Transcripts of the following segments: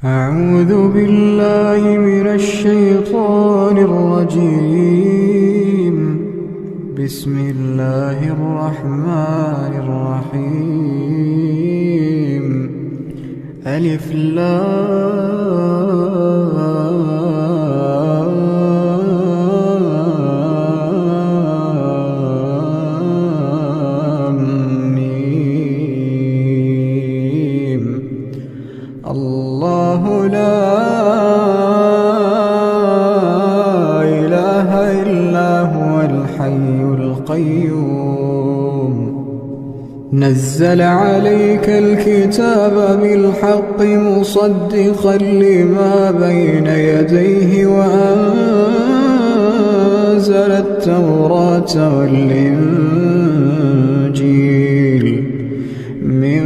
أعوذ بالله من الشيطان الرجيم. بسم الله الرحمن الرحيم. ألف لام ميم. الله لا إله إلا هو الحي القيوم. نزل عليك الكتاب بالحق مصدقا لما بين يديه وأنزل التوراة والإنجيل من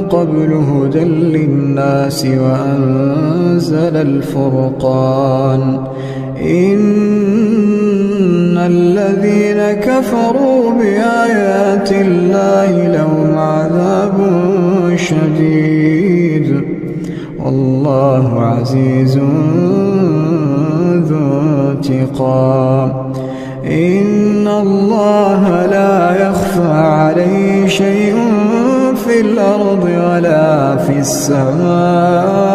قبل هدى للناس وأنزل الفرقان. إن الذين كفروا بآيات الله لهم عذاب شديد والله عزيز ذو انتقام. إن الله لا يخفى عليه شيء في الأرض ولا في السماء.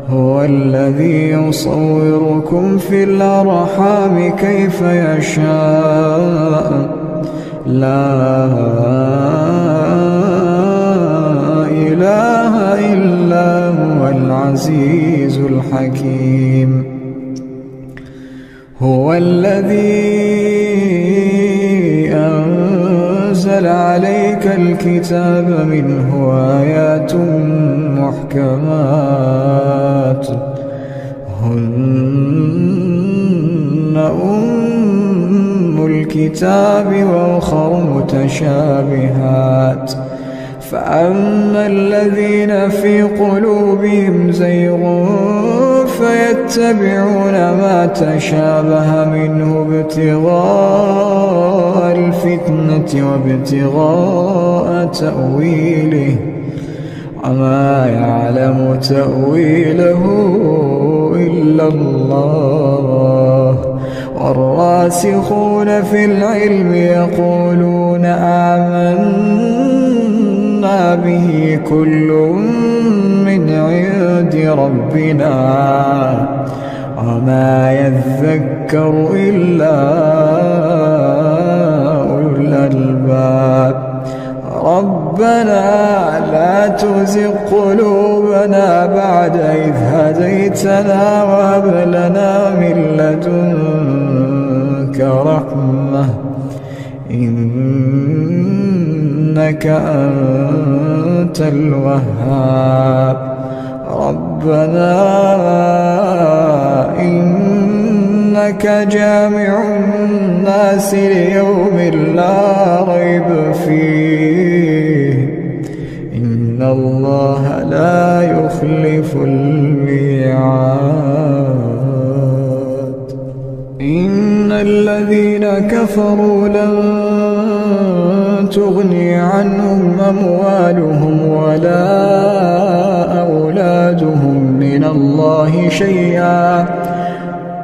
هو الذي يصوركم في الأرحام كيف يشاء. لا إله إلا هو العزيز الحكيم. هو الذي أنزل عليك الكتاب منه آيات محكمات هن أم الكتاب وأخر متشابهات. فأما الذين في قلوبهم زيغ فيتبعون ما تشابه منه ابتغاء الفتنة وابتغاء تأويله وما يعلم تأويله إلا الله. والراسخون في العلم يقولون آمنا به كل من عند ربنا وما يذكر إلا أولو الألباب. ربنا لا تزغ قلوبنا بعد إذ هديتنا وهب لنا من لدنك رحمة إنك أنت الوهاب. ربنا إنك جامع الناس ليوم لا ريب فيه إن الله لا يخلف الميعاد. إن الذين كفروا لن تغني عنهم أموالهم ولا أولادهم من الله شيئا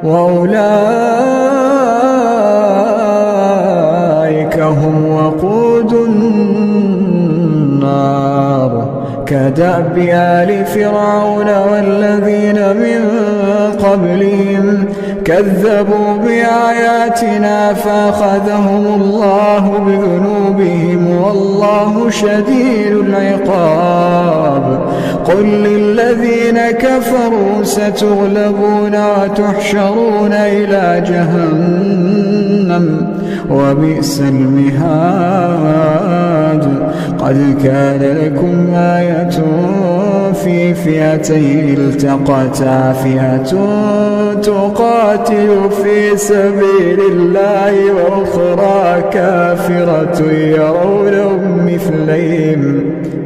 وأولئك هم وقود النار. كدأب آل فرعون والذين من قبلهم كذبوا بآياتنا فأخذهم الله بذنوبهم والله شديد العقاب. قل للذين كفروا ستغلبون وتحشرون إلى جهنم وبئس المهاد. قد كان لكم آية في فئتين التقتا فئة تقاتل في سبيل الله وأخرى كافرة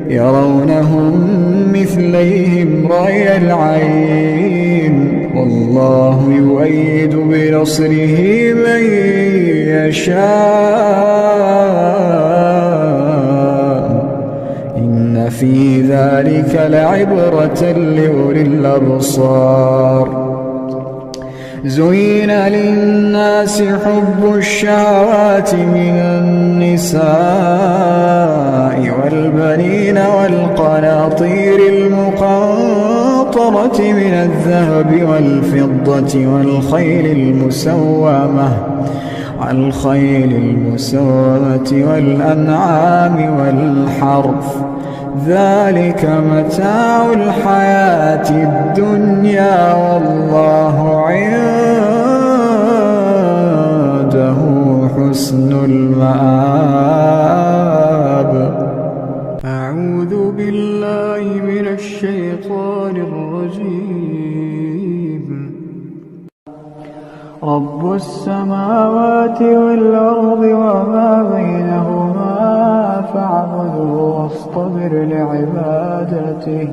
يرونهم مثليهم رأي العين والله يؤيد بنصره من يشاء إن في ذلك لعبرة لأولي الأبصار. زين للناس حب الشهوات من النساء والبنين والقناطير المقنطرة من الذهب والفضة والخيل المسومة والأنعام والحرث، ذلك متاع الحياة الدنيا والله عنده حسن المآب. أعوذ بالله من الشيطان الرجيم. رب السماوات والأرض وما بينهما فاعبده واصطبر لعبادته.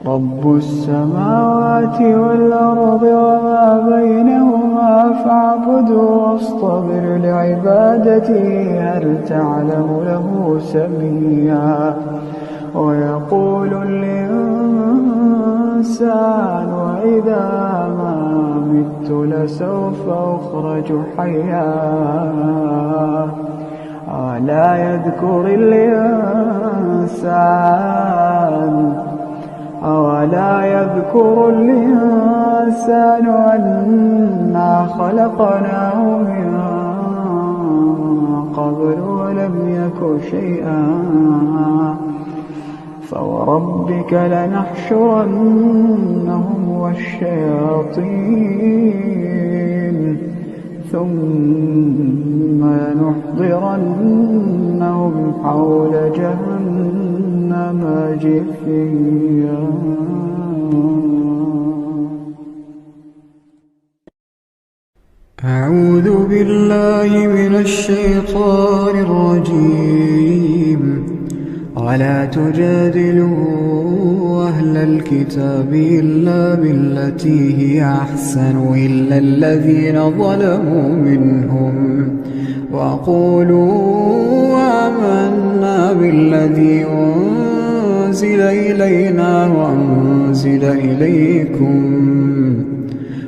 رب السماوات والأرض وما بينهما فاعبده واصطبر لعبادته. هل تعلم له سميا؟ ويقول الإنسان وإذا ما مت لسوف أخرج حيا. ألا يذكر الإنسان أنا خلقناه من قبل ولم يك شيئا. فوربك لنحشرنهم والشياطين ثم لنحضرنهم حول جهنم جثيا. أعوذ بالله من الشيطان الرجيم. ولا تجادلوا أهل الكتاب إلا بالتي هي أحسن إلا الذين ظلموا منهم وقولوا آمنا بالذي أنزل إلينا وأنزل إليكم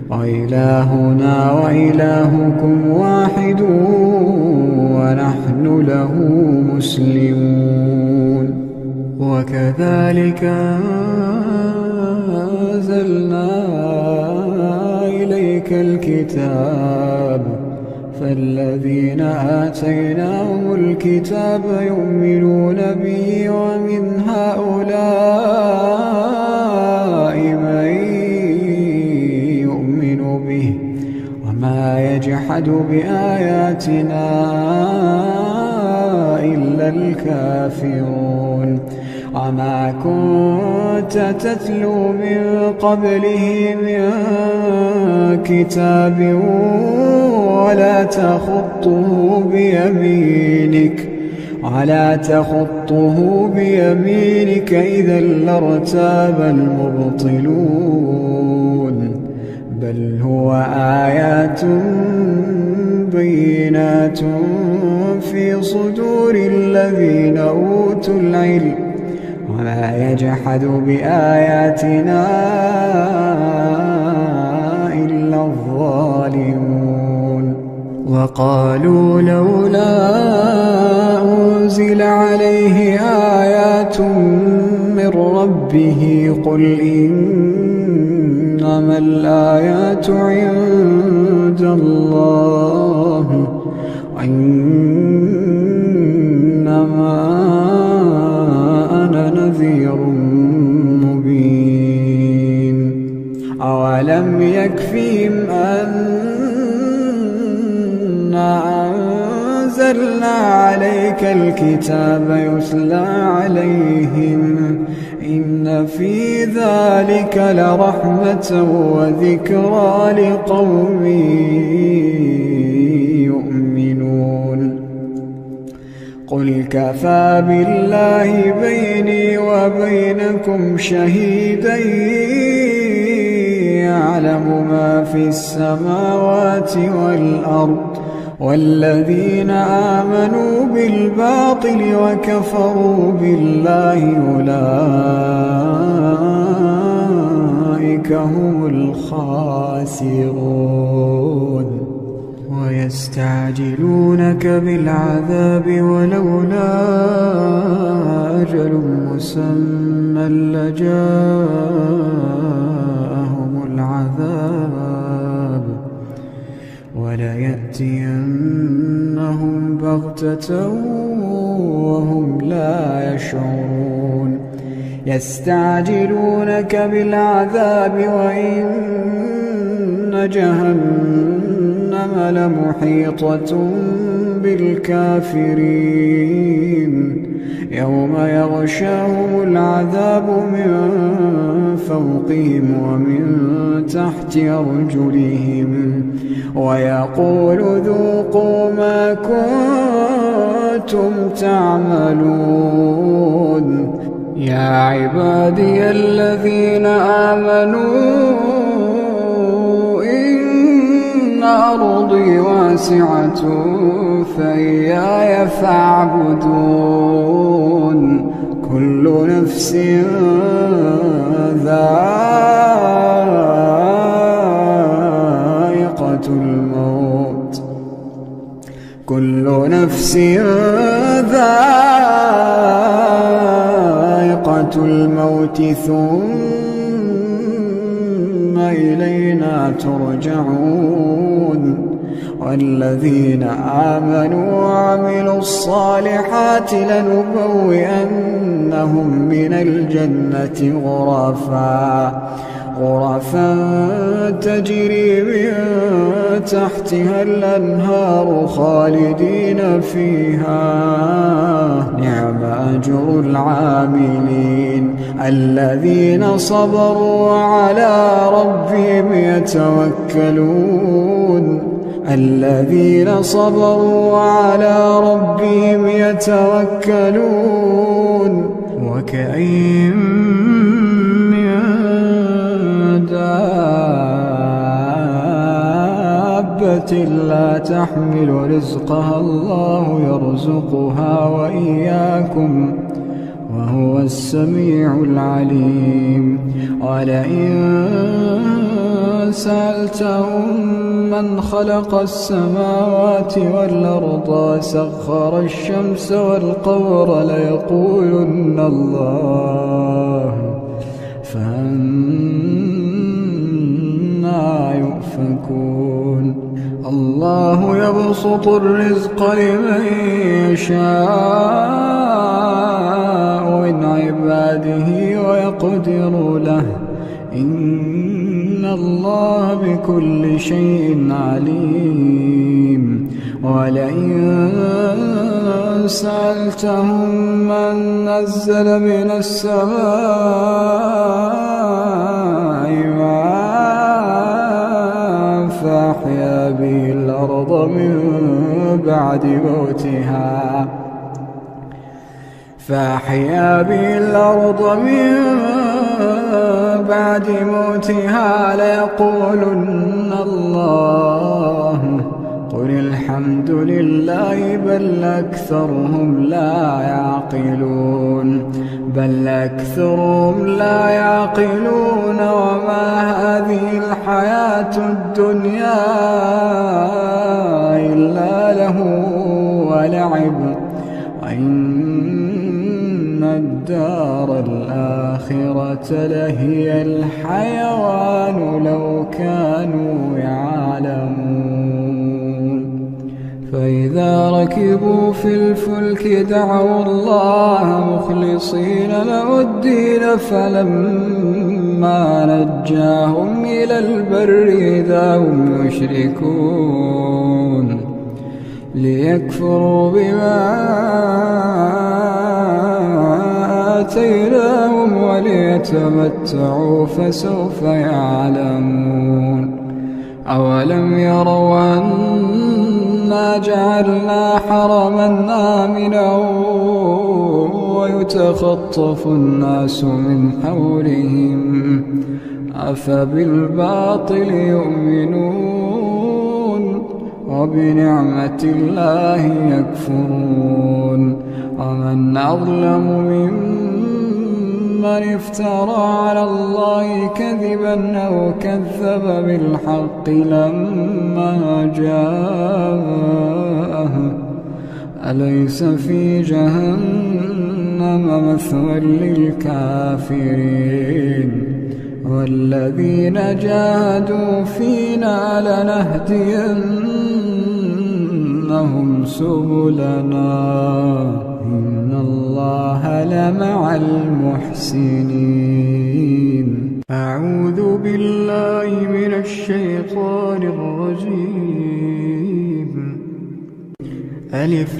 وإلهنا وإلهكم واحد ونحن له مسلمون. وكذلك أنزلنا إليك الكتاب فالذين آتيناهم الكتاب يؤمنون به ومن هؤلاء من يؤمن به وما يجحد بآياتنا إلا الكافرون. وما كنت تتلو من قبله من كتاب ولا تخطه بيمينك إذا لارتاب المبطلون. بل هو آيات بينات في صدور الذين أوتوا العلم وما يجحد بآياتنا إلا الظالمون. وقالوا لولا أنزل عليه آيات من ربه قل إنما الآيات عند الله وإنما أنا نذير مبين. أولم يكفهم أنا أنزلنا عليك الكتاب يتلى عليهم إن في ذلك لرحمة وذكرى لقوم يؤمنون. قل كفى بالله بيني وبينكم شهيدا يعلم ما في السماوات والأرض والذين آمنوا بالباطل وكفروا بالله أولئك هم الخاسرون ويستعجلونك بالعذاب ولولا أجل مسمى لجاءهم العذاب وليأتينهم بغتة وهم لا يشعرون يستعجلونك بالعذاب وإن جهنم لمحيطة بالكافرين يوم يغشاهم العذاب من فوقهم ومن تحت أرجلهم ويقول ذوقوا ما كنتم تعملون يا عبادي الذين آمنوا إن أرضي واسعة فإياي فاعبدون كل نفس ذائقة الموت كل نفس ذائقة الموت ثم إلينا ترجعون والذين آمنوا وعملوا الصالحات لنبوئنهم من الجنة غرفا تجري من تحتها الأنهار خالدين فيها نعم أجر العاملين الذين صبروا وعلى ربهم يتوكلون الذين صبروا وعلى ربهم يتوكلون وكأين من دابة لا تحمل رزقها الله يرزقها وإياكم وهو السميع العليم ولئن سألتهم من خلق السماوات والأرض وسخر الشمس والقمر ليقولن الله فأنى يؤفكون الله يبسط الرزق لمن يشاء من عباده ويقدر له إن الله بكل شيء عليم ولئن سألتهم من نزل من السماء ماء فأحيا به الأرض من بعد موتها ليقولن الله قل الحمد لله بل أكثرهم لا يعقلون وما هذه الحياة الدنيا إلا له ولعب وإن الدار الآخرة لهي الحيوان لو كانوا يعلمون فإذا ركبوا في الفلك دعوا الله مخلصين له الدين فلما نجاهم إلى البر إذا هم يشركون ليكفروا بما آتيناهم وليتمتعوا فسوف يعلمون أولم يروا أنا جعلنا حرما آمنا ويتخطف الناس من حولهم أفبالباطل يؤمنون وبنعمة الله يكفرون ومن أظلم ممن افترى على الله كذبا أو كذب بالحق لما جاءه أليس في جهنم مثوى للكافرين والذين جاهدوا فينا لنهدينهم سبلنا إن الله لمع المحسنين. أعوذ بالله من الشيطان الرجيم. ألف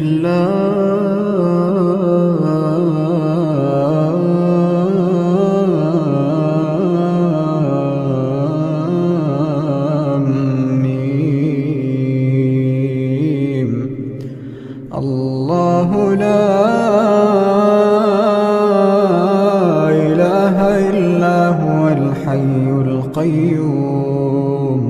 لام ميم. الله لا إله إلا هو الحي القيوم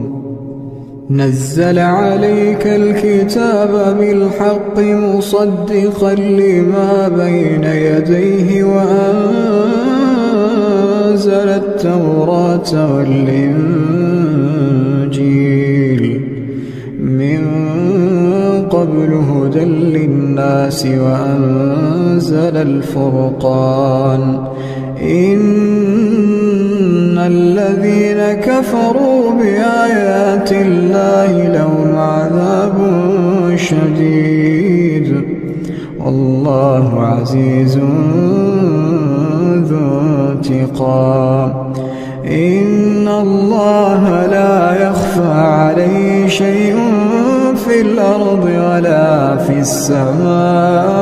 نزل عليك الكتاب بالحق مصدقا لما بين يديه وأنزل التوراة والإنجيل من قبل هدى للناس وأنزل الفرقان إن الذين كفروا بآيات الله لهم عذاب شديد والله عزيز ذو انتقام. إن الله لا يخفى عليه شيء في الأرض ولا في السماء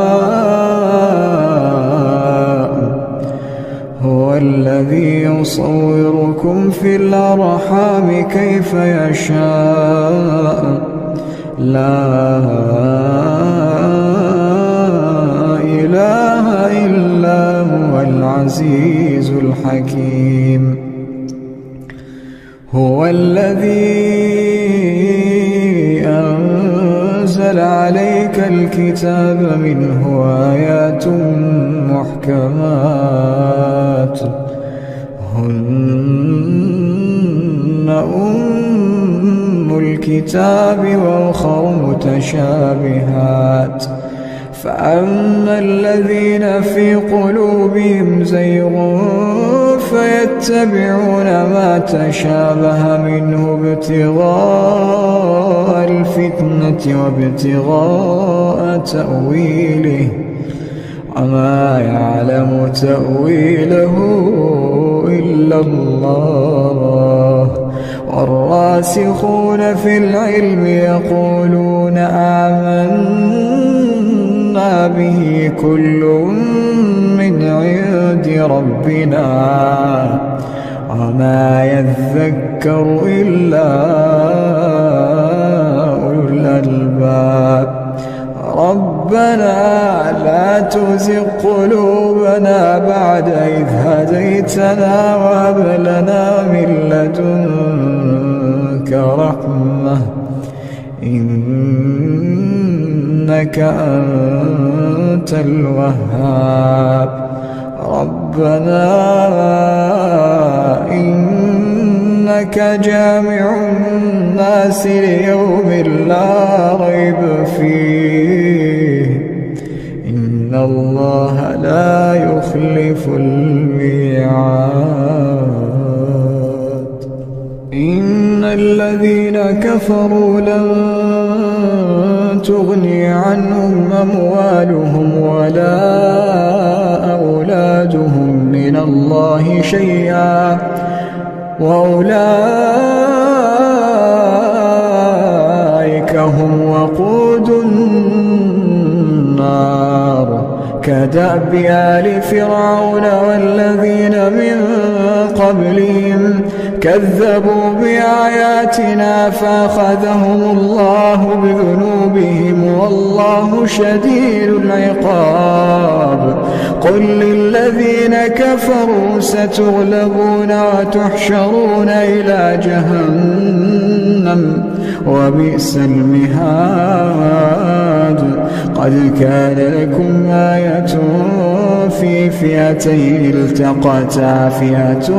هو الذي يصوركم في الأرحام كيف يشاء لا إله إلا هو العزيز الحكيم. هو الذي أنزل عليك الكتاب منه آيات محكمات هن أم الكتاب وأخر متشابهات فأما الذين في قلوبهم زيغ فيتبعون ما تشابه منه ابتغاء الفتنة وابتغاء تأويله وما يعلم تأويله إلا الله والراسخون في العلم يقولون آمنا به كل من عند ربنا وما يذكر إلا أولو الألباب. ربنا لا تزغ قلوبنا بعد إذ هديتنا وهب لنا من لدنك رحمة إنك أنت الوهاب. ربنا إنك جامع الناس ليوم لا ريب فيه إن الله لا يخلف الميعاد. إن الذين كفروا لن تغني عنهم أموالهم ولا أولادهم من الله شيئا وأولئك هم وقود النار كدأب آل فرعون والذين من قبلهم كذبوا بآياتنا فأخذهم الله بذنوبهم والله شديد العقاب. قل للذين كفروا ستغلبون وتحشرون إلى جهنم وبئس المهاد. قد كان لكم آية في فئتين التقتا، فئة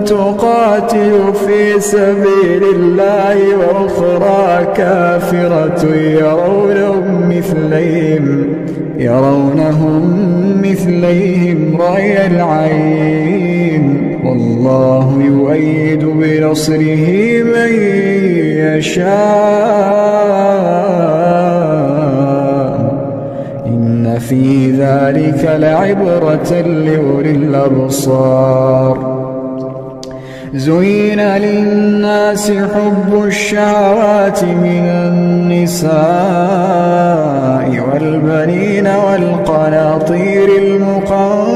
تقاتل في سبيل الله وأخرى كافرة يرونهم مثليهم رأي العين، والله يؤيد بنصره من يشاء، إن في ذلك لعبرة لأولي الأبصار. زين للناس حب الشهوات من النساء والبنين والقناطير المقنطرة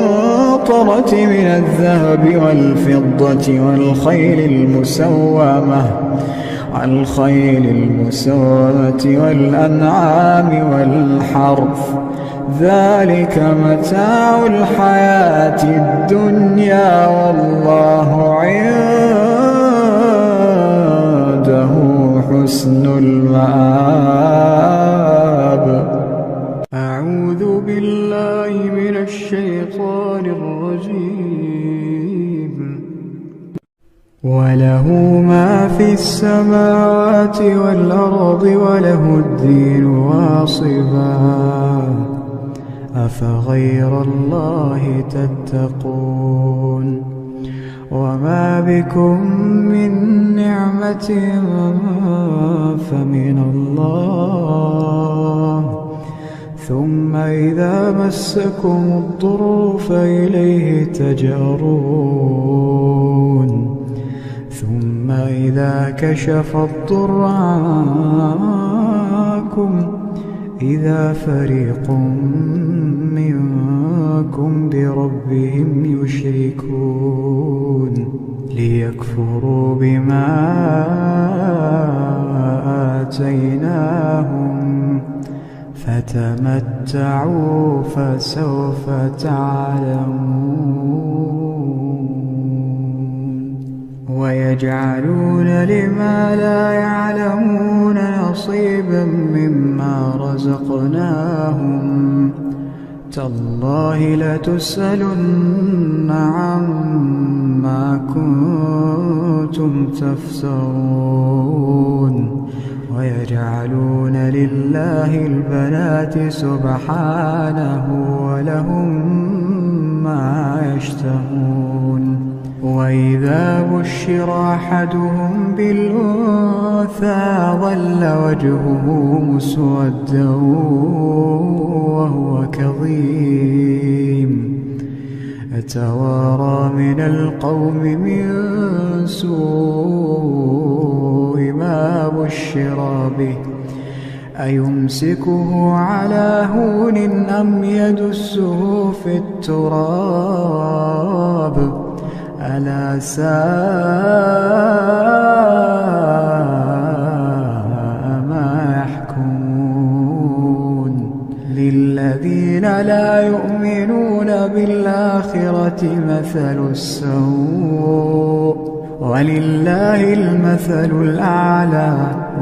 من الذهب والفضة والخيل المسومة والأنعام والحرث، ذلك متاع الحياة الدنيا، والله عنده حسن المآب. أعوذ بالله من الشيطان الرجيم. وله ما في السماوات والأرض وله الدين واصبا، أفغير الله تتقون؟ وما بكم من نعمة فمن الله، ثم إذا مسكم الضر فإليه تجأرون، ثم إذا كشف الضر عنكم إذا فريق منكم بربهم يشركون، ليكفروا بما آتيناهم، فتمتعوا فسوف تعلمون. ويجعلون لما لا يعلمون نصيبا مما رزقناهم، تالله لتسألن عما كنتم تفترون. ويجعلون لله البنات سبحانه ولهم ما يشتهون. وإذا بشر أحدهم بالأنثى ظل وجهه مسودا وهو كظيم، يتوارى من القوم من سوء ما بشر به، أيمسكه على هون أم يدسه في التراب، ألا ساء ما يحكمون. للذين لا يؤمنون بالآخرة مثل السوء، ولله المثل الأعلى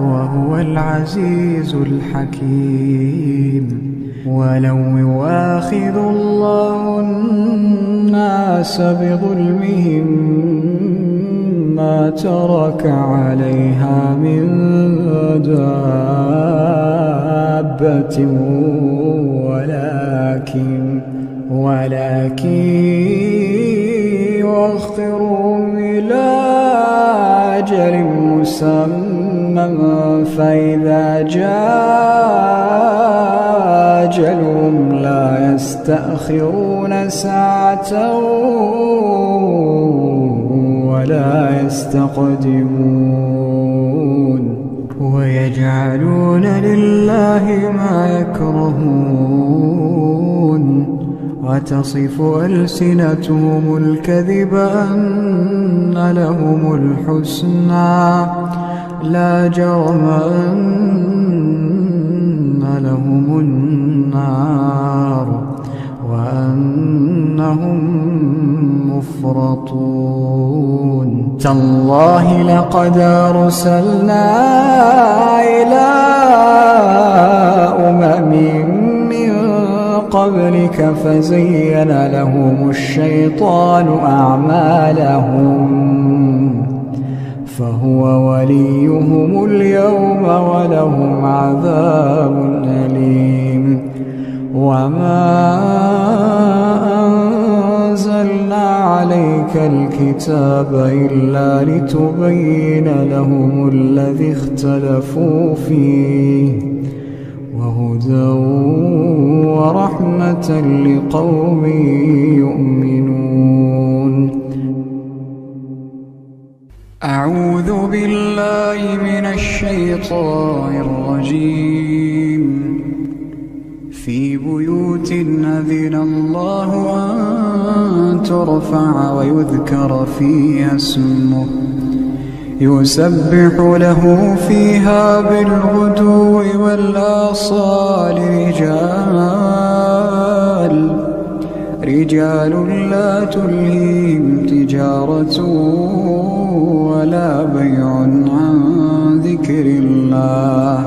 وهو العزيز الحكيم. ولو يؤاخذ الله الناس بظلمهم ما ترك عليها من دابة، ولكن يؤخرهم إلى أجل مسمى، فإذا جاء أجلهم لا يستأخرون ساعة ولا يستقدمون. ويجعلون لله ما يكرهون، وتصف ألسنتهم الكذب أن لهم الحسنى، لا جرم أن لهم النار وأنهم مفرطون. تالله لقد أرسلنا إلى أمم من قبلك فزين لهم الشيطان أعمالهم فهو وليهم اليوم ولهم عذاب أليم. وما أنزلنا عليك الكتاب إلا لتبين لهم الذي اختلفوا فيه وهدى ورحمة لقوم يؤمنون. أعوذ بالله من الشيطان الرجيم. في بيوت أذن الله أن ترفع ويذكر فيها اسمه يسبح له فيها بالغدو والآصال رجال لا تلهيهم تجارة ولا بيع عن ذكر الله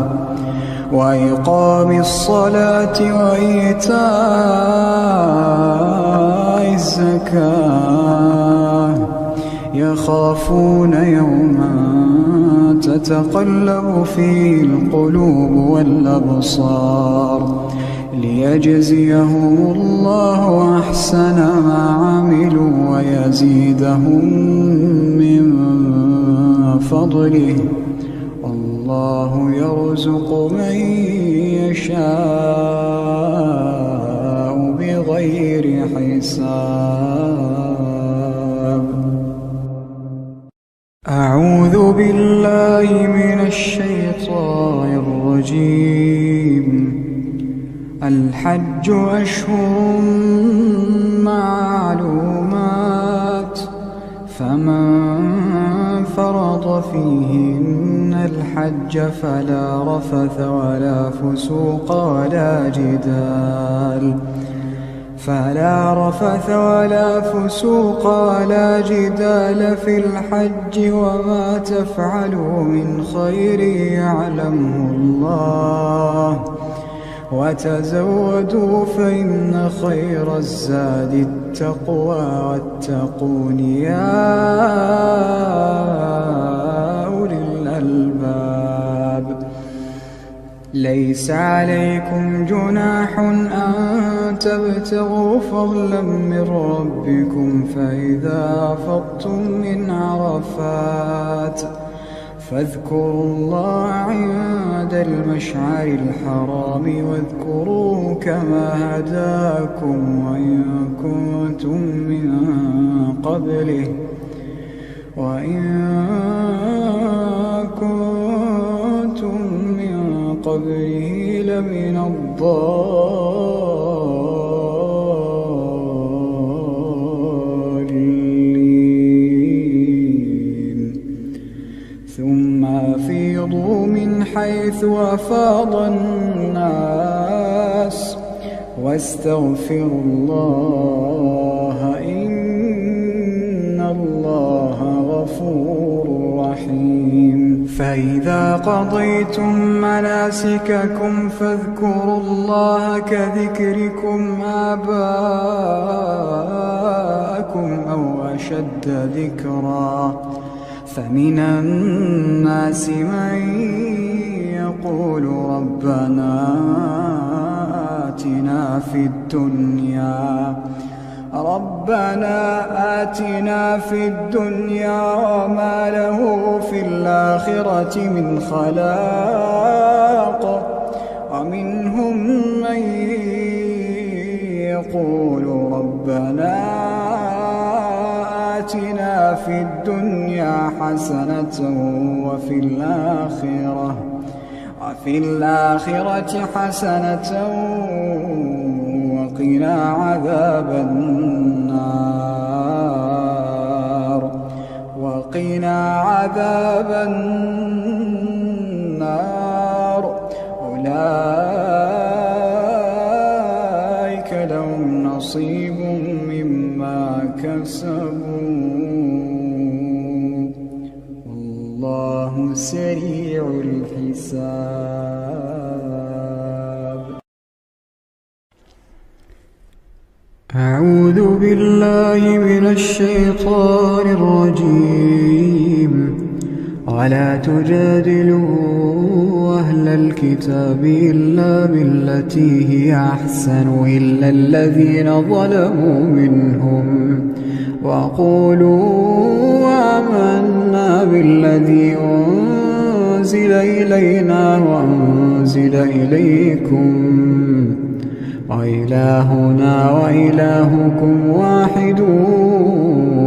وإقام الصلاة وإيتاء الزكاة يخافون يوما تتقلب فيه القلوب والأبصار ليجزيهم الله أحسن ما عملوا ويزيدهم من فضله والله يرزق من يشاء بغير حساب. أعوذ بالله من الشيطان الرجيم. الحج أشهر معلومات فمن فرض فيهن الحج فلا رفث ولا فسوق ولا جدال في الحج وما تفعلوا من خير يعلمه الله وتزودوا فإن خير الزاد التقوى واتقون يا أولي الألباب. ليس عليكم جناح أن تبتغوا فضلا من ربكم فإذا أفضتم من عرفات فاذكروا الله عند المشعر الحرام واذكروه كما هداكم وإن كنتم من قبله لمن الضالين. ثم أفيضوا من حيث أفاض الناس واستغفروا الله إن الله غفور رحيم. فإذا قضيتم مناسككم فاذكروا الله كذكركم آباءكم أو أشد ذكرا فمن الناس من يقول ربنا آتنا في الدنيا وما له في الآخرة من خلاق ومنهم من يقول ربنا آتنا في الدنيا حسنة وفي الآخرة حسنة وقنا عذاب النار. أولئك لهم نصيب مما كسبوا سريع الحساب. أعوذ بالله من الشيطان الرجيم. ولا تجادلوا أهل الكتاب إلا بالتي هي أحسن إلا الذين ظلموا منهم وقولوا آمنا بالذي أنزل إلينا وأنزل إليكم وإلهنا وإلهكم واحد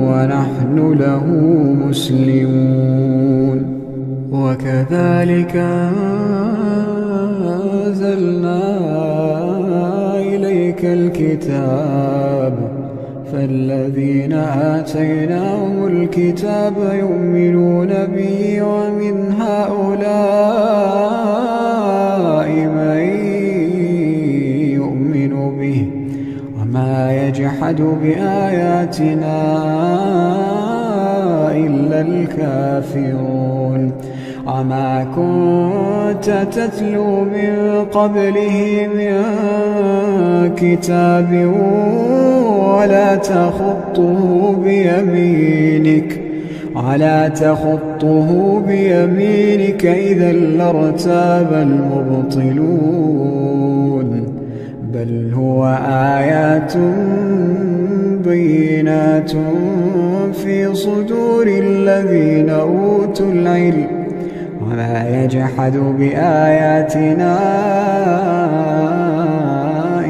ونحن له مسلمون. وكذلك أنزلنا إليك الكتاب فالذين آتيناهم الكتاب يؤمنون به ومن هؤلاء من يؤمن به وما يجحد بآياتنا إلا الكافرون. وما كنت تتلو من قبله من كتاب ولا تخطه بيمينك إذا لارتاب المبطلون. بل هو آيات بينات في صدور الذين أوتوا العلم وما يجحد بآياتنا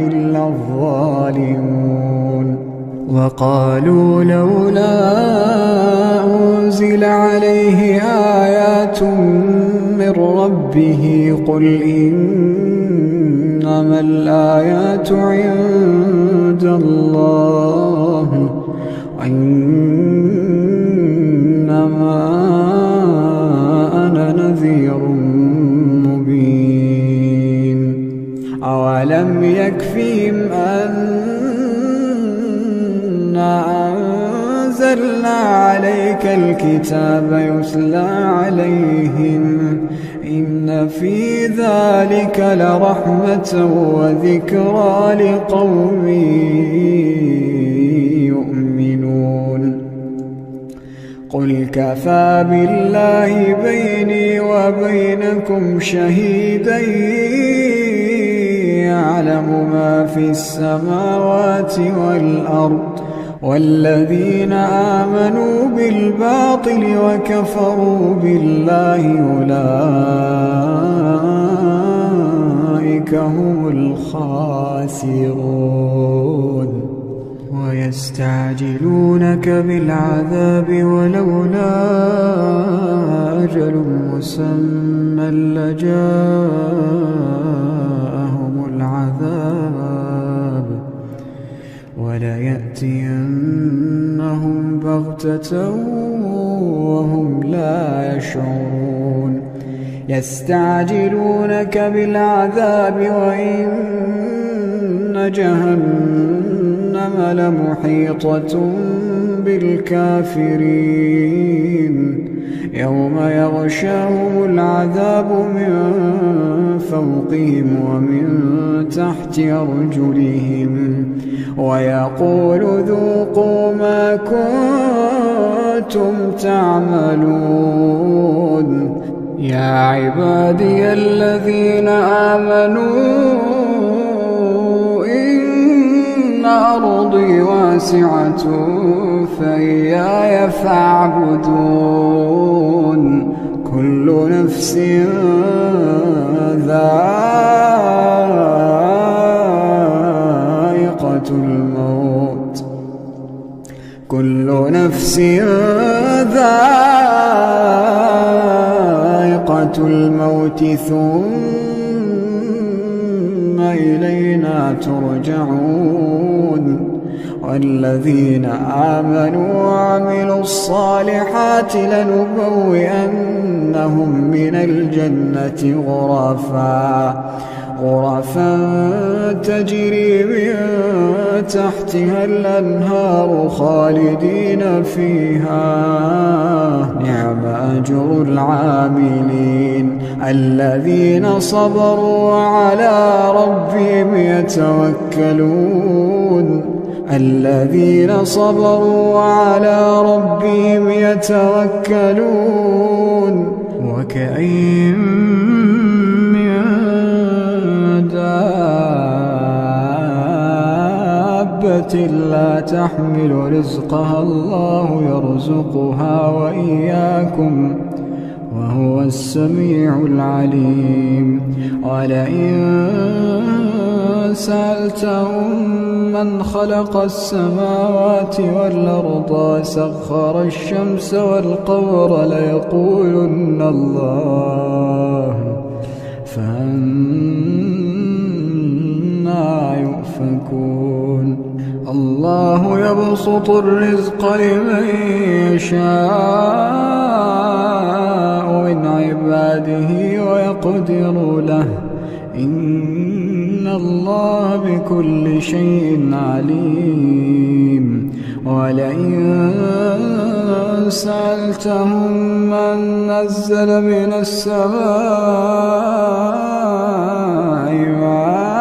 إلا الظالمون. وقالوا لولا أنزل عليه آيات من ربه قل إنما الآيات عند الله وإنما أنا نذير مبين. أولم يكفهم أنا أنزلنا عليك الكتاب يتلى عليهم إن في ذلك لرحمة وذكرى لقوم يؤمنون. قل كفى بالله بيني وبينكم شهيدا يعلم ما في السماوات والأرض والذين آمنوا بالباطل وكفروا بالله أولئك هم الخاسرون. ويستعجلونك بالعذاب ولولا أجل مسمى لجاءهم العذاب وليأتينهم بغتة وهم لا يشعرون. يستعجلونك بالعذاب وإن جهنم لمحيطة بالكافرين يوم يغشاهم العذاب من فوقهم ومن تحت أرجلهم ويقول ذوقوا ما كنتم تعملون. يا عبادي الذين آمنوا إن أرضي واسعة فإياي فاعبدون. كل نفس ذائقة الموت كل نفس ذائقة الموت ثم إلينا ترجعون. والذين آمنوا وعملوا الصالحات لنبوئنهم من الجنة غرفا تجري من تحتها الأنهار خالدين فيها نعم أجر العاملين الذين صبروا وعلى ربهم يتوكلون الذين صبروا وعلى ربهم يتوكلون وكأين من دابة لا تحمل رزقها الله يرزقها وإياكم وهو السميع العليم ولئن سألتهم من خلق السماوات والأرض سخر الشمس والقمر ليقولن الله فأنى يؤفكون الله يبسط الرزق لمن يشاء من عباده ويقدر له إن الله بكل شيء عليم ولئن سألتهم من نزل من السماء ماء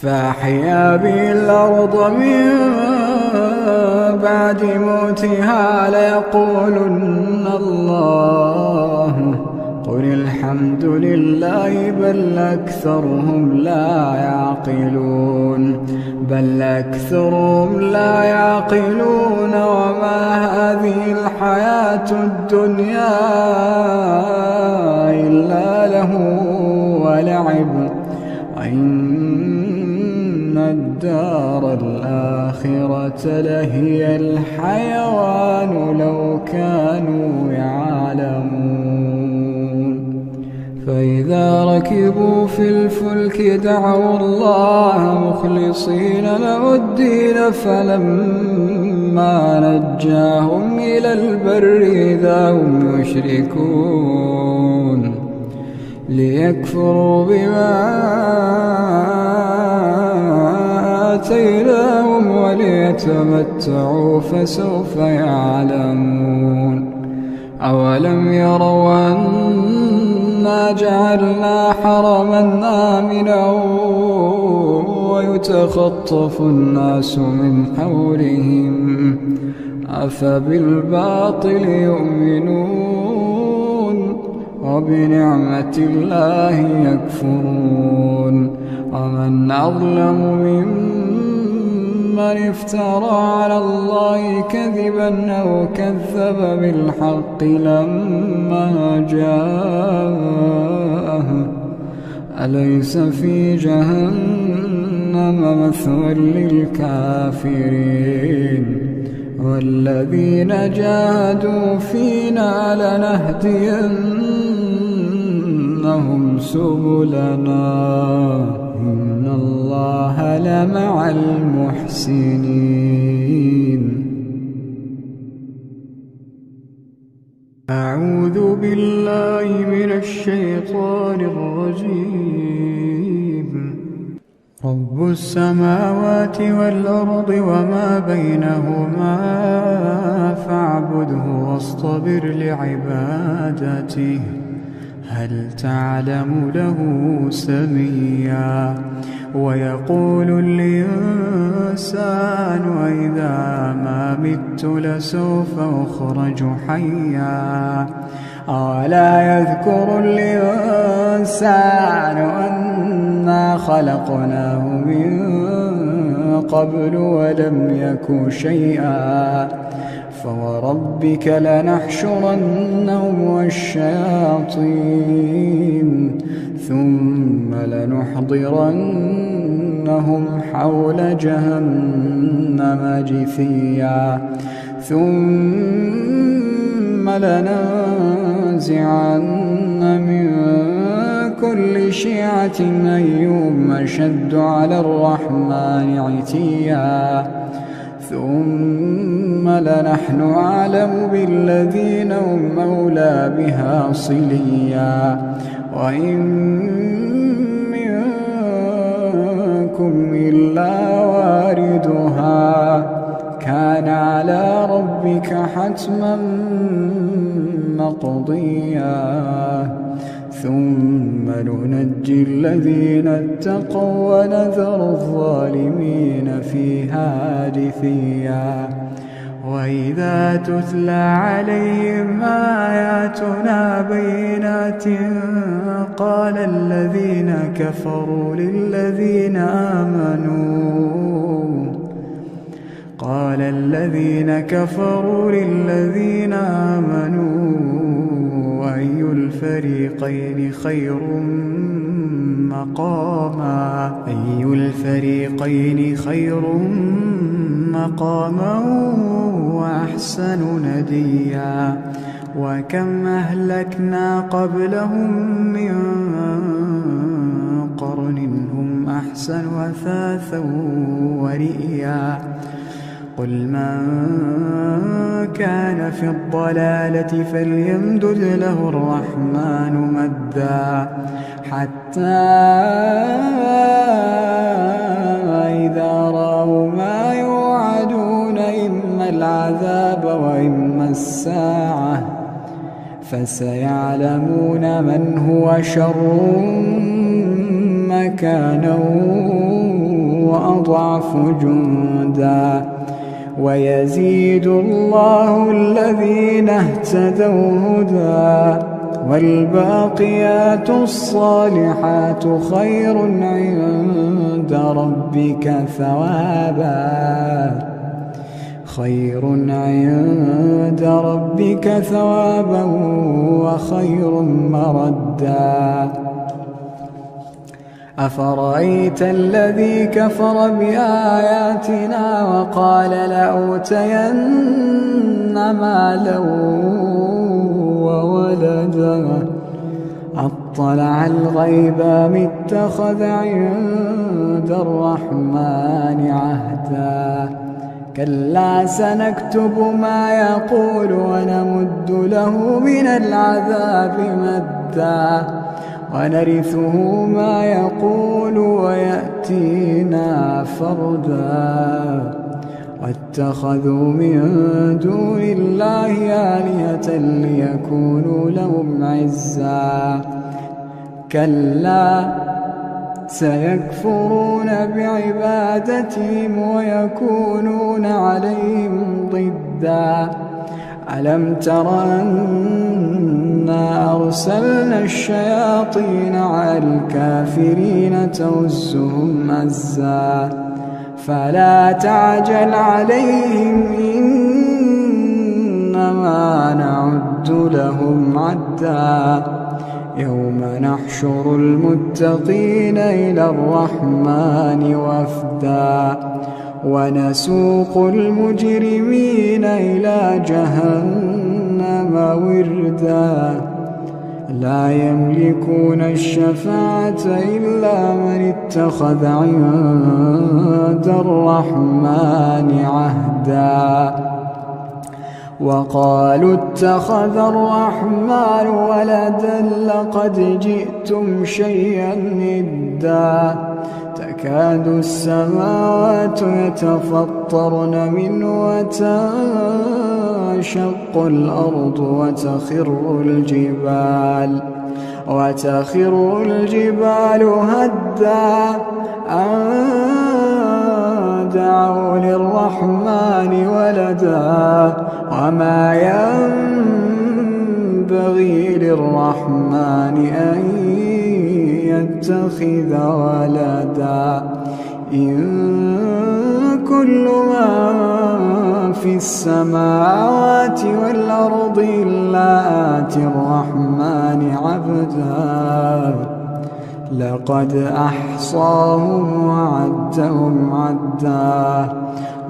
فأحيا به الأرض من بعد موتها ليقولن الله قل الحمد لله بل أكثرهم لا يعقلون وما هذه الحياة الدنيا إلا له ولعب وإن الدار الآخرة لهي الحيوان لو كانوا يعلمون فإذا ركبوا في الفلك دعوا الله مخلصين له الدين فلما نجاهم إلى البر إذا هم يشركون ليكفروا بما آتيناهم وليتمتعوا فسوف يعلمون أولم يروا أنا جعلنا حرما آمنا ويتخطف الناس من حولهم أفبالباطل يؤمنون وبنعمة الله يكفرون ومن أظلم ممن افترى على الله كذبا أو كذب بالحق لما جاءه أليس في جهنم مثوى للكافرين والذين جاهدوا فينا لنهدينهم سبلنا إن الله لمع المحسنين أعوذ بالله من الشيطان الرجيم رب السماوات والأرض وما بينهما فاعبده واصطبر لعبادته هل تعلم له سميا ويقول الإنسان إذا ما مت لسوف أخرج حيا أولا يذكر الإنسان أنا خلقناه من قبل ولم يك شيئا فوربك لنحشرنهم والشياطين ثم لنحضرنهم حول جهنم جثيا ثم لننزعن من كل شيعة أيهم أشد على الرحمن عتيا ثم لنحن أعلم بالذين هم أولى بها صليا وإن منكم إلا واردها كان على ربك حتما مقضيا ثم ننجي الذين اتقوا ونذر الظالمين فيها جثيا وإذا تتلى عليهم آياتنا بينات قال الذين كفروا للذين آمنوا أي الفريقين خير مقاما وأحسن نديا وكم أهلكنا قبلهم من قرن هم أحسن أثاثا ورئيا قل من كان في الضلالة فليمدد له الرحمن مدا حتى إذا رأوا ما يوعدون إما العذاب وإما الساعة فسيعلمون من هو شر مكانا وأضعف جندا ويزيد الله الذين اهتدوا هدى والباقيات الصالحات خير عند ربك ثوابا وخير مردا أفرأيت الذي كفر بآياتنا وقال لأوتين مالا وولدا أطلع الغيب أم اتخذ عند الرحمن عهدا كلا سنكتب ما يقول ونمد له من العذاب مدا ونرثه ما يقول ويأتينا فردا واتخذوا من دون الله آلهة ليكونوا لهم عزا كلا سيكفرون بعبادتهم ويكونون عليهم ضدا ألم تر أنا أرسلنا الشياطين على الكافرين تؤزهم أزا فلا تعجل عليهم إنما نعد لهم عدا يوم نحشر المتقين إلى الرحمن وفدا ونسوق المجرمين إلى جهنم وردا لا يملكون الشفاعة إلا من اتخذ عند الرحمن عهدا وقالوا اتخذ الرحمن ولدا لقد جئتم شيئا إدا تكاد السماوات يتفطرن منه وتنشق الأرض وتخر الجبال هدا أن دعوا للرحمن ولدا وما ينبغي للرحمن أن يتخذ ولدا إن كل من في السماوات والأرض إلا آتي الرحمن عبدا لقد أحصاهم وعدهم عدا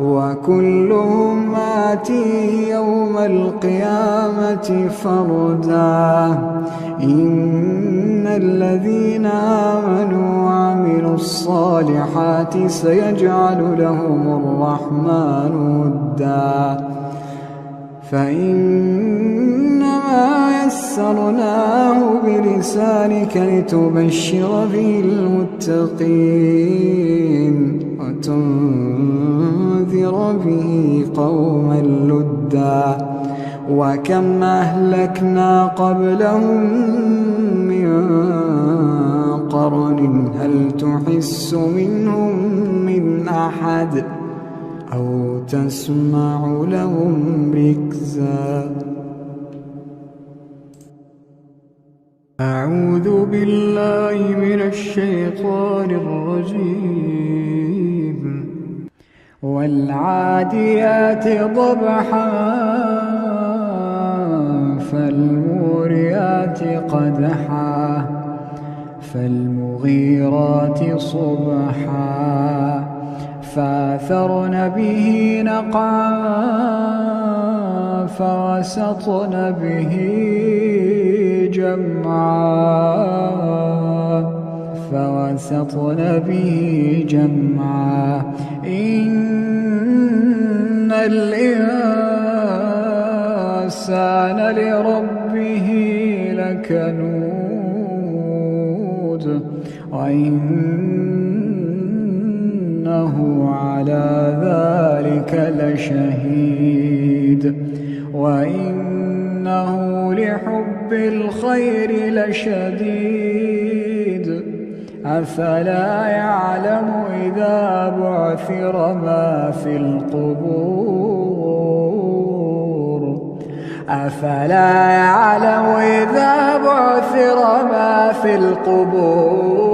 وكلهم آتيه يوم القيامة فردا إن الذين آمنوا وعملوا الصالحات سيجعل لهم الرحمن ودا فإنما يسرناه بلسانك لتبشر به المتقين وتنذر به قوما لدا وكم أهلكنا قبلهم من قرن هل تحس منهم من أحد أو تسمع لهم ركزا أعوذ بالله من الشيطان الرجيم والعاديات ضبحا فالموريات قدحا فالمغيرات صبحا فأثرن به نقعا فوسطن به جمعا إن الإنسان لربه لكنود وإنه على ذلك لشهيد وإنه لحب الخير لشديد أفلا يعلم إذا بعثر ما في القبور أفلا يعلم إذا بعثر ما في القبور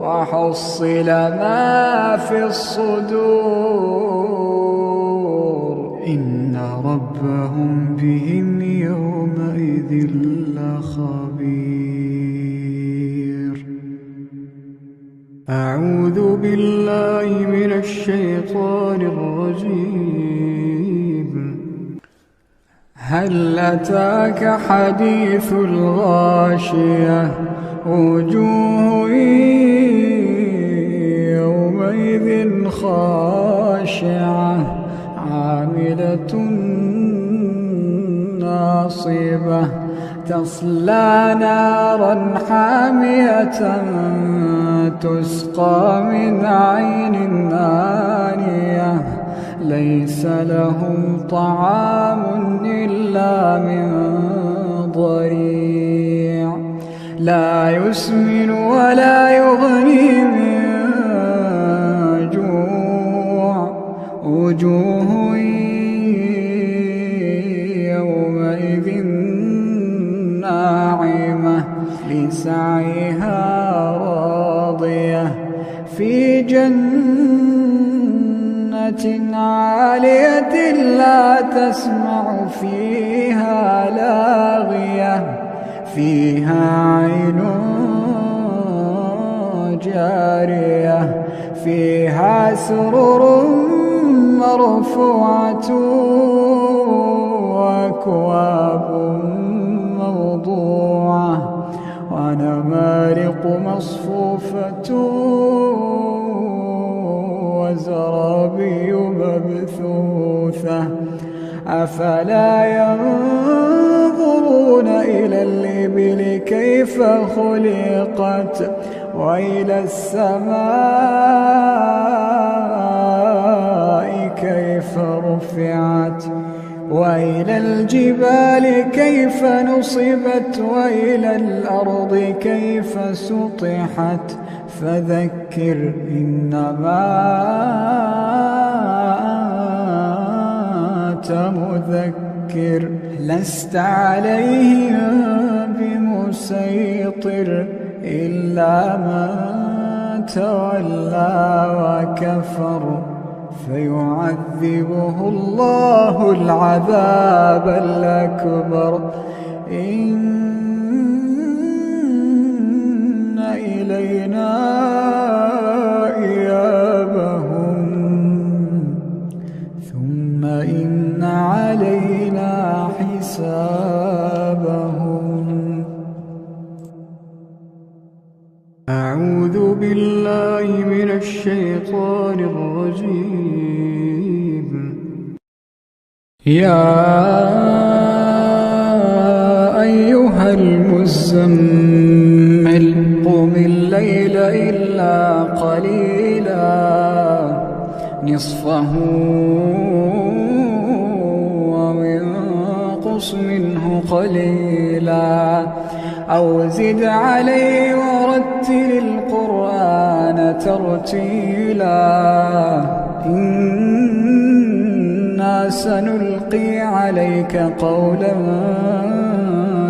وحصل ما في الصدور إن ربهم بهم يومئذ لخبير أعوذ بالله من الشيطان الرجيم هل أتاك حديث الغاشية وجوه يومئذ خاشعة عاملة ناصبة تصلى نارا حامية تسقى من عين آنية ليس لهم طعام إلا من ضريع لا يسمن ولا يغني من جوع وجوه يومئذ ناعمة لسعيها راضية في جنة عالية لا تسمع فيها لاغية فيها عين جارية فيها سرر مرفوعة وأكواب موضوعة ونمارق مصفوفة وزرابي مبثوثة أفلا ينظرون إلى الإبل كيف خلقت وإلى السماء كيف رفعت وإلى الجبال كيف نصبت وإلى الأرض كيف سطحت فذكر إنما أنت مذكر لست عليهم بمسيطر إلا من تولى وكفر فيعذبه الله العذاب الأكبر إن إلينا إيابهم ثم إن علينا حسابهم أعوذ بالله من الشيطان الرجيم. يا أيها المزمل قم الليل إلا قليلا نصفه وانقص منه قليلا أو زد عليه ورتل القرآن ترتيلا إنا سنلقي عليك قولا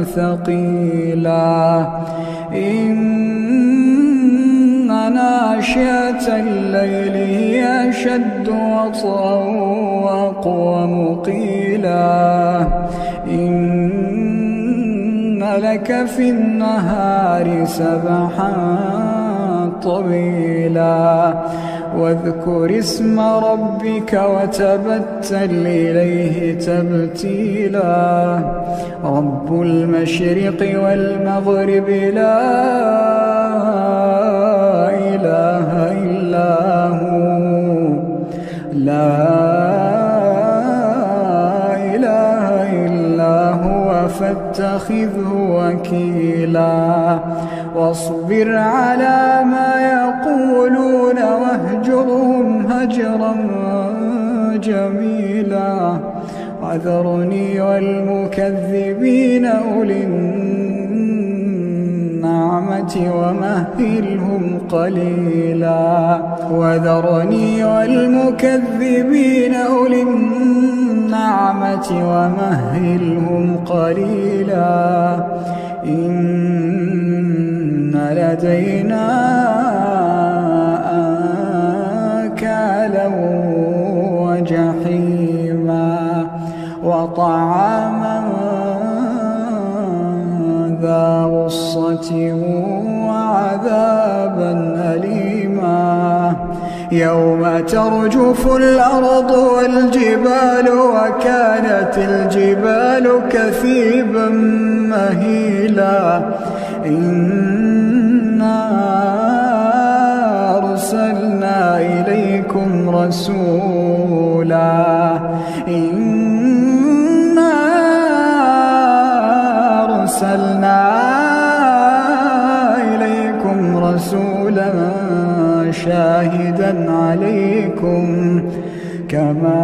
ثقيلا إن ناشئة الليل هي أشد وطئا وأقوم قيلا إن لك في النهار سبحا طويلا واذكر اسم ربك وتبتل إليه تبتيلا رب المشرق والمغرب لا إله إلا هو فاتخذه وكيلا واصبر على ما يقولون واهجرهم هجرا جميلا وذرني والمكذبين أولي النعمة ومهلهم قليلا وذرني والمكذبين أولي النعمة ومهلهم قليلا إن لدينا أنكالا وجحيما وطعاما ذا غصة وعذابا أليما يوم ترجف الأرض والجبال وكانت الجبال كثيبا مهيلا إنا أرسلنا إليكم رسولا إنا أرسلنا إليكم رسولا شاهدا عليكم كما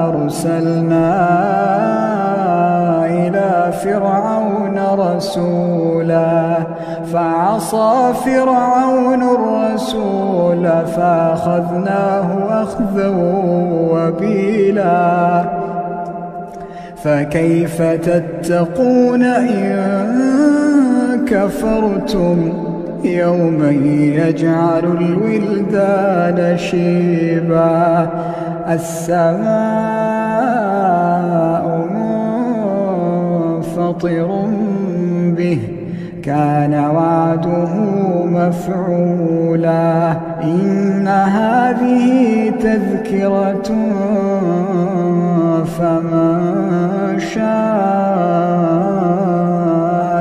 أرسلنا إلى فرعون رسولا فعصى فرعون الرسول فأخذناه أخذا وبيلا فكيف تتقون إن كفرتم يوما يجعل الولدان شيبا السماء منفطر به كان وعده مفعولا إن هذه تذكرة فمن شاء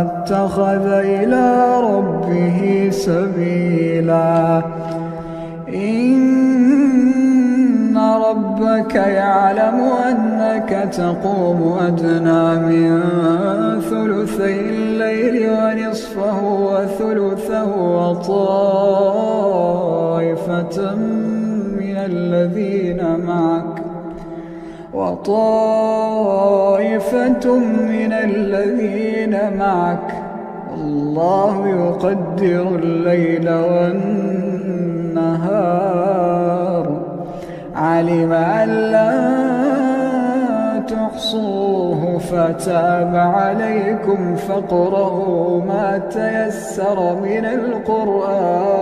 اتخذ إلى ربه سبيلا إن ربك يعلم أنك تقوم أدنى من ثلثي الليل ونصفه وثلثه وطائفة من الذين معك والله يقدر الليل والنهار علم أن لا تحصوه فتاب عليكم فاقرؤوا ما تيسر من القرآن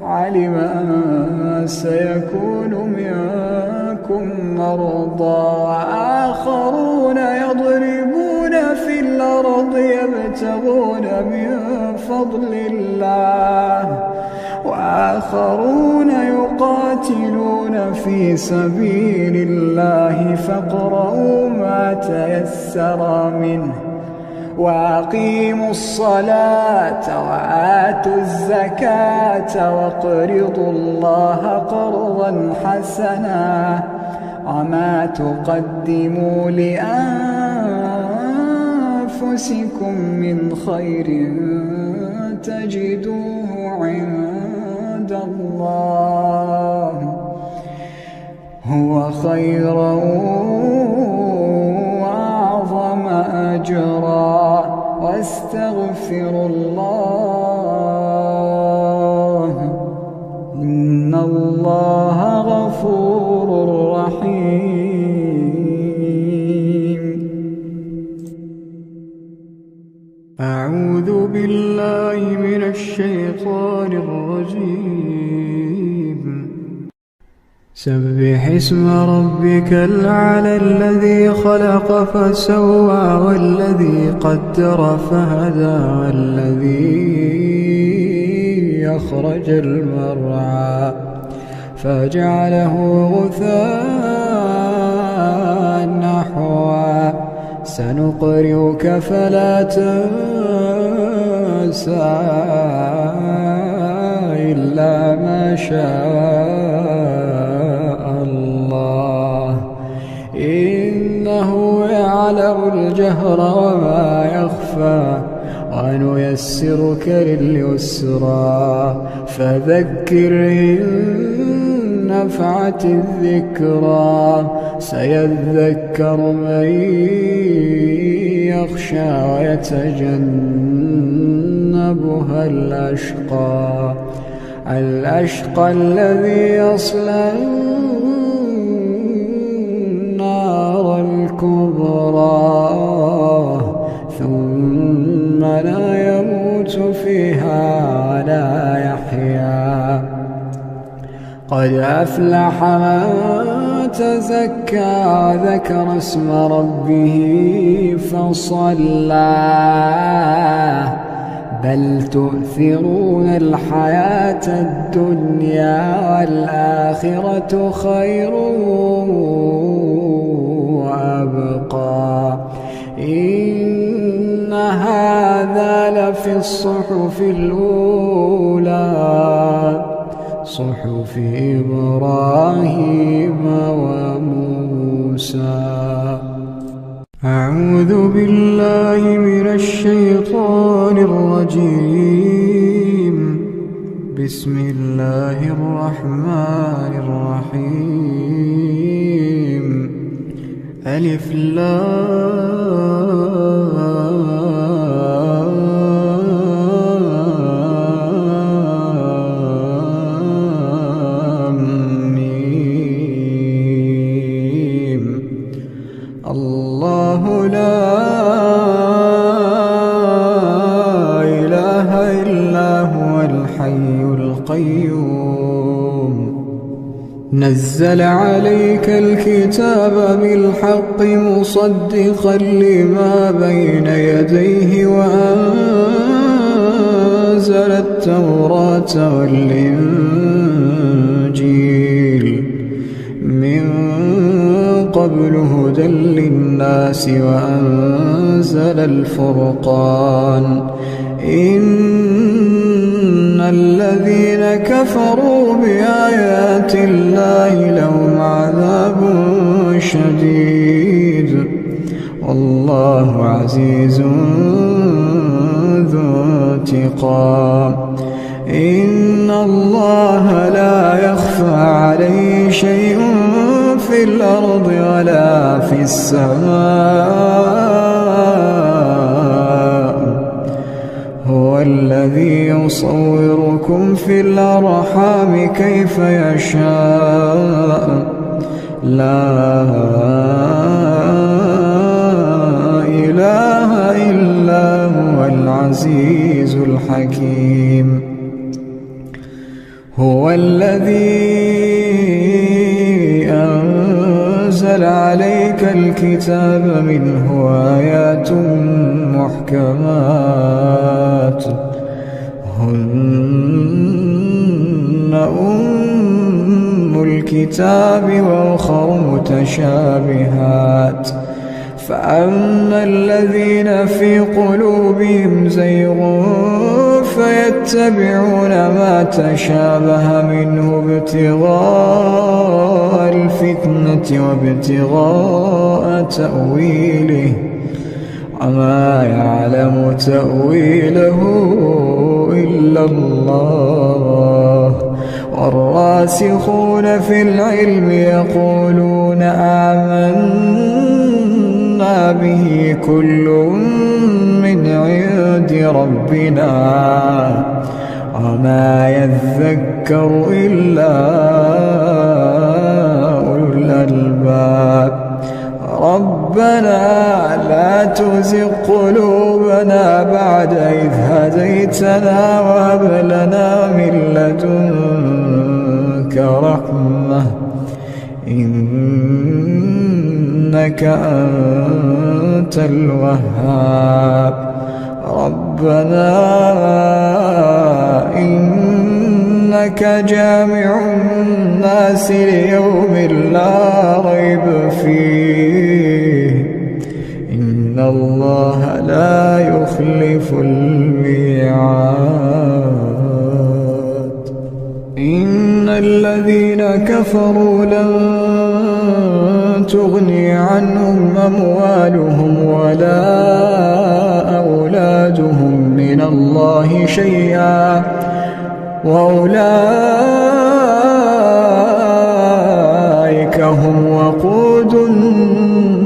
علم أن سيكون منكم مرضى وآخرون يضربون في الأرض يبتغون من فضل الله وآخرون يقاتلون في سبيل الله فاقرؤوا ما تيسر منه وأقيموا الصلاة وآتوا الزكاة وأقرضوا الله قرضا حسنا وما تقدموا لأنفسكم من خير تجدوه عند الله هو خيرا وأعظم أجرا واستغفروا الله إن الله غفور رحيم. أعوذ بالله من الشيطان الرجيم. سبح اسم ربك الأعلى الذي خلق فسوى والذي قدر فهدى والذي أخرج المرعى فجعله غثاء نحوا سنقرئك فلا تنسى إلا ما شاء الله إنه يعلم الجهر وما يخفى ونيسرك لليسرى فذكر إن نفعت الذكرى سيذكر من يخشى ويتجنبها الأشقى الذي يصلى النار الكبرى ثم لا يموت فيها ولا يحيا قد أفلح من تزكى وذكر اسم ربه فصلى بل تؤثرون الحياة الدنيا والآخرة خير وأبقى إن هذا لفي الصحف الأولى صحف إبراهيم وموسى. أعوذ بالله من الشيطان الرجيم. بسم الله الرحمن الرحيم. ألف لام ميم. الله لا إله إلا هو الحي القيوم نزل عليك الكتاب بالحق مصدقا لما بين يديه وأنزل التوراة والإنجيل من قبل هدى للناس وأنزل الفرقان إن الذين كفروا بآيات الله لهم عذاب شديد والله عزيز ذو انتقام إن الله لا يخفى عليه شيء في الأرض ولا في السماء هو الذي يصوركم في الأرحام كيف يشاء لا إله إلا هو العزيز الحكيم هو الذي أنزل عليك الكتاب منه آيات محكمات هن أم الكتاب وأخر متشابهات فأما الذين في قلوبهم زيغ فيتبعون ما تشابه منه ابتغاء الفتنة وابتغاء تأويله وما يعلم تأويله إلا الله والراسخون في العلم يقولون آمنا به كل من عند ربنا وما يذكر إلا أولو الألباب ربنا لا تزغ قلوبنا بعد إذ هديتنا وهب لنا من لدنك رحمة إنك أنت الوهاب ربنا إنك جامع الناس ليوم لا ريب فيه إن الله لا يخلف الميعاد إن الذين كفروا لن تغني عنهم أموالهم ولا أولادهم من الله شيئا وأولئك هم وقود النار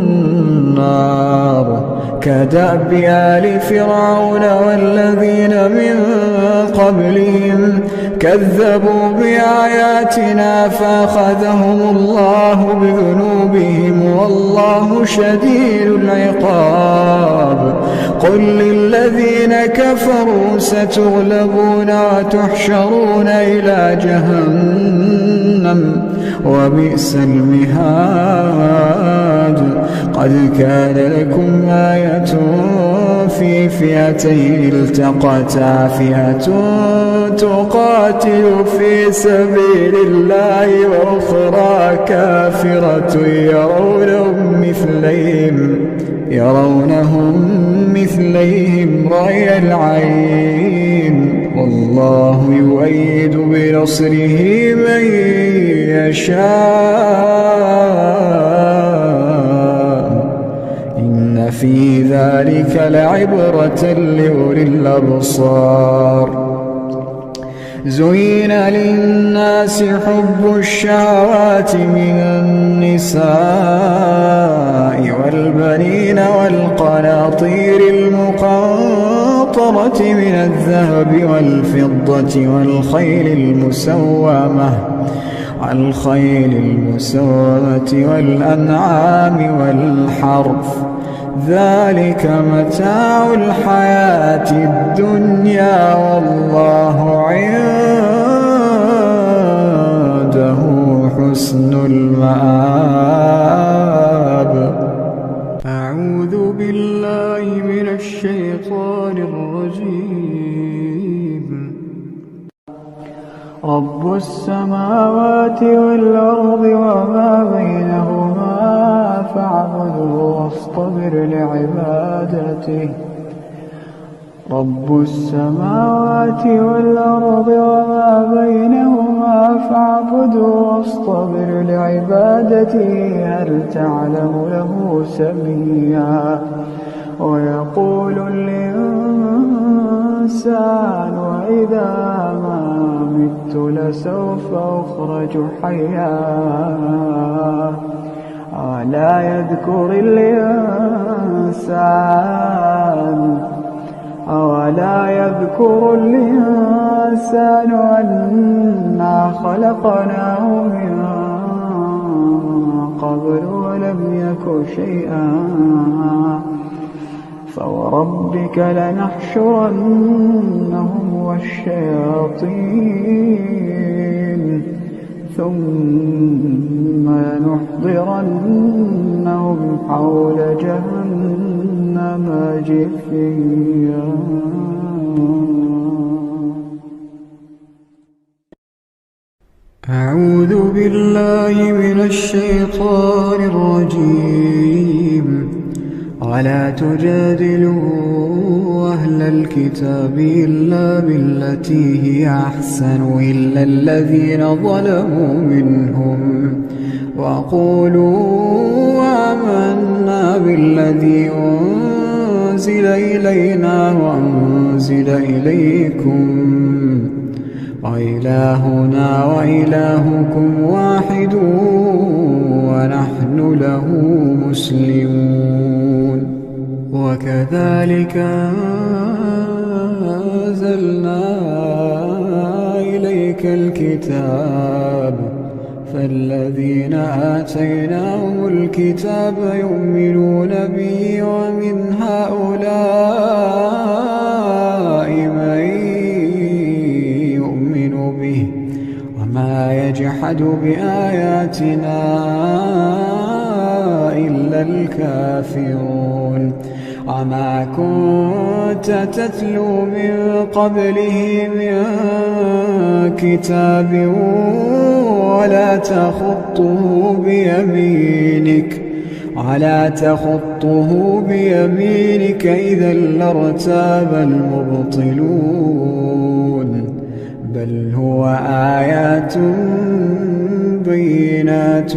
كدأب آل فرعون والذين من قبلهم كذبوا بآياتنا فأخذهم الله بذنوبهم والله شديد العقاب قل للذين كفروا ستغلبون وتحشرون إلى جهنم وبئس المهاد قد كان لكم آية في فئتين التقتا فئة تقاتل في سبيل الله وأخرى كافرة يرونهم مثليهم رأي العين والله يؤيد بنصره من يشاء إن في ذلك لعبرة لأولي الأبصار زين للناس حب الشهوات من النساء والبنين والقناطير المقنطرة من الذهب والفضة والخيل المسومة والأنعام والحرث ذلك متاع الحياة الدنيا والله عنده حسن المآب أعوذ بالله من الشيطان الرجيم رب السماوات والأرض وما بينهما فاعبده واصطبر لعبادته رب السماوات والأرض وما بينهما فاعبده واصطبر لعبادته هل تعلم له سميا ويقول الإنسان وإذا ما مت لسوف أخرج حيا ألا يذكر الإنسان أنا خلقناه من قبل ولم يك شيئا فوربك لنحشرنهم والشياطين ثم لنحضرنهم حول جهنم جثيا أعوذ بالله من الشيطان الرجيم ولا تجادلوا أهل الكتاب إلا بالتي هي أحسن إلا الذين ظلموا منهم وقولوا آمنا بالذي أنزل إلينا وأنزل إليكم وإلهنا وإلهكم واحد ونحن له مسلمون. وكذلك أنزلنا إليك الكتاب فالذين آتيناهم الكتاب يؤمنون به ومن هؤلاء من يؤمن به وما يجحد بآياتنا إلا الكافرون. وما كنت تتلو من قبله من كتاب ولا تخطه بيمينك إذا لارتاب المبطلون. بل هو آيات بينات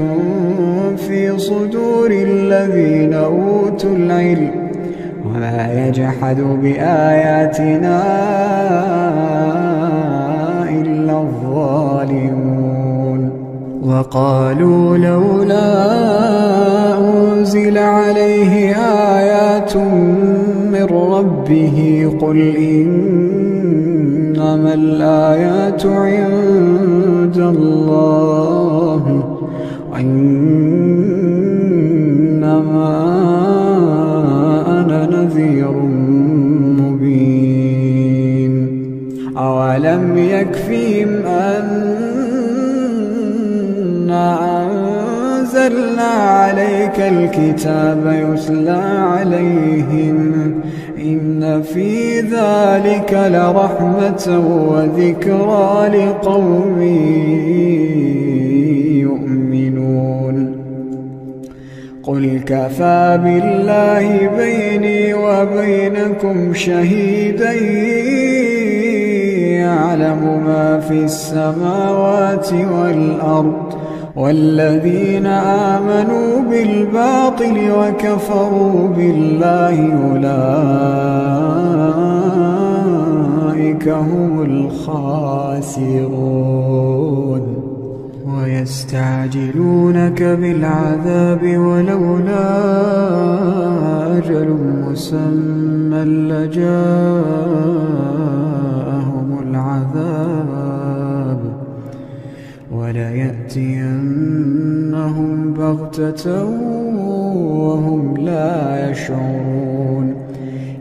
في صدور الذين أوتوا العلم وما يجحد بآياتنا إلا الظالمون. وقالوا لولا أنزل عليه آيات من ربه قل إنما الآيات عند الله وإنما أنا نذير مبين. أولم يكفهم أنا أنزلنا عليك الكتاب يتلى عليهم إن في ذلك لرحمة وذكرى لقوم يؤمنون. قل كفى بالله بيني وبينكم شهيدا يعلم ما في السماوات والأرض والذين آمنوا بالباطل وكفروا بالله أولئك هم الخاسرون. ويستعجلونك بالعذاب ولولا أجل مسمى لجاءهم العذاب وليأتينهم بغتة وهم لا يشعرون.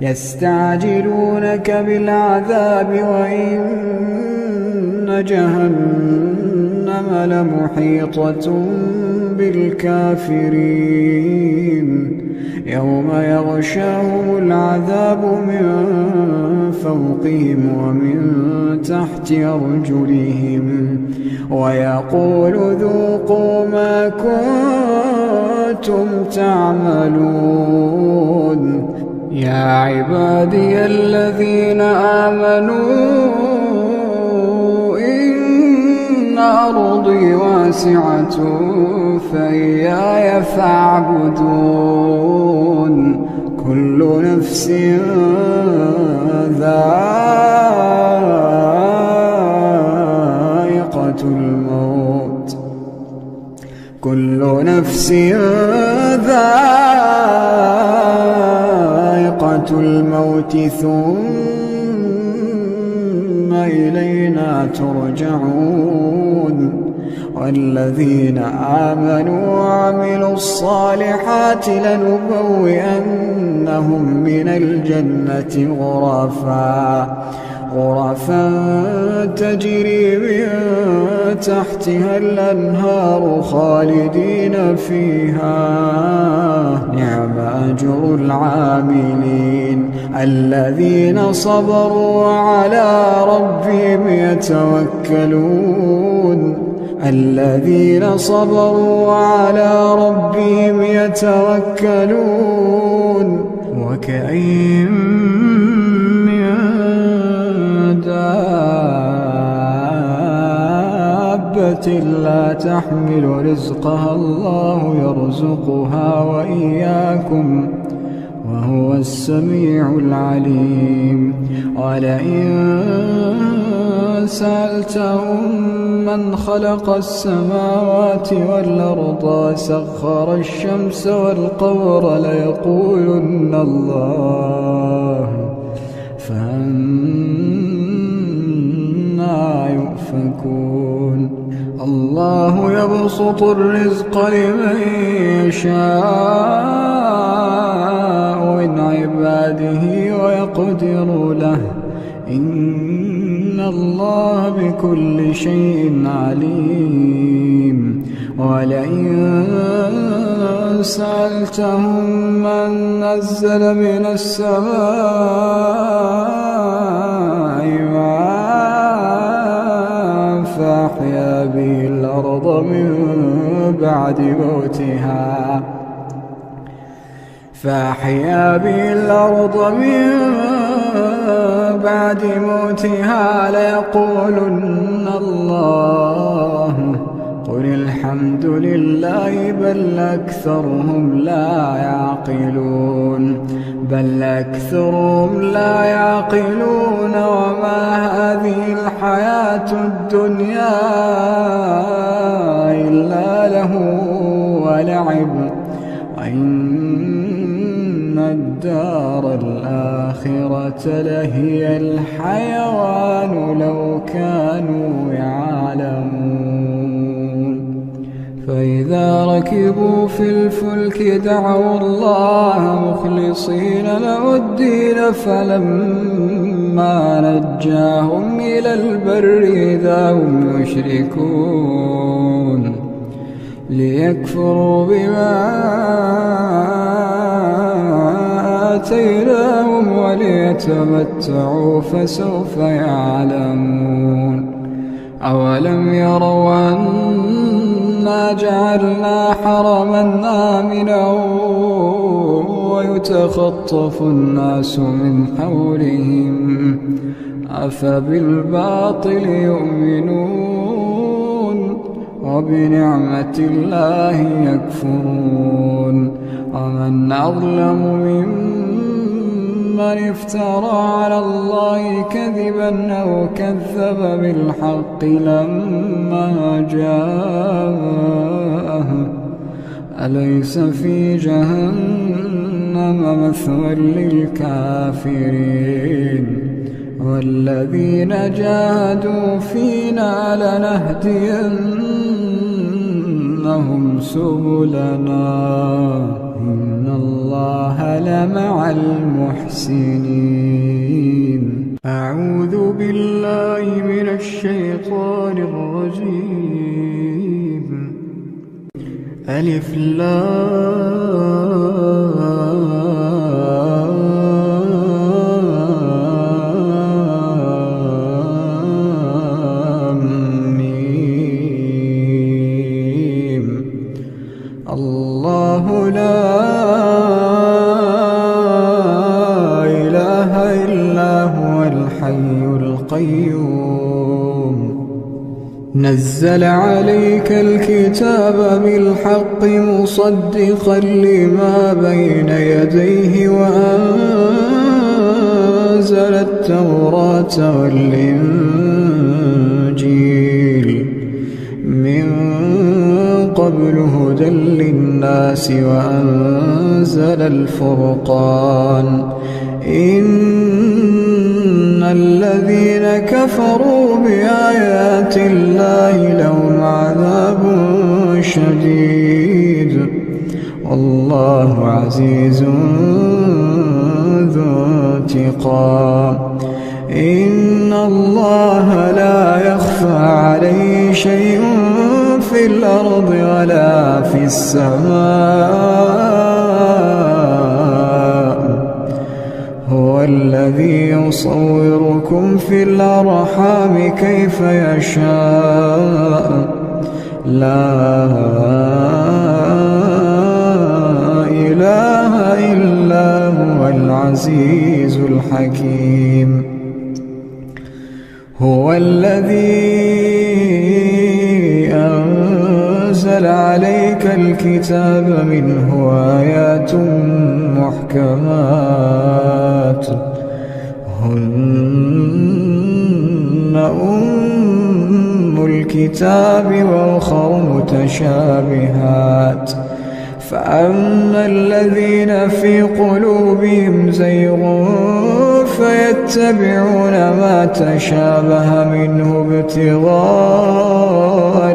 يستعجلونك بالعذاب وإن جهنم لمحيطة بالكافرين يوم يغشاهم العذاب من فوقهم ومن تحت أرجلهم ويقول ذوقوا ما كنتم تعملون. يا عبادي الذين آمنوا إن أرضي واسعة فإياي فاعبدون. كل نفس ذائقة الموت كل نفس ذائقة الموت ثم إلينا ترجعون. والذين آمنوا وعملوا الصالحات لنبوئنهم من الجنة غرفا تجري من تحتها الأنهار خالدين فيها نعم أجر العاملين الذين صبروا وعلى ربهم يتوكلون. الذين صبروا وعلى ربهم يتوكلون وكأين من دابة لا تحمل رزقها الله يرزقها وإياكم وهو السميع العليم ولئن سألتهم من خلق السماوات والأرض وسخر الشمس والقمر ليقولن الله فأنى يؤفكون الله يبسط الرزق لمن يشاء من عباده ويقدر له إن الله بكل شيء عليم ولئن سألتهم من نزل من السماء ماء فأحيا به الأرض من بعد موتها ليقولن الله قل الحمد لله بل أكثرهم لا يعقلون وما هذه الحياة الدنيا إلا له ولعب وإن الدار الآخرة لهي الحيوان لو كانوا يعلمون فإذا ركبوا في الفلك دعوا الله مخلصين له الدين فلما نجاهم إلى البر إذا هم يشركون ليكفروا بما آتيناهم وليتمتعوا فسوف يعلمون أولم يروا أنا جعلنا حرما آمنا ويتخطف الناس من حولهم أفبالباطل يؤمنون وبنعمة الله يكفرون ومن أظلم ممن افترى على الله كذبا أو كذب بالحق لما جاءه أليس في جهنم مثوى للكافرين والذين جاهدوا فينا لنهدينهم سبلنا إن الله لمع المحسنين أعوذ بالله من الشيطان الرجيم ألف لام ميم الله لا إله إلا هو الحي القيوم نزل عليك الكتاب بالحق مصدقا لما بين يديه وأنزل التوراة والإنجيل من قبل هدى للناس وأنزل الفرقان إن الذين كفروا بآيات الله لهم عذاب شديد والله عزيز ذو انتقام إن الله لا يخفى عليه شيء في الأرض ولا في السماء هو الذي يصوركم في الأرحام كيف يشاء لا إله إلا هو العزيز الحكيم. هو الذي أنزل عليك الكتاب منه آيات محكمات هن أم الكتاب وأخر متشابهات فأما الذين في قلوبهم زيغ فيتبعون ما تشابه منه ابتغاء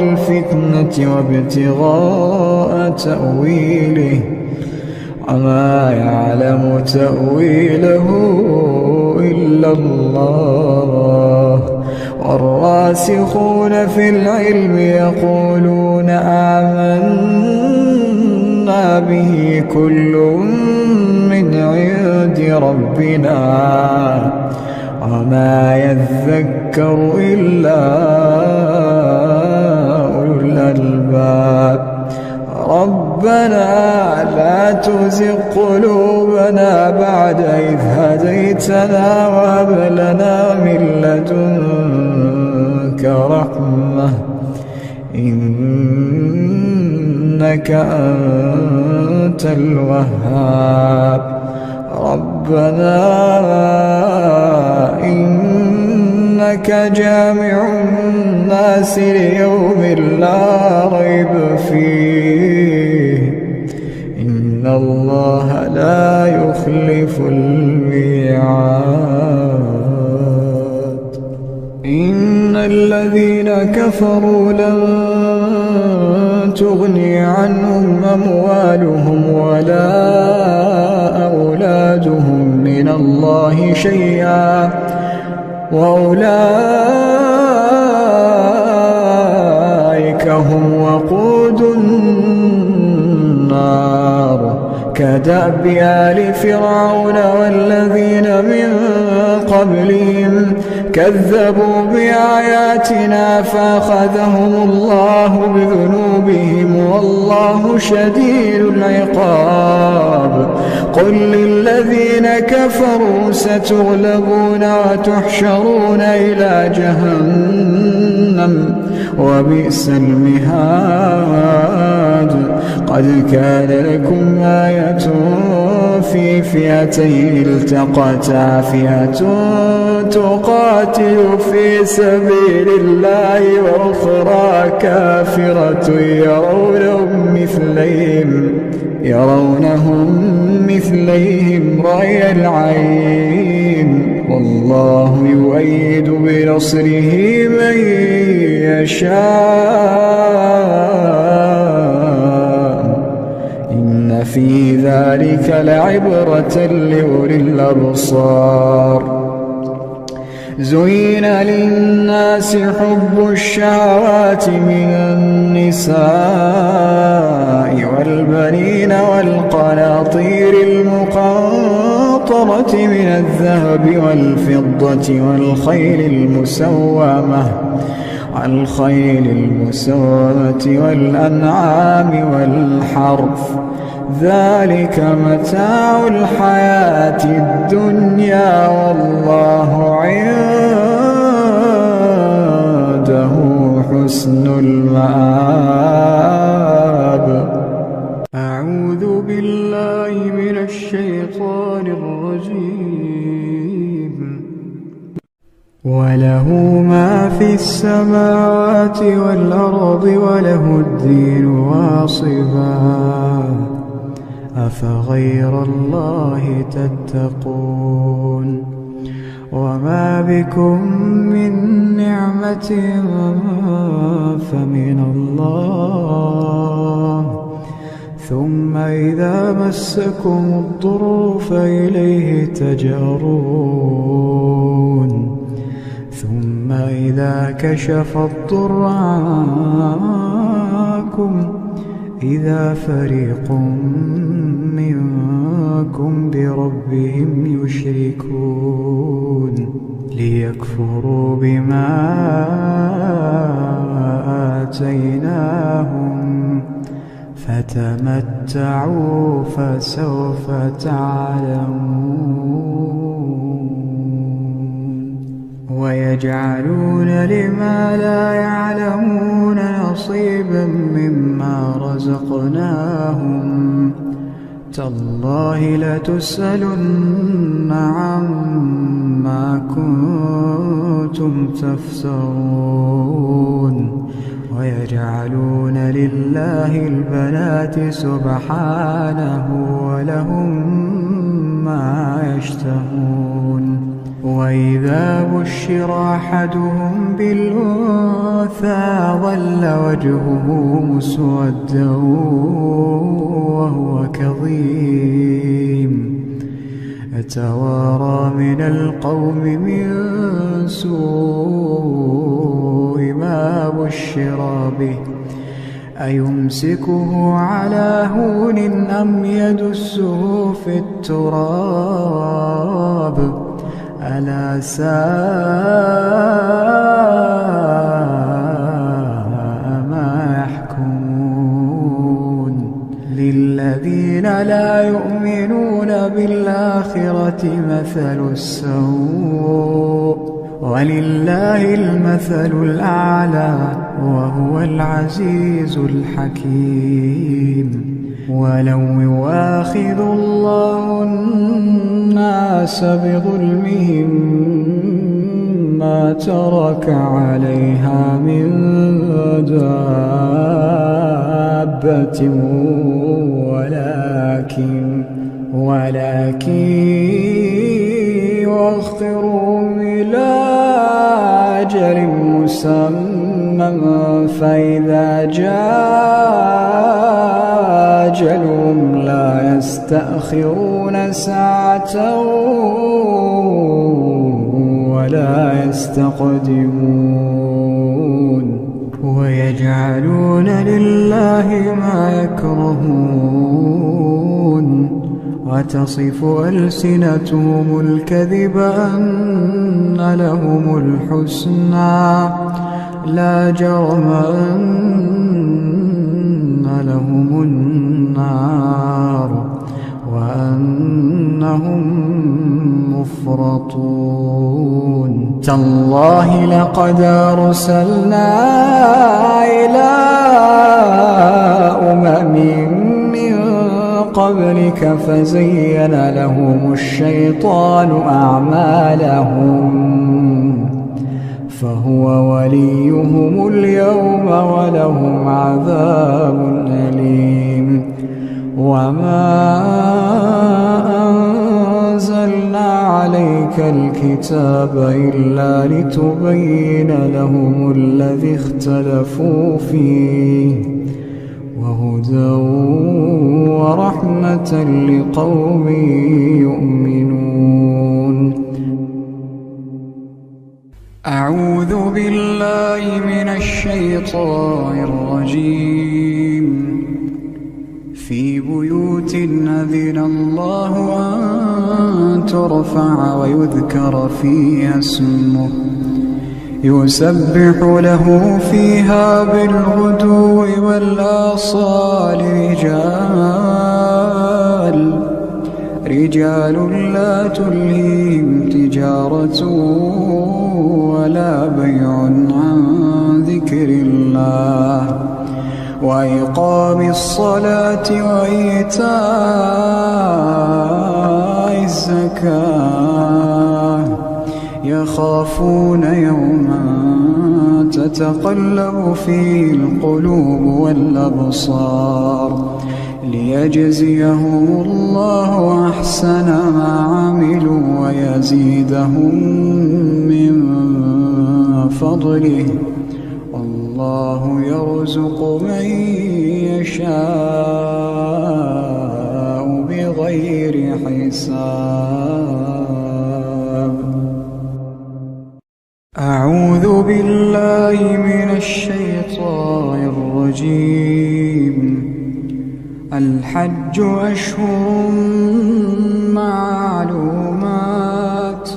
الفتنة وابتغاء تأويله وما يعلم تأويله إلا الله والراسخون في العلم يقولون آمنا به كل من عند ربنا وما يذكر إلا أولو الألباب. ربنا لا تزغ قلوبنا بعد إذ هديتنا وهب لنا من لدنك رحمة إنك أنت الوهاب. ربنا إنك جامع الناس ليوم لا ريب فيه إن الله لا يخلف الميعاد. إن الذين كفروا لن تغني عنهم أموالهم ولا أولادهم من الله شيئا وأولئك هم وقود النار كدأب آل فرعون والذين من قبلهم كذبوا بآياتنا فأخذهم الله بذنوبهم والله شديد العقاب. قل للذين كفروا ستغلبون وتحشرون إلى جهنم وبئس المهاد. قد كان لكم آية في فئتين التقتا فئة تقاتل في سبيل الله وأخرى كافرة يرونهم مثليهم رأي العين والله يؤيد بنصره من يشاء إن في ذلك لعبرة لأولي الأبصار. زين للناس حب الشهوات من النساء والبنين والقناطير المقنطرة من الذهب والفضة والخيل المسومة والأنعام والحرث ذلك متاع الحياة الدنيا والله عنده حسن المآب. أعوذ بالله من الشيطان الرجيم. وله ما في السماوات والأرض وله الدين واصبا أفغير الله تتقون. وما بكم من نعمة فمن الله ثم إذا مسكم الضر فإليه تجأرون ثم إذا كشف الضر عنكم إذا فريق منكم بربهم يشركون ليكفروا بما آتيناهم فتمتعوا فسوف تعلمون ويجعلون لما لا يعلمون نصيبا مما رزقناهم تالله لتسألن عما كنتم تفترون ويجعلون لله البنات سبحانه ولهم ما يشتهون وإذا بشر أحدهم بالأنثى ظل وجهه مسودا وهو كظيم يتوارى من القوم من سوء ما بشر به أيمسكه على هون أم يدسه في التراب ألا ساء ما يحكمون للذين لا يؤمنون بالآخرة مثل السوء ولله المثل الأعلى وهو العزيز الحكيم ولو يؤاخذ الله الناس بظلمهم ما ترك عليها من دابة ولكن يؤخرهم إلى أجل مسمى فإذا جاء أجلهم لا يستأخرون ساعة ولا يستقدمون ويجعلون لله ما يكرهون وتصف ألسنتهم الكذب أن لهم الحسنى لا جرم أن لهم النار وأنهم مفرطون تالله لقد أرسلنا إلى أمم من قبلك فزين لهم الشيطان أعمالهم فهو وليهم اليوم ولهم عذاب أليم وما أنزلنا عليك الكتاب إلا لتبين لهم الذي اختلفوا فيه وهدى ورحمة لقوم يؤمنون أعوذ بالله من الشيطان الرجيم في بيوت أذن الله أن ترفع ويذكر فيها اسمه يسبح له فيها بالغدو والآصال رجال لا تلهيهم تجارة ولا بيع عن ذكر الله وإقام الصلاة وإيتاء الزكاة يخافون يوما تتقلب فيه القلوب والأبصار ليجزيهم الله أحسن ما عملوا ويزيدهم من فضله والله يرزق من يشاء بغير حساب أعوذ بالله من الشيطان الرجيم الحج أشهر معلومات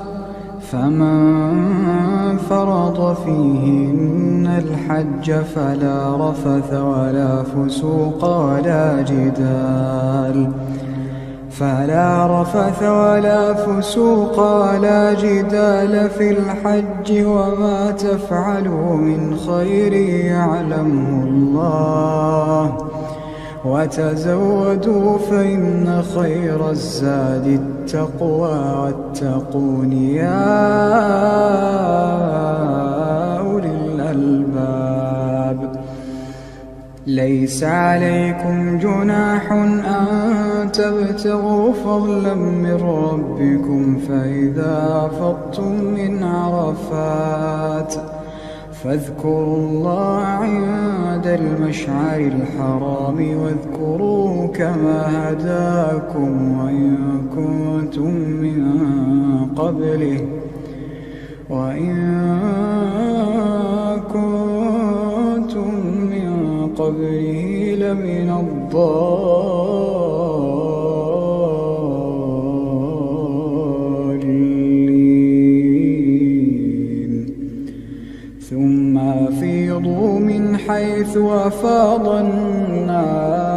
فمن فرض فيهن الحج فلا رفث ولا فسوق ولا جدال في الحج، وما تفعلوا من خير يعلمه الله، وتزودوا فإن خير الزاد التقوى، واتقون يا أولي الألباب. ليس عليكم جناح أن تبتغوا فضلا من ربكم، فإذا أفضتم من عرفات فاذكروا الله عند المشعر الحرام، واذكروه كما هداكم، وإن كنتم من قبله لمن الضالين. ثم أفيضوا من حيث أفاض الناس،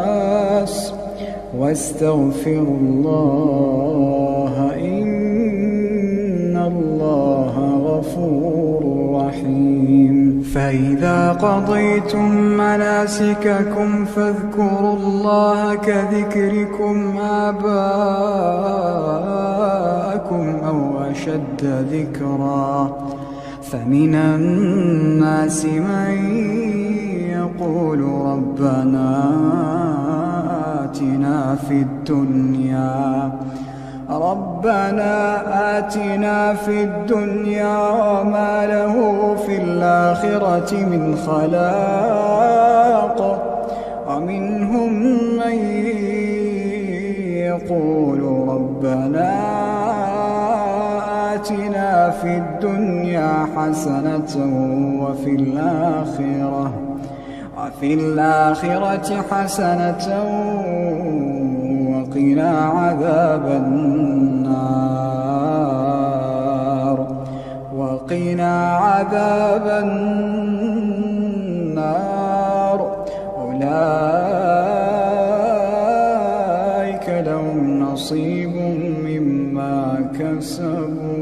واستغفروا الله، إن الله غفور رحيم. فإذا قضيتم مناسككم فاذكروا الله كذكركم آباءكم أو أشد ذكرا، فمن الناس من يقول ربنا آتنا في الدنيا وما له في الآخرة من خلاق، ومنهم من يقول ربنا آتنا في الدنيا حسنة وفي الآخرة حسنة وقنا عذاب النار. أولئك لهم نصيب مما كسبوا،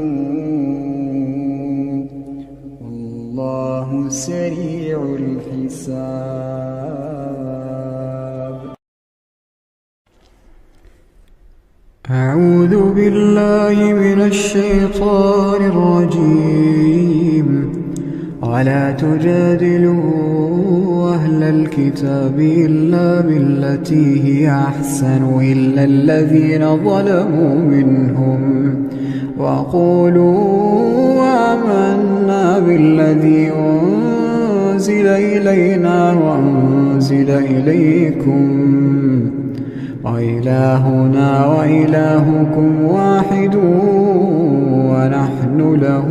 والله سريع الحساب. أعوذ بالله من الشيطان الرجيم. ولا تجادلوا أهل الكتاب إلا بالتي هي أحسن إلا الذين ظلموا منهم، وقولوا آمنا بالذي أنزل إلينا وأنزل إليكم وإلهنا وإلهكم واحد ونحن له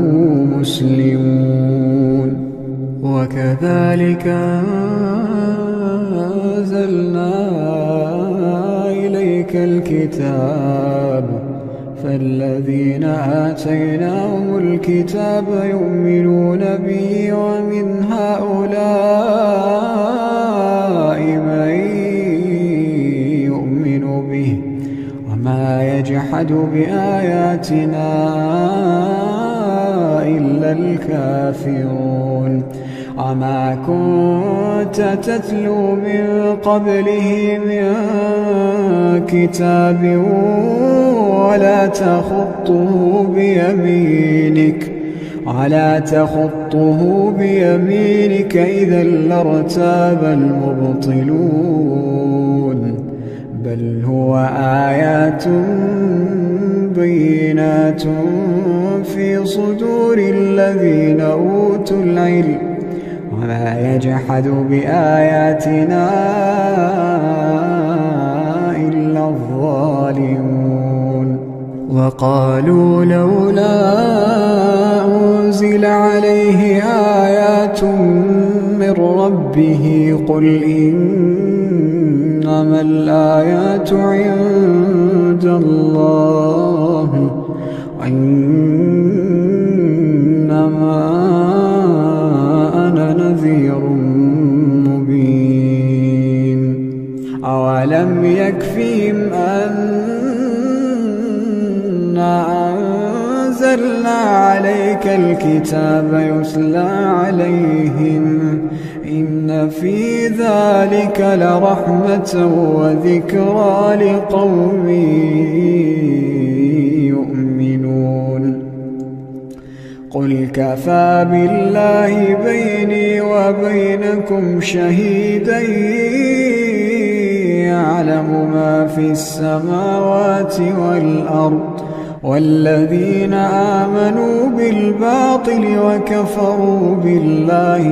مسلمون. وكذلك أنزلنا إليك الكتاب، فالذين آتيناهم الكتاب يؤمنون به، ومن هؤلاء من يؤمن به، وما يجحد بآياتنا إلا الكافرون. وما كنت تتلو من قبله من كتاب ولا تخطه بيمينك إذا لارتاب المبطلون، بل هو آيات بينات في صدور الذين أوتوا العلم، وما يجحد بآياتنا إلا الظالمون. وقالوا لولا أنزل عليه آيات من ربه، قل إنما الآيات عند الله، وإنما أنا نذير يكفيهم أنا أنزلنا عليك الكتاب يتلى عليهم إن في ذلك لرحمة وذكرى لقوم يؤمنون قل كفى بالله بيني وبينكم شهيدا يعلم ما في السماوات والأرض والذين آمنوا بالباطل وكفروا بالله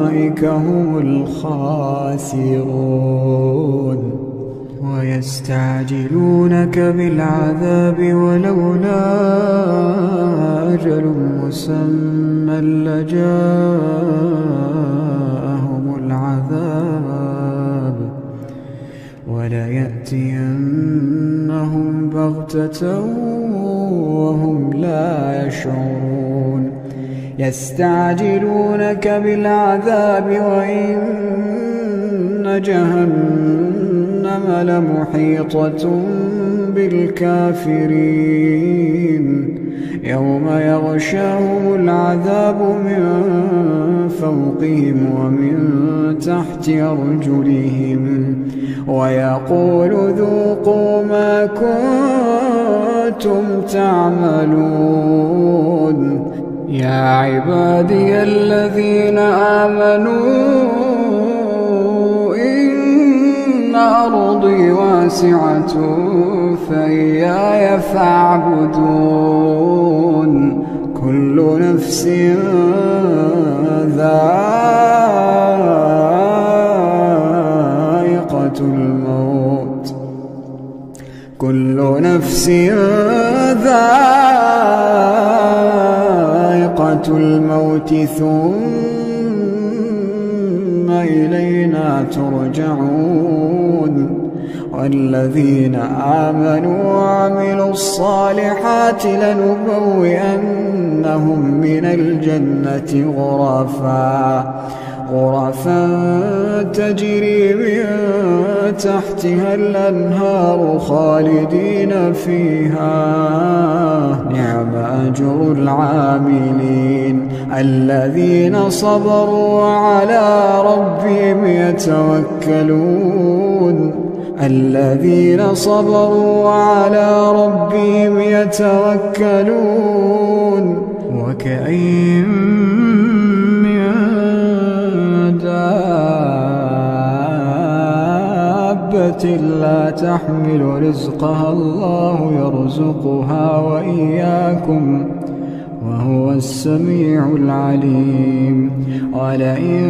أولئك هم الخاسرون ويستعجلونك بالعذاب ولولا أجل مسمى لجاءهم العذاب وليأتينهم بغتة وهم لا يشعرون يستعجلونك بالعذاب وإن جهنم لمحيطة بالكافرين يوم يغشاهم العذاب من فوقهم ومن تحت أرجلهم ويقول ذوقوا ما كنتم تعملون يا عبادي الذين آمنوا إن أرضي واسعة فإياي فاعبدون كل نفس ذائقة الموت كل نفس ذائقة الموت ثم إلينا ترجعون والذين آمنوا وعملوا الصالحات لنبوئنهم من الجنة غرفا تجري من تحتها الأنهار خالدين فيها نعم أجر العاملين الذين صبروا وعلى ربهم يتوكلون الذين صبروا وعلى ربهم يتوكلون وكأين من دابة لا تحمل رزقها الله يرزقها وإياكم وهو السميع العليم ولئن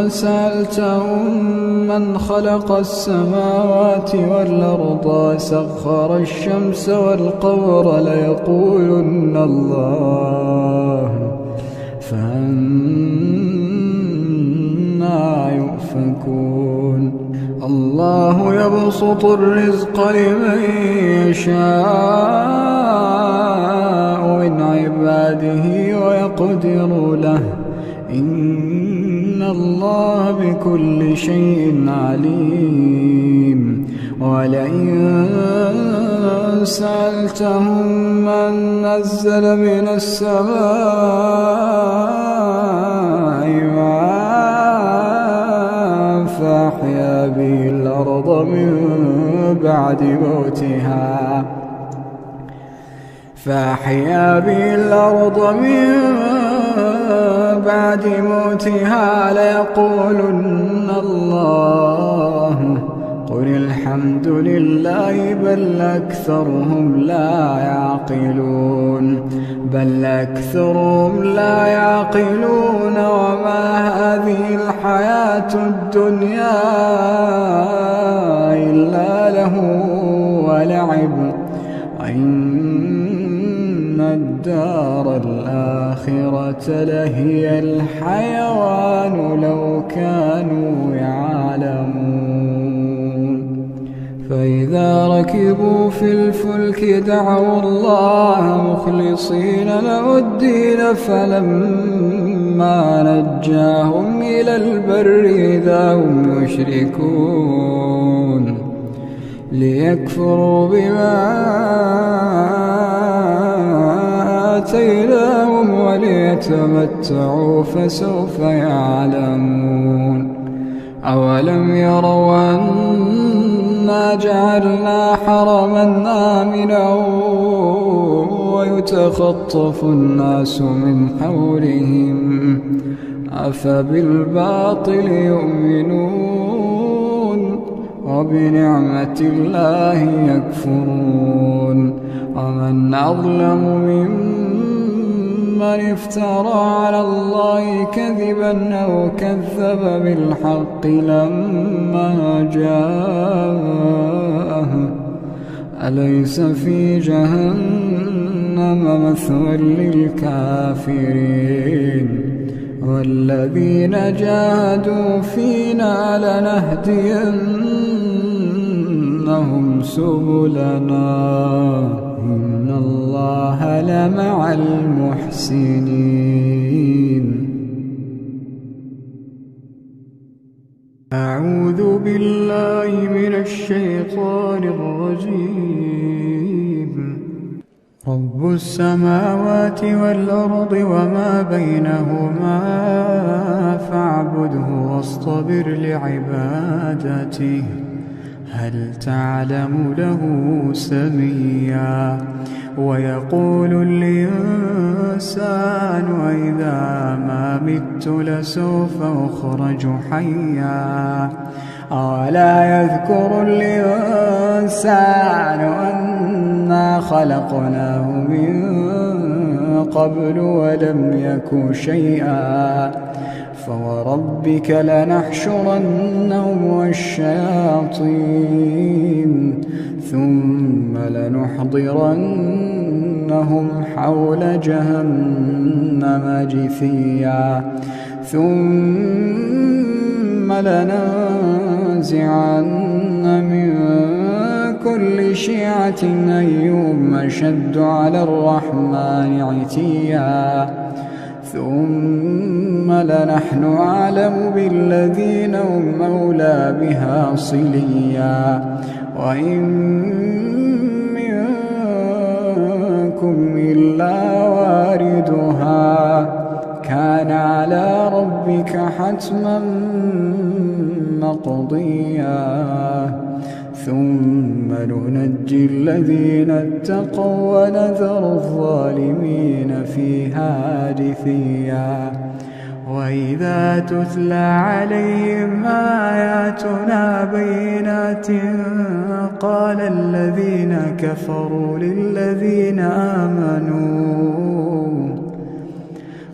سألتهم من خلق السماوات والأرض سخر الشمس والقمر ليقولن الله فأنى يؤفكون الله يبسط الرزق لمن يشاء من عباده ويقدر له إن الله بكل شيء عليم ولئن سألتهم من نزل من السماء ماء فأحيا به الأرض من بعد موتها ليقولن الله قل الحمد لله بل أكثرهم لا يعقلون وما هذه الحياة الدنيا إلا له ولعب وإن الدار الآخرة لهي الحيوان لو كانوا يعلمون فإذا ركبوا في الفلك دعوا الله مخلصين له الدين فلما نجاهم إلى البر إذا هم يشركون ليكفروا بما آتيناهم وليتمتعوا فسوف يعلمون أولم يروا أنا جعلنا حرما آمنا ويتخطف الناس من حولهم أفبالباطل يؤمنون وبنعمة الله يكفرون ومن أظلم ممن افترى على الله كذبا أو كذب بالحق لما جاءه أليس في جهنم مثوى للكافرين والذين جاهدوا فينا لنهدينهم سبلنا إن الله لمع المحسنين. أعوذ بالله من الشيطان الرجيم. رب السماوات والأرض وما بينهما فاعبده واصطبر لعبادته هل تعلم له سميا ويقول الإنسان إذا ما مت لسوف أخرج حيا أولا يذكر الإنسان أنا خلقناه من قبل ولم يك شيئا فوربك لنحشرنهم والشياطين ثم لنحضرنهم حول جهنم جثيا ثم لننزعن من كل شيعة أيهم أشد على الرحمن عتيا ثم لنحن أعلم بالذين هم أولى بها صليا وإن منكم إلا واردها كان على ربك حتما مقضيا ثم ننجي الذين اتقوا ونذر الظالمين فيها جثيا وإذا تتلى عليهم آياتنا بينات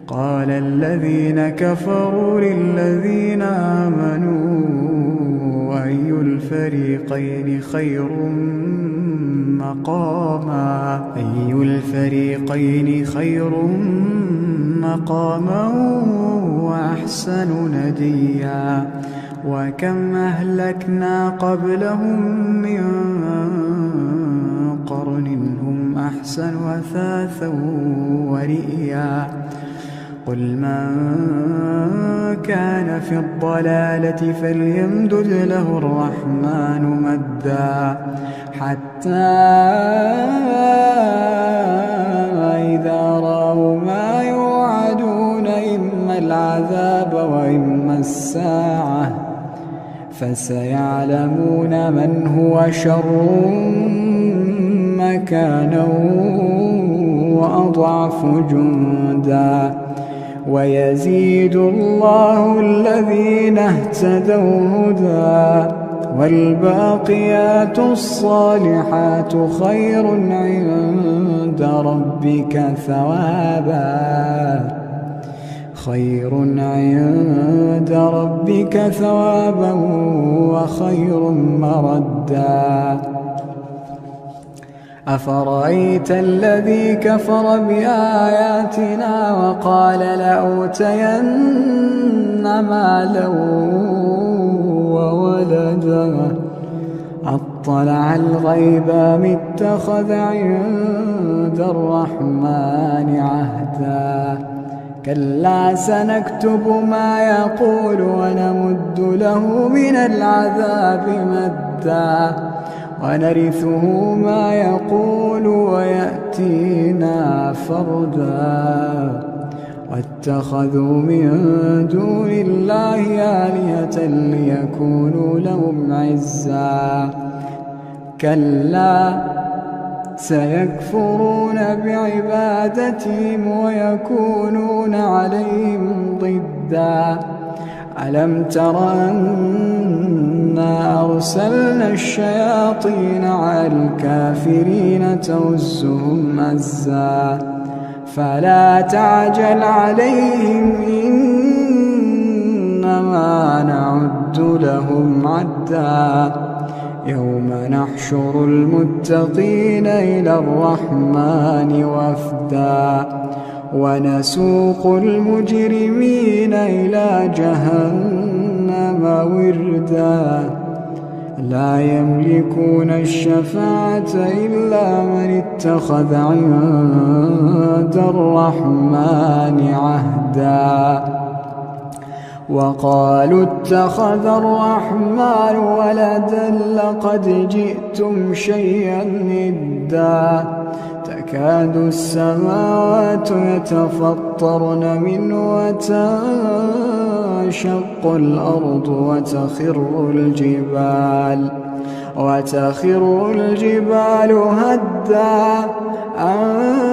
قال الذين كفروا للذين آمنوا أي الفريقين خير مقاما وأحسن نديا وكم أهلكنا قبلهم من قرن هم أحسن أثاثا ورئيا قل من كان في الضلالة فليمدد له الرحمن مدا حتى إذا رأوا ما يوعدون إما العذاب وإما الساعة فسيعلمون من هو شر مكانا وأضعف جندا ويزيد الله الذين اهتدوا هدى والباقيات الصالحات خير عند ربك ثوابا وخير مردا أفرأيت الذي كفر بآياتنا وقال لأوتين مالا وولدا اطلع الغيب أم اتخذ عند الرحمن عهدا كلا سنكتب ما يقول ونمد له من العذاب مدا ونرثه ما يقول ويأتينا فردا واتخذوا من دون الله آلهة ليكونوا لهم عزا كلا سيكفرون بعبادتهم ويكونون عليهم ضدا ألم تر أنا أرسلنا الشياطين على الكافرين تؤزهم أزا فلا تعجل عليهم إنما نعد لهم عدا يوم نحشر المتقين إلى الرحمن وفدا ونسوق المجرمين إلى جهنم وردا لا يملكون الشفاعة إلا من اتخذ عند الرحمن عهدا وقالوا اتخذ الرحمن ولدا لقد جئتم شيئا إدا تكاد السماوات يتفطرن منه وتنشق الأرض وتخر الجبال هدا أن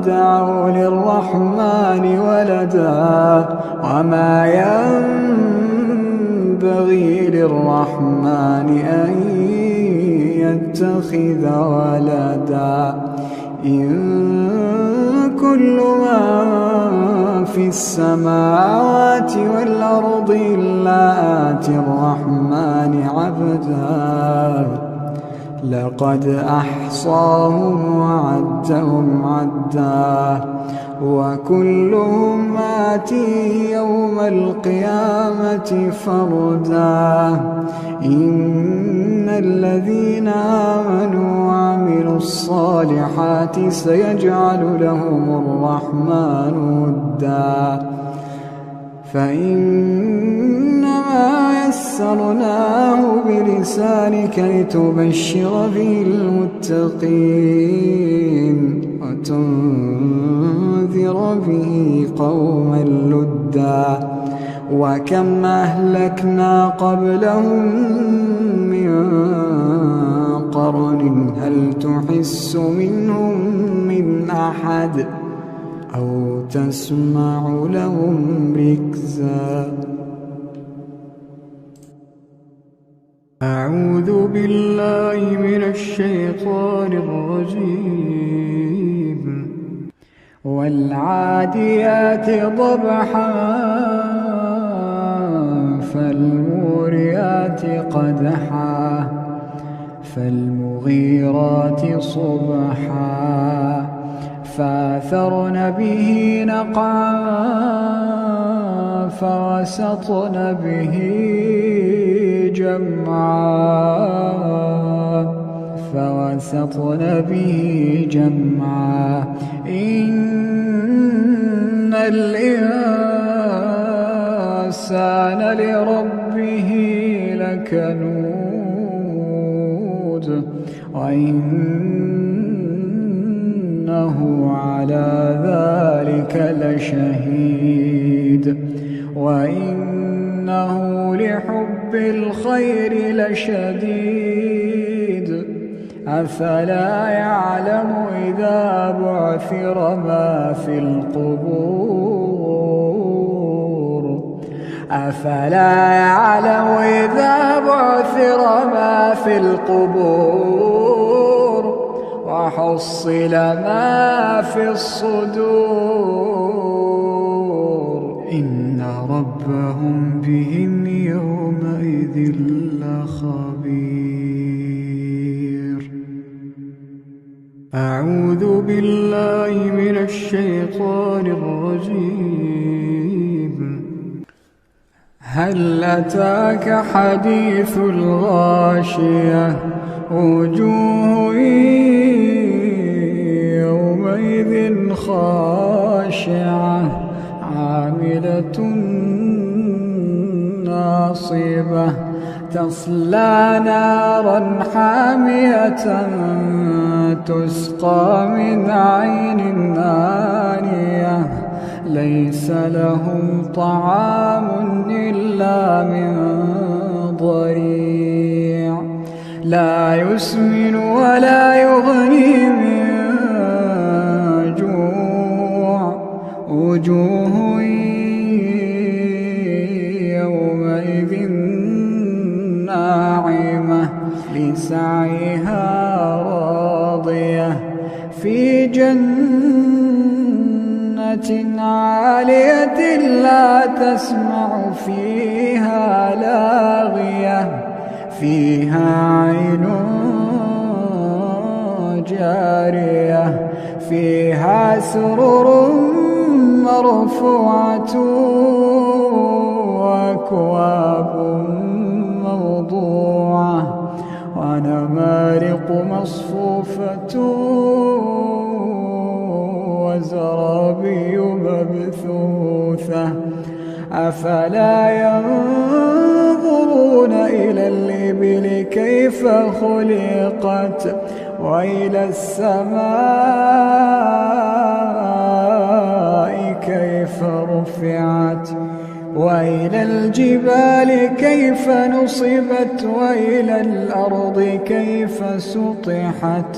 دعوا للرحمن ولدا وما ينبغي للرحمن أن يتخذ ولدا إن كل من في السماوات والأرض إلا آتي الرحمن عبدا لقد أحصاهم وعدهم عدا وكلهم آتيه يوم القيامة فردا إن الذين آمنوا وعملوا الصالحات سيجعل لهم الرحمن ودا فإنما يسرناه بلسانك لتبشر به المتقين وتنذر به قوما لدا وكم أهلكنا قبلهم من قرن هل تحس منهم من أحد أو تسمع لهم ركزا أعوذ بالله من الشيطان الرجيم والعاديات ضبحا فالموريات قدحا فالمغيرات صبحا فأثرن به نقعا فوسطن به جمعا إن الإنسان لربه لكنود وإنه على ذلك لشهيد وإنه لحب الخير لشديد أفلا يعلم إذا بعثر ما في القبور أفلا يعلم إذا بعثر ما في القبور وحصل ما في الصدور إن ربهم بهم يومئذ لخبير أعوذ بالله من الشيطان الرجيم هل أتاك حديث الغاشية وجوه يومئذ خاشعة عاملة ناصبة تصلى نارا حامية تسقى من عين آنية ليس لهم طعام إلا من ضريع لا يسمن ولا يغني من جوع وجوه يومئذ ناعمة لسعيها راضية في جنة عالية لا تسمع فيها لاغية فيها عين جارية فيها سرر مرفوعة وأكواب موضوعة ونمارق مصفوفة وزرابي مبثوثة أفلا ينظرون إلى الإبل كيف خلقت وإلى السماء كيف رفعت وإلى الجبال كيف نصبت وإلى الأرض كيف سطحت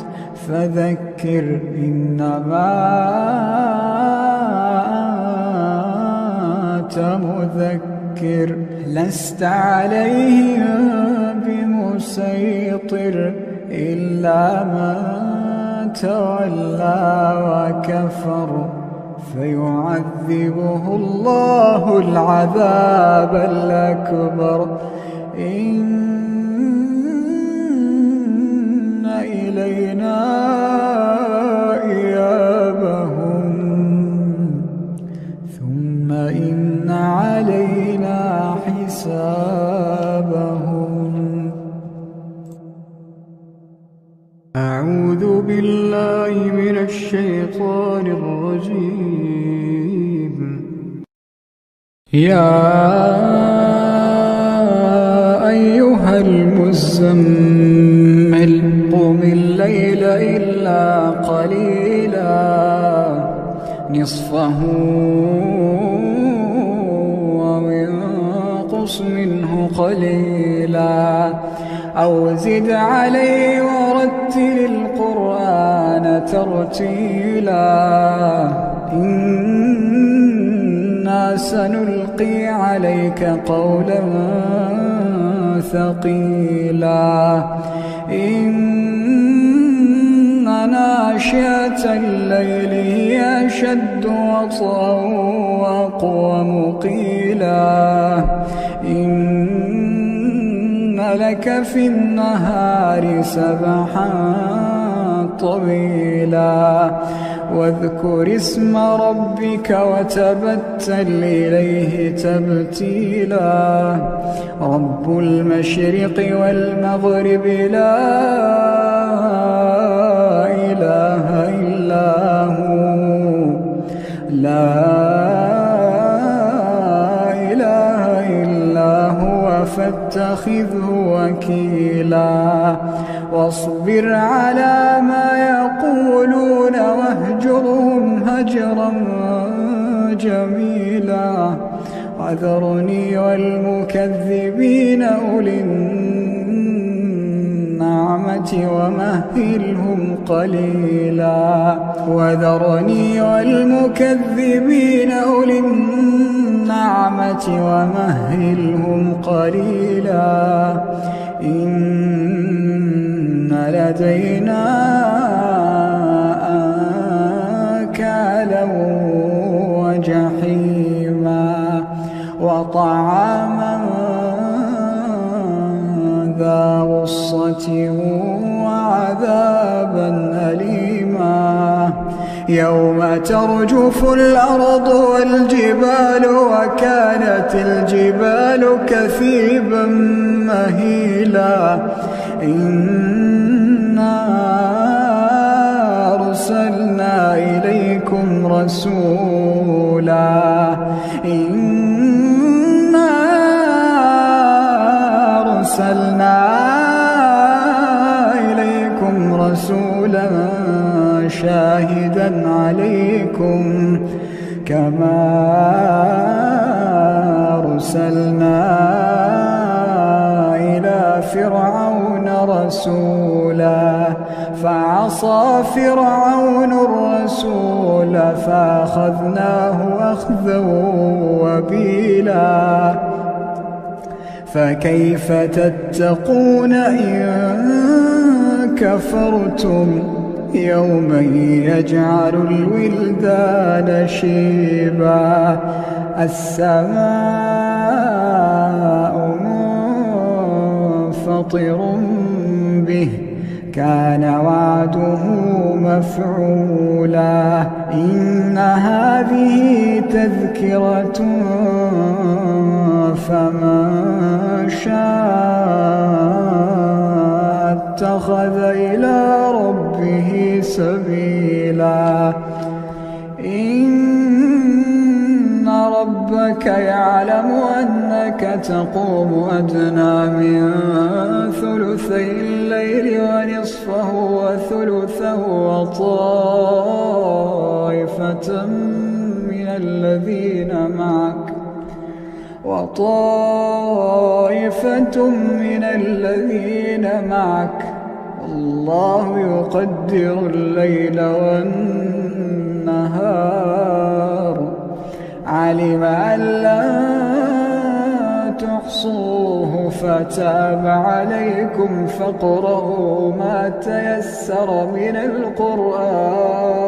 فذكر إنما أنت مذكر لست عليهم بمسيطر إلا من تولى وكفر فيعذبه الله العذاب الأكبر إن إلينا إيابهم ثم إن علينا حسابهم. أعوذ بالله من الشيطان الرجيم. يا أيها المزمل قم الليل إلا قليلا نصفه وانقص منه قليلا أو زد عليه ورتل القرآن ترتيلا إنا سنلقي عليك قولا ثقيلا إن ناشئة الليل هي أشد وطئا وأقوم قيلا إن لك في النهار سبحا طويلا واذكر اسم ربك وتبتل إليه تبتيلا رب المشرق والمغرب لا إله إلا هو فاتخذه وكيلا واصبر على ما يقولون واهجرهم هجرا جميلا وذرني والمكذبين أولي النعمة ومهلهم قليلا وذرني والمكذبين أولي النعمة ومهلهم قليلا إن لدينا أنكالا وجحيما وطعاما ذا غصة وعذابا أليما يوم ترجف الأرض والجبال وكانت الجبال كثيبا مهيلا إنا أرسلنا إليكم رسولا شاهدا عليكم كما أرسلنا إلى فرعون رسولا فعصى فرعون الرسول فأخذناه أخذا وبيلا فكيف تتقون إن كفرتم يوما يجعل الولدان شيبا السماء منفطر به كان وعده مفعولا إن هذه تذكرة فمن شاء اتخذ إلى ربه سبيلا إن ربك يعلم أنك تقوم أدنى من ثلثي الليل ونصفه وثلثه وطائفة من الذين معك والله يقدر الليل والنهار علم أن لا تحصوه فتاب عليكم فاقرؤوا ما تيسر من القرآن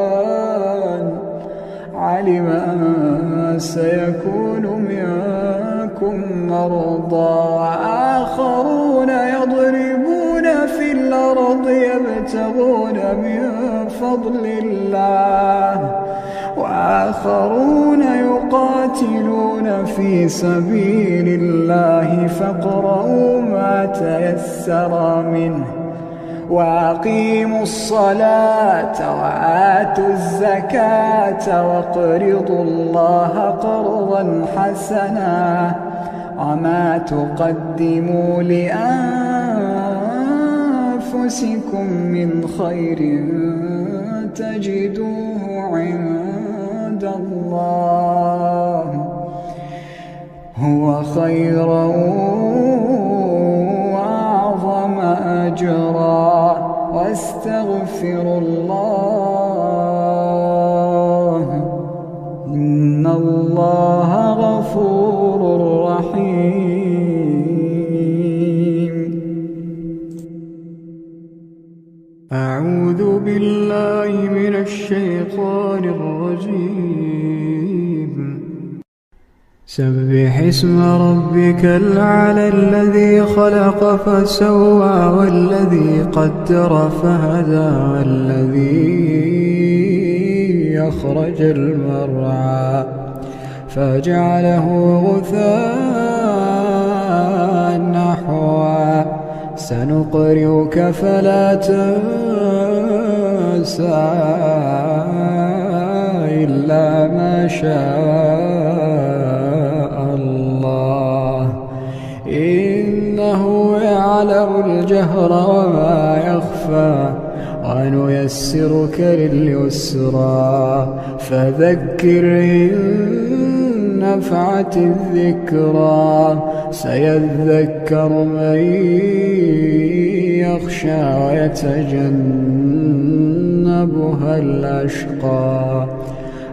علم أن سيكون منكم مرضى وآخرون يضربون في الأرض يبتغون من فضل الله وآخرون يقاتلون في سبيل الله فاقرؤوا ما تيسر منه وأقيموا الصلاة وآتوا الزكاة واقرضوا الله قرضا حسنا وما تقدموا لأنفسكم من خير تجدوه عند الله هو خيرا وأعظم أجرا واستغفروا الله إن الله غفور رحيم أعوذ بالله من الشيطان الرجيم سبح اسم ربك الأعلى الذي خلق فسوى والذي قدر فهدى والذي أخرج المرعى فجعله غثاء نحوا سنقرئك فلا تنسى إلا ما شاء الله إنه يعلم الجهر وما يخفى ونيسرك لليسرى فذكر إن نفعت الذكرى سيذكر من يخشى ويتجنبها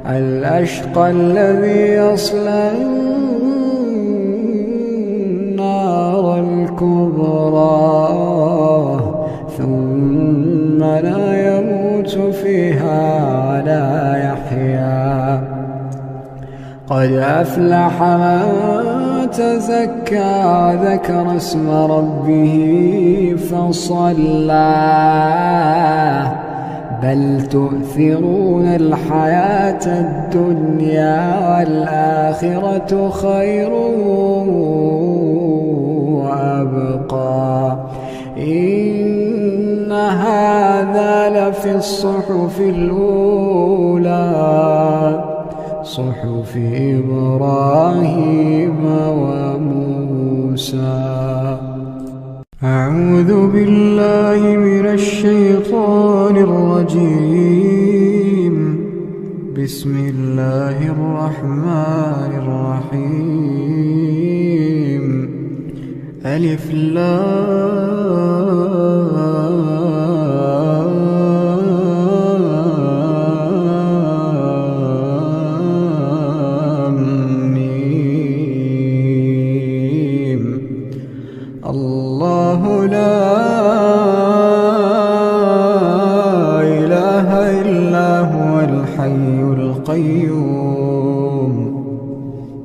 الأشقى الذي يصلى النار الكبرى ثم لا يموت فيها ولا يحيا قد أفلح من تزكى وذكر اسم ربه فصلى بل تؤثرون الحياة الدنيا والآخرة خير وأبقى إن هذا لفي الصحف الأولى صحف إبراهيم وموسى. أعوذ بالله من الشيطان الرجيم. بسم الله الرحمن الرحيم. ألف لام ميم. الله لا إله إلا هو الحي القيوم.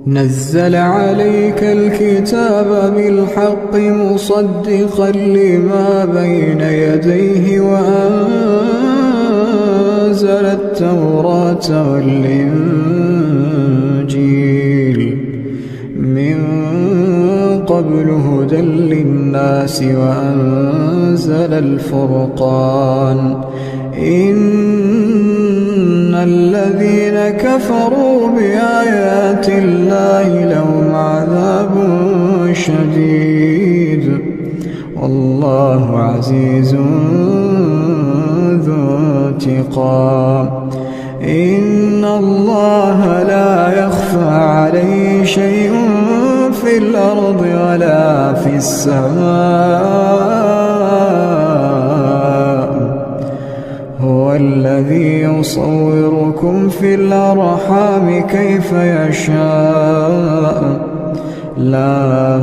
نزل عليك الكتاب بالحق مصدقا لما بين يديه وأنزل التوراة والإنجيل من قبل هدى للناس وأنزل الفرقان. إن الذين كفروا بآيات الله لهم عذاب شديد والله عزيز ذو انتقام. إن الله لا يخفى عليه شيء في الأرض ولا في السماء. هو الذي يصوركم في الأرحام كيف يشاء لا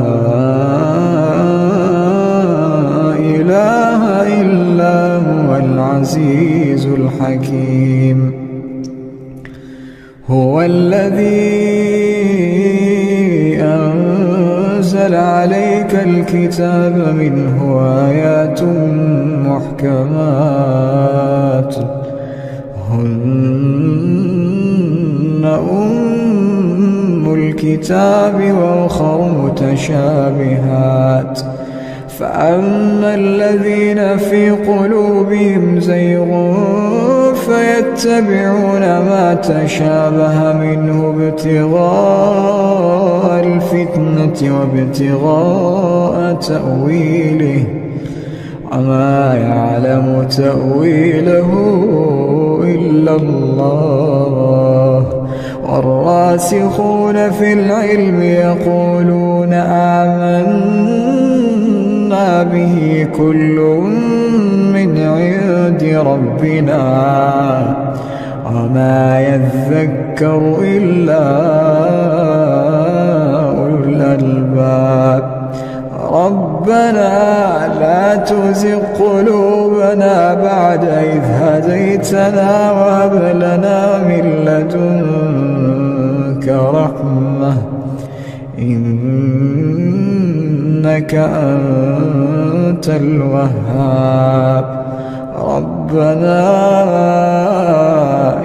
إله إلا هو العزيز الحكيم. هو الذي أنزل عليك الكتاب منه آيات محكمات هن أم الكتاب وأخر متشابهات. فأما الذين في قلوبهم زيغ فيتبعون ما تشابه منه ابتغاء الفتنة وابتغاء تأويله وما يعلم تأويله إلا الله. والراسخون في العلم يقولون آمنا به كل من عند ربنا وما يذكر إلا أولو الألباب. ربنا لا تزغ قلوبنا بعد إذ هديتنا وهب لنا من لدنك رحمة إنك أنت الوهاب. ربنا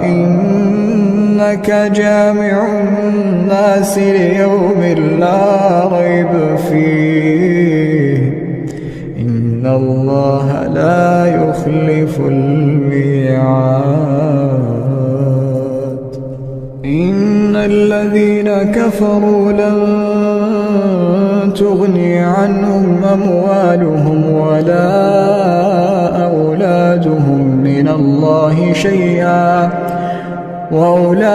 إنك جامع الناس ليوم لا ريب فيه إن الله لا يخلف الميعاد. إن الذين كفروا لن تغني عنهم أموالهم ولا أولادهم من الله شيئا وأولئك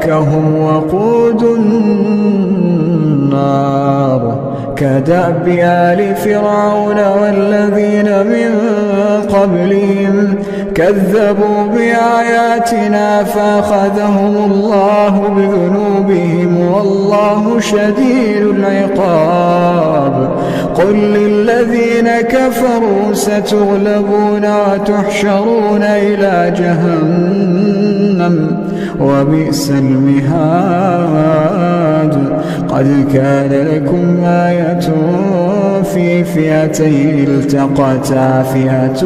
هم وقود النار. كدأب آل فرعون والذين من قبلهم كذبوا بآياتنا فأخذهم الله بذنوبهم والله شديد العقاب. قل للذين كفروا ستغلبون وتحشرون إلى جهنم وبئس المهاد. قد كان لكم آية في في فئتين التقتا فئة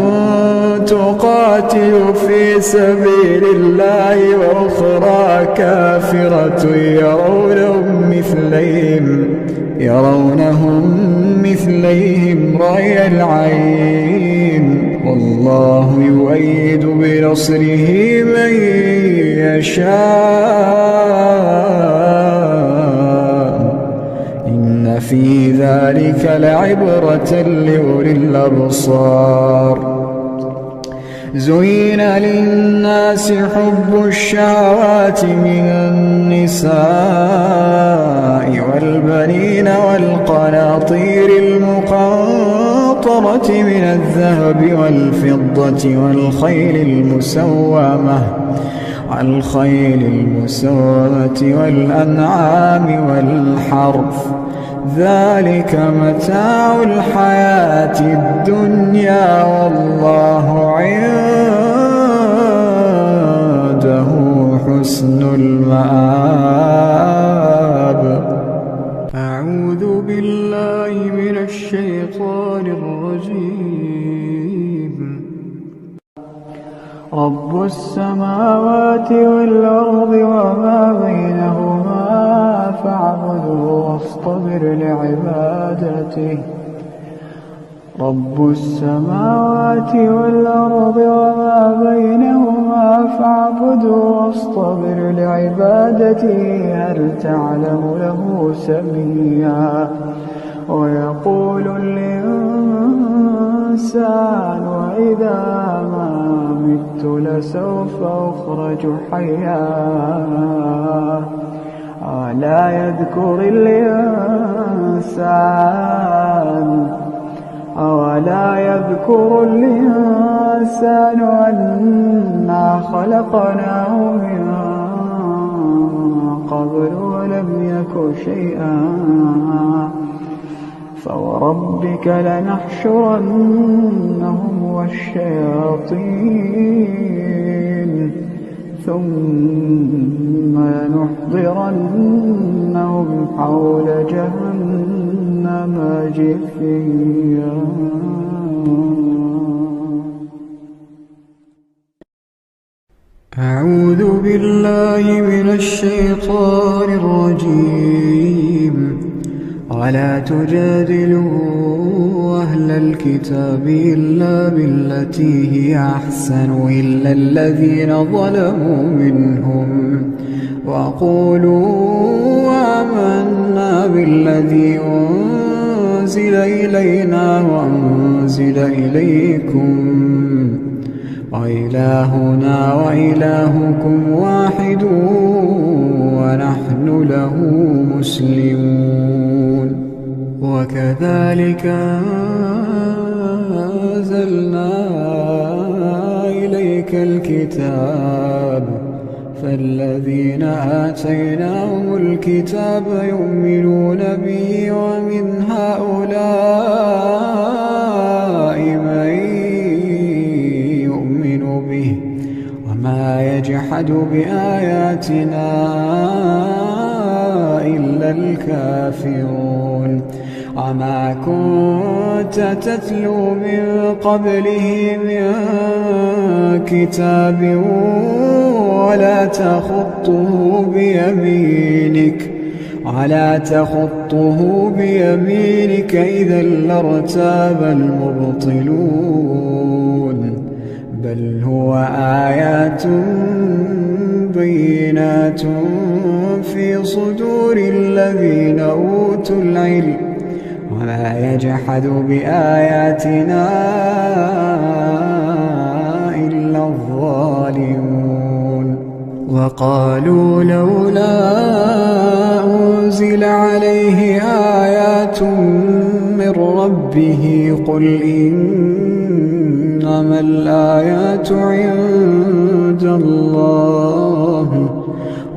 تقاتل في سبيل الله وأخرى كافرة يرونهم مثليهم رأي العين والله يؤيد بنصره من يشاء إن في ذلك لعبرة لأولي الأبصار زين للناس حب الشهوات من النساء والبنين والقناطير المقنطرة من الذهب والفضة والخيل المسومة والأنعام والحرث ذلك متاع الحياة الدنيا والله عنده حسن المآب. أعوذ بالله من الشيطان الرجيم. رب السماوات والأرض وما بينهما فاعبده واصطبر لعبادته. رب السماوات والأرض وما بينهما فاعبده واصطبر لعبادته هل تعلم له سميا ويقول الإنسان وإذا ما مت لسوف أخرج حيا ألا يذكر الإنسان أنا خلقناه من قبل ولم يك شيئا فوربك لنحشرنهم والشياطين ثم لنحضرنهم حول جهنم جثيا. أعوذ بالله من الشيطان الرجيم. ولا تجادلوا أهل الكتاب إلا بالتي هي أحسن إلا الذين ظلموا منهم وقولوا آمنا بالذي أنزل إلينا وأنزل إليكم وإلهنا وإلهكم واحد ونحن له مسلمون. وكذلك أنزلنا إليك الكتاب فالذين آتيناهم الكتاب يؤمنون به ومن هؤلاء من يؤمن به وما يجحد بآياتنا إلا الكافرون. وما كنت تتلو من قبله من كتاب ولا تخطه بيمينك إذا لارتاب المبطلون بل هو آيات بينات في صدور الذين أوتوا العلم وما يجحد بآياتنا إلا الظالمون. وقالوا لولا أنزل عليه آيات من ربه قل إنما الآيات عند الله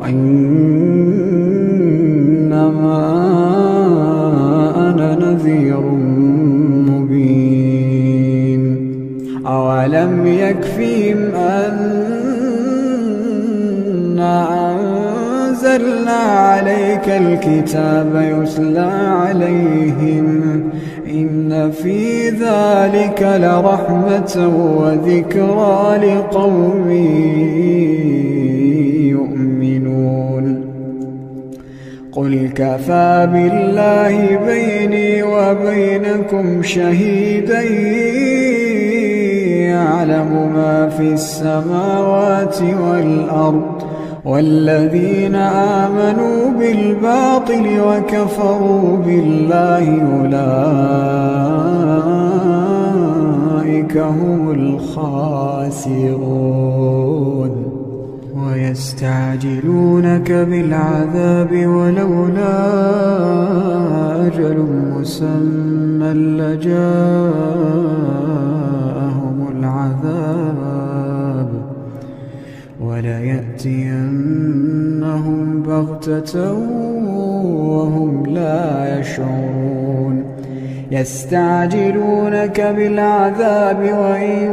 وإنما أنا نذير مبين. أولم يكفهم أنا أنزلنا عليك الكتاب يتلى عليهم إن في ذلك لرحمة وذكرى لقوم يؤمنون قل كفى بالله بيني وبينكم شهيدا يعلم ما في السماوات والأرض والذين آمنوا بالباطل وكفروا بالله أولئك هم الخاسرون ويستعجلونك بالعذاب ولولا أجل مسمى لجاءهم العذاب وليأتينهم بغتة وهم لا يشعرون يستعجلونك بالعذاب وإن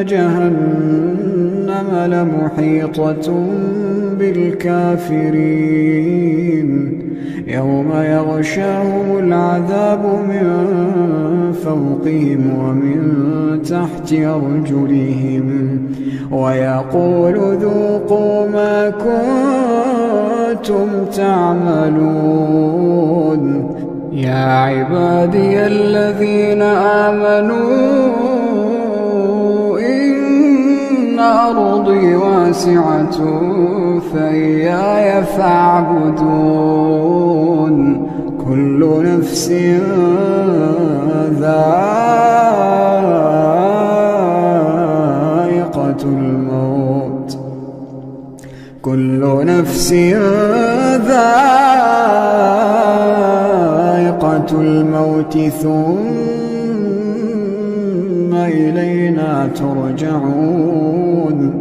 جهنم لمحيطة بالكافرين يوم يغشاهم العذاب من فوقهم ومن تحت أرجلهم ويقول ذوقوا ما كنتم تعملون يا عبادي الذين آمنوا إن أرضي واسعة فإياي فاعبدون كل نفس ذائقة الموت كل نفس ذائقة الموت ثم إلينا ترجعون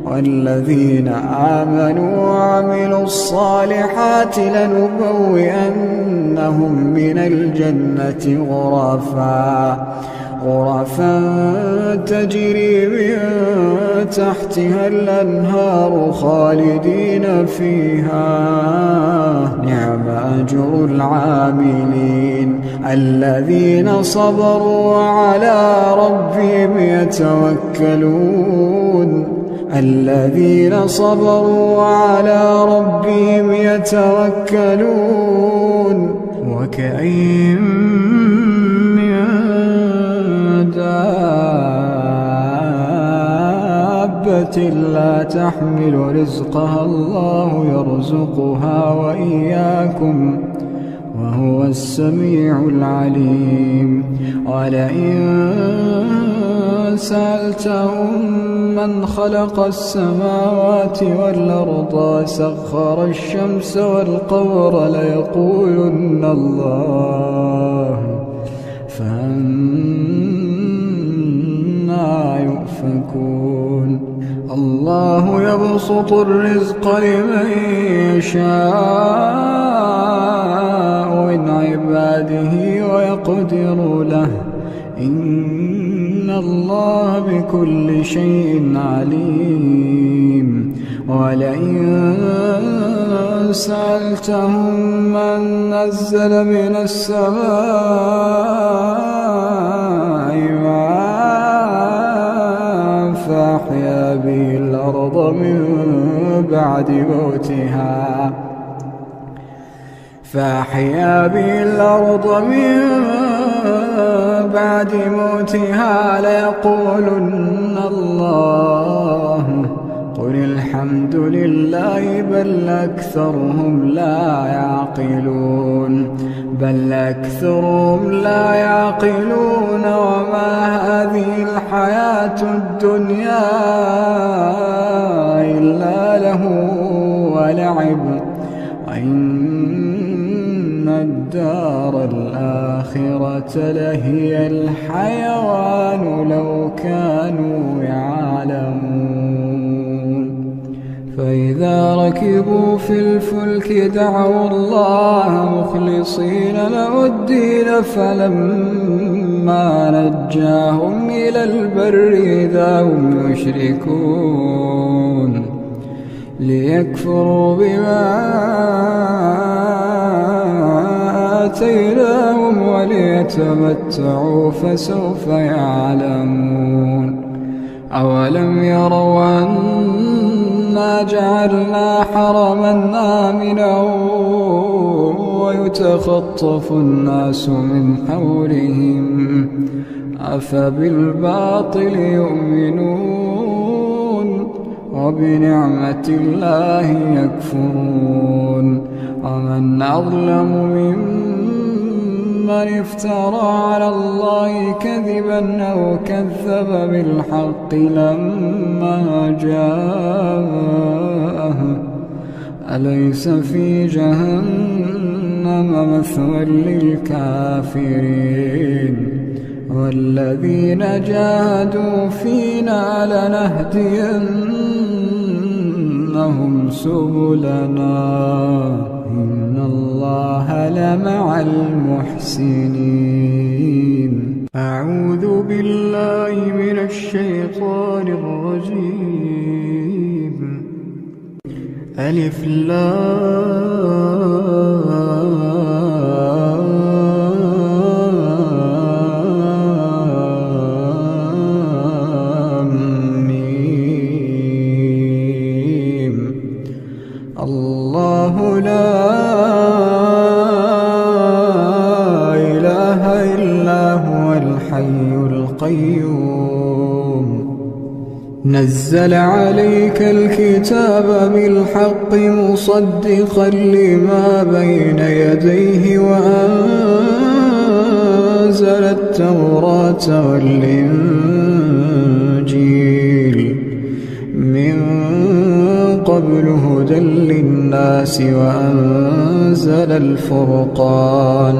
والذين آمنوا وعملوا الصالحات لنبوئنهم من الجنة غرفا تجري من تحتها الأنهار خالدين فيها نعم أجر العاملين الذين صبروا وعلى ربهم يتوكلون الذين صبروا وعلى ربهم يتوكلون وكأين من دابة لا تحمل رزقها الله يرزقها وإياكم وهو السميع العليم ولئن سألتهم من خلق السماوات والأرض سخر الشمس والقمر ليقولن الله فأنى يؤفكون الله يبسط الرزق لمن يشاء من عباده ويقدر له إن الله بكل شيء عليم ولئن سألتهم من نزل من السماء ماء فأحيا به الأرض من بعد موتها ليقولن الله قل الحمد لله بل أكثرهم لا يعقلون وما هذه الحياة الدنيا إلا له ولعب وإن الدار الآخرة لهي الحيوان لو كانوا يعلمون فإذا ركبوا في الفلك دعوا الله مخلصين له الدين فلما نجاهم إلى البر إذا هم يشركون ليكفروا بما آتيناهم وليتمتعوا فسوف يعلمون. أولم يروا أنا جعلنا حرما آمنا ويتخطف الناس من حولهم أفبالباطل يؤمنون وبنعمة الله يكفرون. ومن أظلم ممن افترى على الله كذبا أو كذب بالحق لما جاءه أليس في جهنم مثوى للكافرين. والذين جاهدوا فينا لنهدينهم سبلنا إن الله لمع المحسنين. أعوذ بالله من الشيطان الرجيم. ألف لام ميم. الله لا إله إلا هو الحي القيوم. نزل عليك الكتاب بالحق مصدقا لما بين يديه وأنزل التوراة والإنجيل من قبل هدى للناس وأنزل الفرقان.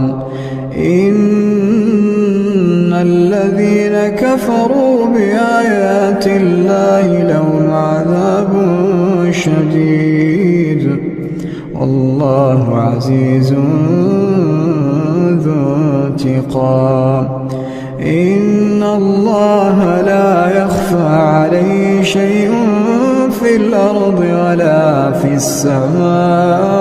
إن الذين كفروا بآيات الله لهم عذاب شديد والله عزيز ذو انتقام. إن الله لا يخفى عليه شيء في الأرض ولا في السماء.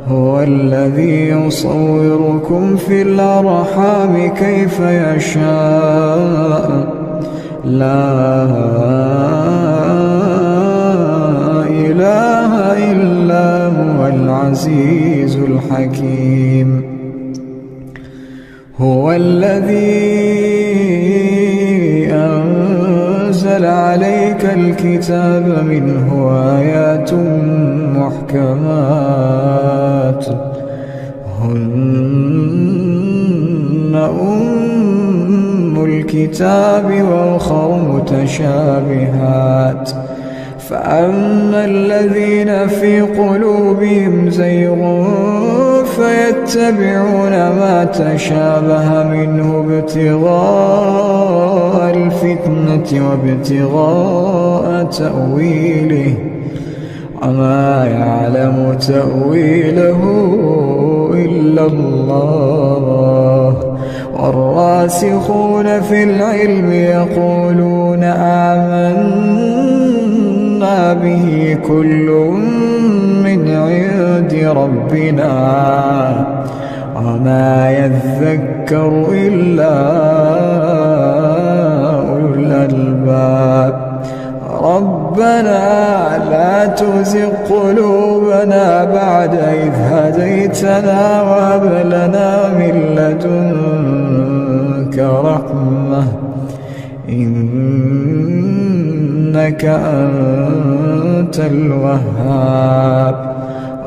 هو الذي يصوركم في الأرحام كيف يشاء لا إله إلا هو العزيز الحكيم. هو الذي أنزل عليك الكتاب منه آيات محكمات هن أم الكتاب وأخر متشابهات. فأما الذين في قلوبهم زيغ فيتبعون ما تشابه منه ابتغاء الفتنة وابتغاء تأويله وما يعلم تأويله إلا الله. والراسخون في العلم يقولون آمنا به كل من عند ربنا وما يذكر إلا أولو الألباب. ربنا لا تزغ قلوبنا بعد إذ هديتنا وهب لنا من لدنك رحمة إنك أنت الوهاب.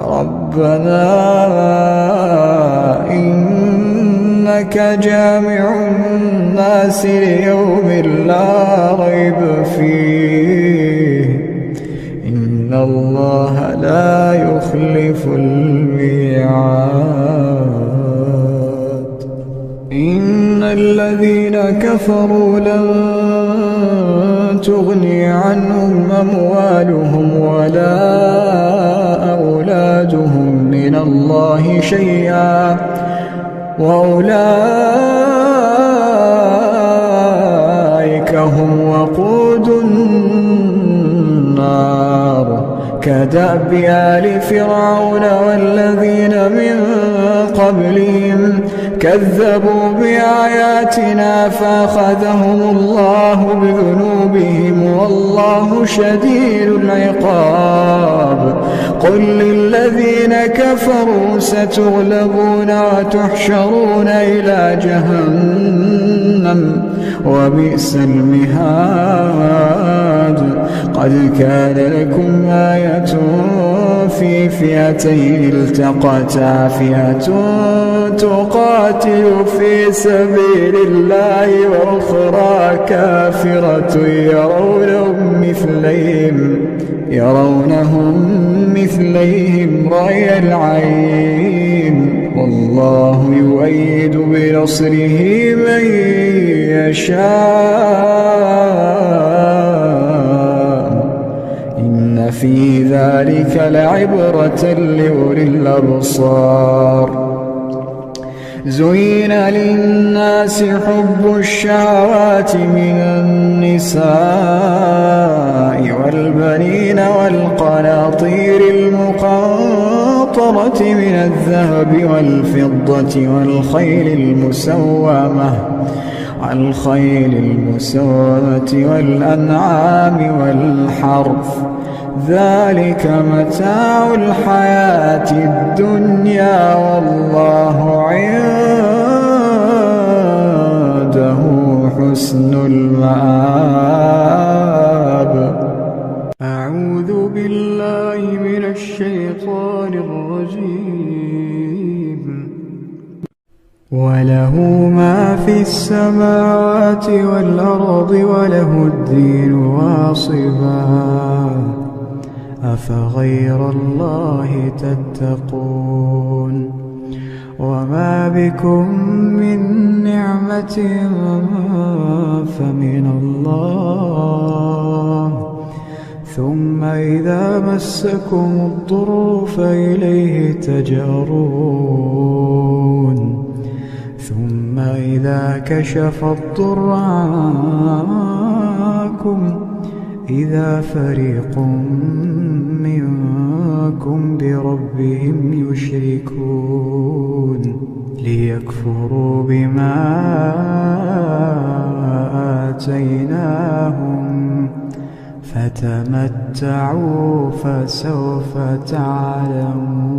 ربنا إنك جامع الناس ليوم لا ريب فيه إن الله لا يخلف الميعاد. إن الذين كفروا لن تغني عنهم أموالهم ولا أولادهم من الله شيئا وأولئك هم وقود النار. كدأب آل فرعون والذين من قبلهم كذبوا بآياتنا فأخذهم الله بذنوبهم والله شديد العقاب. قل للذين كفروا ستغلبون وتحشرون إلى جهنم وبئس المهاد. قد كان لكم آية في فئتين التقتا فئة تقاتل في سبيل الله وأخرى كافرة يرونهم مثليهم رأي العين والله يؤيد بنصره من يشاء إن في ذلك لعبرة لأولي الأبصار. زين للناس حب الشهوات من النساء والبنين والقناطير المقنطرة من الذهب والفضة والخيل المسومة والأنعام والحرث ذلك متاع الحياة الدنيا والله عنده حسن المآب. أعوذ بالله من الشيطان الرجيم. وله ما في السماوات والأرض وله الدين واصبا أفغير الله تتقون. وما بكم من نعمة فمن الله ثم إذا مسكم الضر فإليه تجأرون ثم إذا كشف الضر عنكم إذا فريق منكم بربهم يشركون ليكفروا بما آتيناهم فتمتعوا فسوف تعلمون.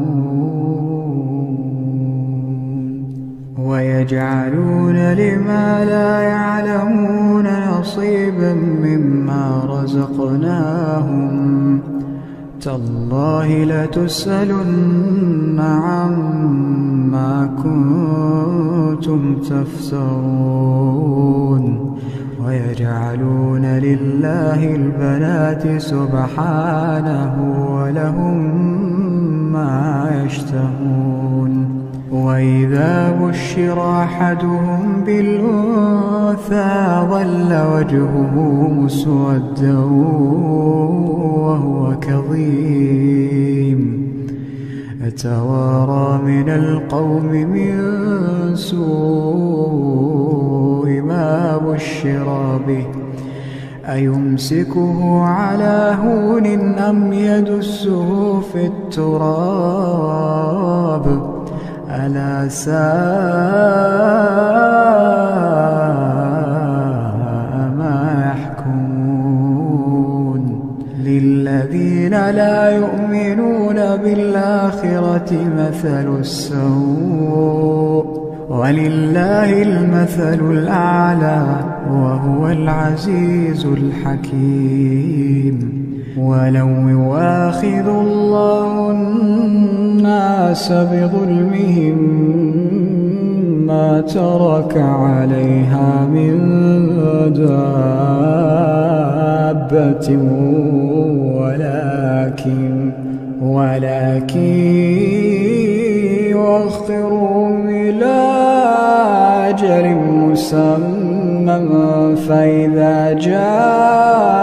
ويجعلون لما لا يعلمون نصيبا مما رزقناهم تالله لتسألن عما كنتم تفترون. ويجعلون لله البنات سبحانه ولهم ما يشتهون. وإذا بشر أحدهم بالأنثى ظل وجهه مسودا وهو كظيم يتوارى من القوم من سوء ما بشر به أيمسكه على هون أم يدسه في التراب ألا ساء ما يحكمون. للذين لا يؤمنون بالآخرة مثل السوء ولله المثل الأعلى وهو العزيز الحكيم. ولو يؤاخذ الله الناس بظلمهم ما ترك عليها من دابة ولكن يؤخرهم إلى أجل مسمى فإذا جاء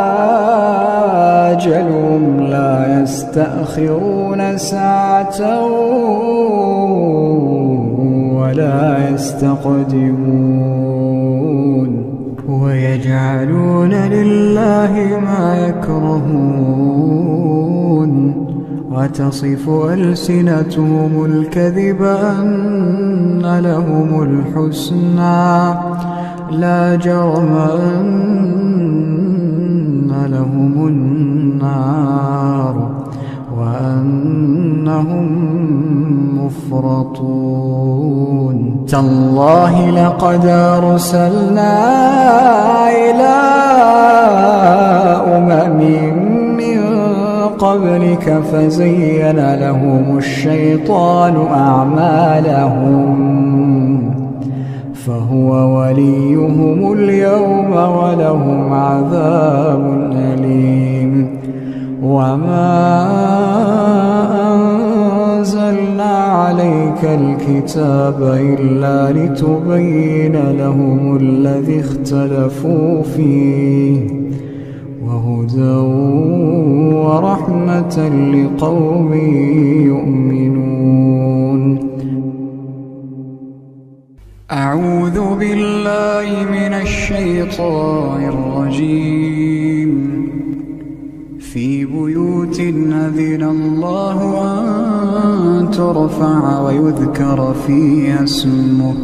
أجلهم لا يستأخرون ساعة ولا يستقدمون. ويجعلون لله ما يكرهون وتصف ألسنتهم الكذب أن لهم الحسنى لا جرم أن لهم النار وأنهم مفرطون تالله لقد أرسلنا إلى أمم من قبلك فزين لهم الشيطان أعمالهم فهو وليهم اليوم ولهم عذاب أليم وما أنزلنا عليك الكتاب إلا لتبين لهم الذي اختلفوا فيه وهدى ورحمة لقوم يؤمنون. أعوذ بالله من الشيطان الرجيم. في بيوت أذن الله أن ترفع ويذكر فيها اسمه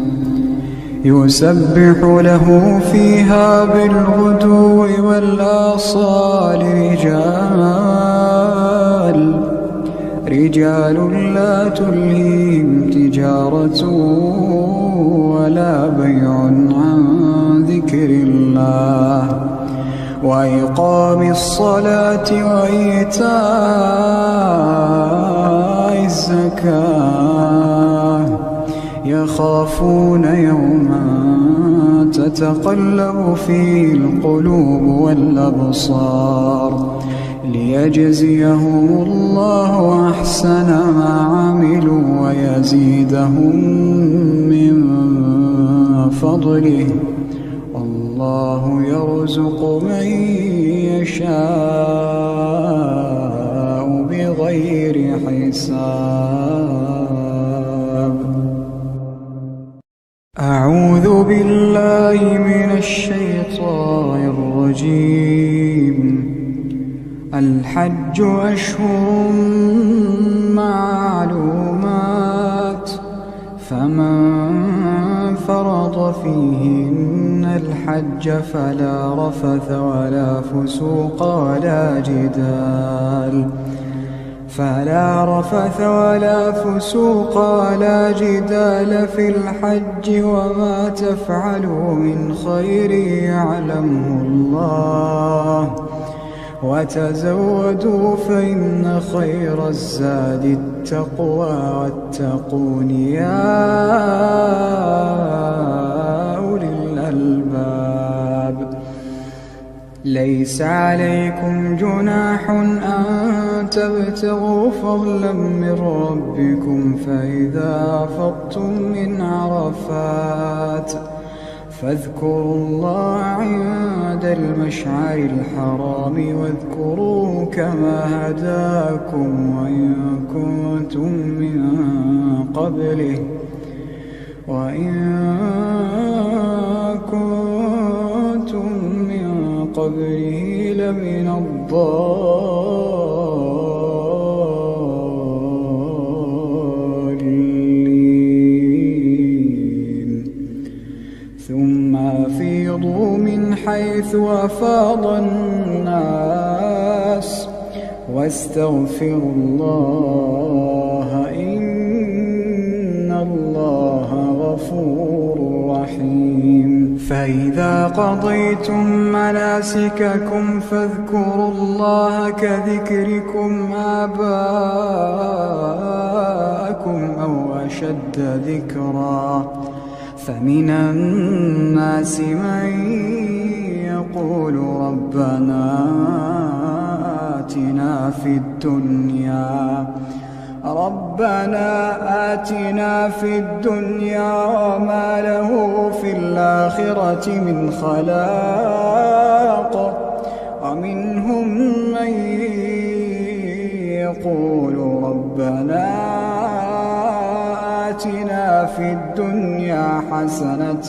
يسبح له فيها بالغدو والآصال رجال لا تلهيهم تجارة ولا بيع عن ذكر الله وإقام الصلاة وإيتاء الزكاة يخافون يوما تتقلب فيه القلوب والأبصار ليجزيهم الله أحسن ما عملوا ويزيدهم من فضله والله يرزق من يشاء بغير حساب. أعوذ بالله من الشيطان الرجيم. الحج أشهر معلومات فمن فرض فيهن الحج فلا رفث ولا فسوق ولا جدال في الحج وما تفعلوا من خير يعلمه الله وتزودوا فإن خير الزاد التقوى واتقون يا أولي الألباب. ليس عليكم جناح أن تبتغوا فضلا من ربكم فإذا أفضتم من عرفات فاذكروا الله عند المشعر الحرام واذكروه كما هداكم وإن كنتم من قبله لمن الضالين. ثم أفيضوا من حيث أفاض الناس واستغفروا الله إن الله غفور رحيم. فإذا قضيتم مناسككم فاذكروا الله كذكركم آباءكم أو أشد ذكرا فمن الناس من يقول ربنا آتنا في الدنيا وما له في الآخرة من خلاق ومنهم من يقول ربنا آتنا في الدنيا حسنة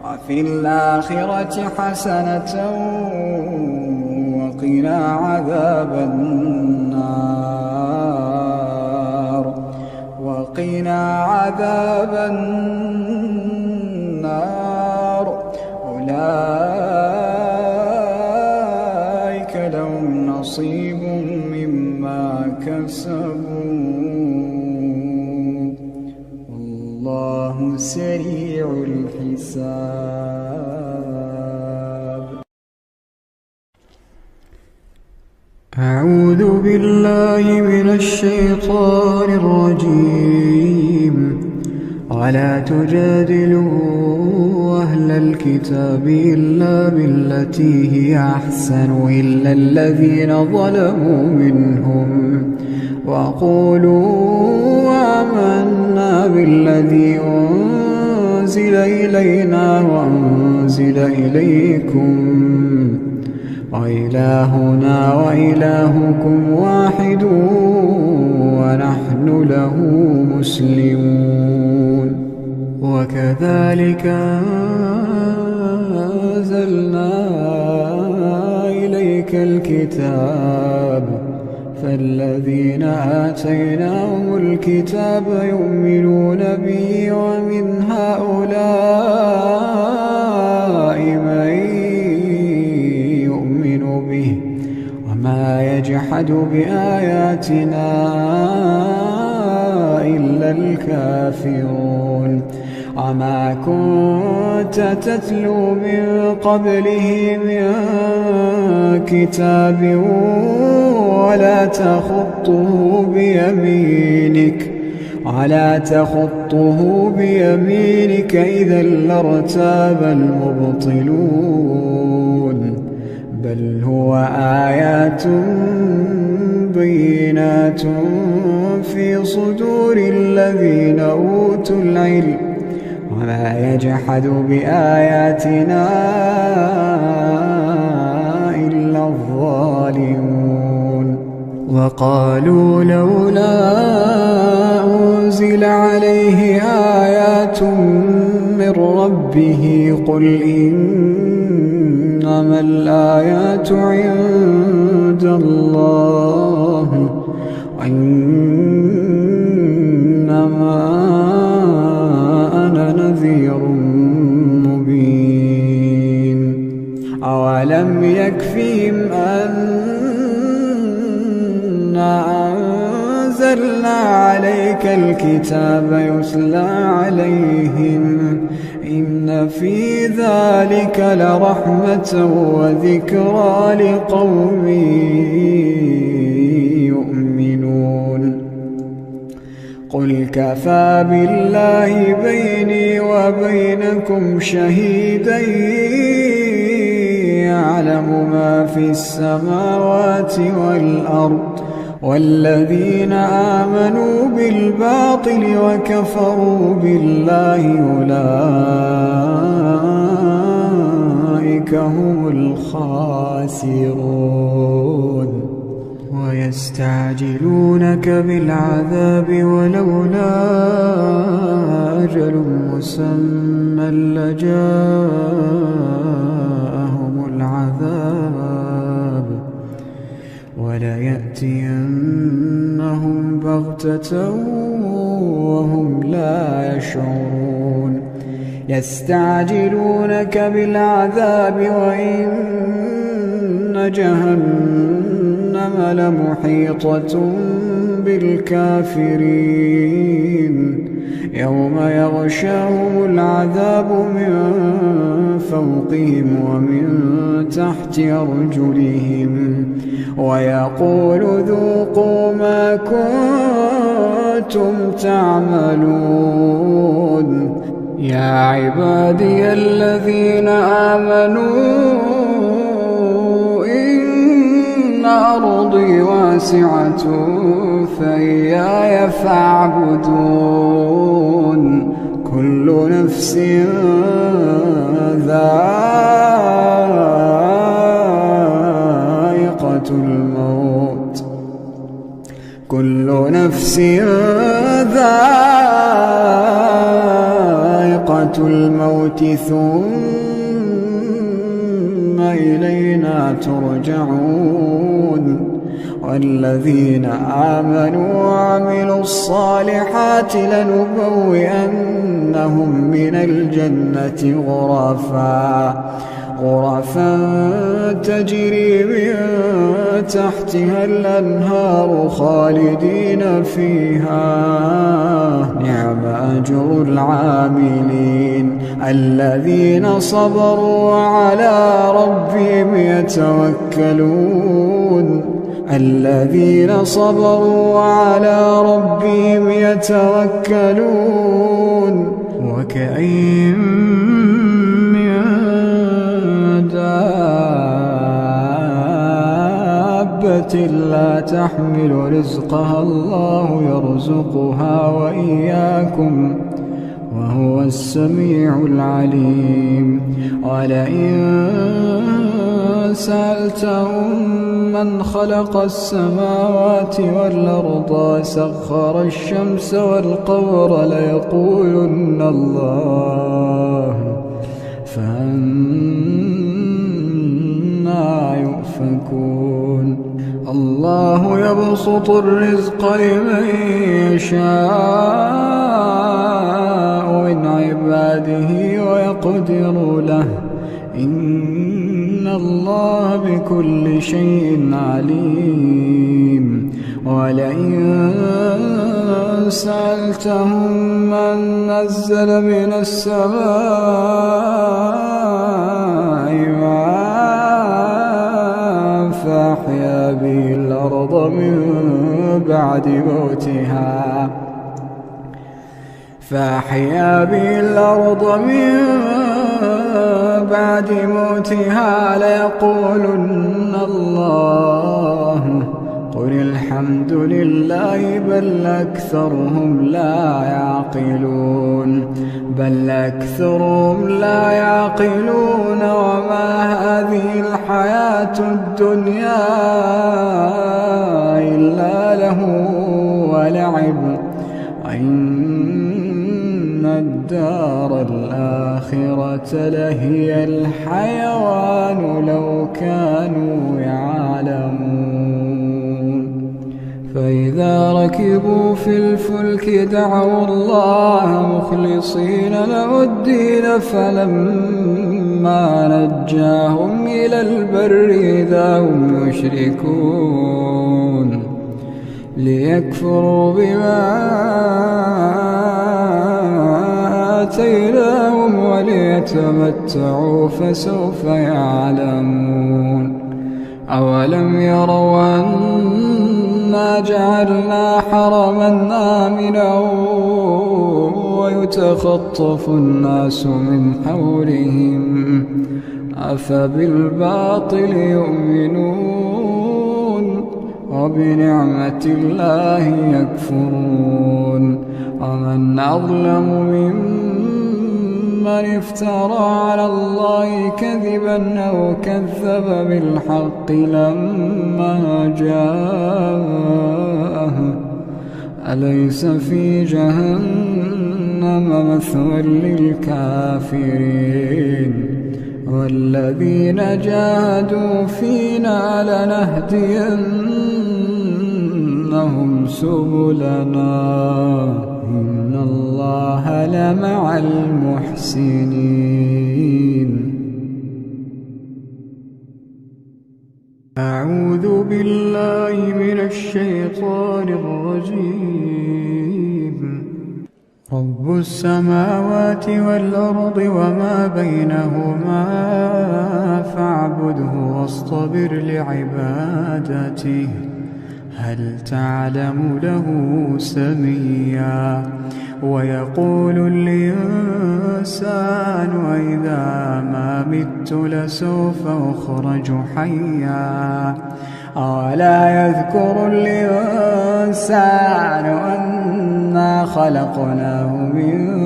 وفي الآخرة حسنة وقنا عذاب النار أولئك لهم نصيب مما كسبوا والله سريع الحساب. أعوذ بالله من الشيطان الرجيم. ولا تجادلوا أهل الكتاب إلا بالتي هي أحسن إلا الذين ظلموا منهم وقولوا آمنا بالذي أنزل إلينا وأنزل إليكم وإلهنا وإلهكم واحد ونحن له مسلمون. وكذلك أنزلنا إليك الكتاب فالذين آتيناهم الكتاب يؤمنون به ومن هؤلاء من يؤمن به وما يجحد بآياتنا إلا الكافرون. وما كنت تتلو من قبله من كتاب ولا تخطه بيمينك إذا لارتاب المبطلون. بل هو آيات بينات في صدور الذين أوتوا العلم وما يجحد بآياتنا إلا الظالمون. وقالوا لولا أنزل عليه آيات من ربه قل إنما الآيات عند الله وإنما أنا نذير مبين. أولم يكفهم أنا أنزلنا عليك الكتاب يتلى عليهم إن في ذلك لرحمة وذكرى لقوم يؤمنون. قل كفى بالله بيني وبينكم شهيدا يعلم ما في السماوات والأرض والذين آمنوا بالباطل وكفروا بالله أولئك هم الخاسرون. ويستعجلونك بالعذاب ولولا أجل مسمى لجاءهم العذاب وليأتينهم بغتة وهم لا يشعرون. يستعجلونك بالعذاب وإن جهنم لمحيطة بالكافرين يوم يغشاهم العذاب من فوقهم ومن تحت أرجلهم ويقول ذوقوا ما كنتم تعملون. يا عبادي الذين آمنوا إن أرضي واسعة فإياي فاعبدون. كل نفس ذائقة الموت كل نفس سكرات الموت ثم إلينا ترجعون والذين آمنوا وعملوا الصالحات لنبوئنهم من الجنة غرفا تجري من تحتها الأنهار خالدين فيها نعم أجر العاملين الذين صبروا وعلى ربهم يتوكلون وكأين من دابة لا تحمل رزقها الله يرزقها وإياكم وهو السميع العليم ولئن سألتهم من خلق السماوات والأرض وسخر الشمس والقمر ليقولن الله فأنى يؤفكون الله يبسط الرزق لمن يشاء من عباده ويقدر له إن الله بكل شيء عليم ولئن سألتهم من نزل من السماء ماء فأحيا به الأرض من بعد موتها ليقولن الله قل الحمد لله بل أكثرهم لا يعقلون وما هذه الحياة الدنيا إلا له ولعب وإن الدار الآخرة لهي الحيوان لو كانوا يعلمون فإذا ركبوا في الفلك دعوا الله مخلصين له الدين فلما نجاهم إلى البر إذا هم يشركون ليكفروا بما آتيناهم وليتمتعوا فسوف يعلمون أولم يروا أنا جعلنا حرما آمنا ويتخطف الناس من حولهم أفبالباطل يؤمنون وبنعمة الله يكفرون ومن أظلم ممن افترى على الله كذبا أو كذب بالحق لما جاءه أليس في جهنم مثوى للكافرين والذين جاهدوا فينا لنهدينهم سبلنا إن الله لمع المحسنين أعوذ بالله من الشيطان الرجيم رب السماوات والأرض وما بينهما فاعبده واصطبر لعبادته هل تعلم له سميا ويقول الإنسان إذا ما مت لسوف أخرج حيا أولا يذكر الإنسان أنا خلقناه من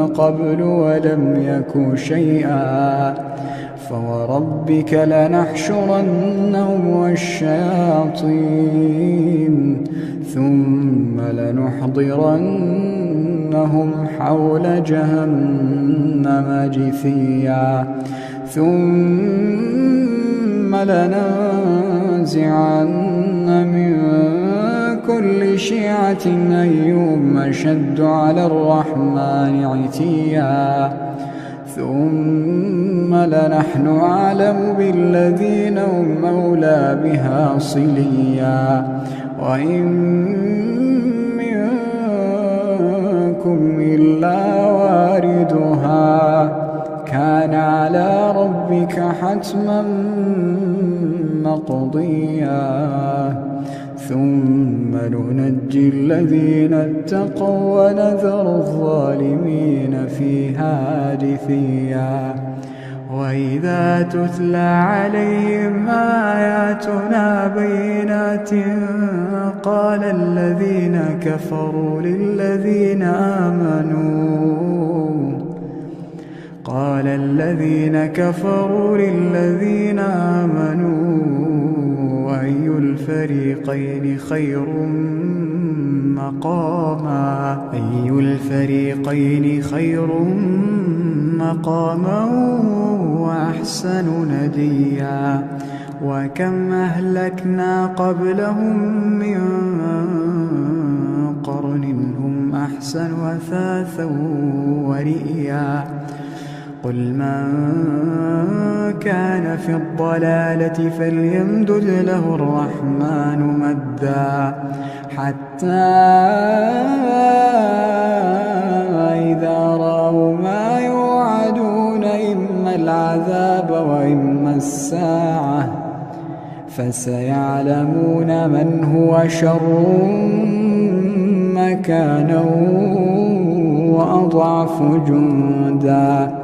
قبل ولم يك شيئا فوربك لنحشرنهم والشياطين ثم لنحضرنهم لنحشرنهم حول جهنم جثيا ثم لننزعن من كل شيعة أيهم أشد على الرحمن عتيا ثم لنحن أعلم بالذين هم أولى بها صليا وإن منكم إلا واردها كان على ربك حتما مقضيا ثم ننجي الذين اتقوا ونذر الظالمين فيها جثيا وإذا تتلى عليهم آياتنا بينات قال الذين كفروا للذين آمنوا أي الفريقين خير مقاما وأحسن نديا وكم أهلكنا قبلهم من قرن هم أحسن أثاثا ورئيا قل من كان في الضلالة فليمدد له الرحمن مدا حتى إذا رأوا ما يوعدون إما العذاب وإما الساعة فسيعلمون من هو شر مكانا وأضعف جندا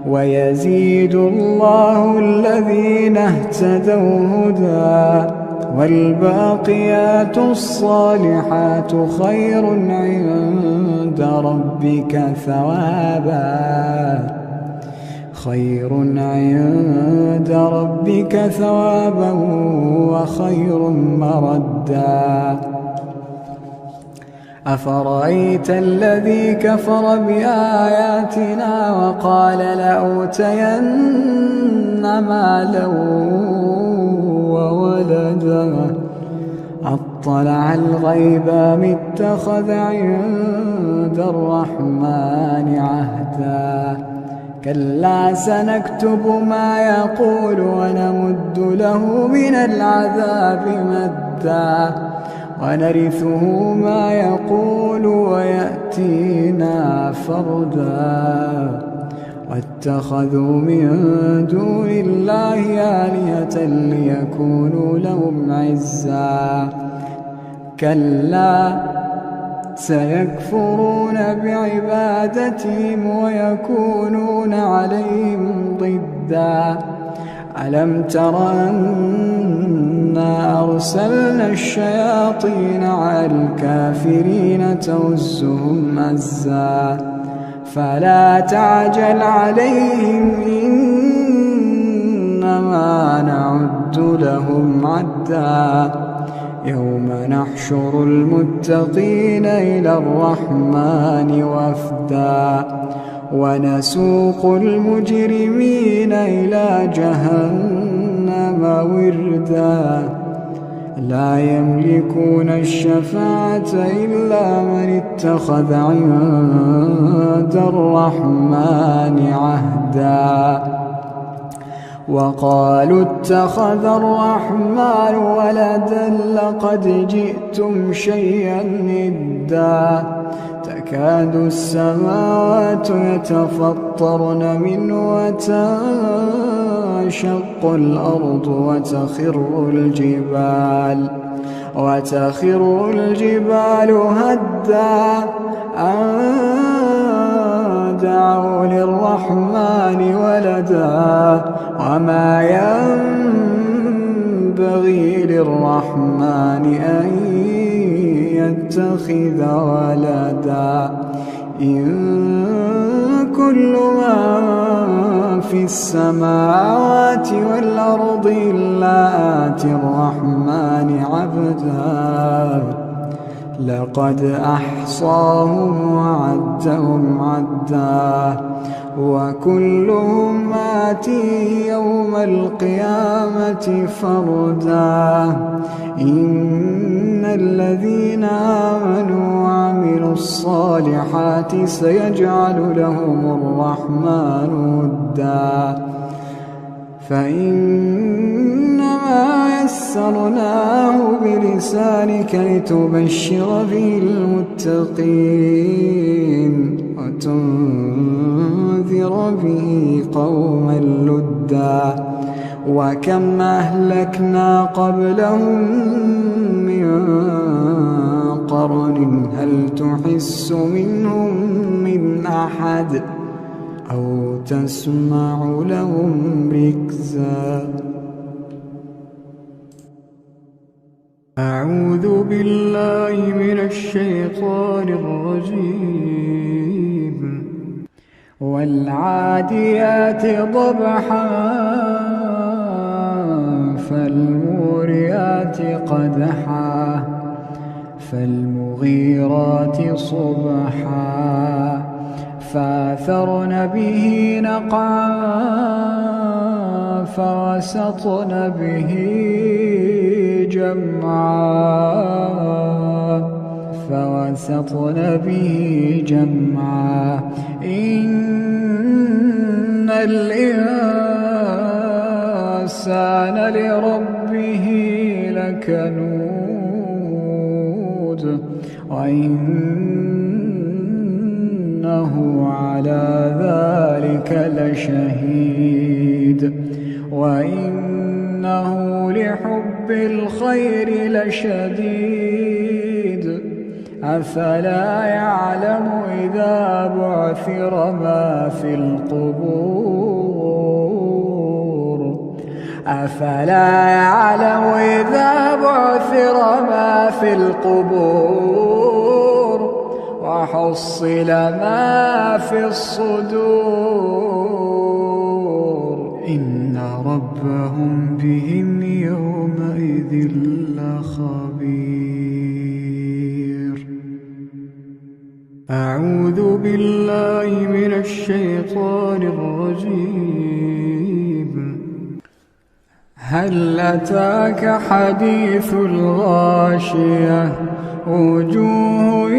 ويزيد الله الذين اهتدوا هدى والباقيات الصالحات خير عند ربك ثوابا وخير مردا أفرأيت الذي كفر بآياتنا وقال لأوتين مالا وولدا أطلع الغيب أم اتخذ عند الرحمن عهدا كلا سنكتب ما يقول ونمد له من العذاب مدا ونرثه ما يقول ويأتينا فردا واتخذوا من دون الله آلهة ليكونوا لهم عزا كلا سيكفرون بعبادتهم ويكونون عليهم ضدا ألم تر أنا أرسلنا الشياطين على الكافرين تؤزهم أزا فلا تعجل عليهم إنما نعد لهم عدا يوم نحشر المتقين إلى الرحمن وفدا ونسوق المجرمين إلى جهنم وردا لا يملكون الشفاعة إلا من اتخذ عند الرحمن عهدا وقالوا اتخذ الرحمن ولدا لقد جئتم شيئا إدا تكاد السماوات يتفطرن منه وتنشق الأرض وتخر الجبال هدا أن دعوا للرحمن ولدا وما ينبغي للرحمن أن يتخذ ولدا إن كل من في السماوات والأرض إلا آتي الرحمن عبدا لقد أحصاهم وعدهم عدا وكلهم آتيه يوم القيامة فردا إن الذين آمنوا وعملوا الصالحات سيجعل لهم الرحمن ودا فإنما يسرناه بلسانك لتبشر به المتقين وتنذر به قوما لدا وكم أهلكنا قبلهم من قرن هل تحس منهم من أحد أو تسمع لهم ركزا أعوذ بالله من الشيطان الرجيم والعاديات ضبحا فالموريات قدحا فالمغيرات صبحا فأثرن به نقعا فوسطن به جمعا إن الإنسان لربه لكنود وإنه على ذلك لشهيد وإنه لحب الخير لشديد أفلا يعلم إذا بعثر ما في القبور أفلا يعلم إذا بعثر ما في القبور وحصل ما في الصدور إن ربهم بهم يومئذ لخبير أعوذ بالله من الشيطان الرجيم هل أتاك حديث الغاشية وجوه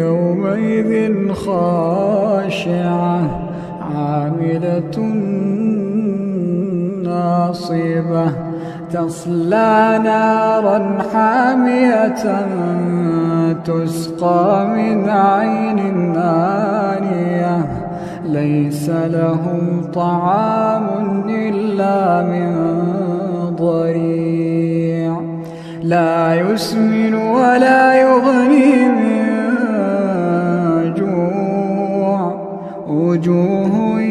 يومئذ خاشعة عاملة ناصبة تصلى نارا حامية تسقى من عين آنية ليس لهم طعام إلا من ضريع لا يسمن ولا يغني من جوع وجوه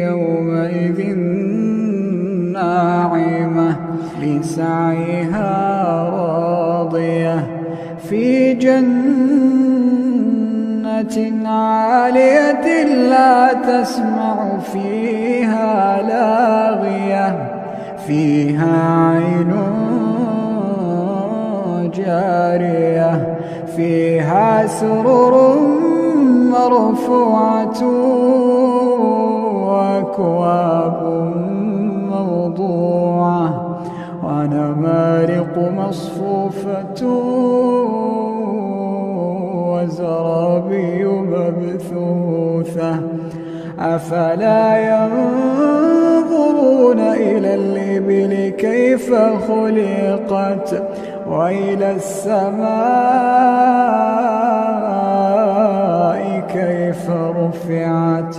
يومئذ ناعمة لسعيها راضية في جنة عالية لا تسمع فيها لاغية فيها عين جارية فيها سرر مرفوعة وأكواب موضوعة ونمارق مصفوفة وزرابي مبثوثة أفلا ينظرون إلى الإبل كيف خلقت وإلى السماء كيف رفعت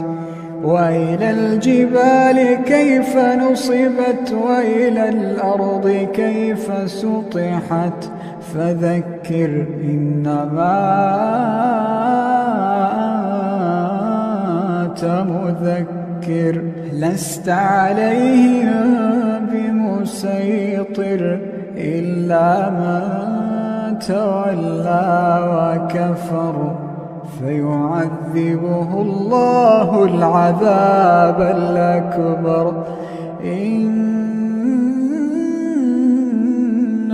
وإلى الجبال كيف نصبت وإلى الأرض كيف سطحت فذكر إنما أنت مذكر لست عليهم بمسيطر إلا من تولى وكفر فيعذبه الله العذاب الأكبر إن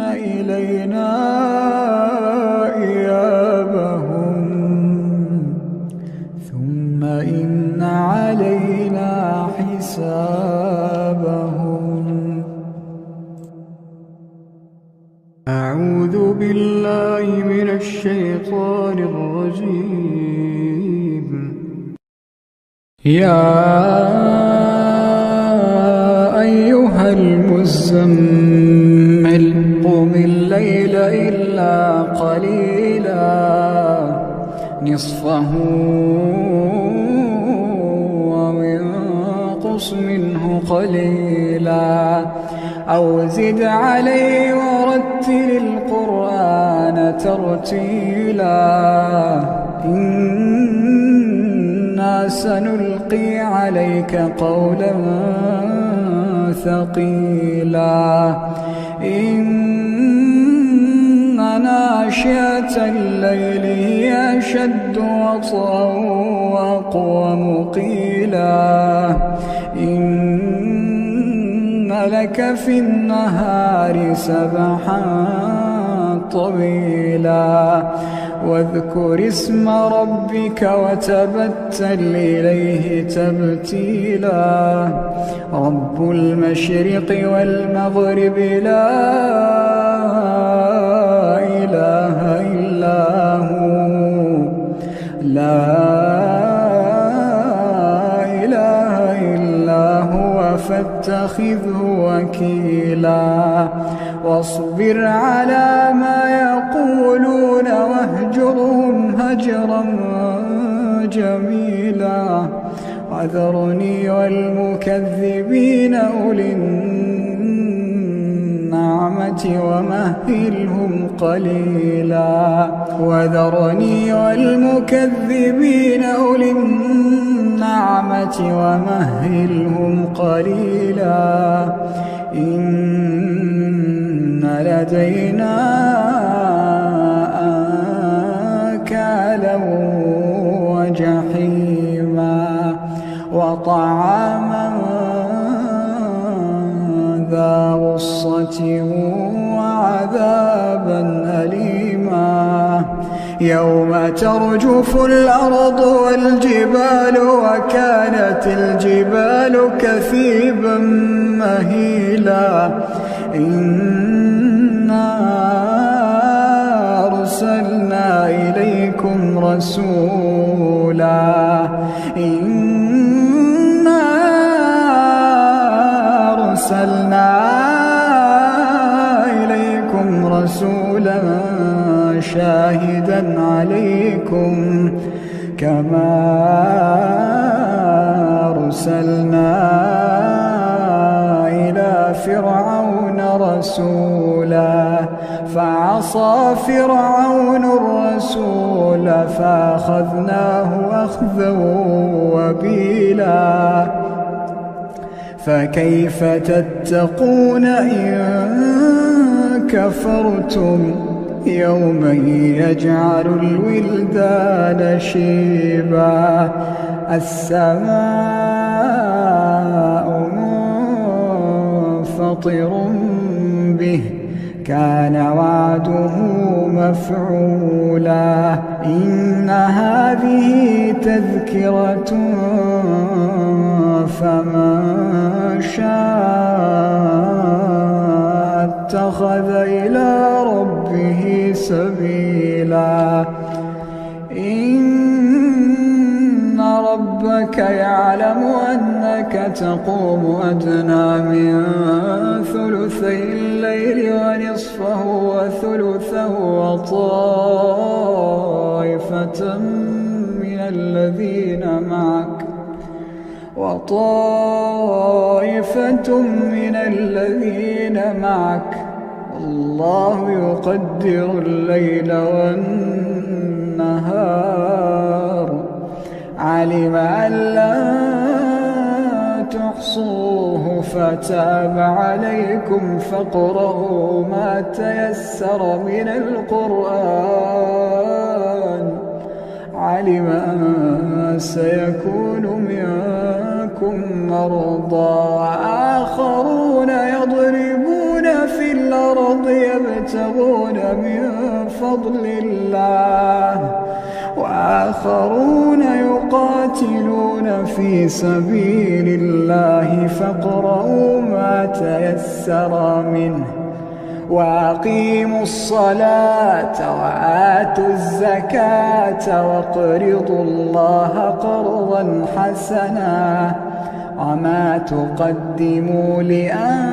الشيطان الرجيم. يا أيها المزمل قم الليل إلا قليلا نصفه وانقص منه قليلا أو زد عليه ورتل القرآن ترتيلا إنا سنلقي عليك قولا ثقيلا إن ناشئة الليل هي أشد وطئا وأقوم قيلا إن لك في النهار سبحا طويلا واذكر اسم ربك وتبتل إليه تبتيلا رب المشرق والمغرب لا إله إلا هو فاتخذه وكيلا واصبر على ما يقولون واهجرهم هجرا جميلا وذرني والمكذبين أولي النعمة ومهلهم قليلا وذرني والمكذبين أولي النعمة ومهلهم قليلا إن لدينا أنكالا وجحيما وطعاما ذا غصة وعذابا أليما يوم ترجف الأرض والجبال وكانت الجبال كثيبا مهيلا إنا أرسلنا إليكم رسولا إنا أرسلنا إليكم رسولا شاهدا عليكم كما أرسلنا إلى فرعون رسولا فعصى فرعون الرسول فأخذناه أخذا وبيلا فكيف تتقون إن كفرتم يوما يجعل الولدان شيبا السماء منفطر به كان وعده مفعولا إن هذه تذكرة فمن شاء اتخذ إلى ربه سبيلا إن ربك يعلم أنك تقوم أدنى من ثلثي الليل ونصفه وثلثه وطائفة من الذين معك والله يقدر الليل والنهار علم أن لا تحصوه فتاب عليكم فاقرؤوا ما تيسر من القرآن علم أن سيكون منكم مرضى وآخرون يضربون في الأرض يبتغون من فضل الله وآخرون يقاتلون في سبيل الله فاقرؤوا ما تيسر منه وأقيموا الصلاة وآتوا الزكاة وأقرضوا الله قرضا حسنا وما تقدموا لأنفسكم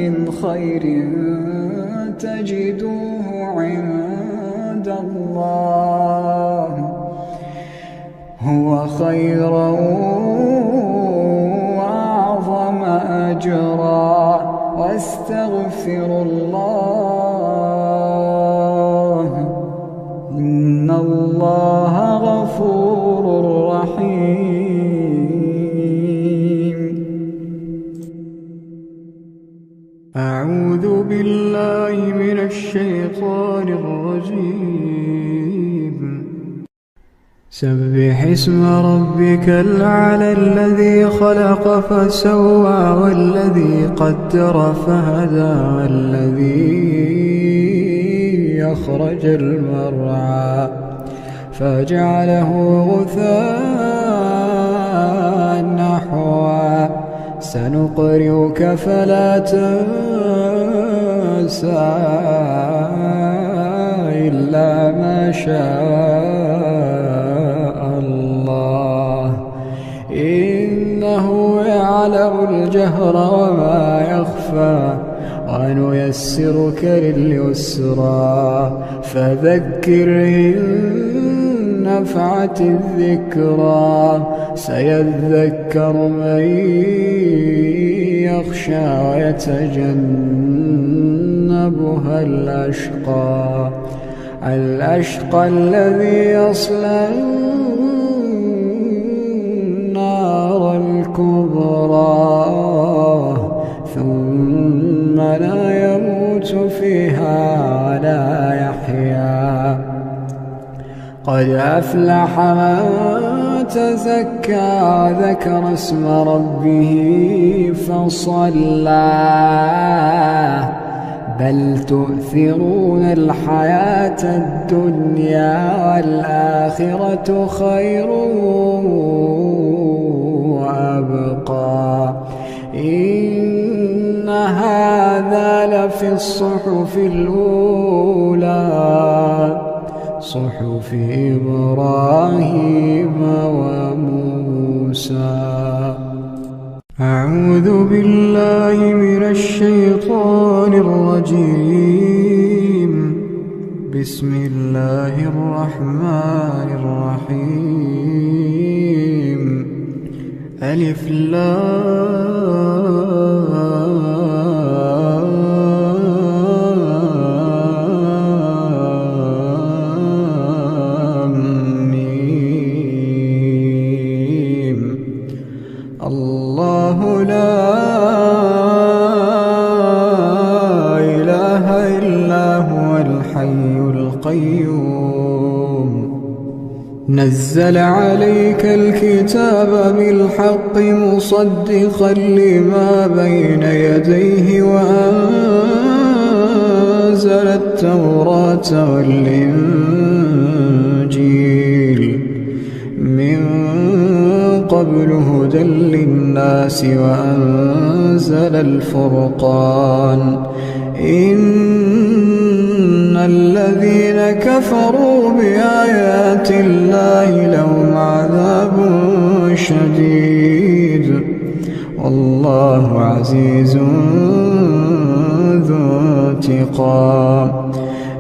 من خير تجدوه عند الله هو خيرا وأعظم أجرا واستغفروا الله إن الله غفور رحيم. أعوذ بالله من الشيطان الرجيم. سبح اسم ربك الأعلى الذي خلق فسوى والذي قدر فهدى والذي أخرج المرعى فجعله غثاء نحوا سنقرئك فلا تنسى إلا ما شاء الله إنه يعلم الجهر وما يخفى ونيسرك لليسرى فذكر إن نفعت الذكرى سيذكر من يخشى ويتجنبها الأشقى الذي يصلى النار الكبرى ثم لا يموت فيها ولا يحيا قد أفلح من تزكى وذكر اسم ربه فصلى بل تؤثرون الحياة الدنيا والآخرة خير وأبقى إن هذا لفي الصحف الأولى صحف إبراهيم وموسى. أعوذ بالله من الشيطان الرجيم. بسم الله الرحمن الرحيم. ألف لام ميم. الله لا إله إلا هو الحي القيوم نزل عليك الكتاب بالحق مصدقا لما بين يديه وأنزل التوراة والإنجيل من قبل هدى للناس وأنزل الفرقان إن الذين كفروا بآيات الله لهم عذاب شديد والله عزيز ذو انتقام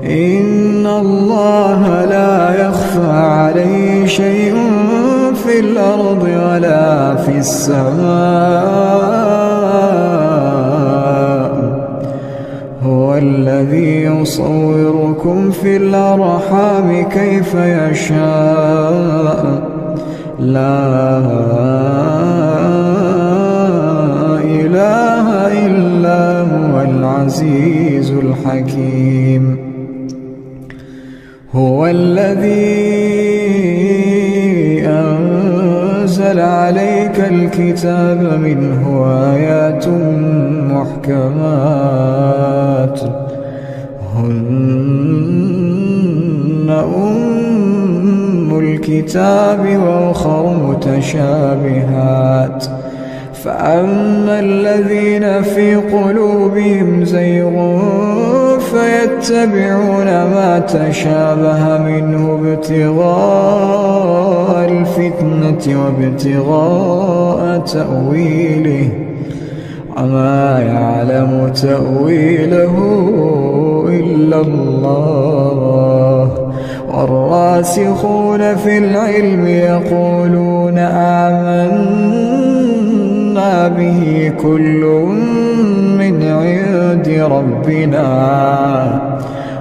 إن الله لا يخفى عليه شيء في الأرض ولا في السماء هو الذي يصوركم في الأرحام كيف يشاء لا إله إلا هو العزيز الحكيم هو الذي أنزل عليك الكتاب منه آيات محكمات هن أم الكتاب وأخر متشابهات فأما الذين في قلوبهم زيغ فيتبعون ما تشابه منه ابتغاء الفتنة وابتغاء تأويله وما يعلم تأويله إلا الله والراسخون في العلم يقولون آمنا به كل من عند ربنا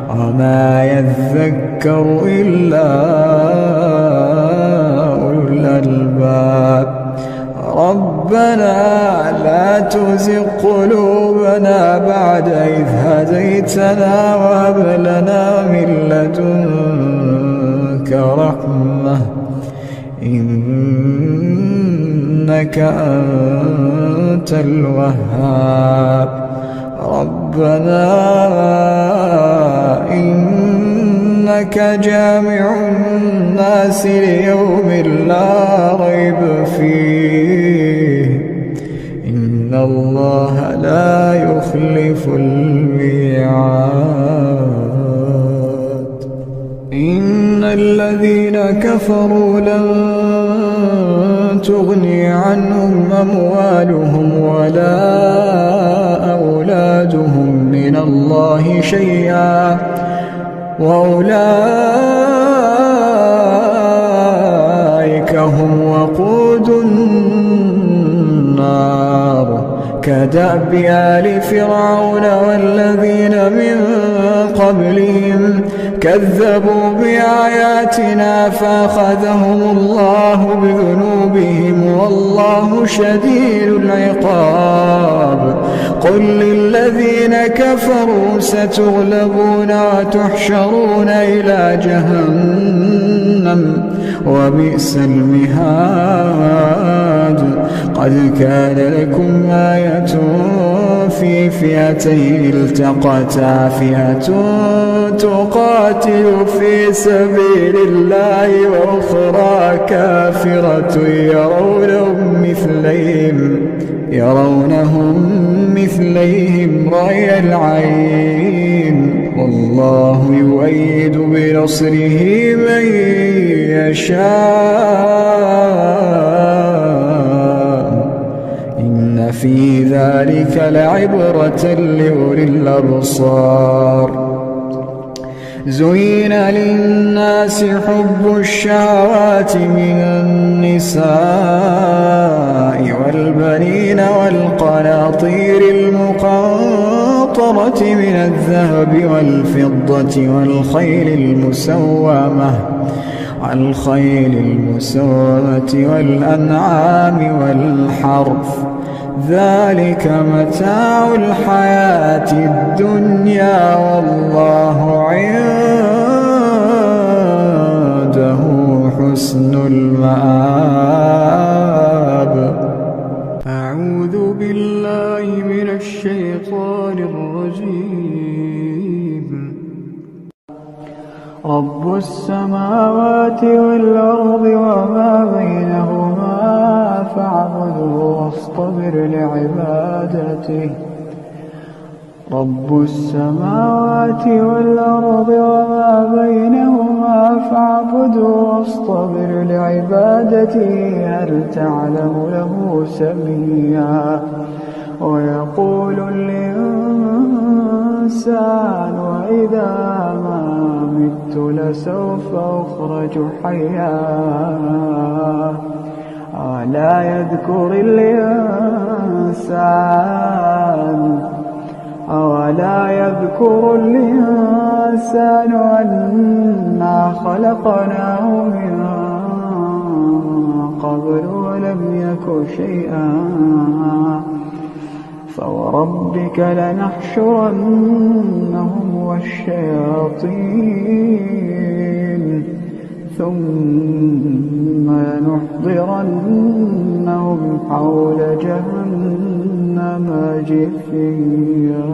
وما يذكر إلا أولو الألباب ربنا لا تزغ قلوبنا بعد إذ هديتنا وهب لنا من لدنك رحمة إنك أنت الوهاب ربنا إنك جامع الناس ليوم لا ريب فيه إن الله لا يخلف الميعاد إن الذين كفروا لن تغني عنهم أموالهم ولا أولادهم من الله شيئا وأولئك هم وقود النار كدأب آل فرعون والذين من قبلهم كذبوا بآياتنا فأخذهم الله بذنوبهم والله شديد العقاب قل للذين كفروا ستغلبون وتحشرون إلى جهنم وبئس المهاد قد كان لكم آية في فئتين التقتا فئة تقاتل في سبيل الله وأخرى كافرة يرونهم مثليهم رأي العين والله يؤيد بنصره من يشاء إن في ذلك لعبرة لأولي الأبصار زين للناس حب الشهوات من النساء والبنين والقناطير المقنطرة من الذهب والفضة والخيل المسومة والأنعام والحرث ذلك متاع الحياة الدنيا والله عنده حسن المآب أعوذ بالله من الشيطان الرجيم رب السماوات والأرض وما بينهما فاعبده واصطبر لعبادته رب السماوات والأرض وما بينهما فاعبده واصطبر لعبادته هل تعلم له سميا ويقول الإنسان وإذا ما مت لسوف أخرج حيا ألا يذكر الإنسان أنا خلقناه من قبل ولم يك شيئا فوربك لنحشرنهم والشياطين ثم لنحضرنهم حول جهنم جثيا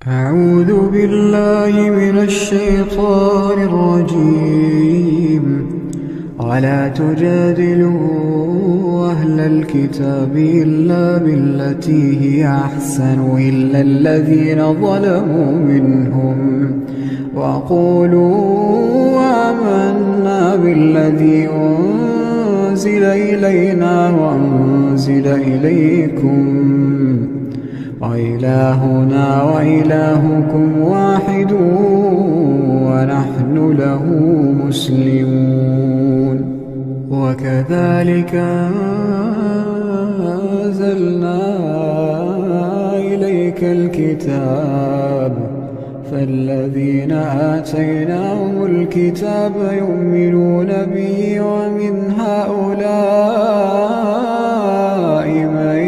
أعوذ بالله من الشيطان الرجيم ولا تجادلوا أهل الكتاب إلا بالتي هي أحسن إلا الذين ظلموا منهم وقولوا آمنا بالذي أنزل إلينا وأنزل إليكم وإلهنا وإلهكم واحد ونحن له مسلمون. وكذلك أنزلنا إليك الكتاب فالذين آتيناهم الكتاب يؤمنون به ومن هؤلاء من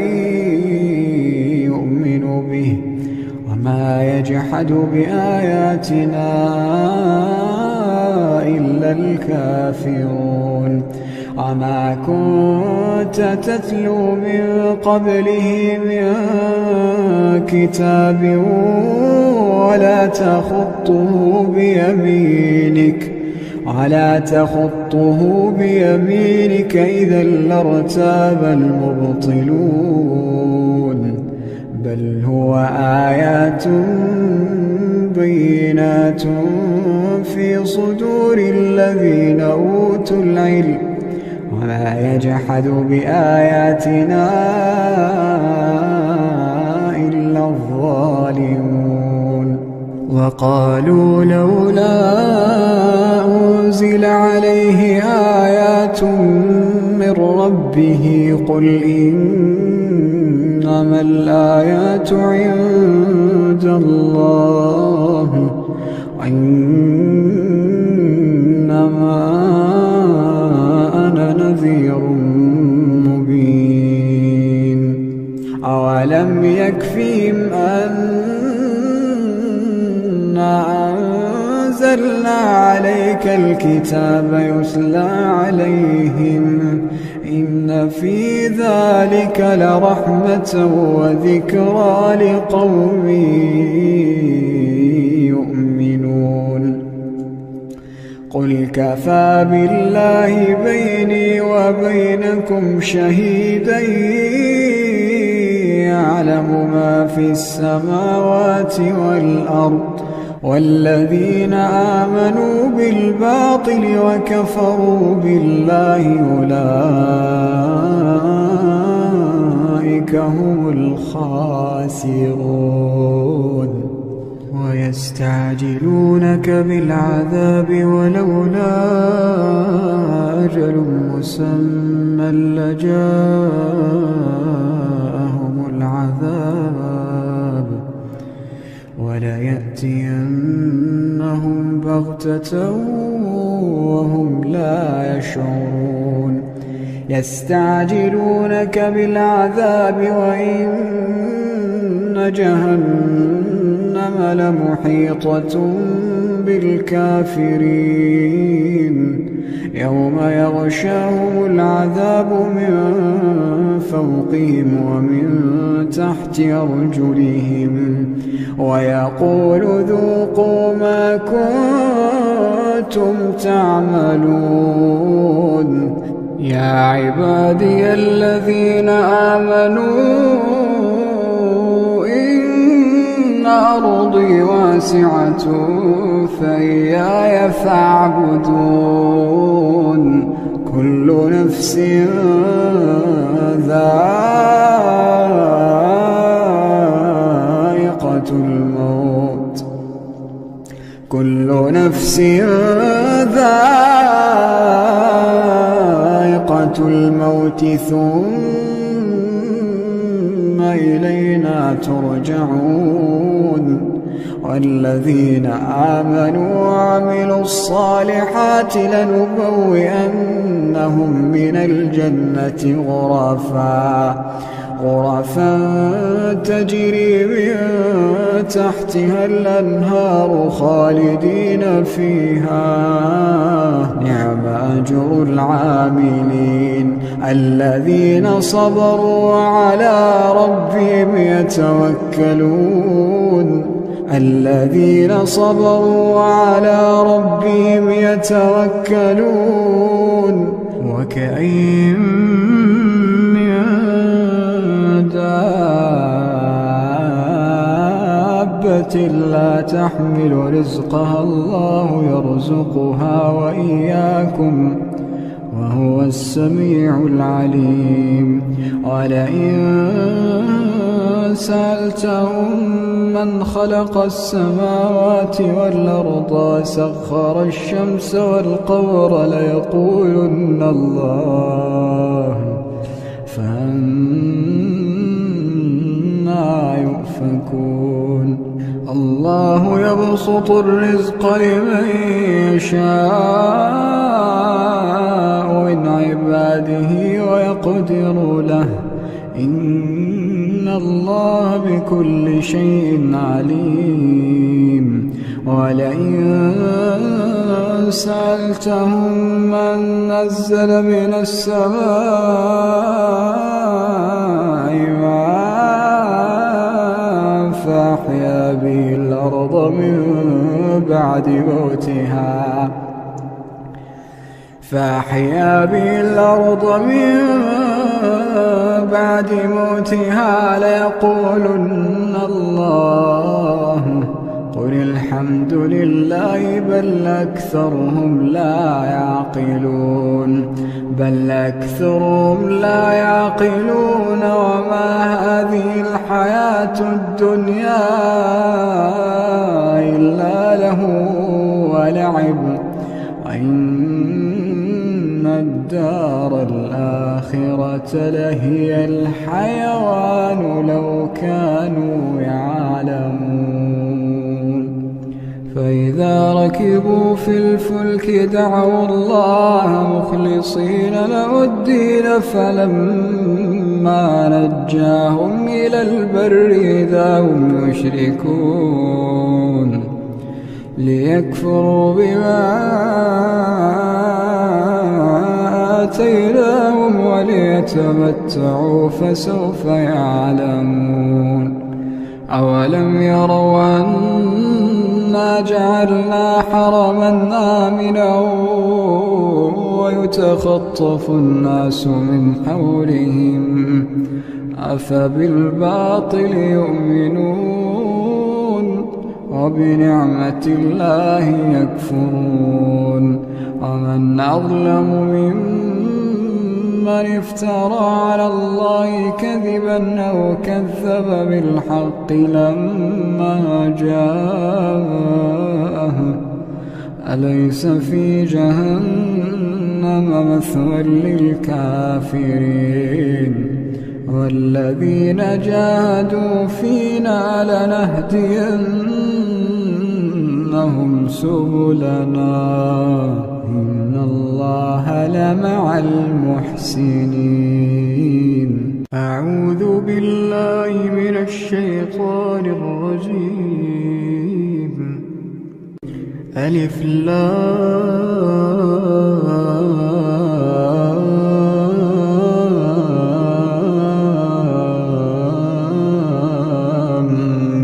يؤمن به وما يجحد بآياتنا إلا الكافرون. وما كنت تتلو من قبله من كتاب ولا تخطه بيمينك إذا لارتاب المبطلون. بل هو آيات بينات في صدور الذين أوتوا العلم وما يجحد بآياتنا إلا الظالمون. وقالوا لولا أنزل عليه آيات من ربه قل إنما الآيات عند الله وإنما أنا نذير مبين. أولم يكفهم أنا أنزلنا عليك الكتاب يتلى عليهم إن في ذلك لرحمة وذكرى لقوم يؤمنون. قل كفى بالله بيني وبينكم شهيدا يعلم ما في السماوات والأرض والذين آمنوا بالباطل وكفروا بالله أولئك هم الخاسرون. ويستعجلونك بالعذاب ولولا أجل مسمى لجاءهم العذاب وليأتينهم بغتة وهم لا يشعرون. يستعجلونك بالعذاب وإن جهنم لمحيطة بالكافرين يوم يغشاهم العذاب من فوقهم ومن تحت أرجلهم ويقول ذوقوا ما كنتم تعملون. يا عبادي الذين آمنوا إن أرضي واسعة فإياي فاعبدون. كل نفس ذائقة الموت كل نفس ذائقة الموت ثم إلينا ترجعون. والذين آمنوا وعملوا الصالحات لنبوئنهم من الجنة غرفا تجري من تحتها الأنهار خالدين فيها نعم أجر العاملين الذين صبروا وعلى ربهم يتوكلون. الذين صبروا وعلى ربهم يتوكلون وكأين من دابة لا تحمل رزقها الله يرزقها وإياكم وهو السميع العليم ولئن سألتهم من خلق السماوات والأرض وسخر الشمس والقمر ليقولن الله فأنى يؤفكون الله يبسط الرزق لمن يشاء من عباده ويقدر له إن الله بكل شيء عليم ولئن سألتهم من نزل من السماء ماء فأحيا به الأرض من بعد موتها ليقولن الله قل الحمد لله بل أكثرهم لا يعقلون وما هذه الحياة الدنيا إلا له ولعب وإن الدار الآخرة لهي الحيوان لو كانوا يعلمون فإذا ركبوا في الفلك دعوا الله مخلصين له الدين فلما نجاهم إلى البر إذا هم يشركون ليكفروا بما آتيناهم وليتمتعوا فسوف يعلمون أولم يروا أنا جعلنا حرما آمنا ويتخطف الناس من حولهم أفبالباطل يؤمنون وبنعمة الله يكفرون ومن أظلم ممن افترى على الله كذبا أو كذب بالحق لما جاءه أليس في جهنم مثوى للكافرين والذين جاهدوا فينا لنهدينهم سبلنا إن الله لمع المحسنين أعوذ بالله من الشيطان الرجيم ألف لام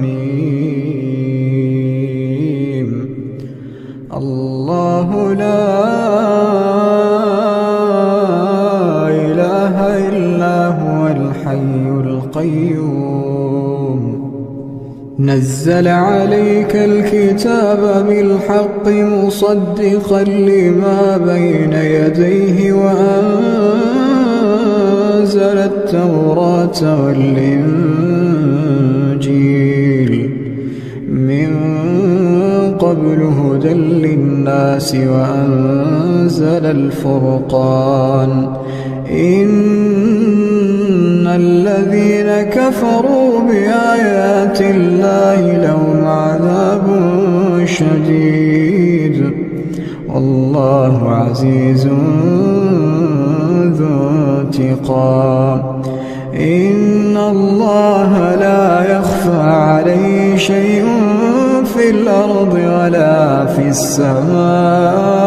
ميم الله لا إله إلا هو الحي القيوم نزل عليك الكتاب بالحق مصدقا لما بين يديه وأنزل التوراة والإنجيل من قبل هدى للناس وأنزل الفرقان إن الذين كفروا بآيات الله لهم عذاب شديد والله عزيز ذو انتقام إن الله لا يخفى عليه شيء في الأرض ولا في السماء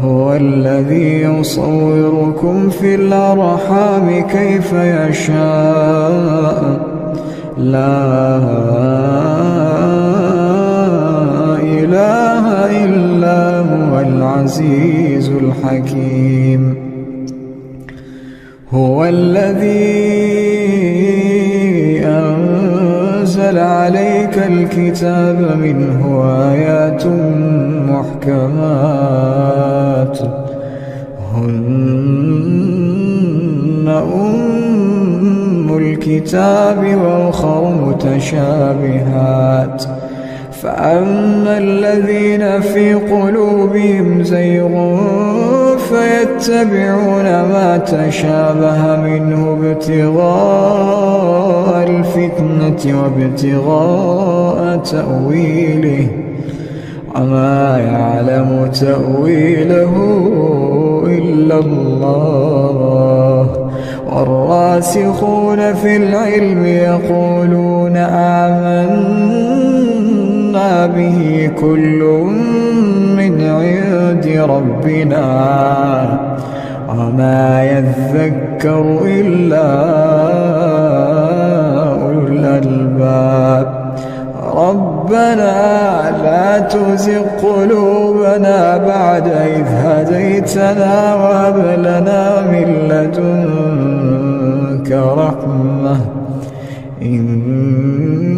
هو الذي يصوركم في الأرحام كيف يشاء لا إله إلا هو العزيز الحكيم. هو الذي أنزل عليك الكتاب منه آيات محكمات هن أم الكتاب وأخر متشابهات فأما الذين في قلوبهم زيغ فيتبعون ما تشابه منه ابتغاء الفتنة وابتغاء تأويله وما يعلم تأويله إلا الله والراسخون في العلم يقولون آمنا به كل من عند ربنا وما يذكر إلا أولو الألباب. ربنا لا تزغ قلوبنا بعد إذ هديتنا وهب لنا من لدنك رحمة إنك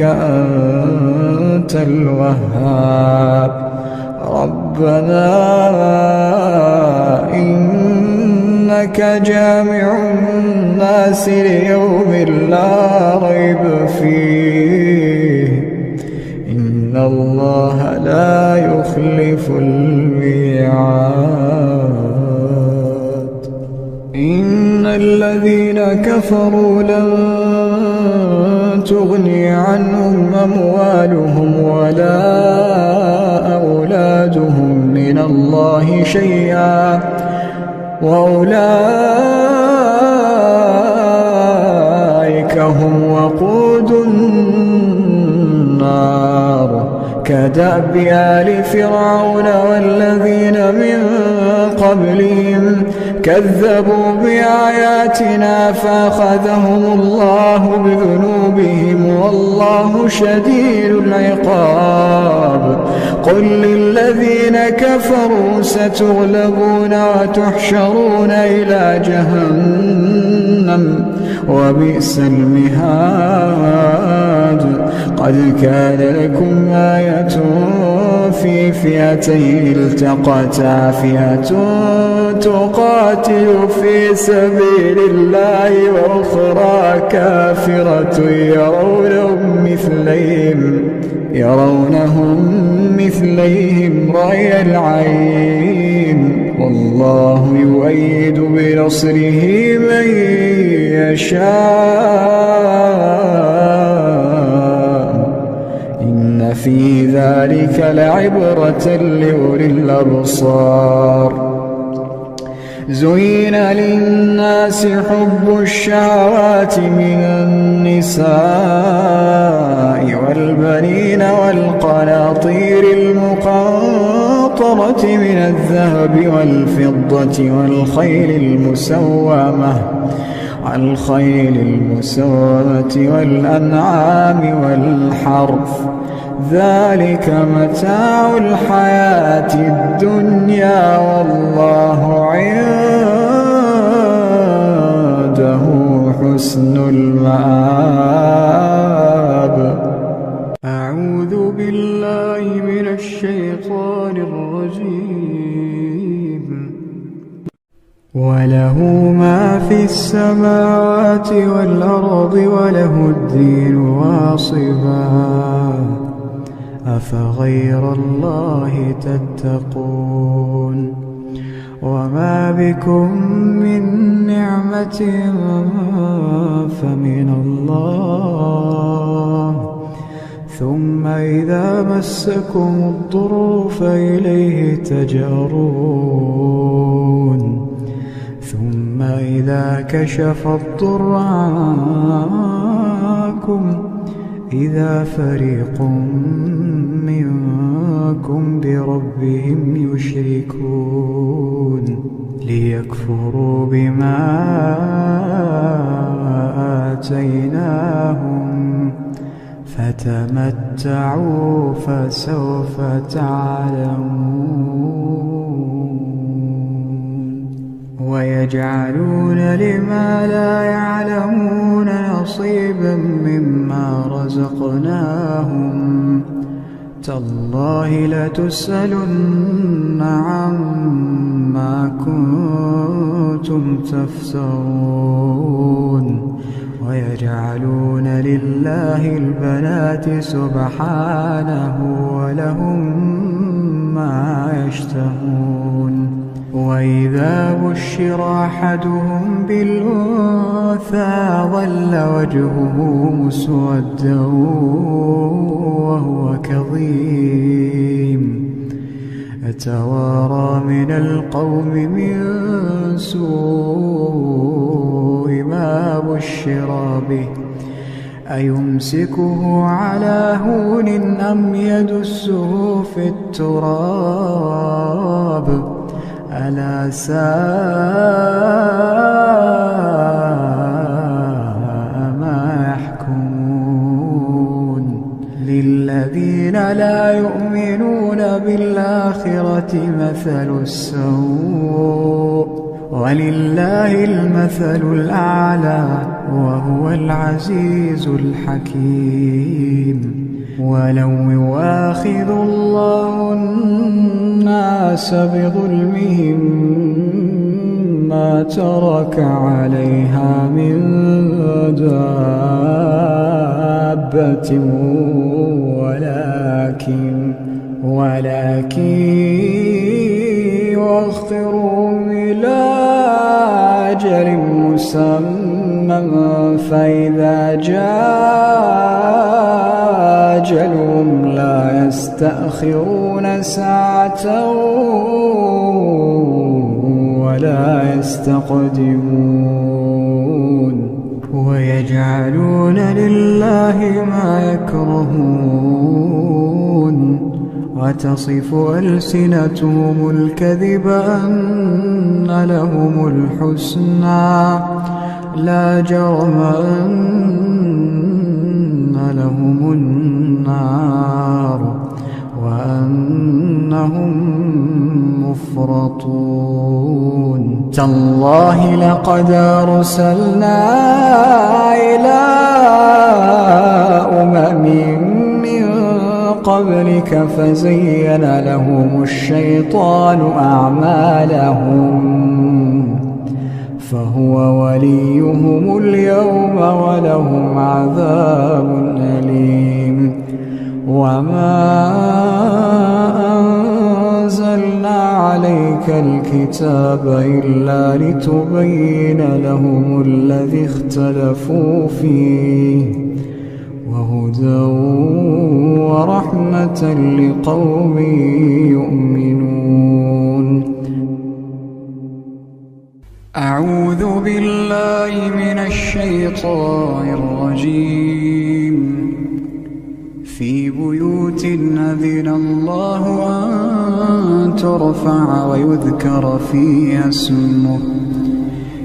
أنت الوهاب. ربنا إنك جامع الناس ليوم لا ريب فيه إن الله لا يخلف الميعاد. إن الذين كفروا لن تغني عنهم أموالهم ولا أولادهم من الله شيئا وأولئك هم وقود النار كدأب آل فرعون والذين من قبلهم كذبوا بآياتنا فأخذهم الله بذنوبهم والله شديد العقاب. قل للذين كفروا ستغلبون وتحشرون إلى جهنم وبئس المهاد. قد كان لكم آية في فئتين التقتا فئة تقاتل في سبيل الله وأخرى كافرة يرونهم مثليهم رأي العين والله يؤيد بنصره من يشاء إن في ذلك لعبرة لأولي الأبصار. زين للناس حب الشهوات من النساء والبنين والقناطير المقنطرة من الذهب والفضة والخيل المسومة والأنعام والحرث ذلك متاع الحياة الدنيا والله عنده حسن المآب. أعوذ بالله من الشيطان الرجيم. وله ما في السماوات والأرض وله الدين واصبا أفغير الله تتقون. وما بكم من نعمة فمن الله ثم إذا مسكم الضر فإليه تجأرون ثم إذا كشف الضر عنكم إذا فريق منكم بربهم يشركون ليكفروا بما آتيناهم فتمتعوا فسوف تعلمون ويجعلون لما لا يعلمون نصيبا مما رزقناهم تالله لتسألن عما كنتم تفترون ويجعلون لله البنات سبحانه ولهم ما يشتهون وإذا بشر أحدهم بالأنثى ظل وجهه مسودا وهو كظيم يتوارى من القوم من سوء ما بشر به أيمسكه على هون أم يدسه في التراب ألا ساء ما يحكمون للذين لا يؤمنون بالآخرة مثل السوء ولله المثل الأعلى وهو العزيز الحكيم ولو يؤاخذ الله الناس بظلمهم ما ترك عليها من دابة ولكن يؤخرهم إلى أجل مسمى فإذا جاء أجلهم لا يستأخرون ساعة ولا يستقدمون ويجعلون لله ما يكرهون وتصف ألسنتهم الكذب أن لهم الحسنى لا جرم أن لهم النار وأنهم مفرطون تالله لقد أرسلنا إلى أمم من قبلك فزين لهم الشيطان أعمالهم فهو وليهم اليوم ولهم عذاب أليم وما أنزلنا عليك الكتاب إلا لتبين لهم الذي اختلفوا فيه وهدى ورحمة لقوم يؤمنون أعوذ بالله من الشيطان الرجيم في بيوت أذن الله أن ترفع ويذكر فيها اسمه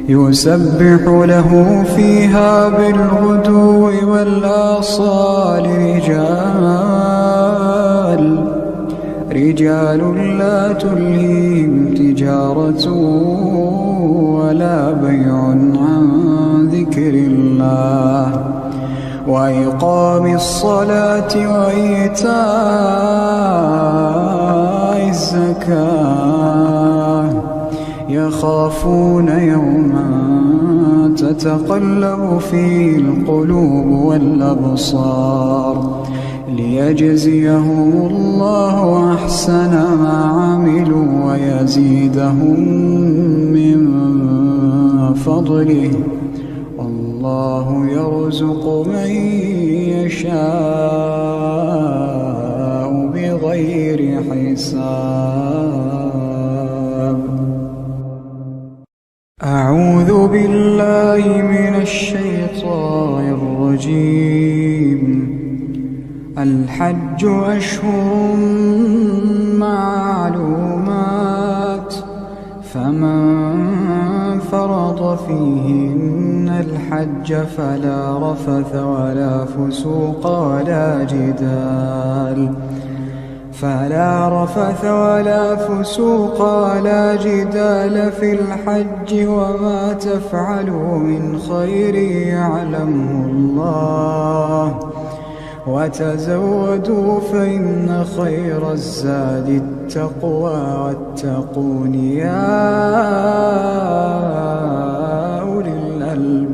يسبح له فيها بالغدو والآصال رجال لا تلهيهم تجارة ولا بيع عن ذكر الله وإقام الصلاة وإيتاء الزكاة يخافون يوما تتقلب فيه القلوب والأبصار ليجزيهم الله أحسن ما عملوا ويزيدهم من فضله والله يرزق من يشاء بغير حساب أعوذ بالله من الشيطان الرجيم الحج أشهر معلومات فمن فرض فيهن الحج الحج فلا رفث ولا فسوق ولا جدال في الحج، وما تفعلوا من خير يعلمه الله، وتزودوا فإن خير الزاد التقوى، واتقون يا أولي الألباب.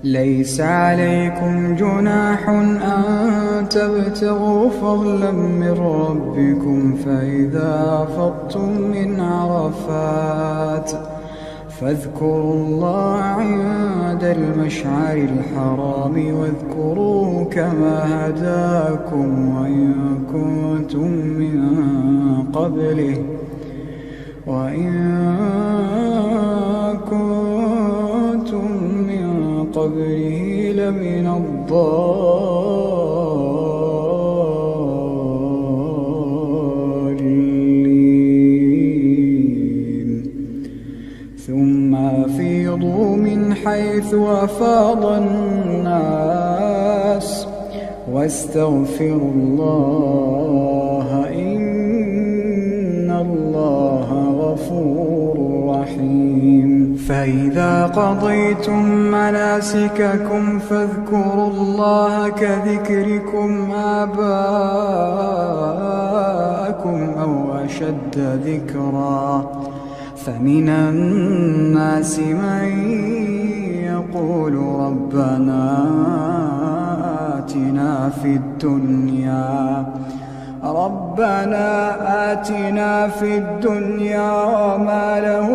ليس عليكم جناح أن تبتغوا فضلا من ربكم، فإذا أفضتم من عرفات فاذكروا الله عند المشعر الحرام، واذكروه كما هداكم، وإن كنتم من قبله لمن الضالين. ثم أفيضوا من حيث أفاض الناس، واستغفروا الله، إن الله غفور رحيم. فإذا قضيتم مناسككم فاذكروا الله كذكركم آباءكم أو أشد ذكرا، فمن الناس من يقول ربنا آتنا في الدنيا وما له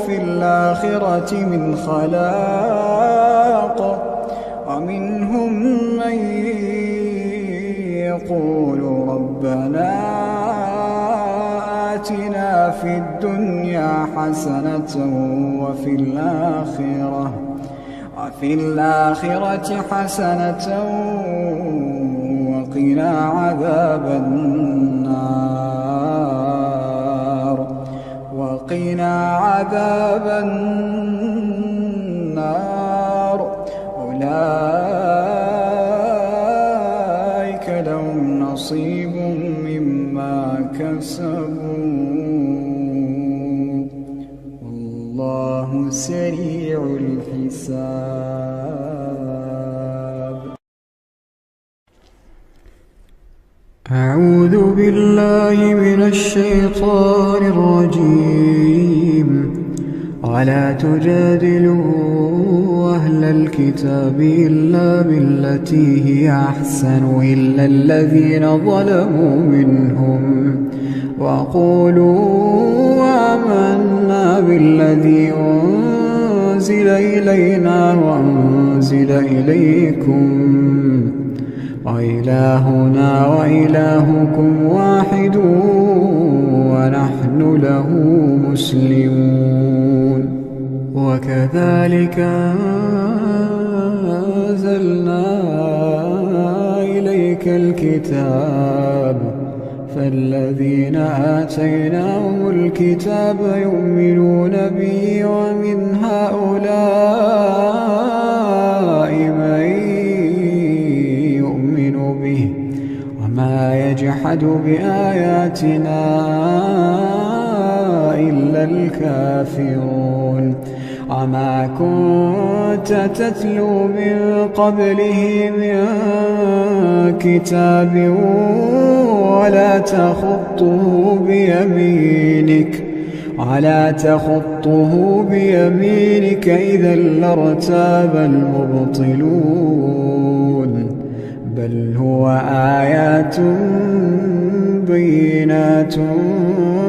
في الآخرة من خلاق، ومنهم من يقول ربنا آتنا في الدنيا حسنة وفي الآخرة حسنة وقنا عذاب النار. أولئك لهم نصيب مما كسبوا، والله سريع الحساب. أعوذ بالله من الشيطان الرجيم. ولا تجادلوا أهل الكتاب إلا بالتي هي أحسن إلا الذين ظلموا منهم، وقولوا آمنا بالذي أنزل إلينا وأنزل إليكم وإلهنا وإلهكم واحد ونحن له مسلمون. وكذلك أنزلنا إليك الكتاب، فالذين آتيناهم الكتاب يؤمنون به، ومن هؤلاء من يؤمن به، وما يجحد بآياتنا إلا الكافرون. وما كنت تتلو من قبله من كتاب ولا تخطه بيمينك إذا لارتاب المبطلون، بل هو آيات بينات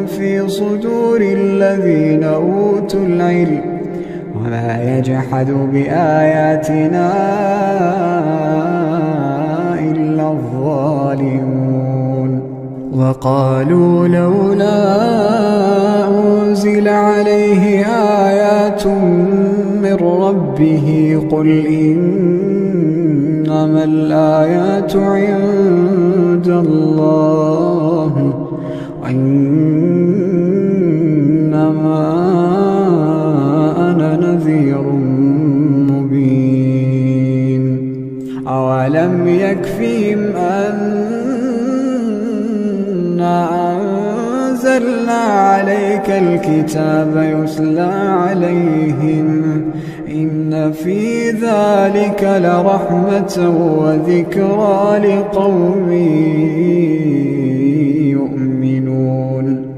في صدور الذين أوتوا العلم، وما يجحد بآياتنا إلا الظالمون. وقالوا لولا أنزل عليه آيات من ربه، قل إنما الآيات عند الله، وإنما أنا نذير نذير مبين أولم يكفهم أنا أنزلنا عليك الكتاب يتلى عليهم إن في ذلك لرحمة وذكرى لقوم يؤمنون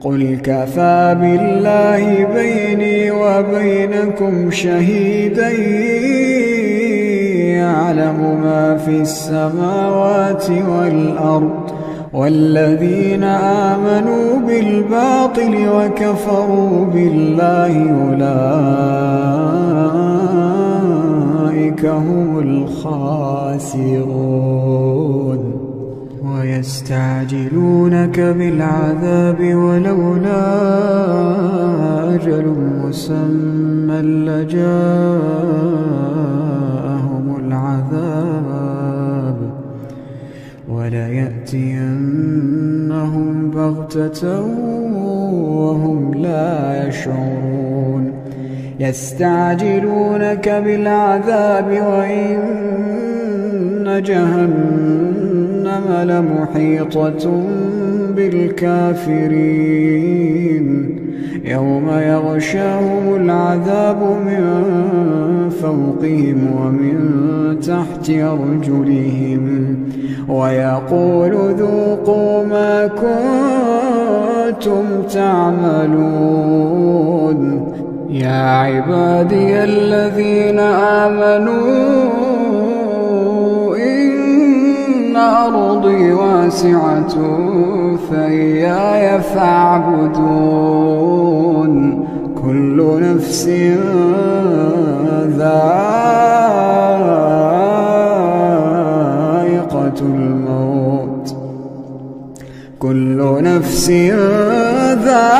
قل كفى بالله بيني وبينكم شهيدا يعلم ما في السماوات والأرض والذين آمنوا بالباطل وكفروا بالله أولئك هم الخاسرون ويستعجلونك بالعذاب ولولا أجل مسمى لجاءهم العذاب وليأتينهم بغتة وهم لا يشعرون يستعجلونك بالعذاب وإن جهنم لمحيطة بالكافرين يوم يغشاهم العذاب من فوقهم ومن تحت أرجلهم ويقول ذوقوا ما كنتم تعملون يا عبادي الذين آمنوا إن أرضي واسعة فإياي فاعبدون كل نفس ذائقة الموت كل نفس ذائقة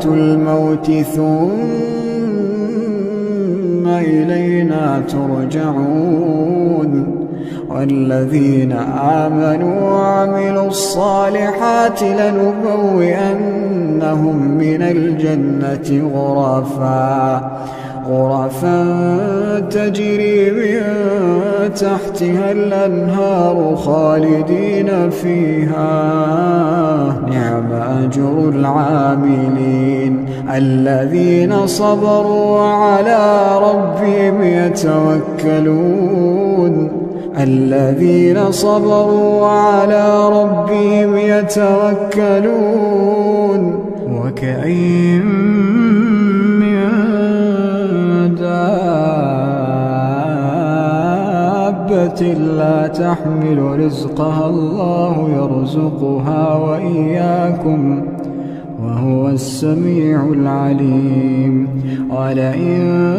الموت ثم إلينا ترجعون والذين آمنوا وعملوا الصالحات لنبوئنهم من الجنة غرفا تجري من تحتها الأنهار خالدين فيها نعم أجر العاملين الذين صبروا وعلى ربهم يتوكلون الذين صبروا وعلى ربهم يتوكلون وكأين من دابة لا تحمل رزقها الله يرزقها وإياكم وهو السميع العليم ولئن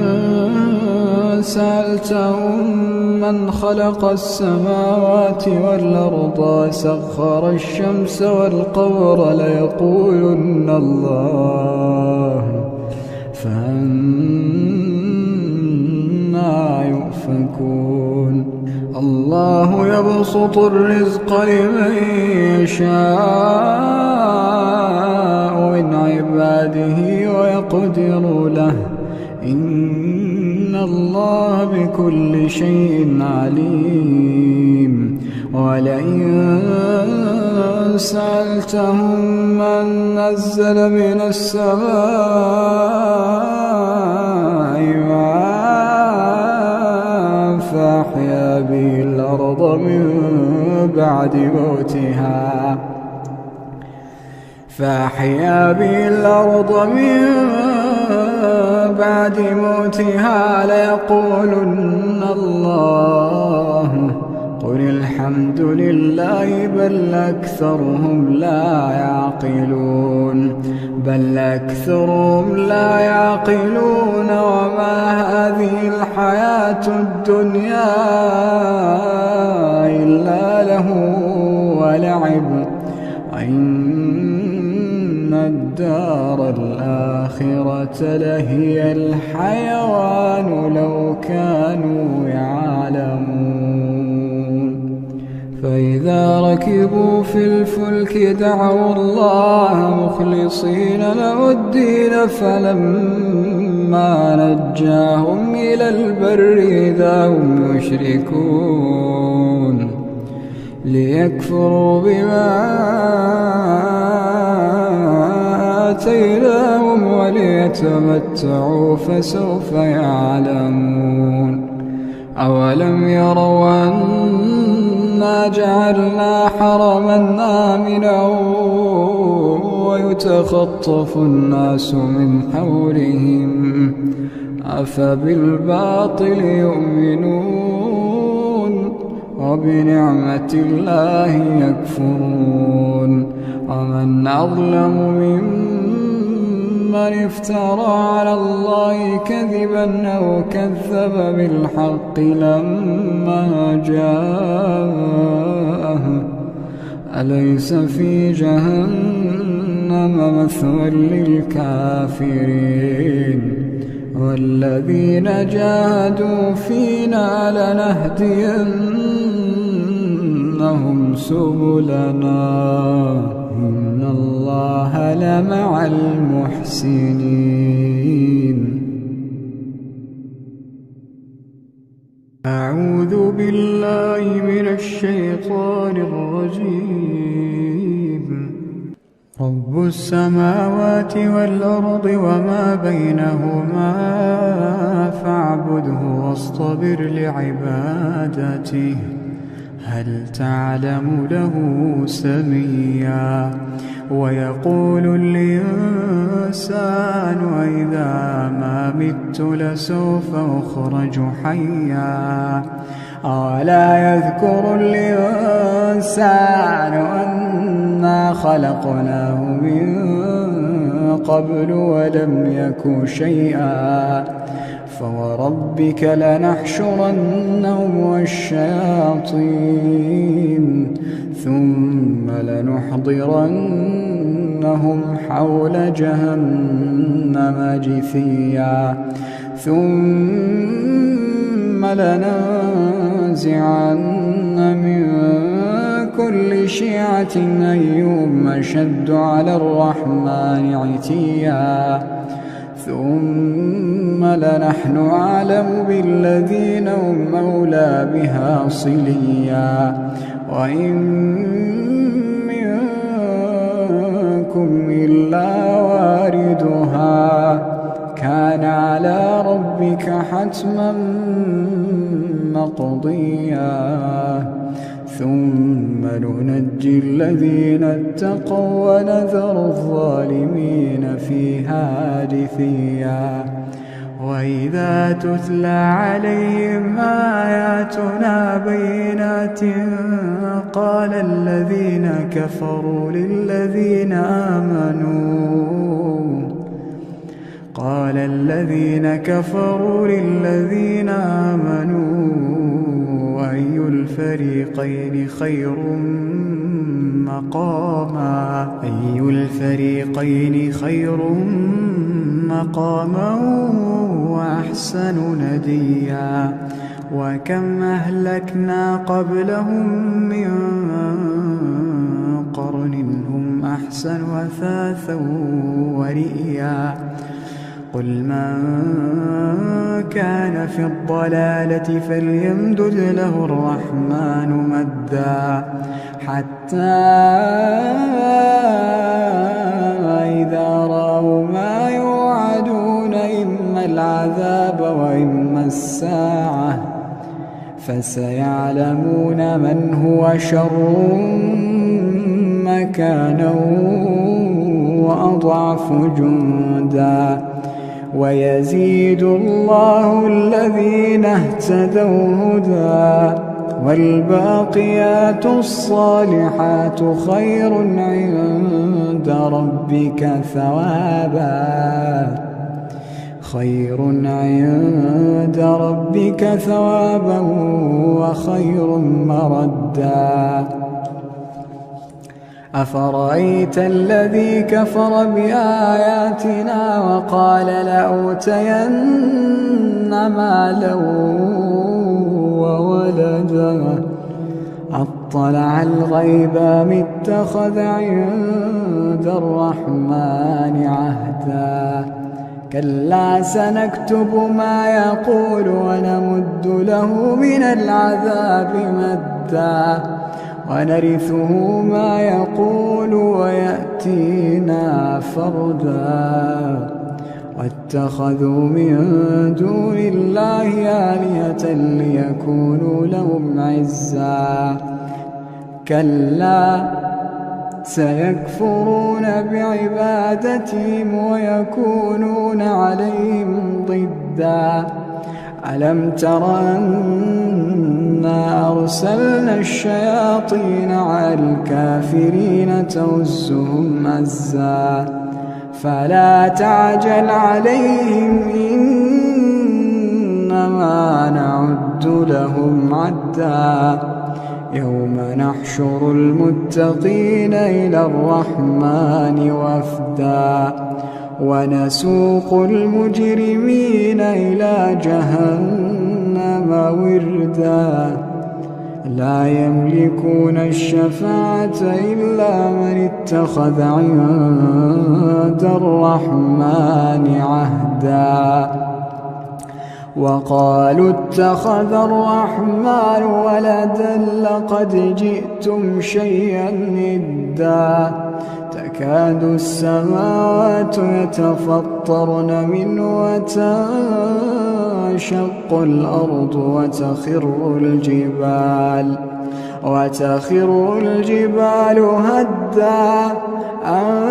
سألتهم من خلق السماوات والأرض وسخر الشمس والقمر ليقولن الله فأنى يؤفكون الله يبسط الرزق لمن يشاء من عباده ويقدر له إن الله بكل شيء عليم ولئن سألتهم من نزل من السماء ماء فأحيا به الأرض من بعد موتها ليقولن الله قل الحمد لله بل أكثرهم لا يعقلون وما هذه الحياة الدنيا إلا له ولعب وإن الدار الآخرة لهي الحيوان لو كانوا يعلمون فإذا ركبوا في الفلك دعوا الله مخلصين له الدين فلما نجاهم إلى البر إذا هم يشركون ليكفروا بما آتيناهم وليتمتعوا فسوف يعلمون أولم يروا أنا جعلنا حرما آمنا ويتخطف الناس من حولهم أفبالباطل يؤمنون وبنعمة الله يكفرون ومن أظلم ممن افترى على الله كذبا أو كذب بالحق لما جاءه أليس في جهنم مثوى للكافرين والذين جاهدوا فينا لنهدينهم سبلنا إن الله لمع المحسنين. أعوذ بالله من الشيطان الرجيم. رب السماوات والأرض وما بينهما فاعبده واصطبر لعبادته هل تعلم له سميا ويقول الإنسان إذا ما مت لسوف أخرج حيا أولا يذكر الإنسان أنا خلقناه من قبل ولم يك شيئا فوربك لنحشرنهم والشياطين ثم لنحضرنهم حول جهنم جثيا ثم لننزعن من كل شيعة أيهم أشد على الرحمن عتيا ثم لنحن أعلم بالذين هم أولى بها صليا وإن منكم إلا واردها كان على ربك حتما مقضيا ثم ننجي الذين اتقوا ونذر الظالمين فيها جثيا وإذا تتلى عليهم آياتنا بينات قال الذين كفروا للذين آمنوا أي الفريقين خير مقاما وأحسن نديا وكم أهلكنا قبلهم من قرن هم أحسن أثاثا ورئيا قل من كان في الضلالة فليمدد له الرحمن مدا حتى إذا رأوا ما يوعدون إما العذاب وإما الساعة فسيعلمون من هو شر مكانا وأضعف جندا ويزيد الله الذين اهتدوا هدى والباقيات الصالحات خير عند ربك ثوابا وخير مردا أفرأيت الذي كفر بآياتنا وقال لأوتين مالا وولدا أطلع الغيب أم اتخذ عند الرحمن عهدا كلا سنكتب ما يقول ونمد له من العذاب مدا ونرثه ما يقول ويأتينا فردا واتخذوا من دون الله آلهة ليكونوا لهم عزا كلا سيكفرون بعبادتهم ويكونون عليهم ضدا ألم تر أنا أرسلنا الشياطين على الكافرين تؤزهم أزا فلا تعجل عليهم إنما نعد لهم عدا يوم نحشر المتقين إلى الرحمن وفدا ونسوق المجرمين إلى جهنم وردا لا يملكون الشفاعة إلا من اتخذ عند الرحمن عهدا وقالوا اتخذ الرحمن ولدا لقد جئتم شيئا إدا تكاد السماوات يتفطرن منه وتنشق الأرض وتخر الجبال هدا أن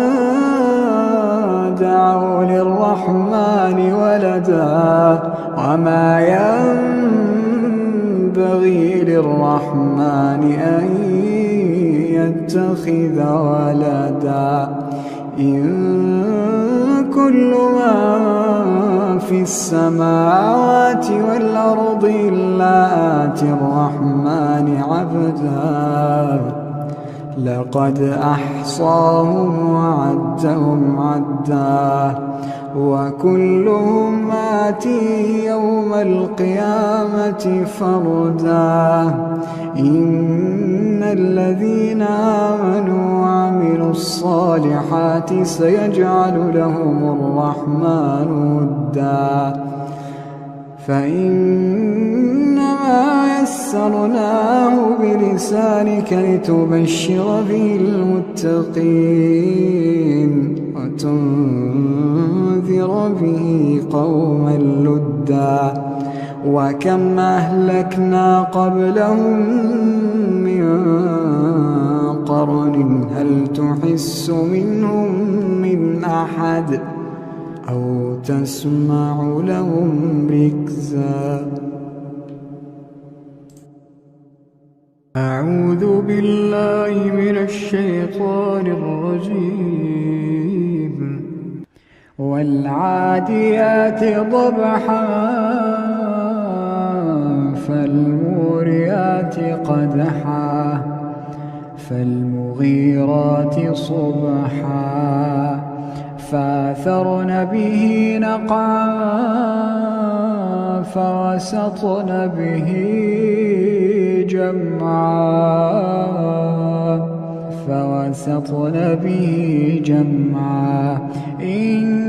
دعوا للرحمن ولدا وما ينبغي للرحمن أن يتخذ ولدا إن كل من في السماوات والأرض إلا آتي الرحمن عبدا لقد أحصاهم وعدهم عدا وكلهم آتيه يوم القيامة فردا إن الذين آمنوا وعملوا الصالحات سيجعل لهم الرحمن ودا فإنما يسرناه بلسانك لتبشر به المتقين وتنذر به قوما لدا وكم أهلكنا قبلهم من قرن هل تحس منهم من أحد أو تسمع لهم ركزا أعوذ بالله من الشيطان الرجيم والعاديات ضبحا فالموريات قدحا فالمغيرات صبحا فأثرن به نقعا فوسطن به جمعا إن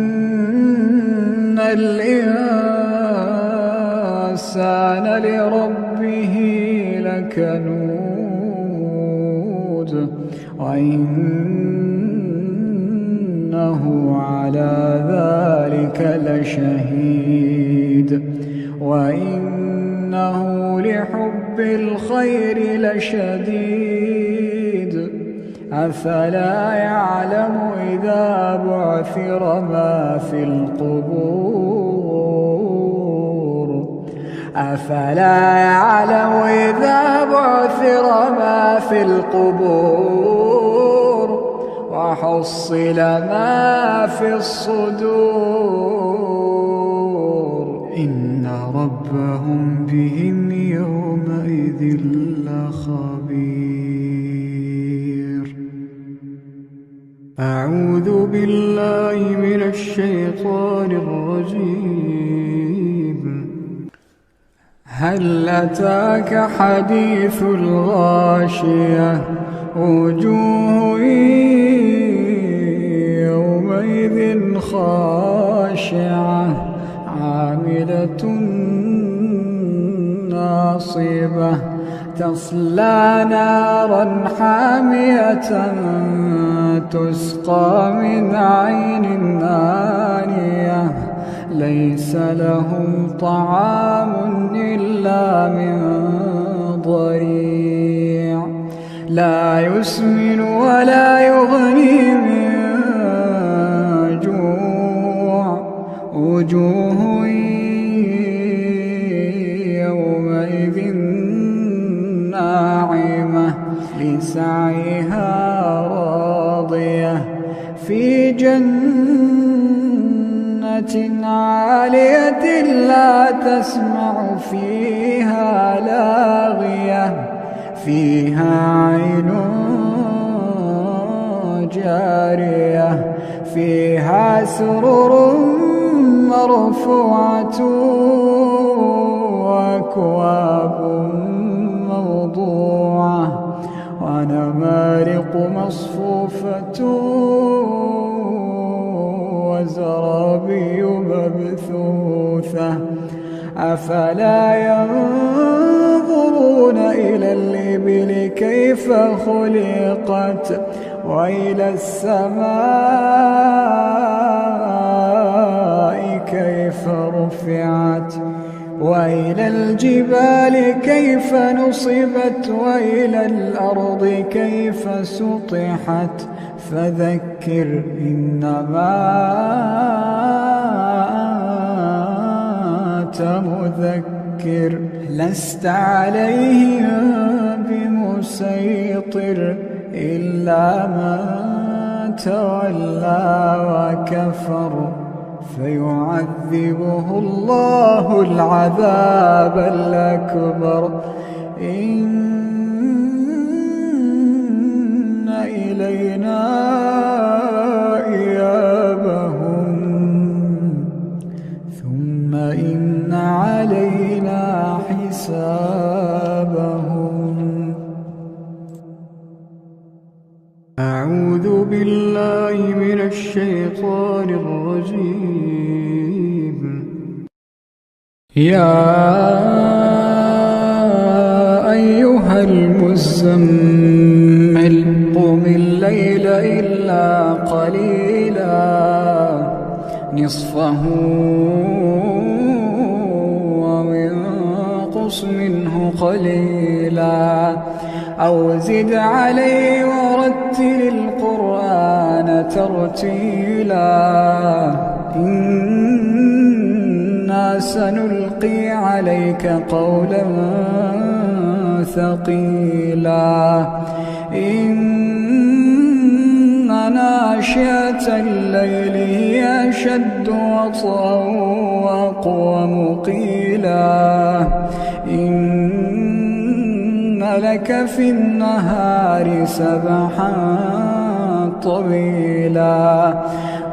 الإنسان لربه لكنود وإنه على ذلك لشهيد وإنه لحب الخير لشديد أفلا يعلم إذا بعثر ما في القبور أفلا يعلم إذا بعثر ما في القبور وحصل ما في الصدور إن ربهم بهم يومئذ لخبير أعوذ بالله من الشيطان الرجيم هل أتاك حديث الغاشية وجوه يومئذ خاشعة عاملة ناصبة تصلى نارا حامية تسقى من عين آنية ليس لهم طعام إلا من ضريع لا يسمن ولا يغني من جوع وجوه يومئذ ناعمة لسعيها راضية في جنة عالية لا تسمع فيها لاغية فيها عين جارية فيها سرر مرفوعة وأكواب موضوعة ونمارق مصفوفة وزرابي مبثوثة أفلا ينظرون إلى الإبل كيف خلقت وإلى السماء كيف رفعت وإلى الجبال كيف نصبت وإلى الأرض كيف سطحت فذكر إنما أنت مذكر لست عليهم بمسيطر إلا من تولى وكفر فيعذبه الله العذاب الأكبر إن إلينا إيابهم ثم إن علينا حسابهم. أعوذ بالله من الشيطان الرجيم. يا أيها المزمل قم الليل إلا قليلا نصفه وانقص منه قليلا أو زد عليه ورتل القرآن ترتيلا إنا سنلقي عليك قولا ثقيلا إن ناشئة الليل هي أشد وطئا وأقوم قيلا إن لك في النهار سبحا طويلا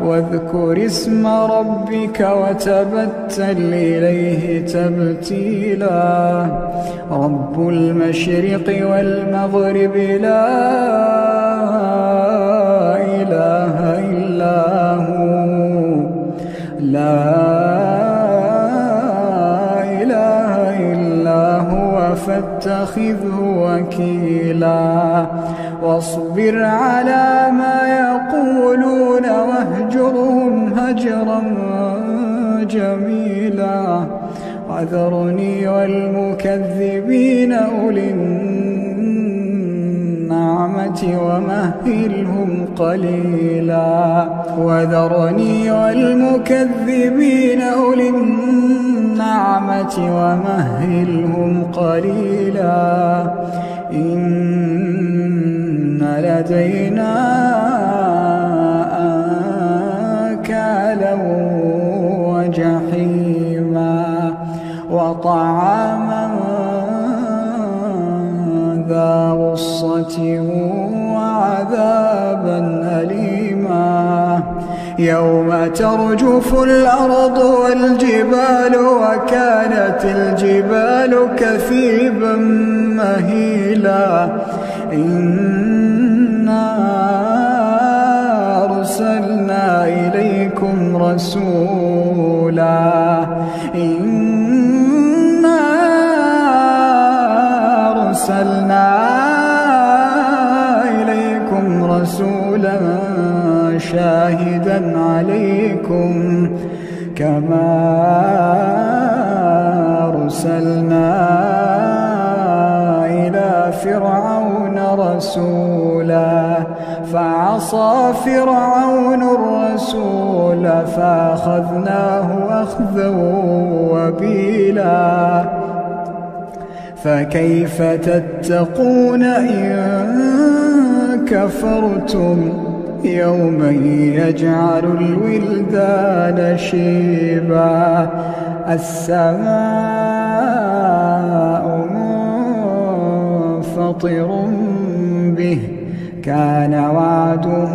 واذكر اسم ربك وتبتل إليه تبتيلا رب المشرق والمغرب لا إله إلا هو فاتخذه وكيلا واصبر على ما يقولون واهجرهم هجرا جميلا وذرني والمكذبين أولي النعمة ومهلهم قليلا وذرني والمكذبين أولي النعمة ومهلهم قليلا إن لدينا أنكالا وجحيما وطعاما ذا غصة وعذابا أليما يوم ترجف الأرض والجبال وكانت الجبال كثيبا مهيلا إنا أرسلنا إليكم رسولا إنا أرسلنا إليكم رسولا شاهدا عليكم كما أرسلنا إلى فرعون رسولا فعصى فرعون الرسول فأخذناه أخذا وبيلا فكيف تتقون إن كفرتم يوما يجعل الولدان شيبا السماء منفطر به كان وعده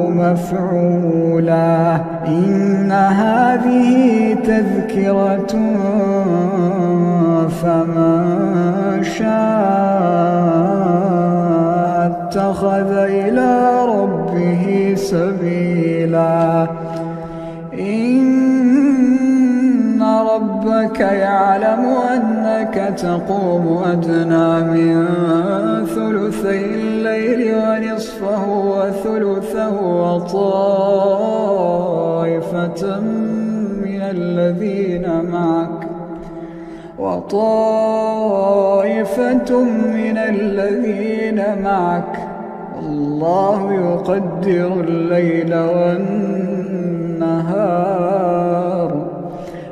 مفعولا إن هذه تذكرة فمن شاء اتخذ إلى ربه سبيلا إن ربك يعلم أنك تقوم أدنى من ثلثي الليل ونصفه وثلثه وطائفة من الذين معك والله يقدر الليل والنهار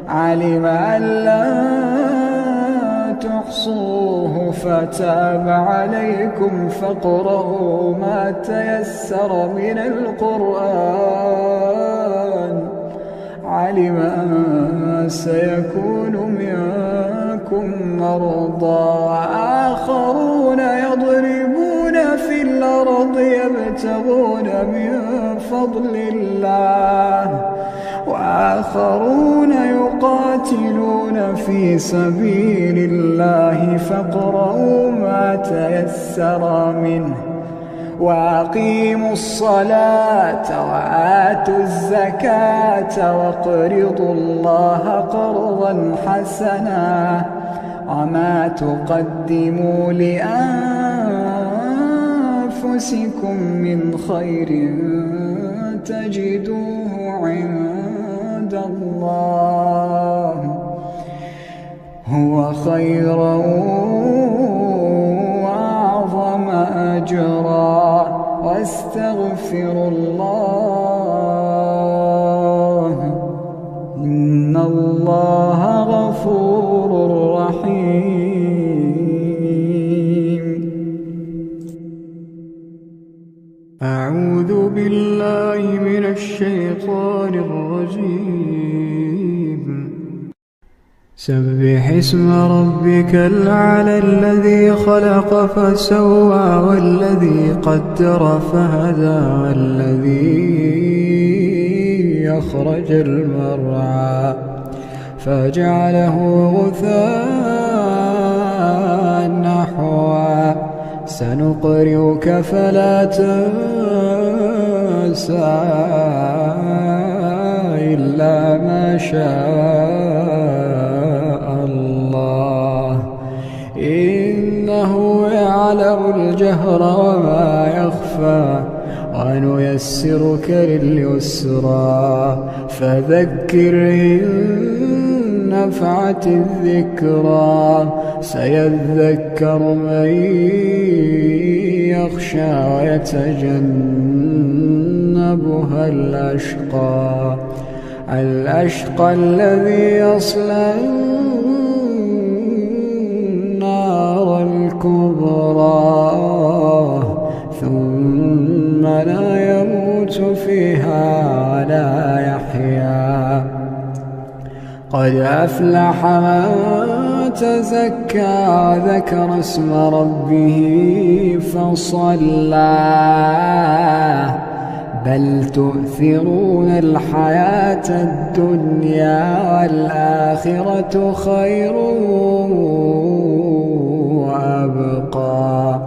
علم أن لا تحصوه فتاب عليكم فاقرؤوا ما تيسر من القرآن علم أن سيكون منكم مرضى وآخرون يضربون في الأرض يبتغون من فضل الله وآخرون يقاتلون في سبيل الله فاقرؤوا ما تيسر منه وأقيموا الصلاة وآتوا الزكاة واقرضوا الله قرضا حسنا وما تقدموا لأنفسكم من خير تجدوه عند الله هو خيرا وأعظم أجرا واستغفروا الله إن الله غفور رحيم. أعوذ بالله من الشيطان الرجيم. سبح اسم ربك الأعلى الذي خلق فسوى والذي قدر فهدى والذي أخرج المرعى فجعله غثاء نحوا سنقرئك فلا تنسى إلا ما شاء الله إنه يعلم الجهر وما يخفى ونيسرك لليسرى فذكر إن نفعت الذكرى سيذكر من يخشى ويتجنبها الأشقى الذي يصلى النار الكبرى ثم لا يموت فيها ولا يحيا قد أفلح من تزكى وذكر اسم ربه فصلى بل تؤثرون الحياة الدنيا والآخرة خير وأبقى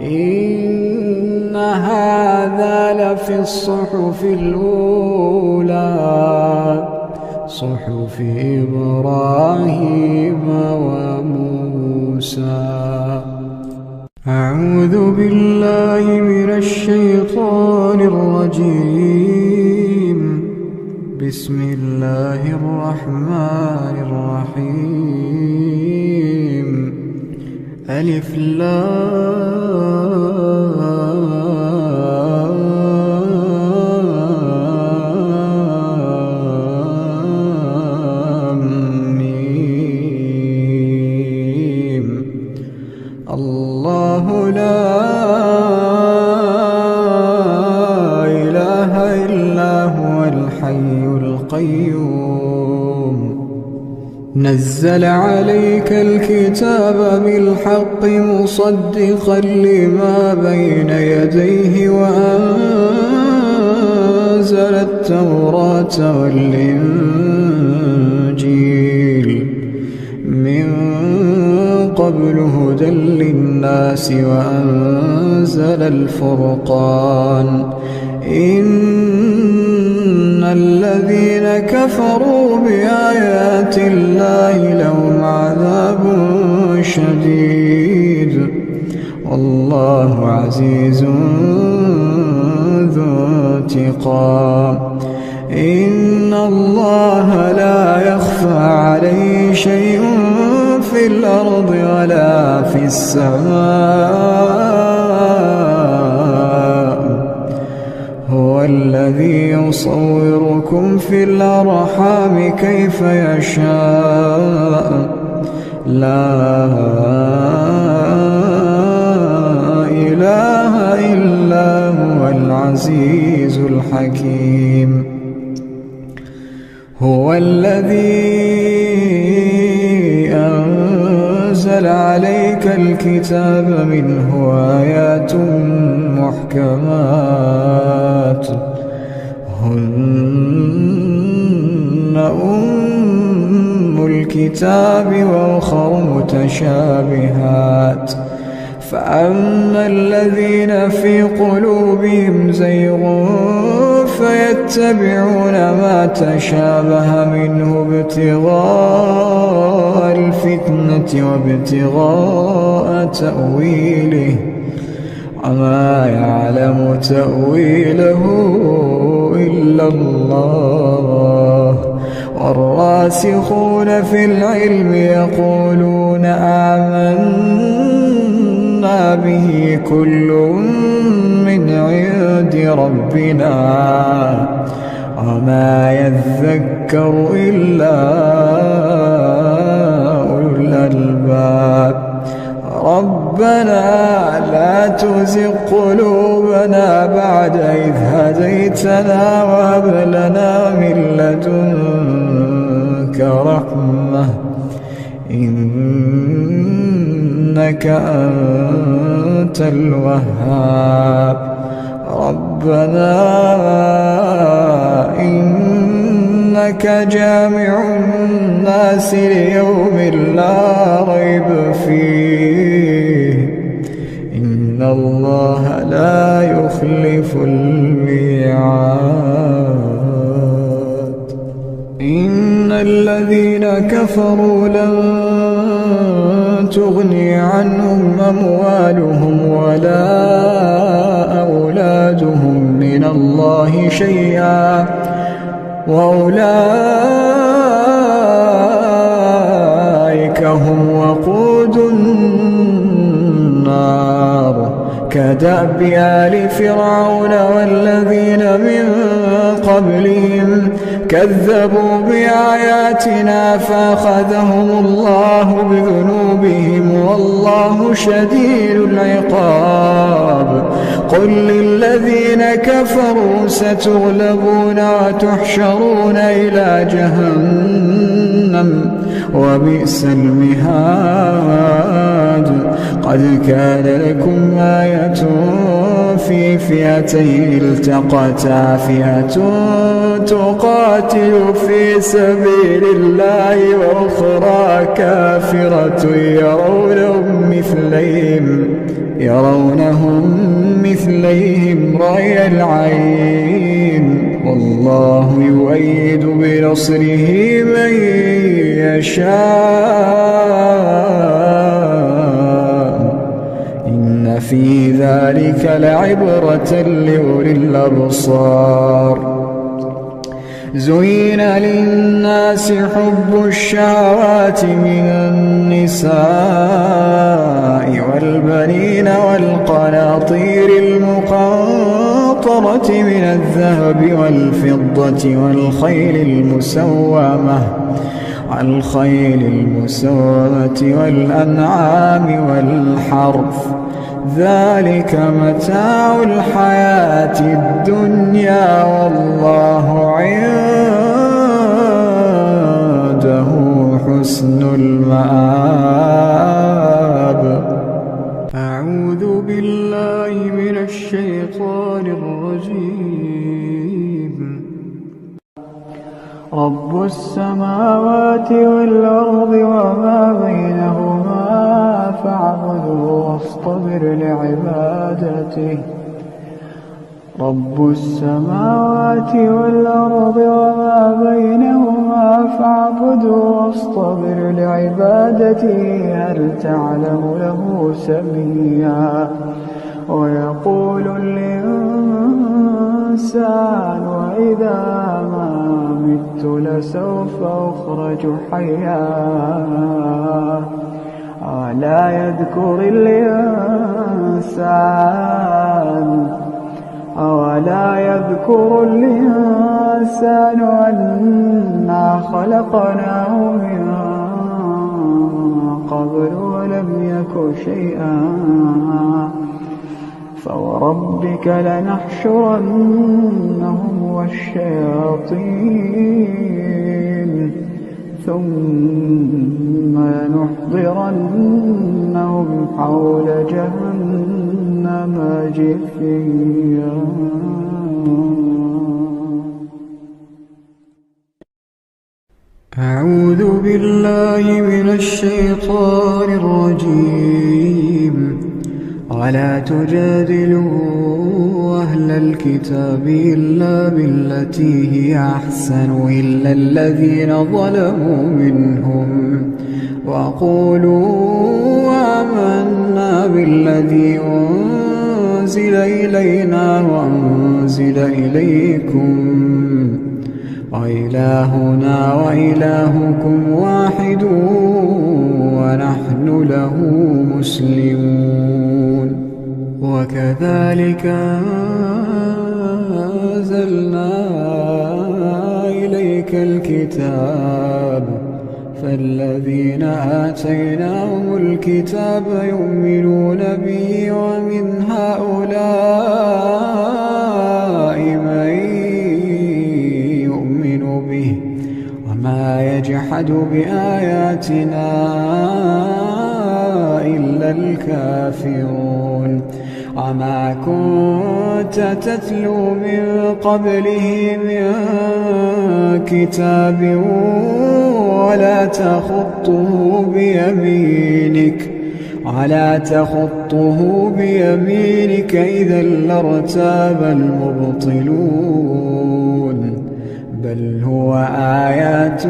إن هذا لفي الصحف الأولى صحف إبراهيم وموسى. أعوذ بالله من الشيطان الرجيم. بسم الله الرحمن الرحيم. ألف لام ميم. الله لا إله إلا هو الحي القيوم. نزل عليك الكتاب بالحق مصدقا لما بين يديه وأنزل التوراة والإنجيل من قبل هدى للناس وأنزل الفرقان. إن الذين كفروا بآيات الله لهم عذاب شديد والله عزيز ذو انتقام. إن الله لا يخفى عليه شيء في الأرض ولا في السماء. هو الذي يصوركم في الأرحام كيف يشاء لا إله إلا هو العزيز الحكيم. هو الذي أنزل عليك الكتاب منه آيات محكمات هن أم الكتاب وأخر متشابهات. فأما الذين في قلوبهم زيغ فيتبعون ما تشابه منه ابتغاء الفتنة وابتغاء تأويله وما يعلم تأويله إلا الله. والراسخون في العلم يقولون آمنا به كل من عند ربنا وما يذكر إلا أولو الألباب. ربنا لا تزغ قلوبنا بعد إذ هديتنا وهب لنا من لدنك رحمة إنك أنت الوهاب. ربنا إنك جامع الناس ليوم لا ريب فيه إن الله لا يخلف الميعاد. إن الذين كفروا لن تغني عنهم أموالهم ولا أولادهم من الله شيئا وأولئك هم وقود النار. كدأب آل فرعون والذين من قبلهم كذبوا بآياتنا فأخذهم الله بذنوبهم والله شديد العقاب. قل للذين كفروا ستغلبون وتحشرون إلى جهنم وبئس المهاد. قد كان لكم آية في فئتين التقتا فئة تقاتل في سبيل الله وأخرى كافرة يرونهم مثليهم رأي العين والله يؤيد بنصره من يشاء إن في ذلك لعبرة لأولي الأبصار زين للناس حب الشهوات من النساء والبنين والقناطير المقنطرة من الذهب والفضة والخيل المسومة والأنعام والحرث ذلك متاع الحياة الدنيا والله عنده حسن المآب. أعوذ بالله من الشيطان الرجيم. رب السماوات والأرض وما بينهما فاعبده واصطبر لعبادته. رب السماوات والأرض وما بينهما فاعبده واصطبر لعبادته هل تعلم له سميا ويقول الإنسان وإذا ما مت لسوف أخرج حيا أولا يذكر الإنسان أنا خلقناه من قبل ولم يك شيئا فوربك لنحشرنهم والشياطين ثم لنحضرنهم حول جهنم جثيا. أعوذ بالله من الشيطان الرجيم. ولا تجادلوا أهل الكتاب إلا بالتي هي أحسن إلا الذين ظلموا منهم وقولوا آمنا بالذي أنزل إلينا وأنزل إليكم وإلهنا وإلهكم واحد ونحن له مسلمون. وكذلك أنزلنا إليك الكتاب فالذين آتيناهم الكتاب يؤمنون به ومن هؤلاء من يؤمن به وما يجحد بآياتنا إلا الكافرون. وما كنت تتلو من قبله من كتاب ولا تخطه بيمينك إذا لارتاب المبطلون بل هو آيات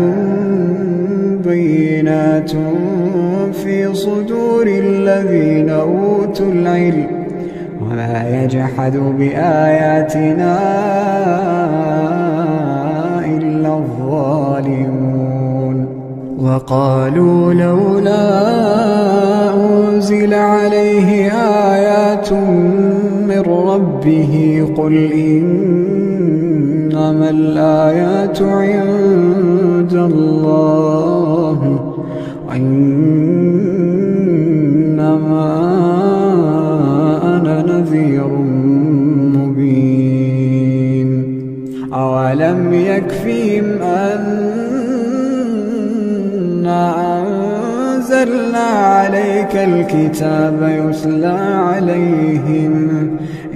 بينات في صدور الذين أوتوا العلم وما يجحد بآياتنا إلا الظالمون. وقالوا لولا أنزل عليه آيات من ربه قل إنما الآيات عند الله وإنما أنا نذير مبين. أولم يكفيهم أنا أنزلنا عليك الكتاب يتلى عليهم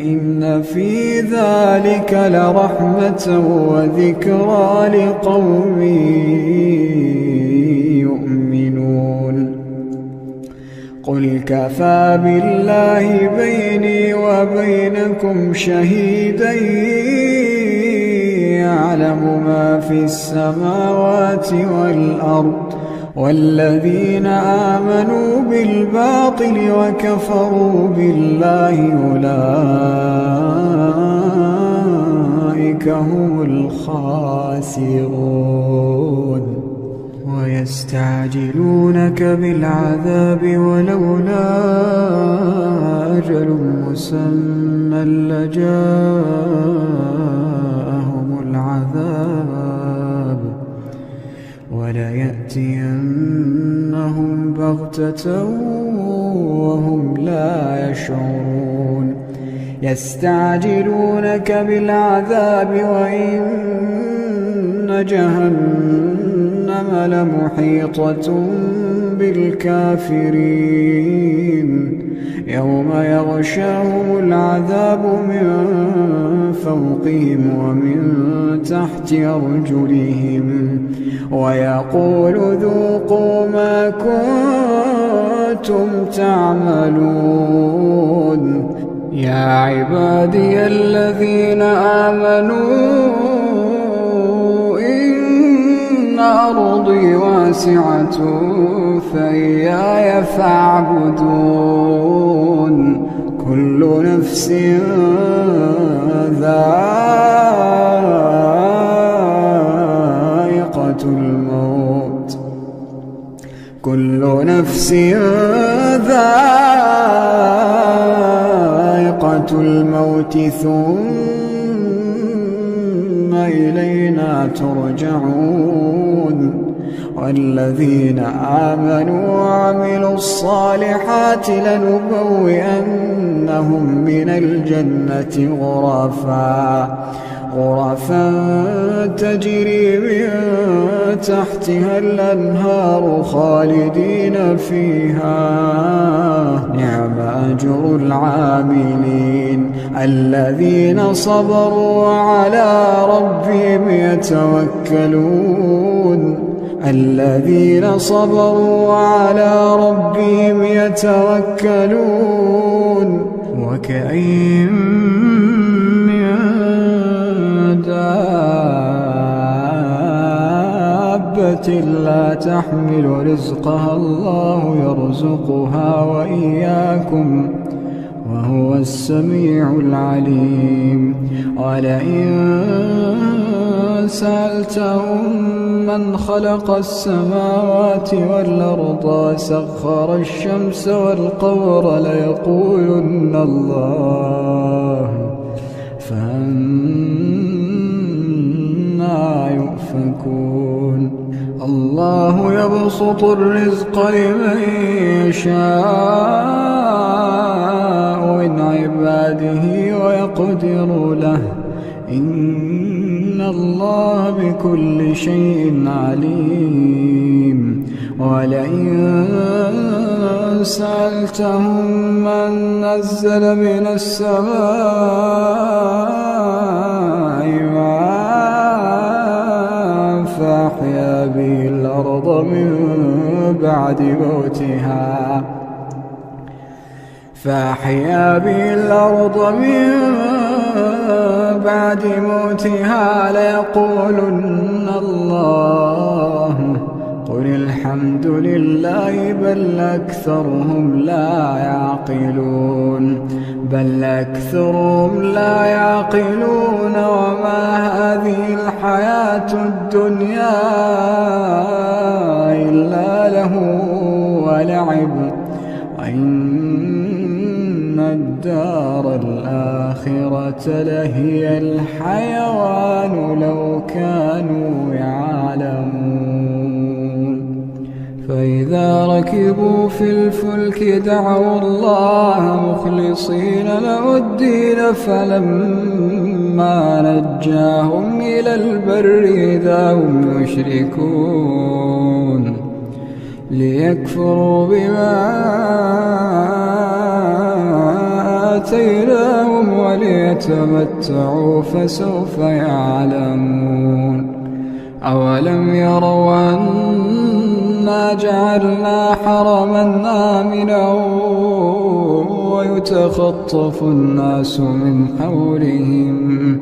إن في ذلك لرحمة وذكرى لقوم يؤمنون قل كفى بالله بيني وبينكم شهيدا يعلم ما في السماوات والأرض والذين آمنوا بالباطل وكفروا بالله أولئك هم الخاسرون ويستعجلونك بالعذاب ولولا أجل مسمى لجاءهم العذاب وليأتينهم بغتة وهم لا يشعرون يستعجلونك بالعذاب وإن جهنم لمحيطة بالكافرين يوم يغشاهم العذاب من فوقهم ومن تحت أرجلهم ويقول ذوقوا ما كنتم تعملون يا عبادي الذين آمنوا إن أرضي واسعة فإياي فاعبدون كل نفس ذائقة الموت كل نفس ذائقة الموت ثم إلينا ترجعون والذين آمنوا وعملوا الصالحات لنبوئنهم من الجنة غرفا تجري من تحتها الأنهار خالدين فيها نعم أجر العاملين الذين صبروا وعلى ربهم يتوكلون الذين صبروا وعلى ربهم يتوكلون وكأين من دابة لا تحمل رزقها الله يرزقها وإياكم وهو السميع العليم ولئن سألتهم من خلق السماوات والأرض وسخر الشمس والقمر ليقولن الله فأنى يؤفكون الله يبسط الرزق لمن يشاء من عباده ويقدر له إن الله بكل شيء عليم ولئن سألتهم من نزل من السماء ماء فأحيا به الأرض من بعد موتها ليقولن الله قل الحمد لله بل أكثرهم لا يعقلون وما هذه الحياة الدنيا إلا له ولعب وإن الدار الآخرة لهي الحيوان لو كانوا يعلمون فإذا ركبوا في الفلك دعوا الله مخلصين له الدين فلما نجاهم إلى البر إذا هم يشركون ليكفروا بما آتيناهم وليتمتعوا فسوف يعلمون. أولم يروا أنا جعلنا حرما آمنا ويتخطف الناس من حولهم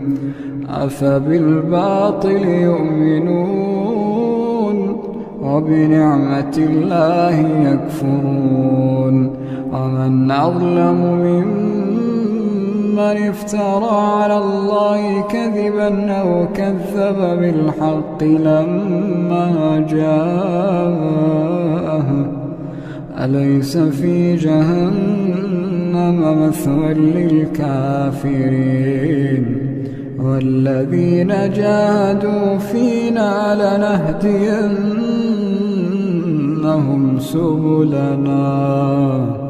أفبالباطل يؤمنون وبنعمة الله يكفرون. ومن أظلم ممن افترى على الله كذبا أو كذب بالحق لما جاءه أليس في جهنم مثوى للكافرين. والذين جاهدوا فينا لنهدينهم سبلنا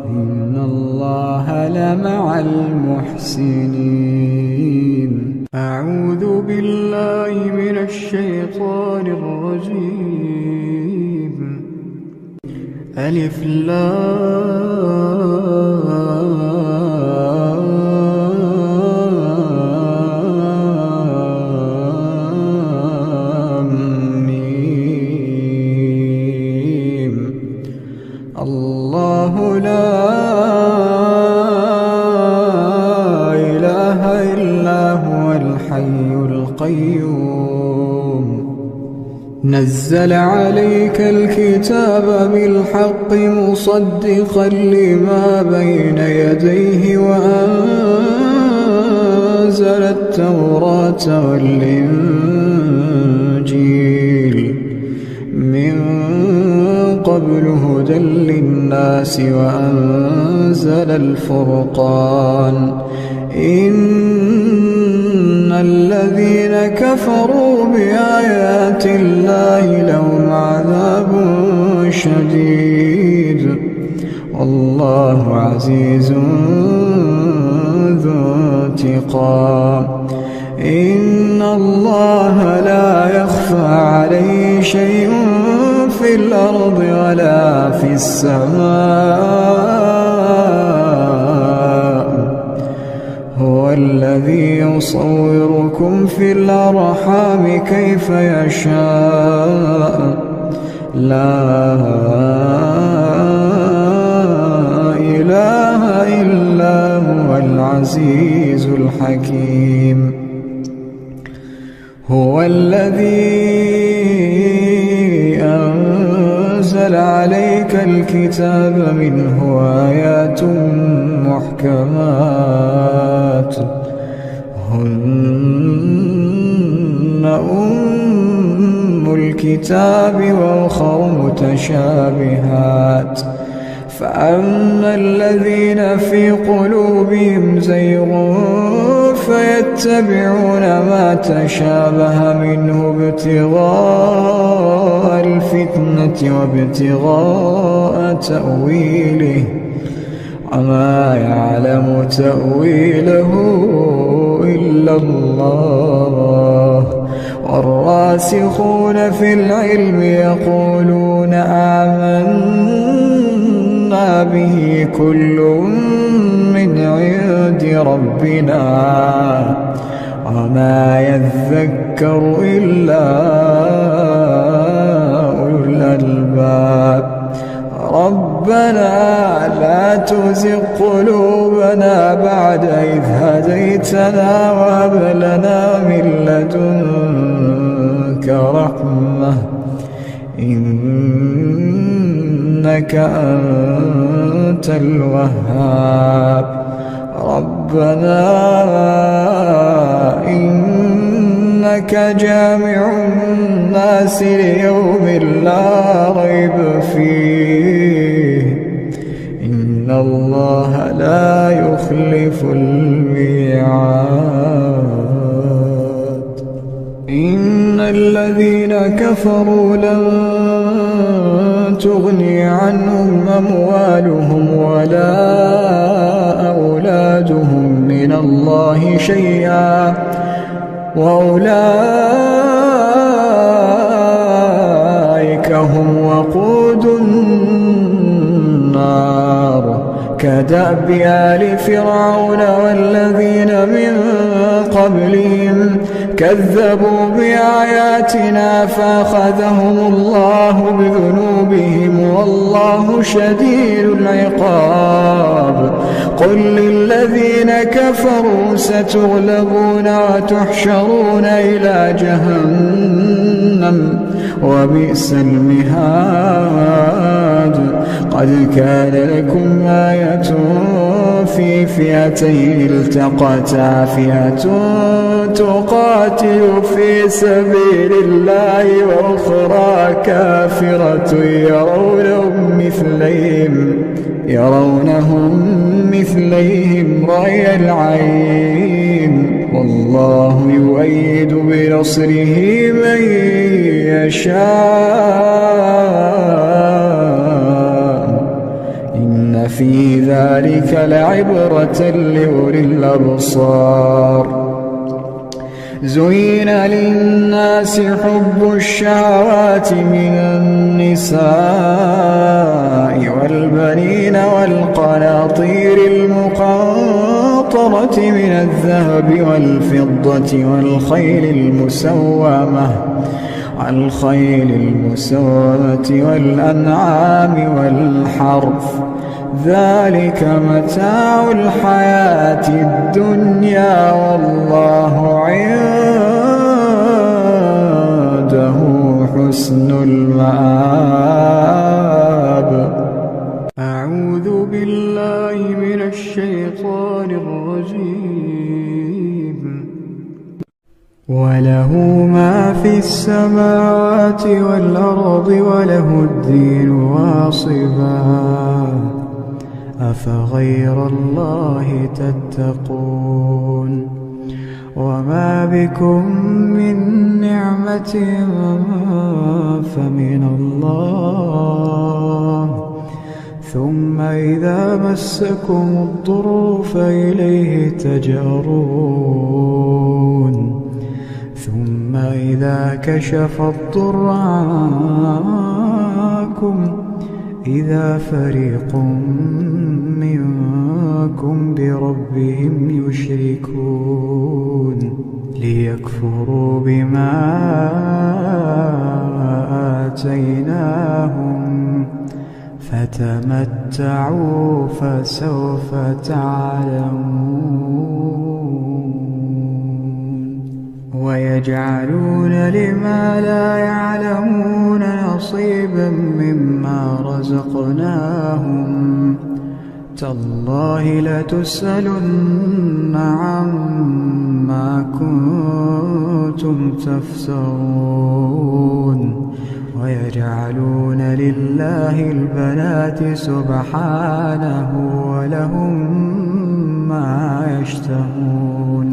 إن الله لمع المحسنين. أعوذ بالله من الشيطان الرجيم. ألف لام ميم. الله لا إله إلا هو الحي القيوم. نزل عليك الكتاب بالحق مصدقا لما بين يديه وأنزل التوراة والإنجيل من قبل هدى للناس وأنزل الفرقان. إن الذين كفروا بآيات الله لهم عذاب شديد والله عزيز ذو انتقام. إن الله لا يخفى عليه شيء في الأرض ولا في السماء. هو الذي يصوركم في الأرحام كيف يشاء لا إله إلا هو العزيز الحكيم. هو الذي أنزل عليك الكتاب منه آيات محكمات هن أم الكتاب وأخر متشابهات. فأما الذين في قلوبهم زيغ فيتبعون ما تشابه منه ابتغاء الفتنة وابتغاء تأويله وما يعلم تأويله إلا الله. والراسخون في العلم يقولون آمنا به كل من عند ربنا وما يذكر إلا أولو الألباب. ربنا لا تزغ قلوبنا بعد إذ هديتنا وهب لنا من لدنك رحمة إنك أنت الوهاب. ربنا إنك جامع الناس ليوم لا ريب فيه إن الله لا يخلف الميعاد. إن الذين كفروا لن تغني عنهم أموالهم ولا أولادهم من الله شيئا وأولئك هم وقود النار. كداب كدأب آل فرعون والذين من قبلهم كذبوا بآياتنا فأخذهم الله بذنوبهم والله شديد العقاب. قل للذين كفروا ستغلبون وتحشرون إلى جهنم وبئس المهاد. قد كان لكم آية في فئتين التقتا فئة تقاتل في سبيل الله وأخرى كافرة يرونهم مثليهم رأي العين والله يؤيد بنصره من يشاء إن في ذلك لعبرة لأولي الأبصار. زين للناس حب الشهوات من النساء والبنين والقناطير المقنطرة من الذهب والفضة والخيل المسومة والأنعام والحرث ذلك متاع الحياة الدنيا والله عنده حسن المآب. أعوذ بالله من الشيطان الرجيم. وله ما في السماوات والأرض وله الدين واصبا أفغير الله تتقون. وما بكم من نعمة فمن الله ثم إذا مسكم الضر فإليه تجأرون ثم إذا كشف الضر عنكم إذا فريق منكم بربهم يشركون ليكفروا بما آتيناهم فتمتعوا فسوف تعلمون. ويجعلون لما لا يعلمون نصيبا مما رزقناهم تالله لتسألن عما كنتم تفترون. ويجعلون لله البنات سبحانه ولهم ما يشتهون.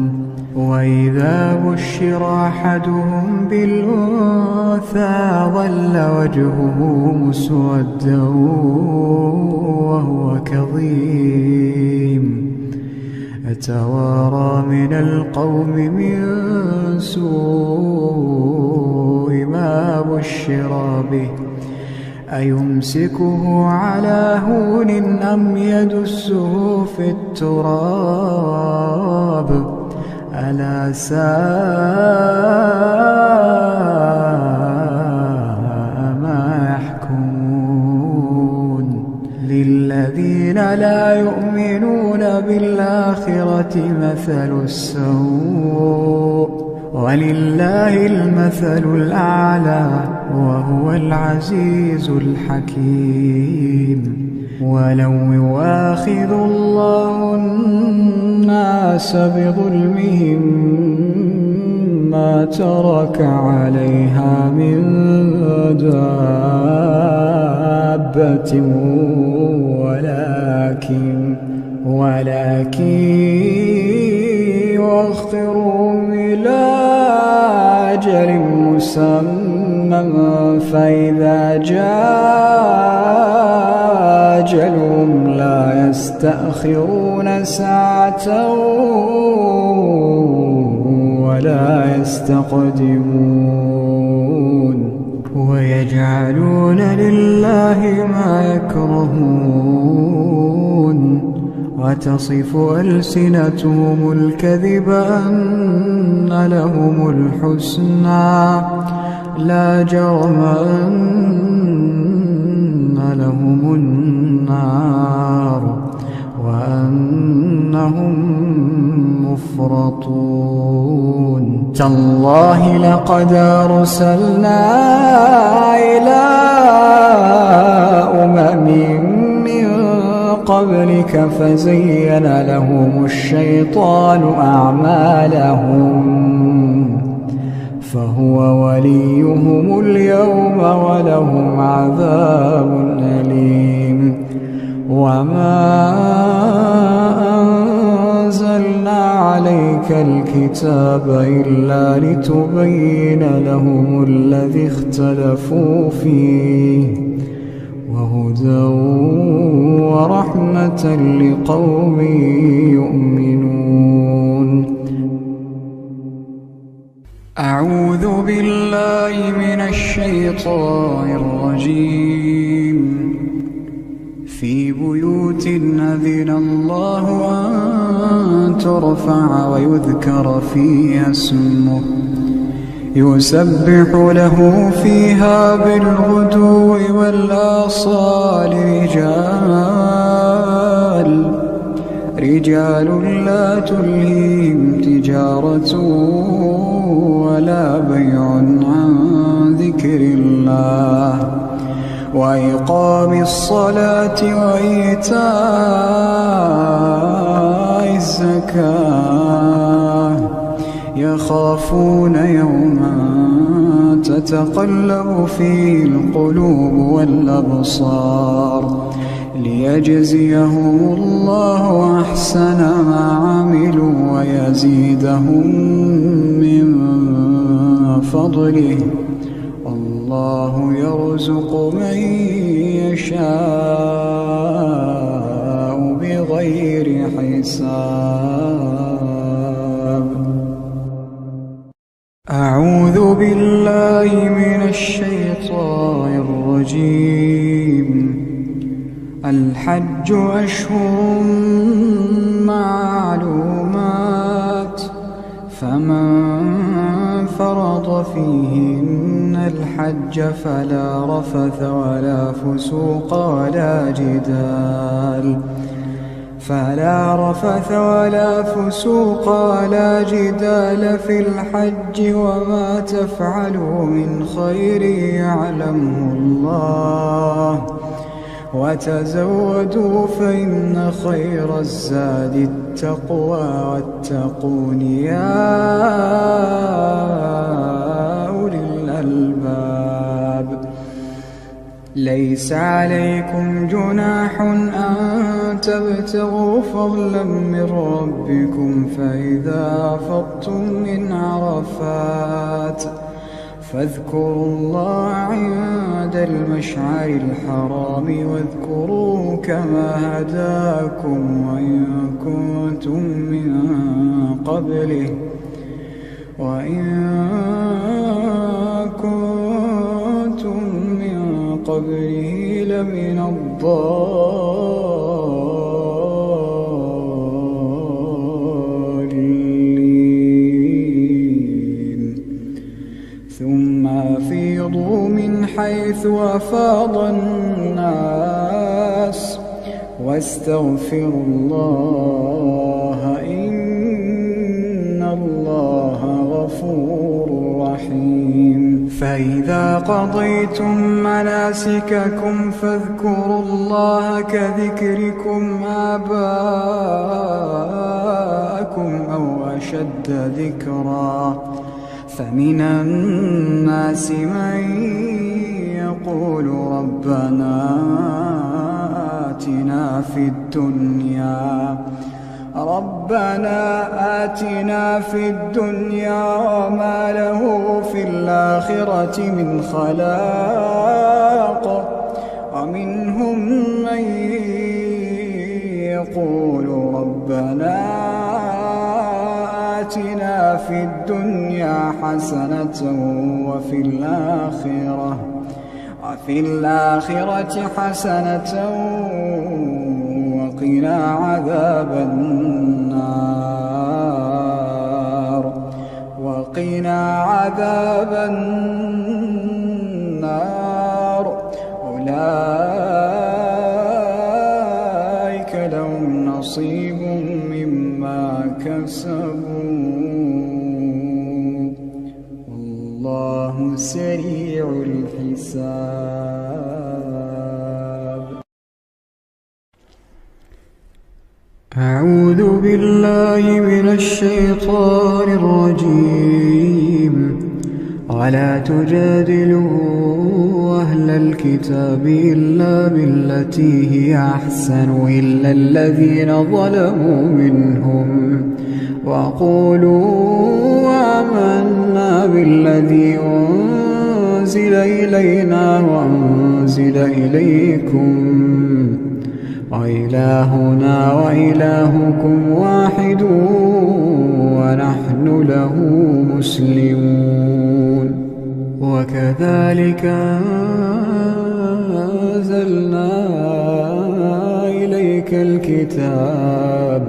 وإذا بشر أحدهم بالأنثى ظل وجهه مسودا وهو كظيم يتوارى من القوم من سوء ما بشر به أيمسكه على هون أم يدسه في التراب ألا ساء ما يحكمون. للذين لا يؤمنون بالآخرة مثل السوء ولله المثل الأعلى وهو العزيز الحكيم. ولو يؤاخذ الله الناس بظلمهم ما ترك عليها من دابة ولكن يؤخرهم إلى أجل مسمى فإذا جاء أجلهم لا يستأخرون ساعة ولا يستقدمون. ويجعلون لله ما يكرهون وتصف ألسنتهم الكذب أن لهم الحسنى لا جرم أن لهم النار وأنهم مفرطون تالله لقد أرسلنا إلى أمم من قبلك فزين لهم الشيطان أعمالهم فهو وليهم اليوم ولهم عذاب أليم وما أنزلنا عليك الكتاب إلا لتبين لهم الذي اختلفوا فيه وهدى ورحمة لقوم يؤمنون. أعوذ بالله من الشيطان الرجيم. في بيوت أذن الله أن ترفع ويذكر فيها اسمه يسبح له فيها بالغدو والآصال رجال لا تلهيهم تجارة ولا بيع عن ذكر الله وإقام الصلاة وإيتاء الزكاة يخافون يوما تتقلب فيه القلوب والأبصار ليجزيهم الله أحسن ما عملوا ويزيدهم من فضله الله يرزق من يشاء بغير حساب. أعوذ بالله من الشيطان الرجيم. الحج أشهر معلومات فمن فرض فيهن الحج فلا رفث ولا فسوق ولا جدال في الحج وما تفعلوا من خير يعلمه الله وتزودوا فإن خير الزاد التقوى واتقون يا أولي الألباب. ليس عليكم جناح أن تبتغوا فضلا من ربكم فإذا أفضتم من عرفات فاذكروا الله عند المشعر الحرام واذكروه كما هداكم وإن كنتم من قبله لمن الضالين. ثم أفيضوا من حيث أفاض الناس واستغفروا الله إن الله غفور رحيم. فإذا قضيتم مناسككم فاذكروا الله كذكركم آباءكم أو أشد ذكرا فمن الناس من يقول ربنا آتنا في الدنيا وما له في الآخرة من خلاق ومنهم من يقول ربنا آتنا في الدنيا حسنة وفي الآخرة حسنة وقنا عذاب النار أولئك لهم نصيب مما كسبوا والله سريع الحساب. أعوذ بالله من الشيطان الرجيم. ولا تجادلوا أهل الكتاب إلا بالتي هي أحسن إلا الذين ظلموا منهم وقولوا آمنا بالذي أنزل إلينا وأنزل إليكم وإلهنا وإلهكم واحد ونحن له مسلمون. وكذلك أنزلنا إليك الكتاب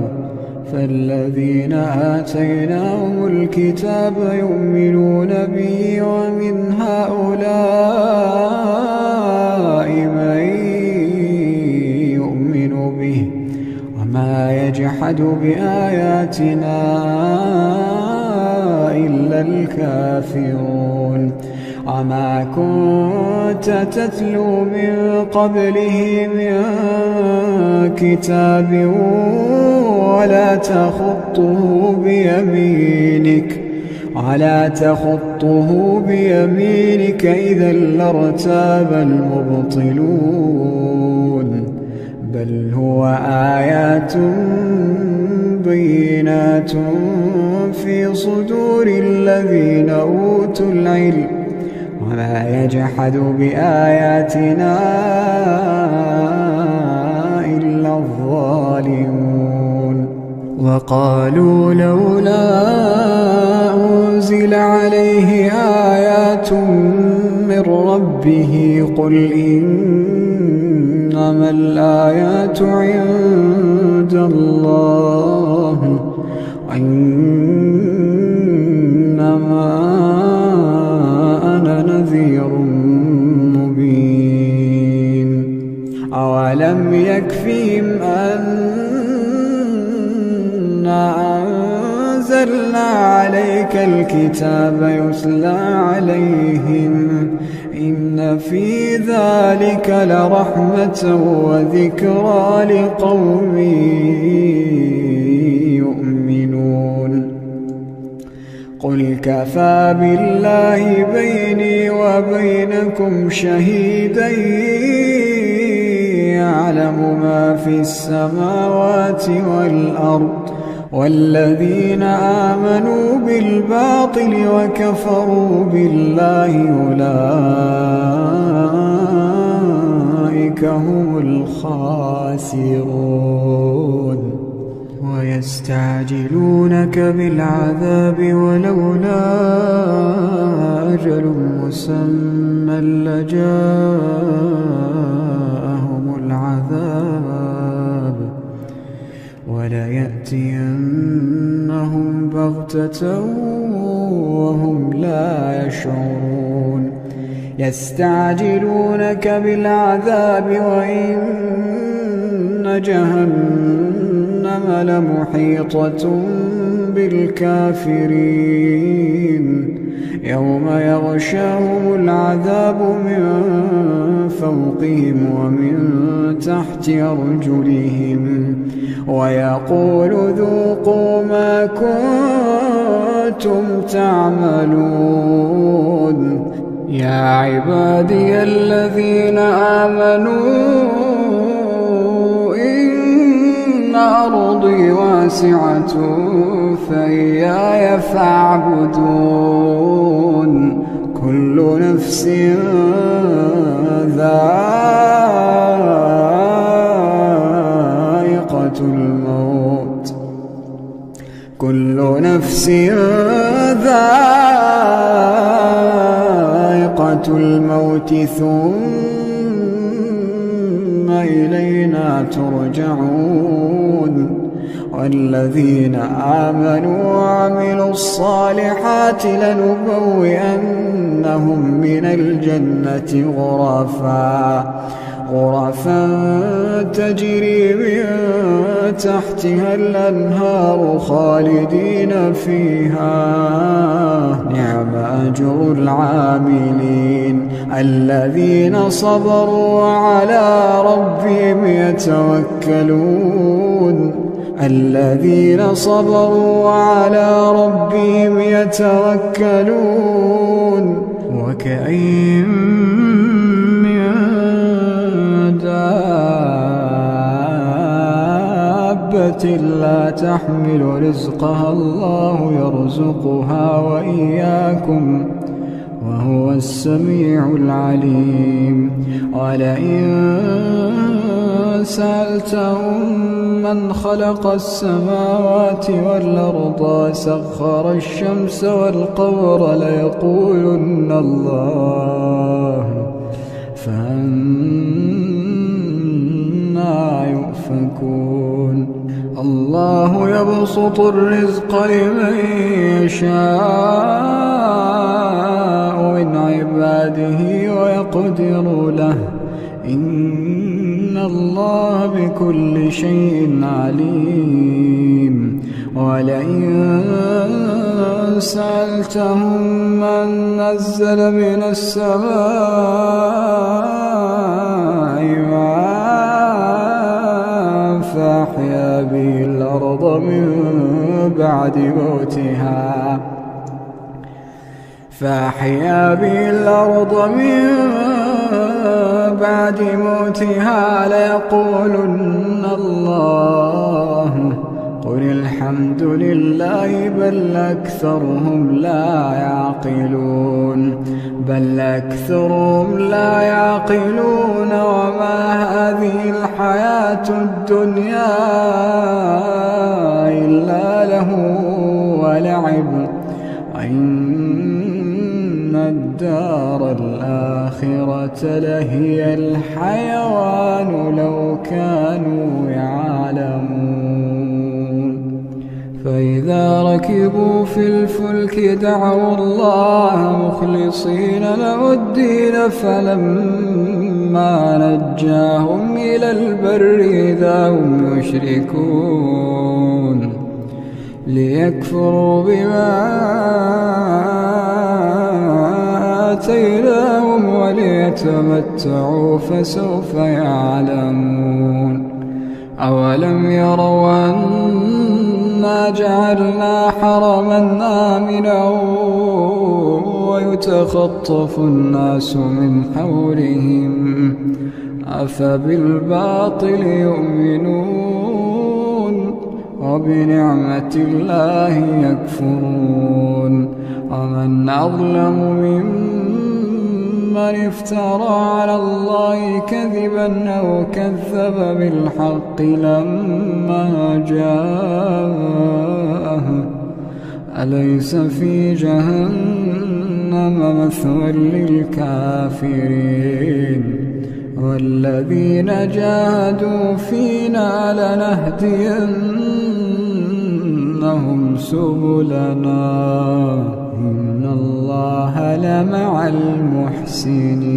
فالذين آتيناهم الكتاب يؤمنون به ومن هؤلاء من يؤمن به وما يجحد بآياتنا إلا الكافرون. وما كنت تتلو من قبله من كتاب ولا تخطه بيمينك إذا لارتاب المبطلون. بل هو آيات بينات في صدور الذين أوتوا العلم وما يجحد بآياتنا إلا الظالمون. وقالوا لولا أنزل عليه آيات من ربه قل إنما الآيات عند الله وإنما أنا نذير مبين. أولم يكفهم أنا أنزلنا عليك الكتاب يتلى عليهم إن في ذلك لرحمة وذكرى لقوم يؤمنون. قل كفى بالله بيني وبينكم شهيدا يعلم ما في السماوات والأرض والذين آمنوا بالباطل وكفروا بالله أولئك هم الخاسرون. ويستعجلونك بالعذاب ولولا أجل مسمى لجاءهم العذاب وليأتينهم بغتة وهم لا يشعرون. يستعجلونك بالعذاب وإن جهنم لمحيطة بالكافرين يوم يغشاهم العذاب من فوقهم ومن تحت أرجلهم ويقول ذوقوا ما كنتم تعملون. يا عبادي الذين آمنوا إن أرضي واسعة فإياي فاعبدون. كل نفس ذائقة الموت كل نفس ذائقة الموت ثم إلينا ترجعون والذين آمنوا وعملوا الصالحات لنبوئنهم من الجنة غرفا تجري من تحتها الأنهار خالدين فيها نعم أجر العاملين الذين صبروا وعلى ربهم يتوكلون وكأين من دابة لا تحمل رزقها الله يرزقها وإياكم وهو السميع العليم ولئن سألتهم من خلق السماوات والأرض سخر الشمس والقمر ليقولن الله فأنى يؤفكون الله يبسط الرزق لمن يشاء من عباده ويقدر له إن الله بكل شيء عليم ولئن سألتهم من نزل من السماء ماء فأحيا به الأرض من بعد موتها ليقولن الله قل الحمد لله بل أكثرهم لا يعقلون وما هذه الحياة الدنيا إلا له ولعب وإن الدار الآخرة لهي الحيوان لو كانوا يعلمون فإذا ركبوا في الفلك دعوا الله مخلصين له الدين فلما نجاهم إلى البر إذا هم يشركون ليكفروا بما آتيناهم وليتمتعوا فسوف يعلمون أولم يروا أنا جعلنا حرما آمنا ويتخطف الناس من حولهم أفبالباطل يؤمنون وبنعمة الله يكفرون ومن أظلم ممن افترى على الله كذبا أو كذب بالحق لما جاءه أليس في جهنم مثوى للكافرين والذين جاهدوا فينا لنهدينهم سبلنا إن الله لمع المحسنين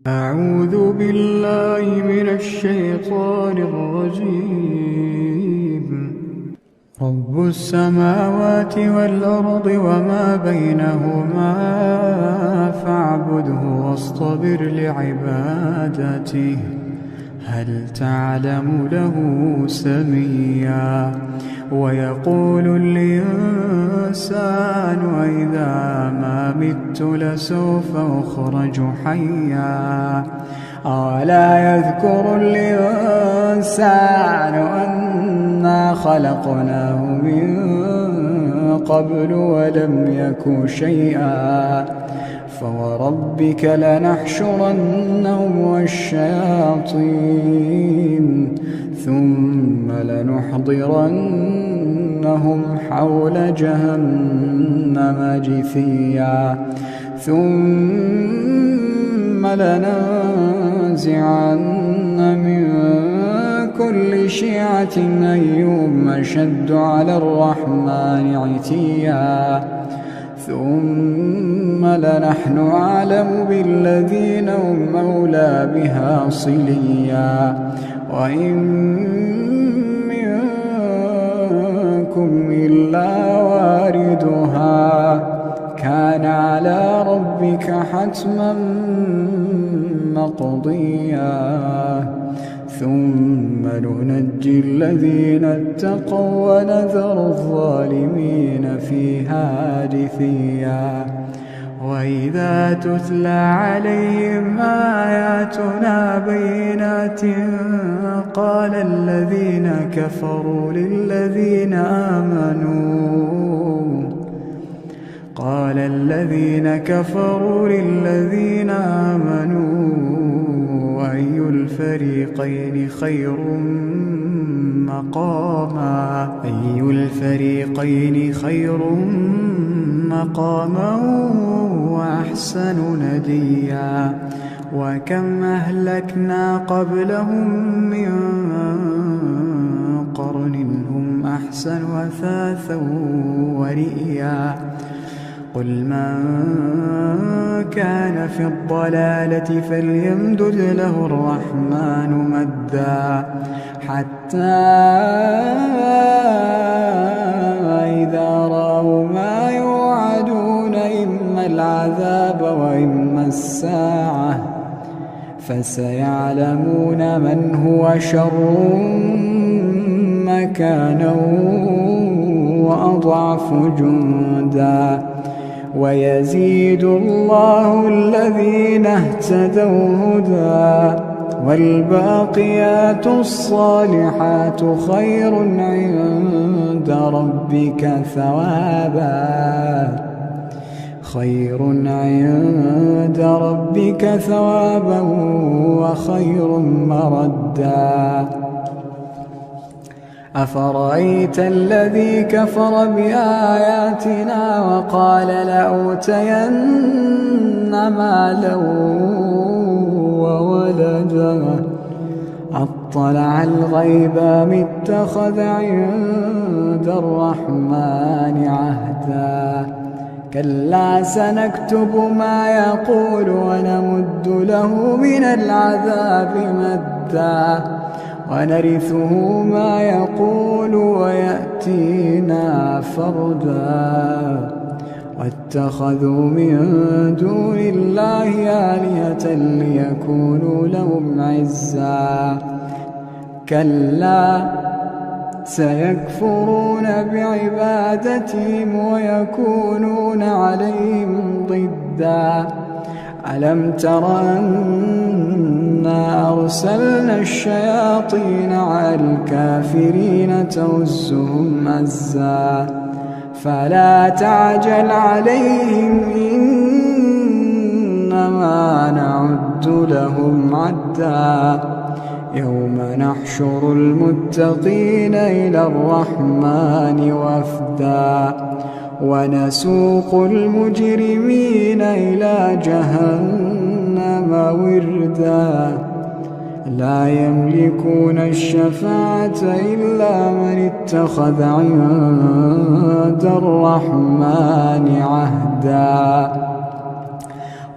أعوذ بالله من الشيطان الرجيم رب السماوات والأرض وما بينهما فاعبده واصطبر لعبادته هل تعلم له سميا ويقول الإنسان إذا ما مت لسوف أخرج حيا أولا يذكر الإنسان أنا خلقناه من قبل ولم يك شيئا فوربك لنحشرنهم والشياطين ثم لنحضرنهم حول جهنم جثيا ثم لننزعن من كل شيعة أيهم أشد على الرحمن عتيا ثم لنحن أعلم بالذين هم أولى بها صليا وإن منكم إلا واردها كان على ربك حتما مقضيا ثم ننجي الذين اتقوا ونذر الظالمين فيها جثيا وإذا تتلى عليهم آياتنا بينات قال الذين كفروا للذين آمنوا أي الفريقين خير مقاما وأحسن نديا وكم أهلكنا قبلهم من قرن هم أحسن أثاثا ورئيا قل من كان في الضلالة فليمدد له الرحمن مدا حتى إذا رأوا ما يوعدون إما العذاب وإما الساعة فسيعلمون من هو شر مكانا وأضعف جندا ويزيد الله الذين اهتدوا هدى والباقيات الصالحات خير عند ربك ثوابا وخير مردا أفرأيت الذي كفر بآياتنا وقال لأوتين مالا وولدا أطلع الغيب أم اتخذ عند الرحمن عهدا كلا سنكتب ما يقول ونمد له من العذاب مدا ونرثه ما يقول ويأتينا فردا واتخذوا من دون الله آلهة ليكونوا لهم عزا كلا سيكفرون بعبادتهم ويكونون عليهم ضدا ألم تر أنا أرسلنا الشياطين على الكافرين تؤزهم أزا فلا تعجل عليهم إنما نعد لهم عدا يوم نحشر المتقين إلى الرحمن وفدا ونسوق المجرمين إلى جهنم وردا لا يملكون الشفاعة إلا من اتخذ عند الرحمن عهدا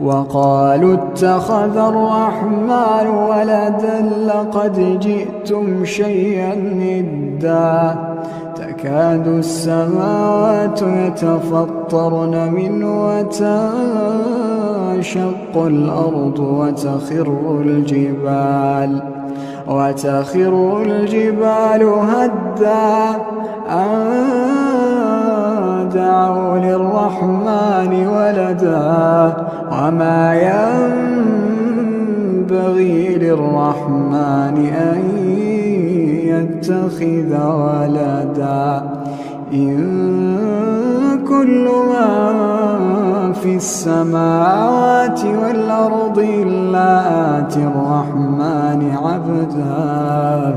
وقالوا اتخذ الرحمن ولدا لقد جئتم شيئا إدا تكاد السماوات يتفطرن منه وتنشق الأرض وتخر الجبال هدا أن دعوا للرحمن ولدا وما ينبغي للرحمن أن يتخذ ولدا إن كل من في السماوات والأرض إلا آتي الرحمن عبدا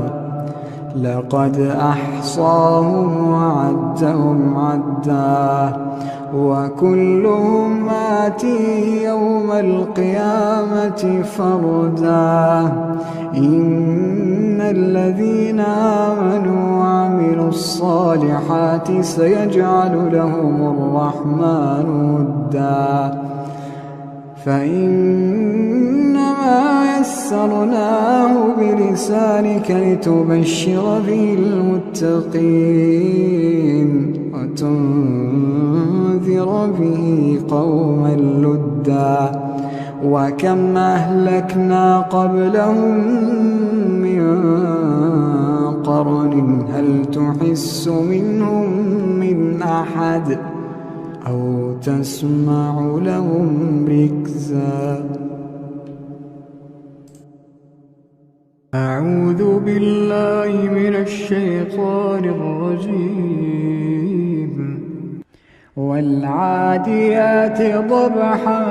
لقد أحصاهم وعدهم عدا وكلهم آتيه يوم القيامة فردا إن الذين آمنوا وعملوا الصالحات سيجعل لهم الرحمن ودا فإنما يسرناه بلسانك لتبشر به المتقين وتنذر به قوما لدا وكم أهلكنا قبلهم من قرن هل تحس منهم من أحد أو تسمع لهم ركزا أعوذ بالله من الشيطان الرجيم والعاديات ضبحا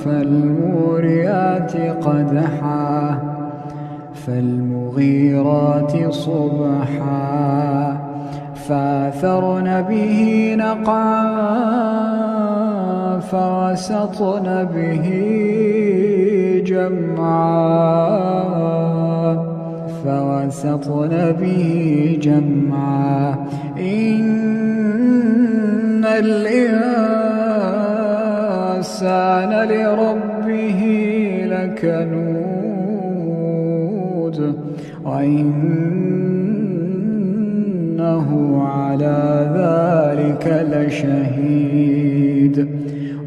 فالموريات قدحا فالمغيرات صبحا فأثرن به نقعا فوسطن به جمعا إن الإنسان لربه لكنود وإنه على ذلك لشهيد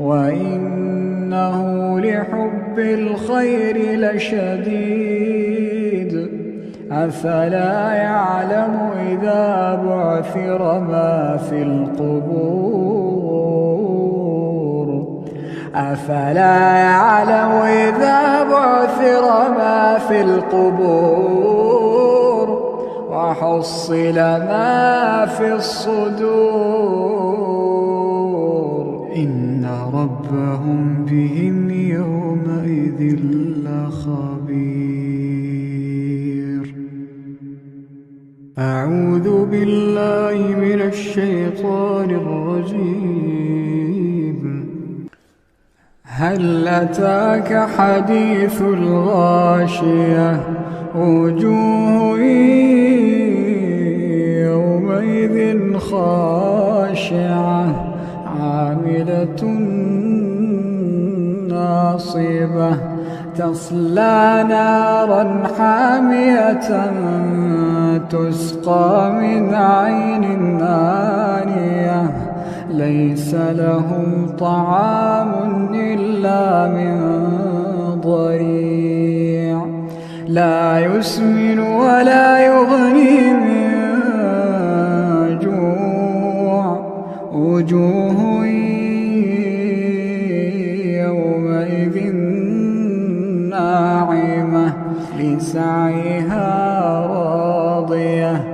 وإنه لحب الخير لشديد أفلا يعلم إذا بعثر ما في القبور أفلا يعلم إذا بعثر ما في القبور وحصل ما في الصدور إن ربهم بهم يومئذ لخبير أعوذ بالله من الشيطان الرجيم هل أتاك حديث الغاشية وجوه يومئذ خاشعة عاملة ناصبة تصلى نارا حامية تسقى من عين آنية ليس لهم طعام إلا من ضريع لا يسمن ولا يغني من جوع وجوه يومئذ ناعمة لسعيها راضية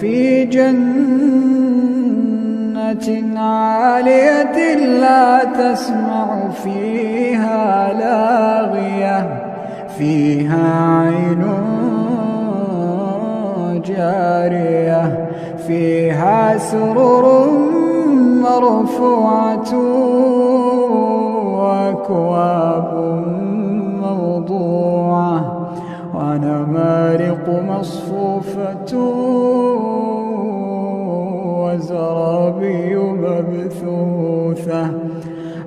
في جنة عالية لا تسمع فيها لاغية فيها عين جارية فيها سرر مرفوعة وأكواب موضوعة ونمارق مصفوفة وزرابي مبثوثة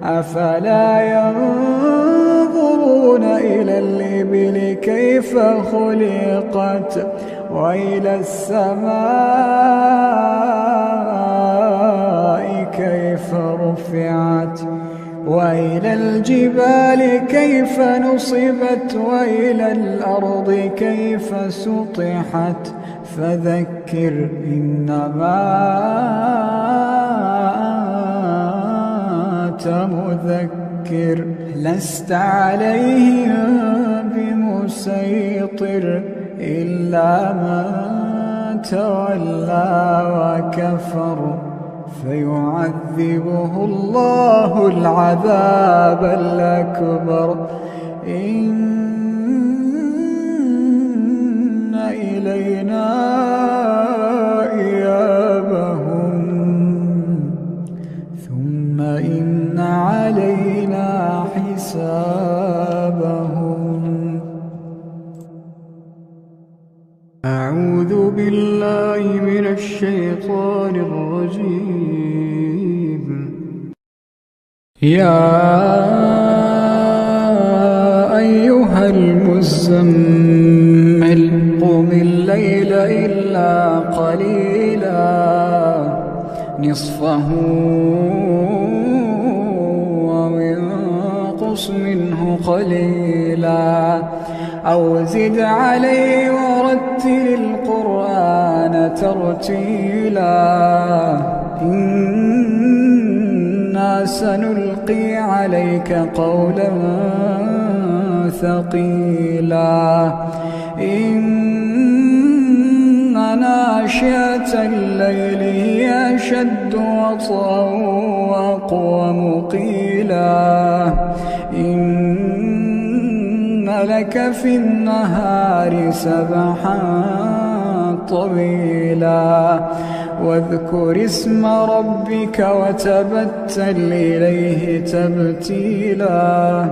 أفلا ينظرون إلى الإبل كيف خلقت وإلى السماء كيف رفعت وإلى الجبال كيف نصبت وإلى الأرض كيف سطحت فذكر إنما أنت مذكر لست عليهم بمسيطر إلا من تولى وكفر فيعذبه الله العذاب الأكبر إن إن علينا حسابهم. أعوذ بالله من الشيطان الرجيم. يا أيها المزمل قم الليل إلا قليلا نصفه أو انقص منه قليلا أو زد عليه ورتل القرآن ترتيلا إنا سنلقي عليك قولا ثقيلا إن ناشئة الليل هي أشد وطئا وأقوم قيلا إن لك في النهار سبحا طويلا واذكر اسم ربك وتبتل إليه تبتيلا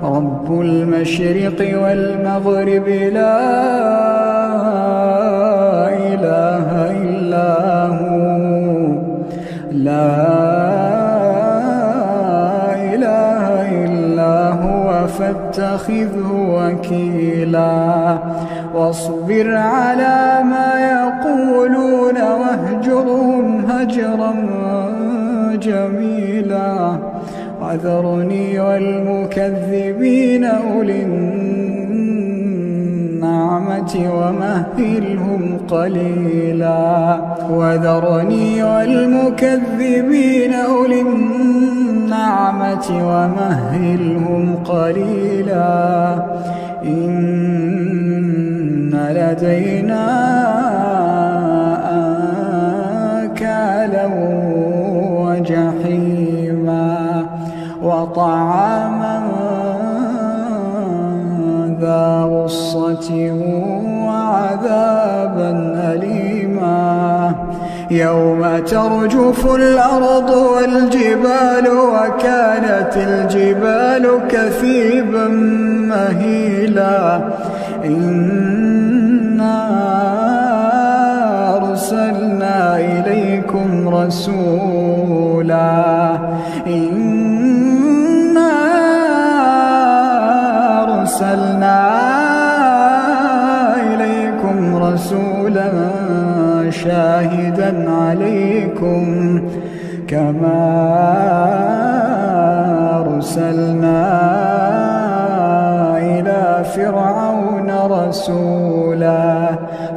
رب المشرق والمغرب لا إله إلا هو فاتخذه وكيلا واصبر على ما يقولون واهجرهم هجرا جميلا وذرني والمكذبين أولي النعمة ومهلهم قليلا وذرني والمكذبين أولي النعمة ومهلهم قليلا إن لدينا أنكالا وجحيما وطعاما ذا غصة وعذابا أليما يوم ترجف الأرض والجبال وكانت الجبال كثيبا مهيلا إنا أرسلنا إليكم رسولا شاهدا عليكم كما أرسلنا إلى فرعون رسولا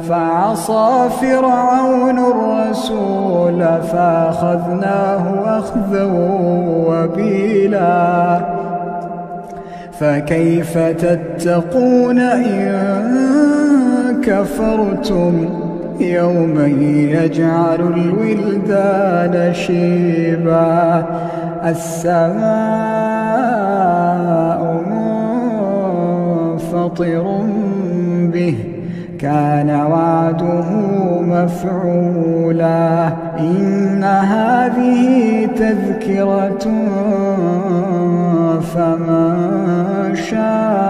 فعصى فرعون الرسول فأخذناه أخذا وبيلا فكيف تتقون إن كفرتم يوما يجعل الولدان شيبا السماء منفطر به كان وعده مفعولا إن هذه تذكرة فمن شاء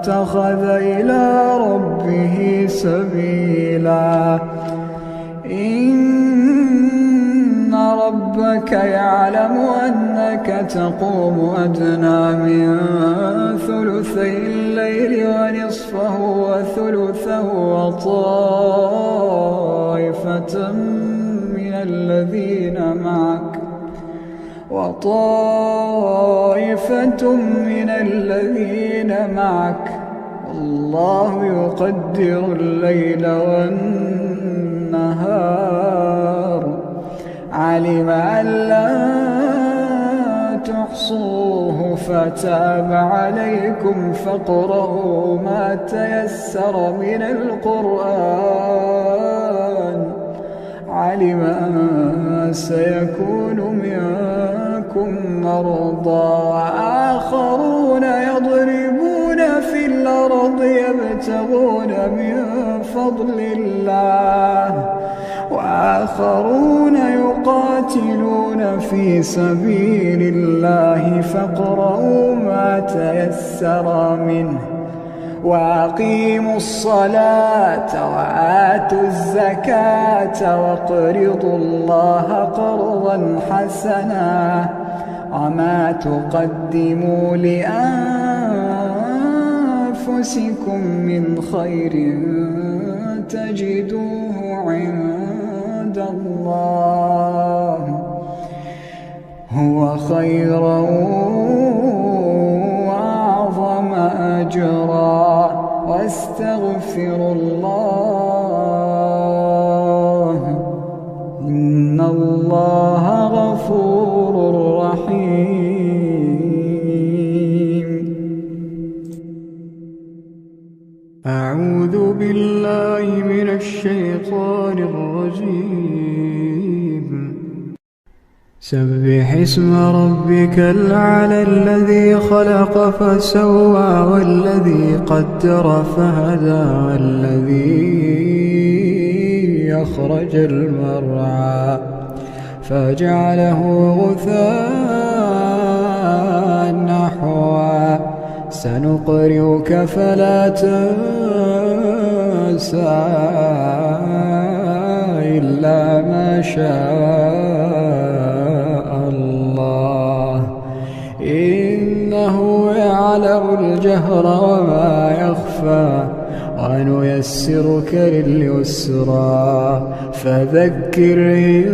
اتخذ إلى ربه سبيلا إن ربك يعلم أنك تقوم أدنى من ثلثي الليل ونصفه وثلثه وطائفة من الذين معك والله يقدر الليل والنهار علم أن لا تحصوه فتاب عليكم فاقرؤوا ما تيسر من القرآن علم أن سيكون منكم مرضى وآخرون يضربون في الأرض يبتغون من فضل الله وآخرون يقاتلون في سبيل الله فاقرؤوا ما تيسر منه وأقيموا الصلاة وآتوا الزكاة واقرضوا الله قرضا حسنا وما تقدموا لأنفسكم من خير تجدوه عند الله هو خيرا وأعظم أجرا واستغفروا الله إن الله غفور رحيم. أعوذ بالله من الشيطان الرجيم. سبح اسم ربك الأعلى الذي خلق فسوى والذي قدر فهدى والذي أخرج المرعى فجعله غثاء نحوا سنقرئك فلا تنسى إلا ما شاء الله إنه يعلم الجهر وما يخفى ونيسرك لليسرى فذكر إن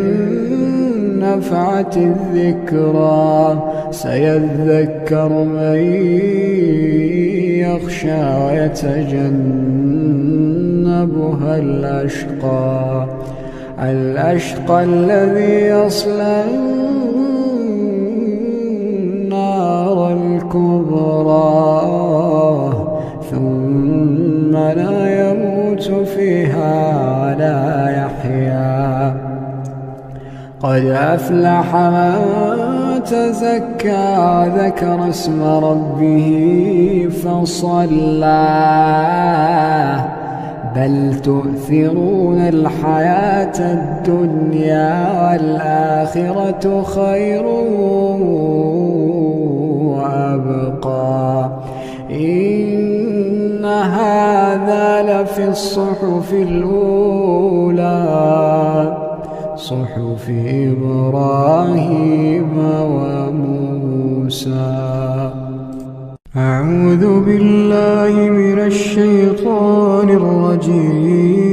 نفعت الذكرى سيذكر من يخشى ويتجنبها الأشقى الذي يصلى النار الكبرى ثم لا يموت فيها ولا يحيا قد أفلح من تزكى وذكر اسم ربه فصلى بل تؤثرون الحياة الدنيا والآخرة خير وأبقى إن هذا لفي الصحف الأولى صحف إبراهيم وموسى. أعوذ بالله من الشيطان الرجيم.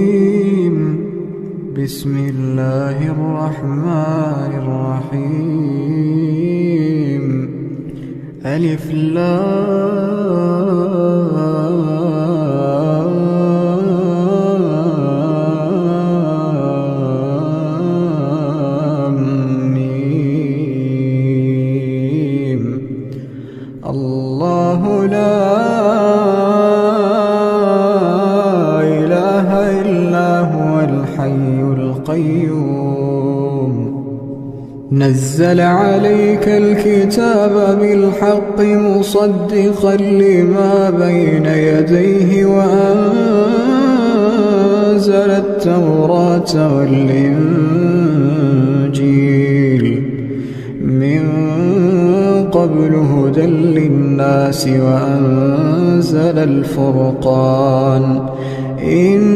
بسم الله الرحمن الرحيم. ألف لام ميم. الله لا إله إلا هو الحي القيوم نزل عليك الكتاب بالحق مصدقا لما بين يديه وأنزل التوراة والإنجيل من قبل هدى للناس وأنزل الفرقان إن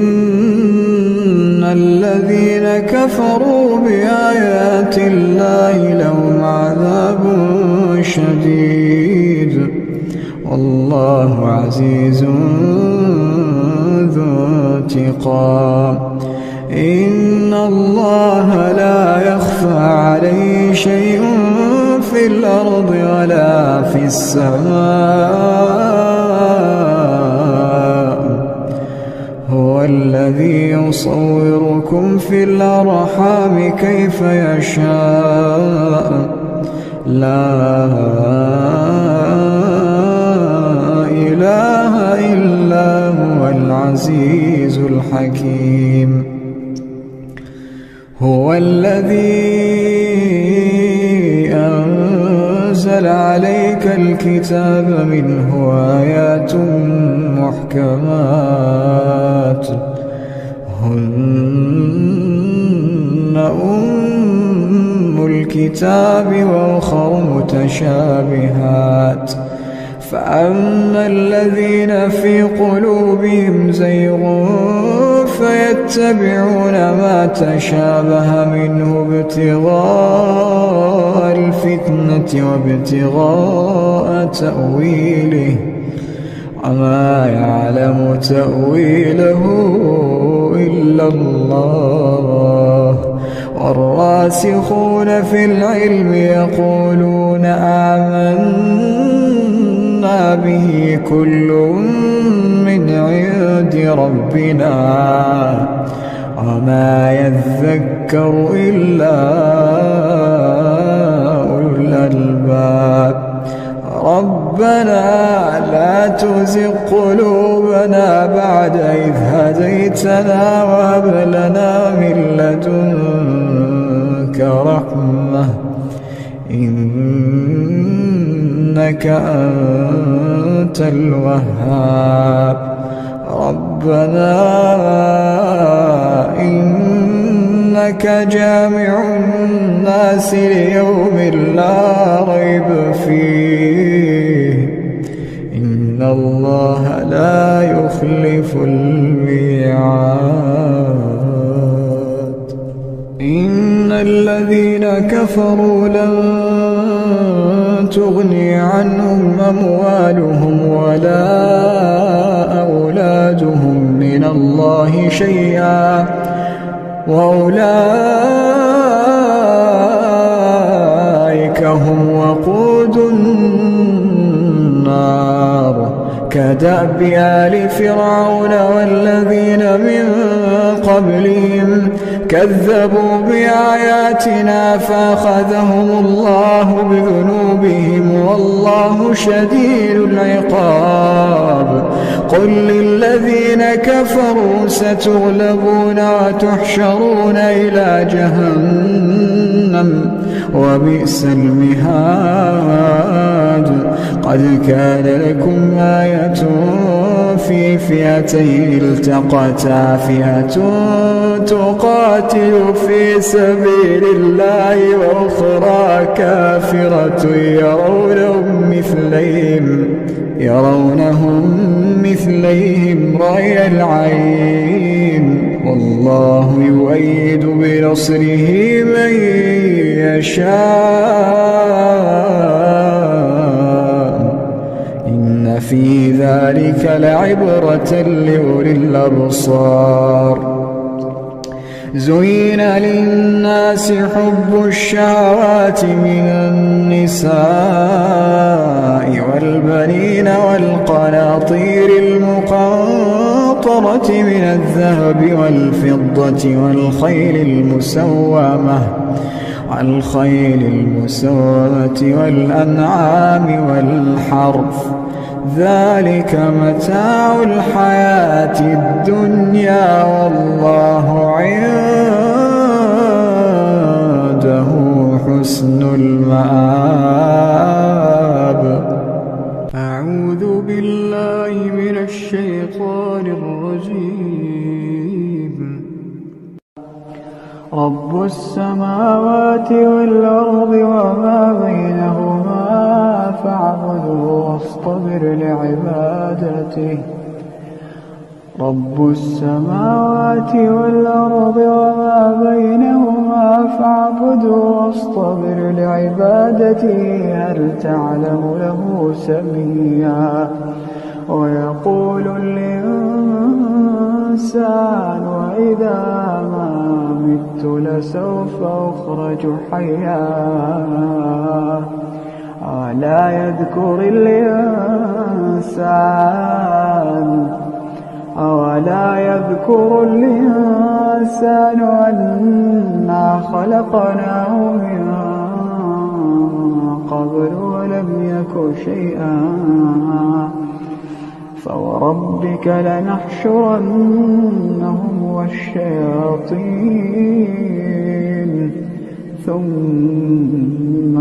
الذين كفروا بآيات الله لهم عذاب شديد والله عزيز ذو انتقام إن الله لا يخفى عليه شيء في الأرض ولا في السماء هو الذي يصوركم في الأرحام كيف يشاء لا إله إلا هو العزيز الحكيم هو الذي أنزل عليك الكتاب منه آيات محكمات هن أم الكتاب وأخر متشابهات فأما الذين في قلوبهم زيغ فيتبعون ما تشابه منه ابتغاء الفتنة وابتغاء تأويله وما يعلم تأويله إلا الله والراسخون في العلم يقولون آمنا به كل من عند ربنا وما يذكر إلا أولو الألباب ربنا لا تزغ قلوبنا بعد إذ هديتنا وهب لنا من لدنك رحمة إنك أنت الوهاب ربنا إنك جامع الناس ليوم لا ريب فيه إن الله لا يخلف الميعاد إن الذين كفروا لن تغني عنهم أموالهم ولا أولادهم من الله شيئا وأولئك هم وقود النار كدأب آل فرعون والذين من قبلهم كذبوا بآياتنا فأخذهم الله بذنوبهم والله شديد العقاب قل للذين كفروا ستغلبون وتحشرون إلى جهنم وبئس المهاد قد كان لكم آية في فئتين التقتا فئة تقاتل في سبيل الله وأخرى كافرة يرونهم مثليهم رأي العين والله يؤيد بنصره من يشاء إن في ذلك لعبرة لأولي الأبصار زين للناس حب الشهوات من النساء والبنين والقناطير المقنطرة من الذهب والفضة والخيل المسومة والأنعام والحرث ذلك متاع الحياة الدنيا والله عنده حسن المآب أعوذ بالله من الشيطان الرجيم رب السماوات والأرض وما بينهما فاعبده واصطبر لعبادته رب السماوات والأرض وما بينهما فاعبده واصطبر لعبادته هل تعلم له سميا ويقول الإنسان وإذا ما مت لسوف أخرج حيا ألا يذكر الإنسان أنا خلقناه من قبل ولم يك شيئا فوربك لنحشرنهم والشياطين ثم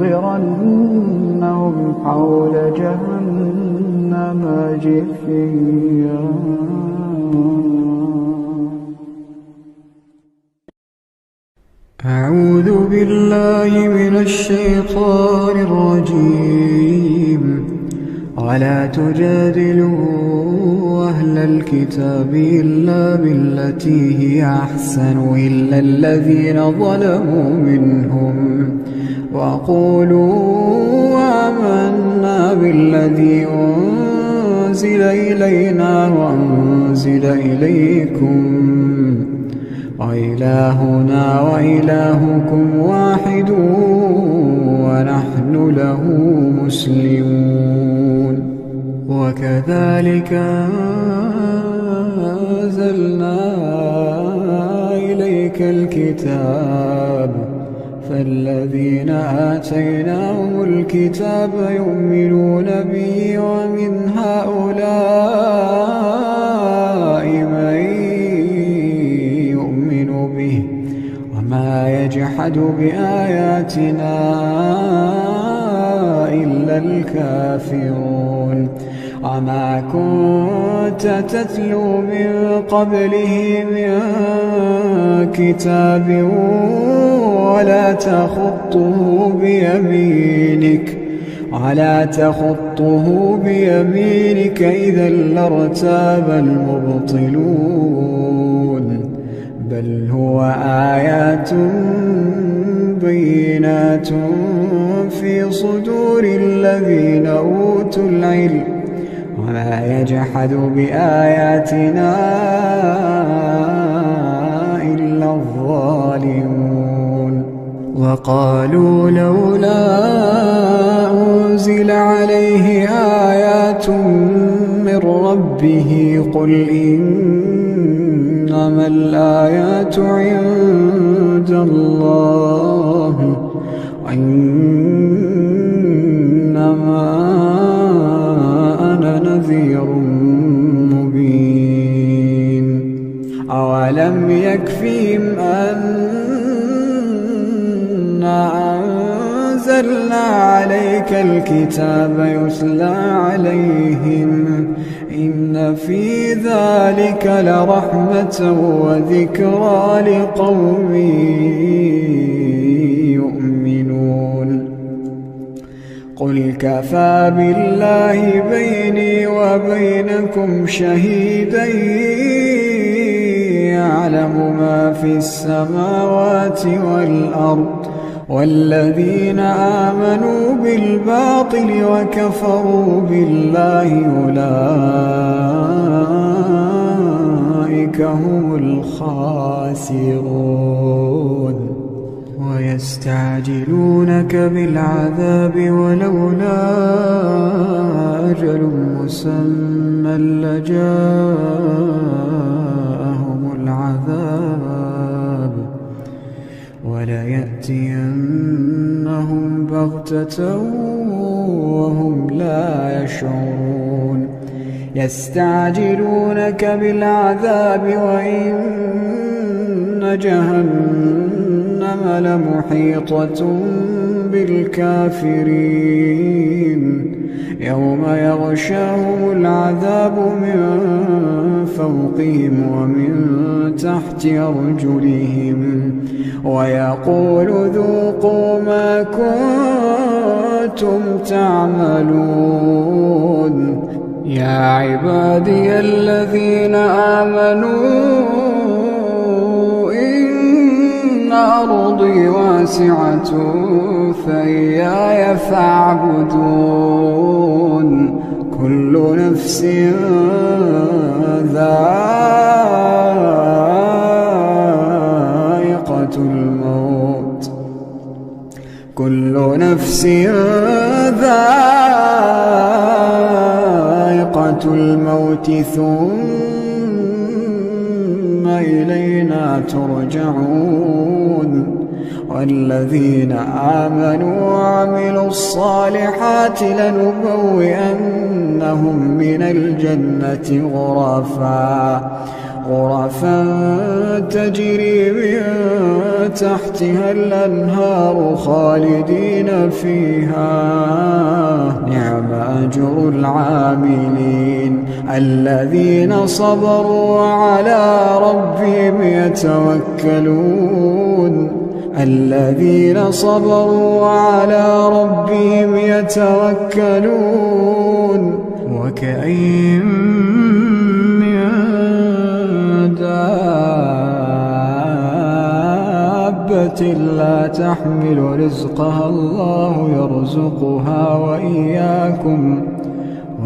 لنحضرنهم حول جهنم جثيا أعوذ بالله من الشيطان الرجيم. ولا تجادلوا أهل الكتاب إلا بالتي هي أحسن إلا الذين ظلموا منهم وقولوا آمنا بالذي أنزل إلينا وأنزل إليكم وإلهنا وإلهكم واحد ونحن له مسلمون. وكذلك أنزلنا إليك الكتاب فالذين آتيناهم الكتاب يؤمنون به ومن هؤلاء من يؤمن به وما يجحد بآياتنا إلا الكافرون. وما كنت تتلو من قبله من كتاب ولا تخطه بيمينك إذا لارتاب المبطلون. بل هو آيات بينات في صدور الذين أوتوا العلم وما يجحد بآياتنا إلا الظالمون. وقالوا لولا أنزل عليه آيات من ربه قل إنما الآيات عند الله وإنما أنا نذير مبين. أولم يكفهم أنا أنزلنا عليك الكتاب يتلى عليهم إن في ذلك لرحمة وذكرى لقوم يؤمنون. قل كفى بالله بيني وبينكم شهيدا يعلم ما في السماوات والأرض والذين آمنوا بالباطل وكفروا بالله أولئك هم الخاسرون. ويستعجلونك بالعذاب ولولا أجل مسمى لجاءهم العذاب وليأتينهم بغتة وهم لا يشعرون. يستعجلونك بالعذاب وإن جهنم لمحيطة بالكافرين يوم يغشاهم العذاب من فوقهم ومن تحت أرجلهم ويقول ذوقوا ما كنتم تعملون. يا عبادي الذين آمنوا إن أرضي واسعة فإياي فاعبدون. كل نفس ذائقة الموت كل نفس ذائقة الموت ثم إلينا ترجعون. والذين آمنوا وعملوا الصالحات لنبوئنهم من الجنة غرفا تجري من تحتها الأنهار خالدين فيها نعم أجر العاملين الذين صبروا وعلى ربهم يتوكلون. الذين صبروا وعلى ربهم يتوكلون وكأين من دابة لا تحمل رزقها الله يرزقها وإياكم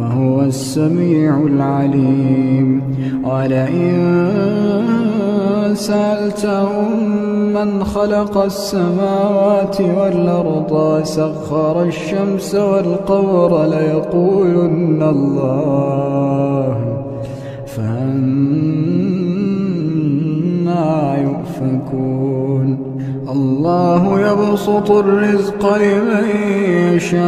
وهو السميع العليم ولئن سألتهم من خلق السماوات والأرض وسخر الشمس والقمر ليقولن الله فأنى يؤفكون الله يبسط الرزق لمن يشاء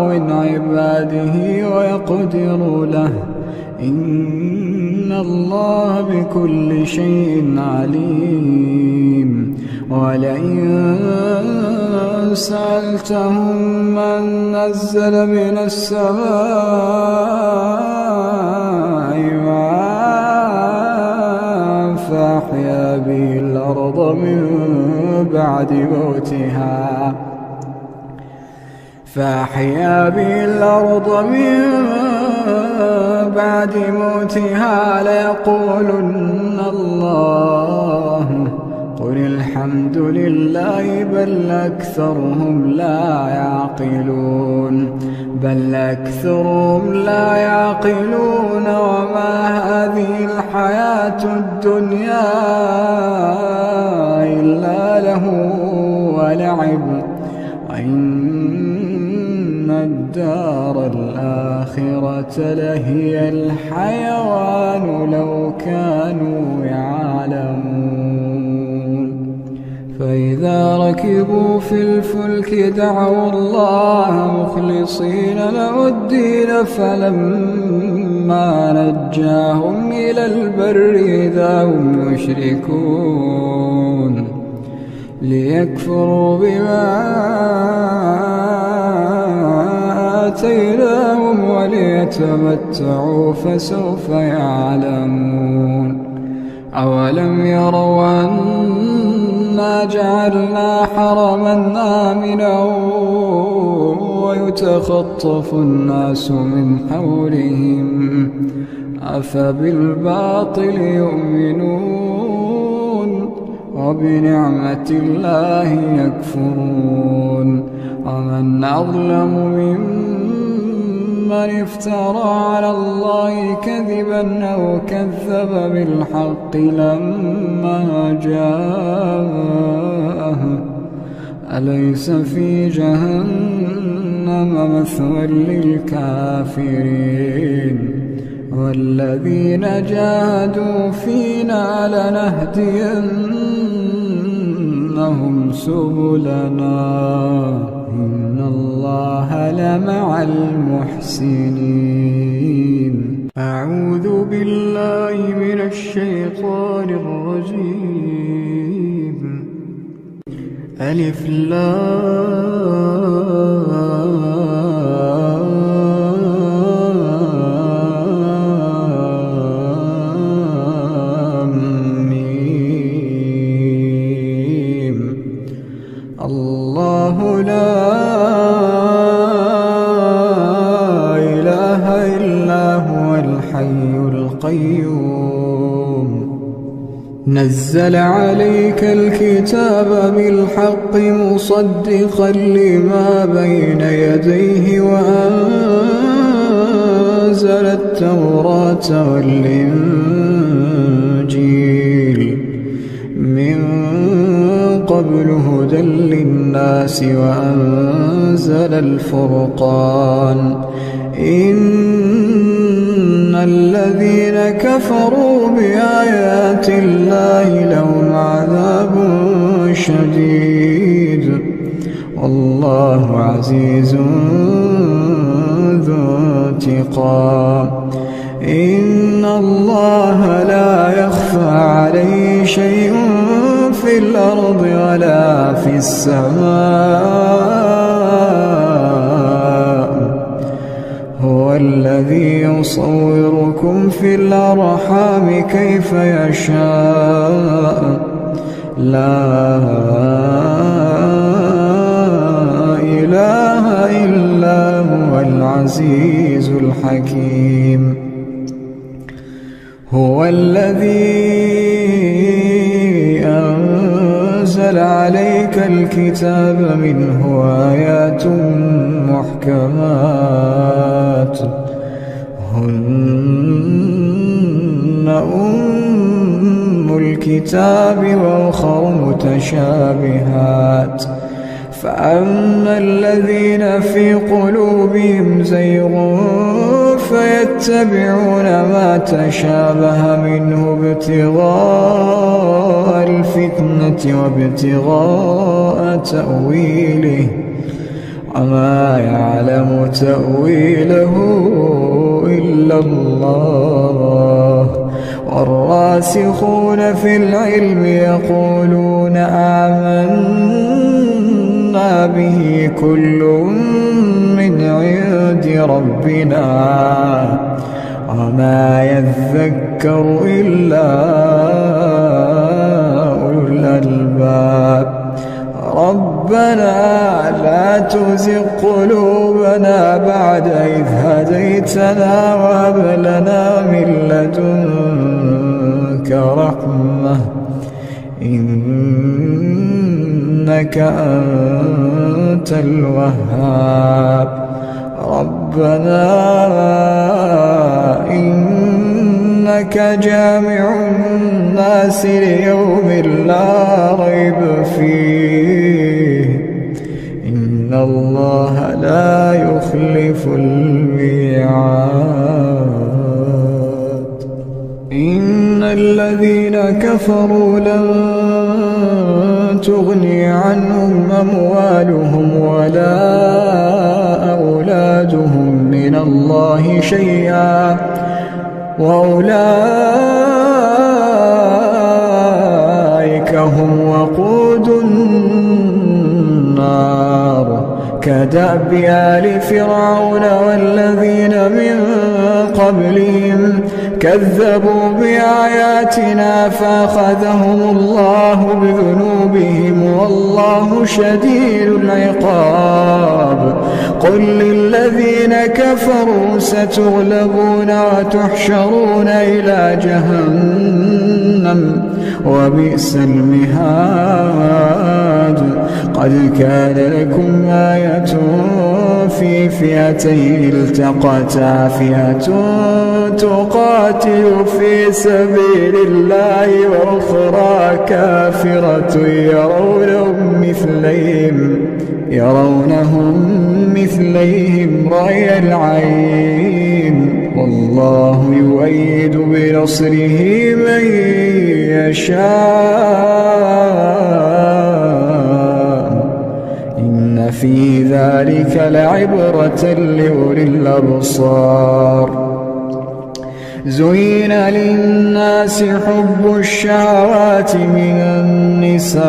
من عباده ويقدر له إن الله بكل شيء عليم ولئن سألتهم من نزل من السماء ماء فأحيا به الأرض من بعد موتها ليقولن الله قل الحمد لله بل أكثرهم لا يعقلون وما هذه الحياة الدنيا إلا له ولعب وإن الدار الآخرة لهي الحيوان لو كانوا يعلمون فإذا ركبوا في الفلك دعوا الله مخلصين له الدين فلما نجاهم إلى البر إذا هم يشركون ليكفروا بما آتيناهم وليتمتعوا فسوف يعلمون أولم يروا أنا جعلنا حرما آمنا ويتخطف الناس من حولهم أفبالباطل يؤمنون وبنعمة الله يكفرون ومن أظلم ممن افترى على الله كذبا أو كذب بالحق لما جاءه أليس في جهنم مثوى للكافرين والذين جاهدوا فينا لنهدينهم سبلنا إن الله لمع المحسنين أعوذ بالله من الشيطان الرجيم ألف لام ميم الله لا إله إلا هو الحي القيوم نزل عليك الكتاب بالحق مصدقا لما بين يديه وأنزل التوراة والإنجيل من قبل هدى للناس وأنزل الفرقان إن الذين كفروا بآيات الله لهم عذاب شديد والله عزيز ذو انتقام إن الله لا يخفى عليه شيء في الأرض ولا في السماء هو الذي يصوركم في الأرحام كيف يشاء لا إله إلا هو العزيز الحكيم. هو الذي أنزل عليك الكتاب منه آيات محكمات هن أم الكتاب وأخر متشابهات فأما الذين في قلوبهم زيغ فيتبعون ما تشابه منه ابتغاء الفتنة وابتغاء تأويله وما يعلم تأويله إلا الله والراسخون في العلم يقولون آمنا به كل من عند ربنا وما يذكر إلا أولو الألباب. ربنا لا تزغ قلوبنا بعد إذ هديتنا وهب لنا من لدنك رحمة إنك أنت الوهاب. ربنا إنك جامع الناس ليوم لا ريب فيه إن الله لا يخلف الميعاد. إن الذين كفروا لن تغني عنهم أموالهم ولا أولادهم من الله شيئا وأولئك هم وقود النار كدأب آل فرعون والذين من قبلهم كذبوا بآياتنا فأخذهم الله بذنوبهم والله شديد العقاب. قل للذين كفروا ستغلبون وتحشرون إلى جهنم وبئس المهاد. قد كان لكم آية في فئتين التقتا فئة تقاتل في سبيل الله وأخرى كافرة يرونهم مثليهم رأي العين والله يؤيد بنصره من يشاء إن في ذلك لعبرة لأولي الأبصار. زين للناس حب الشهوات من النساء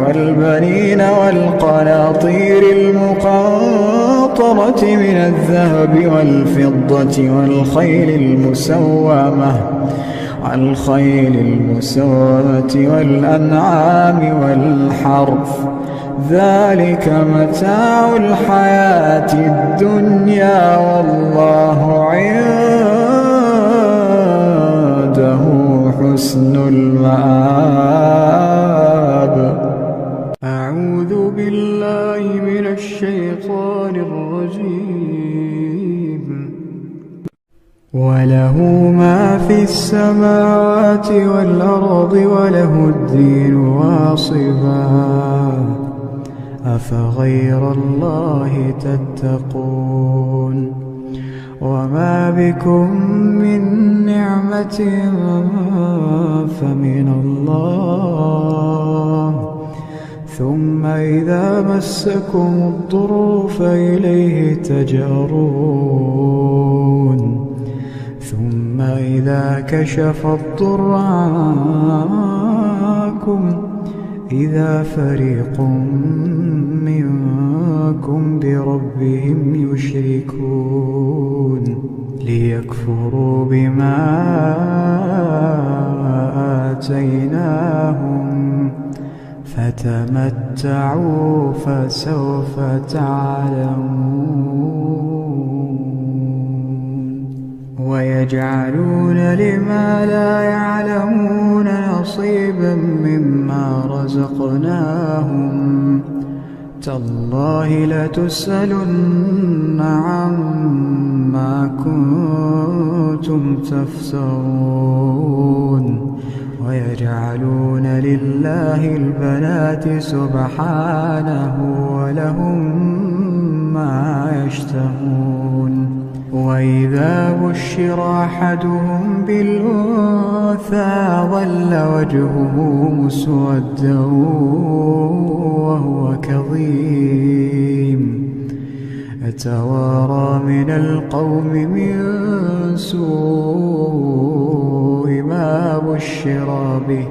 والبنين والقناطير المقنطرة من الذهب والفضة والخيل المسومة والأنعام والحرث ذلك متاع الحياة الدنيا والله عنده حسن المآب. أعوذ بالله من الشيطان الرجيم. وله ما في السماوات والأرض وله الدين واصبا أفغير الله تتقون. وما بكم من نعمة فمن الله ثم إذا مسكم الضر فإليه تجأرون ثم إذا كشف الضر عنكم إذا فريق منكم بربهم يشركون ليكفروا بما آتيناهم فتمتعوا فسوف تعلمون ويجعلون لما لا يعلمون نصيبا مما رزقناهم تالله لتسألن عما كنتم تفترون ويجعلون لله البنات سبحانه ولهم ما يشتهون وإذا بشر أحدهم بالأنثى ظل وجهه مسودا وهو كظيم يتوارى من القوم من سوء ما بشر به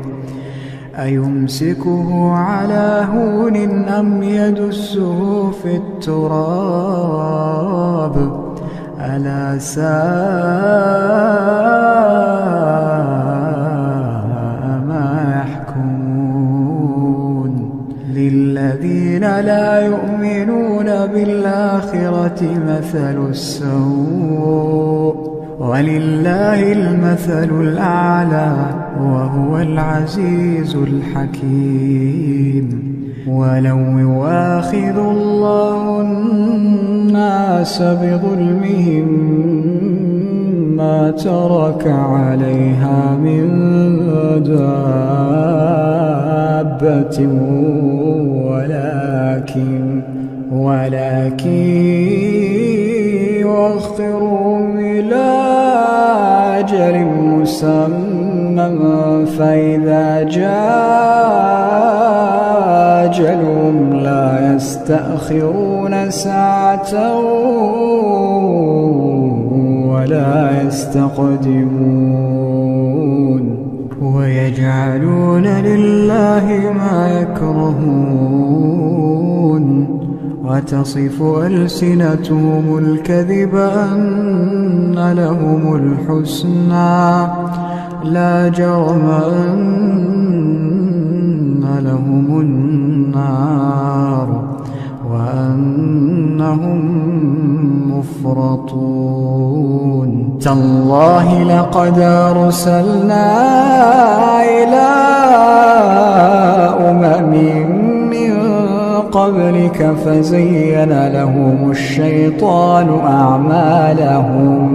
أيمسكه على هون أم يدسه في التراب ألا ساء ما يحكمون للذين لا يؤمنون بالآخرة مثل السوء ولله المثل الأعلى وهو العزيز الحكيم ولو يؤاخذ الله الناس بظلمهم ما ترك عليها من دابة ولكن يؤخرهم إلى أجل مسمى فإذا جاء أجلهم لا يستأخرون ساعة ولا يستقدمون ويجعلون لله ما يكرهون وتصف ألسنتهم الكذب أن لهم الحسنى لا جرم أن لهم النار وأنهم مفرطون تالله لقد أرسلنا إلى أمم من قبلك فزين لهم الشيطان أعمالهم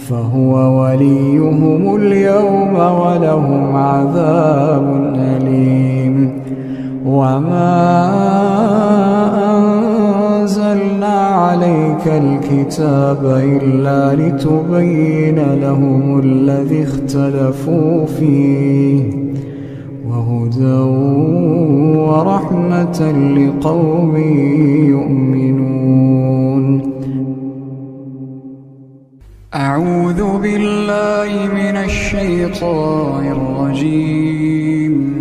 فهو وليهم اليوم ولهم عذاب أليم وما أنزلنا عليك الكتاب إلا لتبين لهم الذي اختلفوا فيه وهدى ورحمة لقوم يؤمنون أعوذ بالله من الشيطان الرجيم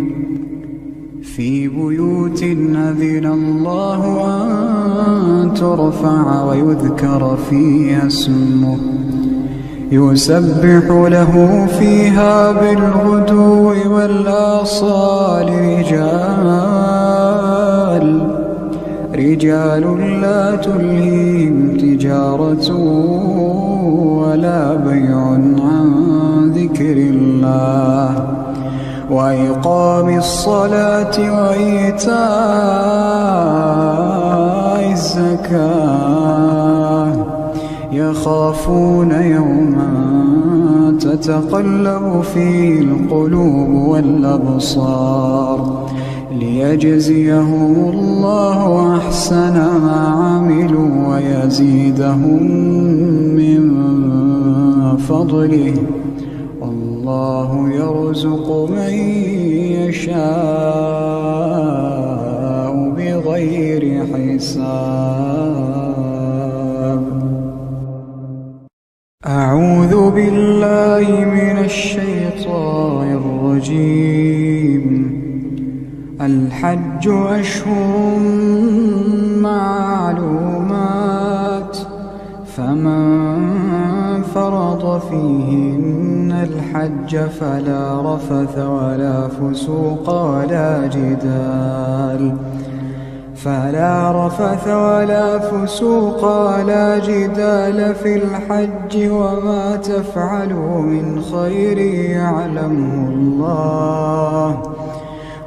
في بيوت أذن الله أن ترفع ويذكر فيها اسمه يسبح له فيها بالغدو والآصال رجال لا تلهيهم تجارة ولا بيع عن ذكر الله وإقام الصلاة وإيتاء الزكاة يخافون يوما تتقلب فيه القلوب والأبصار ليجزيهم الله أحسن ما عملوا ويزيدهم من فضله والله يرزق من يشاء بغير حساب أعوذ بالله من الشيطان الرجيم الحج أشهر معلومات فمن فرض فيهن الحج فلا رفث ولا فسوق ولا جدال في الحج، وما تفعلوا من خير يعلمه الله،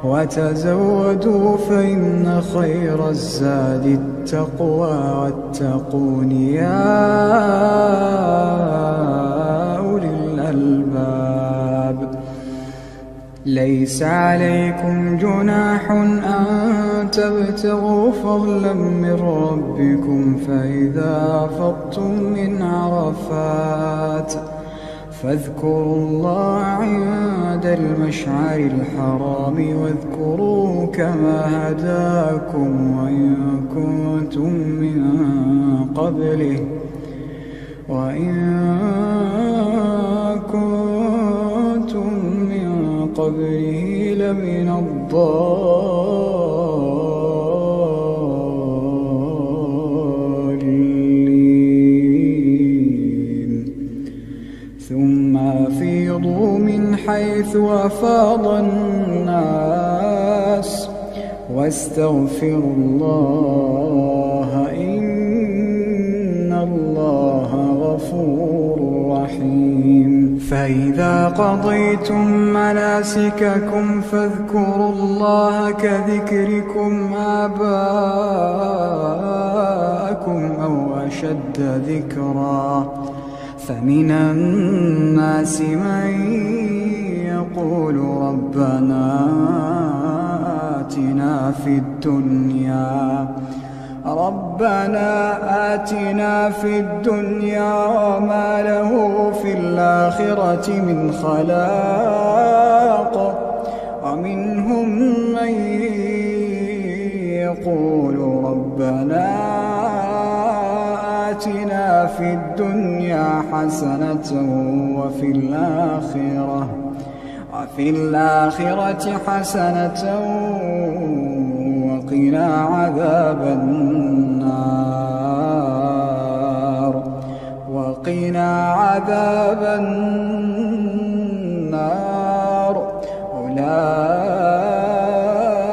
وتزودوا فإن خير الزاد التقوى، واتقون يا أولي الألباب. ليس عليكم جناح أن تبتغوا فضلا من ربكم، فإذا أفضتم من عرفات فاذكروا الله عند المشعر الحرام، واذكروه كما هداكم، وإن كنتم من قبله لمن الضالين. ثم أفيضوا من حيث أفاض الناس، واستغفروا الله، إن الله غفور رحيم. فإذا قضيتم مناسككم فاذكروا الله كذكركم آباءكم أو أشد ذكرا، فمن الناس من يقول ربنا آتنا في الدنيا وما له في الآخرة من خلاق، ومنهم من يقول ربنا آتنا في الدنيا حسنة وفي الآخرة حسنة وقنا عذاب النار.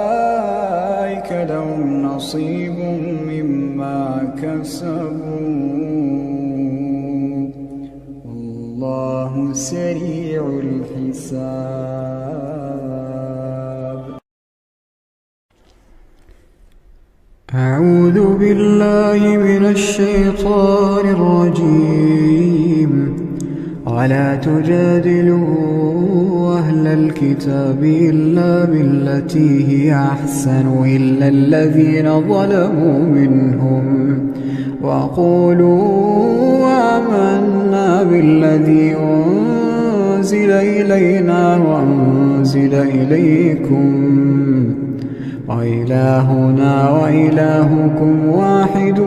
أولئك لهم نصيب مما كسبوا، والله سريع الحساب. أعوذ بالله من الشيطان الرجيم. ولا تجادلوا أهل الكتاب إلا بالتي هي أحسن إلا الذين ظلموا منهم، وقولوا آمنا بالذي أنزل إلينا وأنزل إليكم وإلهنا وإلهكم واحد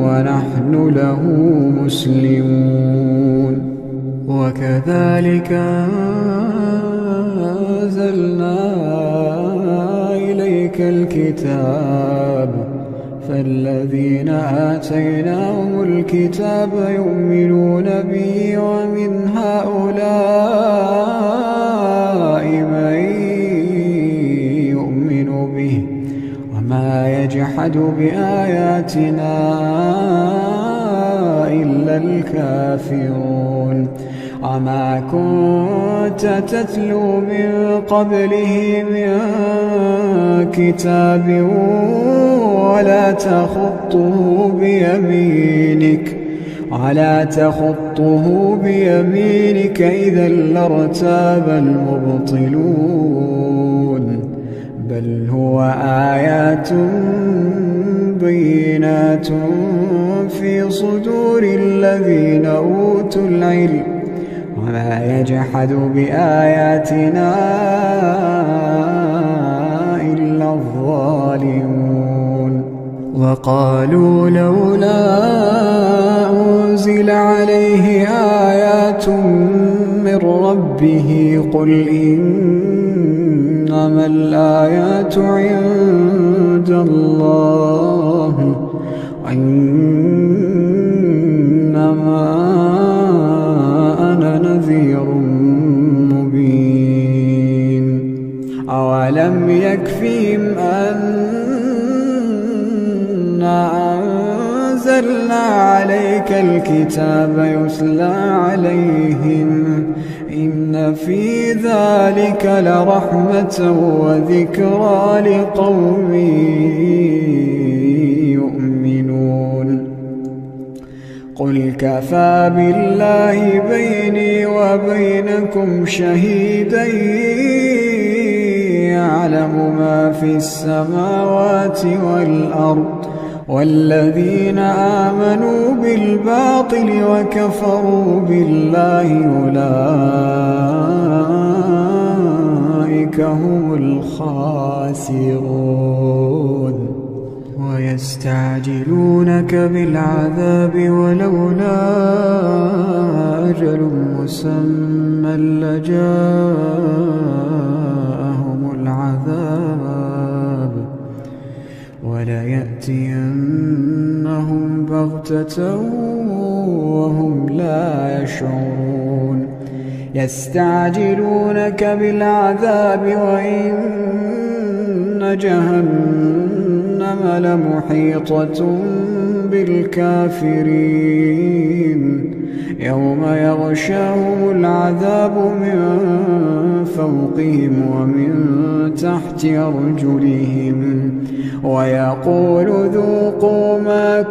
ونحن له مسلمون. وكذلك أنزلنا إليك الكتاب، فالذين آتيناهم الكتاب يؤمنون به، ومن هؤلاء من يؤمن به، وما يجحد بآياتنا إلا الكافرون. وما كنت تتلو من قبله من كتاب ولا تخطه بيمينك إذا لارتاب المبطلون، بل هو آيات بينات في صدور الذين أوتوا العلم، وما يجحد بآياتنا إلا الظالمون. وقالوا لولا أنزل عليه آيات من ربه، قل إنما الآيات عند الله، وإنما أنا نذير أولم يكفهم أنا أنزلنا عليك الكتاب يتلى عليهم إن في ذلك لرحمة وذكرى لقوم يؤمنون قل كفى بالله بيني وبينكم شهيدا يعلم ما في السماوات والأرض والذين آمنوا بالباطل وكفروا بالله أولئك هم الخاسرون ويستعجلونك بالعذاب ولولا أجل مسمى لجاءهم العذاب وليأتينهم بغتة وهم لا يشعرون يستعجلونك بالعذاب وإن جهنم لمحيطة بالكافرين يوم يغشاهم العذاب من فوقهم ومن تحت أرجلهم ويقول ذوقوا ما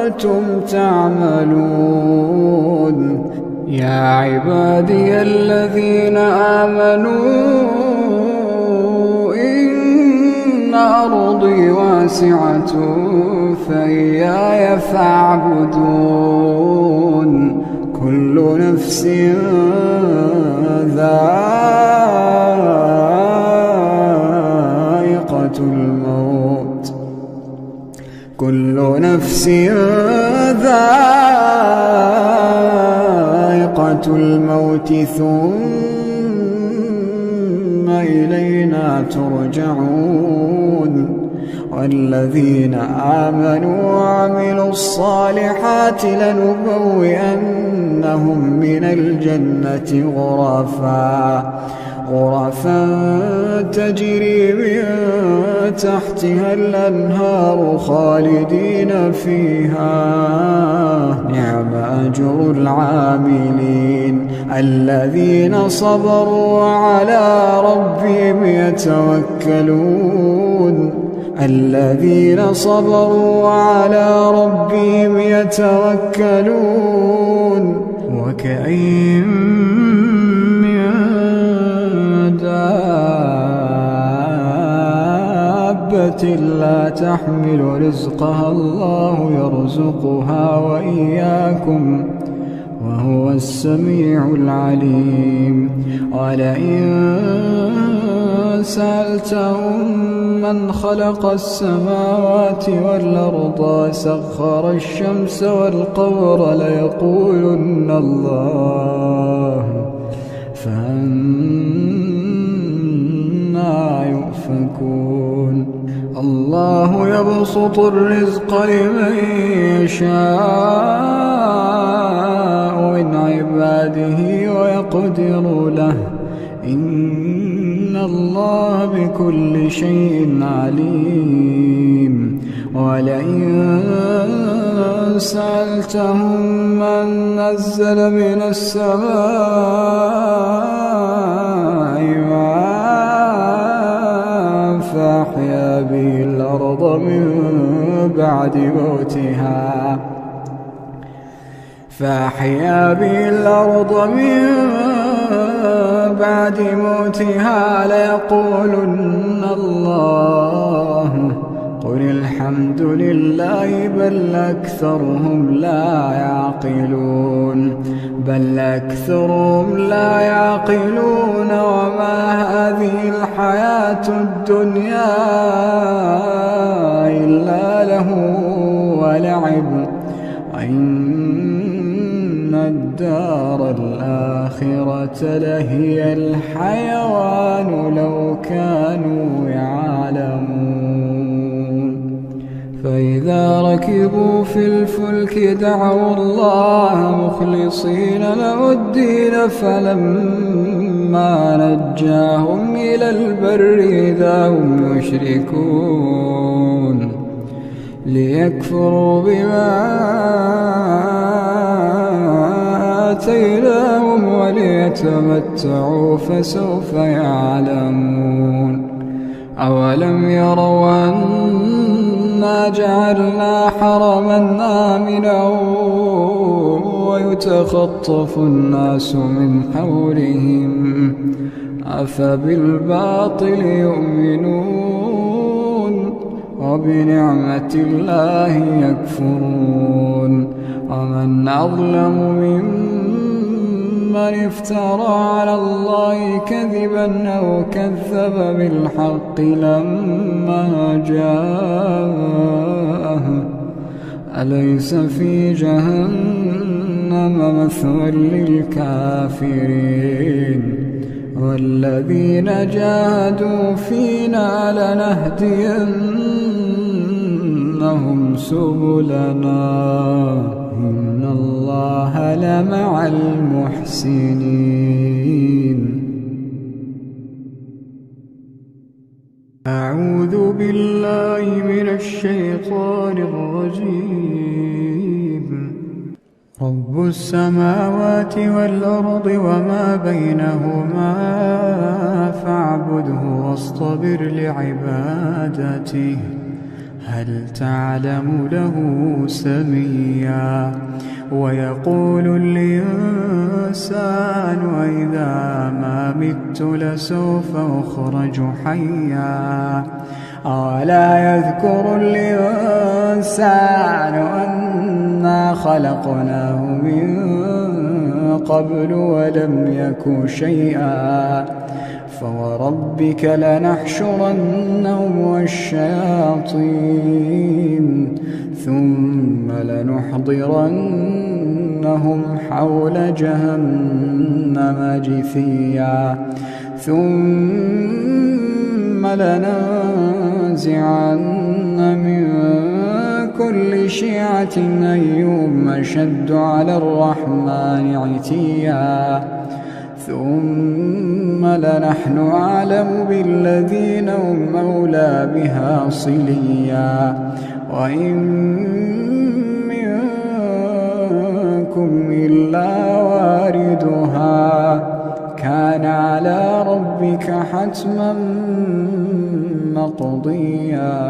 كنتم تعملون يا عبادي الذين آمنوا إن أرضي واسعة فإياي فاعبدون كل نفس ذائقة الموت كل نفس ذائقة الموت ثم إلينا ترجعون والذين آمنوا وعملوا الصالحات لنبوئنهم من الجنة غرفا تجري من تحتها الأنهار خالدين فيها نعم أجر العاملين الذين صبروا وعلى ربهم يتوكلون الذين صبروا وعلى ربهم يتوكلون وكأين من دابة لا تحمل رزقها الله يرزقها وإياكم وهو السميع العليم ولئن سألتهم من خلق السماوات والأرض سخر الشمس والقمر ليقولن الله فأنى يؤفكون الله يبسط الرزق لمن يشاء من عباده ويقدر له إن الله بكل شيء عليم ولئن سألتهم من نزل من السماء ماء فأحيا به الأرض من بعد موتها ليقولن الله قل الحمد لله بل أكثرهم لا يعقلون وما هذه الحياة الدنيا إلا له ولعب وإن الدار الآخرة لهي الحيوان لو كانوا يعلمون فإذا ركبوا في الفلك دعوا الله مخلصين له الدين فلما نجاهم إلى البر إذا هم يشركون ليكفروا بما آتيناهم وليتمتعوا فسوف يعلمون أولم يروا أنا جعلنا حرما آمنا ويتخطف الناس من حولهم أفبالباطل يؤمنون وبنعمة الله يكفرون ومن أظلم ممن افترى على الله كذبا أو كذب بالحق لما جاءه أليس في جهنم مثوى للكافرين والذين جاهدوا فينا لنهدينهم سبلنا إن الله لمع المحسنين. أعوذ بالله من الشيطان الرجيم. رب السماوات والأرض وما بينهما فاعبده واصطبر لعبادته هل تعلم له سميا ويقول الإنسان إذا ما مت لسوف أخرج حيا أولا يذكر الإنسان أنا خلقناه من قبل ولم يك شيئا فوربك لنحشرنهم والشياطين ثم لنحضرنهم حول جهنم جثيا ثم لننزعن من كل شيعة أيهم أشد على الرحمن عتيا ثم لنحن أعلم بالذين هم أولى بها صليا وإن منكم إلا واردها كان على ربك حتما مقضيا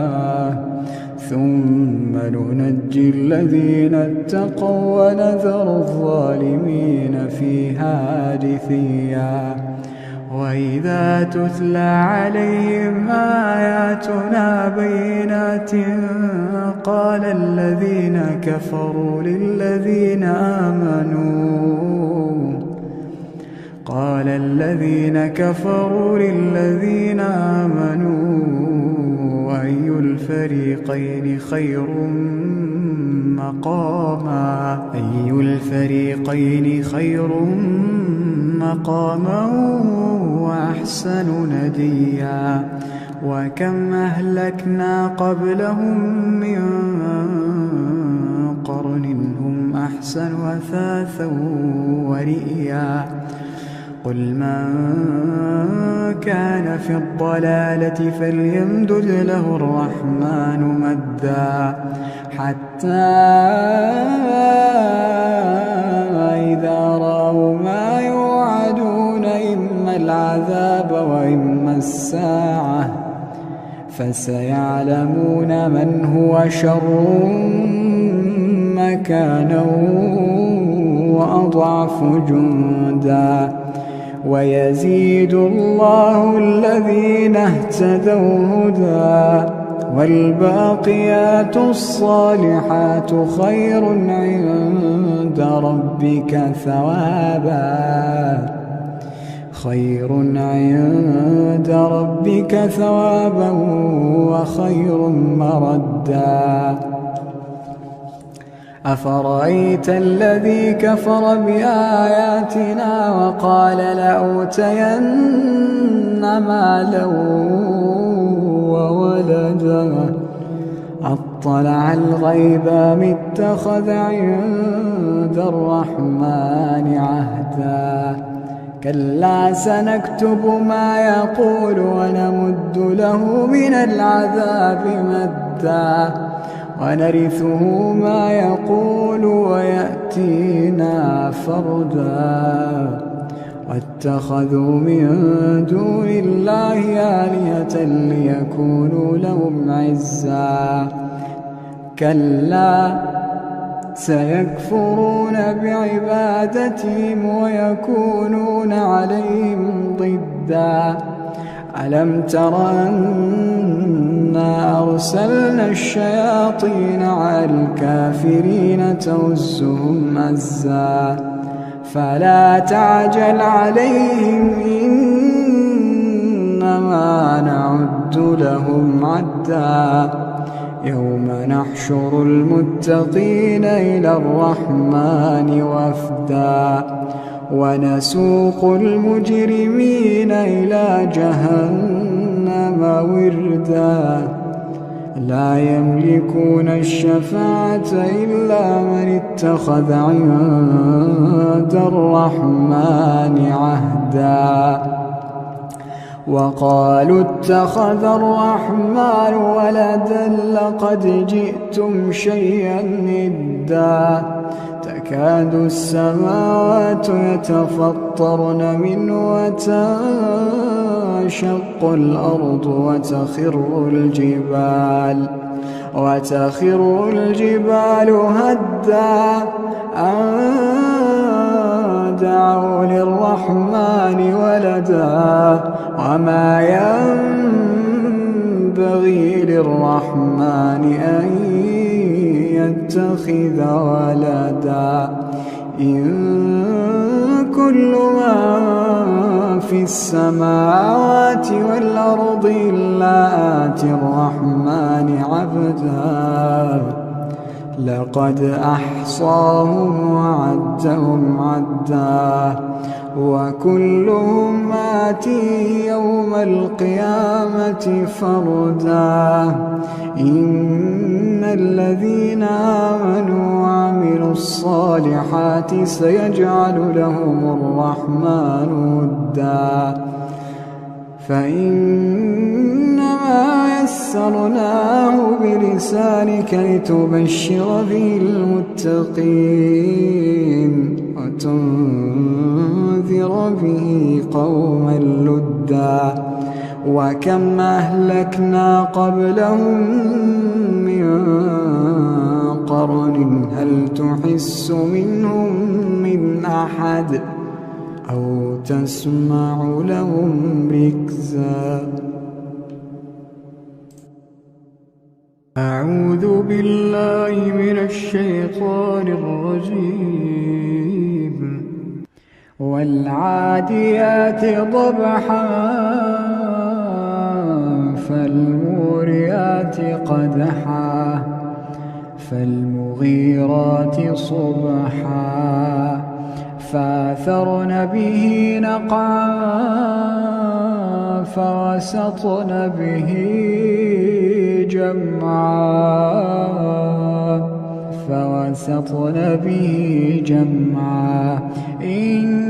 ثم ننجي الذين اتقوا ونذر الظالمين فيها جثيا وإذا تتلى عليهم آياتنا بينات قال الذين كفروا للذين آمنوا أي الفريقين خير مقاما وأحسن نديا وكم أهلكنا قبلهم من قرن هم أحسن أثاثا ورئيا قل من كان في الضلالة فليمدد له الرحمن مدا حتى إذا رأوا ما يوعدون إما العذاب وإما الساعة فسيعلمون من هو شر مكانا وأضعف جندا ويزيد الله الذين اهتدوا هدى والباقيات الصالحات خير عند ربك ثوابا وخير مردا أفرأيت الذي كفر بآياتنا وقال لأوتين مالا وولدا اطلع الغيب أم اتخذ عند الرحمن عهدا كلا سنكتب ما يقول ونمد له من العذاب مدا ونرثه ما يقول ويأتينا فردا واتخذوا من دون الله آلهة ليكونوا لهم عزا كلا سيكفرون بعبادتهم ويكونون عليهم ضدا ألم تر أنا أرسلنا الشياطين على الكافرين تؤزهم أزا فلا تعجل عليهم إنما نعد لهم عدا يوم نحشر المتقين إلى الرحمن وفدا ونسوق المجرمين إلى جهنم وردا لا يملكون الشفاعة إلا من اتخذ عند الرحمن عهدا وقالوا اتخذ الرحمن ولدا لقد جئتم شيئا إدا تكاد السماوات يتفطرن منه وتنشق الأرض وتخر الجبال هدا أن دعوا للرحمن ولدا وما ينبغي للرحمن أن يتخذ ولدا إن كل من في السماوات والأرض إلا آتي الرحمن عبدا لقد أحصاهم وعدهم عدا وكلهم آتيه يوم القيامة فردا إن الذين آمنوا وعملوا الصالحات سيجعل لهم الرحمن ودا فإنما يسرناه بلسانك لتبشر به المتقين وتنذر به قوما لدا وكم أهلكنا قبلهم من قرن هل تحس منهم من أحد أو تسمع لهم ركزا أعوذ بالله من الشيطان الرجيم والعاديات ضبحا فالموريات قدحا فالمغيرات صبحا فأثرن به نقعا فوسطن به جمعا إن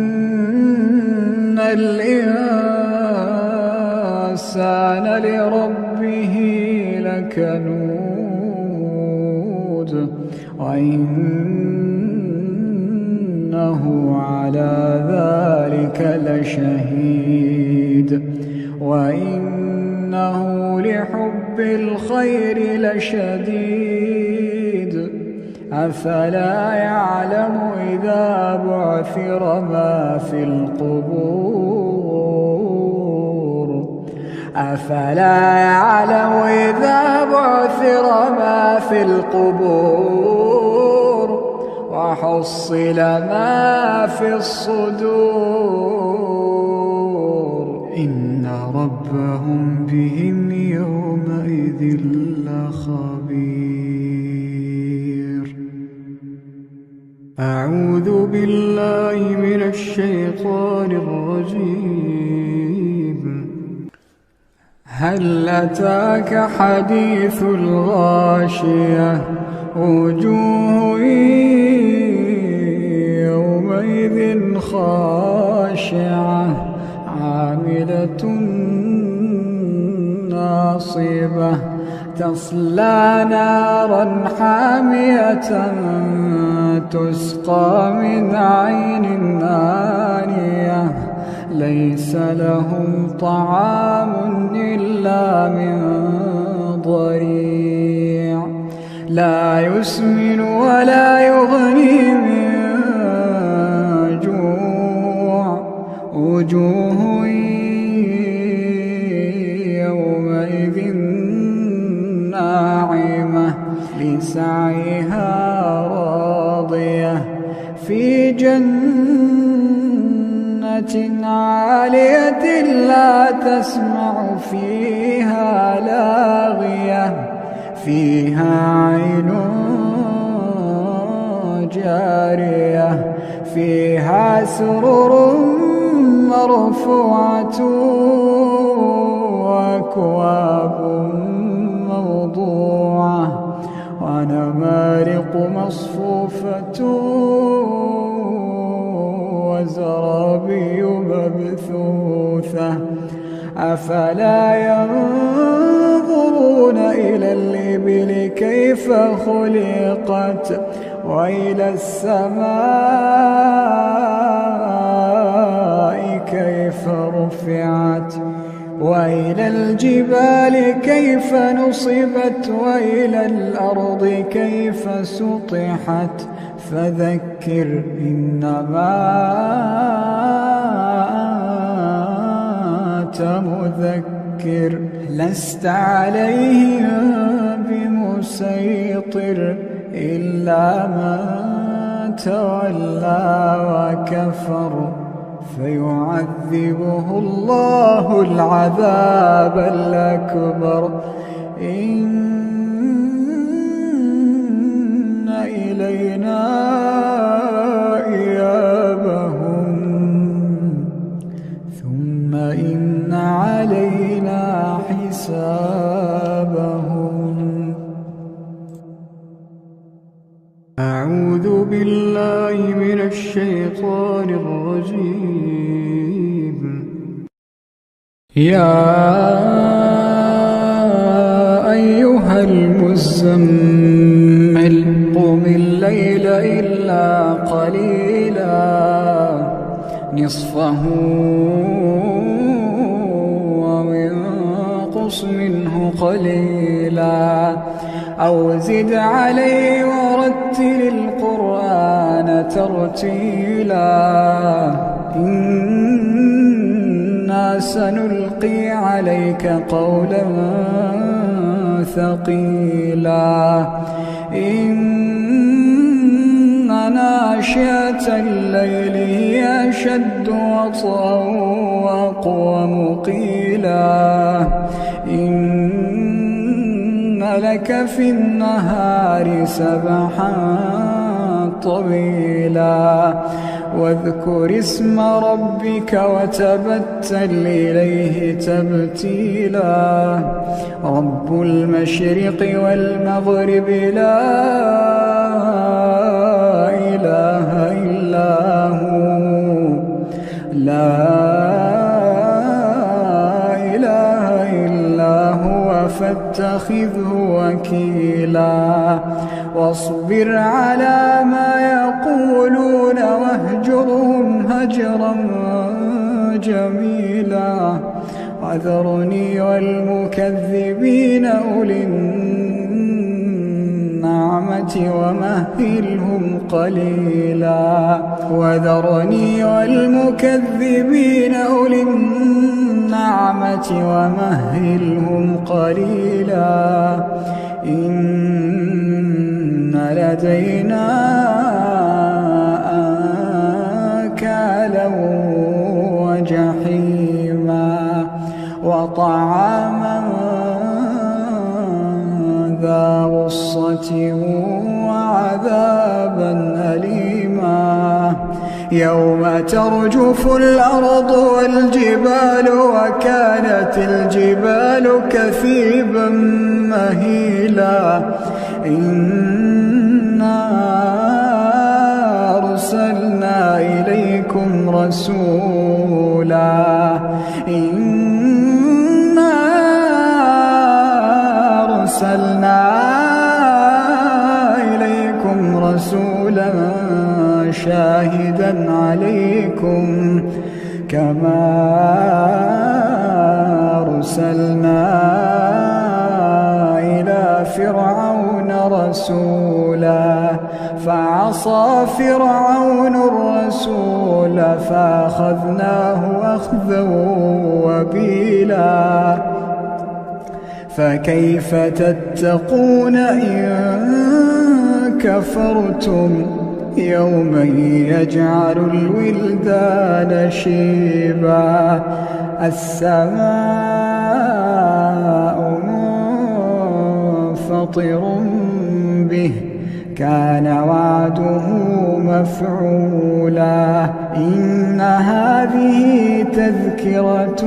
الإنسان لربه لكنود وإنه على ذلك لشهيد وإنه لحب الخير لشديد أفلا يعلم إذا بعثر ما في القبور أفلا يعلم إذا بعثر ما في القبور وحصل ما في الصدور إن ربهم بهم يومئذ لخبير أعوذ بالله من الشيطان الرجيم هل أتاك حديث الغاشية وجوه يومئذ خاشعة عاملة ناصبة تصلى نارا حامية تسقى من عين آنية ليس لهم طعام إلا من ضريع لا يسمن ولا يغني من جوع وجوه يومئذ ناعمة لسعيها راضية في جنة عالية لا تسمع فيها لاغية فيها عين جارية فيها سرر مرفوعة وأكواب موضوعة ونمارق مصفوفة وزرابي مبثوثة أفلا ينظرون إلى الإبل كيف خلقت وإلى السماء كيف رفعت وإلى الجبال كيف نصبت وإلى الأرض كيف سطحت فذكر إنما أنت مذكر لست عليهم بمسيطر إلا من تولى وكفر فيعذبه الله العذاب الأكبر إن إلينا إيابهم ثم إن علينا حسابهم. أعوذ بالله من الشيطان الرجيم. يا أيها المزمل قم الليل إلا قليلا نصفه وانقص منه قليلا أو زد عليه ورتل القرآن ترتيلا إنا سنلقي عليك قولا ثقيلا إن ناشئة الليل هي أشد وطئا وأقوم قيلا إن لك في النهار سبحا طويلا واذكر اسم ربك وتبتل إليه تبتيلا رب المشرق والمغرب لا إله إلا هو فاتخذه وكيلا واصبر على ما يقولون واهجرهم هجرا جميلا وذرني والمكذبين أولي النعمة ومهلهم قليلا وذرني والمكذبين أولي النعمة ومهلهم قليلا إن لدينا أنكالا وجحيما وطعاما ذا غصة وعذابا أليما يوم ترجف الأرض والجبال وكانت الجبال كثيبا مهيلا إنا أرسلنا إليكم رسولا شاهدا عليكم كما أرسلنا إلى فرعون رسولا فعصى فرعون الرسول فأخذناه أخذا وبيلا فكيف تتقون إن كفرتم يوما يجعل الولدان شيبا السماء منفطر به كان وعده مفعولا إن هذه تذكرة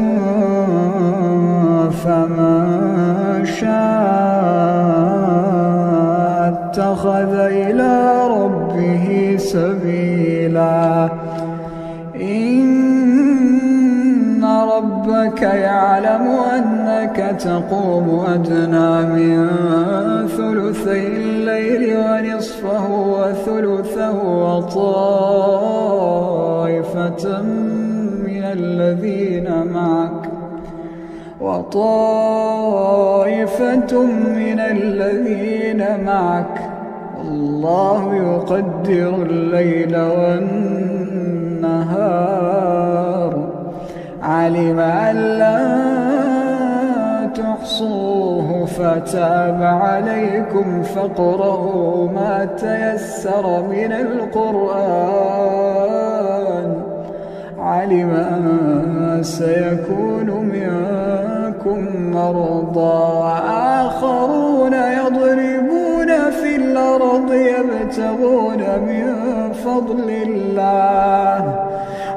فمن شاء اتخذ إلى ربه سبيلا إن ربك يعلم أنك تقوم أدنى من ثلثي الليل ونصفه وثلثه وطائفة من الذين معك والله يقدر الليل والنهار علم أن لا تحصوه فتاب عليكم فاقرؤوا ما تيسر من القرآن علم أن سيكون منكم مرضى وآخرون يضربون في الأرض يبتغون من فضل الله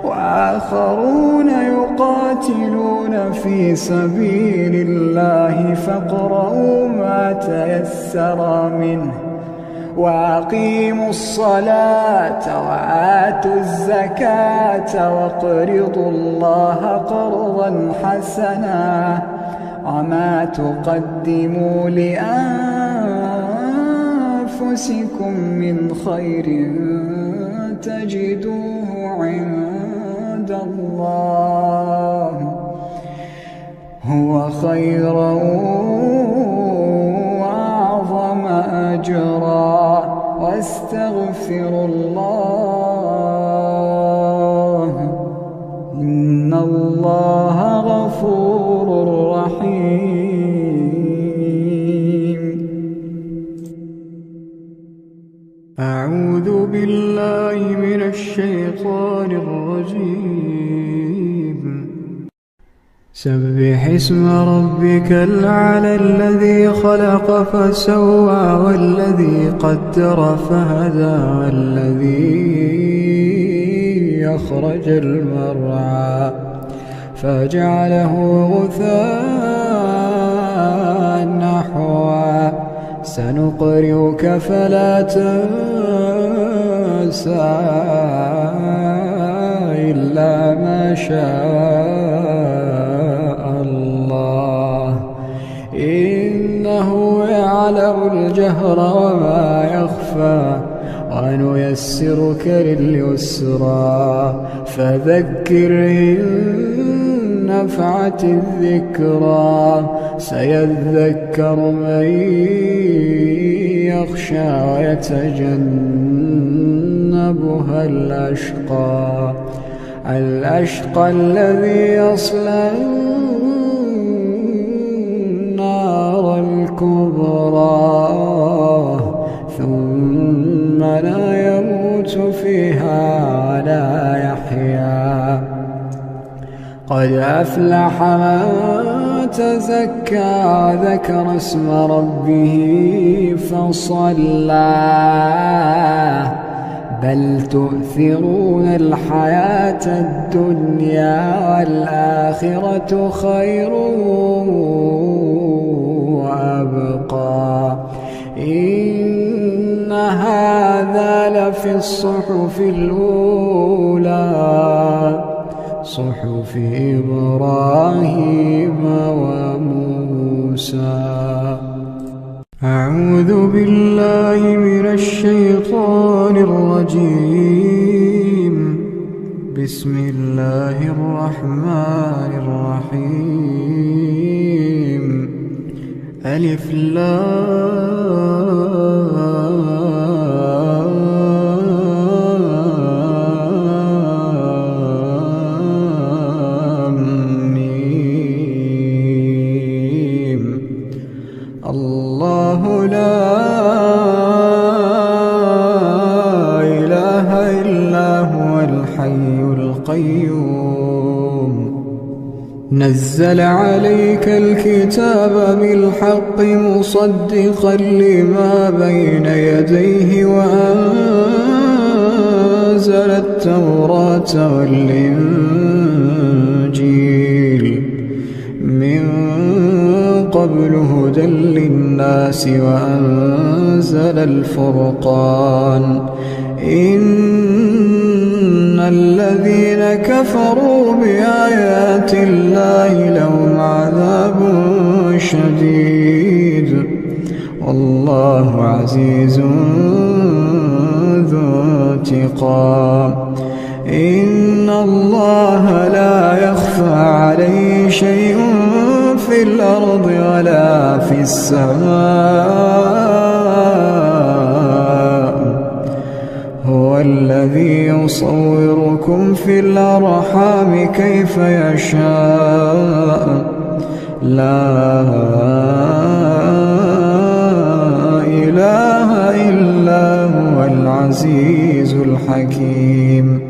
وآخرون يقاتلون في سبيل الله فاقرؤوا ما تيسر منه وأقيموا الصلاة وآتوا الزكاة واقرضوا الله قرضا حسنا وما تقدموا لأنفسكم من خير تجدوه عند الله هو خيرا وأعظم أجرا واستغفروا الله إن الله غفور رحيم أعوذ بالله من الشيطان الرجيم سبح اسم ربك الأعلى الذي خلق فسوى والذي قدر فهدى والذي أخرج المرعى فجعله غثاء نحوا سنقرئك فلا تنسى إلا ما شاء الله إنه يعلم الجهر وما يخفى ونيسرك لليسرى فذكر إن نفعت الذكرى سيذكر من يخشى ويتجنبها الأشقى الذي يصلى النار الكبرى ثم لا يموت فيها ولا يحيا قد أفلح من تزكى وذكر اسم ربه فصلى بل تؤثرون الحياة الدنيا والآخرة خير وأبقى إن هذا لفي الصحف الأولى صحف إبراهيم وموسى. أعوذ بالله من الشيطان الرجيم. بسم الله الرحمن الرحيم. ألف لام ميم. الله لا إله إلا هو الحي القيوم. نزل عليك الكتاب بالحق مصدقا لما بين يديه وأنزل التوراة والإنجيل من قبل هدى للناس وأنزل الفرقان. إن الذين كفروا بآيات الله لهم عذاب شديد والله عزيز ذو انتقام. إن الله لا يخفى عليه شيء في الأرض ولا في السماء. هو الذي يصوركم في الأرحام كيف يشاء. لا إله إلا هو العزيز الحكيم.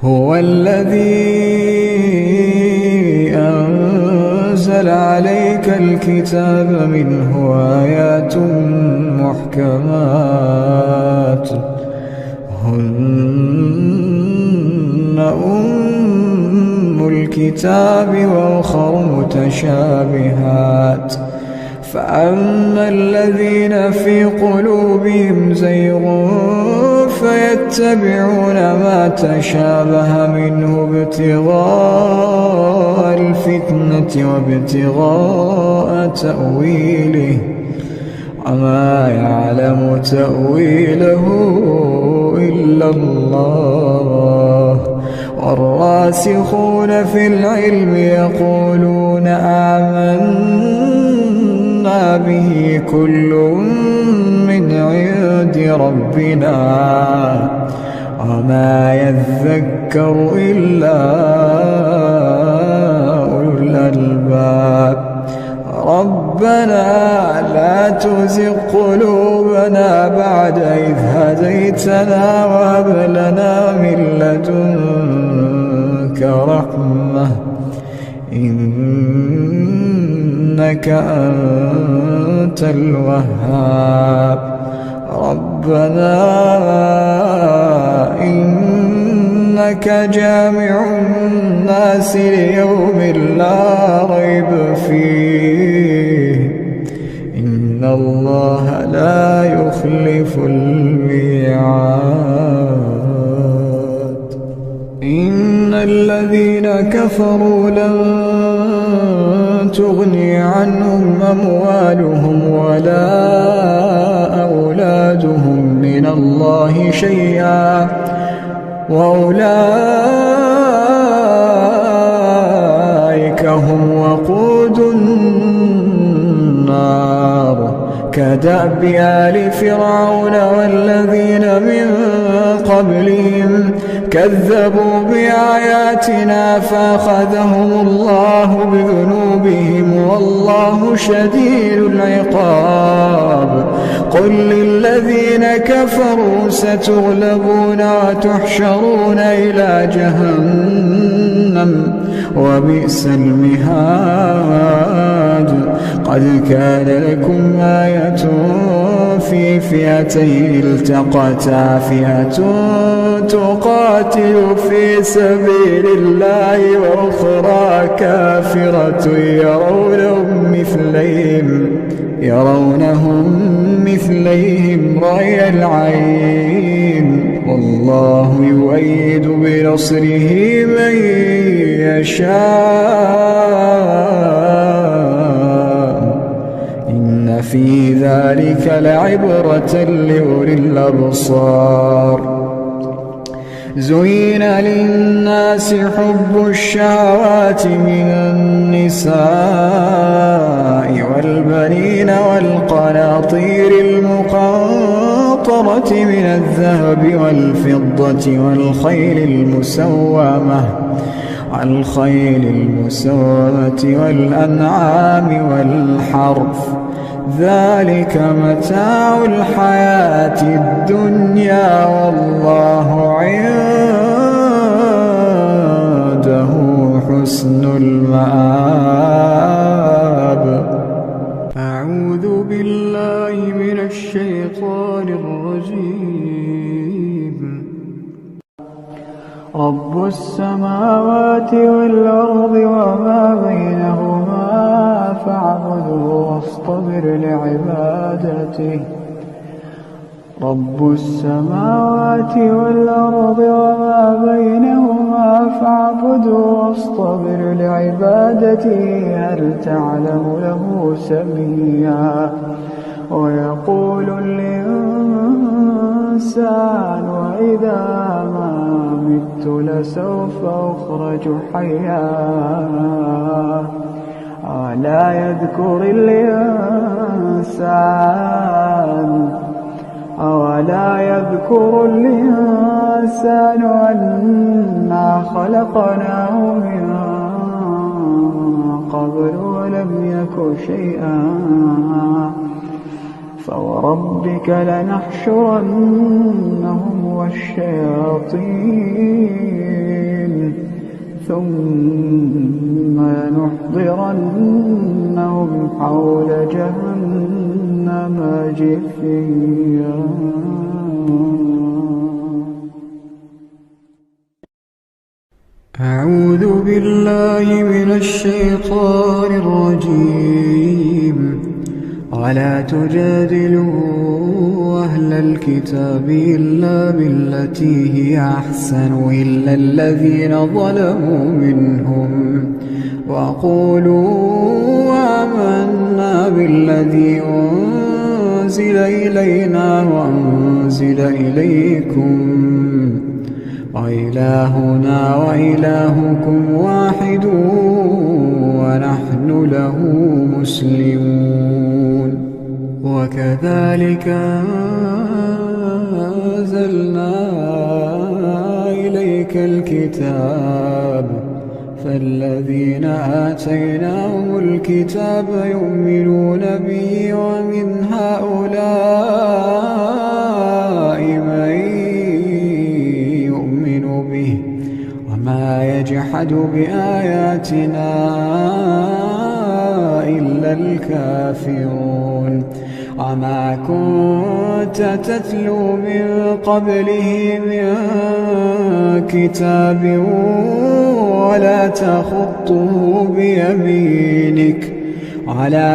هو الذي أنزل عليك الكتاب منه آيات محكمات هن أم الكتاب وأخر متشابهات. فأما الذين في قلوبهم زيغ فيتبعون ما تشابه منه ابتغاء الفتنة وابتغاء تأويله وما يعلم تأويله إلا الله. والراسخون في العلم يقولون آمنا به كل من عند ربنا وما يذكر إلا أولو الألباب. ربنا لا تزغ قلوبنا بعد إذ هديتنا وهب لنا من لدنك رحمة إنك أنت الوهاب. ربنا إنك جامع الناس ليوم لا ريب فيه إن الله لا يخلف الميعاد. إن الذين كفروا لن تغني عنهم أموالهم ولا أولادهم من الله شيئا وأولئك هم وقود النار. كدأب آل فرعون والذين من قبلهم كذبوا بآياتنا فأخذهم الله بذنوبهم والله شديد العقاب. قل للذين كفروا ستغلبون وتحشرون إلى جهنم وبئس المهاد. قد كان لكم آية في فئتين التقتا فئة تقاتل في سبيل الله وأخرى كافرة يرونهم مثليهم رأي العين والله يؤيد بنصره من يشاء إن في ذلك لعبرة لأولي الأبصار زين للناس حب الشهوات من النساء والبنين والقناطير المقنطرة من الذهب والفضة والخيل المسومة والأنعام والحرث ذلك متاع الحياة الدنيا والله عنده حسن المآب. أعوذ بالله من الشيطان الرجيم. رب السماوات والأرض وما بينهما فاعبده واصطبر لعبادته. رب السماوات والأرض وما بينهما فاعبده واصطبر لعبادته هل تعلم له سميا ويقول الإنسان وإذا ما مت لسوف أخرج حيا ألا يذكر الإنسان أنا خلقناه من قبل ولم يك شيئا فوربك لنحشرنهم والشياطين ثم لنحضرنهم حول جهنم جثيا. أعوذ بالله من الشيطان الرجيم. ولا تجادلوا أهل الكتاب إلا بالتي هي أحسن إلا الذين ظلموا منهم وقولوا آمنا بالذي أنزل إلينا وأنزل إليكم وإلهنا وإلهكم واحد ونحن له مسلمون. وكذلك أنزلنا إليك الكتاب فالذين آتيناهم الكتاب يؤمنون به ومن هؤلاء من يؤمن به وما يجحد بآياتنا إلا الكافرون. وما كنت تتلو من قبله من كتاب ولا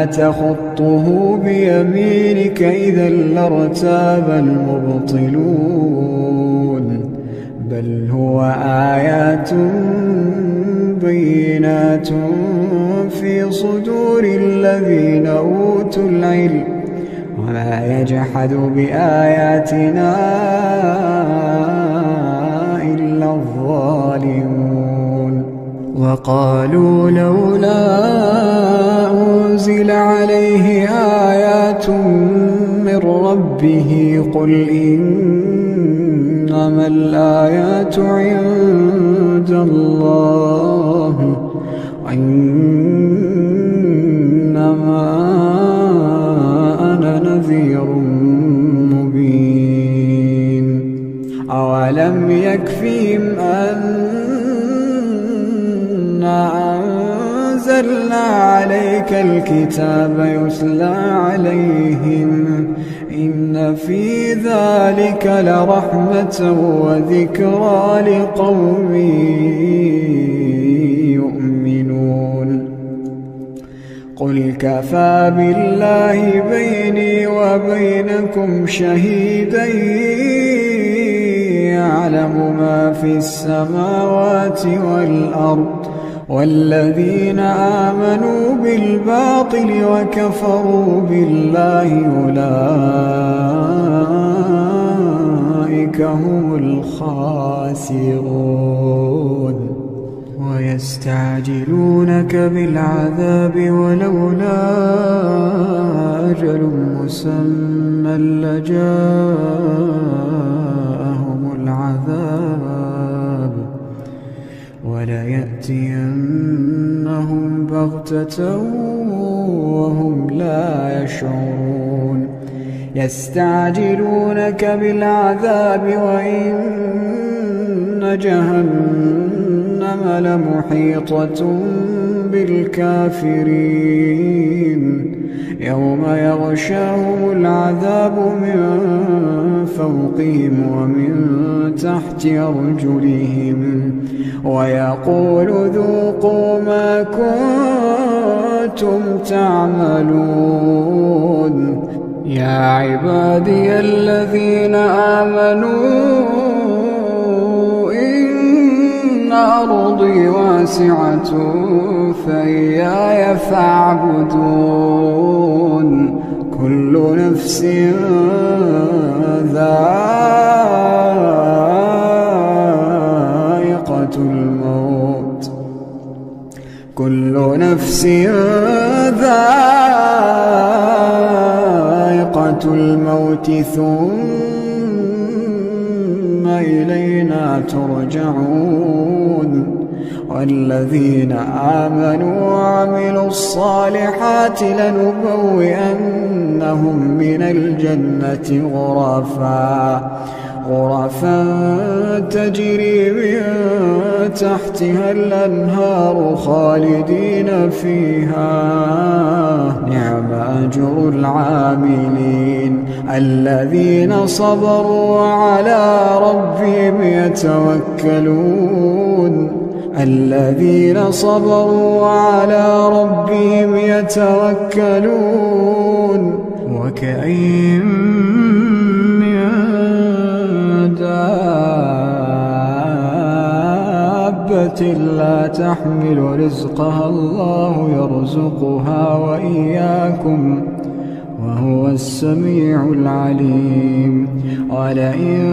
تخطه بيمينك إذا لارتاب المبطلون بل هو آيات بينات في صدور الذين أوتوا العلم وما يجحد بآياتنا إلا الظالمون. وقالوا لولا أنزل عليه آيات من ربه قل إنما الآيات عند الله وإنما أنا نذير مبين. أولم يكفهم أنا أنزلنا عليك الكتاب يتلى عليهم إن في ذلك لرحمة وذكرى لقوم يؤمنون قل كفى بالله بيني وبينكم شهيدا يعلم ما في السماوات والأرض والذين آمنوا بالباطل وكفروا بالله أولئك هم الخاسرون ويستعجلونك بالعذاب ولولا أجل مسمى لجاءهم العذاب وليأتينهم بغتة وهم لا يشعرون يستعجلونك بالعذاب وإن جهنم لمحيطة بالكافرين يوم يغشاهم العذاب من فوقهم ومن تحت أرجلهم ويقول ذوقوا ما كنتم تعملون يا عبادي الذين آمنوا إن أرضي واسعة فإياي فاعبدون كل نفس ذائقة الموت كل نفس ذائقة الموت ثم إلينا ترجعون والذين آمنوا وعملوا الصالحات لنبوئنهم من الجنة غرفا تجري من تحتها الأنهار خالدين فيها نعم أجر العاملين الذين صبروا وعلى ربهم يتوكلون الذين صبروا وعلى ربهم يتوكلون وكأين من دابة لا تحمل رزقها الله يرزقها وإياكم وهو السميع العليم ولئن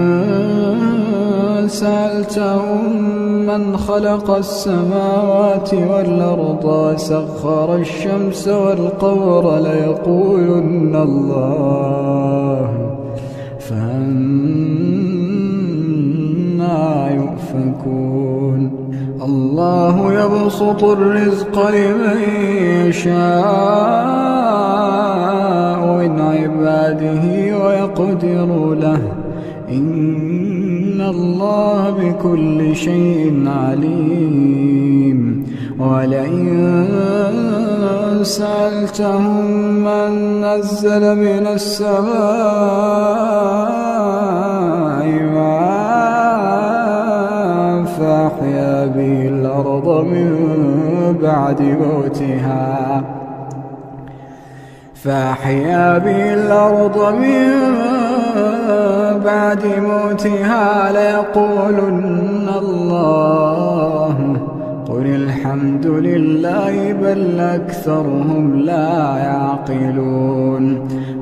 سألتهم من خلق السماوات والأرض وسخر الشمس والقمر ليقولن الله فأنى يؤفكون الله يبسط الرزق لمن يشاء من عباده ويقدر له إن الله بكل شيء عليم ولئن سألتهم من نزل من السماء ماء فأحيا به الأرض من بعد موتها ليقولن الله قل الحمد لله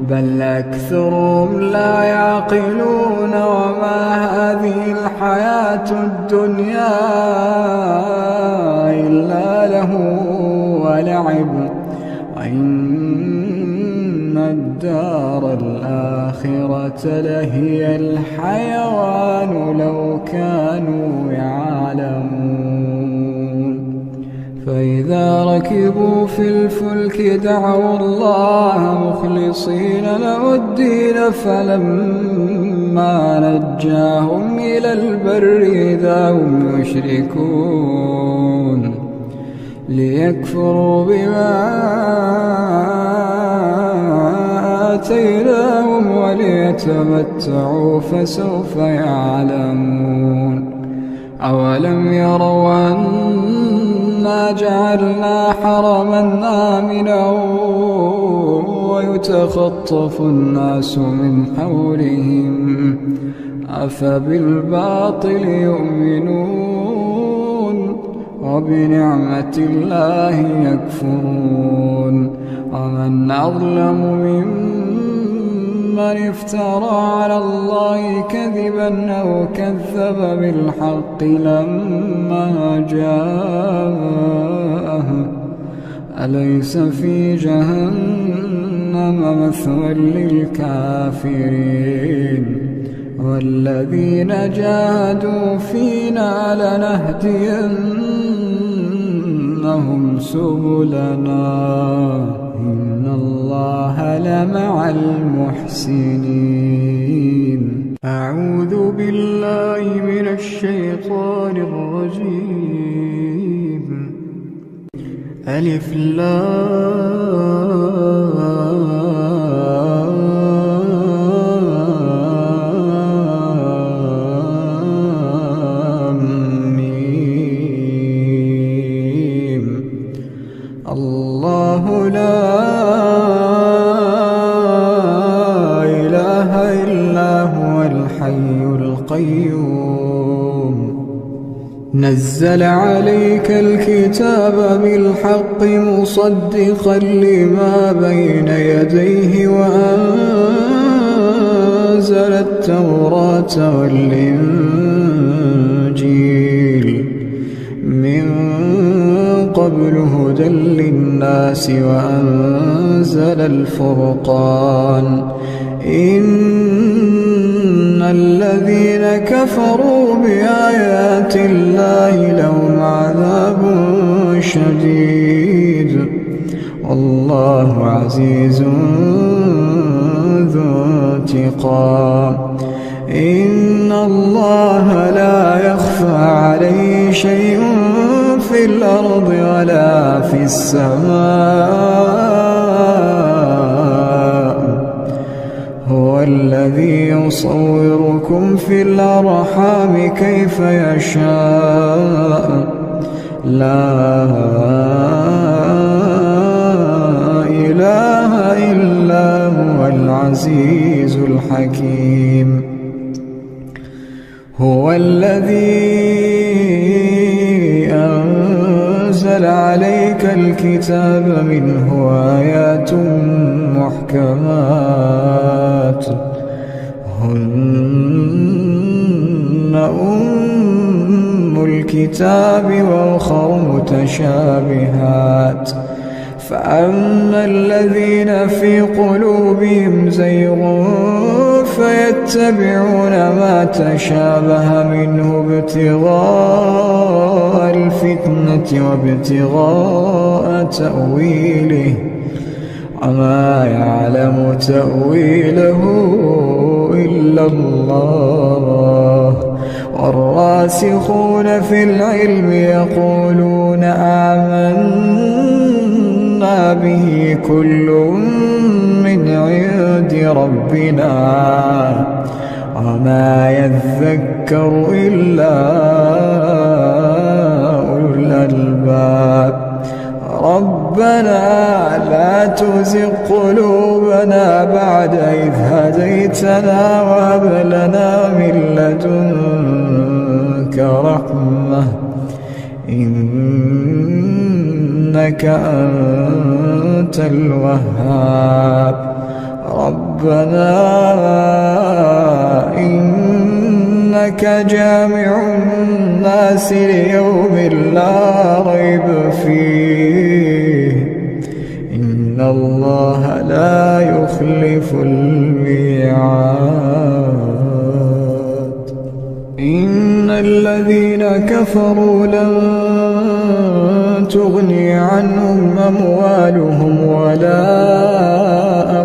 بل أكثرهم لا يعقلون وما هذه الحياة الدنيا إلا له ولعب وإن الدار الآخرة لهي الحيوان لو كانوا يعلمون فإذا ركبوا في الفلك دعوا الله مخلصين له الدين فلما نجاهم إلى البر إذا هم يشركون ليكفروا بما آتيناهم وليتمتعوا فسوف يعلمون. أولم يروا أنا جعلنا حرما آمنا ويتخطف الناس من حولهم أفبالباطل يؤمنون وبنعمة الله يكفرون. ومن أظلم ممن افترى على الله كذبا أو كذب بالحق لما جاءه أليس في جهنم مثوى للكافرين. والذين جاهدوا فينا لنهدينهم سبلنا إن الله لمع المحسنين. أعوذ بالله من الشيطان الرجيم. ألف لام ميم. الله لا إله إلا هو الحي القيوم نزل عليك الكتاب بالحق مصدقا لما بين يديه وأنزل التوراة والإنجيل من قبل هدى للناس وأنزل الفرقان إن الذين كفروا بآيات الله لهم عذاب شديد والله عزيز ذو انتقام. إن الله لا يخفى عليه شيء في الأرض ولا في السماء. هو الذي يصوركم في الأرحام كيف يشاء لا إله إلا هو العزيز الحكيم. هو الذي أنزل عليك الكتاب منه آيات محكمات هن أم الكتاب وأخر متشابهات فأما الذين في قلوبهم زيغ فيتبعون ما تشابه منه ابتغاء الفتنة وابتغاء تأويله وما يعلم تأويله إلا الله. والراسخون في العلم يقولون آمنا به كل من عند ربنا وما يذكر إلا أولو الألباب. ربنا لا تزغ قلوبنا بعد إذ هديتنا وهب لنا من لدنك رحمة إنك أنت الوهاب. ربنا إنك جامع الناس ليوم لا ريب فيه إن الله لا يخلف الميعاد. إن الذين كفروا لن تغني عنهم أموالهم ولا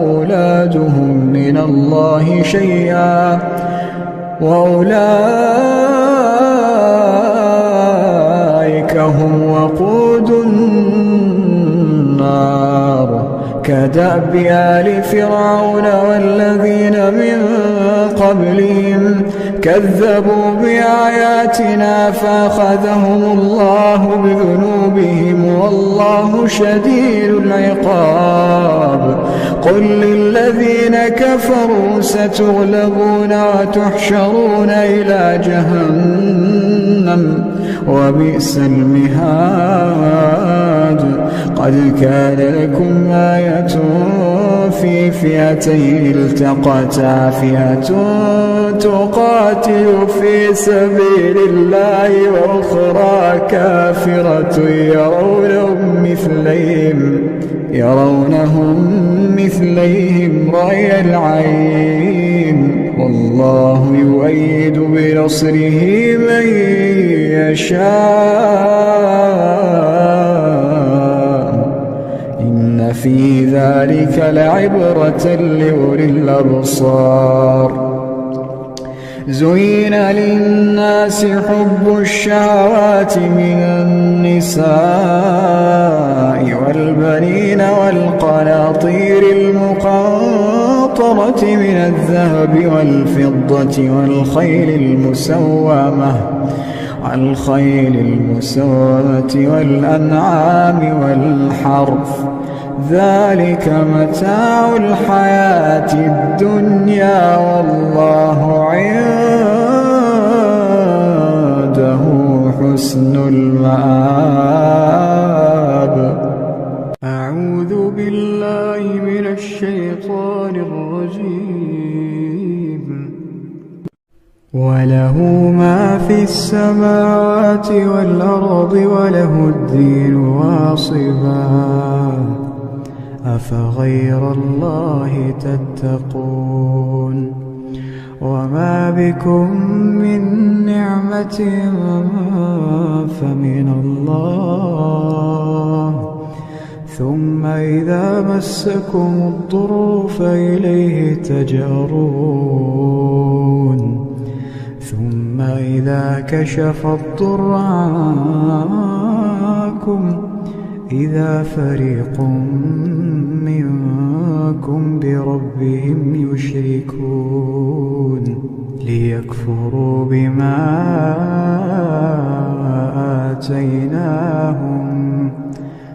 أولادهم من الله شيئا وأولئك هم وقود النار كدأب آل فرعون والذين من قبلهم كذبوا بآياتنا فأخذهم الله بذنوبهم والله شديد العقاب. قل للذين كفروا ستغلبون وتحشرون إلى جهنم وبئس المهاد. قد كان لكم آية في فئتين التقتا فئة تقاتل في سبيل الله وأخرى كافرة يرونهم مثليهم رأي العين والله يؤيد بنصره من يشاء إن في ذلك لعبرة لأولي الأبصار. زين للناس حب الشهوات من النساء والبنين والقناطير المقنطرة من الذهب والفضة والخيل المسومة والأنعام والحرث ذلك متاع الحياة الدنيا والله عنده حسن المآب. أعوذ بالله من الشيطان الرجيم. وله ما في السماوات والأرض وله الدين واصبا أفغير الله تتقون. وما بكم من نعمة فمن الله ثم إذا مسكم الضر فإليه تجأرون ثم إذا كشف الضر عنكم إذا فريق منكم بربهم يشركون ليكفروا بما آتيناهم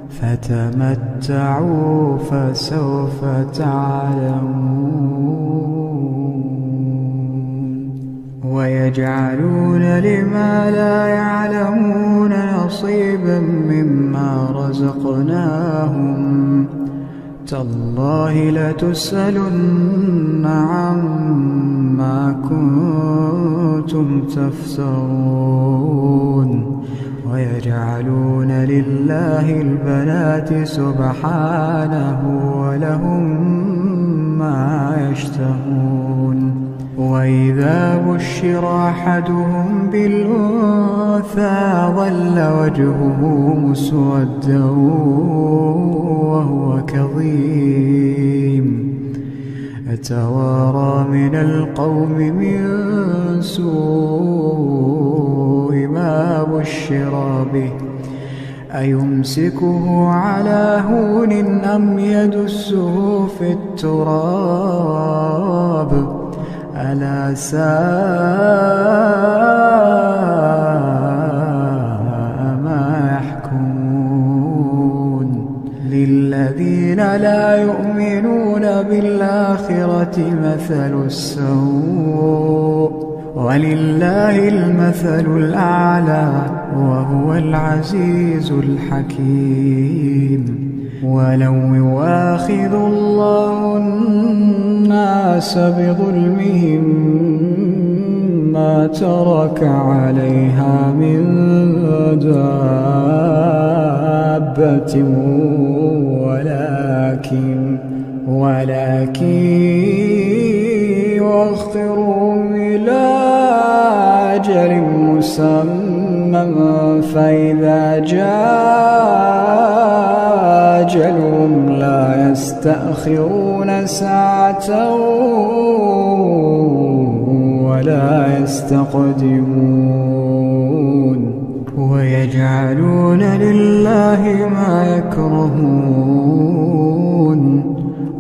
فتمتعوا فسوف تعلمون. ويجعلون لما لا يعلمون نصيبا مما رزقناهم تالله لتسألن عما كنتم تفترون. ويجعلون لله البنات سبحانه ولهم ما يشتهون. وإذا بشر أحدهم بالأنثى ظل وجهه مسودا وهو كظيم يتوارى من القوم من سوء ما بشر به أيمسكه على هون أم يدسه في التراب ألا ساء ما يحكمون. للذين لا يؤمنون بالآخرة مثل السوء ولله المثل الأعلى وهو العزيز الحكيم. ولو يؤاخذ الله الناس بظلمهم ما ترك عليها من دابة ولكن يؤخرهم إلى أجل مسمى فإذا جاء أجلهم لا يستأخرون ساعة ولا يستقدمون. ويجعلون لله ما يكرهون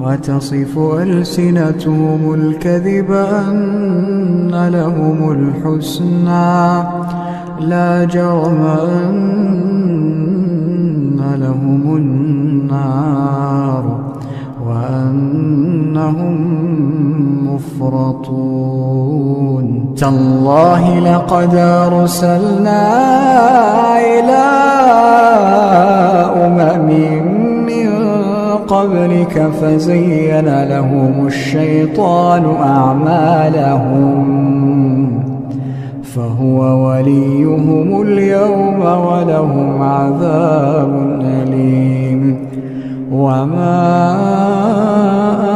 وتصف ألسنتهم الكذب أن لهم الحسنى لا جرم أن لهم النار وأنهم مفرطون تالله لقد أرسلنا إلى أمم من قبلك فزين لهم الشيطان أعمالهم فهو وليهم اليوم ولهم عذاب أليم وما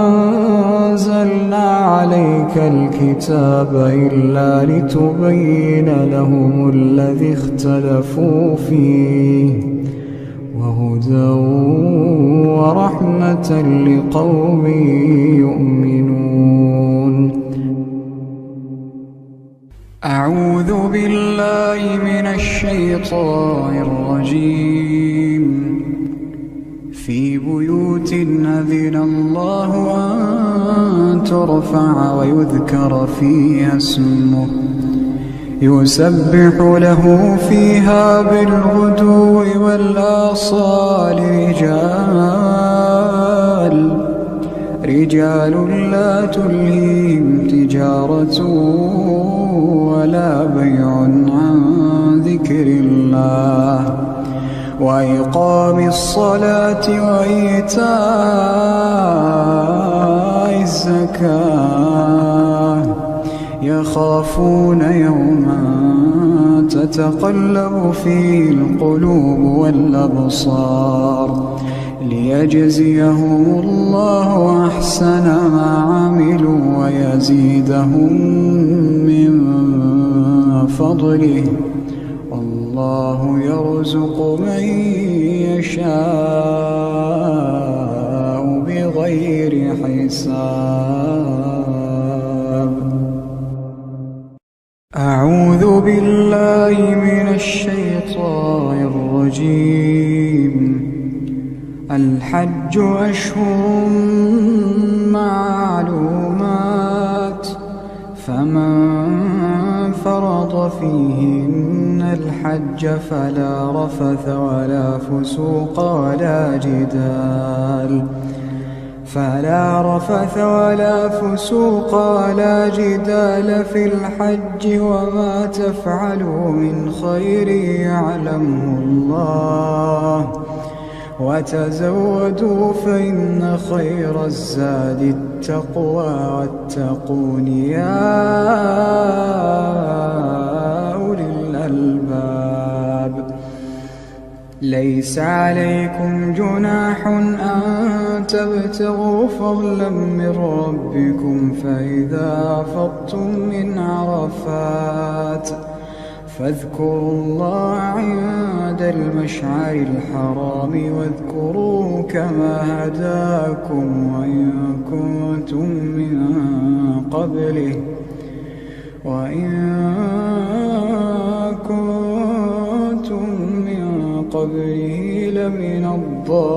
أنزلنا عليك الكتاب إلا لتبين لهم الذي اختلفوا فيه وهدى ورحمة لقوم يؤمنون. أعوذ بالله من الشيطان الرجيم. في بيوت أذن الله أن ترفع ويذكر فيها اسمه يسبح له فيها بالغدو والآصال رجال لا تلهيهم تجارة ولا بيع عن ذكر الله وإقام الصلاة وإيتاء الزكاة يخافون يوما تتقلب فيه القلوب والأبصار ليجزيهم الله أحسن ما عملوا ويزيدهم من فضله والله يرزق من يشاء بغير حساب. أعوذ بالله من الشيطان الرجيم. الحج أشهر معلومات فمن فرض فيهن الحج فلا رفث ولا فسوق ولا جدال في الحج وما تفعلوا من خير يعلمه الله وتزودوا فإن خير الزاد التقوى واتقون يا أولي الألباب. ليس عليكم جناح أن تبتغوا فضلا من ربكم فإذا أفضتم من عرفات فاذكروا الله عند المشعر الحرام واذكروه كما هداكم وإن كنتم من قبله لمن الضالين.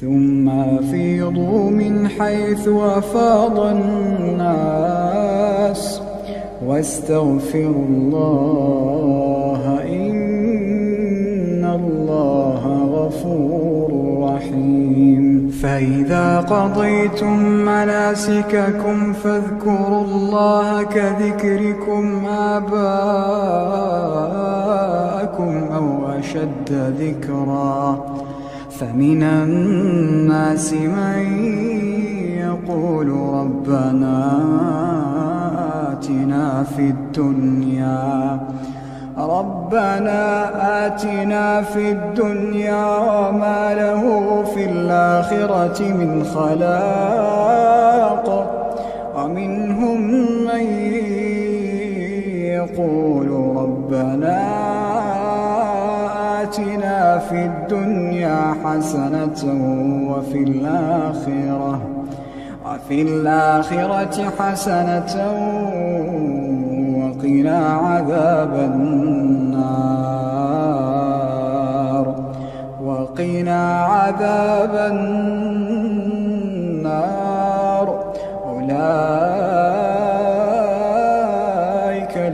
ثم أفيضوا من حيث أفاض الناس واستغفروا الله إن الله غفور رحيم. فإذا قضيتم مناسككم فاذكروا الله كذكركم آباءكم أو أشد ذكرا فمن الناس من يقول ربنا آتنا في الدنيا وما له في الآخرة من خلاق ومنهم من يقول ربنا آتنا في الدنيا حسنة وفي الآخرة حسنة وقنا وقنا عذاب النار وقنا عذاب النار. أولئك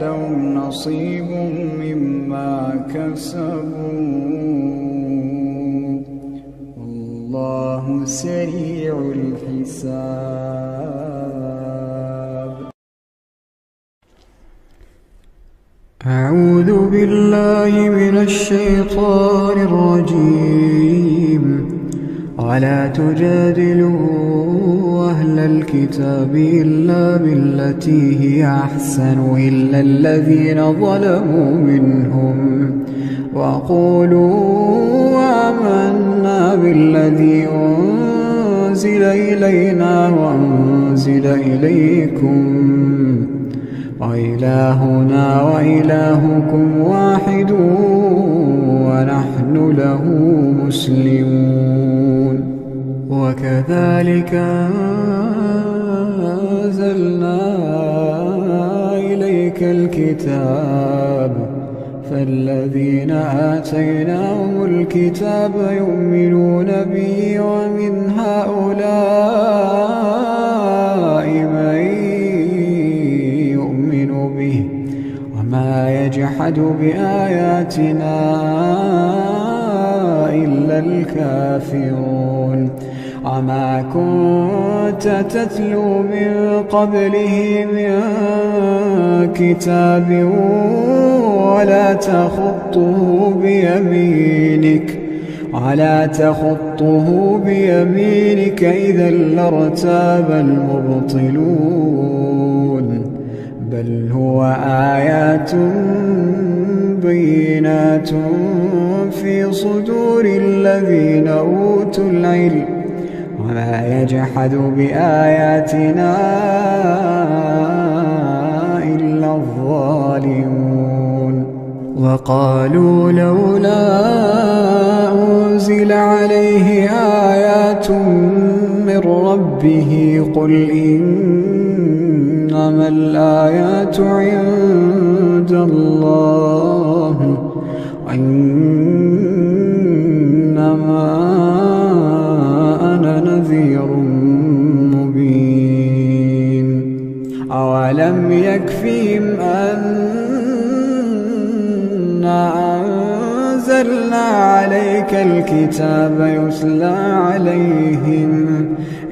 لهم نصيب مما كسبوا والله سريع الحساب. أعوذ بالله من الشيطان الرجيم. ولا تجادلوا أهل الكتاب إلا بالتي هي أحسن إلا الذين ظلموا منهم وقولوا آمنا بالذي أنزل إلينا وأنزل إليكم وإلهنا وإلهكم واحد ونحن له مسلمون. وكذلك أنزلنا إليك الكتاب فالذين آتيناهم الكتاب يؤمنون به ومن هؤلاء من يؤمن به وما يجحد بآياتنا إلا الكافرون. وما كنت تتلو من قبله من كتاب ولا تخطه بيمينك إذا لارتاب المبطلون. بل هو آيات بينات في صدور الذين أوتوا العلم وما يجحد بآياتنا إلا الظالمون. وقالوا لولا أنزل عليه آيات من ربه قل إنما الآيات عند الله وإنما أنا نذير مبين. أولم يكفهم أنا أنزلنا عليك الكتاب يتلى عليهم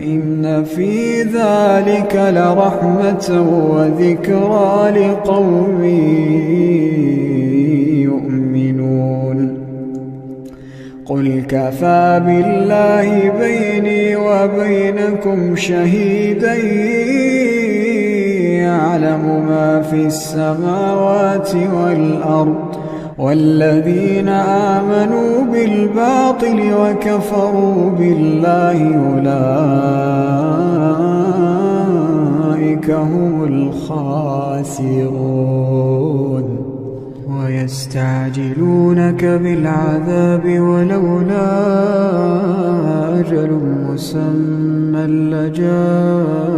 إن في ذلك لرحمة وذكرى لقوم يؤمنون. قل كفى بالله بيني وبينكم شهيدا يعلم ما في السماوات والأرض والذين آمنوا بالباطل وكفروا بالله أولئك هم الخاسرون. ويستعجلونك بالعذاب ولولا أجل مسمى لجاءهم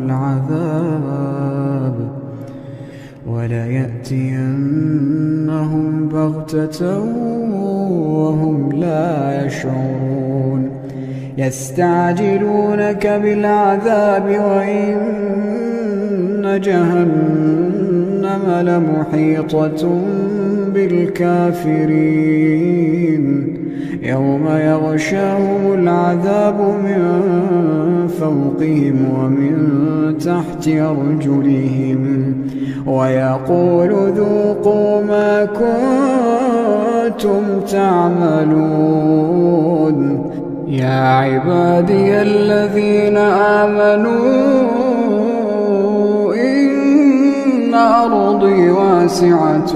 العذاب وليأتينهم بغتة وهم لا يشعرون. يستعجلونك بالعذاب وإن جهنم لمحيطة بالكافرين يوم يغشاهم العذاب من فوقهم ومن تحت أرجلهم ويقول ذوقوا ما كنتم تعملون. يا عبادي الذين آمنوا إن أرضي واسعة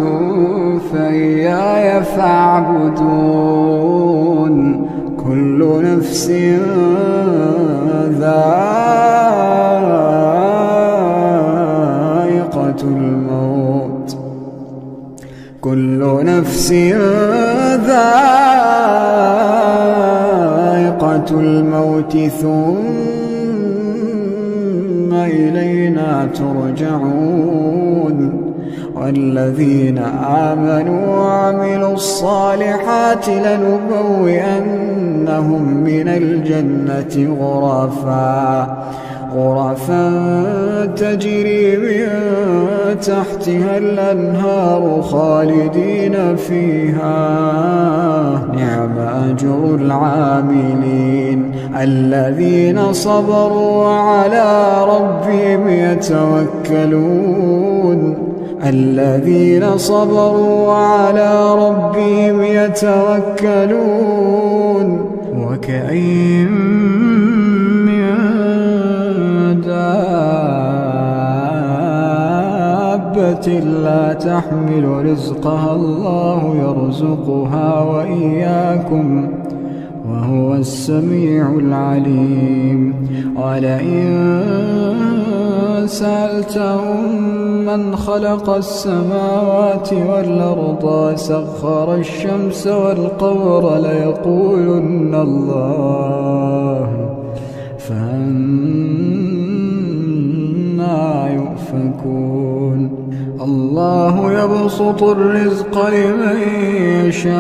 فإياي فاعبدون. كل نفس ذائقة الموت كل نفس ذائقة الموت ثم إلينا ترجعون والذين آمنوا وعملوا الصالحات لنبوئنهم من الجنة غرفا تجري من تحتها الأنهار خالدين فيها نعم أجر العاملين الذين صبروا وعلى ربهم يتوكلون وكأين من دابة لا تحمل رزقها الله يرزقها وإياكم وهو السميع العليم ولئن سألتهم من خلق السماوات والأرض وسخر الشمس والقمر ليقولن الله فأنى يؤفكون الله يبسط الرزق لمن يشاء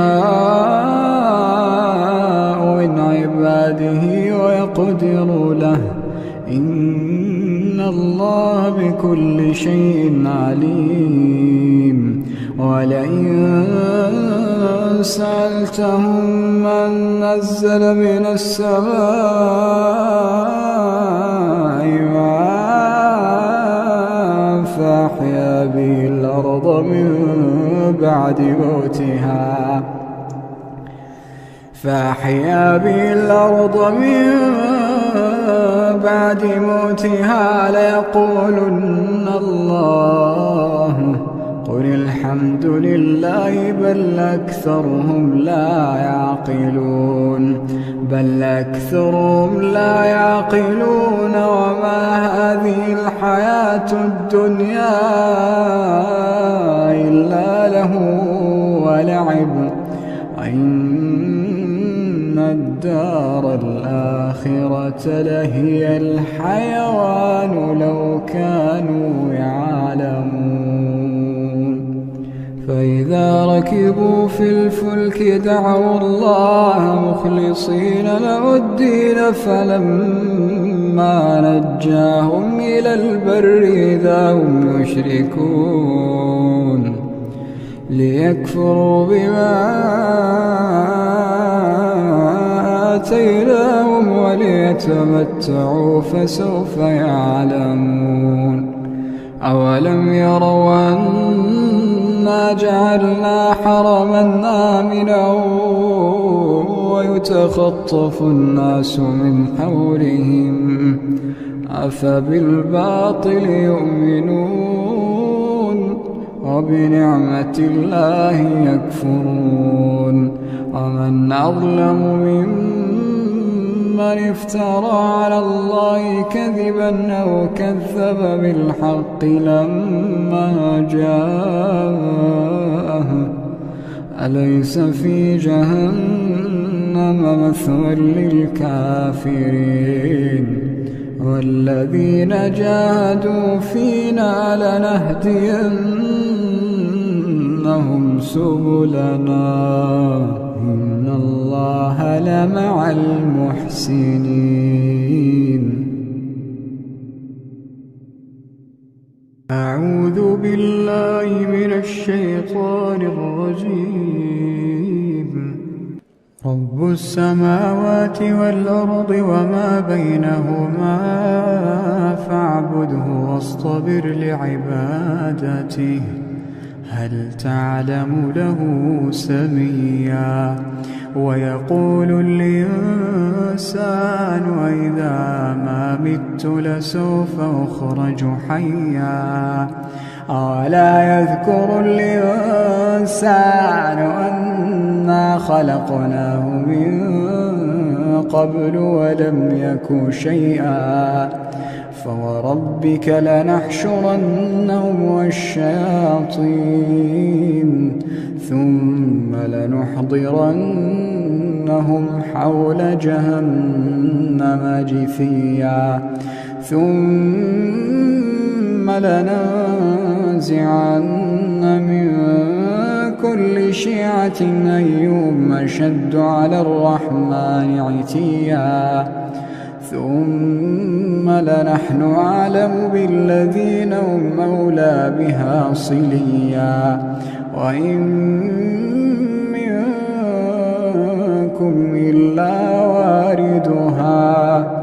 من عباده ويقدر له إن الله بكل شيء عليم ولئن سألتهم من نزل من السماء ماء فأحيا به الأرض من بعد موتها ليقولن الله قل الحمد لله بل أكثرهم لا يعقلون وما هذه الحياة الدنيا إلا له ولعب وإن الدار الآخرة لهي الحيوان لو كانوا يعلمون فإذا ركبوا في الفلك دعوا الله مخلصين له الدين فلما نجاهم إلى البر إذا هم يشركون ليكفروا بما آتيناهم وليتمتعوا فسوف يعلمون أولم يروا أنا جعلنا حرما آمنا ويتخطف الناس من حولهم أفبالباطل يؤمنون وبنعمة الله يكفرون ومن أظلم ممن افترى على الله كذبا أو كذب بالحق لما جاءه أليس في جهنم مثوى للكافرين والذين جاهدوا فينا لنهدينهم سبلنا إن الله لمع المحسنين أعوذ بالله من الشيطان الرجيم رب السماوات والأرض وما بينهما فاعبده واصطبر لعبادته هل تعلم له سميا ويقول الإنسان إذا ما مت لسوف أخرج حيا أولا يذكر الإنسان أنا خلقناه من قبل ولم يك شيئا فوربك لنحشرنهم والشياطين ثم لنحضرنهم حول جهنم جثيا ثم لننزعن من كل شيعة أيهم أشد على الرحمن عتيا ثم لنحن أعلم بالذين هم أولى بها صليا وإن منكم إلا واردها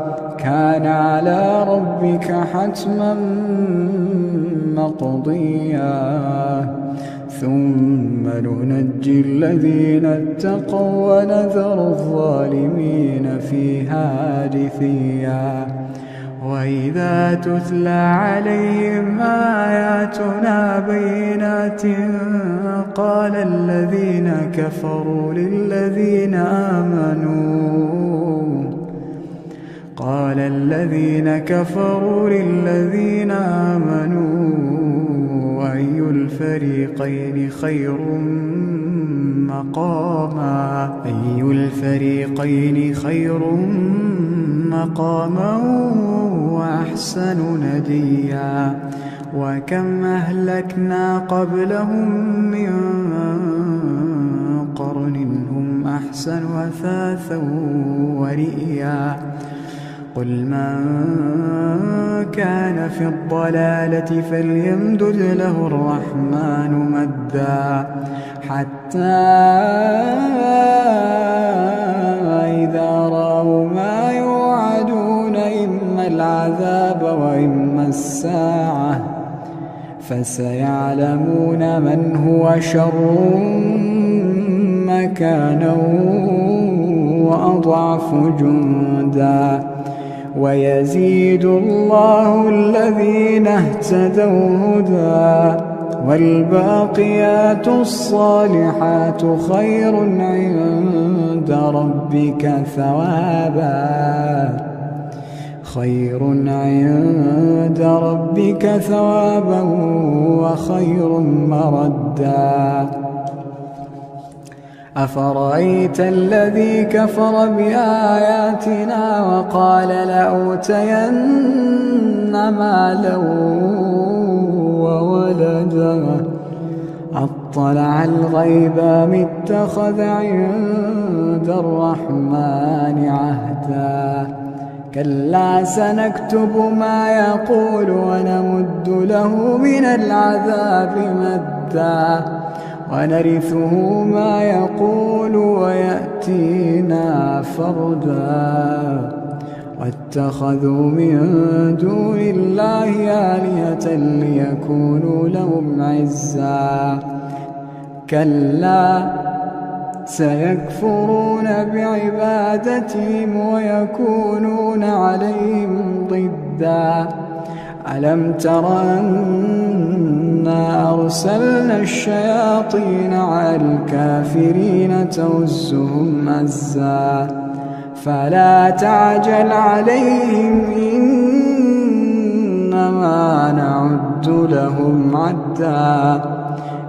كان على ربك حتما مقضيا ثم ننجي الذين اتقوا ونذر الظالمين فيها جثيا وإذا تتلى عليهم آياتنا بينات قال الذين كفروا للذين آمنوا أي الفريقين خير مقاما وأحسن نديا وكم أهلكنا قبلهم من قرن هم أحسن أثاثا ورئيا قل من كان في الضلالة فليمدد له الرحمن مدا حتى إذا رأوا ما يوعدون إما العذاب وإما الساعة فسيعلمون من هو شر مكانا وأضعف جندا ويزيد الله الذين اهتدوا هدى والباقيات الصالحات خير عند ربك ثوابا وخير مردا أفرأيت الذي كفر بآياتنا وقال لأوتين مالا وولدا أطلع الغيب أم اتخذ عند الرحمن عهدا كلا سنكتب ما يقول ونمد له من العذاب مدا ونرثه ما يقول ويأتينا فردا واتخذوا من دون الله آلهة ليكونوا لهم عزا كلا سيكفرون بعبادتهم ويكونون عليهم ضدا ألم تر أنا أرسلنا الشياطين على الكافرين تؤزهم أزا فلا تعجل عليهم إنما نعد لهم عدا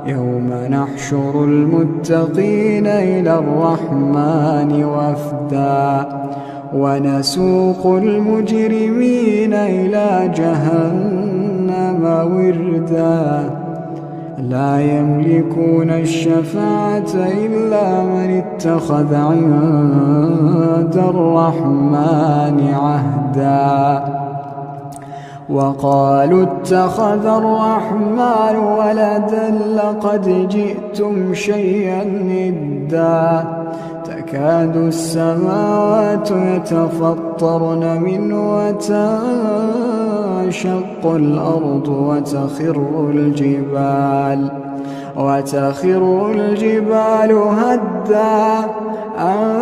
يوم نحشر المتقين إلى الرحمن وفدا ونسوق المجرمين إلى جهنم وردا لا يملكون الشفاعة إلا من اتخذ عند الرحمن عهدا وقالوا اتخذ الرحمن ولدا لقد جئتم شيئا إدا تكاد السماوات يتفطرن منه وتنشق الأرض وتخر الجبال هدا أن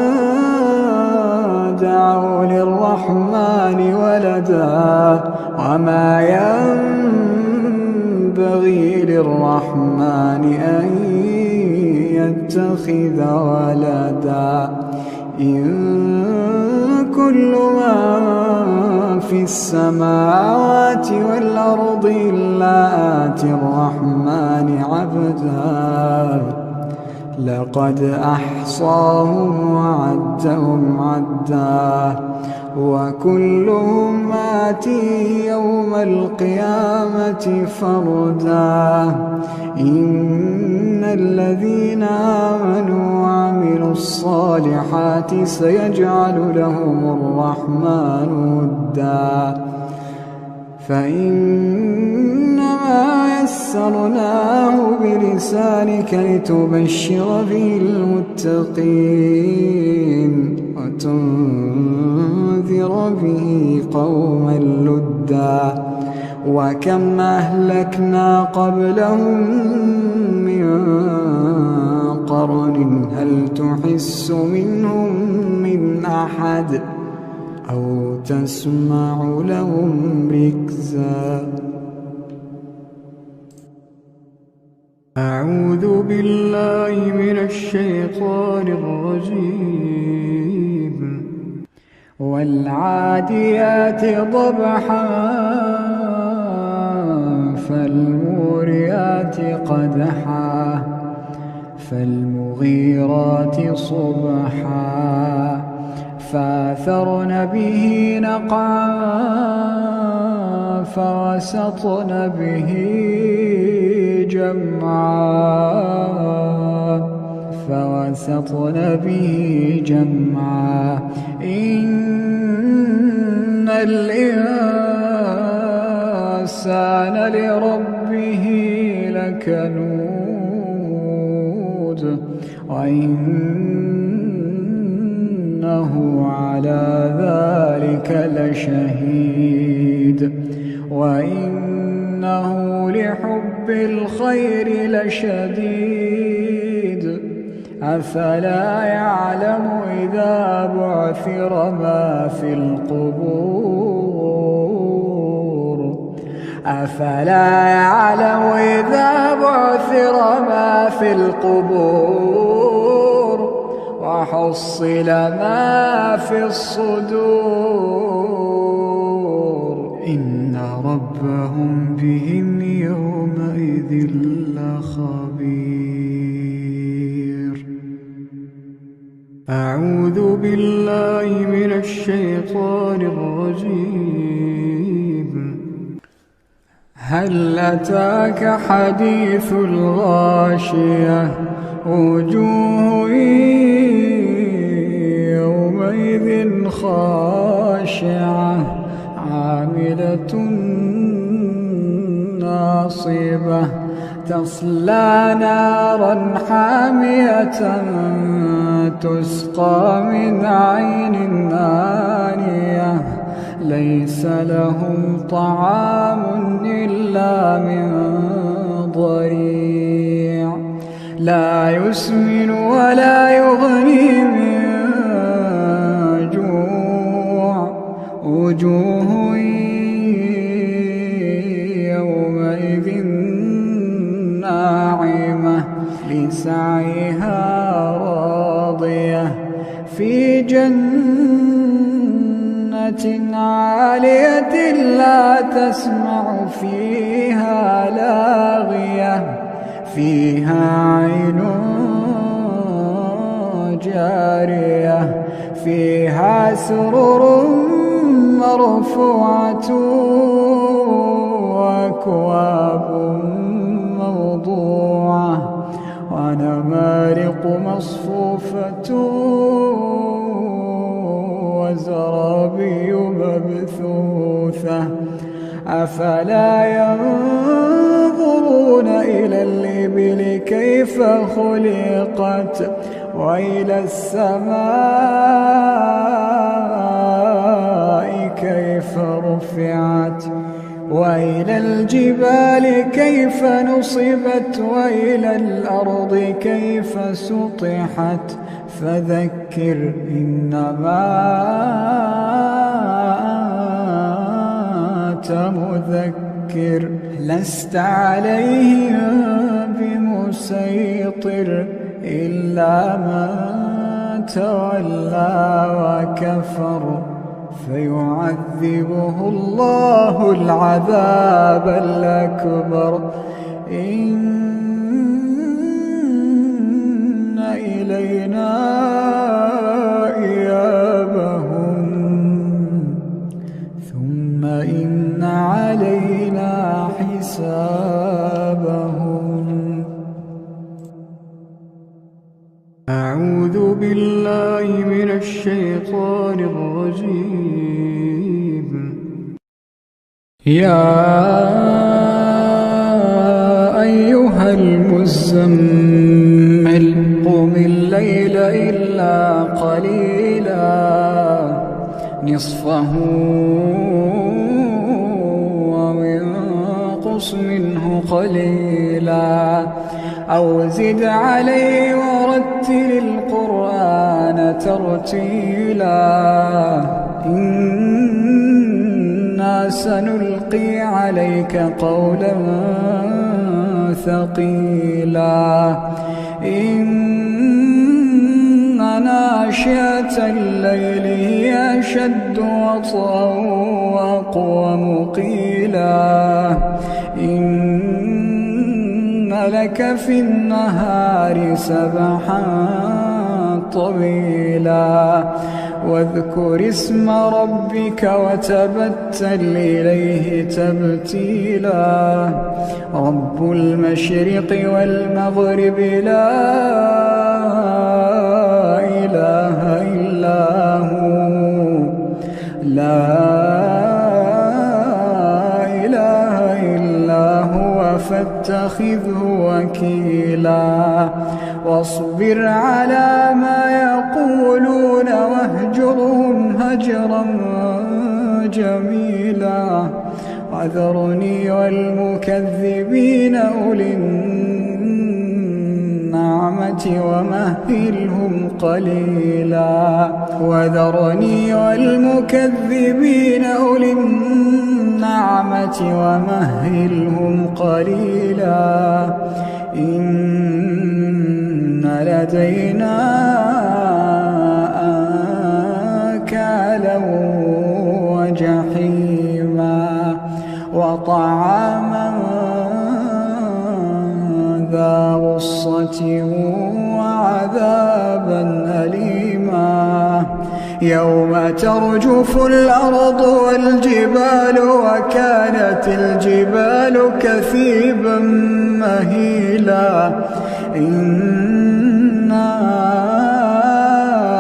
دعوا للرحمن ولدا وما ينبغي للرحمن أن يتخذ ولدا إن كل من في السماوات والأرض إلا آتي الرحمن عبدا لقد أحصاهم وعدهم عدا وكلهم آتيه يوم القيامة فردا إن الذين آمنوا وعملوا الصالحات سيجعل لهم الرحمن ودا فإنما يسرناه بلسانك لتبشر به المتقين وتنذر به قوما لدا وكم أهلكنا قبلهم من قرن هل تحس منهم من أحد أو تسمع لهم ركزا أعوذ بالله من الشيطان الرجيم والعاديات ضبحا فالموريات قدحا فالمغيرات صبحا فأثرن به نقعا فوسطن به جمعا إن الإنسان لربه لكنود وإنه على ذلك لشهيد وإنه لحب الخير لشديد أفلا يعلم إذا بعثر ما في القبور أفلا يعلم إذا بعثر ما في القبور وحصل ما في الصدور إن ربهم بهم يومئذ لخبير أعوذ بالله من الشيطان الرجيم هل أتاك حديث الغاشية وجوه يومئذ خاشعة عاملة ناصبة تصلى نارا حامية تسقى من عين آنية ليس لهم طعام إلا من ضريع لا يسمن ولا يغني من جوع وجوه يومئذ ناعمة لسعيها راضية في جنة عالية لا تسمع فيها لاغية فيها عين جارية فيها سرر مرفوعة وأكواب موضوعة ونمارق مصفوفة وزرابي مبثوثة أفلا ينظرون إلى الإبل كيف خلقت وإلى السماء كيف رفعت وإلى الجبال كيف نصبت وإلى الأرض كيف سطحت فذكر إنما أنت مذكر لست عليهم بمسيطر إلا من تولى وكفر فيعذبه الله العذاب الأكبر إن إلينا إيابهم بالله من الشيطان الرجيم. يا أيها المزمل قم الليل إلا قليلا نصفه أو انقص منه قليلا أو زد عليه ورتل القرآن ترتيلا إنا سنلقي عليك قولا ثقيلا إن ناشئة الليل هي أشد وطئا وأقوم قيلا إن لك في النهار سبحا طويلا واذكر اسم ربك وتبتل إليه تبتيلا رب المشرق والمغرب لا إله إلا هو فاتخذه وكيلا واصبر على ما يقولون واهجرهم هجرا جميلا وذرني والمكذبين أولي النعمة ومهلهم قليلا وذرني والمكذبين أولي النعمة ومهلهم قليلا إن لدينا أنكالا وجحيما وطعاما ذا غصة وعذابا أليما يوم ترجف الأرض والجبال وكانت الجبال كثيبا مهيلا إنا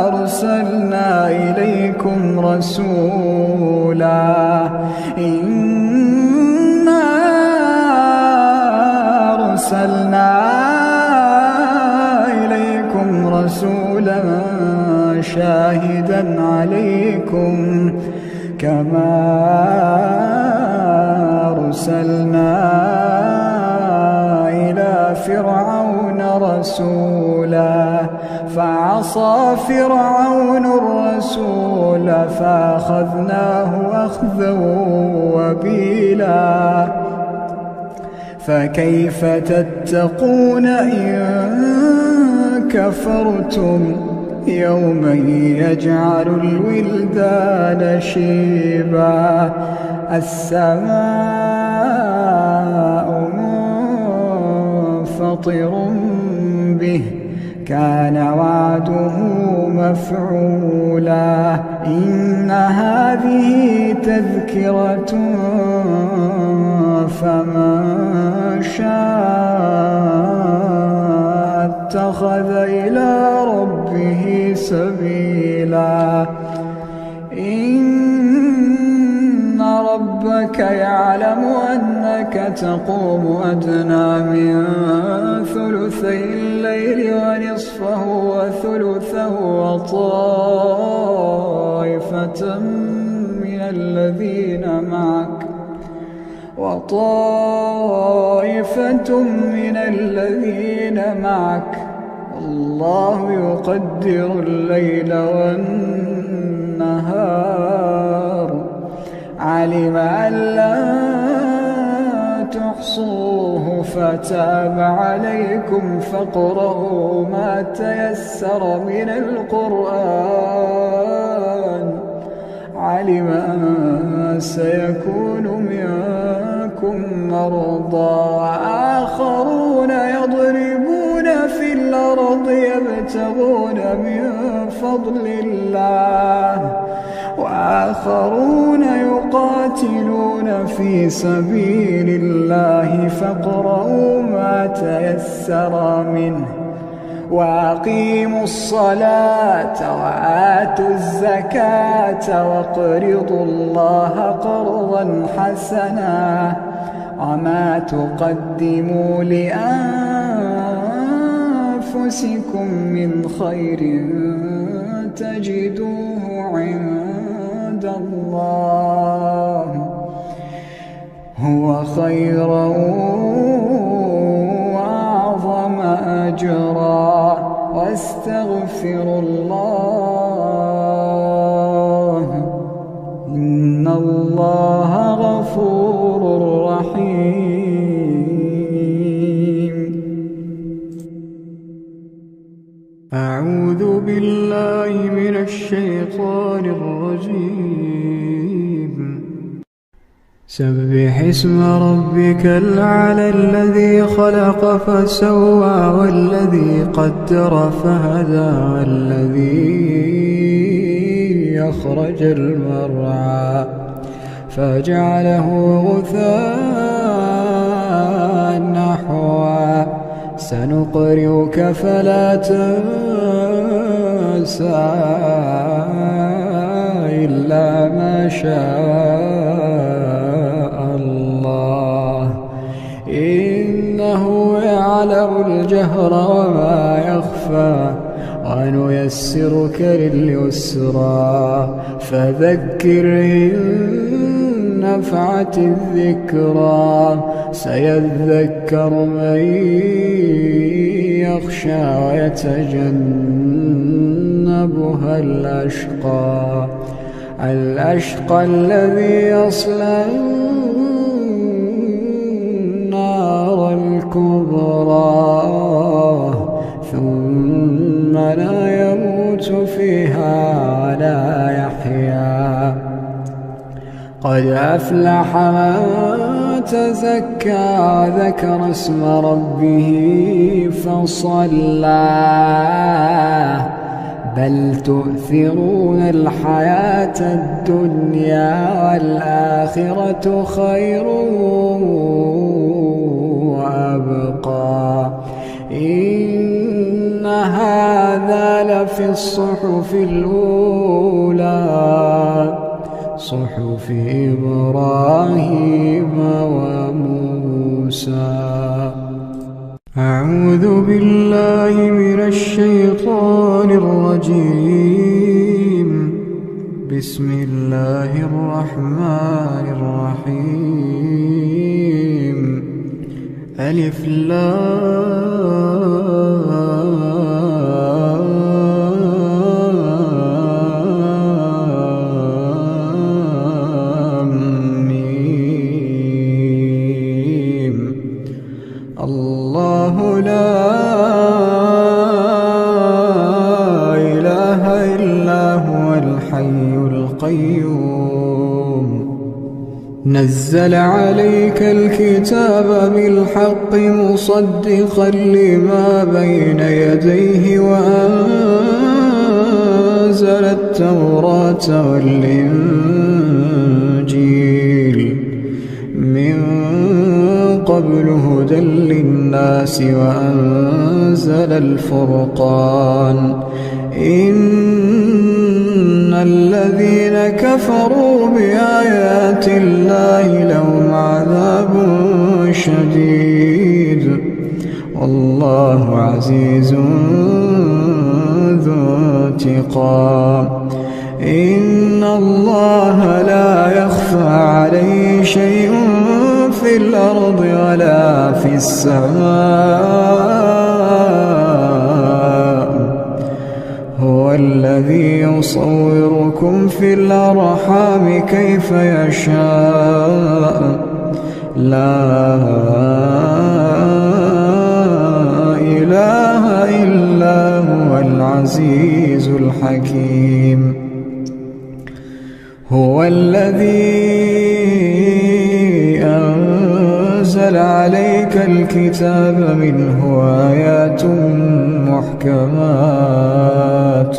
أرسلنا إليكم رسولا إنا أرسلنا إليكم رسولا شاهدا عليكم كما أرسلنا إلى فرعون رسولا فعصى فرعون الرسول فأخذناه أخذا وبيلا فكيف تتقون إن كفرتم يوما يجعل الولدان شيبا السماء منفطر به كان وعده مفعولا إن هذه تذكرة فمن شاء اتخذ إلى ربه سبيلا إن ربك يعلم أنك تقوم أدنى من ثلثي الليل ونصفه وثلثه وطائفة من الذين معك الله يقدر الليل والنهار علم أن لا تحصوه فتاب عليكم فاقرؤوا ما تيسر من القرآن علم أن سيكون منكم مرضى وآخرون يضربون في الأرض يبتغون من فضل الله وآخرون يقاتلون في سبيل الله فاقرؤوا ما تيسر منه وأقيموا الصلاة وآتوا الزكاة وأقرضوا الله قرضا حسنا وما تقدموا لأنفسكم من خير تجدوه عند الله هو خيرا وأعظم أجرا واستغفروا الله إن الله غفور رحيم. أعوذ بالله من الشيطان الرجيم. سبح اسم ربك الأعلى الذي خلق فسوى والذي قدر فهدى والذي أخرج المرعى فجعله غثاء نحوا سنقرئك فلا تنسى إلا ما شاء الله إنه يعلم الجهر وما يخفى ونيسرك لليسرى فذكر إن نفعت الذكرى سيذكر من يخشى ويتجنبها الأشقى الذي يصلى النار الكبرى ثم لا يموت فيها ولا يحيا قد أفلح من تزكى وذكر اسم ربه فصلى بل تؤثرون الحياة الدنيا والآخرة خير وأبقى إن هذا لفي الصحف الأولى صحف إبراهيم وموسى. أعوذ بالله من الشيطان الرجيم. بسم الله الرحمن الرحيم. ألف لام ميم. الله لا إله إلا هو الحي القيوم نزل عليك الكتاب بالحق مصدقا لما بين يديه وأنزل التوراة والإنجيل من قبل هدى للناس وأنزل الفرقان إن الذين كفروا بآيات الله لهم عذاب شديد والله عزيز ذو انتقام إن الله لا يخفى عليه شيء في الأرض ولا في السماء هو الذي يصوركم في الأرحام كيف يشاء لا إله إلا هو العزيز الحكيم هو الذي أنزل عليك الكتاب منه آيات محكمات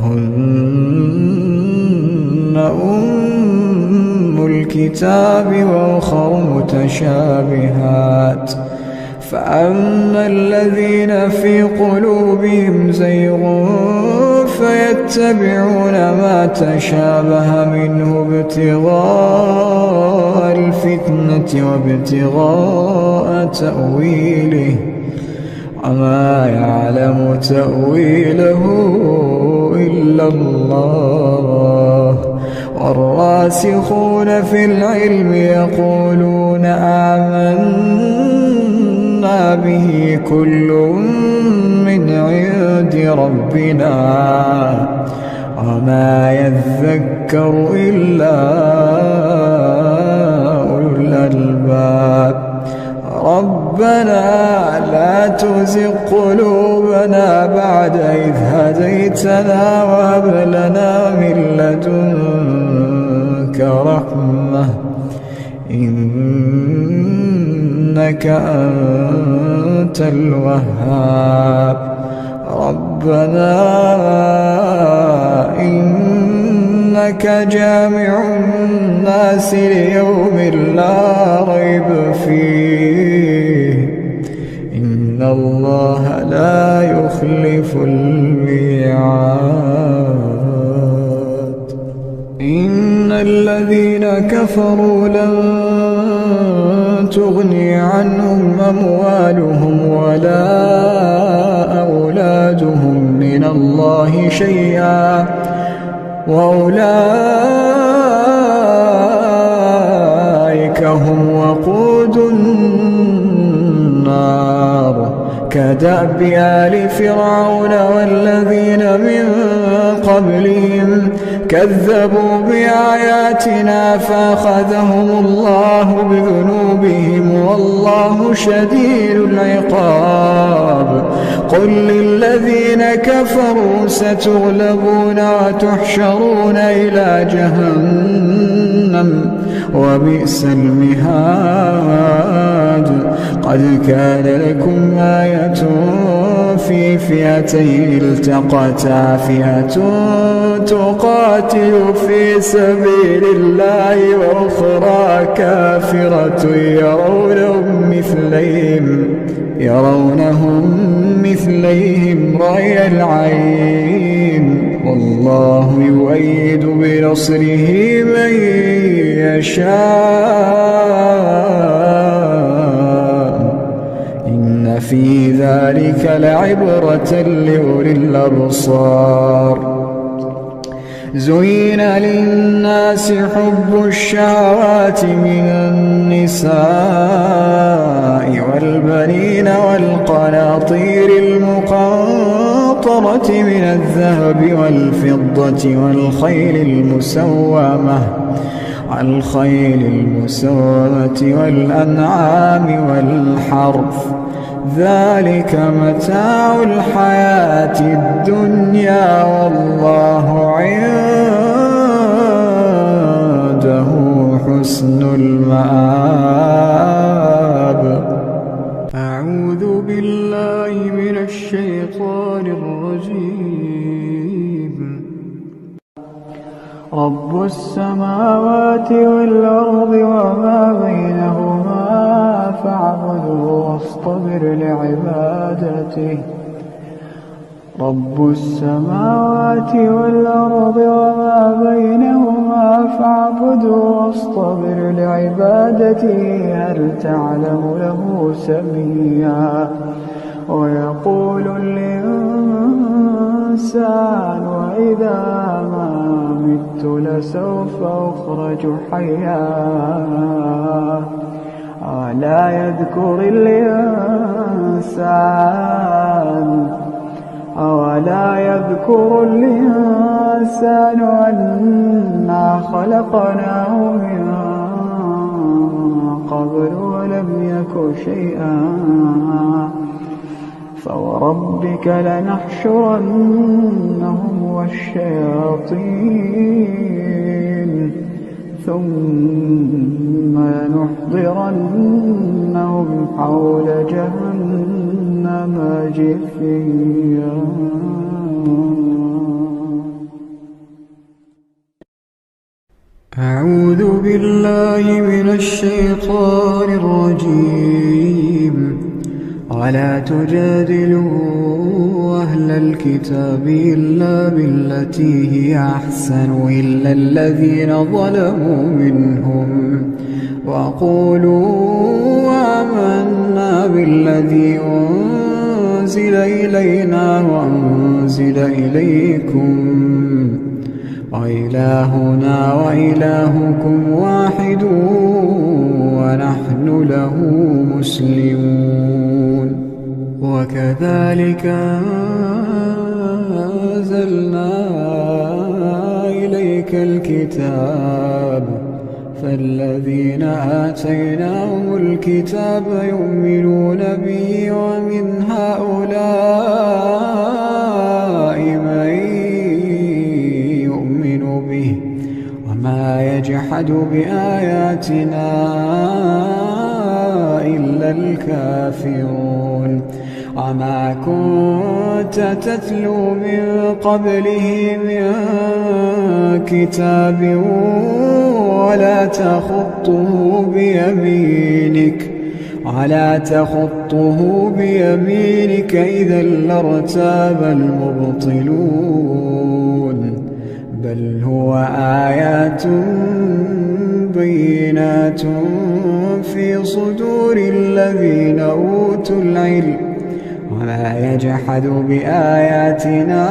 هن أم الكتاب وأخر متشابهات فأما الذين في قلوبهم زيغ فيتبعون ما تشابه منه ابتغاء الفتنة وابتغاء تأويله وما يعلم تأويله إلا الله والراسخون في العلم يقولون آمنا به كل من عند ربنا وما يذكر إلا أولو الألباب ربنا لا تزغ قلوبنا بعد إذ هديتنا وهب لنا من لدنك رحمة إنك أنت الوهاب ربنا إنك جامع الناس ليوم لا ريب فيه إن الله لا يخلف الميعاد إن الذين كفروا لن تغني عنهم أموالهم ولا أولادهم من الله شيئا وأولئك هم وقود النار كدأب آل فرعون والذين من قبلهم كذبوا بآياتنا فأخذهم الله بذنوبهم والله شديد العقاب قل للذين كفروا ستغلبون وتحشرون إلى جهنم وبئس المهاد قد كان لكم آية في فئتين التقتا فئة تقاتل في سبيل الله وأخرى كافرة يرونهم مثليهم رأي العين والله يؤيد بنصره من يشاء إن في ذلك لعبرة لأولي الأبصار زين للناس حب الشهوات من النساء والبنين والقناطير المقنطرة من الذهب والفضة والخيل المسومة والأنعام والحرث ذلك متاع الحياة الدنيا والله عنده حسن المآب أعوذ بالله من الشيطان الرجيم رب السماوات والأرض وما بينهما فاعبده واصطبر لعبادته رب السماوات والأرض وما بينهما فاعبده واصطبر لعبادته هل تعلم له سميا ويقول الإنسان وإذا ما مت لسوف أخرج حيا ألا يذكر الإنسان أنا خلقناه من قبل ولم يك شيئا فوربك لنحشرنهم والشياطين ثم لنحضرنهم حول جهنم جثيا أعوذ بالله من الشيطان الرجيم ولا تجادلوا أهل الكتاب إلا بالتي هي أحسن إلا الذين ظلموا منهم وقولوا آمنا بالذي أنزل إلينا وأنزل إليكم وإلهنا وإلهكم واحد ونحن له مسلمون. وكذلك أنزلنا إليك الكتاب فالذين آتيناهم الكتاب يؤمنون به ومن هؤلاء من يؤمن به وما يجحد بآياتنا إلا الكافرون. وما كنت تتلو من قبله من كتاب ولا تخطه بيمينك إذا لارتاب المبطلون. بل هو آيات بينات في صدور الذين أوتوا العلم وما يجحد بآياتنا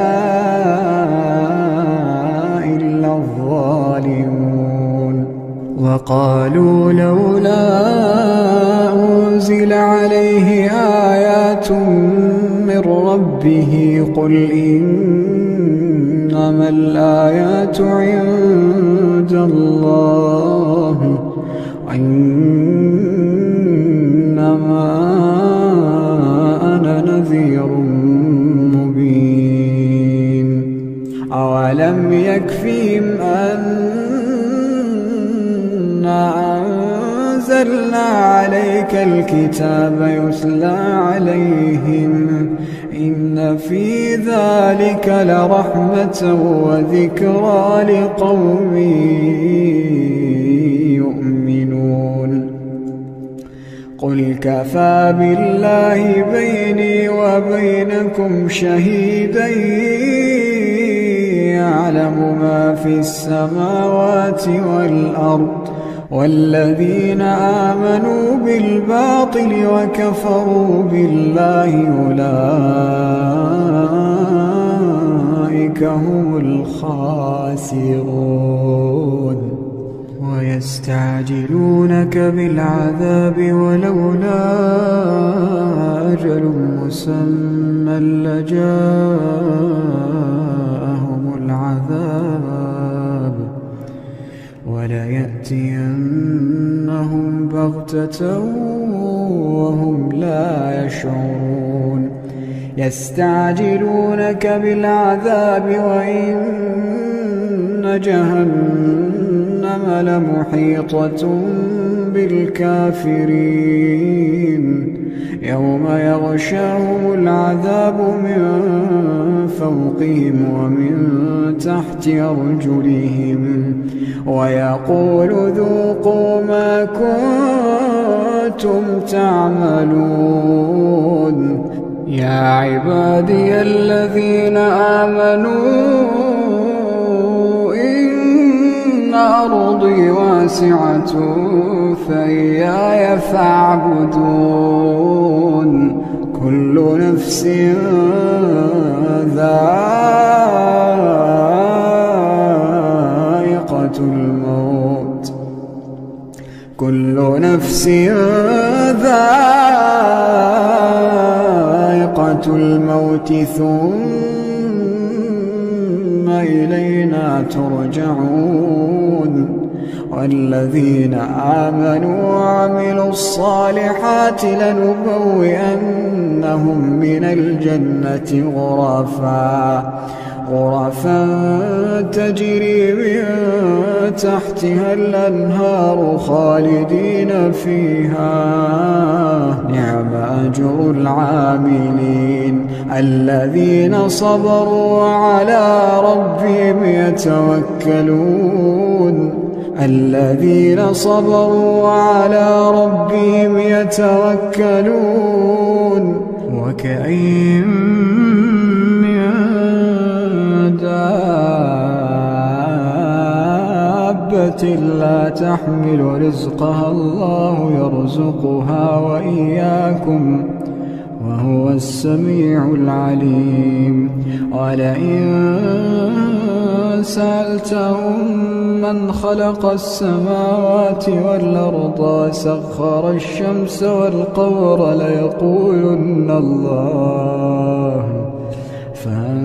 إلا الظالمون. وقالوا لولا أنزل عليه آيات من ربه قل إنما الآيات عند الله وإنما أنا نذير مبين. أولم يكفهم أنا أنزلنا عليك الكتاب يتلى عليهم إن في ذلك لرحمة وذكرى لقوم يؤمنون. قل كفى بالله بيني وبينكم شهيدا يعلم ما في السماوات والأرض والذين آمنوا بالباطل وكفروا بالله أولئك هم الخاسرون. ويستعجلونك بالعذاب ولولا أجل مسمى لجاءهم العذاب وليأتينهم بغتة وهم لا يشعرون. يستعجلونك بالعذاب وإن جهنم لمحيطة بالكافرين يوم يغشاهم العذاب من فوقهم ومن تحت أرجلهم ويقول ذوقوا ما كنتم تعملون. يا عبادي الذين آمنوا إن أرضي واسعة فإياي فاعبدون. كل نفس ذائقة الموت كل نفس ذائقة الموت ثم إلينا ترجعون. والذين آمنوا وعملوا الصالحات لنبوئنهم من الجنة غرفا تجري من تحتها الأنهار خالدين فيها نعم أجر العاملين الذين صبروا وعلى ربهم يتوكلون. الذين صبروا وعلى ربهم يتوكلون وكأين من دابة لا تحمل رزقها الله يرزقها وإياكم وهو السميع العليم ولئن سألتهم من خلق السماوات والأرض وسخر الشمس والقمر ليقولن الله فأنى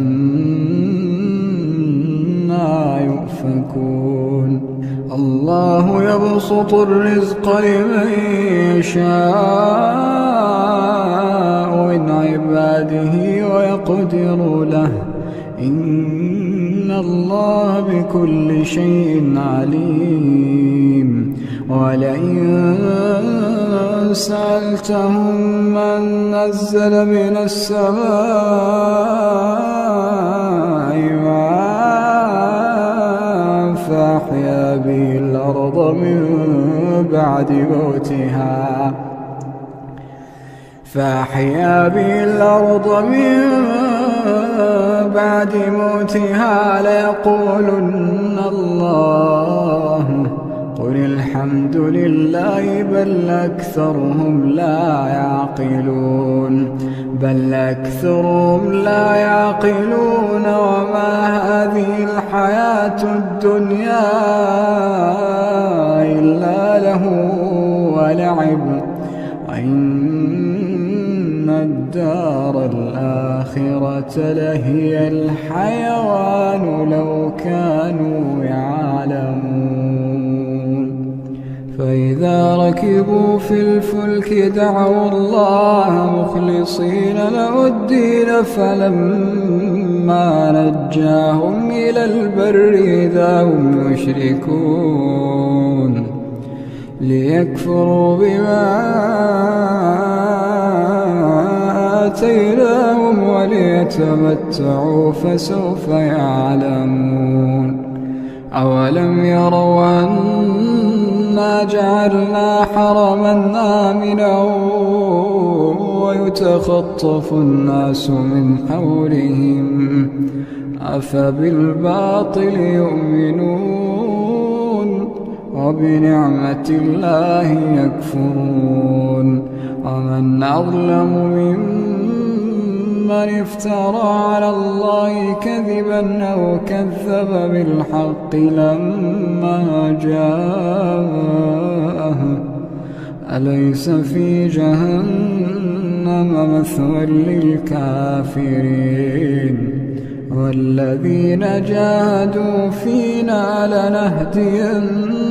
يؤفكون الله يبسط الرزق لمن يشاء من عباده ويقدر له إن الله بكل شيء عليم ولئن سألتهم من نزل من السماء ماء فأحيا به الأرض من بعد موتها ليقولن الله قل الحمد لله بل أكثرهم لا يعقلون وما هذه الحياة الدنيا إلا له ولعب وإن الدار الآخرة لهي الحيوان لو كانوا يعلمون فإذا ركبوا في الفلك دعوا الله مخلصين له الدين فلما نجاهم إلى البر إذا هم يشركون ليكفروا بما آتيناهم وليتمتعوا فسوف يعلمون أولم يروا أنا جعلنا حرما آمنا ويتخطف الناس من حولهم أفبالباطل يؤمنون وبنعمة الله يكفرون ومن أظلم ممن افترى على الله كذبا أو كذب بالحق لما جاءه أليس في جهنم مثوى للكافرين والذين جاهدوا فينا لنهدينهم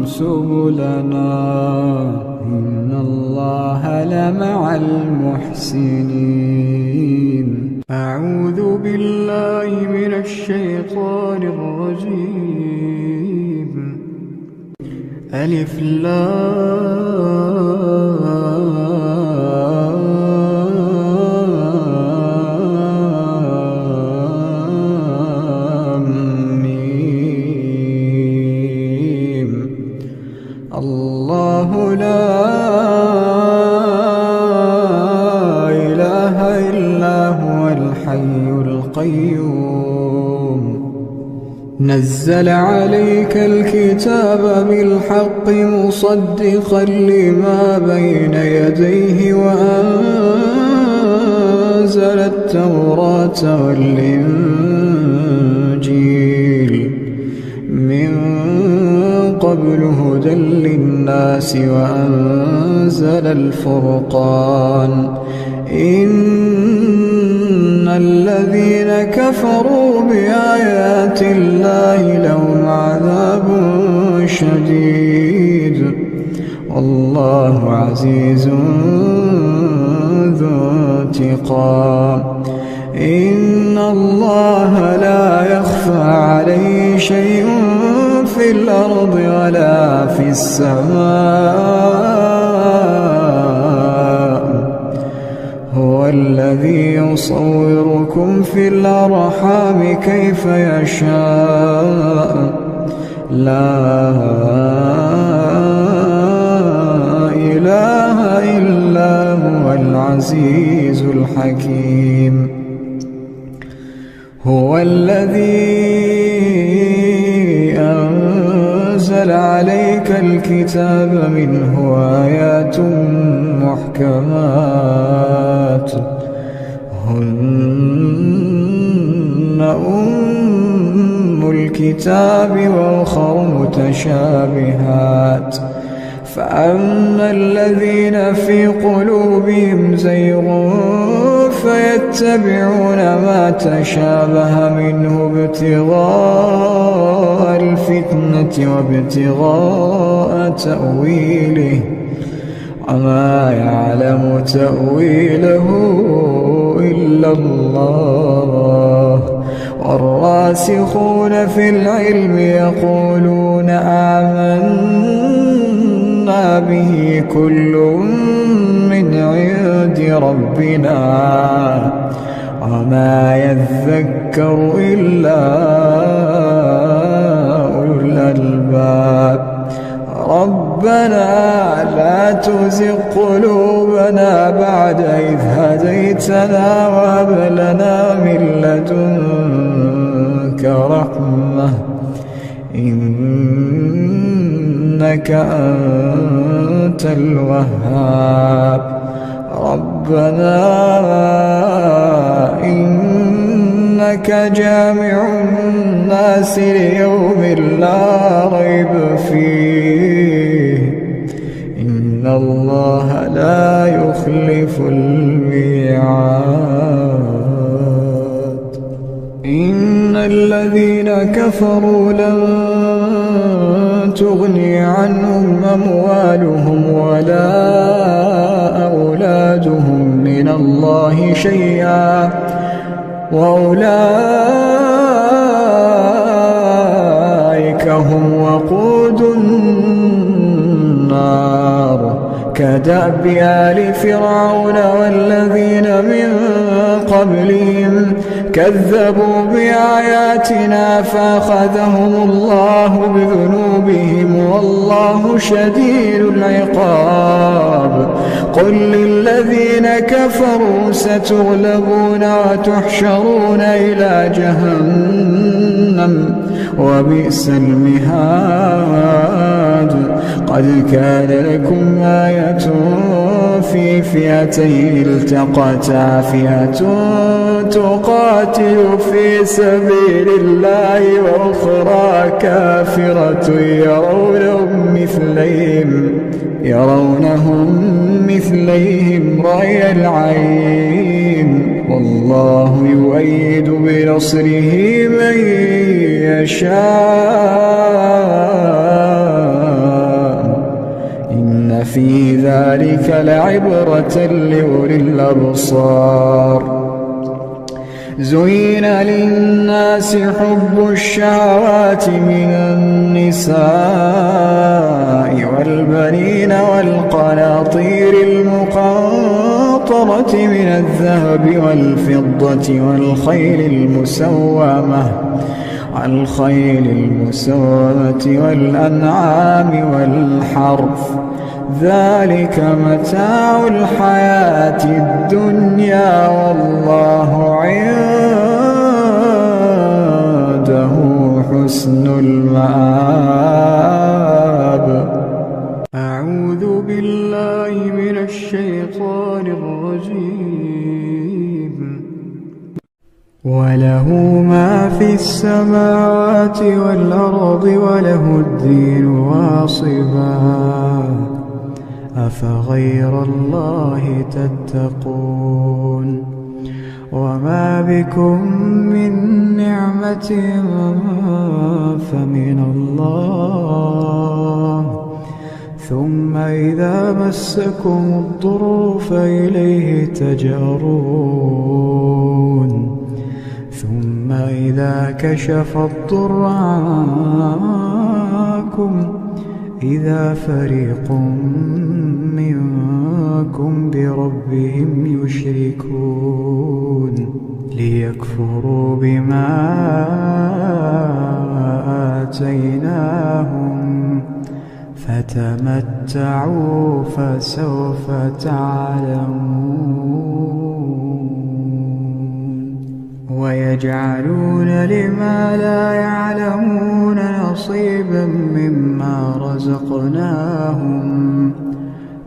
سبلنا إن الله لمع المحسنين أعوذ بالله من الشيطان الرجيم ألف لام ميم الله لا إله إلا هو الحي القيوم نزل عليك الكتاب بالحق مصدقا لما بين يديه وأنزل التوراة والإنجيل من قبل هدى للناس وأنزل الفرقان إن الذين كفروا بآيات الله لهم عذاب شديد والله عزيز ذو انتقام إن الله لا يخفى عليه شيء في الأرض ولا في السماء هو الذي يصوركم في الأرحام كيف يشاء لا إله إلا هو العزيز الحكيم. هو الذي أنزل عليك الكتاب منه آيات محكمات هن أم الكتاب وأخر متشابهات فأما الذين في قلوبهم زيغ فيتبعون ما تشابه منه ابتغاء الفتنة وابتغاء تأويله وما يعلم تأويله إلا الله والراسخون في العلم يقولون آمنا به كل من عند ربنا وما يذكر إلا أولو الألباب. ربنا لا تزغ قلوبنا بعد إذ هديتنا وهب لنا من لدنك رحمة إنك أنت الوهاب. ربنا إنك جامع الناس ليوم لا ريب فيه إن الله لا يخلف الميعاد. إن الذين كفروا لن تغني عنهم أموالهم ولا أولادهم من الله شيئا وأولئك هم وقود النار كدأب آل فرعون والذين من قبلهم كذبوا بآياتنا فأخذهم الله بذنوبهم والله شديد العقاب. قل للذين كفروا ستغلبون وتحشرون إلى جهنم وبئس المهاد. قد كان لكم آية في فئتين التقتا فئة تقاتل في سبيل الله وأخرى كافرة يرونهم مثليهم رأي العين والله يؤيد بنصره من يشاء إن في ذلك لعبرة لأولي الأبصار. زين للناس حب الشهوات من النساء والبنين والقناطير المقنطرة من الذهب والفضة والخيل المسومة والأنعام والحرث ذلك متاع الحياة الدنيا والله عنده حسن المآب. أعوذ بالله من الشيطان الرجيم. وله ما في السماوات والأرض وله الدين واصبا أفغير الله تتقون. وما بكم من نعمة فمن الله ثم إذا مسكم الضر فإليه تجأرون ثم إذا كشف الضر عنكم إذا فريق منكم بربهم يشركون ليكفروا بما آتيناهم فتمتعوا فسوف تعلمون ويجعلون لما لا يعلمون نصيبا مما رزقناهم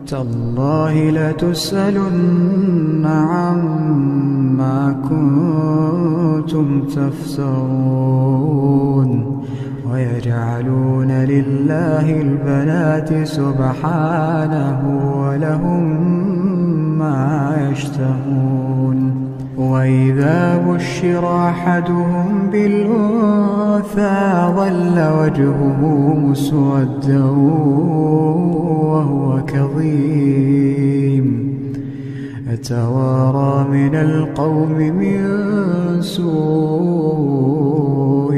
تالله لتسألن عما كنتم تفترون ويجعلون لله البنات سبحانه ولهم ما يشتهون وإذا بشر أحدهم بالأنثى ظل وجهه مسودا وهو كظيم يتوارى من القوم من سوء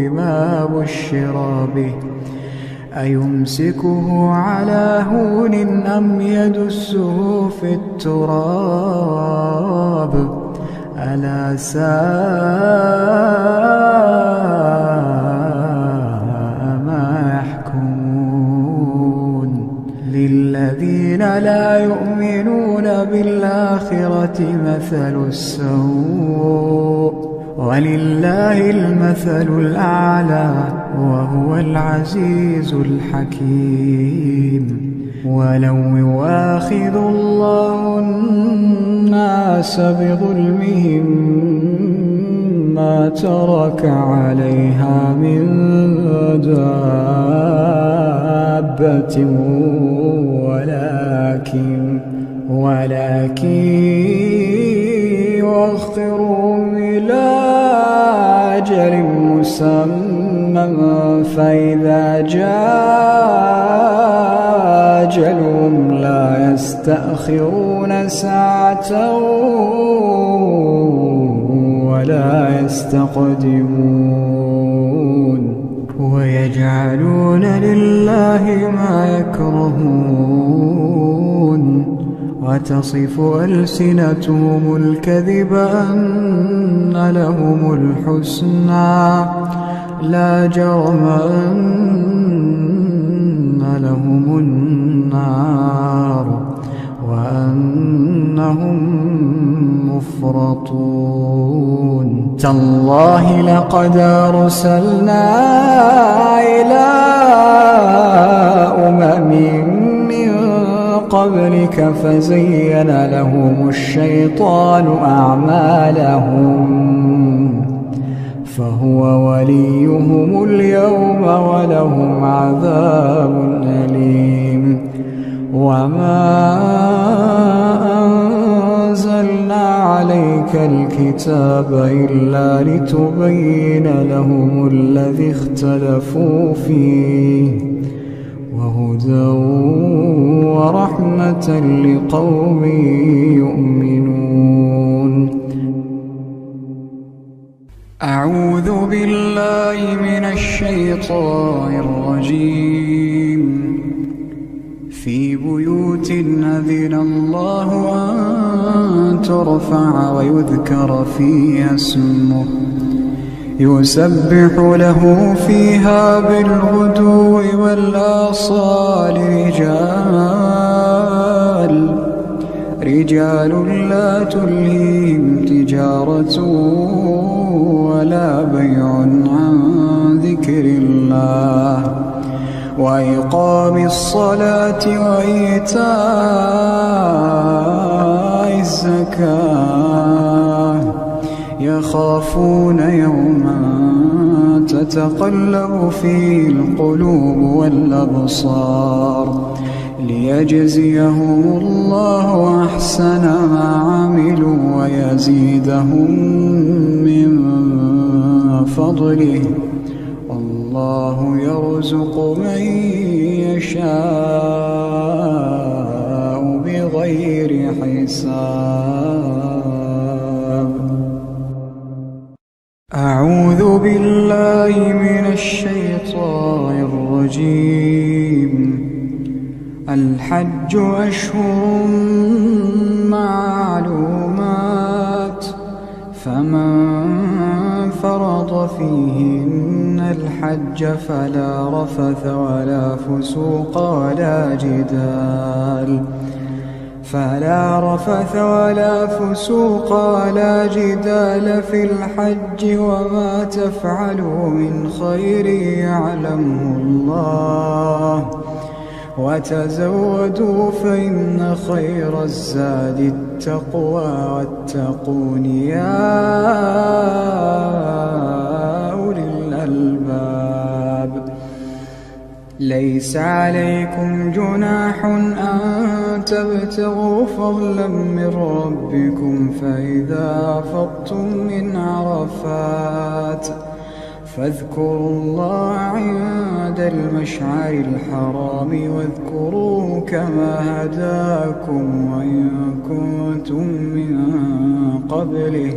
ما بشر به أيمسكه على هون أم يدسه في التراب ألا ساء ما يحكمون للذين لا يؤمنون بالآخرة مثل السوء ولله المثل الأعلى وهو العزيز الحكيم ولو يؤاخذ الله الناس بظلمهم ما ترك عليها من دابة ولكن يؤخرهم إلى أجل مسمى فإذا جاء أجلهم لا يستأخرون ساعة ولا يستقدمون ويجعلون لله ما يكرهون وتصف ألسنتهم الكذب أن لهم الحسنى لا جرم أن لهم النار وأنهم مفرطون تالله لقد أرسلنا إلى أمم من قبلك فزين لهم الشيطان أعمالهم فهو وليهم اليوم ولهم عذاب أليم وما أنزلنا عليك الكتاب إلا لتبين لهم الذي اختلفوا فيه وهدى ورحمة لقوم يؤمنون أعوذ بالله من الشيطان الرجيم في بيوت أذن الله أن ترفع ويذكر فيها اسمه يسبح له فيها بالغدو والآصال رجال لا تلهيهم تجارة ولا بيع عن ذكر الله وإقام الصلاة وإيتاء الزكاة يخافون يوما تتقلب فيه القلوب والأبصار ليجزيهم الله أحسن ما عملوا ويزيدهم من فضله والله يرزق من يشاء بغير حساب أعوذ بالله من الشيطان الرجيم الحج أشهر معلومات فمن فرض فيهن الحج الحج فلا رفث ولا فسوق ولا جدال في الحج، وما تفعلوا من خير يعلمه الله، وتزودوا فإن خير الزاد التقوى، واتقون يا أولي الألباب. ليس عليكم جناح أن تبتغوا فضلا من ربكم، فإذا أفضتم من عرفات فاذكروا الله عند المشعر الحرام، واذكروه كما هداكم، وإن كنتم من قبله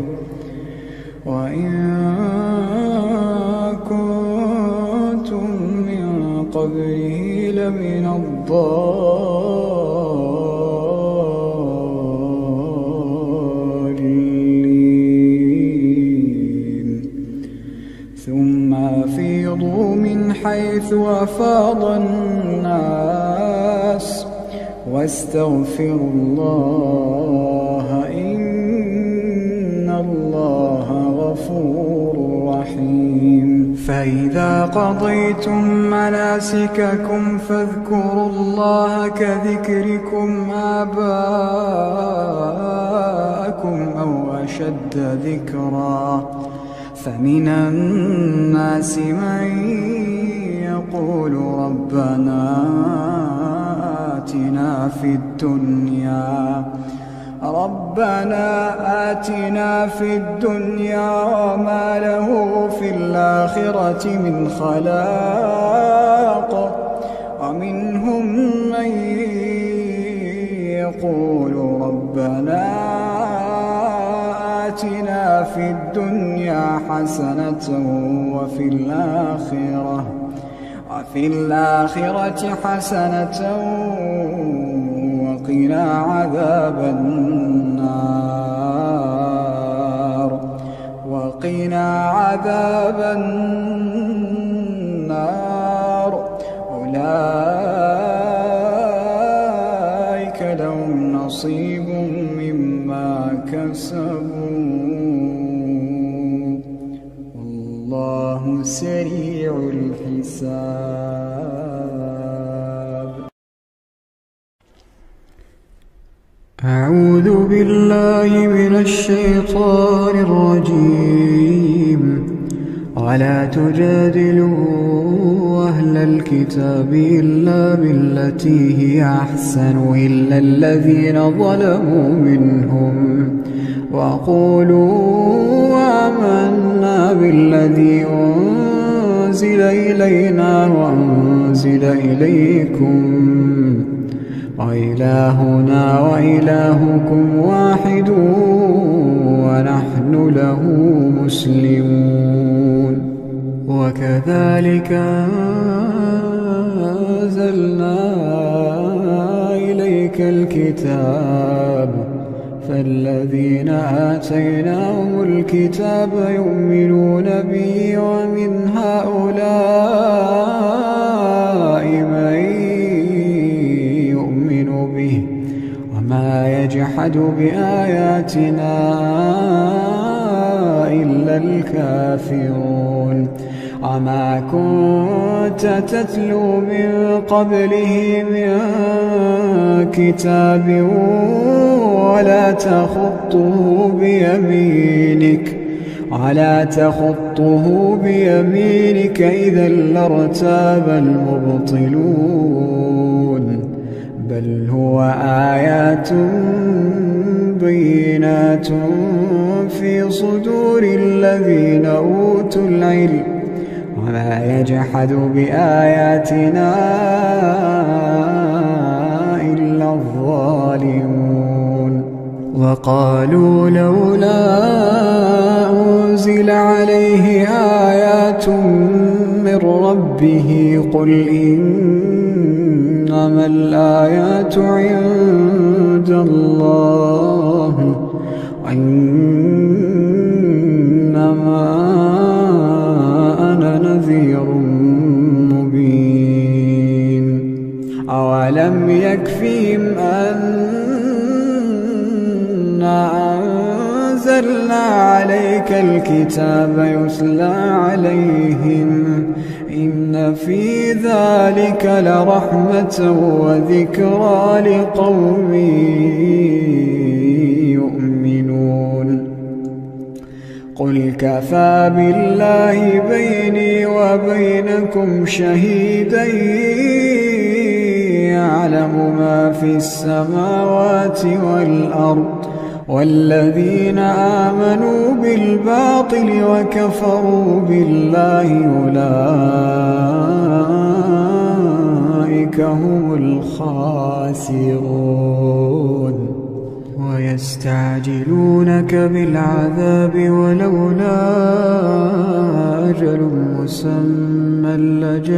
لمن الضالين. ثم أفيضوا من حيث أفاض الناس، واستغفروا الله، إن الله غفور رحيم. فإذا قضيتم مناسككم فاذكروا الله كذكركم آباءكم أو أشد ذكرا، فمن الناس من يقول ربنا آتنا في الدنيا وما له في الآخرة من خلاق، ومنهم من يقول ربنا آتنا في الدنيا حسنة وفي الآخرة حسنة وقنا عذاب النار. أولئك لهم نصيب مما كسبوا، والله سريع الحساب. أعوذ بالله من الشيطان الرجيم. ولا تجادلوا أهل الكتاب إلا بالتي هي أحسن إلا الذين ظلموا منهم، وقولوا آمنا بالذي أنزل إلينا وأنزل إليكم وإلهنا وإلهكم واحد ونحن له مسلمون. وكذلك أنزلنا إليك الكتاب، فالذين آتيناهم الكتاب يؤمنون به، ومن هؤلاء من يؤمن به، وما يجحد بآياتنا إلا الكافرون. وما كنت تتلو من قبله من كتاب ولا تخطه بيمينك إذا لارتاب المبطلون، بل هو آيات بينات في صدور الذين أوتوا العلم، وما يجحد بآياتنا إلا الظالمون. وقالوا لولا أنزل عليه آيات من ربه، قل إنما الآيات عند الله، وإنما أنا نذير أنزلنا عليك الكتاب يتلى عليهم إن في ذلك لرحمة وذكرى لقوم يؤمنون قل كفى بالله بيني وبينكم شهيدا يعلم ما في السماوات والأرض والذين آمنوا بالباطل وكفروا بالله أولئك هم الخاسرون ويستعجلونك بالعذاب ولولا أجل مسمى لجاءهم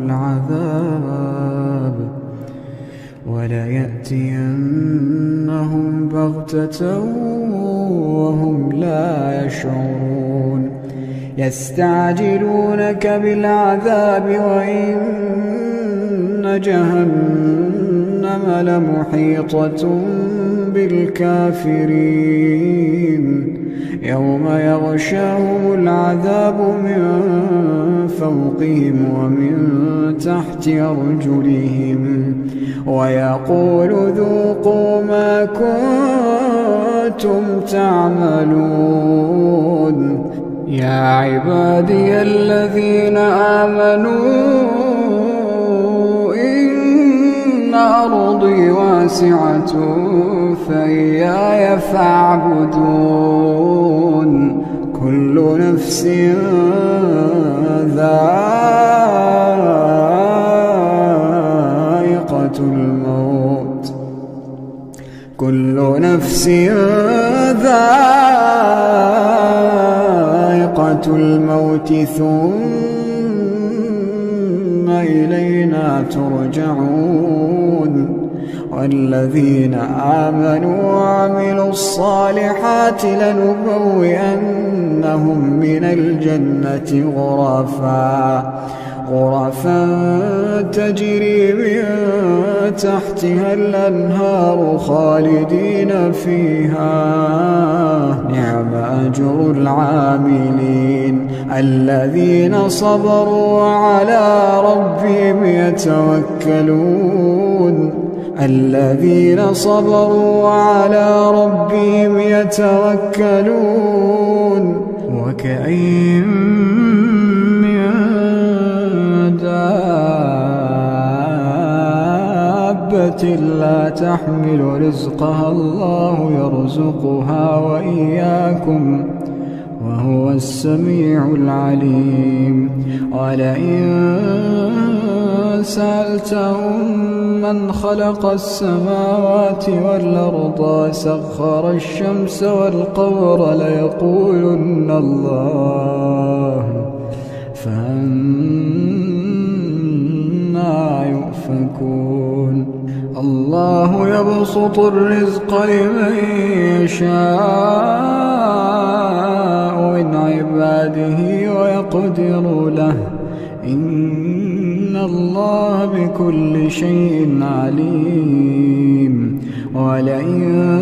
العذاب وليأتينهم بغتة وهم لا يشعرون يستعجلونك بالعذاب وإن جهنم لمحيطة بالكافرين يوم يغشاهم العذاب من فوقهم ومن تحت أرجلهم ويقول ذوقوا ما كنتم تعملون يا عبادي الذين آمنوا إن أرضي واسعة فإياي فاعبدون كل نفس ذائقة الموت كل نفس ذائقة الموت ثم إلينا ترجعون والذين آمنوا وعملوا الصالحات لنبوئنهم من الجنة غرفا تجري من تحتها الأنهار خالدين فيها نعم أجر العاملين الذين صبروا وعلى ربهم يتوكلون الذين صبروا وعلى ربهم يتوكلون وكأين من دابة لا تحمل رزقها الله يرزقها وإياكم وهو السميع العليم ولئن سألتهم من خلق السماوات والأرض سخر الشمس والقمر ليقولن الله فأنى يؤفكون الله يبسط الرزق لمن يشاء من عباده ويقدر له إن الله بكل شيء عليم ولئن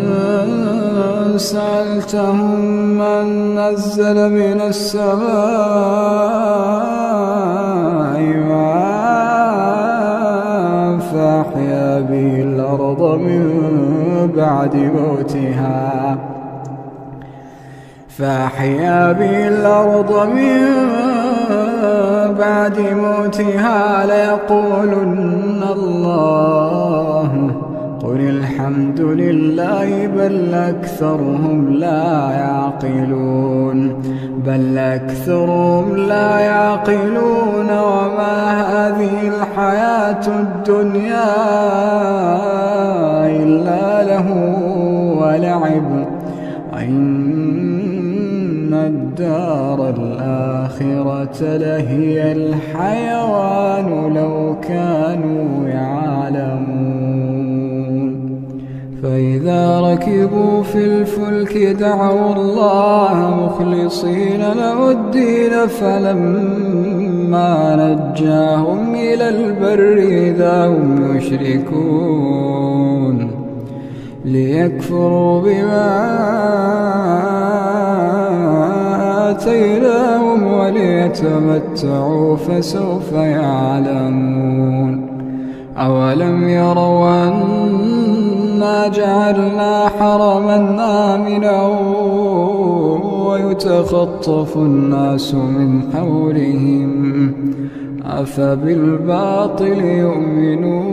سألتهم من نزل من السماء ماء فأحيا به الأرض من بعد موتها ليقولن الله قل الحمد لله بل أكثرهم لا يعقلون وما هذه الحياة الدنيا إلا له ولعب وإن الدار الآخرة لهي الحيوان لو كانوا يعلمون فإذا ركبوا في الفلك دعوا الله مخلصين له الدين فلما نجاهم إلى البر إذا هم يشركون ليكفروا بما آتيناهم وليتمتعوا فسوف يعلمون. أولم يروا أنا جعلنا حرما آمنا ويتخطف الناس من حولهم أفبالباطل يؤمنون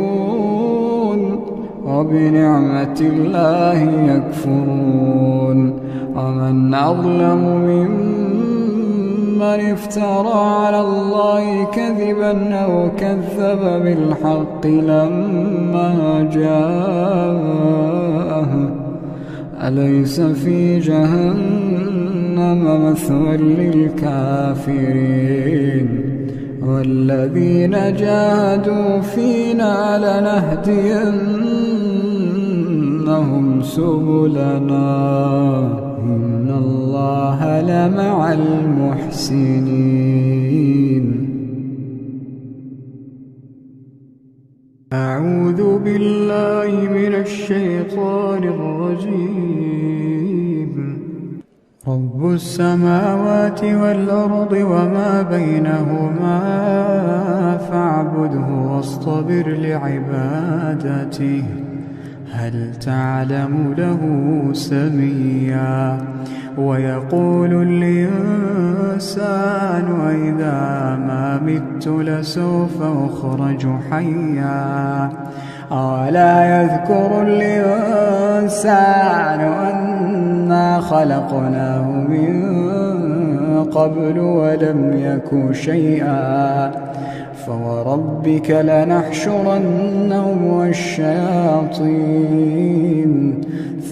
وبنعمة الله يكفرون. ومن أظلم ممن افترى على الله كذبا أو كذب بالحق لما جاءه أليس في جهنم مثوى للكافرين. والذين جاهدوا فينا لنهدينهم سبلنا إن الله لمع المحسنين. أعوذ بالله من الشيطان الرجيم. رب السماوات والأرض وما بينهما فاعبده واصطبر لعبادته هل تعلم له سميا. ويقول الإنسان أإذا ما مت لسوف أخرج حيا. أولا يذكر الإنسان أنا خلقناه من قبل ولم يك شيئا. فوربك لنحشرنهم والشياطين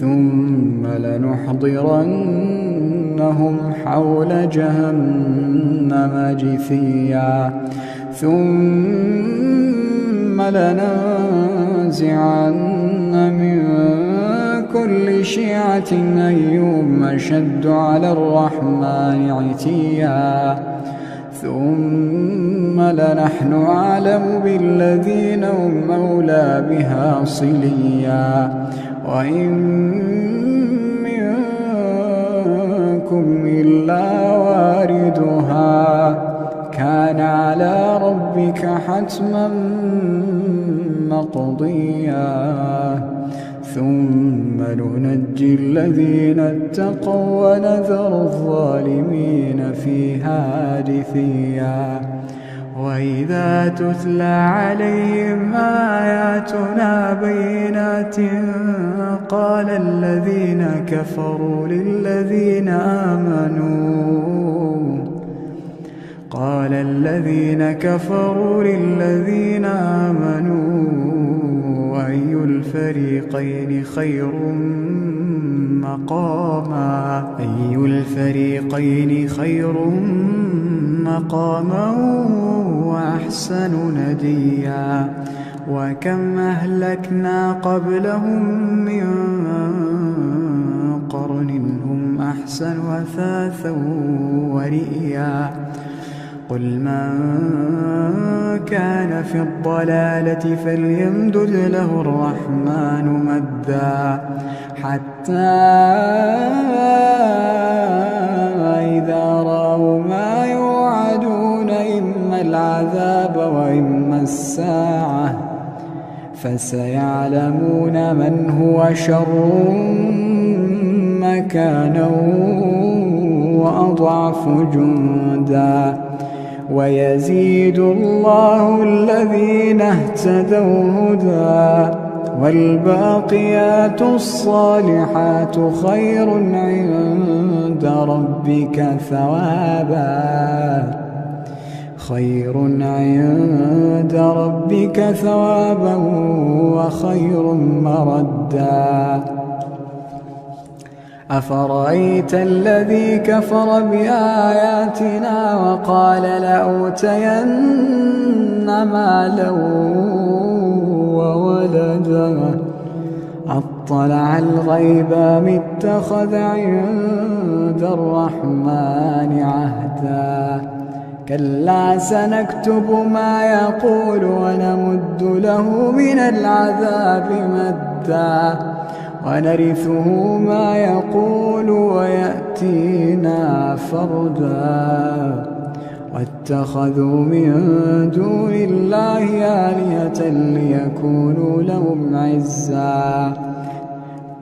ثم لنحضرنهم حول جهنم جثيا. ثم لننزعن من كل شيعة أيهم أشد على الرحمن عتيا. ثم لنحن أعلم بالذين هم أولى بها صليا. وإن منكم إلا واردها كان على ربك حتما مقضيا. ثم ننجي الذين اتقوا ونذر الظالمين فيها جثيا. وإذا تتلى عليهم آياتنا بينات قال الذين كفروا للذين آمنوا أي الفريقين خير مقاما وأحسن نديا. وكم أهلكنا قبلهم من قرن هم أحسن أثاثا ورئيا. قل من كان في الضلالة فليمدد له الرحمن مدا حتى إذا رأوا ما يوعدون إما العذاب وإما الساعة فسيعلمون من هو شر مكانا وأضعف جندا. ويزيد الله الذين اهتدوا هدى والباقيات الصالحات خير عند ربك ثوابا وخير مردا. أفرأيت الذي كفر بآياتنا وقال لأوتين مالا وولدا أطلع الغيب أم اتخذ عند الرحمن عهدا. كلا سنكتب ما يقول ونمد له من العذاب مدا ونرثه ما يقول ويأتينا فردا واتخذوا من دون الله آلهة ليكونوا لهم عزا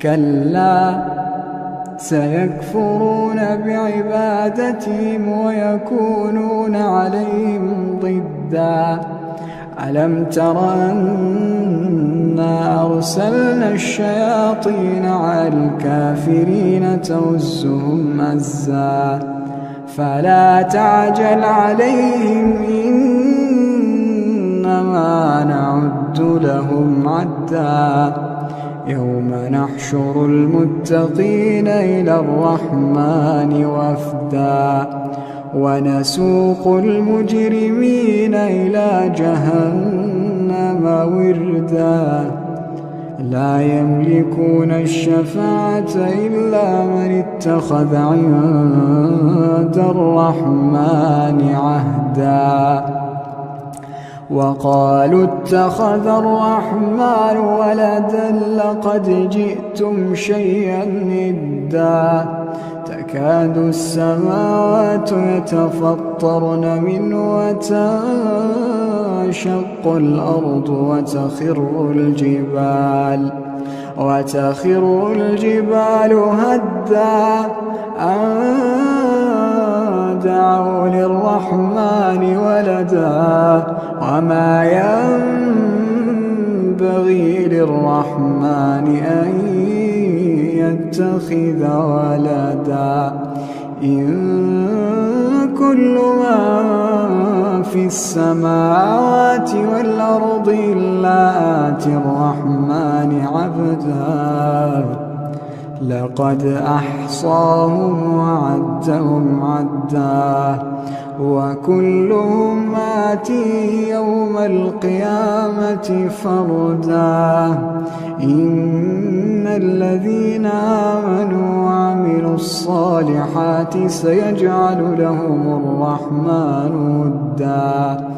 كلا سيكفرون بعبادتهم ويكونون عليهم ضدا ألم تر أنا أرسلنا الشياطين على الكافرين تؤزهم أزا فلا تعجل عليهم إنما نعد لهم عدا يوم نحشر المتقين إلى الرحمن وفدا ونسوق المجرمين إلى جهنم وردا لا يملكون الشفاعة إلا من اتخذ عند الرحمن عهدا وقالوا اتخذ الرحمن ولدا لقد جئتم شيئا إدا تكاد السماوات يتفطرن منه وتنشق الأرض وتخر الجبال هدا أن دعوا للرحمن ولدا وما ينبغي للرحمن أن يتخذ ولدا إن كل من في السماوات والأرض إلا آتي الرحمن عبدا لقد أحصاهم وعدهم عدا وكلهم آتيه يوم القيامة فردا إن الذين آمنوا وعملوا الصالحات سيجعل لهم الرحمن ودا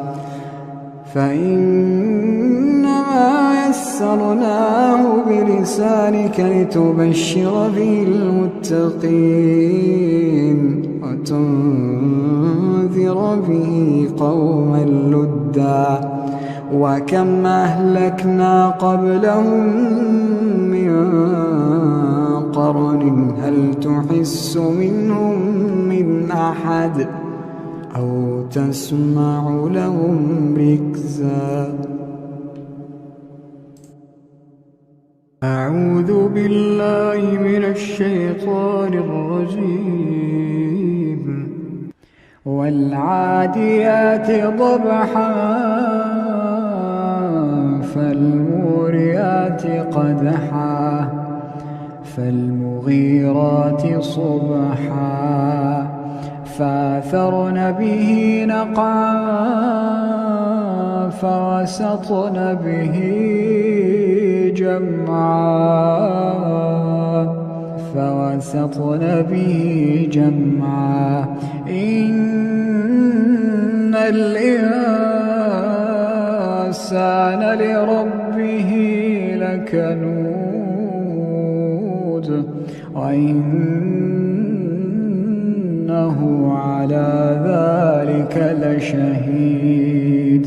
فإنما يسرناه بلسانك لتبشر به المتقين وتنذر به قوما لدا وكم أهلكنا قبلهم من قرن هل تحس منهم من أحد أو تسمع لهم ركزا أعوذ بالله من الشيطان الرجيم والعاديات ضبحا فالموريات قدحا فالمغيرات صبحا فأثرن به نقعا فوسطن به جمعا إن الإنسان لربه لكنود وإنه على ذلك لشهيد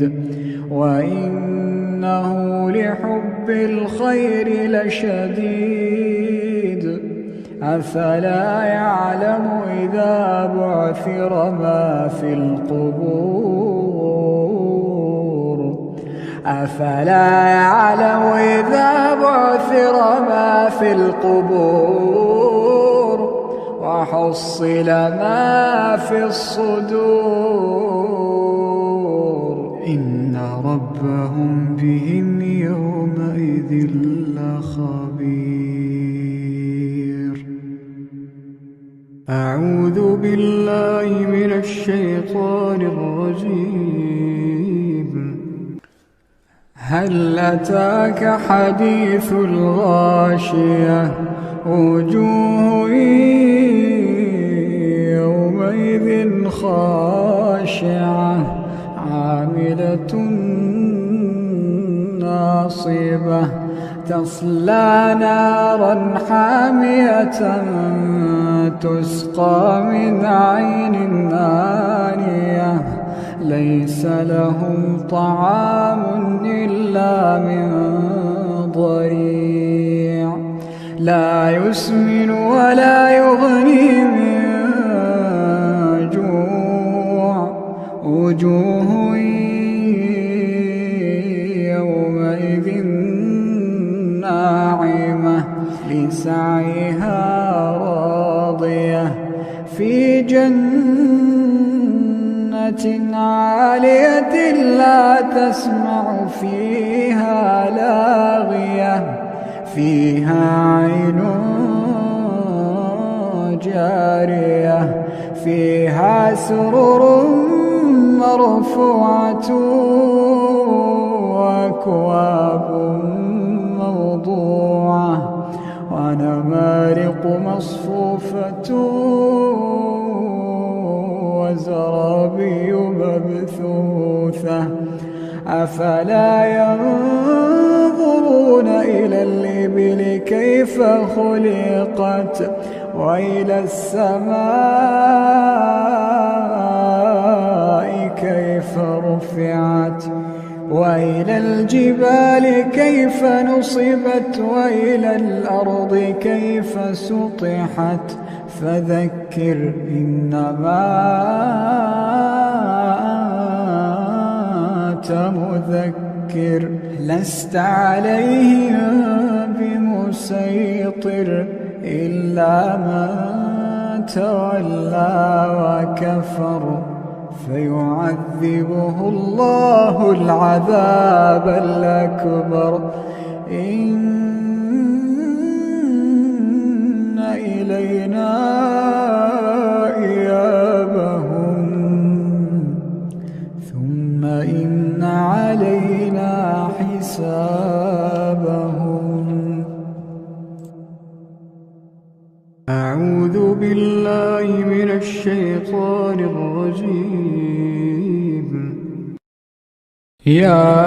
وإنه لحب الخير لشديد أفلا يعلم إذا بعثر ما في القبور أفلا يعلم إذا بعثر ما في القبور وحصل ما في الصدور إن ربهم بهم يومئذ لخبير أعوذ بالله من الشيطان الرجيم هل أتاك حديث الغاشية وجوه يومئذ خاشعة عاملة ناصبة تصلى نارا حامية تسقى من عين آنية ليس لهم طعام إلا من ضريع لا يسمن ولا يغني من جوع وجوه يومئذ ناعمة لسعيها راضية في جنة عالية لا تسمع فيها لاغية فيها عين جارية فيها سرر مرفوعة وأكواب موضوعة ونمارق مصفوفة وزرابي مبثوثة أفلا ينظرون إلى الإبل كيف خلقت وإلى السماء كيف رفعت وإلى الجبال كيف نصبت وإلى الأرض كيف سطحت فذكر إنما أنت مذكر لست عليهم بمسيطر إلا من تولى وكفر فيعذبه الله العذاب الأكبر إن إلينا إيابهم ثم إن علينا حسابهم. أعوذ بالله من الشيطان الرجيم. يا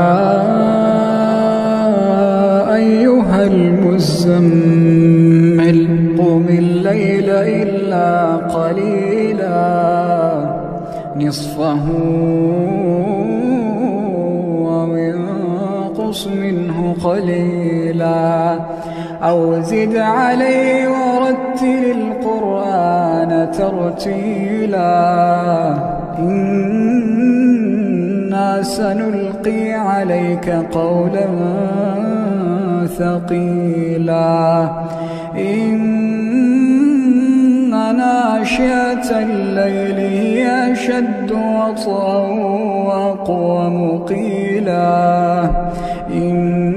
أيها المزمل قم الليل إلا قليلا نصفه وانقص منه قليلا أو زد عليه ورتل القرآن ترتيلا إنا سنلقي عليك قولا ثقيلا إن ناشئة الليل هي أشد وطئا وأقوم قيلا إن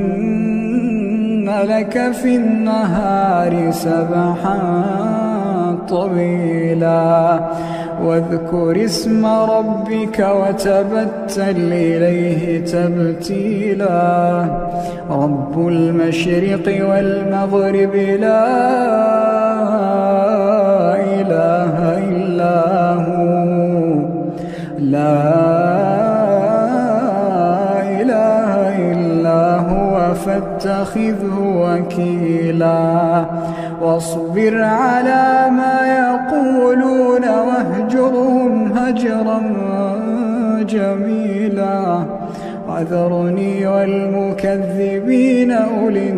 لك في النهار سبحا طويلا واذكر اسم ربك وتبتل إليه تبتيلا رب المشرق والمغرب لا إله إلا هو فاتخذه وكيلا واصبر على ما يقولون واهجرهم هجرا جميلا وذرني والمكذبين أولي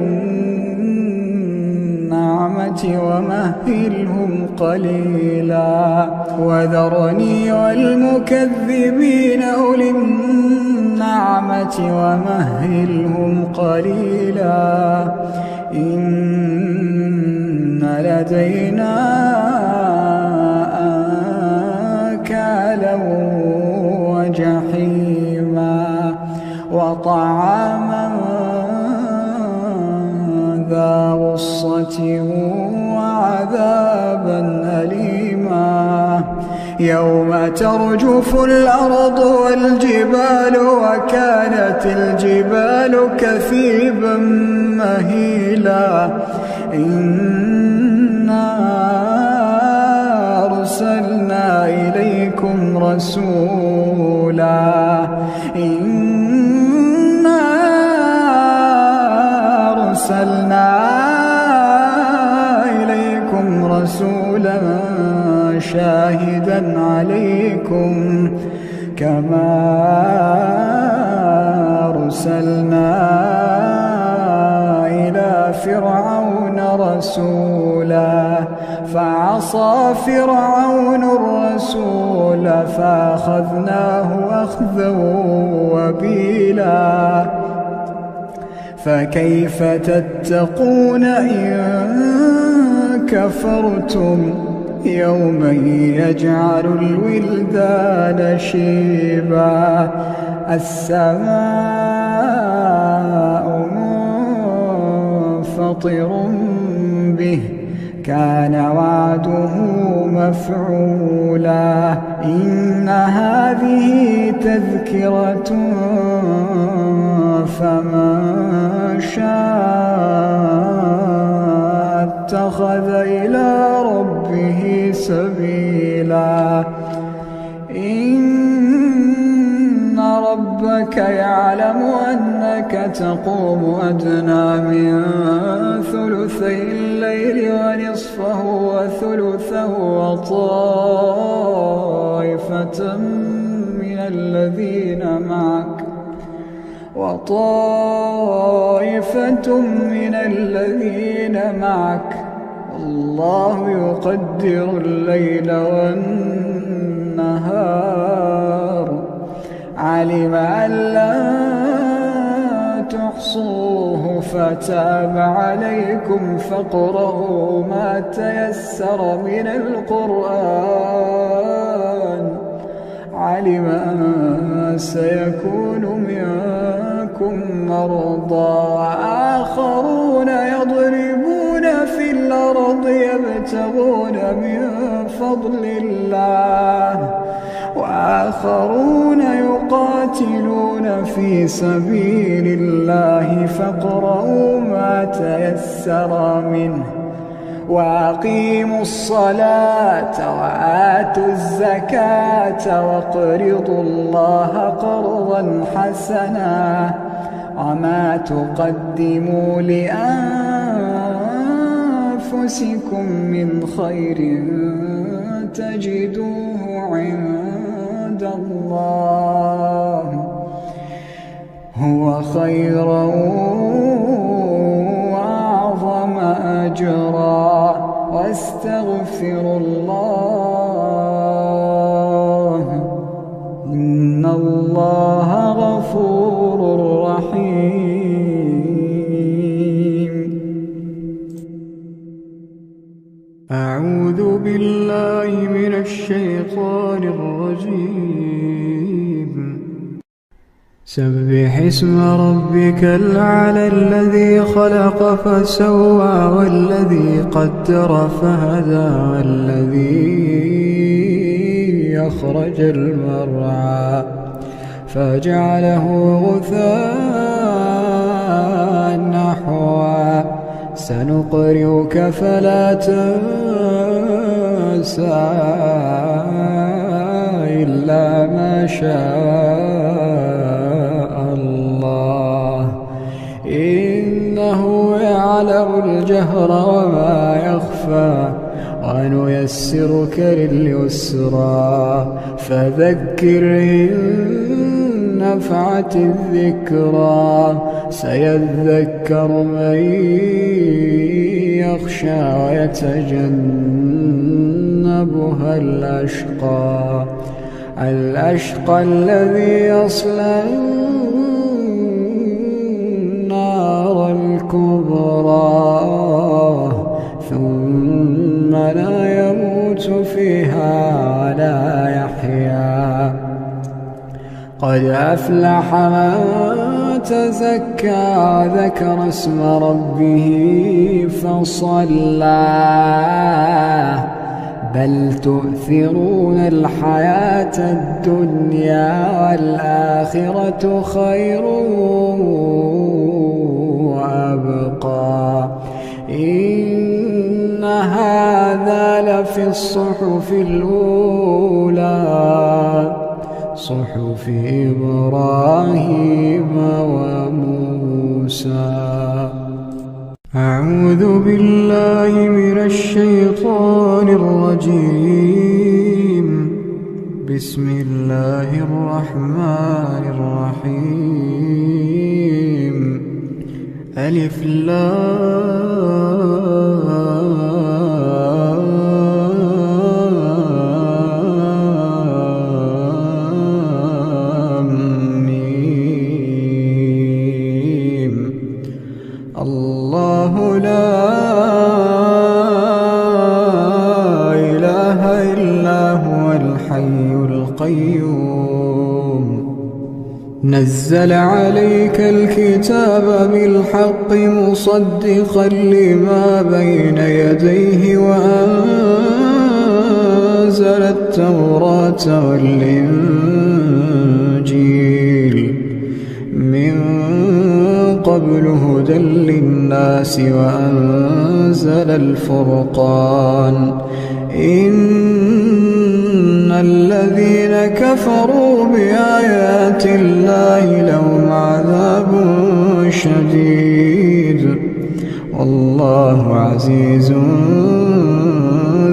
النعمة ومهلهم قليلا وذرني والمكذبين أولي النعمة ومهلهم قليلا إن لدينا أنكالا وجحيما وطعاما ذا غصة وعذابا أليما يوم ترجف الأرض والجبال وكانت الجبال كثيبا مهيلا إنا أرسلنا إليكم رسولا رسولا شاهدا عليكم كما أرسلنا إلى فرعون رسولا فعصى فرعون الرسول فأخذناه أخذا وبيلا فكيف تتقون إن كفرتم يوما يجعل الولدان شيبا السماء منفطر به كان وعده مفعولا إن هذه تذكرة فمن شاء اتخذ إلى ربه سبيلا إن ربك يعلم أنك تقوم أدنى من ثلثي الليل ونصفه وثلثه وطائفة من الذين معك والله يقدر الليل والنهار علم أن لا تحصوه فتاب عليكم فاقرؤوا ما تيسر من القرآن علم أن سيكون منكم مرضى آخرون يضربون في الأرض يبتغون من فضل الله وآخرون يقاتلون في سبيل الله فاقرؤوا ما تيسر منه وأقيموا الصلاة وآتوا الزكاة واقرضوا الله قرضا حسنا وما تقدموا لأنفسكم من خير تجدوه عند الله هو خيرا وأعظم أجرا واستغفروا الله إن الله غفور رحيم. أعوذ بالله من الشيطان الرجيم. سبح اسم ربك الأعلى الذي خلق فسوى والذي قدر فهدى والذي أخرج المرعى فجعله غثاء نحوا سنقرئك فلا تنسى إلا ما شاء الله إنه يعلم الجهر وما يخفى ونيسرك لليسرى فذكر إن نفعت الذكرى سيذكر من يخشى ويتجنبها الأشقى الذي يصلى النار الكبرى ثم لا يموت فيها ولا يحيا قد أفلح من تزكى وذكر اسم ربه فصلى بل تؤثرون الحياة الدنيا والآخرة خير وأبقى إن هذا لفي الصحف الأولى صحف إبراهيم وموسى. أعوذ بالله من الشيطان الرجيم. بسم الله الرحمن الرحيم. ألف لام ميم. الله لا إله إلا هو الحي القيوم. نزل عليك الكتاب بالحق مصدقا لما بين يديه وأنزل التوراة والإنجيل من قبل هدى للناس وأنزل الفرقان. إن الذين كفروا بآيات الله لهم عذاب شديد والله عزيز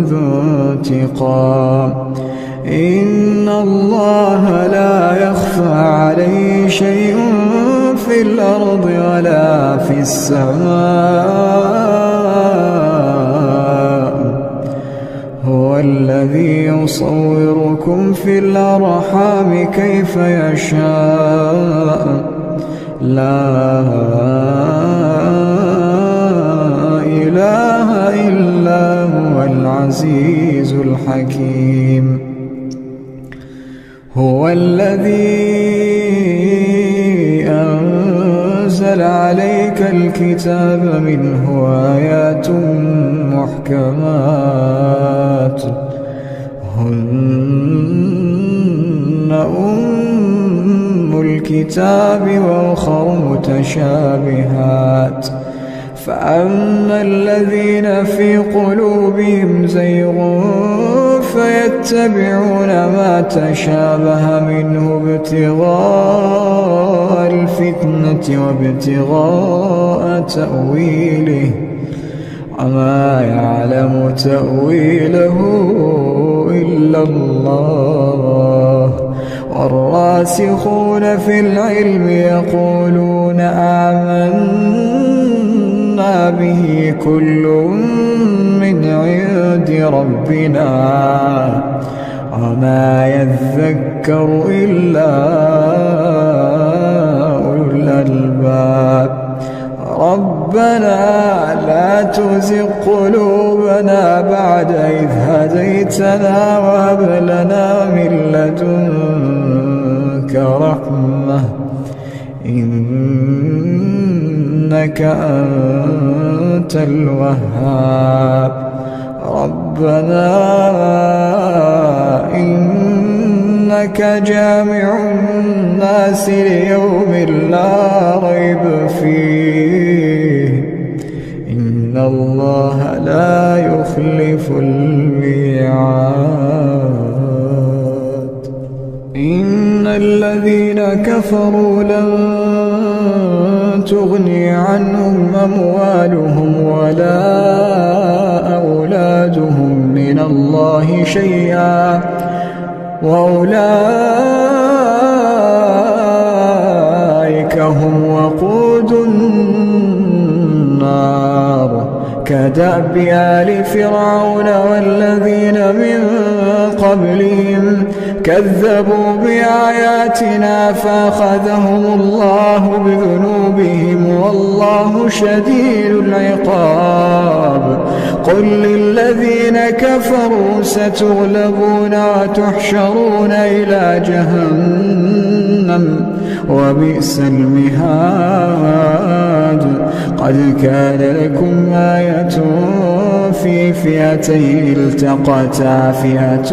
ذو انتقام. إن الله لا يخفى عليه شيء في الأرض ولا في السماء. هو الذي يصوركم في الأرحام كيف يشاء. لا إله إلا هو العزيز الحكيم. هو الذي أنزل عليك الكتاب منه آيات محكمات هن أم الكتاب وأخر متشابهات. فأما الذين في قلوبهم زيغ فيتبعون ما تشابه منه ابتغاء الفتنة وابتغاء تأويله وما يعلم تأويله إلا الله. والراسخون في العلم يقولون آمنا به كل من عند ربنا وما يذكر إلا أولو الألباب. ربنا لا تزغ قلوبنا بعد إذ هديتنا وهب لنا من لدنك رحمة إنك أنت الوهاب. ربنا إنك جامع الناس ليوم لا ريب فيه إن الله لا يخلف الميعاد. إن الذين كفروا لن تغني عنهم أموالهم ولا أولادهم من الله شيئا وأولئك هم وقود النار. كدأب آل فرعون والذين من قبلهم كذبوا بآياتنا فأخذهم الله بذنوبهم والله شديد العقاب. قل للذين كفروا ستغلبون وتحشرون إلى جهنم وبئس المهاد. قد كان لكم آية في فئتين التقتا فئة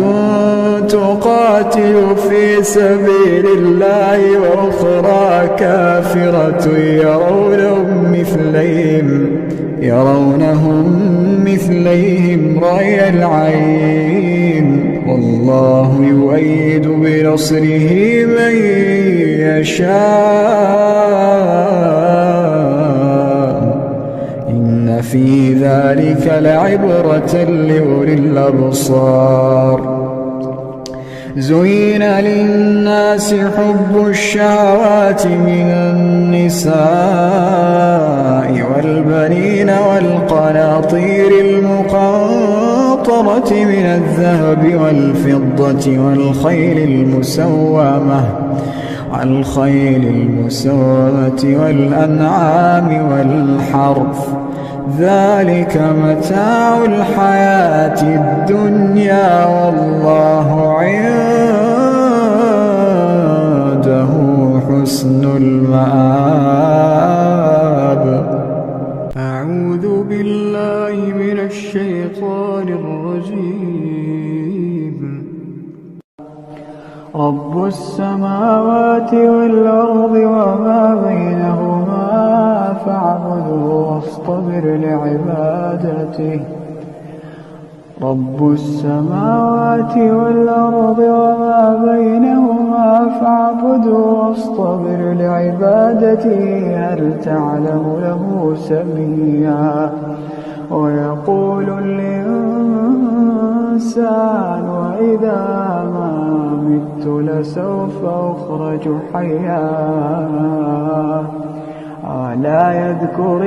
تقاتل في سبيل الله وأخرى كافرة يرونهم مثليهم رأي العين والله يؤيد بنصره من يشاء إن إن في ذلك لعبرة لأولي الأبصار. زين للناس حب الشهوات من النساء والبنين والقناطير المقنطرة من الذهب والفضة والخيل المسومة والأنعام والحرث، ذلك متاع الحياة الدنيا والله عنده حسن المآب. أعوذ بالله من الشيطان الرجيم. رب السماوات والأرض وما بينهما فاعبده واصطبر لعبادته. رب السماوات والأرض وما بينهما فاعبده واصطبر لعبادته. هل تعلم له سميا؟ ويقول الإنسان وإذا ما مت لسوف أخرج حيا. ألا يذكر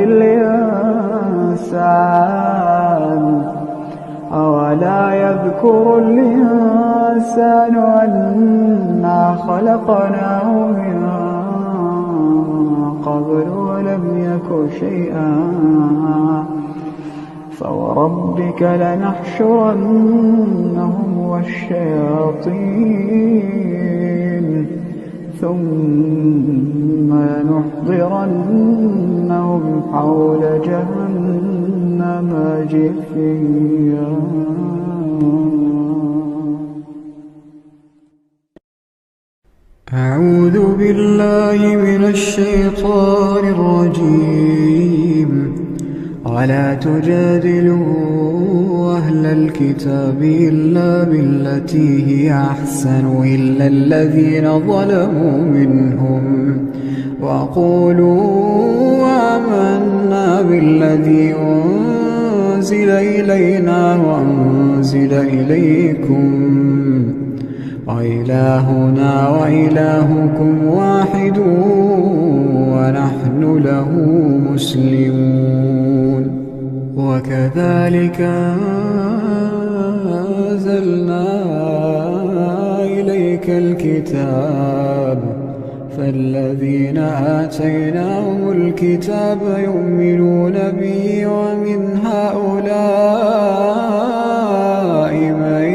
الإنسان أنا خلقناه من قبل ولم يك شيئا. فوربك لنحشرنهم والشياطين ثم لنحضرنهم حول جهنم جثيا. أعوذ بالله من الشيطان الرجيم. ولا تجادلوا أهل الكتاب إلا بالتي هي أحسن إلا الذين ظلموا منهم وقولوا آمنا بالذي أنزل إلينا وأنزل إليكم وإلهنا وإلهكم واحد ونحن له مسلمون. وكذلك أنزلنا إليك الكتاب فالذين آتيناهم الكتاب يؤمنون به ومن هؤلاء من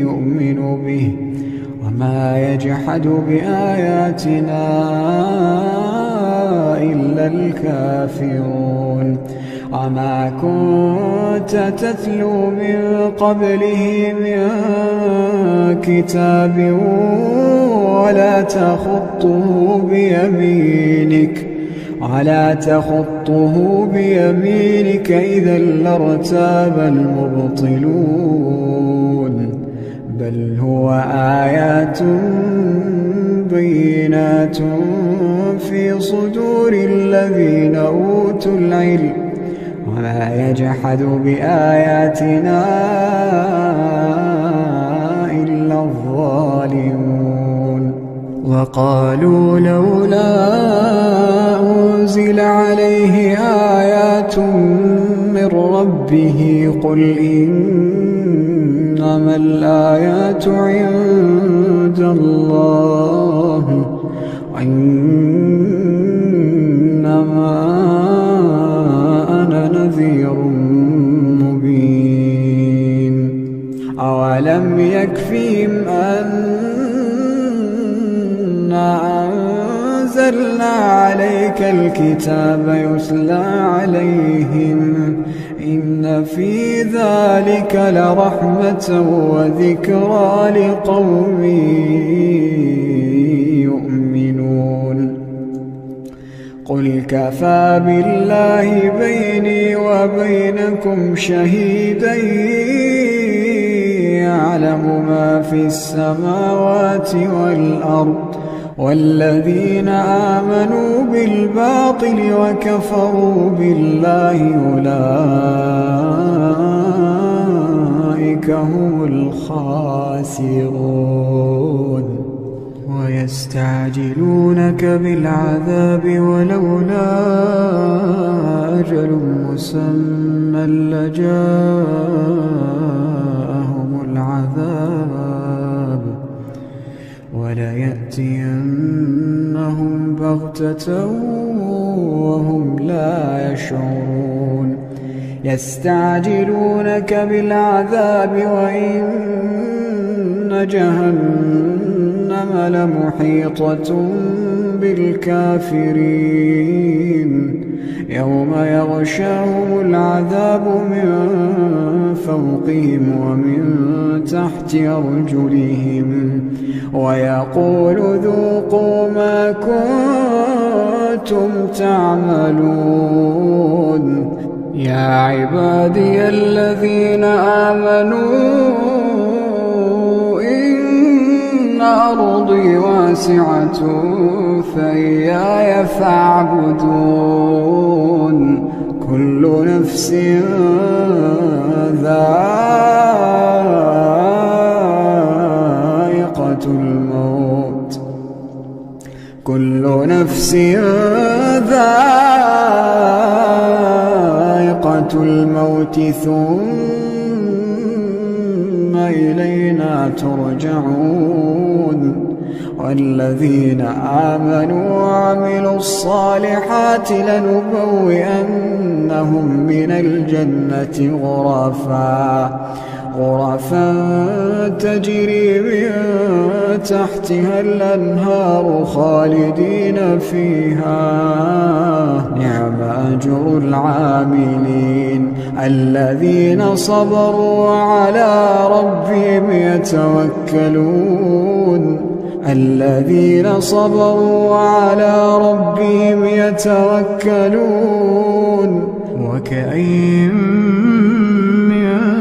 يؤمن به وما يجحد بآياتنا إلا الكافرون. وما كنت تتلو من قبله من كتاب ولا تخطه بيمينك إذا لارتاب المبطلون. بل هو آيات بينات في صدور الذين أوتوا العلم وما يجحد بآياتنا إلا الظالمون. وقالوا لولا أنزل عليه آيات من ربه قل إنما الآيات عند الله وإنما أنا نذير مبين. أولم يكفهم أنا أنزلنا عليك الكتاب يتلى عليهم إن في ذلك لرحمة وذكرى لقوم يؤمنون. قل كفى بالله بيني وبينكم شهيدا يعلم ما في السماوات والأرض والذين آمنوا بالباطل وكفروا بالله أولئك هم الخاسرون ويستعجلونك بالعذاب ولولا أجل مسمى لجاءهم العذاب وليأتينهم بغتة وهم لا يشعرون يستعجلونك بالعذاب وإن جهنم لمحيطة بالكافرين يوم يغشاهم العذاب من فوقهم ومن تحت أرجلهم ويقول ذوقوا ما كنتم تعملون يا عبادي الذين آمنوا إن أرضي واسعة فإياي فاعبدون كل نفس ذائقة الموت كل نفس ذائقة الموت ثم إلينا ترجعون والذين آمنوا وعملوا الصالحات لنبوئنهم من الجنة غرفا تجري من تحتها الأنهار خالدين فيها نعم أجر العاملين الذين صبروا وعلى ربهم يتوكلون الذين صبروا وعلى ربهم يتوكلون وكأين من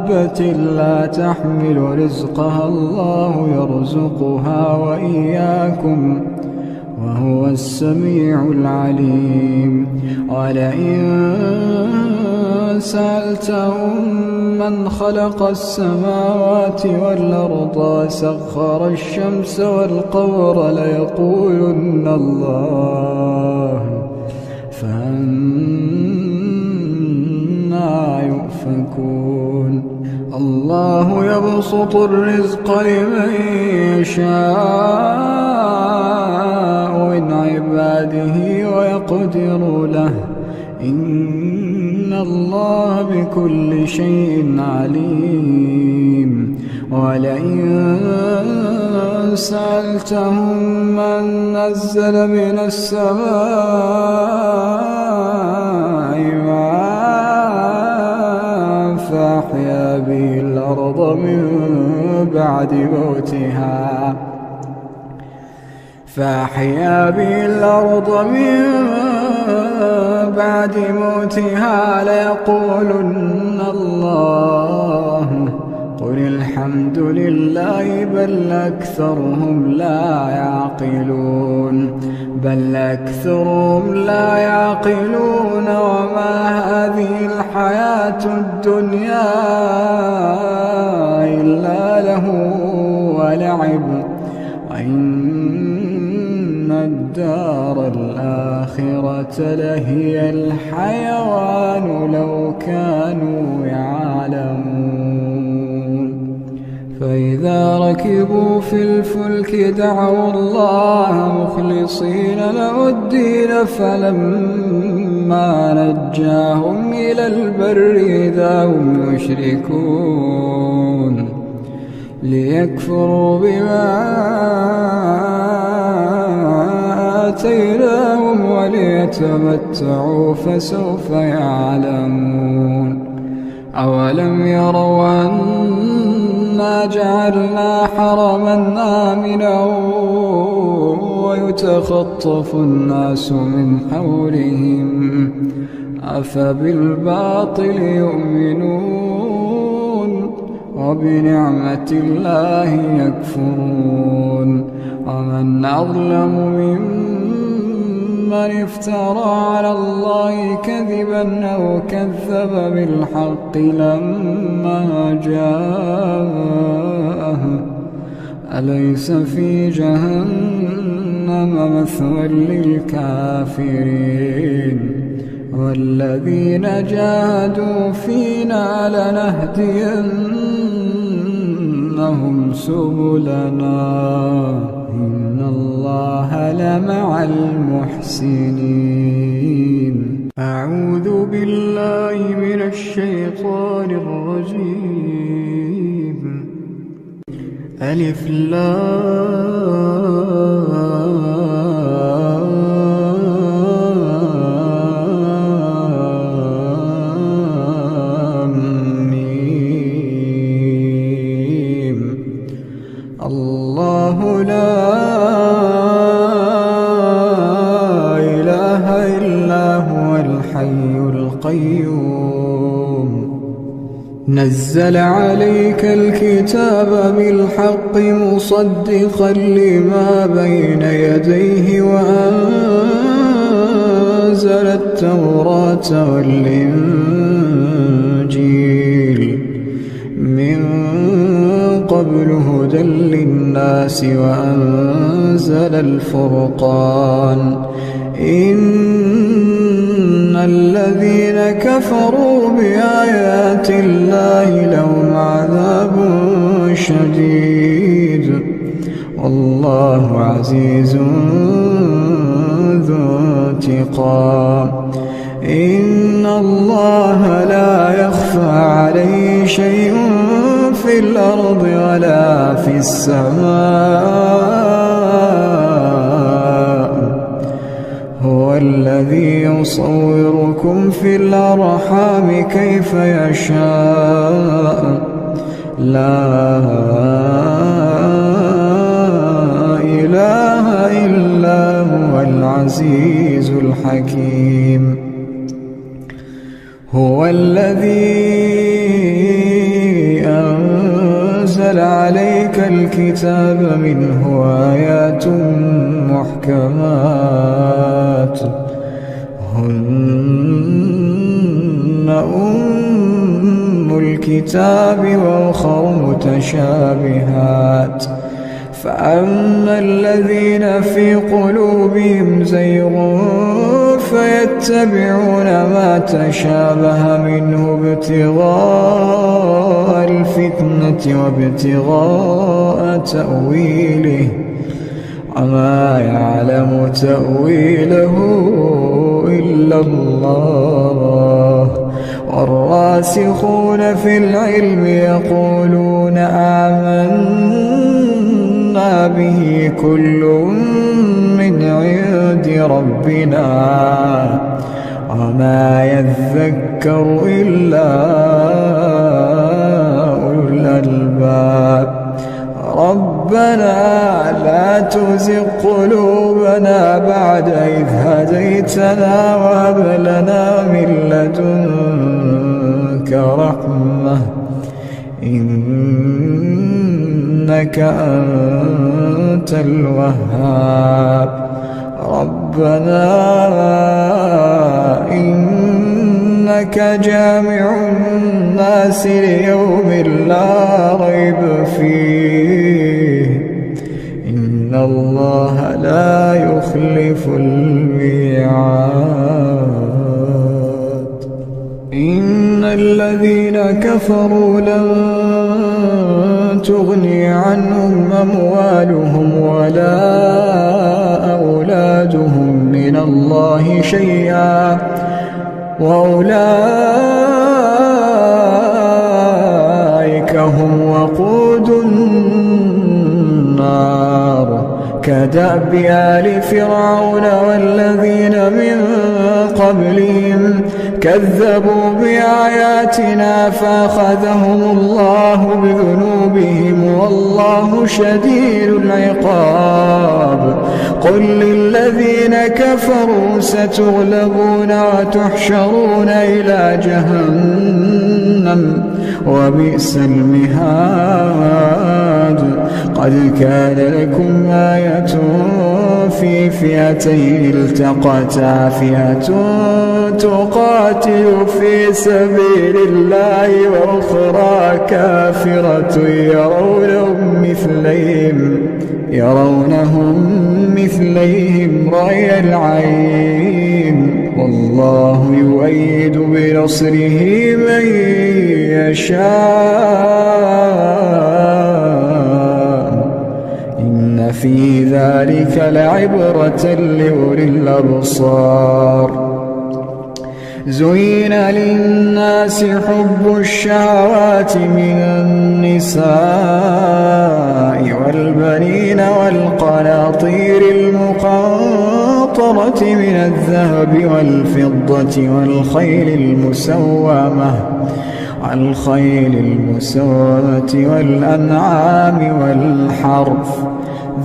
دابة لا تحمل رزقها الله يرزقها وإياكم وهو السميع العليم ولئن سألتهم من خلق السماوات والأرض وسخر الشمس والقمر ليقولن الله فأنى يؤفكون الله يبسط الرزق لمن يشاء من عباده ويقدر له إن الله بكل شيء عليم ولئن سألتهم من نزل من السماء ماء فأحيا به الأرض من بعد موتها ليقولن الله قل الحمد لله بل أكثرهم لا يعقلون وما هذه الحياة الدنيا إلا له ولعب وإن الدار الآخرة لهي الحيوان لو كانوا يعلمون فإذا ركبوا في الفلك دعوا الله مخلصين له الدين فلما نجاهم إلى البر إذا هم يشركون ليكفروا بما آتيناهم وليتمتعوا فسوف يعلمون أولم يروا أنا جعلنا حرما آمنا ويتخطف الناس من حولهم أفبالباطل يؤمنون وبنعمة الله يكفرون ومن أظلم ممن افترى على الله كذبا أو كذب بالحق لما جاءه أليس في جهنم مثوى للكافرين والذين جاهدوا فينا لنهدينهم سبلنا إن الله لمع المحسنين. أعوذ بالله من الشيطان الرجيم. ألف لام ميم. الله لا إله إلا هو الحي القيوم نزل عليك الكتاب بالحق مصدقا لما بين يديه وأنزل التوراة والإنجيل من قبل هدى للناس وأنزل الفرقان إن الذين كفروا بآيات الله لهم عذاب شديد والله عزيز ذو انتقام. إن الله لا يخفى عليه شيء في الأرض ولا في السماء هو الذي يصوركم في الأرحام كيف يشاء لا إله إلا هو العزيز الحكيم. هو الذي أنزل عليك الكتاب منه آيات محكمات هن أم الكتاب وأخر متشابهات فأما الذين في قلوبهم زيغ فيتبعون ما تشابه منه ابتغاء الفتنة وابتغاء تأويله وما يعلم تأويله إلا الله والراسخون في العلم يقولون آمنا به كل من عند ربنا وما يذكر إلا أولو الألباب. ربنا لا تزغ قلوبنا بعد إذ هديتنا وهب لنا من لدنك رحمة إنك أنت الوهاب. ربنا إنك جامع الناس ليوم لا ريب فيه إن الله لا يخلف الميعاد. إن الذين كفروا لن تغني عنهم أموالهم ولا أولادهم من الله شيئا وأولئك هم وقود النار كدأب آل فرعون والذين من قبلهم كذبوا بآياتنا فأخذهم الله بذنوبهم والله شديد العقاب. قل للذين كفروا ستغلبون وتحشرون إلى جهنم وبئس المهاد. قد كان لكم آية في فئتين التقتا، فئة تقاتل في سبيل الله وأخرى كافرة يرونهم مثليهم رأي العين، والله يؤيد بنصره من يشاء، إن في ذلك لعبرة لأولي الأبصار. زين للناس حب الشهوات من النساء والبنين والقناطير المقنطرة من الذهب والفضة والخيل المسومة والأنعام والحرث،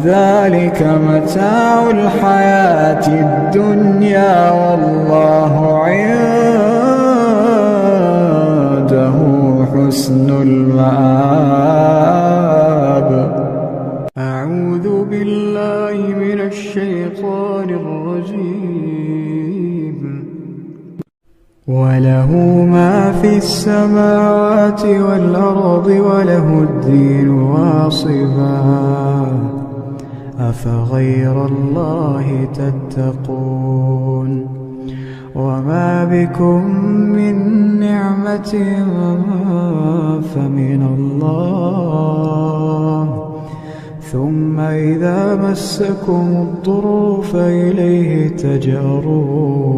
ذلك متاع الحياة الدنيا، والله عنده حسن المآب. أعوذ بالله من الشيطان الرجيم. وله ما في السماوات والأرض وله الدين واصبا، أفغير الله تتقون؟ وما بكم من نعمة فمن الله، ثم إذا مسكم الضر فإليه تجأرون،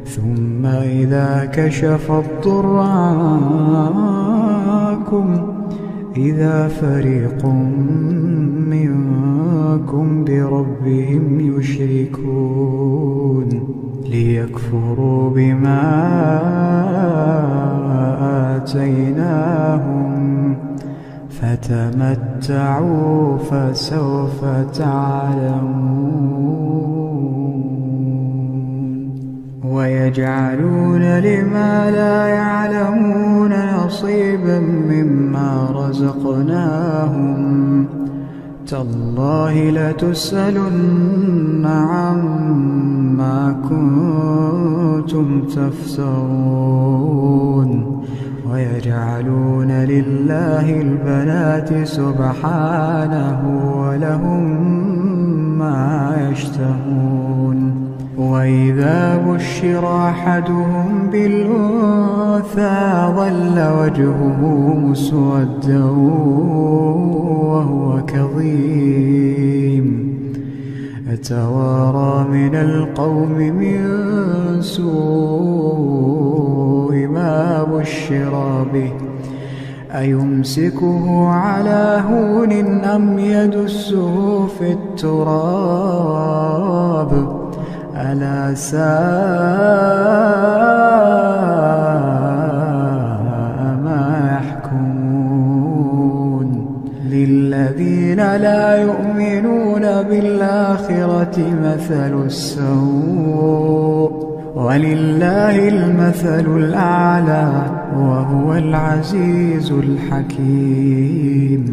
ثم إذا كشف الضر عنكم إذا فريق منكم بربهم يشركون، ليكفروا بما آتيناهم، فتمتعوا فسوف تعلمون. ويجعلون لما لا يعلمون نصيبا مما رزقناهم، تالله لتسألن عما كنتم تفترون. ويجعلون لله البنات سبحانه ولهم ما يشتهون. وإذا بشر أحدهم بالأنثى ظل وجهه مسودا وهو كظيم، يتوارى من القوم من سوء ما بشر به، أيمسكه على هون أم يدسه في التراب، ألا ساء ما يحكمون. للذين لا يؤمنون بالآخرة مثل السوء، ولله المثل الأعلى وهو العزيز الحكيم.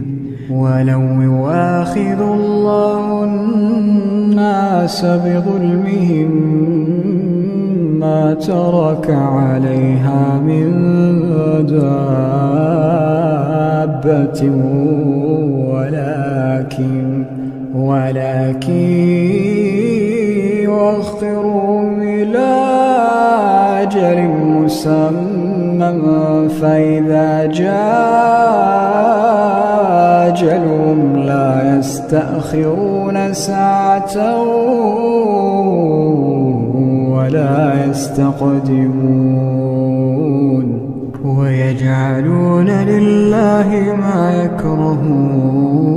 ولو يؤاخذ الله الناس بظلمهم ما ترك عليها من دابة، ولكن يؤخرهم إلى أجل مسمى، فإذا جاء أجلهم لا يستأخرون ساعة ولا يستقدمون. ويجعلون لله ما يكرهون،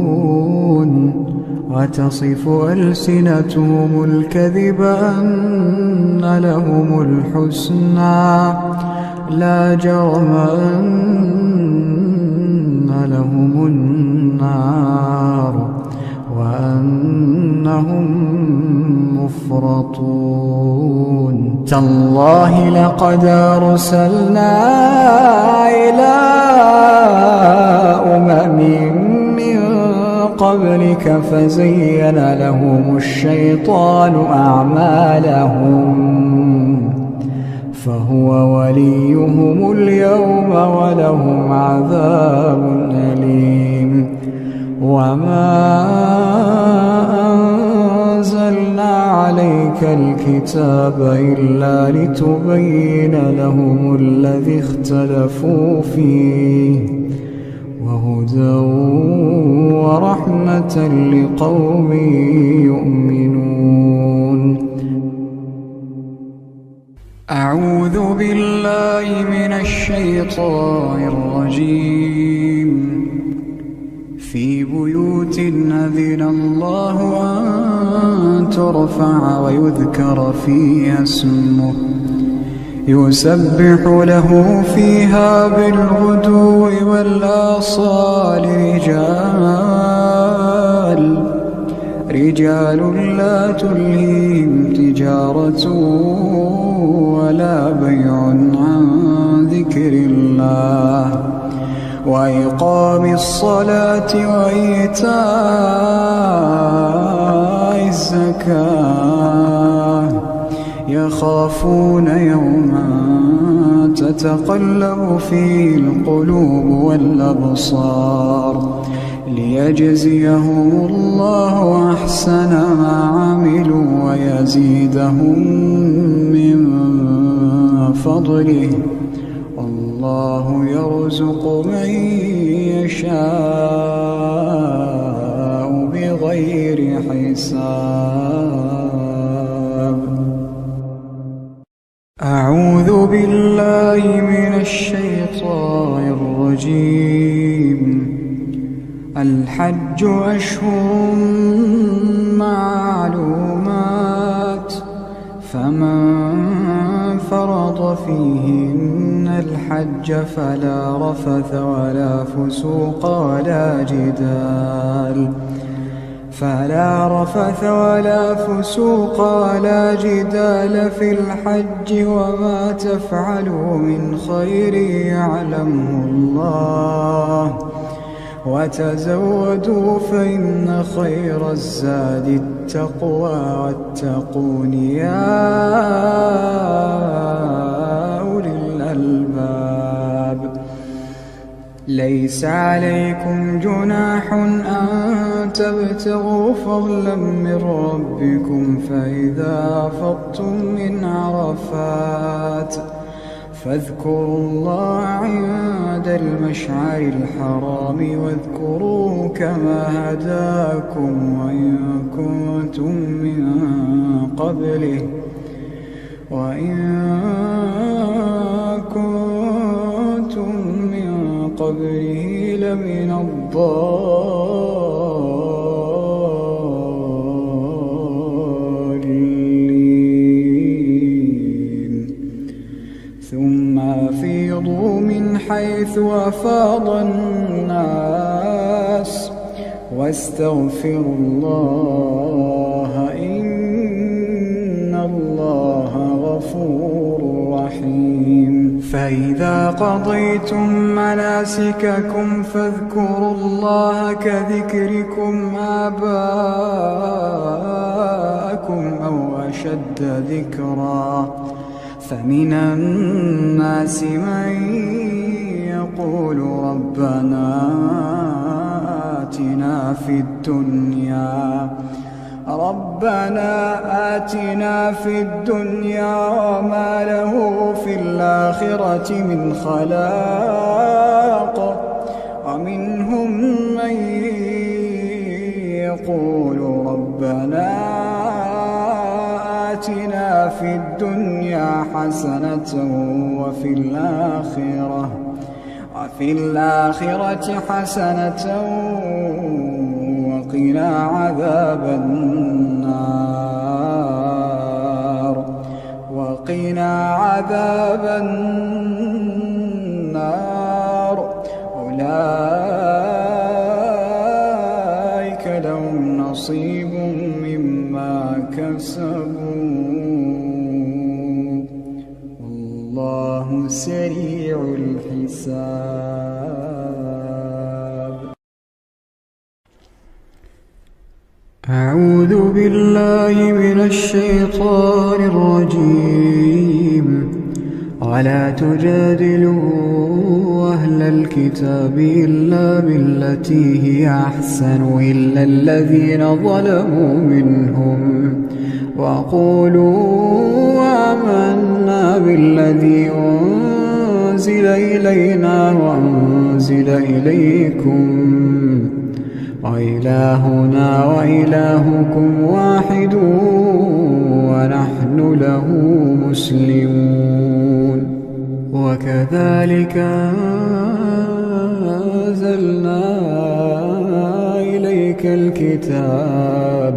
وتصف ألسنتهم الكذب أن لهم الحسنى، لا جرم أن لهم النار وأنهم يفرطون تالله لقد أرسلنا إلى أمم من قبلك فزين لهم الشيطان أعمالهم فهو وليهم اليوم ولهم عذاب أليم وما أنزلنا عليك الكتاب إلا لتبين لهم الذي اختلفوا فيه وهدى ورحمة لقوم يؤمنون. أعوذ بالله من الشيطان الرجيم. في بيوت أذن الله أن ترفع ويذكر فيها اسمه يسبح له فيها بالغدو والآصال رجال لا تلهيهم تجارة ولا بيع عن ذكر الله وإقام الصلاة وإيتاء الزكاة يخافون يوما تتقلب فيه القلوب والأبصار ليجزيهم الله أحسن ما عملوا ويزيدهم من فضله والله يرزق من يشاء بغير حساب. أعوذ بالله من الشيطان الرجيم. الحج أشهر معلومات فمن فرض فيهن الحج فلا رفث ولا فسوق ولا جدال في الحج وما تفعلوا من خير يعلمه الله وتزودوا فإن خير الزاد التقوى واتقون يا أولي الألباب. ليس عليكم جناح أن تبتغوا فضلا من ربكم فإذا أفضتم من عرفات فاذكروا الله عند المشعر الحرام واذكروه كما هداكم وإن كنتم من قبله لمن الضالين. ثم أفيضوا من حيث أفاض الناس واستغفروا الله إن الله غفور رحيم. فإذا قضيتم مناسككم فاذكروا الله كذكركم آباءكم أو أشد ذكرا فمن الناس من يقول ربنا آتنا في الدنيا وما له في الآخرة من خلاق ومنهم من يقول ربنا آتنا في الدنيا حسنة وفي الآخرة حسنة وقنا عذاب النار. أولئك لهم نصيب مما كسبوا سريع الحساب. أعوذ بالله من الشيطان الرجيم. ولا تجادلوا أهل الكتاب إلا بالتي هي أحسن إلا الذين ظلموا منهم وقولوا آمنا بالذي أنزل إلينا وأنزل إليكم وإلهنا وإلهكم واحد ونحن له مسلمون. وكذلك أنزلنا إليك الكتاب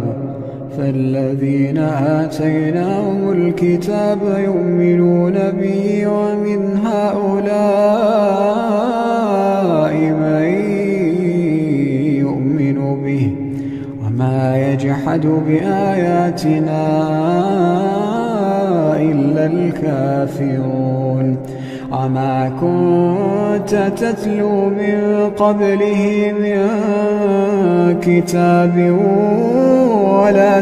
فالذين آتيناهم الكتاب يؤمنون به ومن هؤلاء من يؤمن به وما يجحد بآياتنا إلا الكافرون. وما كنت تتلو من قبله من كتاب ولا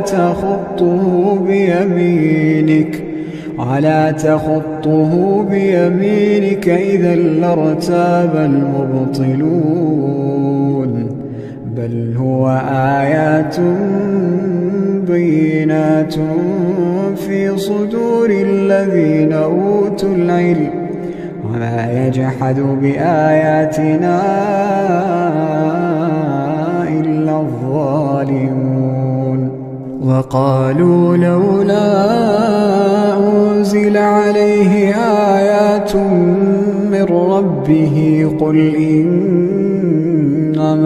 تخطه بيمينك إذا لارتاب المبطلون. بل هو آيات بينات في صدور الذين أوتوا العلم وما يجحد بآياتنا إلا الظالمون. وقالوا لولا أنزل عليه آيات من ربه قل إنما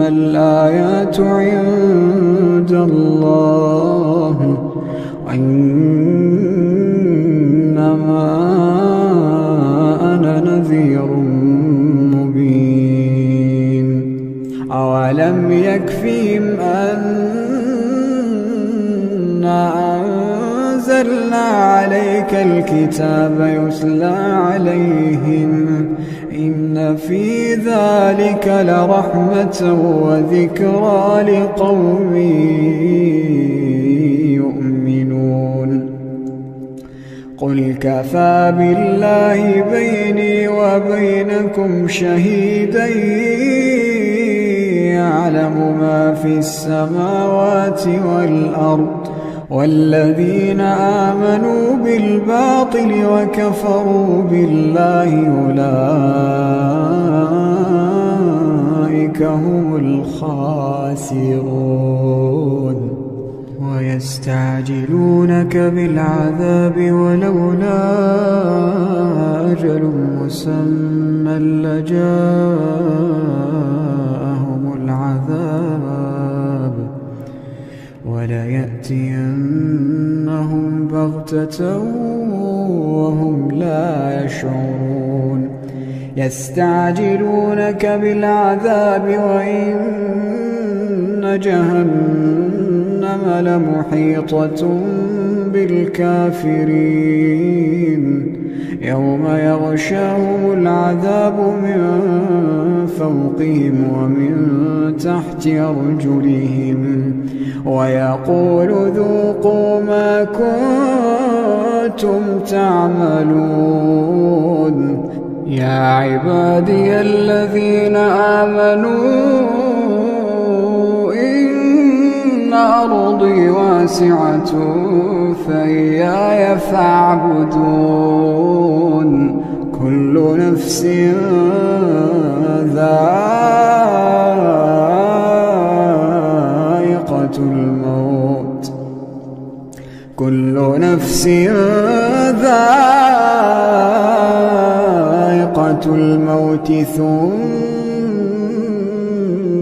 الآيات عند الله وإنما أنا نذير مبين. أولم يكفهم أنا أنزلنا عليك الكتاب يتلى عليهم إن في ذلك لرحمة وذكرى لقوم يؤمنون. قل كفى بالله بيني وبينكم شهيدا يعلم ما في السماوات والأرض والذين آمنوا بالباطل وكفروا بالله أولئك هم الخاسرون. ويستعجلونك بالعذاب ولولا أجل مسمى لجاءهم العذاب وليأتينهم بغتة وهم لا يشعرون. يستعجلونك بالعذاب وإن جهنم لمحيطة بالكافرين يوم يغشاهم العذاب من فوقهم ومن تحت أرجلهم ويقول ذوقوا ما كنتم تعملون. يا عبادي الذين آمنوا إن أرضي واسعة فإياي فاعبدون. كل نفس ذائقة الموت كل نفس ذائقة الموت ثم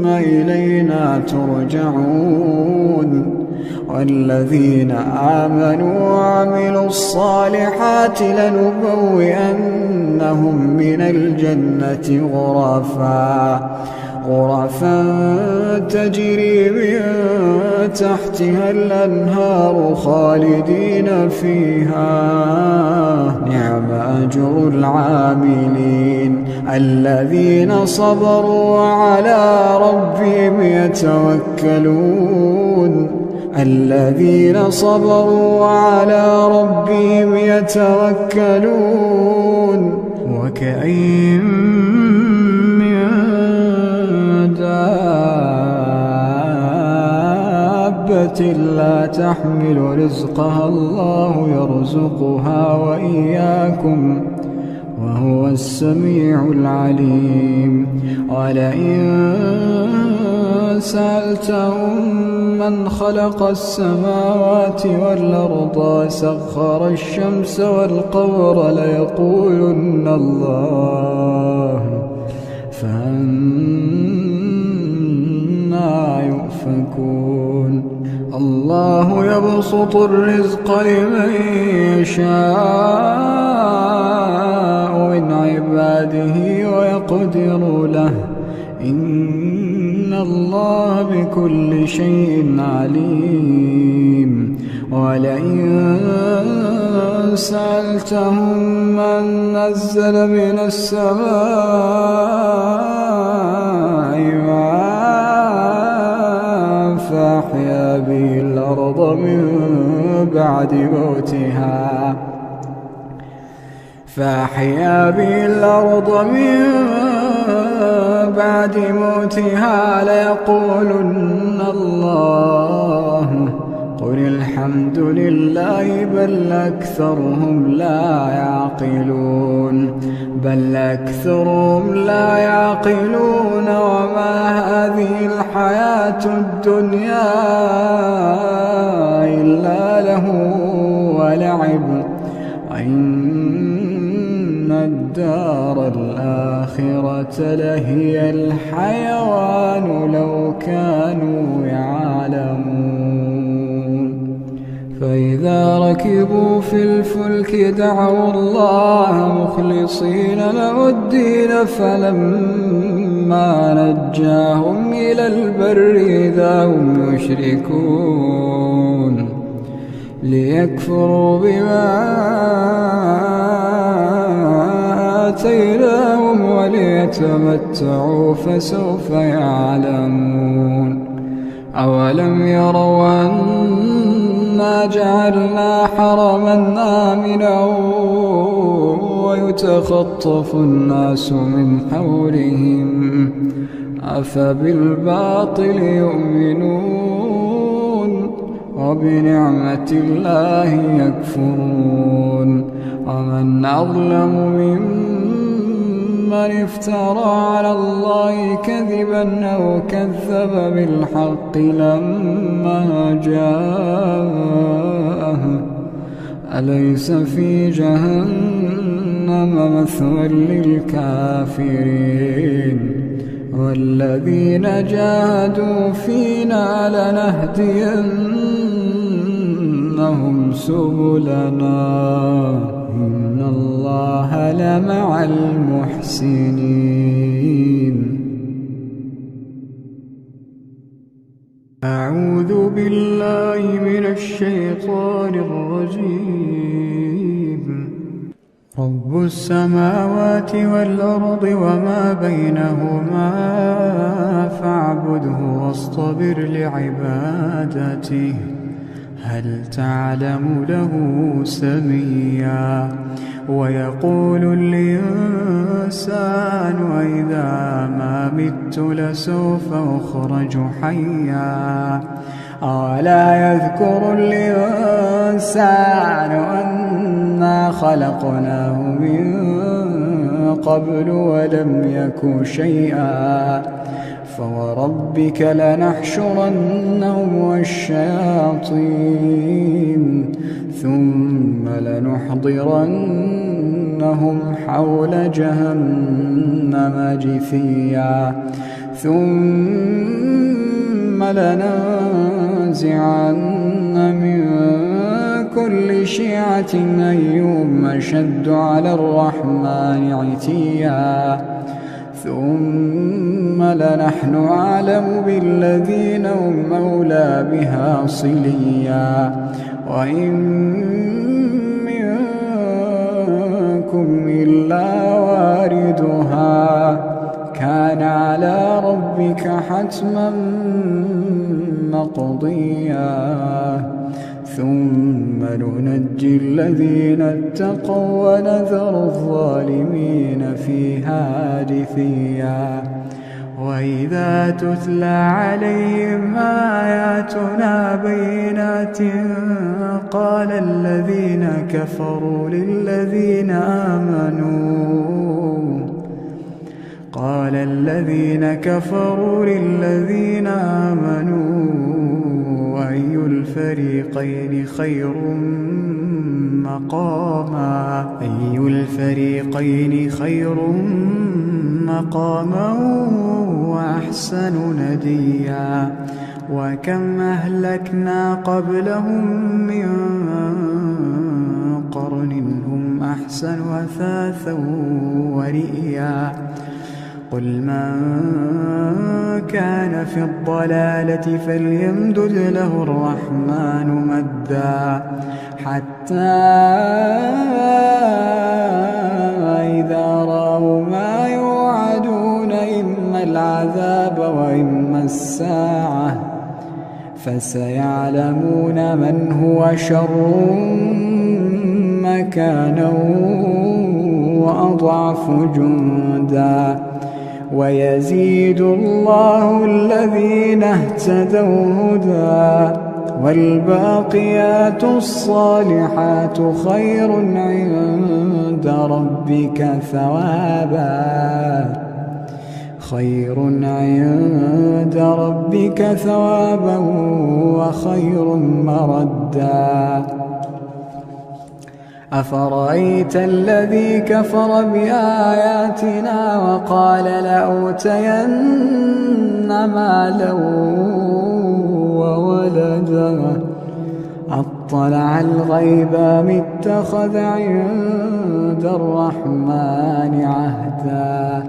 إلينا ترجعون. والذين آمنوا وعملوا الصالحات لنبوئنهم من الجنة غرفا تجري من تحتها الأنهار خالدين فيها نعم أجر العاملين الذين صبروا وعلى ربهم يتوكلون الذين صبروا وعلى ربهم يتوكلون وكأين من دابة لا تحمل رزقها الله يرزقها وإياكم وهو السميع العليم ولئن سألتهم من خلق السماوات والأرض وسخر الشمس والقمر ليقولن الله فأنى يؤفكون الله يبسط الرزق لمن يشاء من عباده ويقدر له إن الله بكل شيء عليم ولئن سألتهم من نزل من السماء ماء فأحيا به الأرض من بعد موتها ليقولن الله قل الحمد لله بل أكثرهم لا يعقلون وما هذه الحياة الدنيا إلا له ولعب وإن الدار الآخرة لهي الحيوان لو كانوا يعلمون فإذا ركبوا في الفلك دعوا الله مخلصين له الدين فلما نجاهم إلى البر إذا هم يشركون ليكفروا بما آتيناهم وليتمتعوا فسوف يعلمون أولم يروا أنا جعلنا حرما آمنا ويتخطف الناس من حولهم أفبالباطل يؤمنون وبنعمة الله يكفرون ومن أظلم ممن افترى على الله كذبا أو كذب بالحق لما جاءه أليس في جهنم مثوى للكافرين والذين جاهدوا فينا لنهدينهم سبلنا إن الله لمع المحسنين أعوذ بالله من الشيطان الرجيم رب السماوات والأرض وما بينهما فاعبده واصطبر لعبادته هل تعلم له سميا ويقول الإنسان وإذا ما مت لسوف أخرج حيا أولا يذكر الإنسان أنا خلقناه من قبل ولم يك شيئا فوربك لنحشرنهم والشياطين ثم لنحضرنهم حول جهنم جثيا ثم لننزعن من كل شيعة أيهم أشد على الرحمن عتيا ثم لنحن أعلم بالذين هم أولى بها صليا وإن منكم إلا واردها كان على ربك حتما مقضيا ثم ننجي الذين اتقوا ونذر الظالمين فيها جثيا وإذا تتلى عليهم آياتنا بينات قال الذين كفروا للذين آمنوا أي الفريقين خير مقاما وأحسن نديا وكم أهلكنا قبلهم من قرن هم أحسن أثاثا ورئيا قل من كان في الضلالة فليمدد له الرحمن مدا حتى إذا رأوا ما يوعدون إما العذاب وإما الساعة فسيعلمون من هو شر مكانا وأضعف جندا ويزيد الله الذين اهتدوا هدى والباقيات الصالحات خير عند ربك ثوابا وخير مردا أفرأيت الذي كفر بآياتنا وقال لأوتين مالا وولدا أطلع الغيب أم اتخذ عند الرحمن عهدا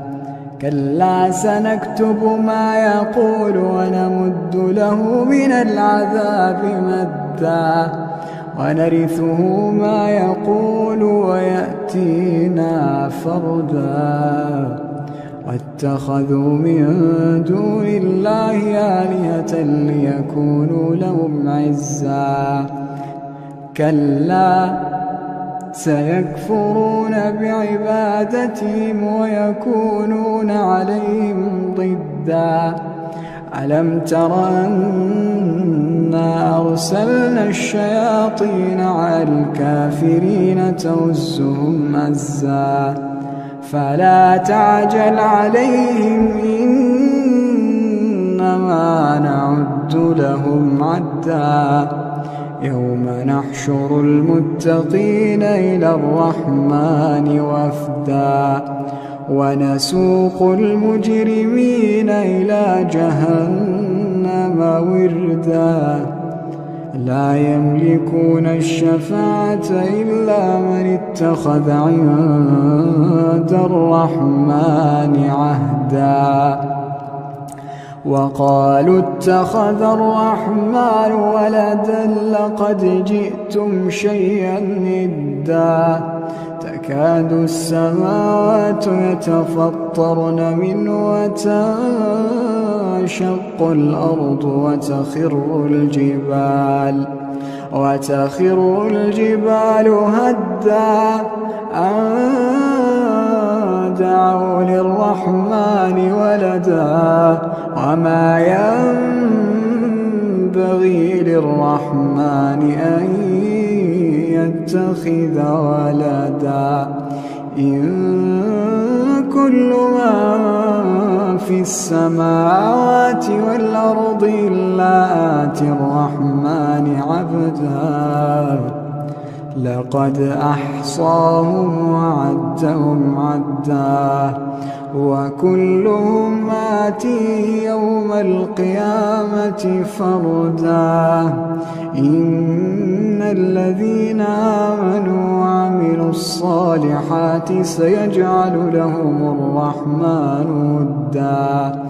كلا سنكتب ما يقول ونمد له من العذاب مدا ونرثه ما يقول ويأتينا فردا واتخذوا من دون الله آلهة ليكونوا لهم عزا كلا سيكفرون بعبادتهم ويكونون عليهم ضدا ألم تر أنا أرسلنا الشياطين على الكافرين تؤزهم أزا فلا تعجل عليهم إنما نعد لهم عدا يوم نحشر المتقين إلى الرحمن وفدا ونسوق المجرمين إلى جهنم وردا لا يملكون الشفاعة إلا من اتخذ عند الرحمن عهدا وقالوا اتخذ الرحمن ولدا لقد جئتم شيئا إدا تكاد السماوات يتفطرن منه وتنشق الأرض وتخر الجبال هدا أن دعوا للرحمن ولدا وما ينبغي للرحمن أن يتخذ ولدا إن كل من في السماوات والأرض إلا آتي الرحمن عبدا لقد أحصاهم وعدهم عدا وكلهم آتيه يوم القيامة فردا إن الذين آمنوا وعملوا الصالحات سيجعل لهم الرحمن ودا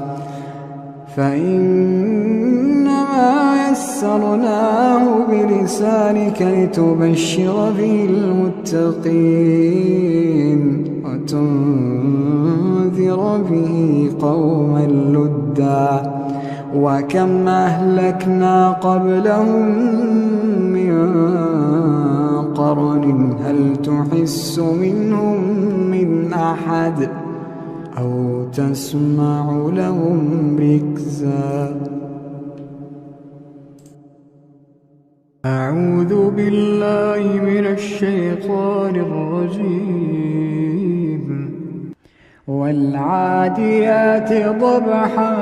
فإنما يسرناه بلسانك لتبشر به المتقين وتنذر به قوما لدا وكم أهلكنا قبلهم من قرن هل تحس منهم من أحد أو تسمع لهم ركزا أعوذ بالله من الشيطان الرجيم والعاديات ضبحا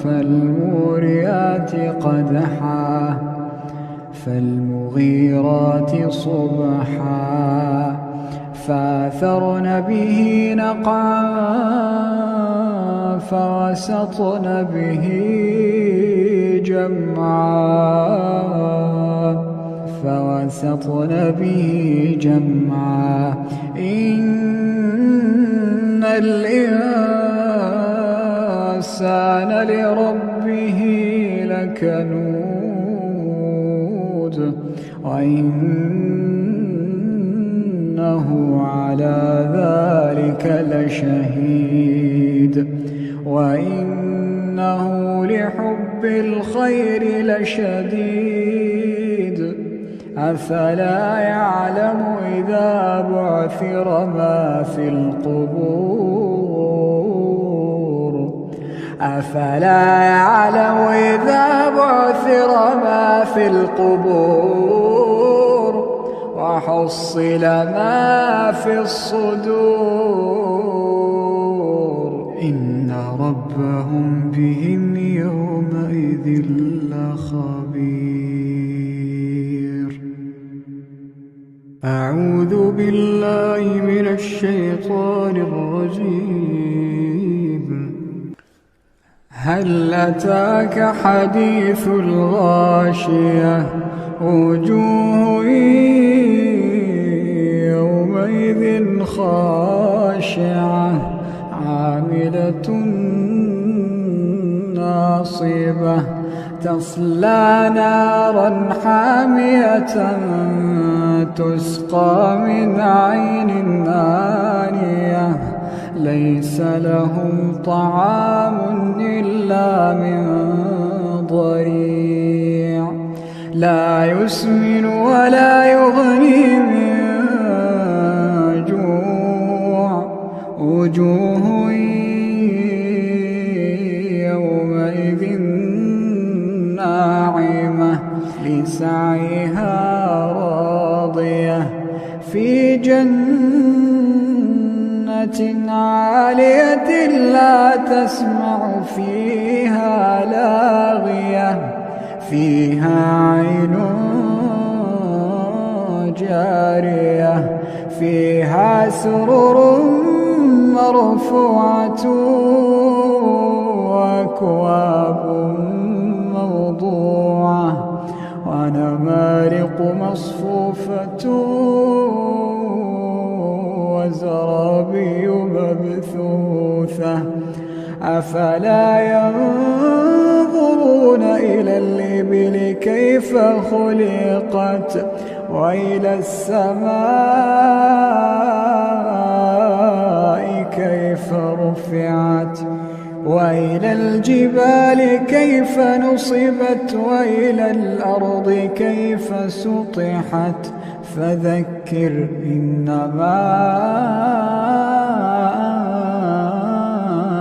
فالموريات قدحا فالمغيرات صبحا فأثرن به نقعا فوسطن به جمعا إن الإنسان لربه لكنود وإنه على ذلك لشهيد وإنه لحب الخير لشديد أفلا يعلم إذا بعثر ما في القبور أفلا يعلم إذا بعثر ما في القبور وحصل ما في الصدور إن ربهم بهم يومئذ لخبير أعوذ بالله من الشيطان الرجيم هل أتاك حديث الغاشية وجوه يومئذ خاشعة عاملة ناصبة تصلى نارا حامية تسقى من عين آنية ليس لهم طعام إلا من ضريع لا يسمن ولا يغني من جوع وجوه يومئذ ناعمة لسعيها راضية في جنة عالية لا تسمع فيها لاغية فيها عين جارية فيها سرر مرفوعة وأكواب موضوعة ونمارق مصفوفة وزرابي مبثوثة أفلا ينظرون إلى الإبل كيف خلقت وإلى السماء كيف رفعت وإلى الجبال كيف نصبت وإلى الأرض كيف سطحت فذكر إنما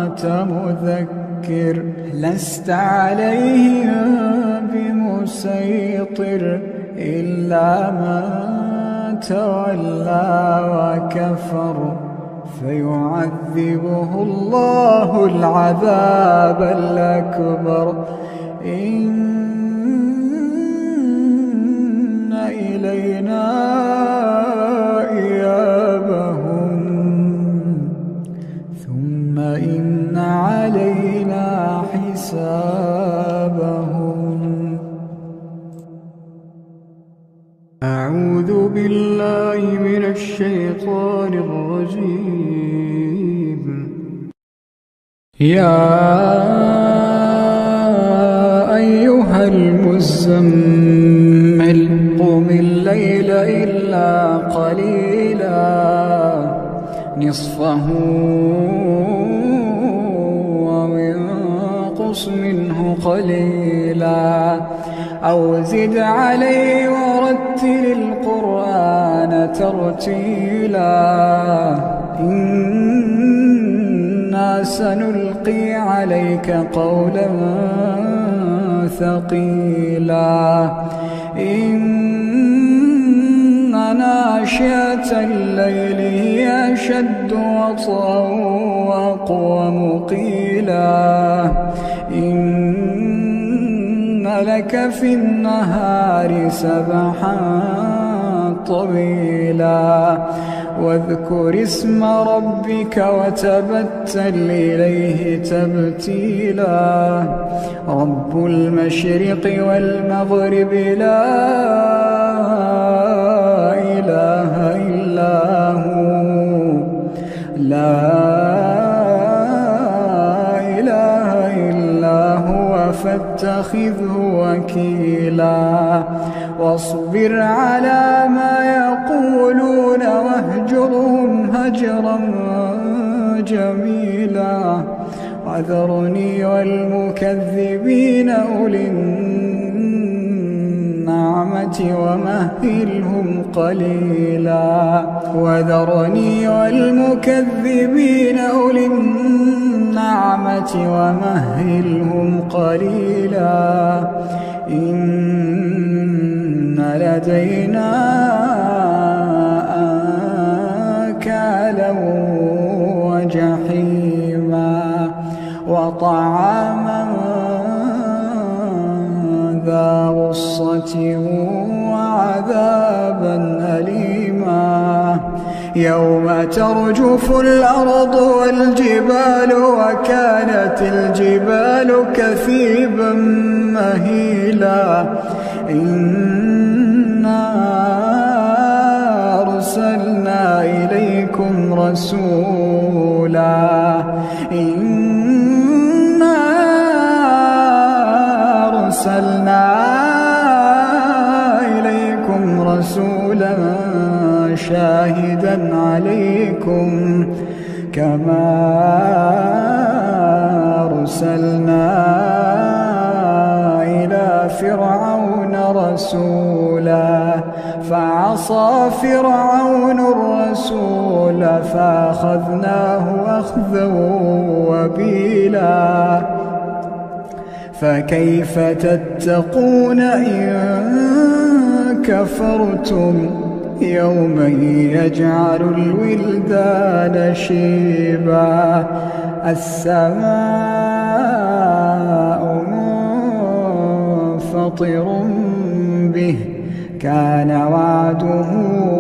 أنت مذكر لست عليهم بمسيطر إلا من تولى وكفر فيعذبه الله العذاب الأكبر إن إلينا إيابهم ثم إن علينا حسابهم أعوذ بالله من الشيطان الرجيم. يا أيها المزمل قم الليل إلا قليلا نصفه أو انقص منه قليلا أو زد عليه ورتل القرآن ترتيلا إنا سنلقي عليك قولا ثقيلا إن ناشئة الليل هي أشد وطئا وأقوم قيلا إن لك في النهار سبحا طويلا واذكر اسم ربك وتبتل إليه تبتيلا رب المشرق والمغرب لا إله إلا هو فاتخذه وكيلا واصبر على ما يقولون واهجرهم هجرا جميلا وذرني والمكذبين أولي النعمة ومهلهم قليلا وذرني والمكذبين أولي النعمة ومهلهم قليلا إن لدينا أنكالا وجحيما وطعاما ذا غصة وعذابا أليما يوم ترجف الأرض والجبال وكانت الجبال كثيبا مهيلا إنا أرسلنا إليكم رسولا إنا أرسلنا إليكم رسولا شاهدا عليكم كما أرسلنا إلى فرعون رسولا فعصى فرعون الرسول فأخذناه أخذا وبيلا فكيف تتقون إن كفرتم يوما يجعل الولدان شيبا السماء منفطر به كان وعده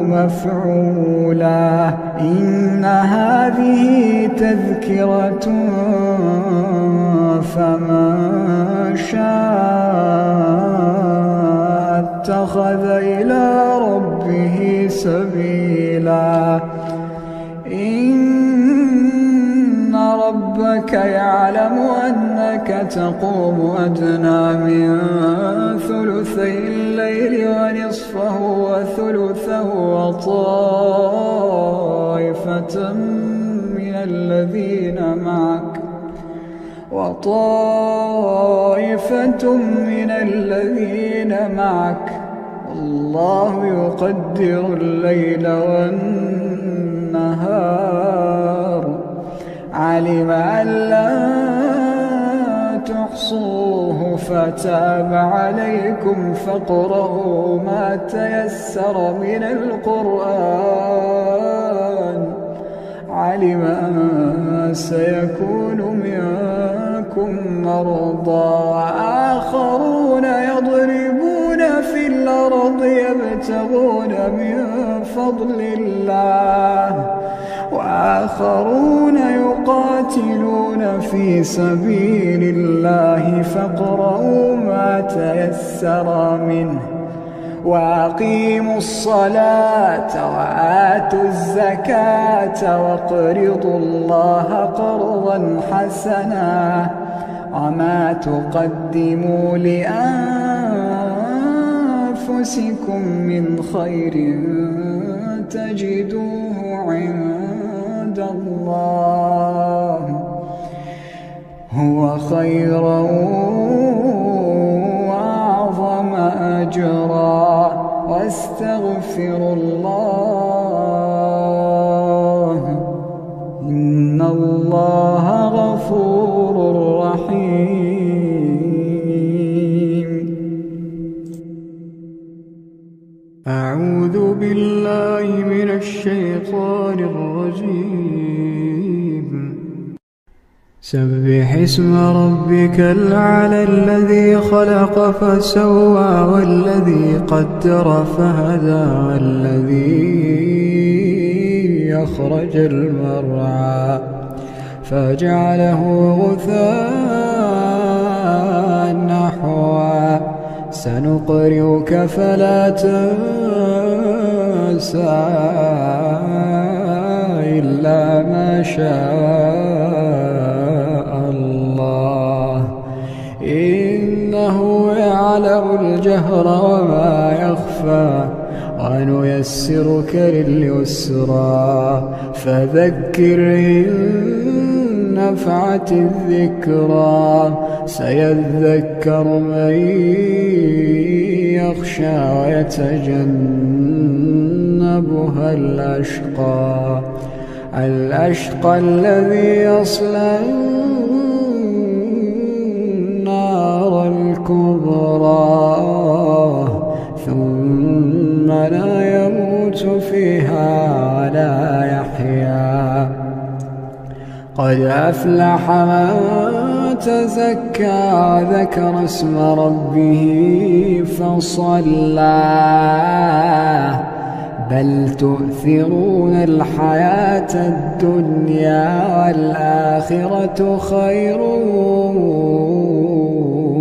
مفعولا إن هذه تذكرة فمن شاء اتخذ إلى ربه سبيلا إن ربك يعلم أنك تقوم أدنى من ثلثي الليل ونصفه وثلثه وطائفة من الذين معك والله يقدر الليل والنهار علم أن لا تحصوه فتاب عليكم فاقرؤوا ما تيسر من القرآن علم أن سيكون منكم مرضى وآخرون يضربون في الأرض يبتغون من فضل الله وآخرون يقاتلون في سبيل الله فاقرؤوا ما تيسر منه وأقيموا الصلاة وآتوا الزكاة وأقرضوا الله قرضا حسنا وما تقدموا لأنفسكم من خير تجدوه عند الله هو خيرا وأعظم أجرا واستغفروا الله إن الله غفور رحيم. أعوذ بالله من الشيطان الرجيم. سبح اسم ربك الأعلى الذي خلق فسوى والذي قدر فهدى والذي أخرج المرعى فجعله غثاء نحوا سنقرئك فلا تنسى إلا ما شاء الله إنه يعلم الجهر وما يخفى ونيسرك لليسرى فذكر إن نفعت الذكرى سيذكر من يخشى ويتجنبها الأشقى الذي يصلى النار الكبرى ثم لا يموت فيها ولا يحيا قد أفلح من تزكى وذكر اسم ربه فصلى بل تؤثرون الحياة الدنيا والآخرة خير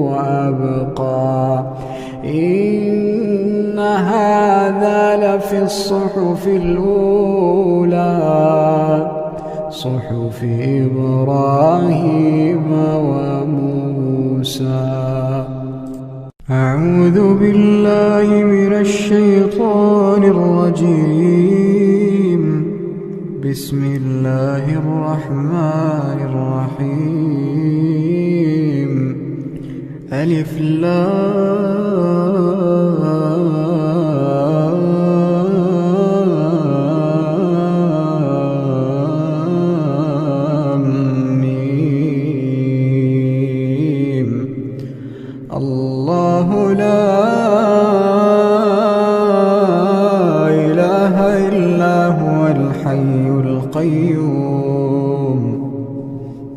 وأبقى إن هذا لفي الصحف الأولى صحف إبراهيم وموسى. أعوذ بالله من الشيطان الرجيم. بسم الله الرحمن الرحيم. ألف لام ميم. الله لا إله إلا هو الحي القيوم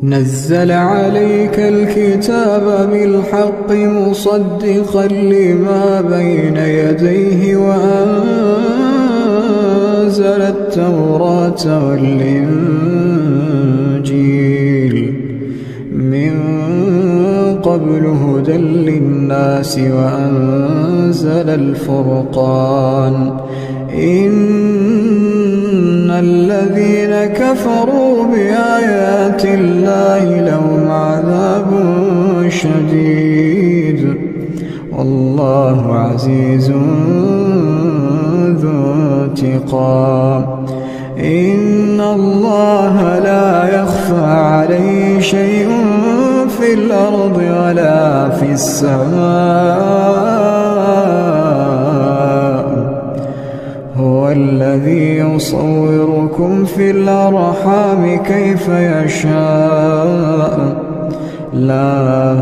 نزل عليك الكتاب بالحق مصدقا لما بين يديه وأنزل التوراة والإنجيل من قبل هدى للناس وأنزل الفرقان إن الذين كفروا بآيات الله لهم عذاب شديد والله عزيز ذو انتقام إن الله لا يخفى عليه شيء في الأرض ولا في السماء هو الذي يصوركم في الأرحام كيف يشاء لا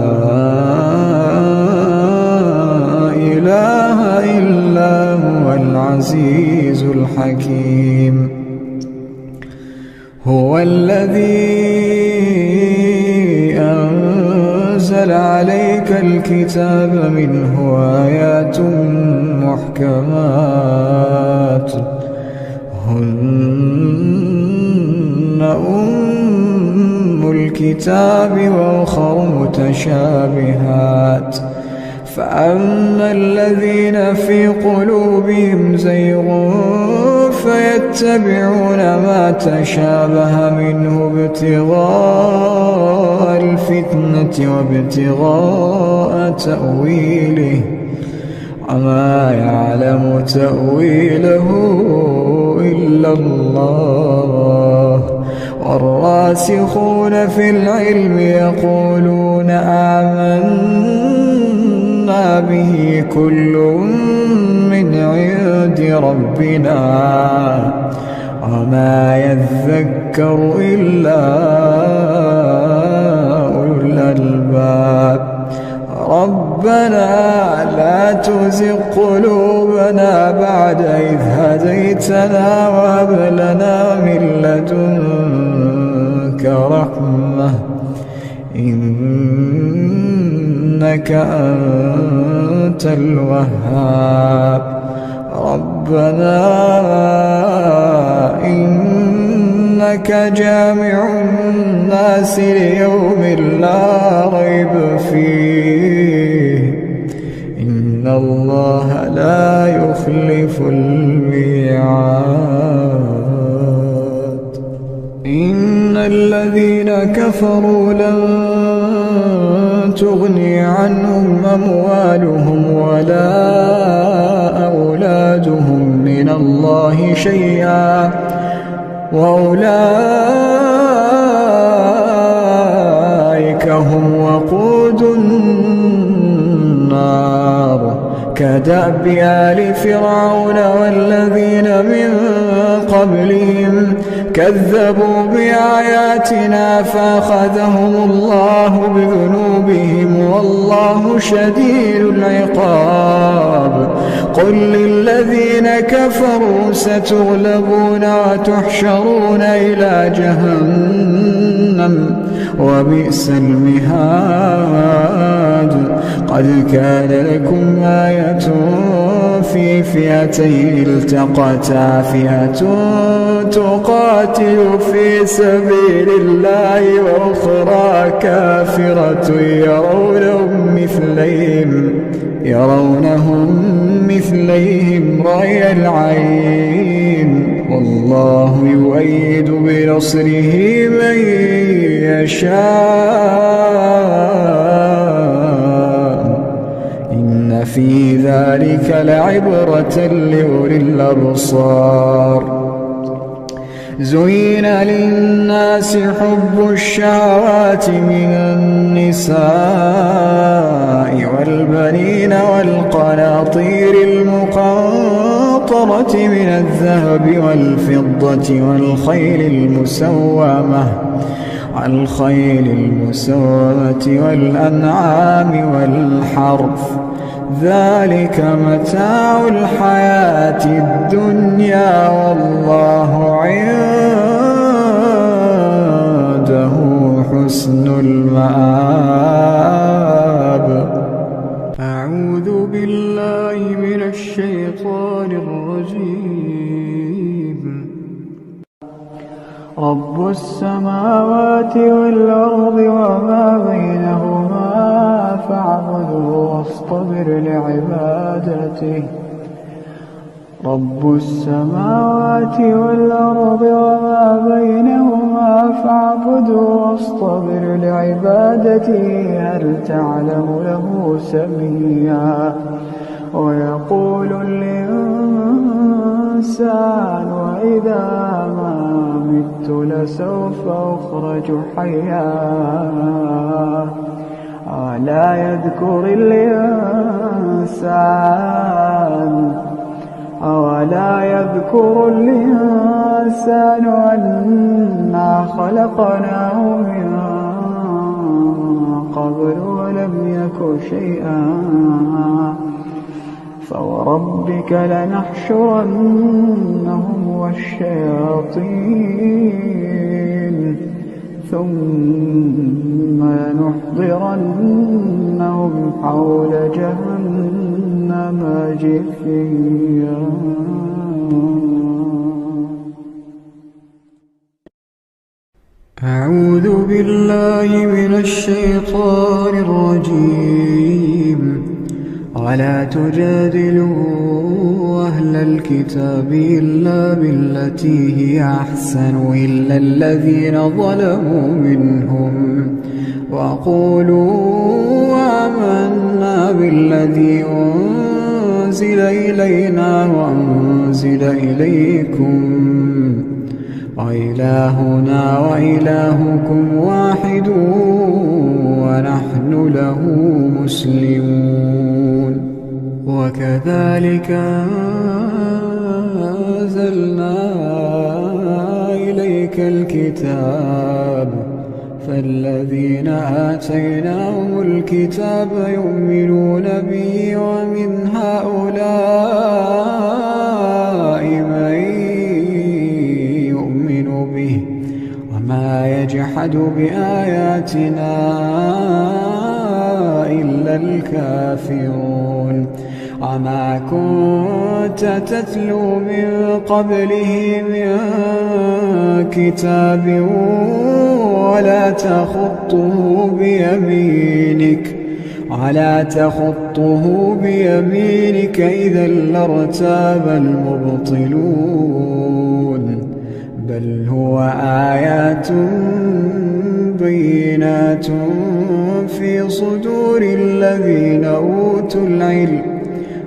إله إلا هو العزيز الحكيم هو الذي أنزل عليك الكتاب منه آيات محكمات هن أم الكتاب وأخر متشابهات فأما الذين في قلوبهم زيغ فيتبعون ما تشابه منه ابتغاء الفتنة وابتغاء تأويله وما يعلم تأويله إلا الله والراسخون في العلم يقولون آمنا به كل من عند ربنا وما يذكر إلا أولو الألباب ربنا لا تزغ قلوبنا بعد إذ هديتنا وهب لنا من لدنك رحمة إنك أنت الوهاب ربنا إنك جامع الناس ليوم لا ريب فيه إن الله لا يخلف الميعاد إن الذين كفروا لن تغني عنهم أموالهم ولا أولادهم من الله شيئا وأولئك هم وقود النار كدأب آل فرعون والذين من قبلهم كذبوا بآياتنا فأخذهم الله بذنوبهم والله شديد العقاب قل للذين كفروا ستغلبون وتحشرون إلى جهنم وبئس المهاد قد كان لكم آية في فئتين التقتا فئة تقاتل في سبيل الله وأخرى كافرة يرونهم مثليهم رأي العين والله يؤيد بنصره من يشاء إن في ذلك لعبرة لأولي الأبصار زين للناس حب الشهوات من النساء والبنين والقناطير المقنطرة من الذهب والفضة والخيل المسومة والأنعام والحرث ذلك متاع الحياة الدنيا والله عنده حسن المآب أعوذ بالله من الشيطان الرجيم رب السماوات والأرض وما بينهما فاعبده واصطبر لعبادته رب السماوات والأرض وما بينهما فاعبده واصطبر لعبادته هل تعلم له سميا ويقول الإنسان وإذا ما مت لسوف أخرج حيا ألا يذكر الإنسان أنا خلقناه من قبل ولم يك شيئا فوربك لنحشرنهم والشياطين ثم لنحضرنهم حول جهنم جثيا أعوذ بالله من الشيطان الرجيم ولا تجادلوا أهل الكتاب إلا بالتي هي أحسن إلا الذين ظلموا منهم وقولوا آمنا بالذي أنزل إلينا وأنزل إليكم وإلهنا وإلهكم واحد ونحن له مسلمون. وكذلك أنزلنا إليك الكتاب فالذين آتيناهم الكتاب يؤمنون به ومن هؤلاء من يؤمن به وما يجحد بآياتنا إلا الكافرون. وما كنت تتلو من قبله من كتاب ولا تخطه بيمينك إذا لارتاب المبطلون. بل هو آيات بينات في صدور الذين أوتوا العلم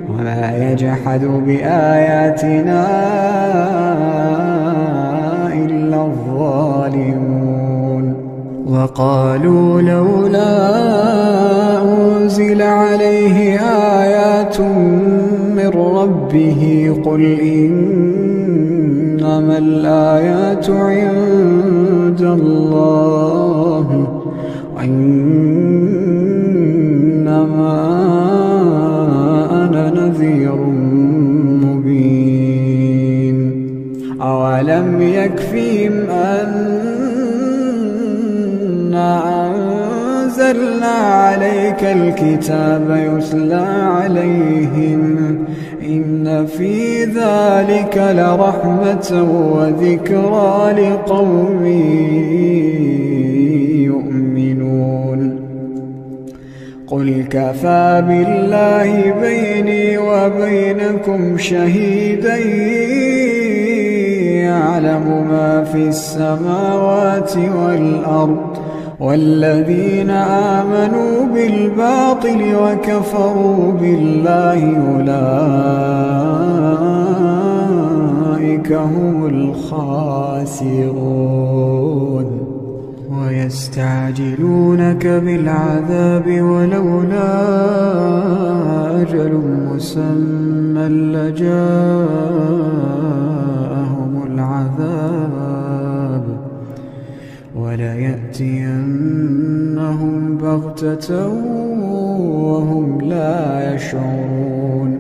وما يجحد بآياتنا إلا الظالمون. وقالوا لولا أنزل عليه آيات من ربه قل إنما الآيات عند الله وإنما أنا نذير مبين. أولم يكفهم أنا أنزلنا عليك الكتاب يتلى عليهم إن في ذلك لرحمة وذكرى لقوم يؤمنون. قل كفى بالله بيني وبينكم شهيدا يعلم ما في السماوات والأرض والذين آمنوا بالباطل وكفروا بالله أولئك هم الخاسرون. ويستعجلونك بالعذاب ولولا أجل مسمى لجاءهم العذاب وليأتينهم بغتة وهم لا يشعرون.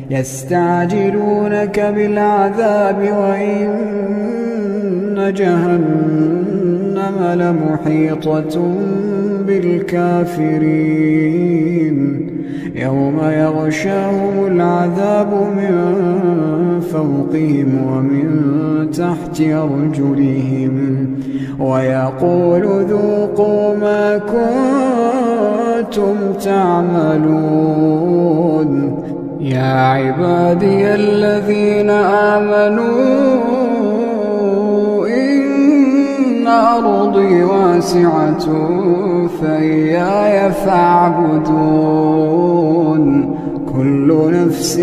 يستعجلونك بالعذاب وإن جهنم لمحيطة بالكافرين يوم يغشاهم العذاب من فوقهم ومن تحت أرجلهم ويقول ذوقوا ما كنتم تعملون. يا عبادي الذين آمنوا إن أرضي واسعة فإياي فاعبدون. كل نفس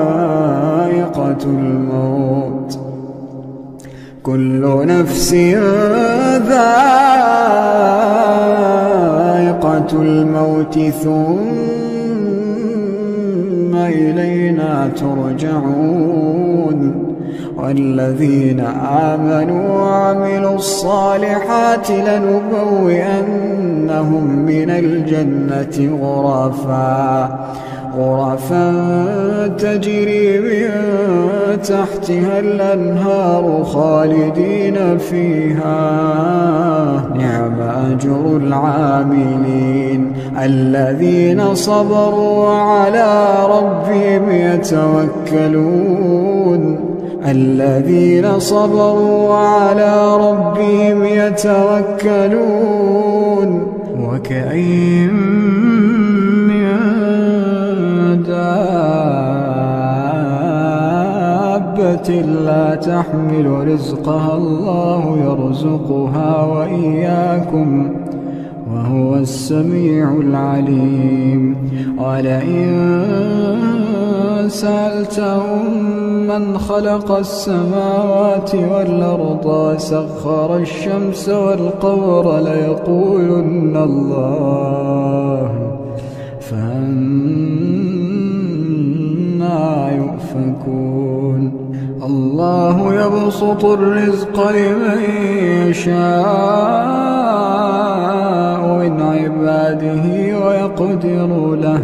ذائقة الموت كل نفس ذائقة الموت ثم إلينا ترجعون. والذين آمنوا وعملوا الصالحات لنبوئنهم من الجنة غرفا تجري من تحتها الأنهار خالدين فيها نعم أجر العاملين الذين صبروا وعلى ربهم يتوكلون. الذين صبروا وعلى ربهم يتوكلون وكأين من دابة لا تحمل رزقها الله يرزقها وإياكم وهو السميع العليم ولئن سألتهم من خلق السماوات والأرض وسخر الشمس والقمر ليقولن الله فأنى يؤفكون الله يبسط الرزق لمن يشاء من عباده ويقدر له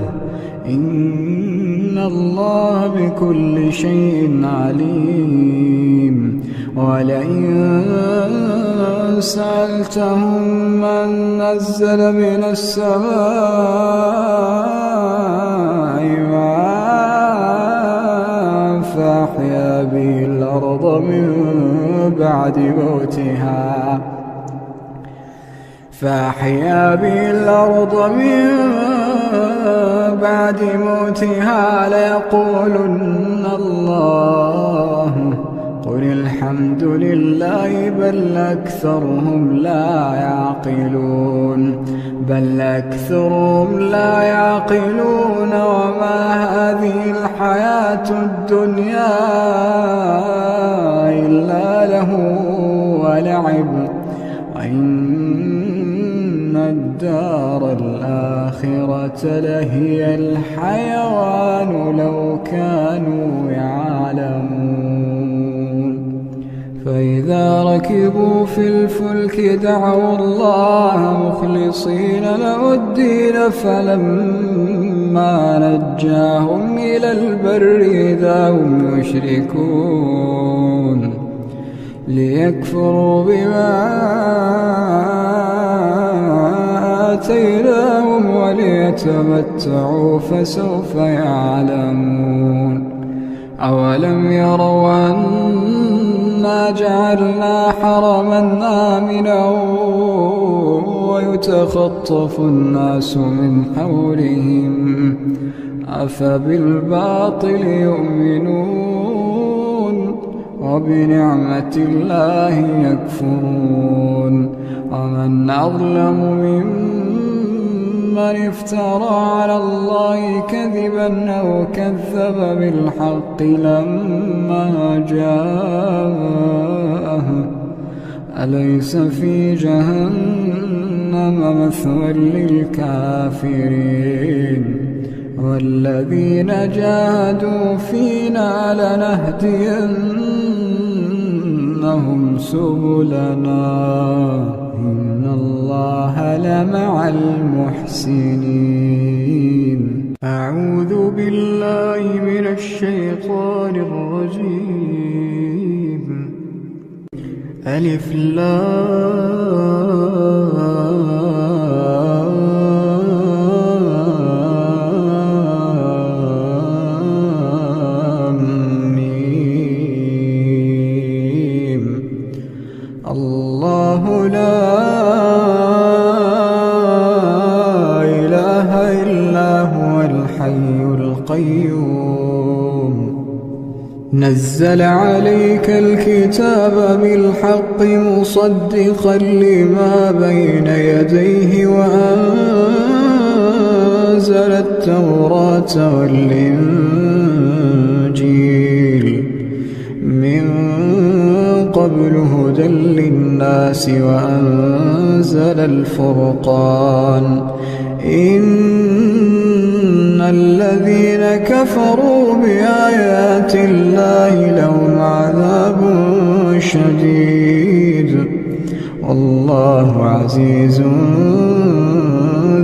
إن الله بكل شيء عليم ولئن سألتهم من نزل من السماء ماء فأحيا به الأرض من بعد موتها ليقولن الله قل الحمد لله بل أكثرهم لا يعقلون وما هذه الحياة الدنيا إلا له ولعب وإن الدار الآخرة لهي الحيوان لو كانوا يعلمون فإذا ركبوا في الفلك دعوا الله مخلصين له الدين فلما نجاهم إلى البر إذا هم يشركون ليكفروا بما آتيناهم وليتمتعوا فسوف يعلمون أولم يروا أنا جعلنا حرما آمنا ويتخطف الناس من حولهم أفبالباطل يؤمنون وبنعمة الله يكفرون ومن أظلم ممن افترى على الله كذبا أو كذب بالحق لما جاءه أليس في جهنم مثوى للكافرين والذين جاهدوا فينا لنهدينهم سبلنا إن الله لمع المحسنين أعوذ بالله من الشيطان الرجيم ألف لام ميم الله لا إله إلا هو الحي القيوم نزل عليك الكتاب بالحق مصدقا لما بين يديه وأنزل التوراة والإنجيل من قبل هدى للناس وأنزل الفرقان إن الذين كفروا بآيات الله لهم عذاب شديد والله عزيز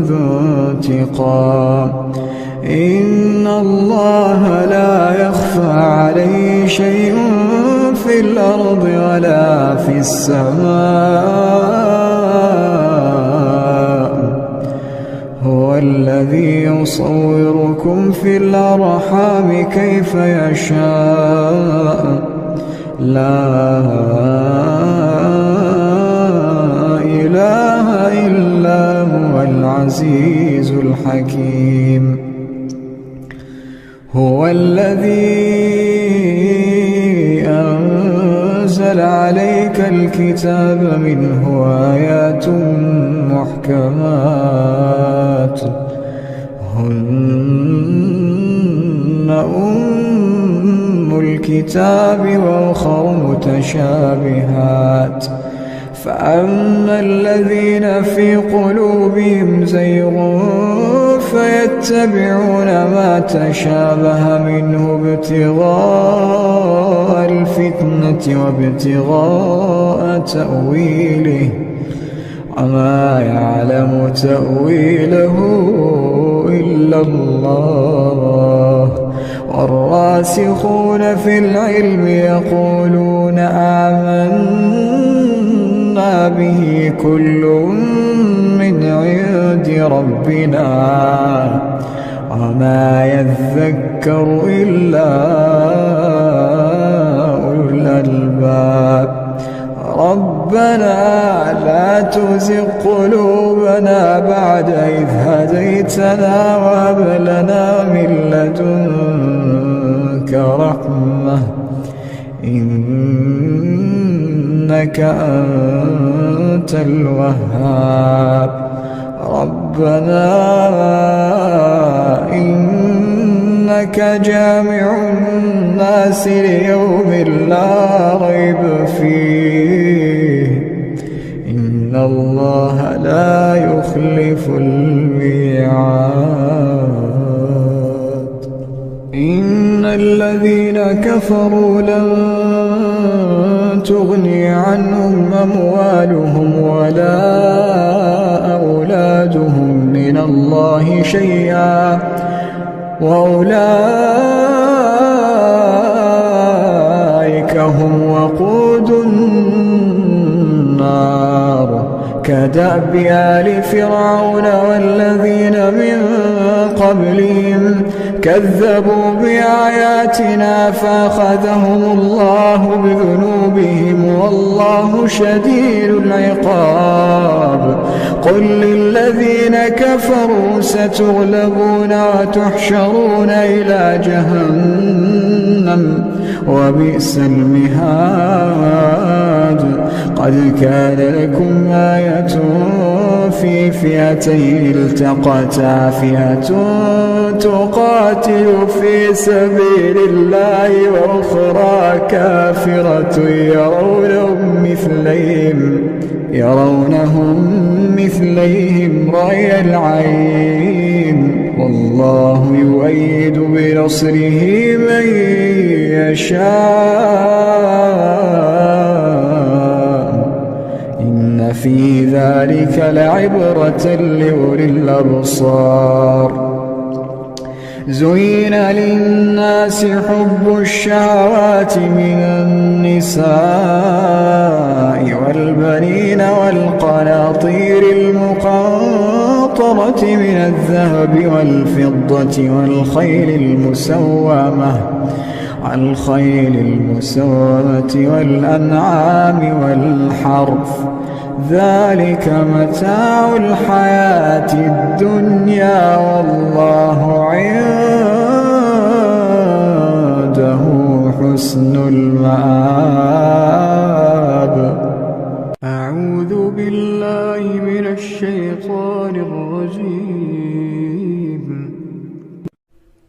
ذو انتقام إن الله لا يخفى عليه شيء في الأرض ولا في السماء هو الذي يصوركم في الأرحام كيف يشاء لا إله إلا هو العزيز الحكيم. هو الذي أنزل عليك الكتاب منه آيات محكمات هن أم الكتاب وأخر متشابهات فأما الذين في قلوبهم زيغ فيتبعون ما تشابه منه ابتغاء الفتنة وابتغاء تأويله وما يعلم تأويله إلا الله والراسخون في العلم يقولون آمنا به كل من عند ربنا وما يذكر إلا أولو الألباب. ربنا لا تزغ قلوبنا بعد إذ هديتنا وهب لنا من لدنك رحمة إنك أنت الوهاب. ربنا إنك جامع الناس ليوم لا ريب فيه إن الله لا يخلف الميعاد. إن الذين كفروا لن تغني عنهم أموالهم ولا أولادهم من الله شيئا وأولئك هم وقود النار كدأب آل فرعون والذين من قبلهم كذبوا بآياتنا فأخذهم الله بذنوبهم والله شديد العقاب. قل للذين كفروا ستغلبون وتحشرون إلى جهنم وبئس المهاد. قد كان لكم آية في فئتين التقتا فئة تقاتل في سبيل الله وأخرى كافرة يرونهم مثليهم رأي العين والله يؤيد بنصره من يشاء إن في ذلك لعبرة لأولي الأبصار. زين للناس حب الشهوات من النساء والبنين والقناطير المقنطرة من الذهب والفضة والخيل المسومة والأنعام والحرث ذلك متاع الحياة الدنيا والله عنده حسن المآب. أعوذ بالله من الشيطان الرجيم.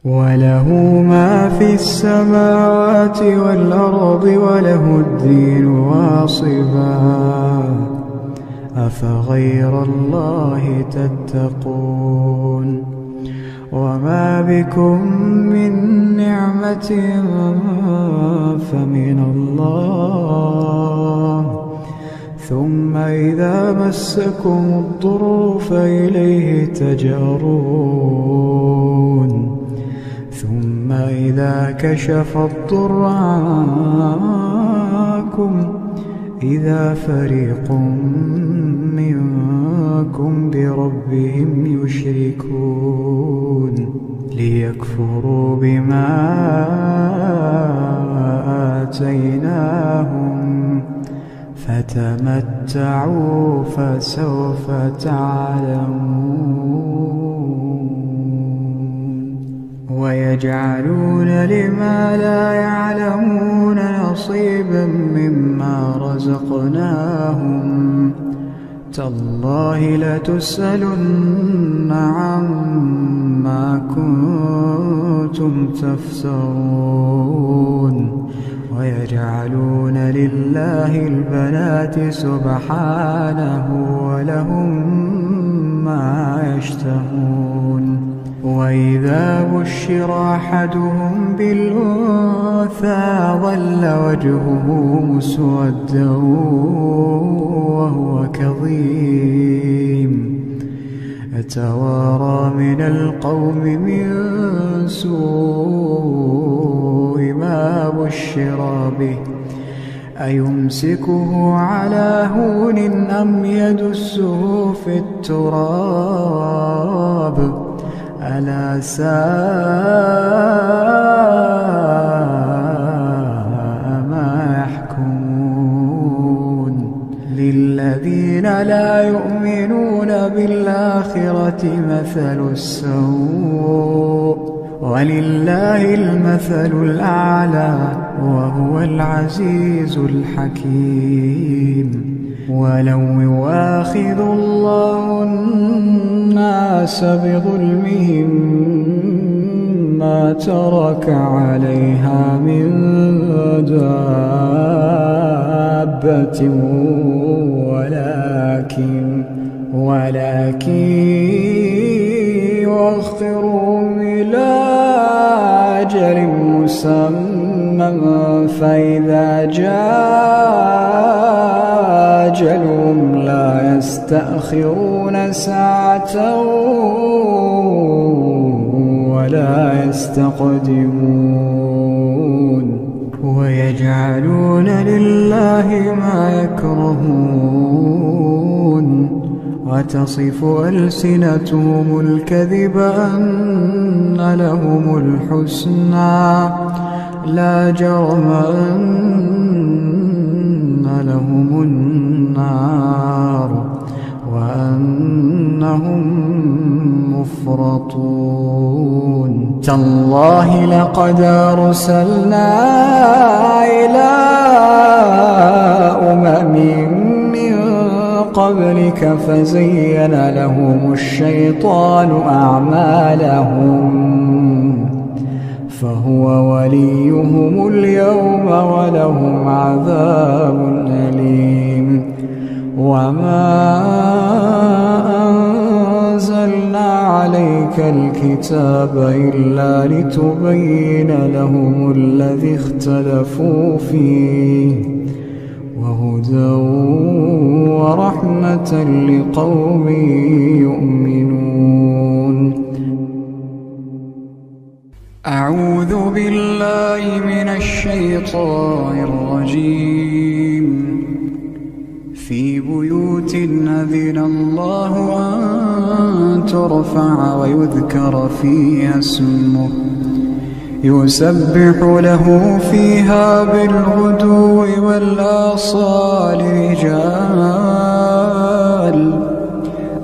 وله ما في السماوات والأرض وله الدين واصبا أفغير الله تتقون. وما بكم من نعمة فمن الله ثم إذا مسكم الضر فإليه تجأرون ثم إذا كشف الضر عنكم إذا فريق منكم بربهم يشركون ليكفروا بما آتيناهم فتمتعوا فسوف تعلمون ويجعلون لما لا يعلمون نصيبا مما رزقناهم تالله لتسألن عما كنتم تفترون ويجعلون لله البنات سبحانه ولهم ما يشتهون وإذا بشر أحدهم بالأنثى ظل وجهه مسودا وهو كظيم يتوارى من القوم من سوء ما بشر به أيمسكه على هون أم يدسه في التراب ألا ساء ما يحكمون للذين لا يؤمنون بالآخرة مثل السوء ولله المثل الأعلى وهو العزيز الحكيم ولو يؤاخذ الله الناس بظلمهم ما ترك عليها من دابة ولكن يؤخرهم إلى أجل مسمى فإذا جاء أجلهم لا يستأخرون ساعة ولا يستقدمون ويجعلون لله ما يكرهون وتصف ألسنتهم الكذب أن لهم الحسنى لا جرم أن لهم النار وأنهم مفرطون تالله لقد أرسلنا إلى أمم من قبلك فزين لهم الشيطان أعمالهم فهو وليهم اليوم ولهم عذاب أليم وما أنزلنا عليك الكتاب إلا لتبين لهم الذي اختلفوا فيه وهدى ورحمة لقوم يؤمنون أعوذ بالله من الشيطان الرجيم في بيوت أذن الله أن ترفع ويذكر فيها اسمه يسبح له فيها بالغدو والآصال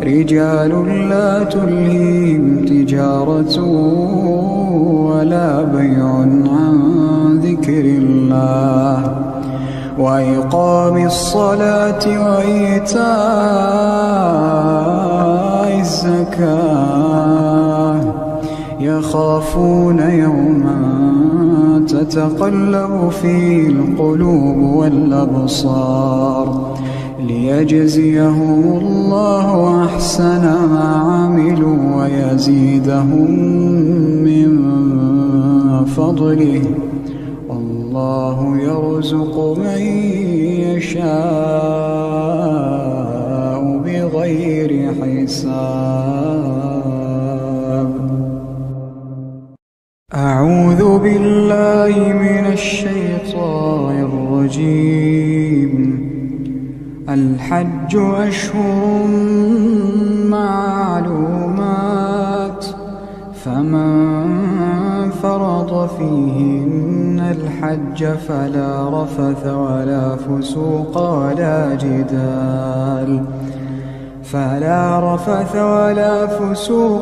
رجال لا تلهيهم تجارة ولا بيع عن ذكر الله وإقام الصلاة وإيتاء الزكاة يخافون يوما تتقلب فيه القلوب والأبصار ليجزيهم الله أحسن ما عملوا ويزيدهم من فضله والله يرزق من يشاء بغير حساب أعوذ بالله من الشيطان الرجيم الحج أشهر معلومات فمن فرض فيهن الحج فلا رفث ولا فسوق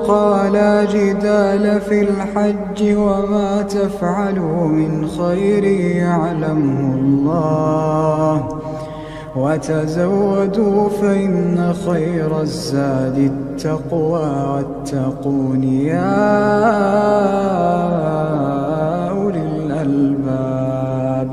ولا جدال في الحج وما تفعلوا من خير يعلمه الله وتزودوا فإن خير الزاد التقوى واتقون يا أولي الألباب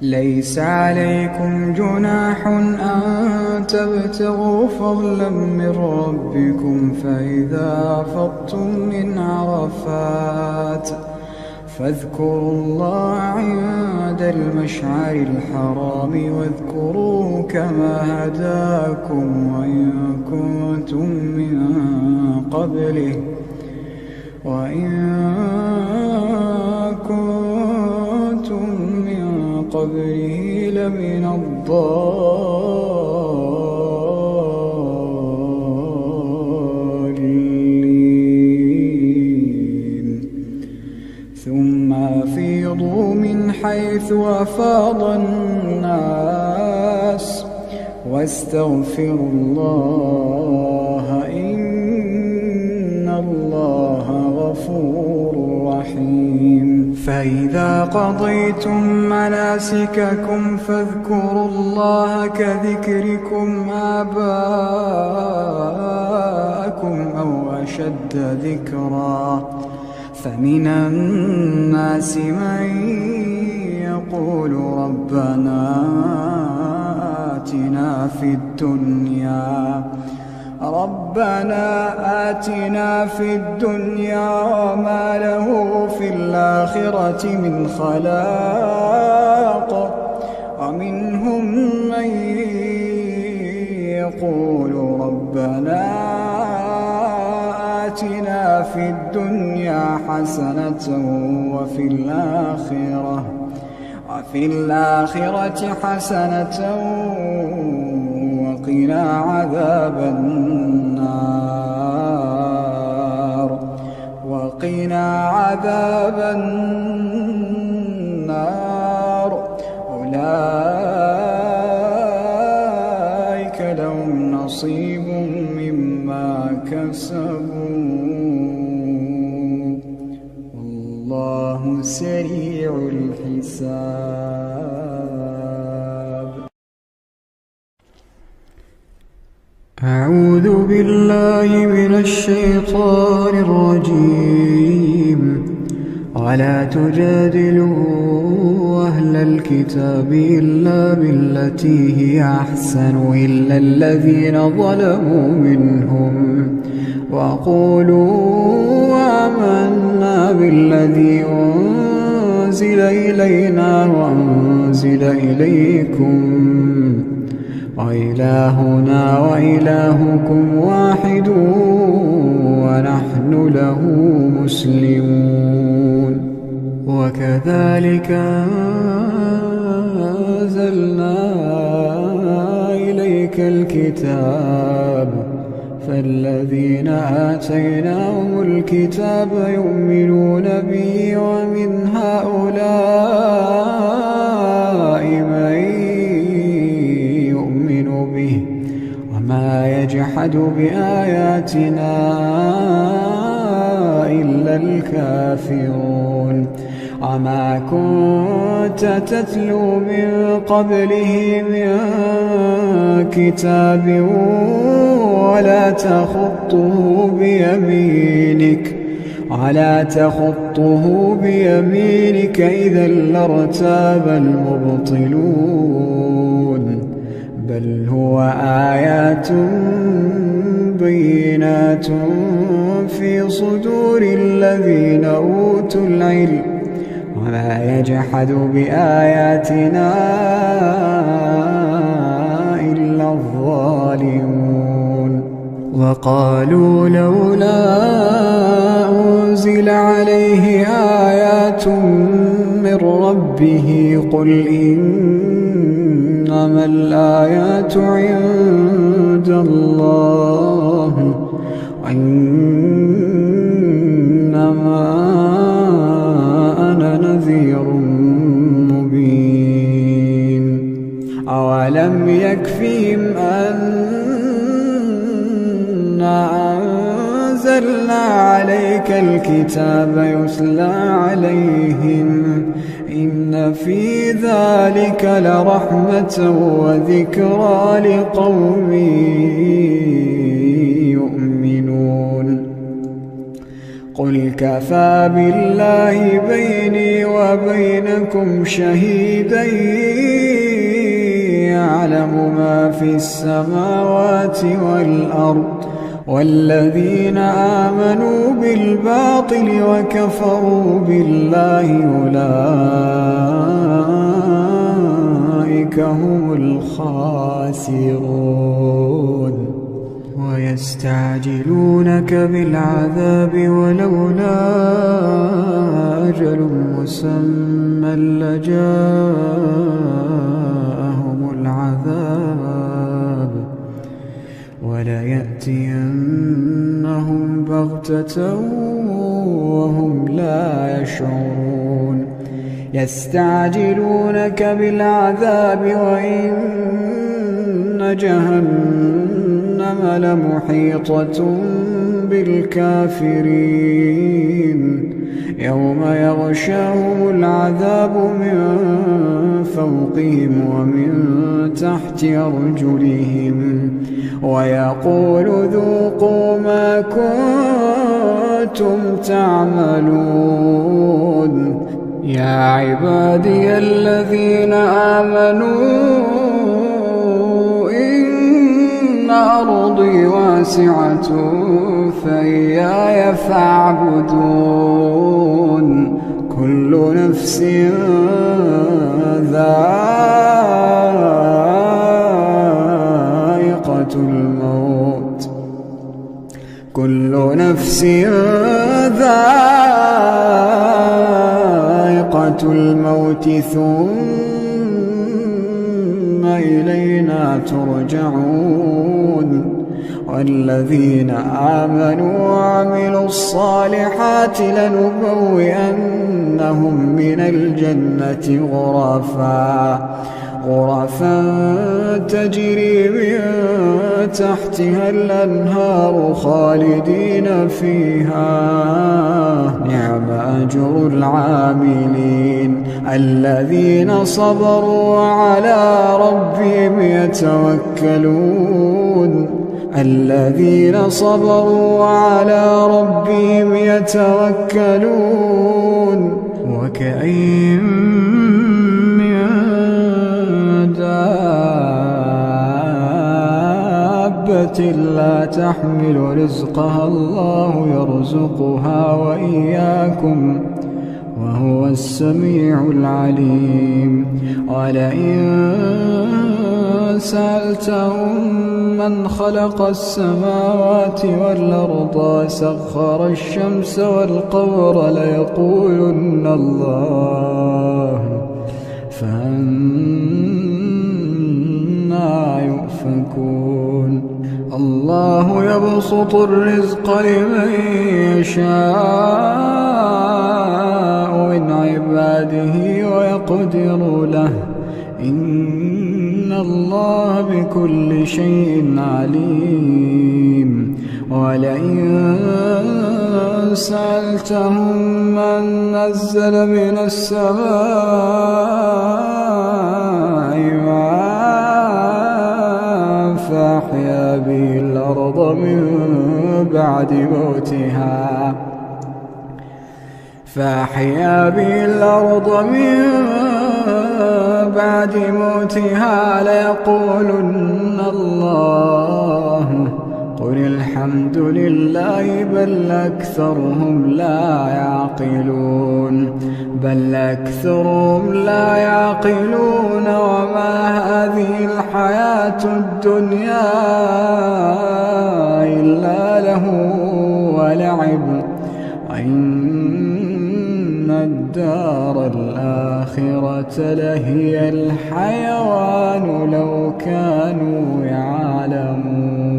ليس عليكم جناح أن تبتغوا فضلا من ربكم فإذا أفضتم من عرفات فاذكروا الله عند المشعر الحرام واذكروه كما هداكم وإن كنتم من قبله لمن الضالين ثم أفيضوا من حيث أفاض الناس واستغفروا الله إن الله غفور رحيم فإذا قضيتم مناسككم فاذكروا الله كذكركم آباءكم أو أشد ذكرا فمن الناس من يقول ربنا آتنا في الدنيا وما له في الآخرة من خلاق ومنهم من يقول ربنا آتنا في الدنيا حسنة وفي الآخرة حسنة وقنا عذاب النار أولئك لهم نصيب مما كسبوا والله سريع الحساب. أعوذ بالله من الشيطان الرجيم. ولا تجادلوا أهل الكتاب إلا بالتي هي أحسن إلا الذين ظلموا منهم وقولوا آمنا بالذي أنزل إلينا وأنزل إليكم وإلهنا وإلهكم واحد ونحن له مسلمون. وكذلك أنزلنا إليك الكتاب فالذين آتيناهم الكتاب يؤمنون به ومن هؤلاء من يؤمن به وما يجحد بآياتنا إلا الكافرون. وما كنت تتلو من قبله من كتاب ولا تخطه بيمينك إذا لارتاب المبطلون. بل هو آيات بينات في صدور الذين أوتوا العلم وما يجحد بآياتنا إلا الظالمون. وقالوا لولا أنزل عليه آيات من ربه قل إنما الآيات عند الله وإنما يكفيهم أنا أنزلنا عليك الكتاب يتلى عليهم إن في ذلك لرحمة وذكرى لقوم يؤمنون قل كفى بالله بيني وبينكم شهيدا يعلم ما في السماوات والأرض والذين آمنوا بالباطل وكفروا بالله أولئك هم الخاسرون ويستعجلونك بالعذاب ولولا أجل مسمى لجاءهم العذاب وليأتينهم بغتة وهم لا يشعرون يستعجلونك بالعذاب وإن جهنم لمحيطة بالكافرين يوم يغشاهم العذاب من فوقهم ومن تحت أرجلهم ويقول ذوقوا ما كنتم تعملون يا عبادي الذين آمنوا إن أرضي واسعة فإياي فاعبدون كل نفس ذائقة الموت كل نفس ذائقة الموت ثم إلينا ترجعون والذين آمنوا وعملوا الصالحات لنبوئنهم من الجنة غرفا تجري من تحتها الأنهار خالدين فيها نعم أجر العاملين الذين صبروا وعلى ربهم يتوكلون الذين صبروا وعلى ربهم يتوكلون وكأين من دابة لا تحمل رزقها الله يرزقها وإياكم وهو السميع العليم ولئن سألتهم من خلق السماوات والأرض سخر الشمس والقمر ليقولن الله فأنى يؤفكون الله يبسط الرزق لمن يشاء من عباده ويقدر له إن الله بكل شيء عليم ولئن سألتهم من نزل من السماء ماء فأحيا به الأرض من بعد موتها ليقولن الله قل الحمد لله بل أكثرهم لا يعقلون وما هذه الحياة الدنيا إلا له ولعب وإن الدار الآخرة لهي الحيوان لو كانوا يعلمون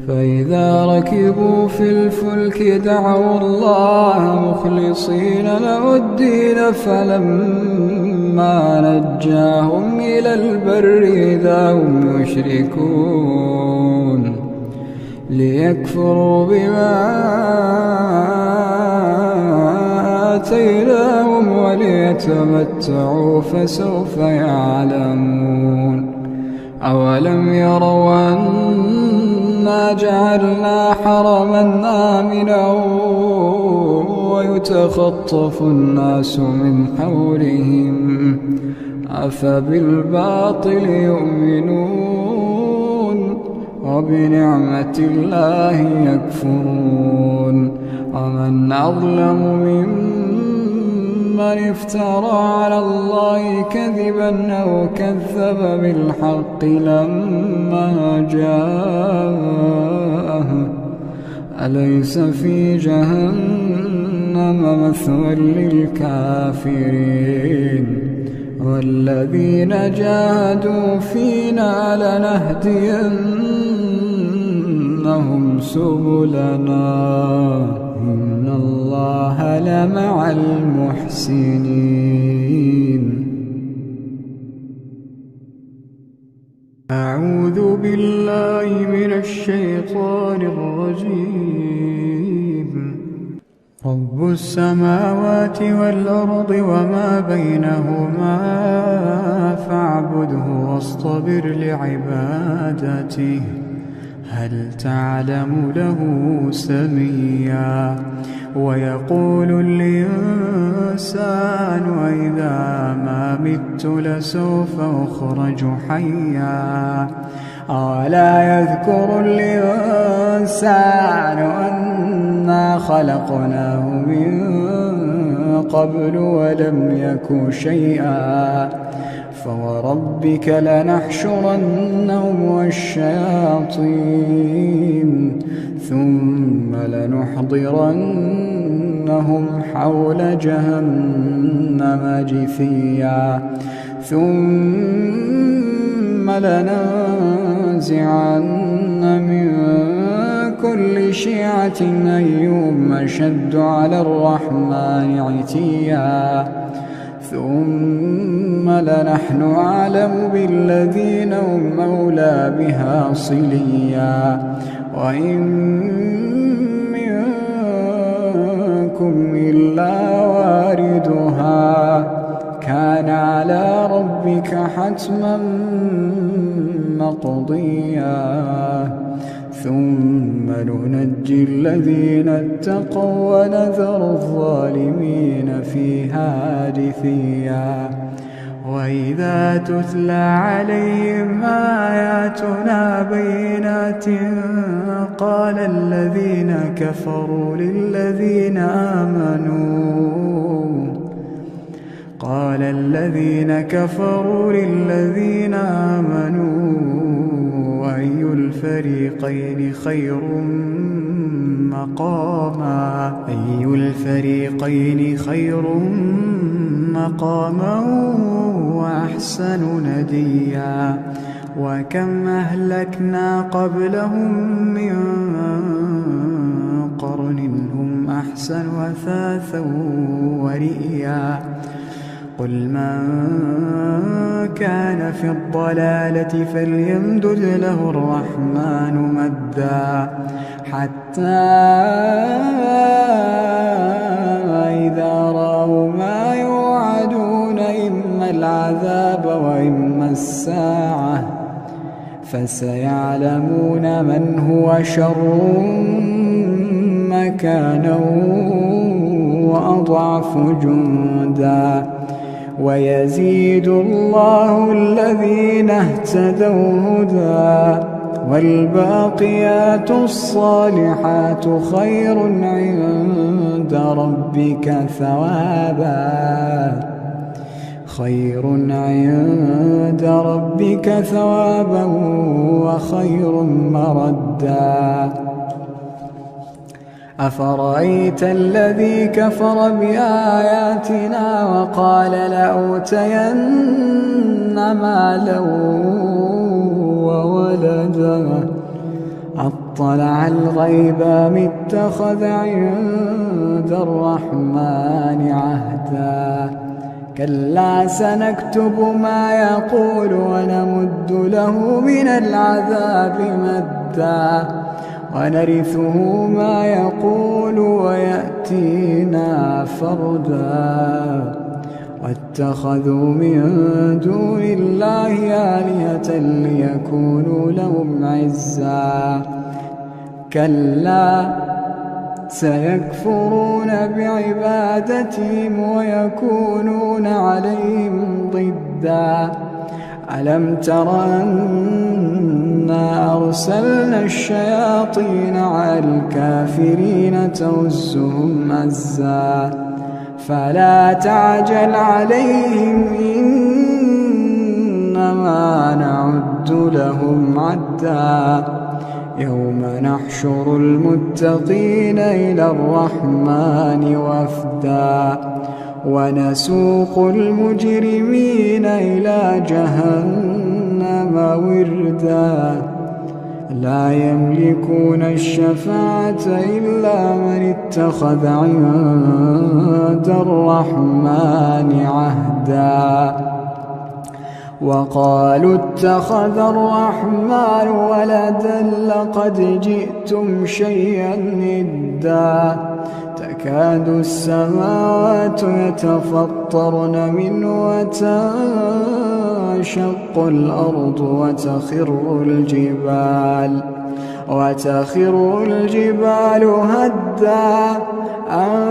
فإذا ركبوا في الفلك دعوا الله مخلصين له الدين فلما نجاهم إلى البر إذا هم يشركون ليكفروا بما آتيناهم وليتمتعوا فسوف يعلمون أولم يروا أنا جعلنا حرما آمنا ويتخطف الناس من حولهم أفبالباطل يؤمنون وبنعمة الله يكفرون ومن أظلم ممن افترى على الله كذبا أو كذب بالحق لما جاءه أليس في جهنم مثوى للكافرين والذين جاهدوا فينا لنهدينهم سبلنا إن الله لمع المحسنين. أعوذ بالله من الشيطان الرجيم. رب السماوات والأرض وما بينهما فاعبده واصطبر لعبادته هل تعلم له سميا ويقول الإنسان إذا ما مت لسوف أخرج حيا أولا يذكر الإنسان أنا خلقناه من قبل ولم يك شيئا فوربك لنحشرنهم والشياطين ثم لنحضرنهم حول جهنم جثيا ثم لننزعن من كل شيعة أيهم أشد على الرحمن عتيا ثم لنحن أعلم بالذين هم أولى بها صليا وإن منكم إلا واردها كان على ربك حتما مقضيا ثم ننجي الذين اتقوا ونذر الظالمين فيها جثيا وإذا تتلى عليهم آياتنا بينات قال الذين كفروا للذين آمنوا أي الفريقين خير مقاما وأحسن نديا وكم أهلكنا قبلهم من قرن هم أحسن أثاثا ورئيا قل من كان في الضلالة فليمدد له الرحمن مدا حتى إذا رأوا ما يوعدون إما العذاب وإما الساعة فسيعلمون من هو شر مكانا وأضعف جندا ويزيد الله الذين اهتدوا هدى والباقيات الصالحات خير عند ربك ثوابا وخير مردا أفرأيت الذي كفر بآياتنا وقال لأوتين مالا وولدا اطلع الغيب أم اتخذ عند الرحمن عهدا كلا سنكتب ما يقول ونمد له من العذاب مدا ونرثه ما يقول ويأتينا فردا واتخذوا من دون الله آلهة ليكونوا لهم عزا كلا سيكفرون بعبادتهم ويكونون عليهم ضدا ألم تر أنا أرسلنا الشياطين على الكافرين تؤزهم أزا فلا تعجل عليهم إنما نعد لهم عدا يوم نحشر المتقين إلى الرحمن وفدا ونسوق المجرمين إلى جهنم وردا لا يملكون الشفاعة إلا من اتخذ عند الرحمن عهدا وقالوا اتخذ الرحمن ولدا لقد جئتم شيئا إدا تكاد السماوات يتفطرن منه وتنشق الأرض وتخر الجبال هدا أن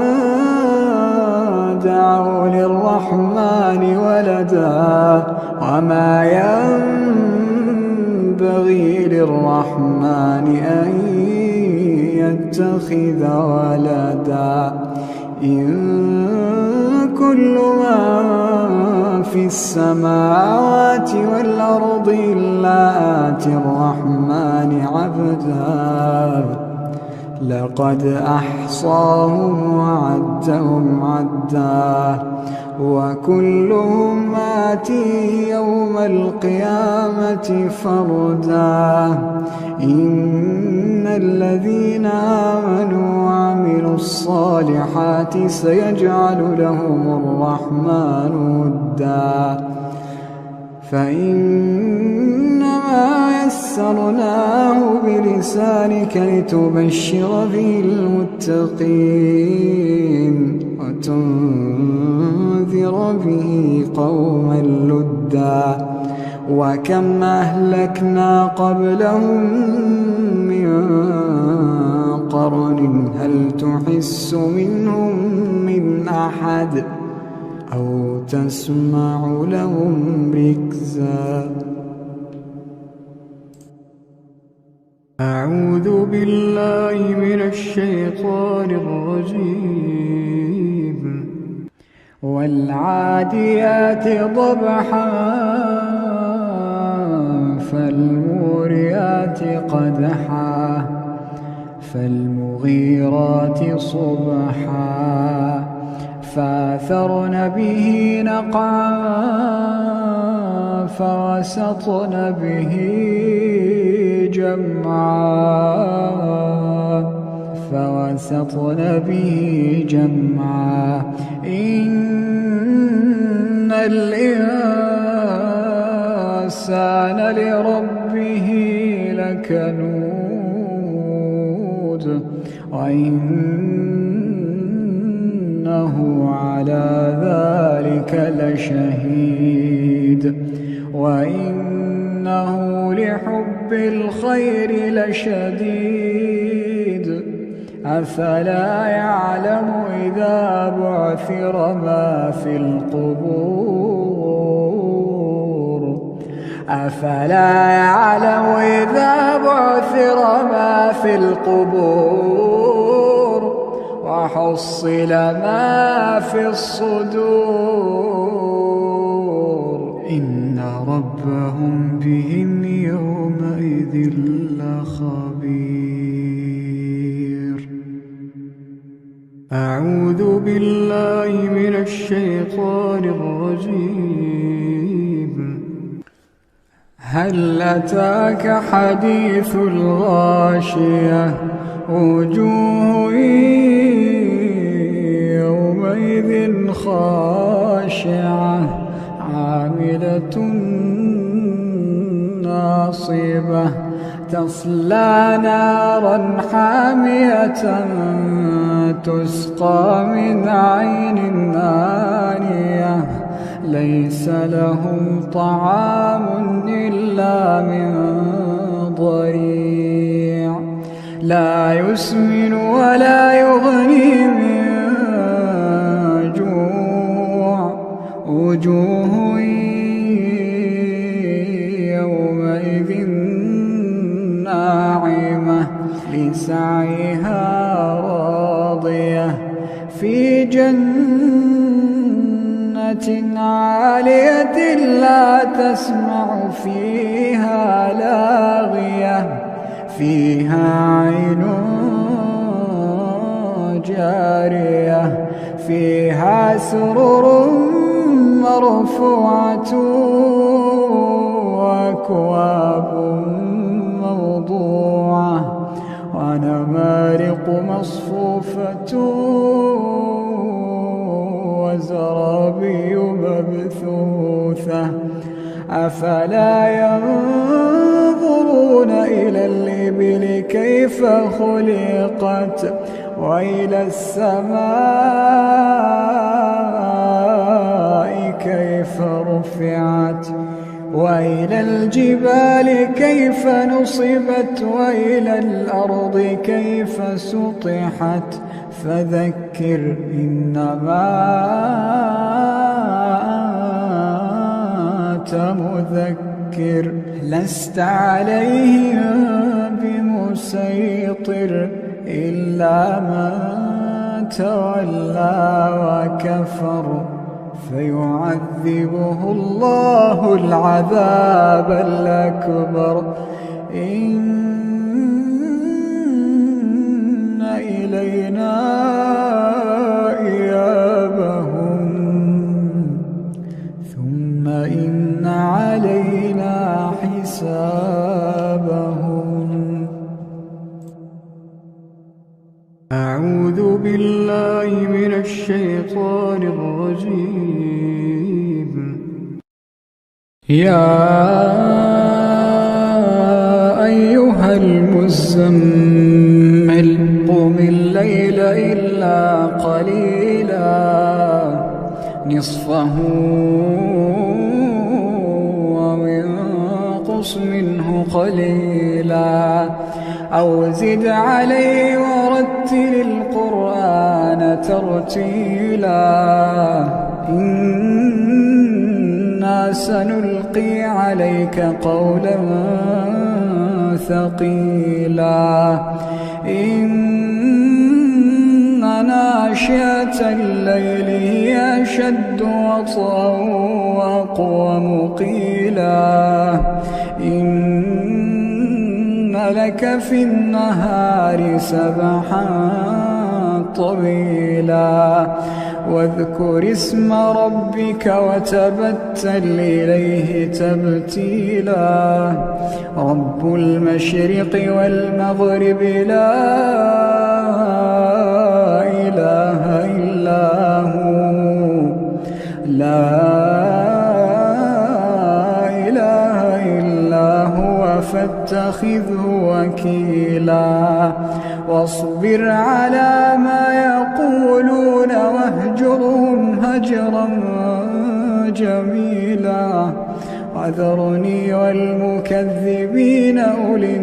دعوا للرحمن ولدا وما ينبغي للرحمن أن يتخذ ولدا إن كل من في السماوات والأرض إلا آتي الرحمن عبدا لقد أحصاهم وعدهم عدا وكلهم آتيه يوم القيامة فردا إن الذين آمنوا وعملوا الصالحات سيجعل لهم الرحمن ودا فإنما يسرناه بلسانك لتبشر به المتقين وتنذر به قوما لدا وكم أهلكنا قبلهم من قرن هل تحس منهم من أحد أو تسمع لهم ركزا أعوذ بالله من الشيطان الرجيم والعاديات ضبحا فالموريات قدحا فالمغيرات صبحا فأثرن به نقعا فوسطن به جمعا إن الإنسان لربه لكنود وإنه على ذلك لشهيد وإنه لحب الخير لشديد أفلا يعلم إذا بعثر ما في القبور أفلا يعلم إذا بعثر ما في القبور وحصل ما في الصدور إن ربهم بهم يومئذ لخبير أعوذ بالله من الشيطان الرجيم هل أتاك حديث الغاشية وجوه يومئذ خاشعة عاملة ناصبة تصلى نارا حامية تسقى من عين آنية ليس لهم طعام إلا من ضريع لا يسمن ولا يغني من جوع وجوه يومئذ ناعمة لسعيها راضية في جنة عالية لا تسمع فيها لاغية فيها عين جارية فيها سرر مرفوعة وأكواب موضوعة ونمارق مصفوفة وزرابي مبثوثة أفلا ينظرون إلى الإبل كيف خلقت وإلى السماء كيف رفعت وإلى الجبال كيف نصبت وإلى الأرض كيف سطحت فذكر إنما أنت مذكر لست عليهم بمسيطر إلا من تولى وكفر فيعذبه الله العذاب الأكبر إن إلينا إيابهم ثم إن علينا حسابهم. أعوذ بالله من الشيطان الرجيم. يا أيها المزمل قم الليل إلا قليلا نصفه وانقص منه قليلا أو زد عليه ورتل القرآن ترتيلا إنا سنلقي عليك قولا ثقيلا إن ناشئة الليل هي أشد وطئا وأقوم قيلا إن لك في النهار سبحا طويلا واذكر اسم ربك وتبتل إليه تبتيلا رب المشرق والمغرب لا إله إلا هو فاتخذه وكيلا واصبر على ما يقولون واهجرهم هجرا جميلا وذرني والمكذبين أولي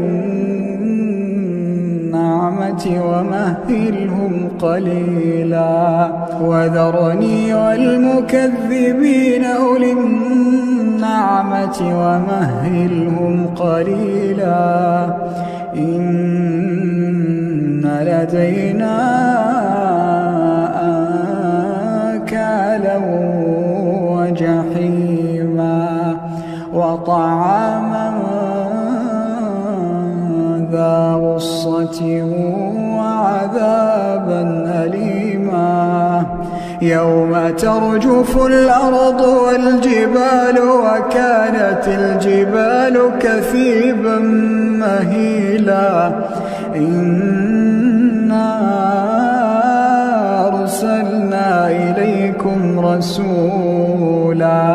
النعمة ومهلهم قليلا وذرني والمكذبين أولي النعمة ومهلهم قليلا إن لدينا أنكالا وجحيما وطعاما ذا غصة وعذابا أليما يوم ترجف الأرض والجبال وكانت الجبال كثيبا مهيلا إنا أرسلنا إليكم رسولا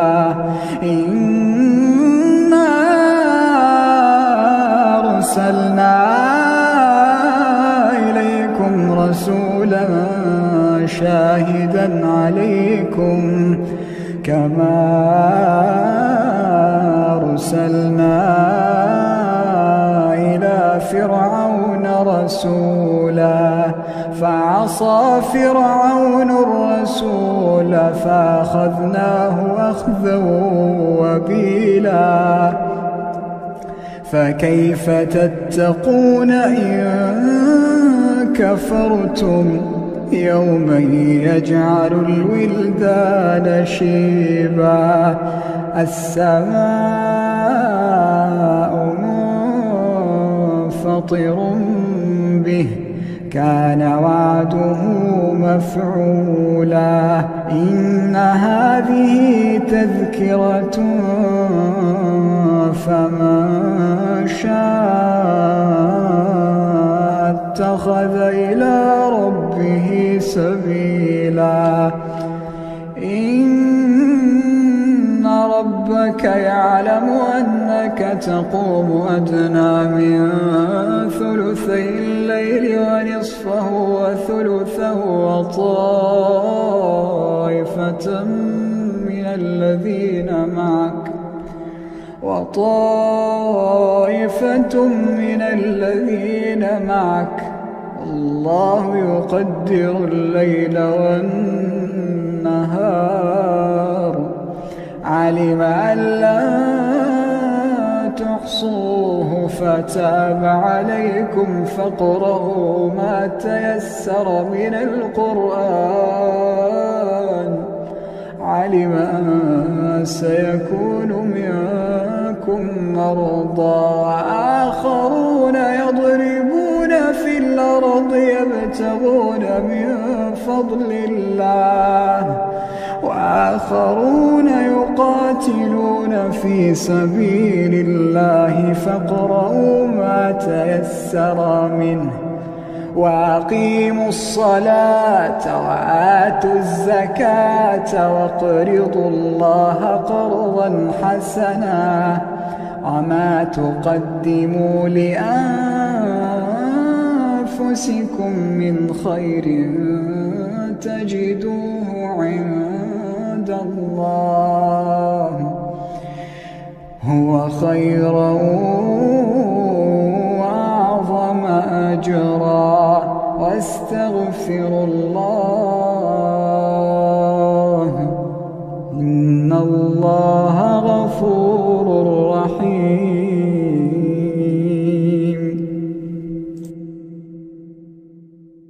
شاهدا عليكم كما أرسلنا إلى فرعون رسولا فعصى فرعون الرسول فأخذناه أخذا وبيلا فكيف تتقون إن كفرتم يوما يجعل الولدان شيبا السماء منفطر به كان وعده مفعولا إن هذه تذكرة فمن شاء اتخذ إلى ربه سبيلا إن ربك يعلم أنك تقوم أدنى من ثلثي الليل ونصفه وثلثه وطائفة من الذين معك الله يقدر الليل والنهار علم أن لا تحصوه فتاب عليكم فاقرؤوا ما تيسر من القرآن علم أن سيكون منكم مرضى آخرون يضربون في الأرض يبتغون من فضل الله وآخرون يقاتلون في سبيل الله فاقرؤوا ما تيسر منه وأقيموا الصلاة وآتوا الزكاة واقرضوا الله قرضا حسنا وما تقدموا لأنفسكم من خير تجدوه عند الله هو خيرا وأعظم أجرا واستغفروا الله إن الله غفور رحيم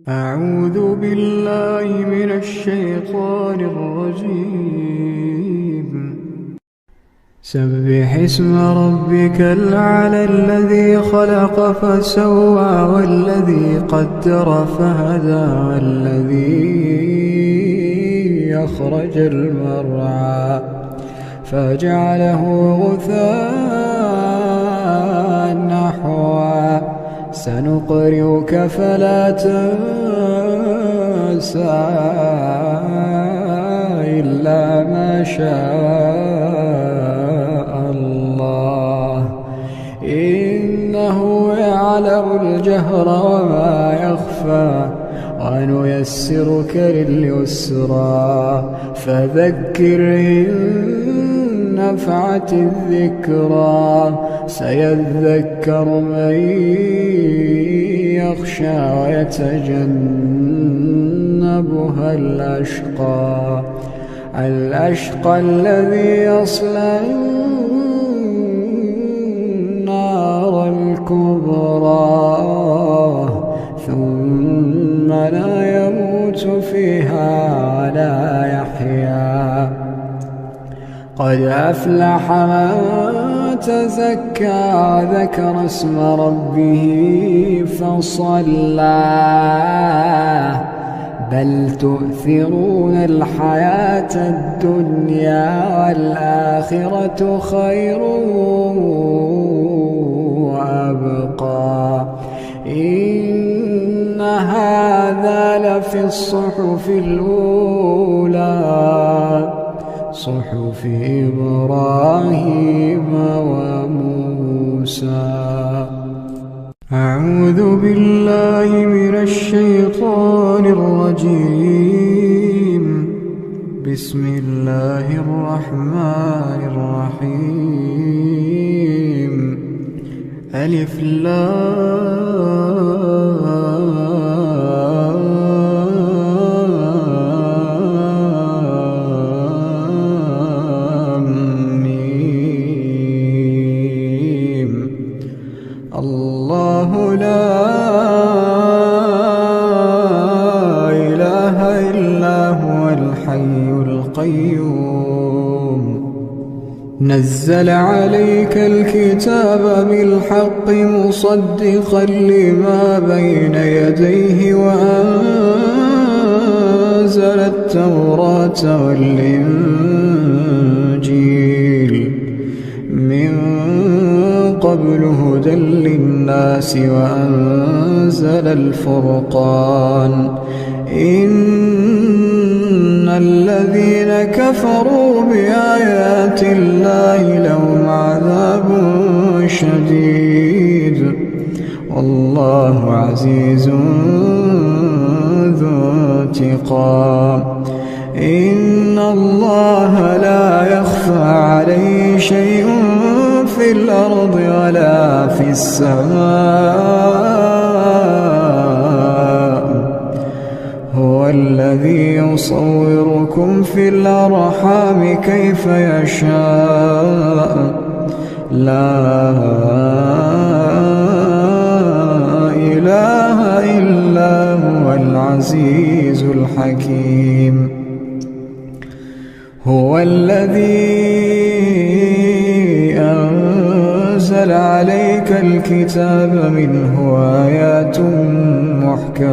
أعوذ بالله من الشيطان الرجيم سبح اسم ربك الأعلى الذي خلق فسوى والذي قدر فهدى والذي أخرج المرعى فجعله غثاء نحوا سنقرئك فلا تنسى إلا ما شاء الله إنه يعلم الجهر وما يخفى ونيسرك لليسرى فذكر إن نفعت الذكرى سيذكر من يخشى ويتجنبها الأشقى الذي يصلى النار الكبرى ثم لا يموت فيها ولا يحيا قد أفلح من تزكى وذكر اسم ربه فصلى بل تؤثرون الحياة الدنيا والآخرة خير وأبقى إن هذا لفي الصحف الأولى صحف إبراهيم وموسى. أعوذ بالله من الشيطان الرجيم. بسم الله الرحمن الرحيم. ألف لام ميم. الله لا إله إلا هو الحي القيوم. نزل عليك الكتاب بالحق مصدقا لما بين يديه وأنزل التوراة والإنجيل من قبل هدى للناس وأنزل الفرقان. إن الذين كفروا بآيات الله لهم عذاب شديد والله عزيز ذو انتقام. إن الله لا يخفى عليه شيء في الأرض ولا في السماء. هو الذي يصوركم في الأرحام كيف يشاء. لا إله إلا هو العزيز الحكيم. هو الذي أنزل عليك الكتاب منه آيات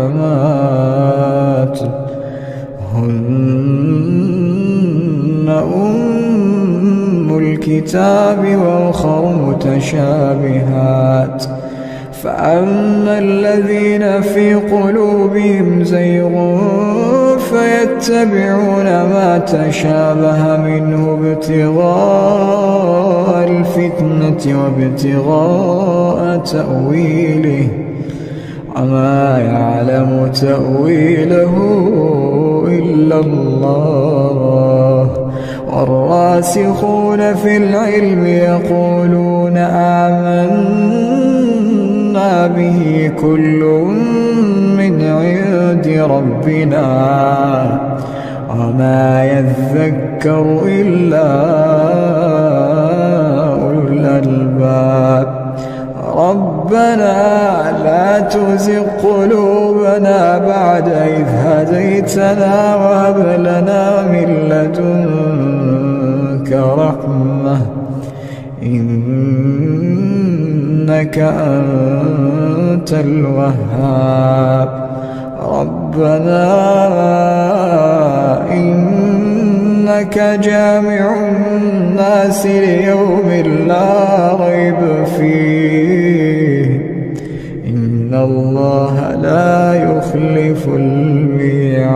محكمات هن أم الكتاب وأخر متشابهات. فأما الذين في قلوبهم زيغ فيتبعون ما تشابه منه ابتغاء الفتنة وابتغاء تأويله وما يعلم تأويله إلا الله. والراسخون في العلم يقولون آمنا به كل من عند ربنا وما يذكر إلا أولو الألباب. ربنا لا تزغ قلوبنا بعد إذ هديتنا وهب لنا من لدنك رحمة إنك أنت الوهاب. ربنا إنك جامع الناس ليوم لا ريب فيه إن الله لا يخلف الميعاد.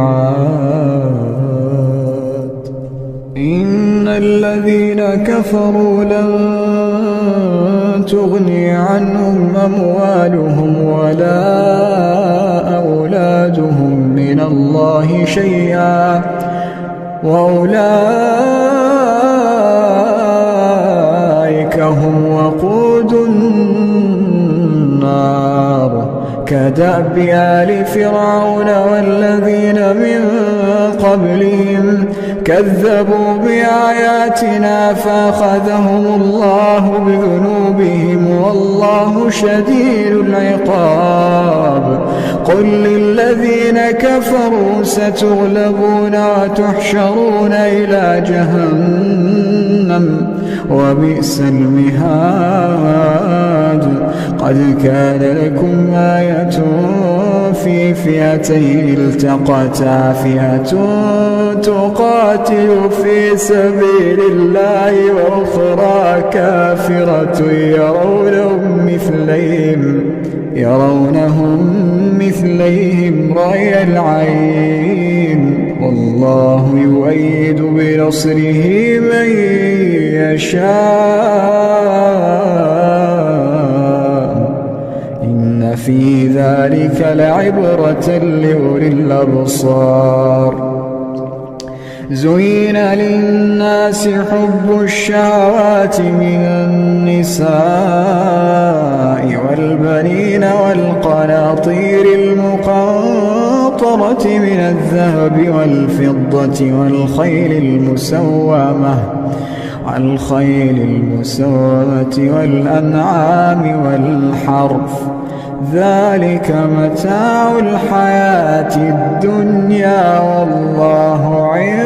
إن الذين كفروا لن تغني عنهم أموالهم ولا أولادهم من الله شيئا وأولئك هم وقود النار. كدأب آل فرعون والذين من قبلهم كذبوا بآياتنا فأخذهم الله بذنوبهم والله شديد العقاب. قل للذين كفروا ستغلبون وتحشرون إلى جهنم وبئس المهاد. قد كان لكم آية في فئتين التقتا فئة تقاتل في سبيل الله وأخرى كافرة يرونهم مثليهم رأي العين والله يؤيد بنصره من يشاء إن في ذلك لعبرة لأولي الأبصار زين للناس حب الشهوات من النساء والبنين والقناطير المقنطرة من الذهب والفضة والخيل المسومة والأنعام والحرث ذلك متاع الحياة الدنيا والله عنده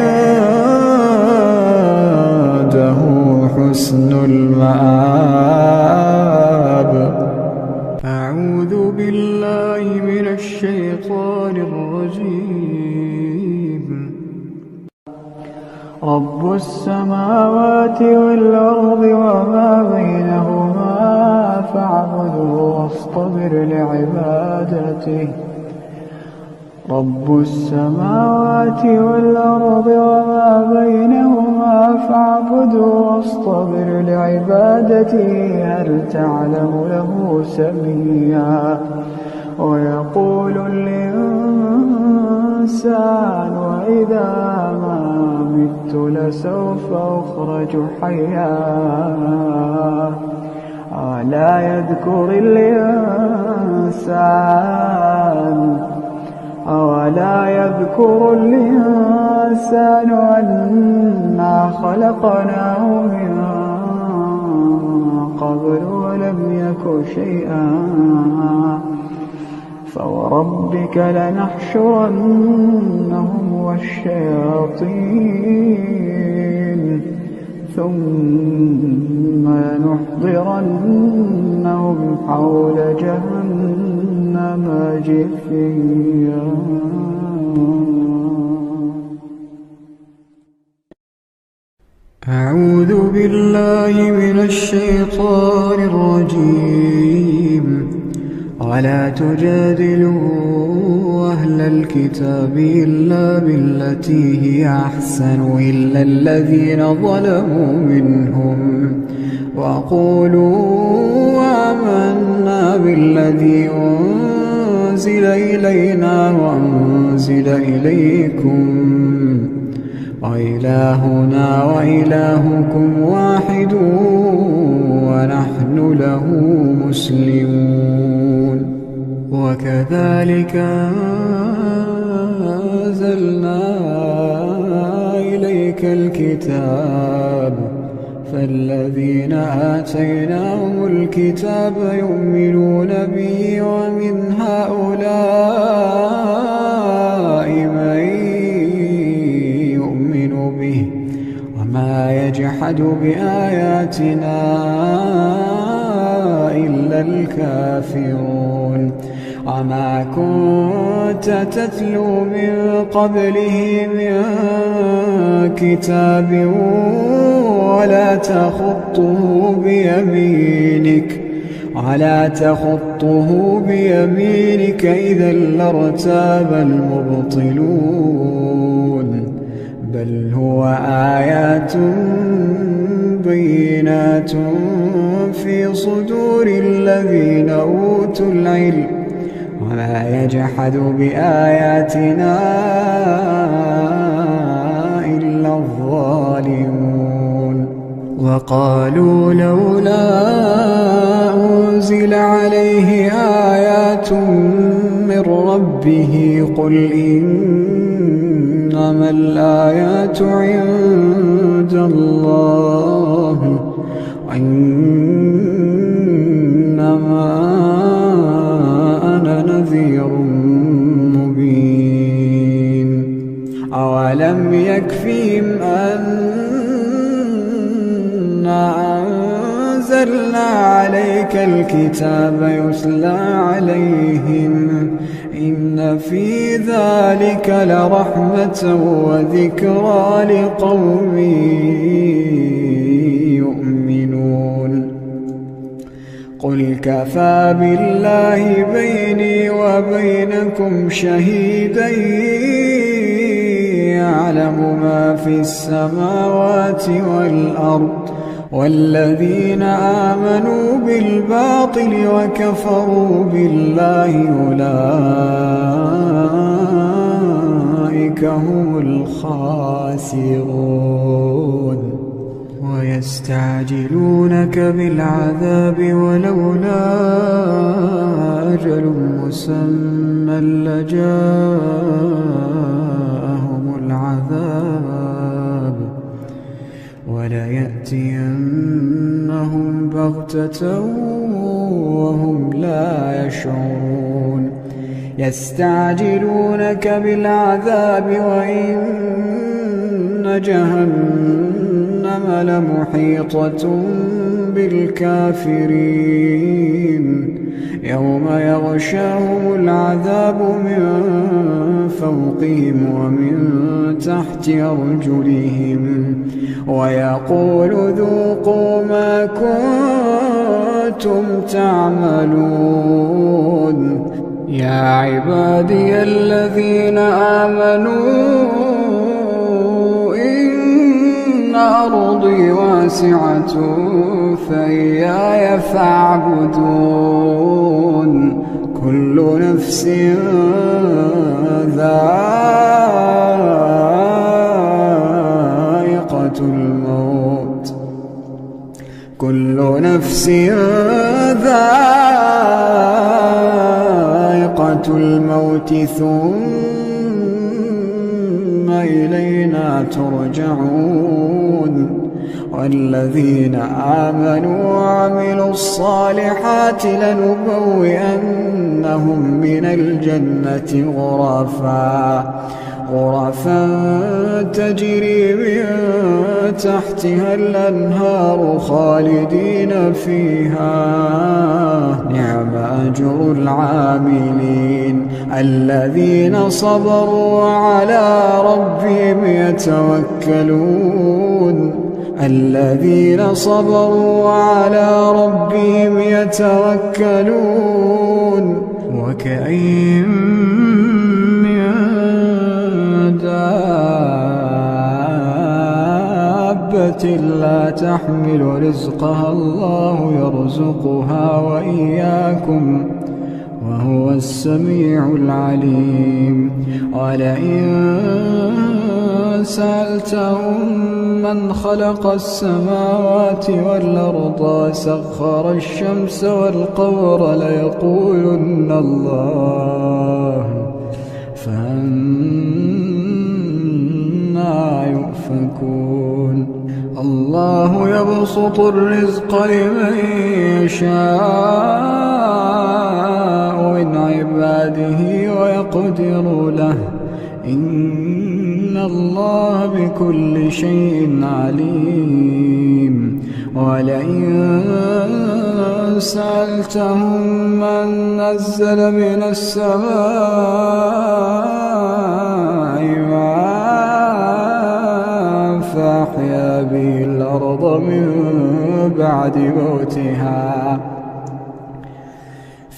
حسن المآب. أعوذ بالله من الشيطان الرجيم. رب السماوات والأرض وما بينهما فاعبده واصطبر لعبادته. رب السماوات والأرض وما بينهما فاعبده واصطبر لعبادته هل تعلم له سميا ويقول الإنسان وإذا ما مت لسوف أخرج حيا ألا يذكر الإنسان أنا خلقناه من قبل ولم يك شيئا فوربك لنحشرنهم والشياطين ثم لنحضرنهم حول جهنم جثيا. أعوذ بالله من الشيطان الرجيم. ولا تجادلوا أهل الكتاب إلا بالتي هي أحسن إلا الذين ظلموا منهم وقولوا آمنا بالذي أنزل إلينا وأنزل إليكم وإلهنا وإلهكم واحد ونحن له مسلمون. وكذلك أنزلنا إليك الكتاب فالذين آتيناهم الكتاب يؤمنون به ومن هؤلاء من يؤمن به وما يجحد بآياتنا إلا الكافرون. وما كنت تتلو من قبله من كتاب ولا تخطه بيمينك إذا لارتاب المبطلون بل هو آيات بينات في صدور الذين أوتوا العلم وما يجحد بآياتنا إلا الظالمون. وقالوا لولا أنزل عليه آيات من ربه قل إنما الآيات عند الله وإنما أنا نذير مبين. أولم يكفيهم أنا أنزلنا عليك الكتاب يتلى عليهم إن في ذلك لرحمة وذكرى لقوم يؤمنون قل كفى بالله بيني وبينكم شهيدا يعلم ما في السماوات والأرض والذين آمنوا بالباطل وكفروا بالله أولئك هم الخاسرون ويستعجلونك بالعذاب ولولا أجل مسمى لجاءهم العذاب وليأتينهم بغتة وهم لا يشعرون يستعجلونك بالعذاب وإن جهنم لمحيطة بالكافرين يوم يغشاهم العذاب من فوقهم ومن تحت أرجلهم ويقول ذوقوا ما كنتم تعملون يا عبادي الذين آمنوا إن أرضي واسعة فإياي فاعبدون كل نفس ذائقة الموت كل نفس ذائقة الموت ثم إلينا ترجعون والذين آمنوا وعملوا الصالحات لنبوئنهم من الجنة غرفا تجري من تحتها الأنهار خالدين فيها نعم أجر العاملين الذين صبروا وعلى ربهم يتوكلون الذين صبروا وعلى ربهم يتوكلون وكأين من دابة لا تحمل رزقها الله يرزقها وإياكم وهو السميع العليم ولئن سألتهم من خلق السماوات والأرض سخر الشمس والقمر ليقولن الله فأنى يؤفكون الله يبسط الرزق لمن يشاء من عباده ويقدر له إن الله بكل شيء عليم ولئن سألتهم من نزل من السماء ماء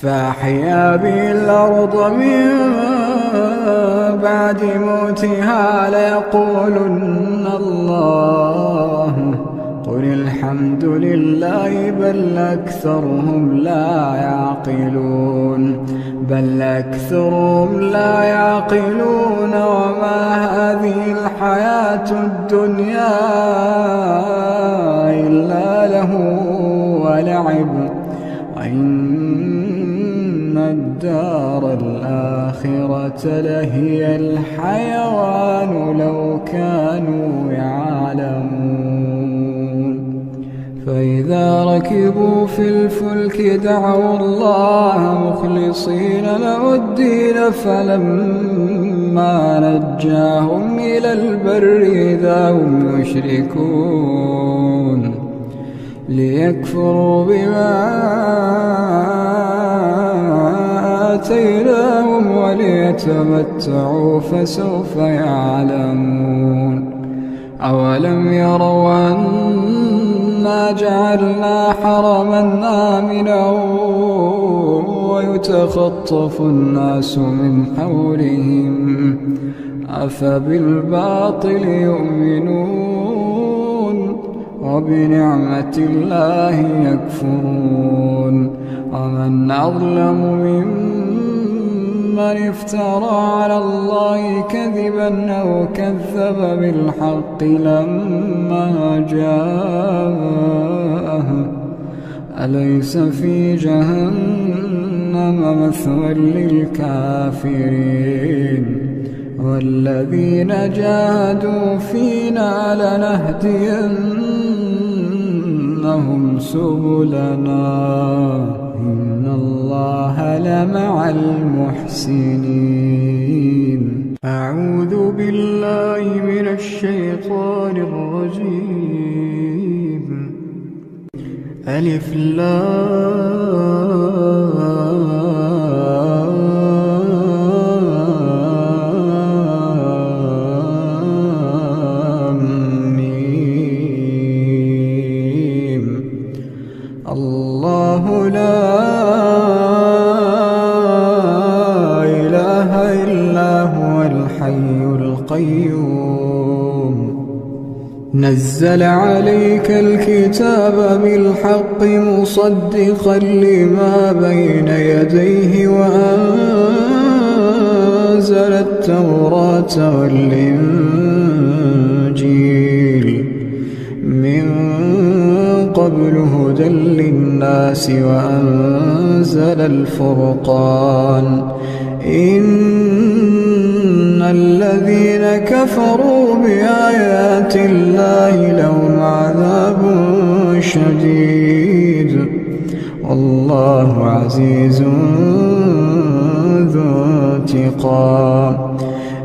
فأحيا به الأرض من بعد موتها ليقولن الله قل الحمد لله بل أكثرهم لا يعقلون وما هذه الحياة الدنيا إلا له ولعب وإن الدار الآخرة لهي الحيوان لو كانوا يعلمون فإذا ركبوا في الفلك دعوا الله مخلصين له الدين فلما نجاهم إلى البر إذا هم يشركون ليكفروا بما آتيناهم وليتمتعوا فسوف يعلمون. أولم يروا أنا جعلنا حرما آمنا ويتخطف الناس من حولهم أفبالباطل يؤمنون وبنعمة الله يكفرون. ومن أظلم ممن افترى على الله كذبا أو كذب بالحق لما جاءه أليس في جهنم مثوى للكافرين. والذين جاهدوا فينا لنهدينهم سبلنا إن الله لمع المحسنين. أعوذ بالله من الشيطان الرجيم. ألف لام ميم. الله لا إله إلا هو الحي القيوم. نزل عليك الكتاب بالحق مصدقا لما بين يديه وأنزل التوراة والإنجيل من قبل هدى للناس وأنزل الفرقان. إن الذين كفروا بآيات الله لهم عذاب شديد والله عزيز ذو انتقام.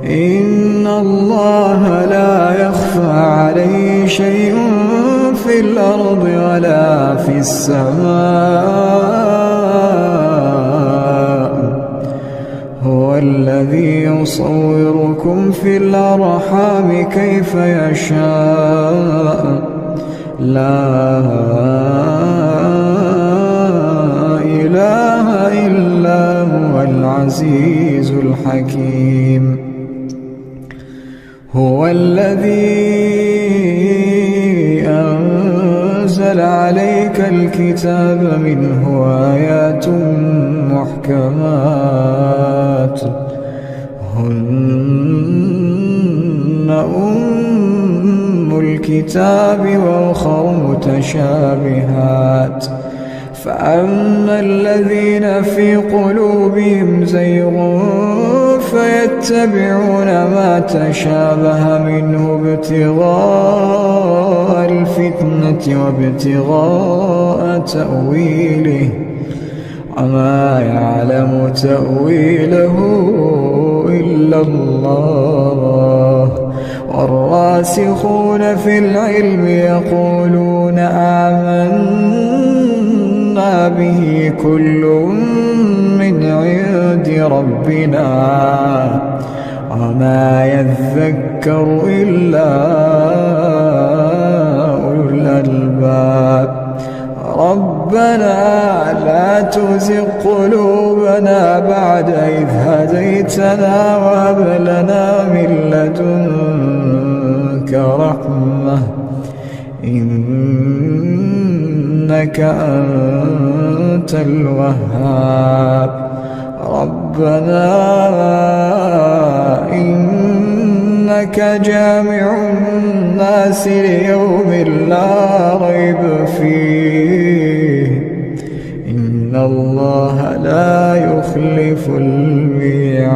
إن الله لا يخفى عليه شيء في الأرض ولا في السماء. هو الذي يصوركم في الأرحام كيف يشاء لا إله إلا هو العزيز الحكيم. هو الذي أنزل عليك الكتاب منه آيات محكمات هن أم الكتاب وأخر متشابهات. فأما الذين في قلوبهم زيغ فيتبعون ما تشابه منه ابتغاء الفتنة وابتغاء تأويله وما يعلم تأويله إلا الله. والراسخون في العلم يقولون آمنا به كل من عند ربنا وما يذكر إلا أولو الألباب. ربنا لا تزغ قلوبنا بعد إذ هديتنا وهب لنا من لدنك رحمة إنك أنت الوهاب. ربنا إنك جامع الناس ليوم لا ريب فيه إن الله لا يخلف الميعاد.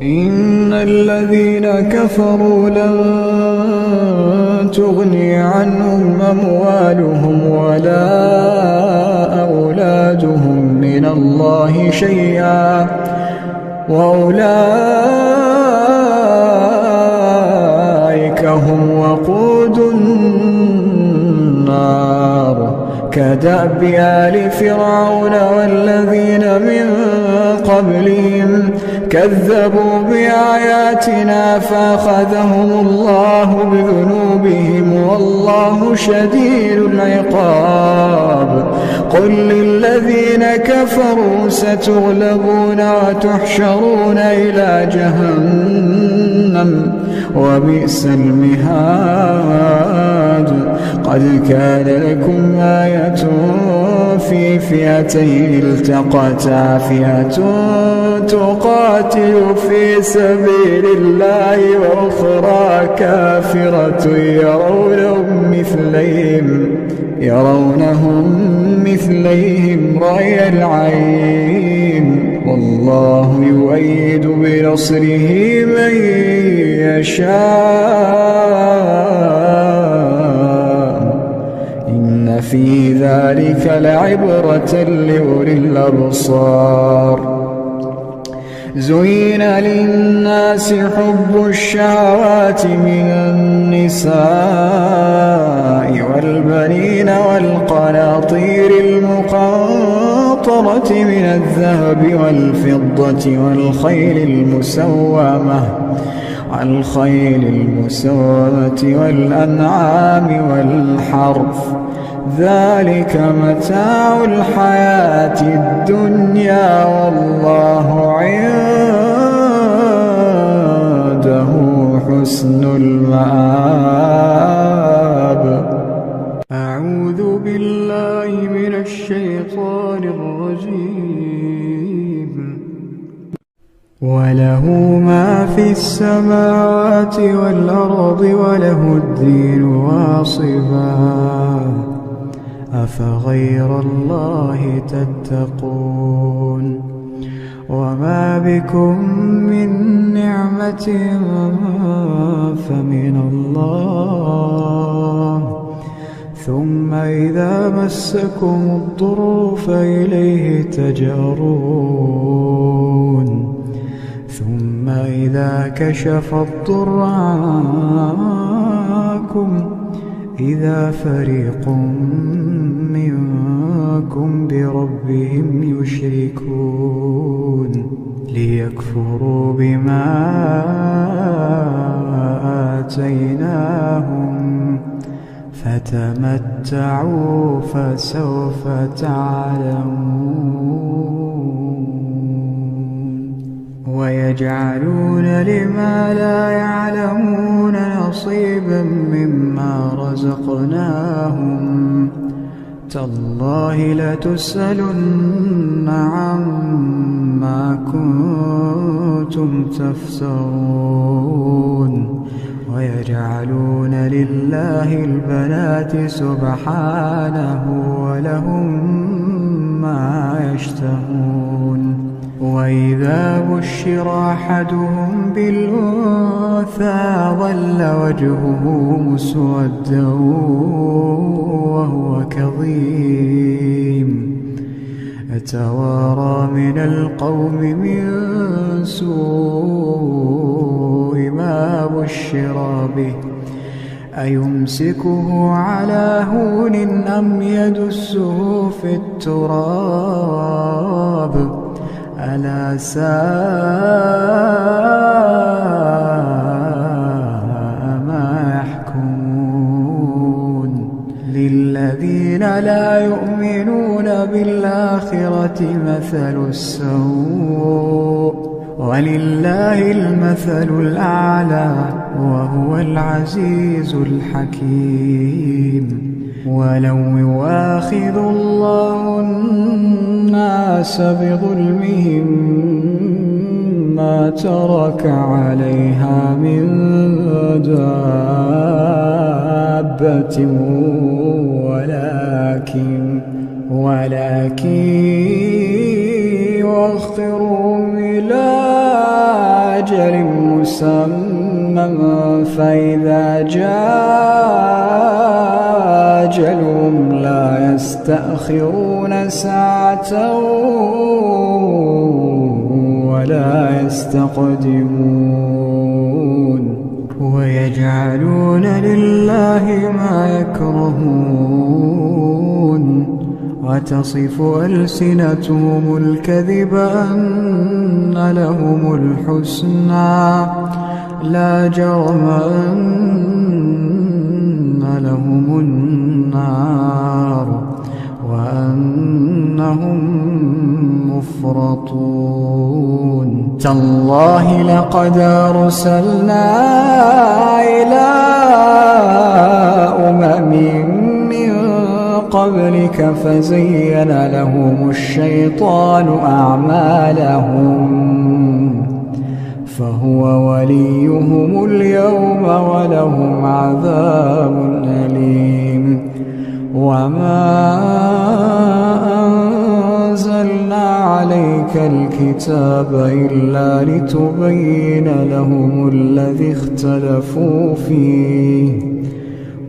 إن الذين كفروا لن تغني عنهم أموالهم ولا أولادهم من الله شيئا وأولئك هم وقود النار. كداب كدأب آل فرعون والذين من قبلهم كذبوا بآياتنا فأخذهم الله بذنوبهم والله شديد العقاب. قل للذين كفروا ستغلبون وتحشرون إلى جهنم وبئس المهاد. قد كان لكم آية في فئتين التقتا فئة تقاتل في سبيل الله وأخرى كافرة يرونهم مثليهم رأي العين والله يؤيد بنصره من يشاء إن في ذلك لعبرة لأولي الأبصار. زين للناس حب الشهوات من النساء والبنين والقناطير المقنطرة من الذهب والفضة والخيل المسومة والأنعام والحرث ذلك متاع الحياة الدنيا والله عنده حسن المآب. أعوذ بالله من الشيطان الرجيم. وله ما في السماوات والأرض وله الدين واصبا أفغير الله تتقون. وما بكم من نعمة فمن الله ثم إذا مسكم الضر فإليه تجأرون ثم إذا كشف الضر عنكم إذا فريق منكم بربهم يشركون ليكفروا بما آتيناهم فتمتعوا فسوف تعلمون. ويجعلون لما لا يعلمون نصيبا مما رزقناهم تالله لتسألن عما كنتم تفترون. ويجعلون لله البنات سبحانه ولهم ما يشتهون. وإذا بشر أحدهم بالأنثى ظل وجهه مسودا وهو كظيم يتوارى من القوم من سوء ما بشر به أيمسكه على هون أم يدسه في التراب ألا ساء ما يحكمون. للذين لا يؤمنون بالآخرة مثل السوء ولله المثل الأعلى وهو العزيز الحكيم. ولو يؤاخذ الله الناس بظلمهم ما ترك عليها من دابة ولكن يؤخرهم إلى أجل مسمى فإذا جاء أجلهم لا يستأخرون ساعة ولا يستقدمون. ويجعلون لله ما يكرهون وتصف ألسنتهم الكذب أن لهم الحسنى لا جرم أن لهم النار وأنهم مفرطون تالله لقد أرسلنا إلى أمم من قبلك فزين لهم الشيطان أعمالهم فهو وليهم اليوم ولهم عذاب أليم وما أنزلنا عليك الكتاب إلا لتبين لهم الذي اختلفوا فيه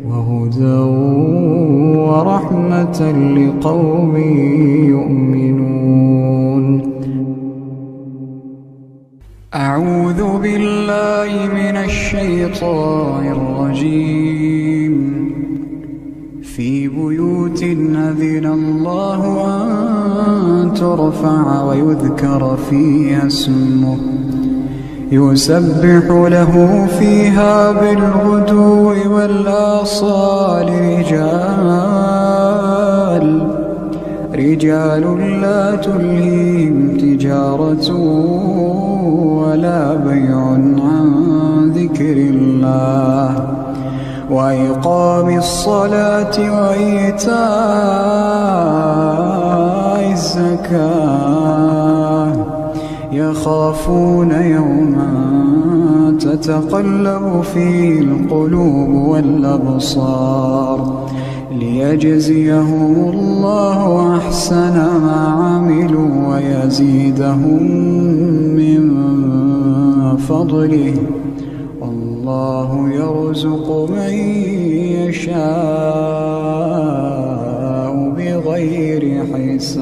وهدى ورحمة لقوم يؤمنون. أعوذ بالله من الشيطان الرجيم. في بيوت أذن الله أن ترفع ويذكر فيها اسمه يسبح له فيها بالغدو والآصال رجال لا تلهيهم تجارة ولا بيع عن ذكر الله وإقام الصلاة وإيتاء الزكاة يخافون يوما تتقلب فيه القلوب والأبصار ليجزيهم الله أحسن ما عملوا ويزيدهم من فضله والله يرزق من يشاء بغير حساب.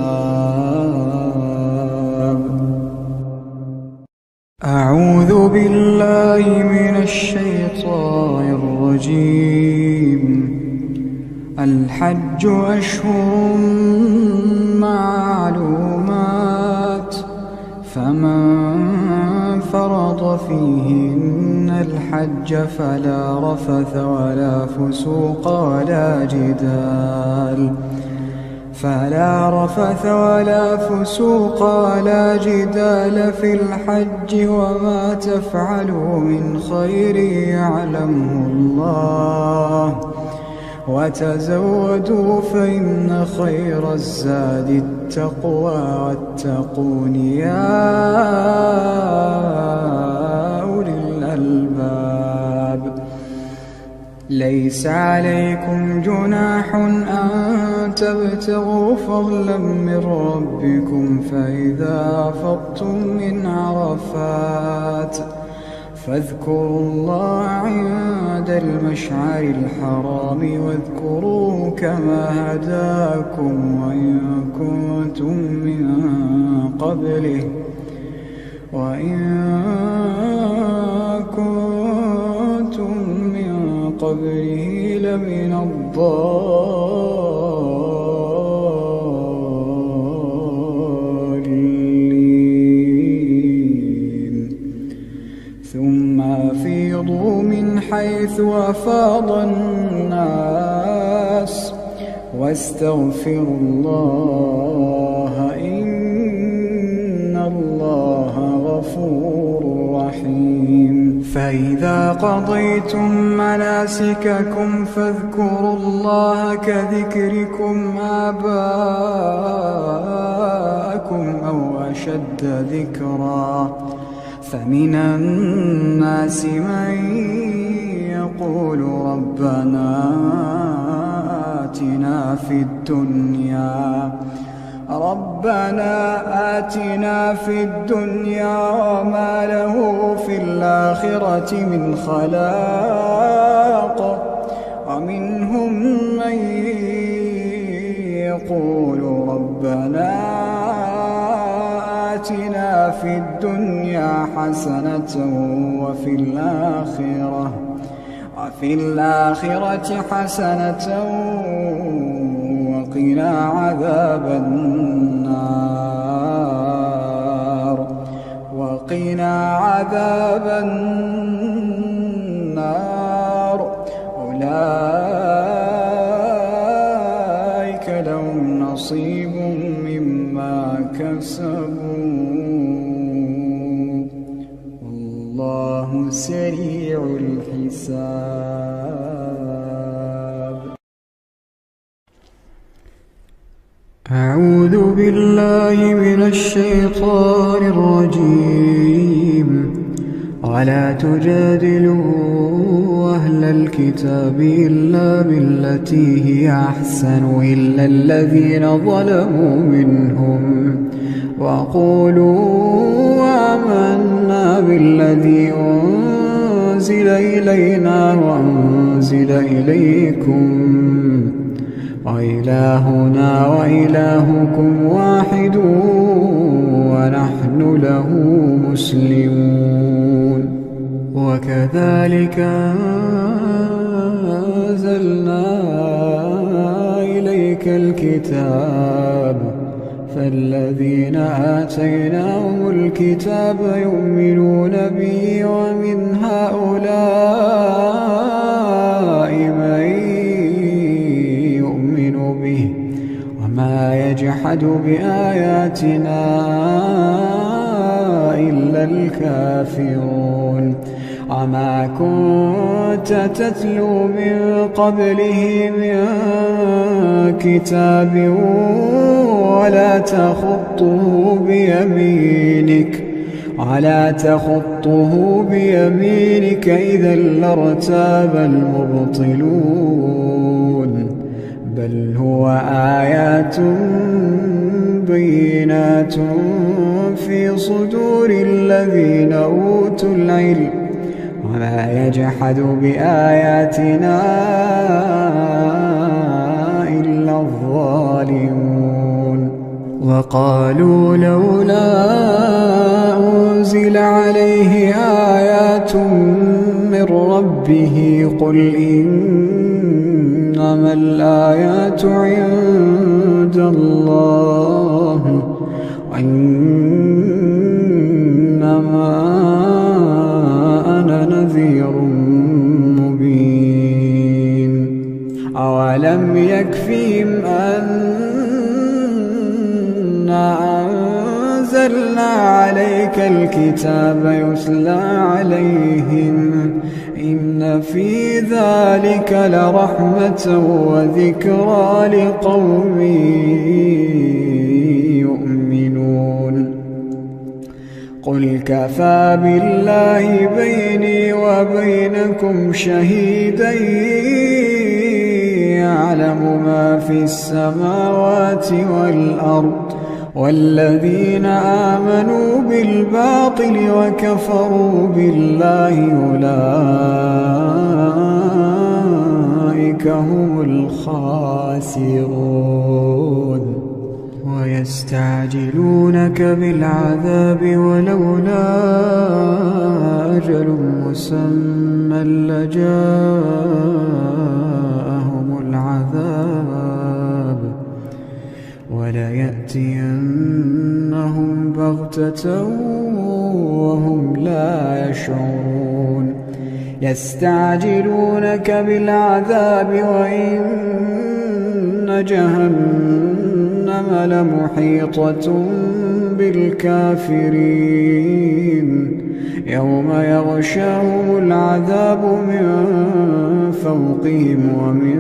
أعوذ بالله من الشيطان الرجيم. الحج أشهر معلومات فمن فرض فيهن الحج فلا رفث ولا فسوق ولا جدال في الحج وما تفعلوا من خير يعلمه الله وتزودوا فإن خير الزاد التقوى واتقون يا أولي الألباب. ليس عليكم جناح أن تبتغوا فضلا من ربكم فإذا أفضتم من عرفات فاذكروا الله عند المشعر الحرام واذكروه كما هداكم وإن كنتم من قبله لمن الضالين. ثم أفيضوا من حيث أفاض الناس واستغفروا الله إن الله غفور رحيم. فإذا قضيتم مناسككم فاذكروا الله كذكركم آباءكم أو أشد ذكرا فمن الناس من يقول ربنا آتنا في الدنيا وما له في الآخرة من خلاق ومنهم من يقول ربنا آتنا في الدنيا حسنة وفي الآخرة حسنة وقنا عذاب النار أولئك لهم نصيب مما كسبوا والله سريع الحساب. أعوذ بالله من الشيطان الرجيم. ولا تجادلوا أهل الكتاب إلا بالتي هي أحسن إلا الذين ظلموا منهم وقولوا آمنا بالذي أنزل إلينا وأنزل إليكم وإلهنا وإلهكم واحد ونحن له مسلمون. وكذلك أنزلنا إليك الكتاب فالذين آتيناهم الكتاب يؤمنون به ومن هؤلاء من يؤمن به وما يجحد بآياتنا إلا الكافرون. وما كنت تتلو من قبله من كتاب ولا تخطه بيمينك إذا لارتاب المبطلون. بل هو آيات بينات في صدور الذين أوتوا العلم وما يجحد بآياتنا إلا الظالمون. وقالوا لولا أنزل عليه آيات من ربه قل إنما الآيات عند الله وإنما أنا نذير مبين. أولم يكفهم أنا أنزلنا عليك الكتاب يتلى عليهم إن في ذلك لرحمة وذكرى لقوم يؤمنون. قل كفى بالله بيني وبينكم شهيدا يعلم ما في السماوات والأرض والذين آمنوا بالباطل وكفروا بالله أولئك هم الخاسرون. ويستعجلونك بالعذاب ولولا أجل مسمى لجاءهم العذاب وليأتينهم بغتة وهم لا يشعرون. يستعجلونك بالعذاب وإن جهنم لمحيطة بالكافرين يوم يغشاهم العذاب من فوقهم ومن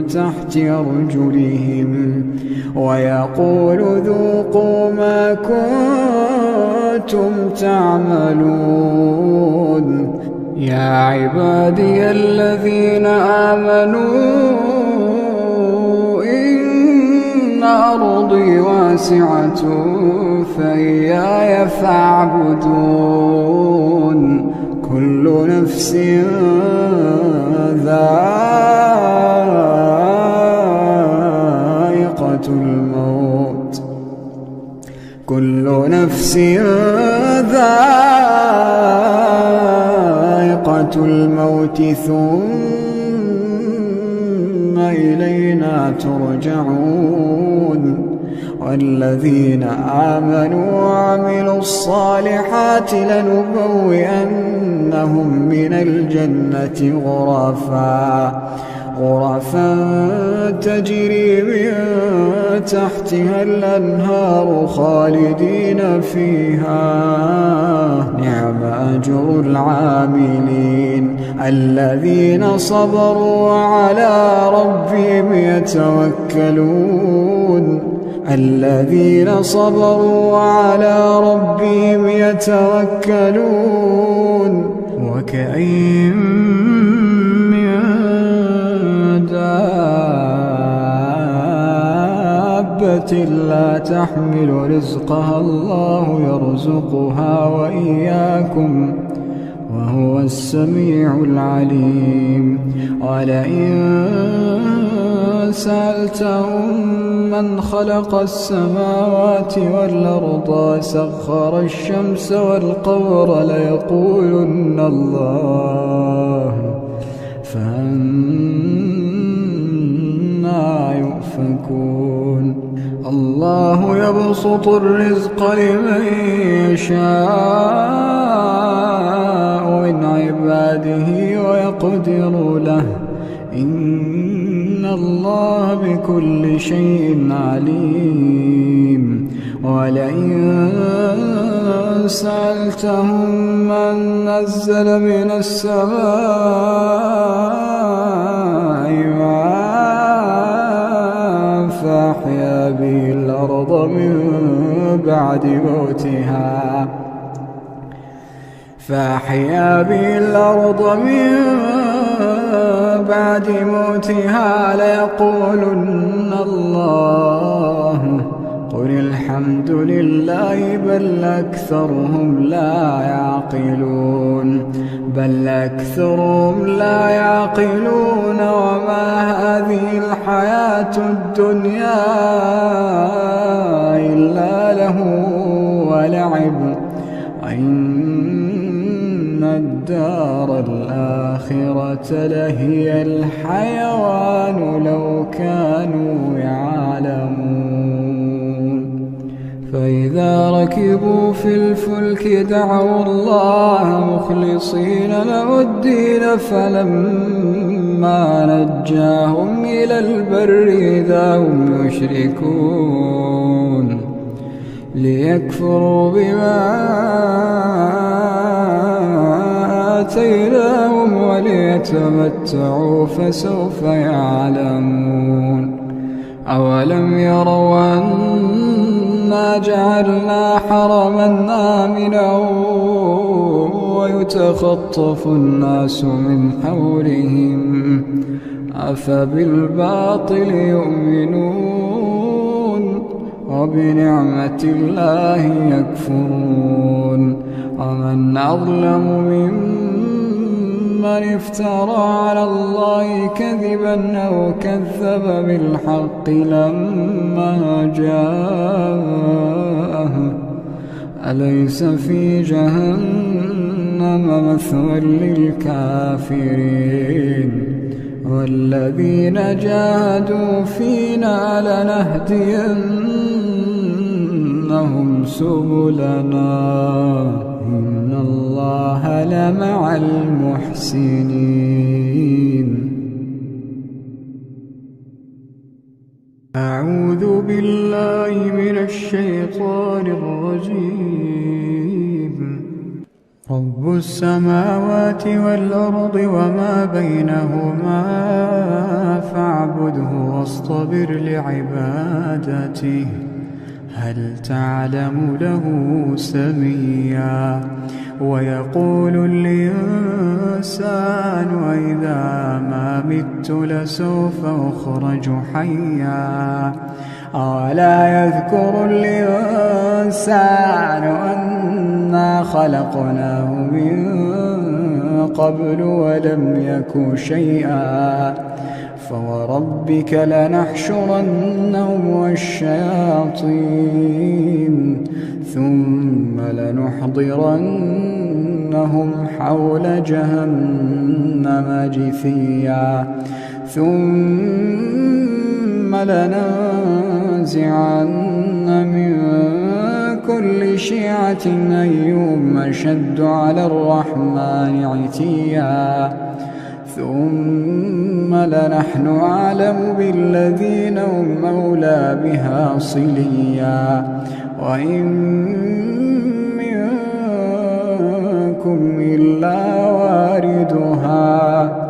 تحت أرجلهم ويقول ذوقوا ما كنتم تعملون. يا عبادي الذين آمنوا إن أرضي واسعة فإياي فاعبدون. كل نفس ذائقة الموت كل نفس ذائقة الموت ثم إلينا ترجعون والذين آمنوا وعملوا الصالحات لنبوئنهم من الجنة غرفا تجري من تحتها الأنهار خالدين فيها نعم أجر العاملين الذين صبروا وعلى ربهم يتوكلون وكأين من دابة لا تحمل رزقها الله يرزقها وإياكم وهو السميع العليم ولئن سألتهم من خلق السماوات والأرض وسخر الشمس والقمر ليقولن الله فأنى يؤفكون الله يبسط الرزق لمن يشاء من عباده ويقدر له إن الله بكل شيء عليم ولئن سألتهم من نزل من السماء ماء فأحيا به الأرض من بعد موتها ليقولن الله قل الحمد لله بل أكثرهم لا يعقلون وما هذه الحياة الدنيا إلا له ولعب وإن الدار الآخرة لهي الحيوان لو كانوا يعلمون فإذا ركبوا في الفلك دعوا الله مخلصين له الدين فلما نجاهم إلى البر إذا هم يشركون ليكفروا بما آتيناهم وليتمتعوا فسوف يعلمون أولم يروا أنا جعلنا حرما آمنا ويتخطف الناس من حولهم أفبالباطل يؤمنون وبنعمة الله يكفرون ومن أظلم ممن افترى على الله كذبا أو كذب بالحق لما جاءه أليس في جهنم مثوى للكافرين والذين جاهدوا فينا لنهدينهم سبلنا إن الله لمع المحسنين أعوذ بالله من الشيطان الرجيم رب السماوات والأرض وما بينهما فاعبده واصطبر لعبادته هل تعلم له سميا ويقول الإنسان وإذا ما مت لسوف أخرج حيا أولا يذكر الإنسان أنا خلقناه من قبل ولم يك شيئا فوربك لنحشرنهم والشياطين ثم لنحضرنهم حول جهنم جثيا ثم لننزعن من كل شيعة أيهم أشد على الرحمن عتيا ثم لنحن أعلم بالذين هم أولى بها صليا وإن منكم إلا واردها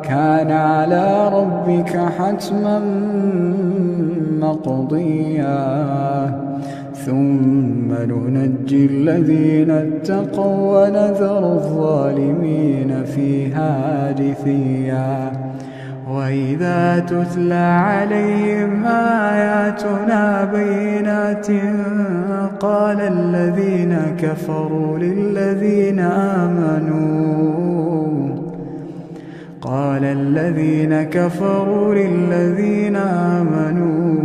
كان على ربك حتما مقضيا ثم ننجي الذين اتقوا ونذر الظالمين فيها جثيا وإذا تتلى عليهم آياتنا بينات قال الذين كفروا للذين آمنوا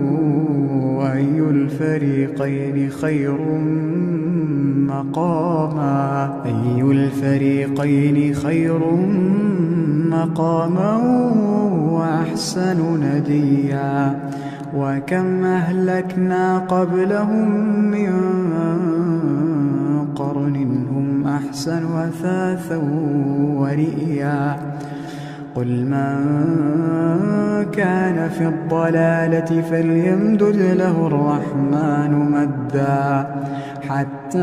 أي الفريقين خير مقاما وأحسن نديا وكم أهلكنا قبلهم من قرن هم أحسن أثاثا ورئيا قل من كان في الضلالة فليمدد له الرحمن مدا حتى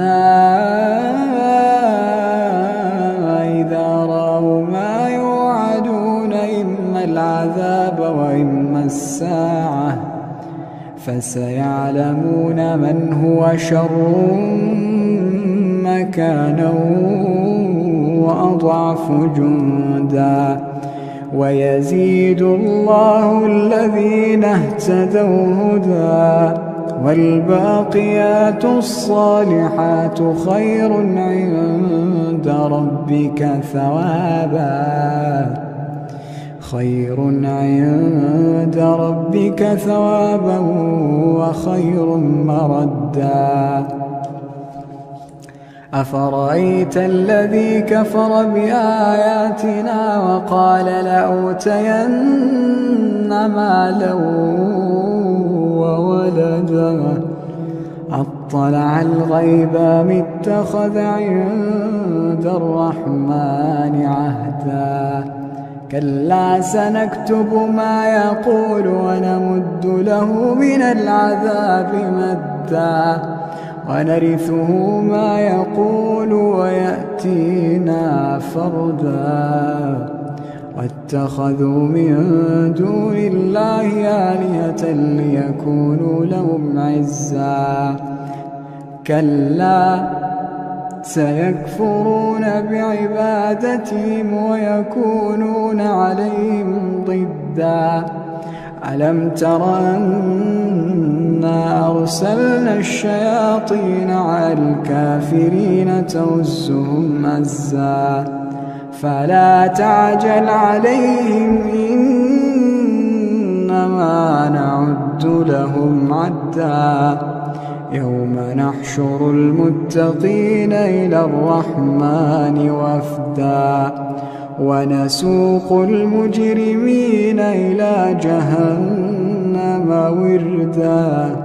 إذا رأوا ما يوعدون إما العذاب وإما الساعة فسيعلمون من هو شر مكانا وأضعف جندا ويزيد الله الذين اهتدوا هدى والباقيات الصالحات خير عند ربك ثوابا وخير مردا أفرأيت الذي كفر بآياتنا وقال لأوتين مالا وولدا أطلع الغيب أم اتخذ عند الرحمن عهدا كلا سنكتب ما يقول ونمد له من العذاب مدا ونرثه ما يقول ويأتينا فردا واتخذوا من دون الله آلهة ليكونوا لهم عزا كلا سيكفرون بعبادتهم ويكونون عليهم ضدا ألم تر أنا أرسلنا الشياطين على الكافرين تؤزهم أزا فلا تعجل عليهم إنما نعد لهم عدا يوم نحشر المتقين إلى الرحمن وفدا ونسوق المجرمين إلى جهنم وردا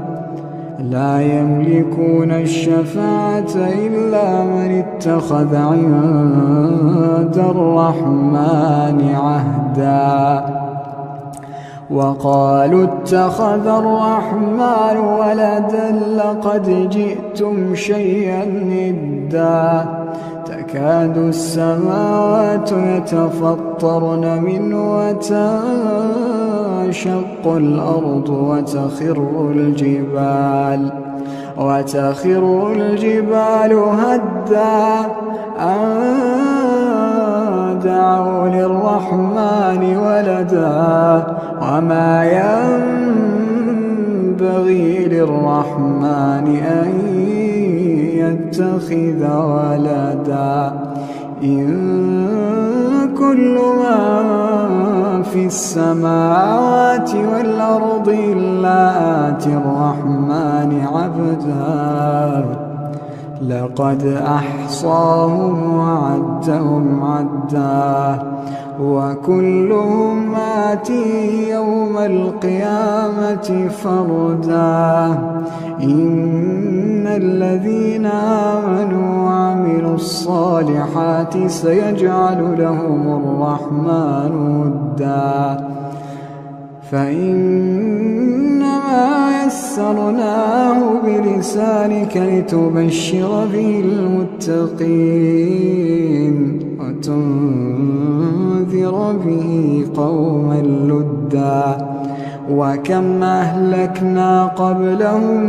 لا يملكون الشفاعة إلا من اتخذ عند الرحمن عهدا وقالوا اتخذ الرحمن ولدا لقد جئتم شيئا إدا تكاد السماوات يتفطرن منه وتنشق الأرض وتخر الجبال هدا أن دعوا للرحمن ولدا وما ينبغي للرحمن أن يتخذ ولدا إن كل من في السماوات والأرض إلا آتي الرحمن عبدا لقد أحصاهم وعدهم عدا وكلهم آتيه يوم القيامة فردا إن الذين آمنوا وعملوا الصالحات سيجعل لهم الرحمن ودا فإنما يسرناه بلسانك لتبشر به المتقين وتنذر به قوما لدا وكم أهلكنا قبلهم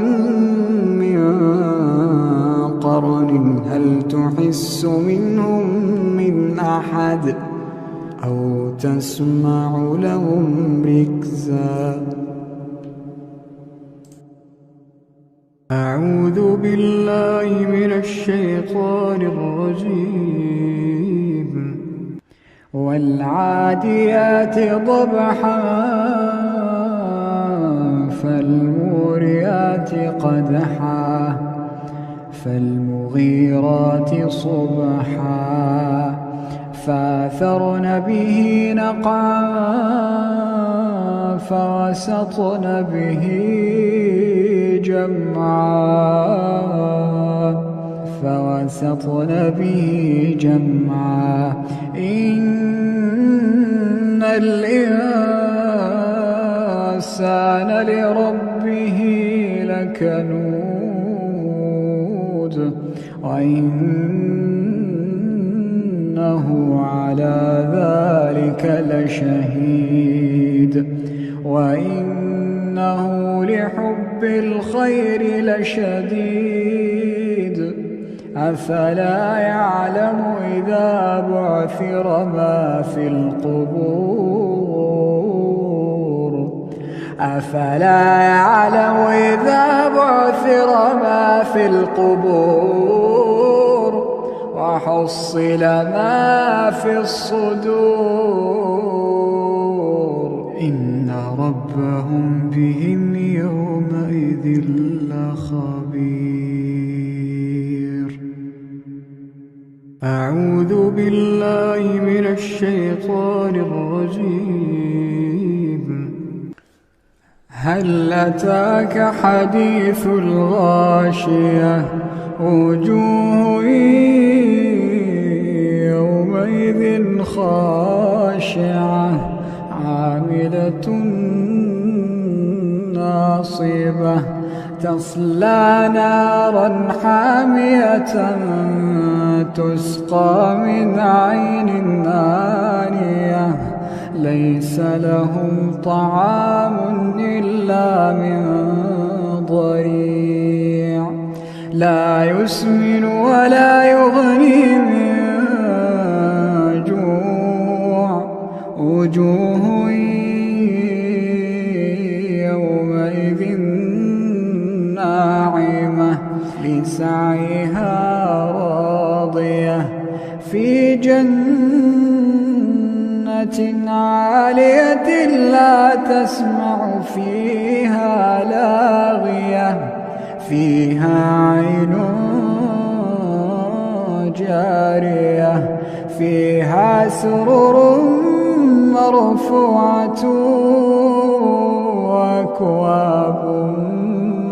من قرن هل تحس منهم من أحد أو تسمع لهم ركزا أعوذ بالله من الشيطان الرجيم والعاديات ضبحا فالموريات قدحا فالمغيرات صبحا فأثرن به نقعا فوسطن به جمعا إن الإنسان لربه لكنود وإنه على ذلك لشهيد وإنه لحب الخير لشديد أفلا يعلم إذا بعثر ما في القبور أفلا يعلم إذا بعثر ما في القبور وحصل ما في الصدور إن ربهم بهم يومئذ لخبير أعوذ بالله من الشيطان الرجيم هل أتاك حديث الغاشية وجوه يومئذ خاشعة عاملة ناصبة تصلى نارا حامية تسقى من عين آنية ليس لهم طعام إلا من ضريع لا يسمن ولا يغني من جوع وجوه يومئذ ناعمة لسعيها راضية في جنة عالية لا تسمع فيها لاغية فيها عين جارية فيها سرر مرفوعة وأكواب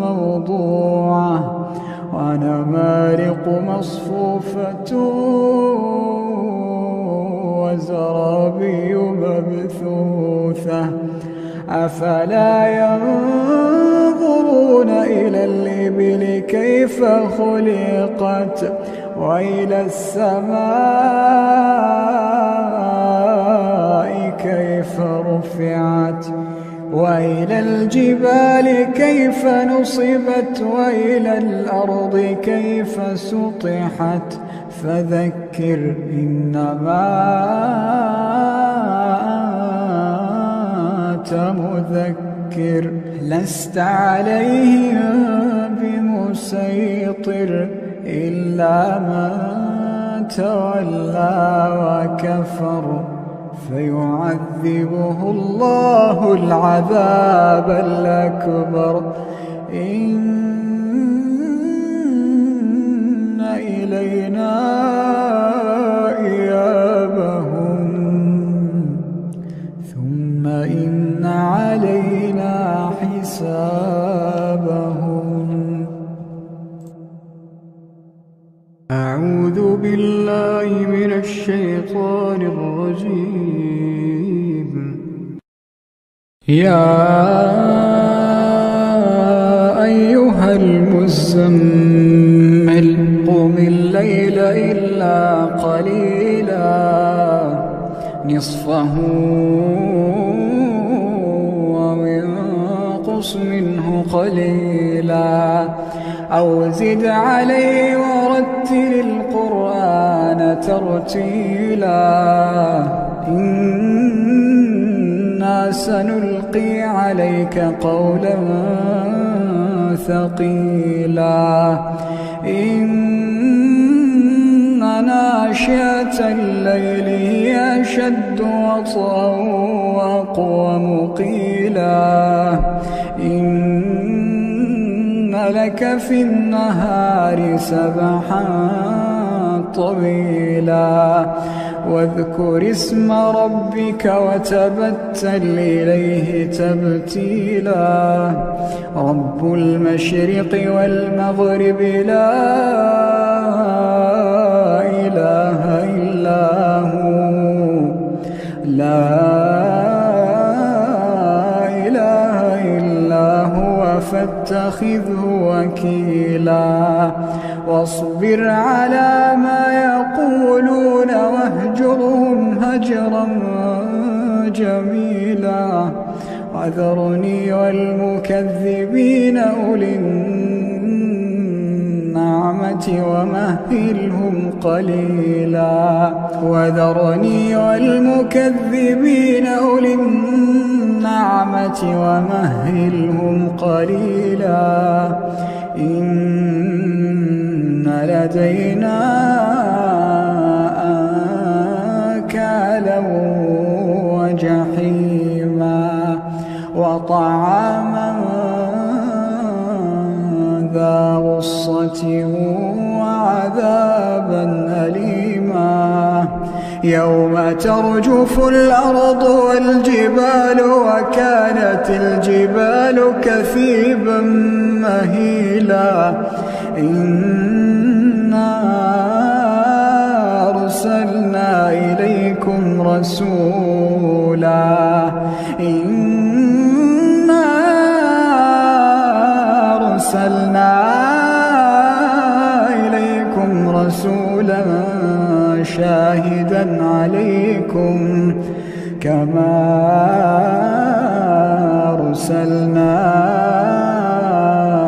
موضوعة ونمارق مصفوفة وزرابي مبثوثة أفلا ينظرون إلى الإبل كيف خلقت وإلى السماء كيف رفعت وإلى الجبال كيف نصبت وإلى الأرض كيف سطحت فذكر إنما أنت مذكر لست عليهم بمسيطر إلا من تولى وكفر فيعذبه الله العذاب الأكبر إن إلينا إيابهم يا أيها المزمل قم الليل إلا قليلا نصفه وانقص منه قليلا أو زد عليه ورتل القرآن ترتيلا إنا سنلقي عليك قولا ثقيلا إن ناشئة الليل هي أشد وطئا وأقوم قيلا إن لك في النهار سبحا طويلا واذكر اسم ربك وتبتل إليه تبتيلا رب المشرق والمغرب لا إله إلا هو فاتخذه وكيلا واصبر على ما يقولون واهجرهم هجرا جميلا وذرني والمكذبين أولي النعمة ومهلهم قليلا وذرني والمكذبين أولي النعمة ومهلهم قليلا إن لدينا أنكالا وجحيما وطعاما ذا غصة وعذابا أليما يوم ترجف الأرض والجبال وكانت الجبال كثيبا مهيلا إنا أرسلنا إليكم رسولا إنا أرسلنا إليكم رسولا شاهدا عليكم كما أرسلنا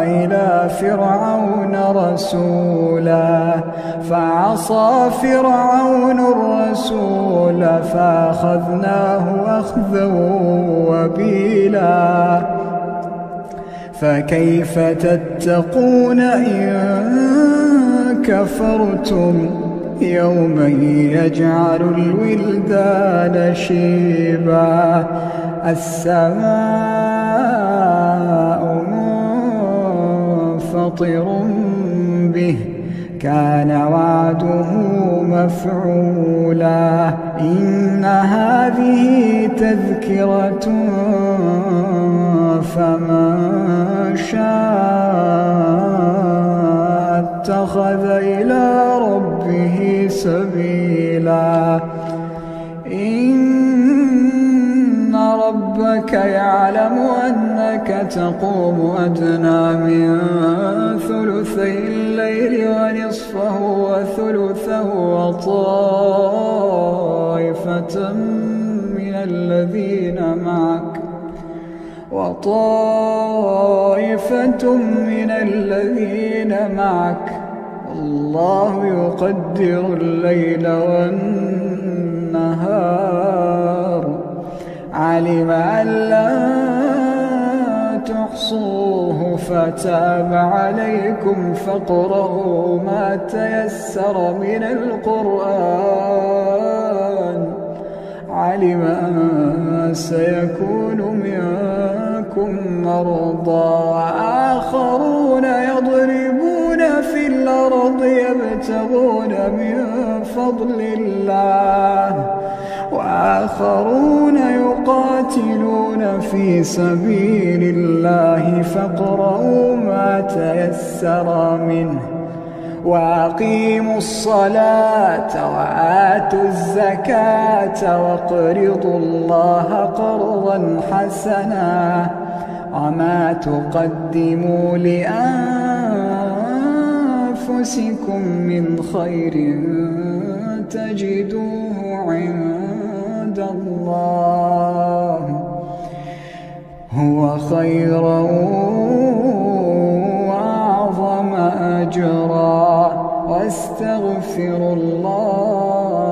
إلى فرعون رسولا فعصى فرعون الرسول فأخذناه أخذا وبيلا فكيف تتقون إن كفرتم يوما يجعل الولدان شيبا السماء منفطر به كان وعده مفعولا إن هذه تذكرة فمن شاء اتخذ إلى ربه سبيلا إن ربك يعلم أنك تقوم أدنى من ثلثي الليل ونصفه وثلثه وطائفة من الذين معك الله يقدر الليل والنهار علم أن لا تحصوه فتاب عليكم فاقرؤوا ما تيسر من القرآن علم أن سيكون منكم مرضى وآخرون يضربون في الأرض يبتغون من فضل الله وآخرون يقاتلون في سبيل الله فاقرؤوا ما تيسر منه وأقيموا الصلاة وآتوا الزكاة وأقرضوا الله قرضا حسنا وما تقدموا لأنفسكم من خير تجدوه عند الله هو خيرا وأعظم أجرا واستغفروا الله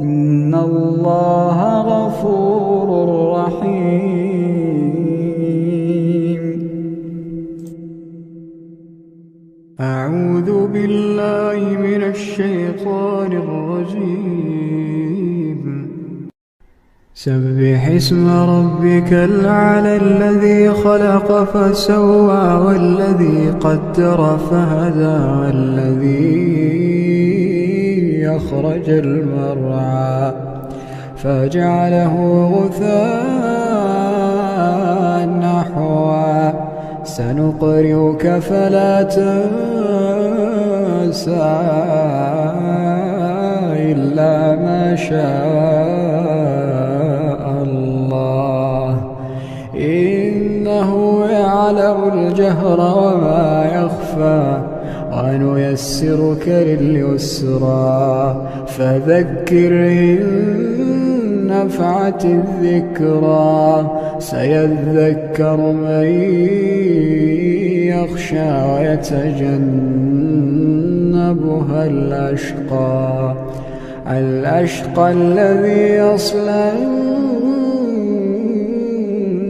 إن الله غفور رحيم. أعوذ بالله من الشيطان الرجيم. سبح اسم ربك الأعلى الذي خلق فسوى والذي قدر فهدى والذي أخرج المرعى فجعله غثاء نحوا سنقرئك فلا تنسى إلا ما شاء الله إنه يعلم الجهر وما يخفى ونيسرك لليسرى فذكر إن نفعت الذكرى سيذكر من يخشى ويتجنبها الأشقى الذي يصلى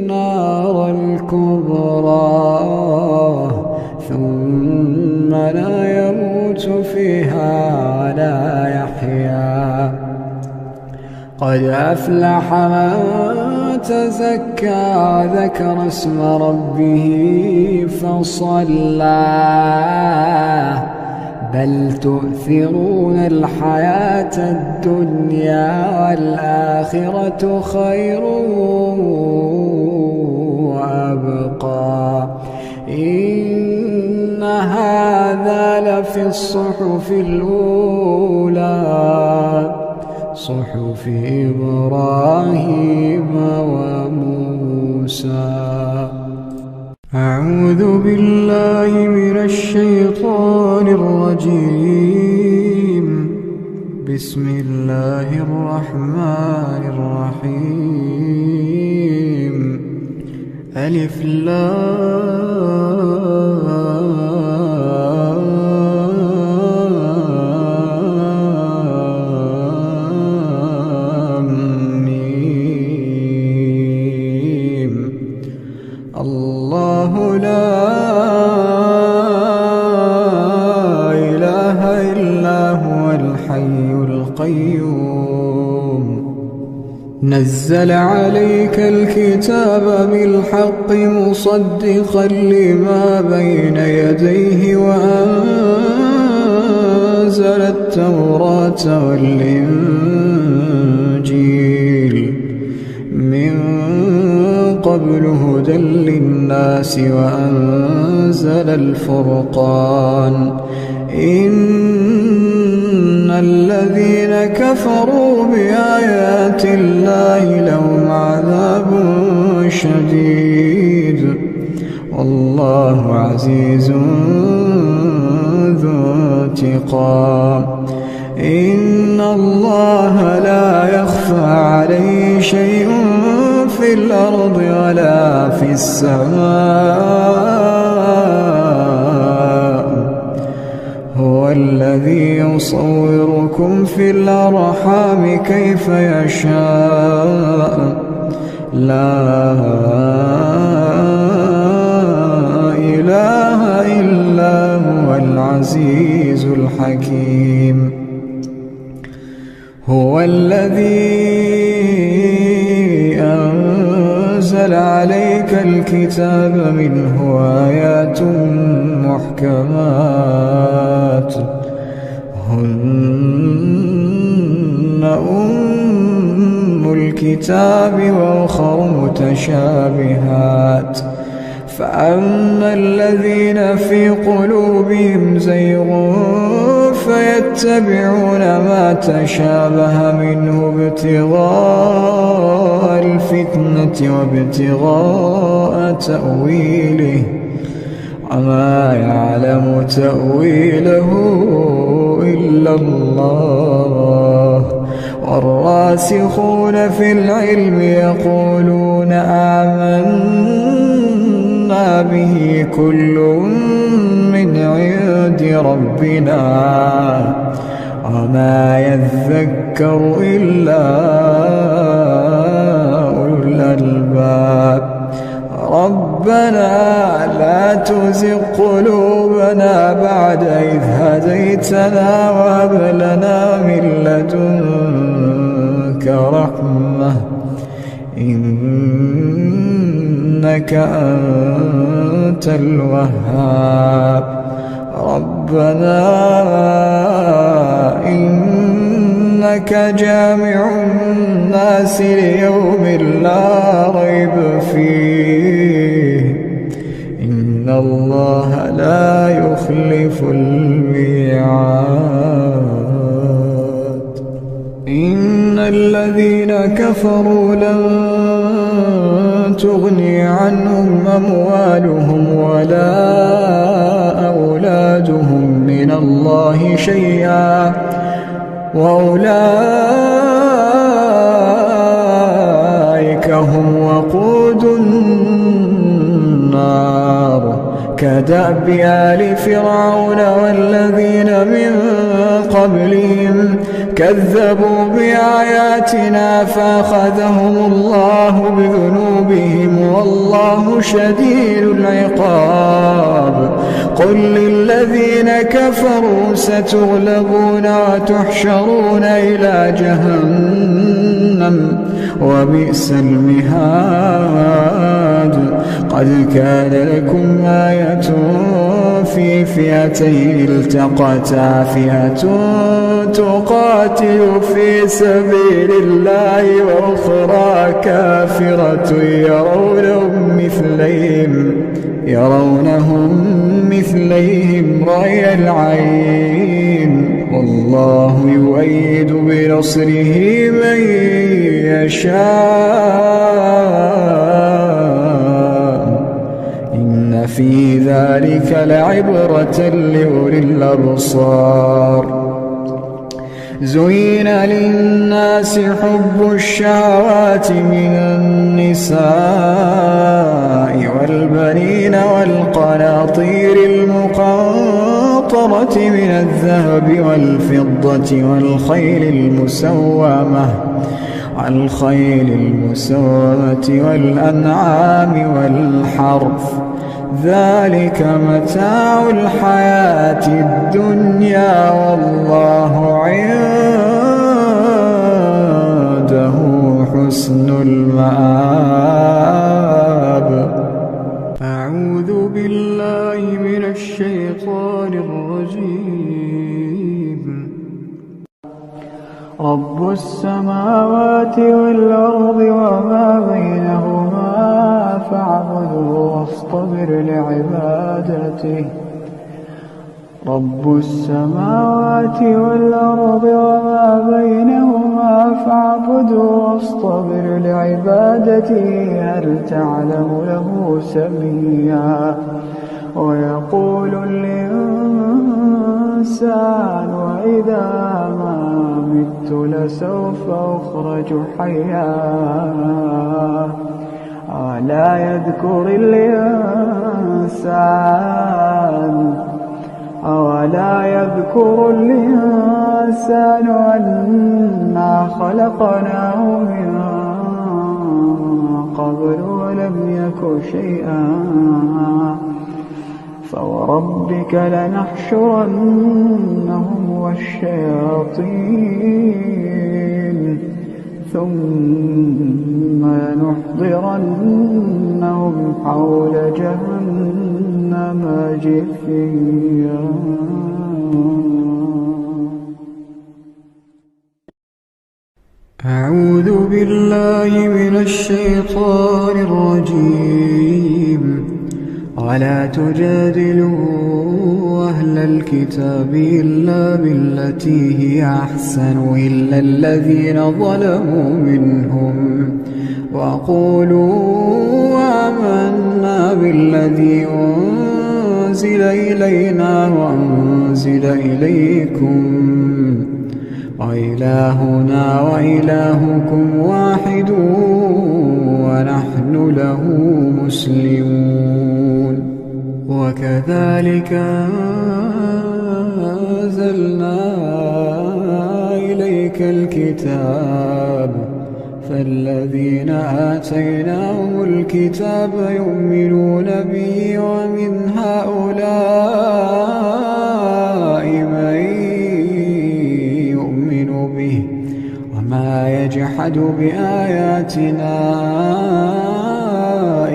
النار الكبرى ثم لا يموت فيها ولا يحيا قد أفلح من تزكى وذكر اسم ربه فصلى بل تؤثرون الحياة الدنيا والآخرة خير وأبقى إن هذا لفي الصحف الأولى صحف إبراهيم وموسى. أعوذ بالله من الشيطان الرجيم. بسم الله الرحمن الرحيم. ألف لام ميم. الله لا إله إلا هو الحي القيوم نزل عليك الكتاب بالحق مصدقا لما بين يديه وأنزل التوراة والإنجيل من قبل هدى للناس وأنزل الفرقان إن الذين كفروا بآيات الله لهم عذاب شديد والله عزيز ذو انتقام إن الله لا يخفى عليه شيء في الأرض ولا في السماء هو الذي يصوركم في الأرحام كيف يشاء لا إله إلا هو العزيز الحكيم هو الذي أنزل عليك الكتاب منه آيات محكمات هن أم الكتاب وأخر متشابهات فأما الذين في قلوبهم زيغ فيتبعون ما تشابه منه ابتغاء الفتنة وابتغاء تأويله وما يعلم تأويله إلا الله والراسخون في العلم يقولون آمنا به كل من عند ربنا وما يذكر إلا أولو الألباب ربنا لا تزغ قلوبنا بعد إذ هديتنا وهب لنا من لدنك رحمة إنك أنت الوهاب ربنا إنك جامع الناس ليوم لا ريب فيه إن الله لا يخلف الميعاد إن الذين كفروا لن تغني عنهم أموالهم ولا أولادهم من الله شيئا وأولئك هم وقود النار كدأب آل فرعون والذين من قبلهم كذبوا بآياتنا فأخذهم الله بذنوبهم والله شديد العقاب قل للذين كفروا ستغلبون وتحشرون إلى جهنم وبئس المهاد قد كان لكم آية في فئتين التقتا فئة تقاتل في سبيل الله وأخرى كافرة يرونهم مثليهم رأي العين والله يؤيد بنصره من يشاء إن في ذلك لعبرة لأولي الأبصار زين للناس حب الشهوات من النساء والبنين والقناطير المقنطرة من الذهب والفضة والخيل المسومة والأنعام والحرث ذلك متاع الحياة الدنيا والله عنده حسن المآب أعوذ بالله من الشيطان الرجيم رب السماوات والأرض وما بينهما فاعبده واصطبر لعبادته رب السماوات والأرض وما بينهما فاعبده واصطبر لعبادته هل تعلم له سميا ويقول الإنسان وإذا ما مت لسوف أخرج حيا ألا يذكر الإنسان أنا خلقناه من قبل ولم يك شيئا فوربك لنحشرنهم والشياطين ثم لنحضرنهم حول جهنم جثيا أعوذ بالله من الشيطان الرجيم ولا تجادلوا أهل الكتاب إلا بالتي هي أحسن إلا الذين ظلموا منهم وقولوا آمنا بالذي أنزل إلينا وأنزل إليكم وإلهنا وإلهكم واحد ونحن له مسلمون. وكذلك أنزلنا إليك الكتاب فالذين آتيناهم الكتاب يؤمنون به ومن هؤلاء من يؤمن به وما يجحد بآياتنا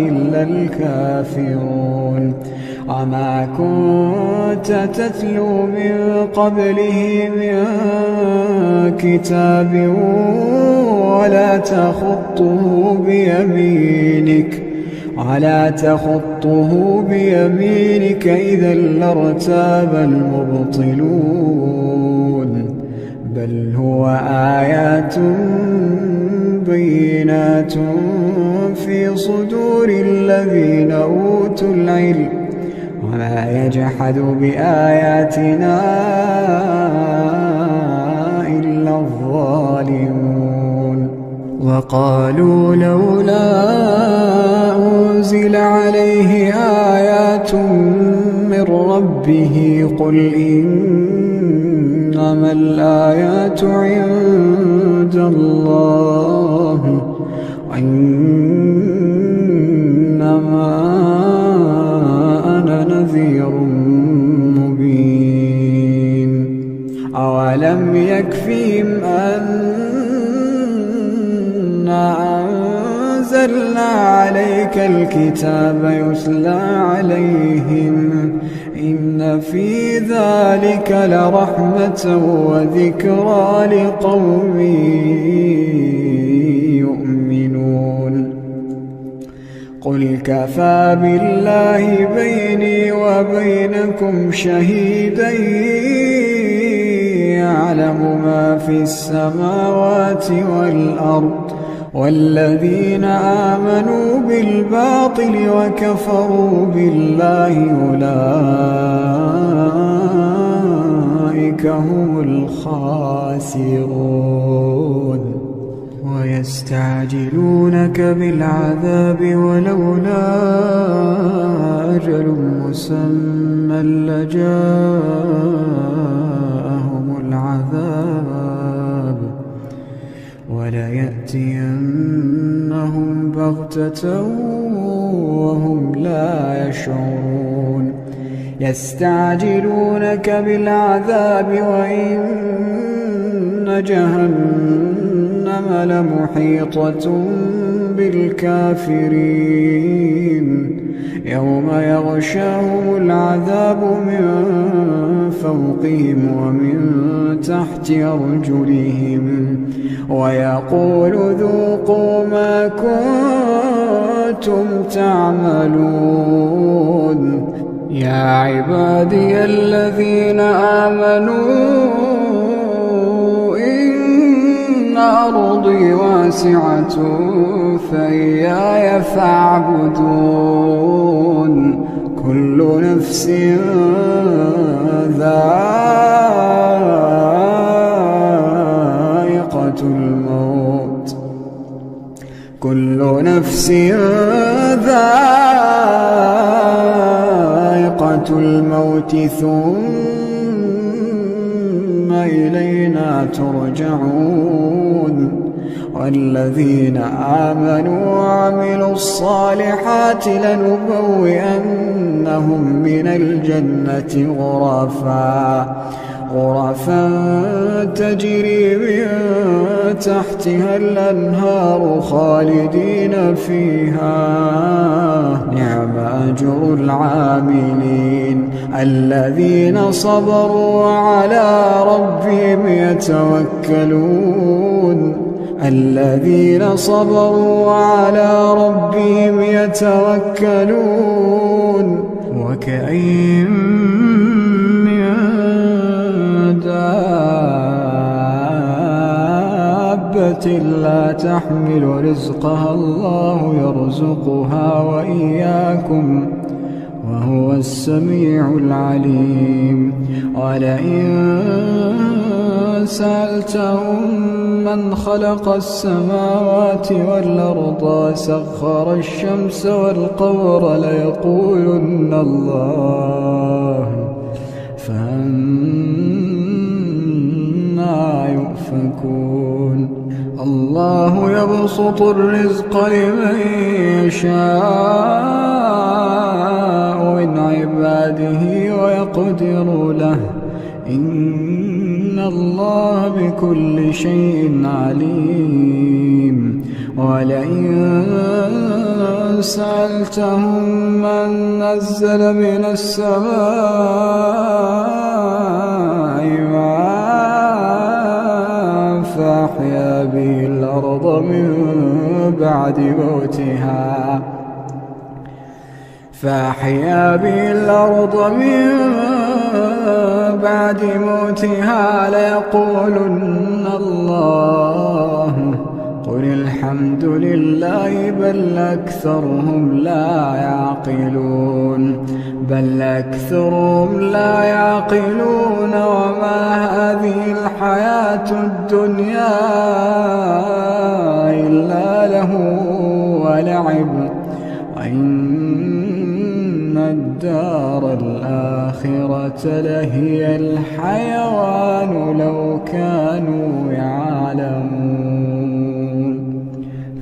إلا الكافرون. وما كنت تتلو من قبله من كتاب ولا تخطه بيمينك إذا لارتاب المبطلون بل هو آيات بينات في صدور الذين أوتوا العلم وما يجحد بآياتنا إلا الظالمون. وقالوا لولا أنزل عليه آيات من ربه قل إنما الآيات عند الله وإنما أنا نذير مبين. أولم يكفهم أنزلنا عليك الكتاب يتلى عليهم إن في ذلك لرحمة وذكرى لقوم يؤمنون. قل كفى بالله بيني وبينكم شهيدا يعلم ما في السماوات والأرض والذين آمنوا بالباطل وكفروا بالله أولئك هم الخاسرون. ويستعجلونك بالعذاب ولولا أجل مسمى لجاءهم العذاب وليأتينهم بغتة وهم لا يشعرون. يستعجلونك بالعذاب وإن جهنم لمحيطة بالكافرين يوم يغشاهم العذاب من فوقهم ومن تحت أرجلهم ويقول ذوقوا ما كنتم تعملون. يا عبادي الذين آمنوا إن أرضي واسعة فإياي فاعبدون. كل نفس ذائقة الموت كل نفس ذائقة الموت ثم إلينا ترجعون. والذين آمنوا وعملوا الصالحات لنبوئنهم من الجنة غرفا تجري من تحتها الأنهار خالدين فيها نعم أجر العاملين الذين صبروا وعلى ربهم يتوكلون. الذين صبروا وعلى ربهم يتوكلون وكأين من دابة لا تحمل رزقها الله يرزقها وإياكم وهو السميع العليم ولئن سألتهم من خلق السماوات والأرض وسخر الشمس والقمر ليقولن الله فأنى يؤفكون الله يبسط الرزق لمن يشاء من عباده ويقدر له إن الله بكل شيء عليم ولئن سألتهم من نزل من السماء ماء فأحيا به الأرض من بعد موتها ليقولن الله قل الحمد لله بل أكثرهم لا يعقلون وما هذه الحياة الدنيا إلا له ولعب وإن الدار الآخرة لهي الحيوان لو كانوا يعلمون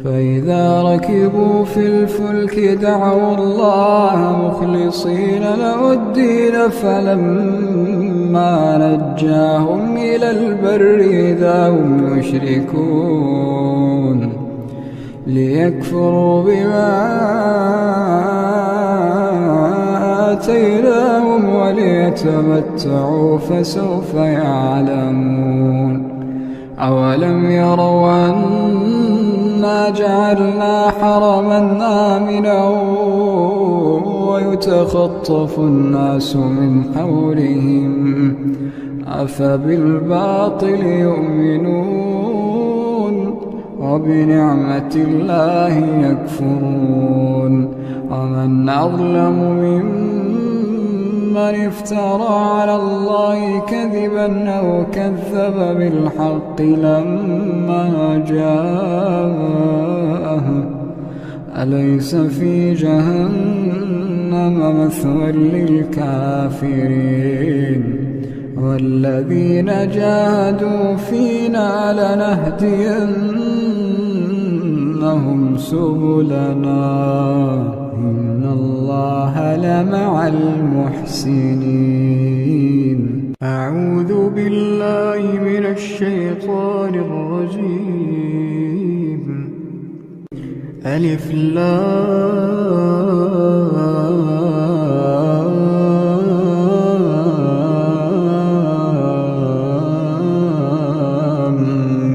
فإذا ركبوا في الفلك دعوا الله مخلصين له الدين فلما نجاهم إلى البر إذا هم يشركون ليكفروا بما آتيناهم وليتمتعوا فسوف يعلمون أولم يروا أنا جعلنا حرما آمنا ويتخطف الناس من حولهم أفبالباطل يؤمنون وبنعمة الله يكفرون ومن أظلم ممن افترى على الله كذبا أو كذب بالحق لما جاءه أليس في جهنم مثوى للكافرين والذين جاهدوا فينا لنهدينهم سبلنا إن الله لمع المحسنين أعوذ بالله من الشيطان الرجيم ألف لام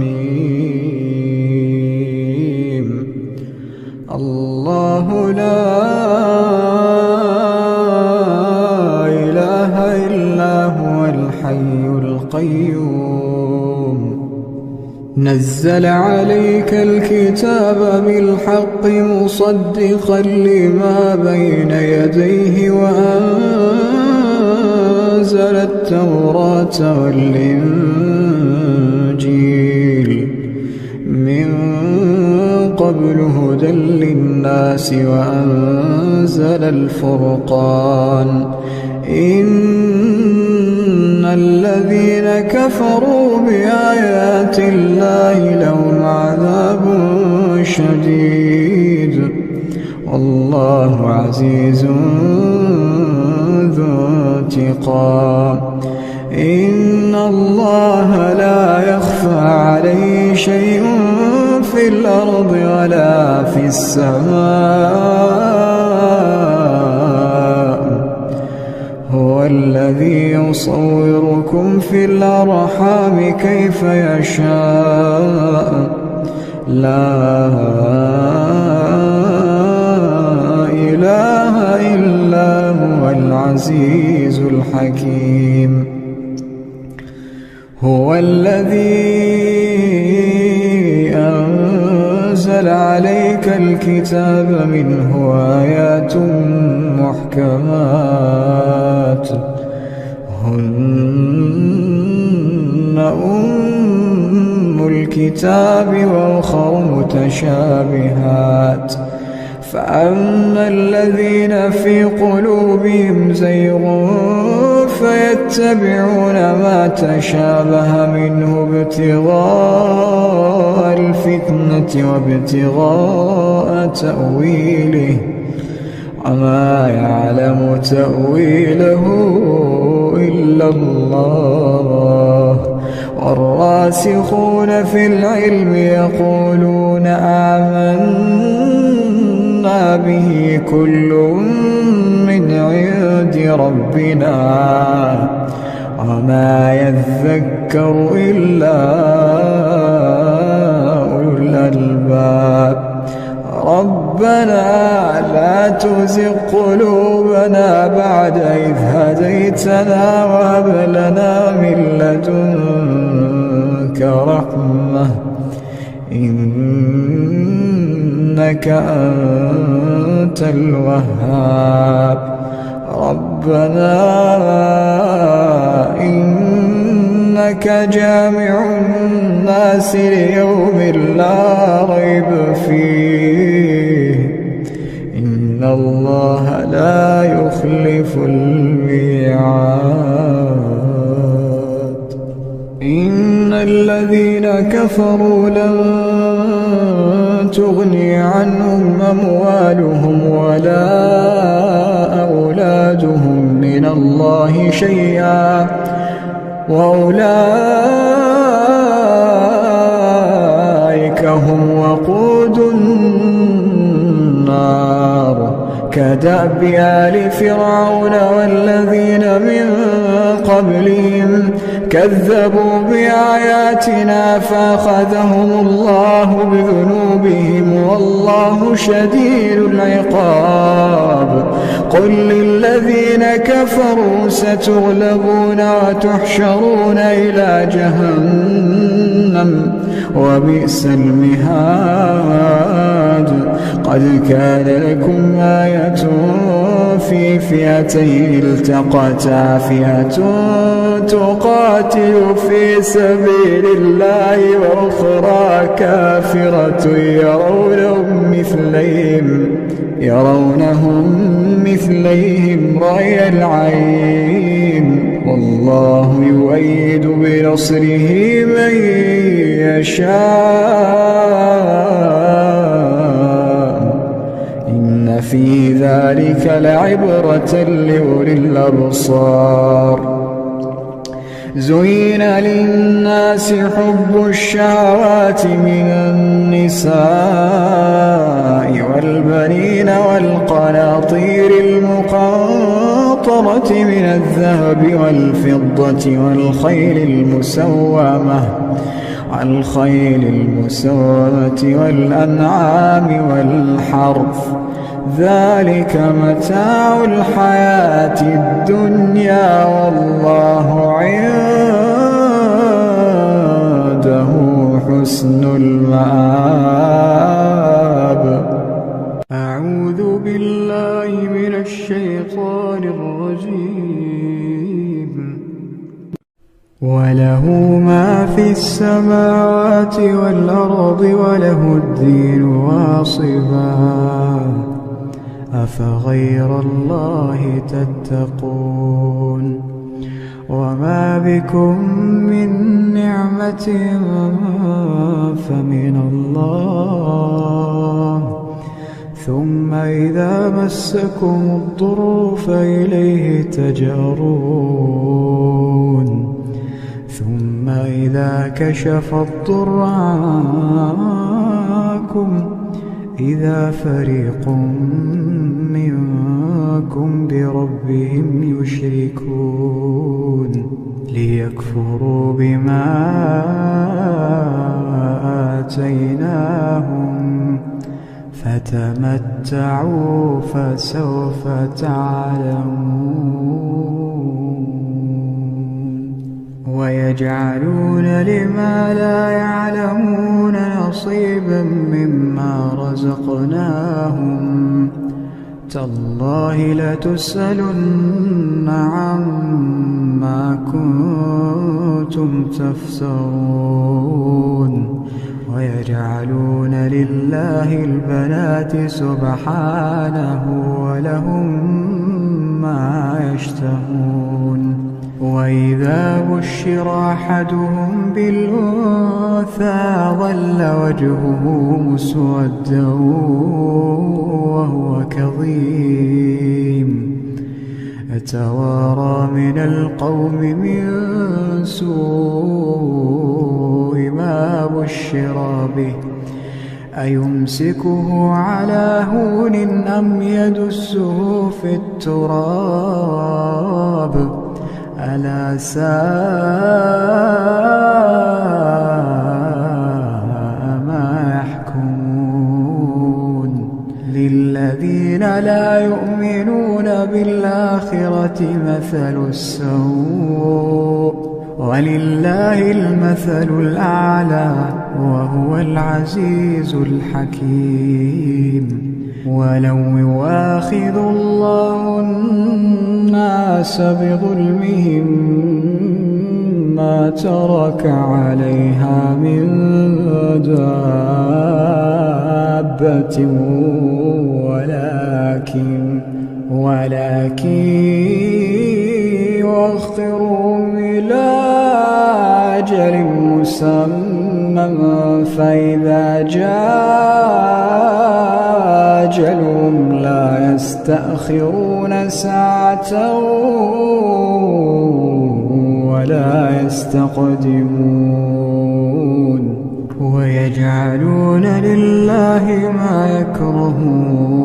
ميم الله لا إله إلا هو الحي القيوم نزل عليك الكتاب بالحق مصدقا لما بين يديه وأنزل التوراة والإنجيل من قبل هدى للناس وأنزل الفرقان إن الذين كفروا بآيات الله لهم عذاب شديد والله عزيز ذو انتقام إن الله لا يخفى عليه شيء في الأرض ولا في السماء هو الذي يصوركم في الأرحام كيف يشاء لا إله إلا هو العزيز الحكيم. هو الذي أنزل عليك الكتاب منه آيات محكمات هن أم الكتاب وأخر متشابهات فأما الذين في قلوبهم زيغ فيتبعون ما تشابه منه ابتغاء الفتنة وابتغاء تأويله وما يعلم تأويله إلا الله. والراسخون في العلم يقولون آمنا به كل من عند ربنا وما يذكر إلا أولو الألباب. ربنا لا تزغ قلوبنا بعد إذ هديتنا وهب لنا من لدنك رحمة إنك أنت الوهاب. ربنا إنك جامع الناس ليوم لا ريب فيه إن الله لا يخلف الميعاد. إن الذين كفروا لن تغني عنهم أموالهم ولا أولادهم من الله شيئا وأولئك هم وقود النار كدأب آل فرعون والذين من قبلهم كذبوا بآياتنا فأخذهم الله بذنوبهم والله شديد العقاب. قل للذين كفروا ستغلبون وتحشرون إلى جهنم وبئس المهاد. قد كان لكم آية في فئتين التقتا فئة تقاتل في سبيل الله وأخرى كافرة يرونهم مثليهم رأي العين والله يؤيد بنصره من يشاء إن في ذلك لعبرة لأولي الأبصار. زين للناس حب الشهوات من النساء والبنين والقناطير المقنطرة من الذهب والفضة والخيل المسومة والأنعام والحرث ذلك متاع الحياة الدنيا والله عنده حسن المآب. أعوذ بالله من الشيطان الرجيم. وله ما في السماوات والأرض وله الدين واصبا أفغير الله تتقون. وما بكم من نعمة فمن الله ثم إذا مسكم الضر فإليه تجأرون ثم إذا كشف الضر عنكم إذا فريق منكم بربهم يشركون ليكفروا بما آتيناهم لهم فتمتعوا فسوف تعلمون ويجعلون لما لا يعلمون نصيبا مما رزقناهم تالله لتسألن عما كنتم تفترون ويجعلون لله البنات سبحانه ولهم ما يشتهون وإذا بشر أحدهم بالأنثى ظل وجهه مسودا وهو كظيم يتوارى من القوم من سوء ما بشر به أيمسكه على هون أم يدسه في التراب ألا ساء ما يحكمون للذين لا يؤمنون بالآخرة مثل السوء ولله المثل الأعلى وهو العزيز الحكيم ولو يؤاخذ الله الناس بظلمهم ما ترك عليها من دابة ولكن يؤخرهم إلى أجل مسمى فإذا جاء أجلهم لا يستأخرون ساعة ولا يستقدمون ويجعلون لله ما يكرهون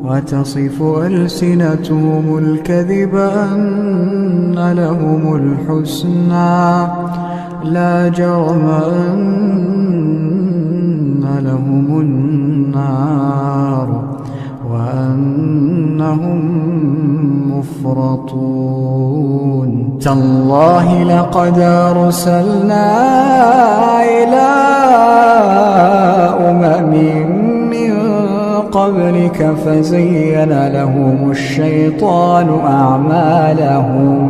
وتصف ألسنتهم الكذب أن لهم الحسنى لا جرم أن لهم النار وأنهم مفرطون تالله لقد أرسلنا إلى أمم من قبلك فزين لهم الشيطان أعمالهم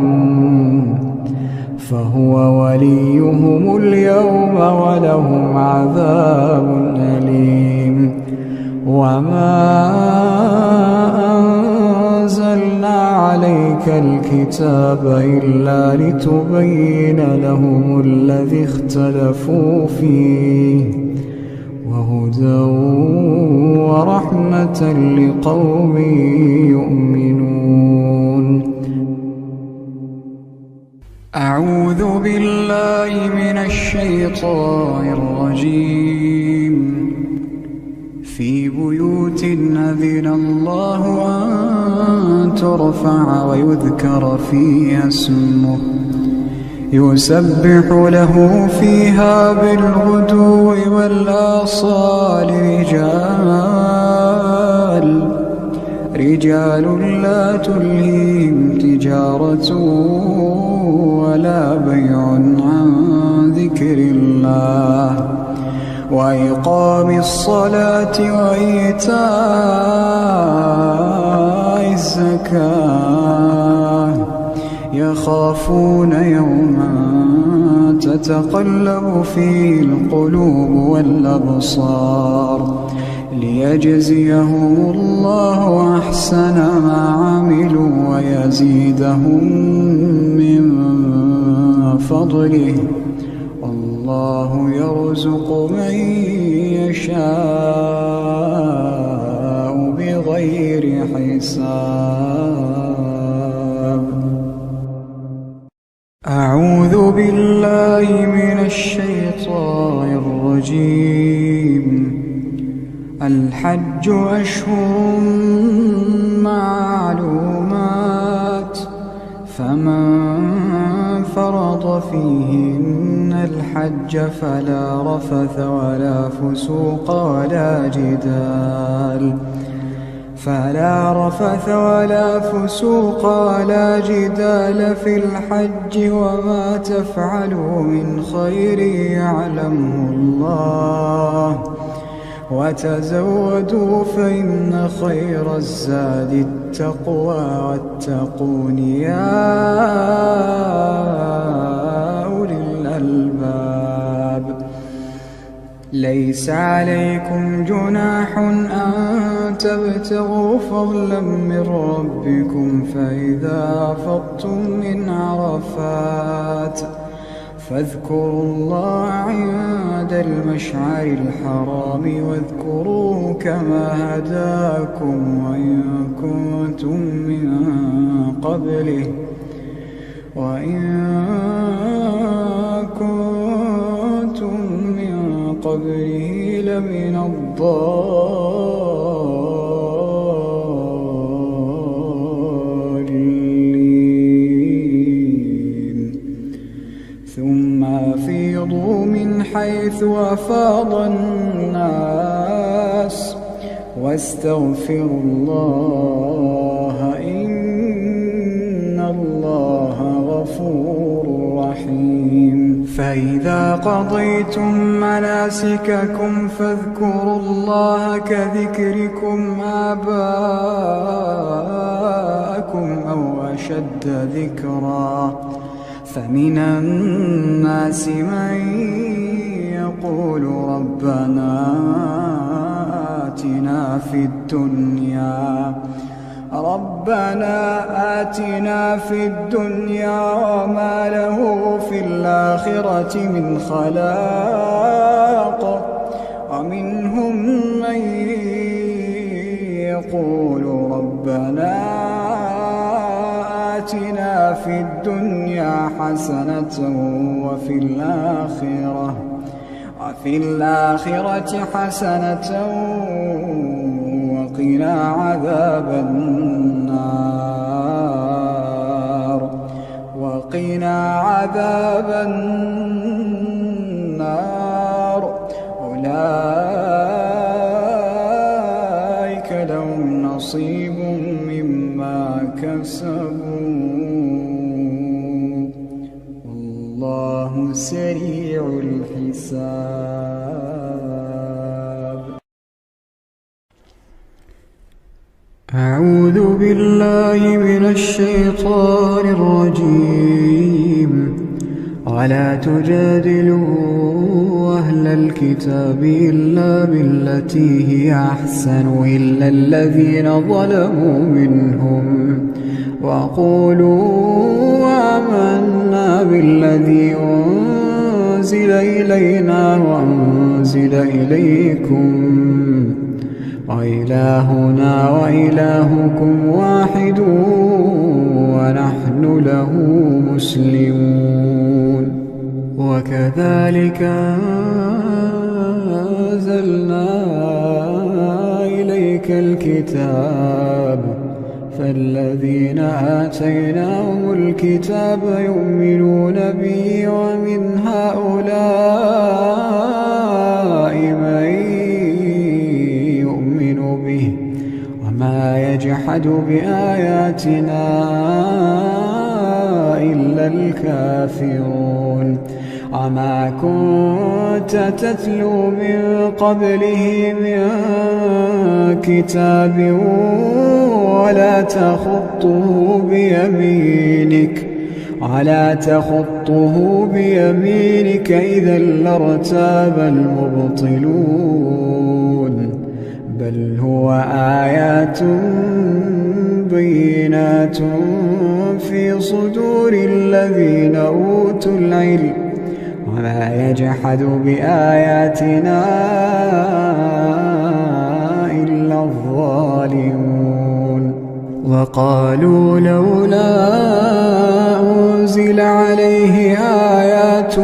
فهو وليهم اليوم ولهم عذاب أليم وما أنزلنا عليك الكتاب إلا لتبين لهم الذي اختلفوا فيه وهدى ورحمة لقوم يؤمنون أعوذ بالله من الشيطان الرجيم في بيوت أذن الله أن ترفع ويذكر فيها اسمه يسبح له فيها بالغدو والآصال رجال لا تلهيهم تجارة ولا بيع عن ذكر الله وإقام الصلاة وإيتاء الزكاة يخافون يوما تتقلب فيه القلوب والأبصار ليجزيهم الله أحسن ما عملوا ويزيدهم من فضله والله يرزق من يشاء بغير حساب أعوذ بالله من الشيطان الرجيم الحج أشهر معلومات فمن فرض فيهن الحج فلا رفث ولا فسوق ولا جدال في الحج وما تفعلوا من خير يعلمه الله وتزودوا فإن خير الزاد التقوى واتقون يا أولي الألباب ليس عليكم جناح أن تبتغوا فضلا من ربكم فإذا أفضتم من عرفات فاذكروا الله عند المشعر الحرام واذكروه كما هداكم وإن كنتم من قبله لمن الضالين ثم أفيضوا من حيث أفاض الناس واستغفروا الله إن الله غفور رحيم فإذا قضيتم مناسككم فاذكروا الله كذكركم آباءكم أو أشد ذكرا فمن الناس من يقول ربنا آتنا في الدنيا وما له في الآخرة من خلاق ومنهم من يقول ربنا آتنا في الدنيا حسنة وفي الآخرة حسنة وقنا عذاب النار أولئك لهم نصيب مما كسبوا والله سريع الحساب. أعوذ بالله من الشيطان الرجيم. ولا تجادلوا أهل الكتاب إلا بالتي هي أحسن إلا الذين ظلموا منهم وقولوا آمنا بالذي أنزل إلينا وأنزل إليكم وإلهنا وإلهكم واحد ونحن له مسلمون. وكذلك أنزلنا إليك الكتاب فالذين آتيناهم الكتاب يؤمنون به ومن هؤلاء من يؤمن به وما يجحد بآياتنا إلا الكافرون. وما كنت تتلو من قبله من كتاب ولا تخطه بيمينك إذا لارتاب المبطلون. بل هو آيات بينات في صدور الذين أوتوا العلم وما يجحد بآياتنا إلا الظالمون. وقالوا لولا أنزل عليه آيات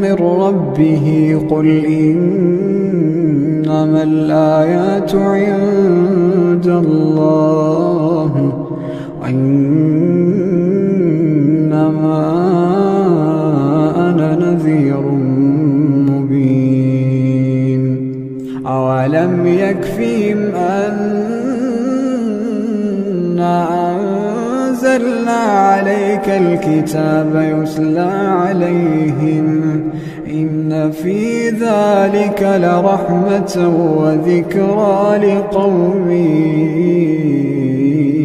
من ربه قل إنما الآيات عند الله وإنما أنا نذير أولم يكفهم أنا أنزلنا عليك الكتاب يتلى عليهم إن في ذلك لرحمة وذكرى لقوم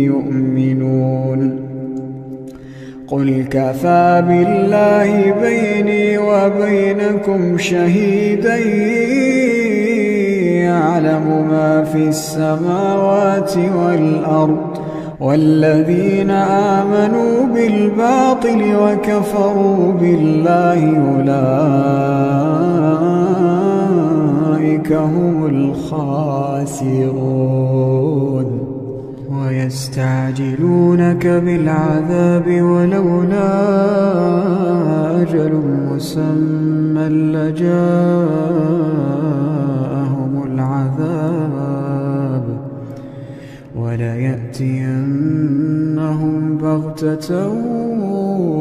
يؤمنون قل كفى بالله بيني وبينكم شهيدا يعلم ما في السماوات والأرض والذين آمنوا بالباطل وكفروا بالله أولئك هم الخاسرون ويستعجلونك بالعذاب ولولا أجل مسمى لجاءهم العذاب وليأتينهم بغتة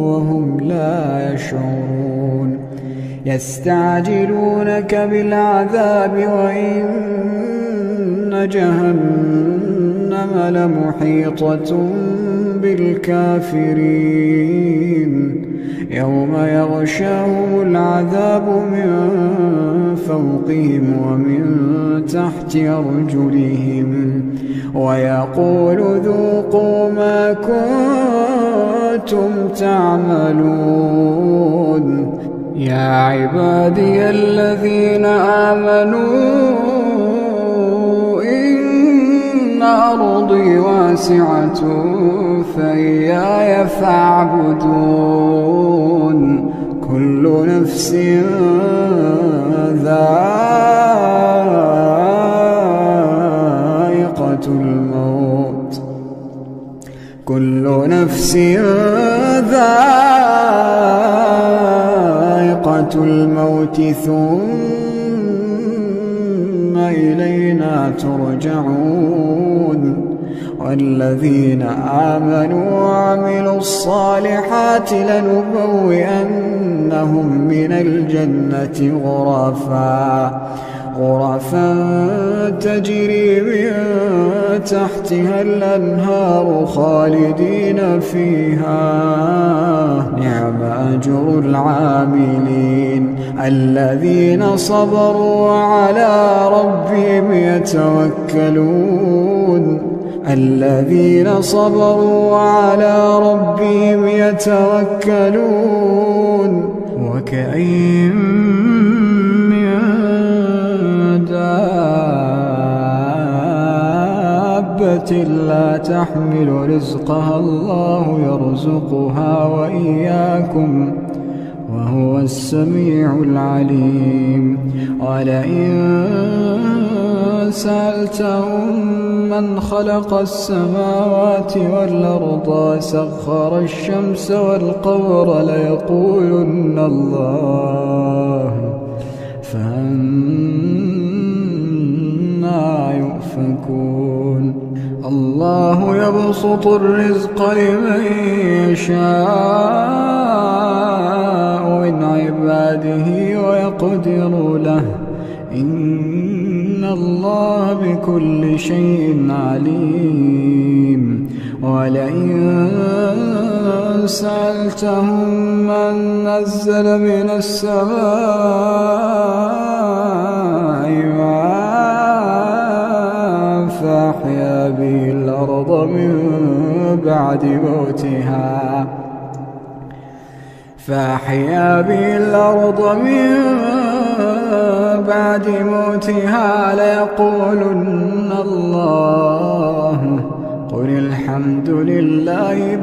وهم لا يشعرون يستعجلونك بالعذاب وإن جهنم لمحيطة بالكافرين يوم يغشاهم العذاب من فوقهم ومن تحت أرجلهم ويقول ذوقوا ما كنتم تعملون يا عبادي الذين آمنوا إن أرضي واسعة فإياي فاعبدون كل نفس ذائقة الموت كل نفس ذائقة الموت ثم إلينا ترجعون والذين آمنوا وعملوا الصالحات لنبوئنهم من الجنة غرفا تجري من تحتها الأنهار خالدين فيها نعم أجر العاملين الذين صبروا وعلى ربهم يتوكلون الذين صبروا وعلى ربهم يتوكلون وكأين من دابة لا تحمل رزقها الله يرزقها وإياكم وهو السميع العليم ولئن سألتهم من خلق السماوات والأرض سخر الشمس والقمر ليقولن الله فأنى يؤفكون الله يبسط الرزق لمن يشاء من عباده ويقدر له إن الله بكل شيء عليم ولئن سألتهم من نزل من السماء ماء فأحيا به الأرض من بعد موتها ليقولن الله قل الحمد لله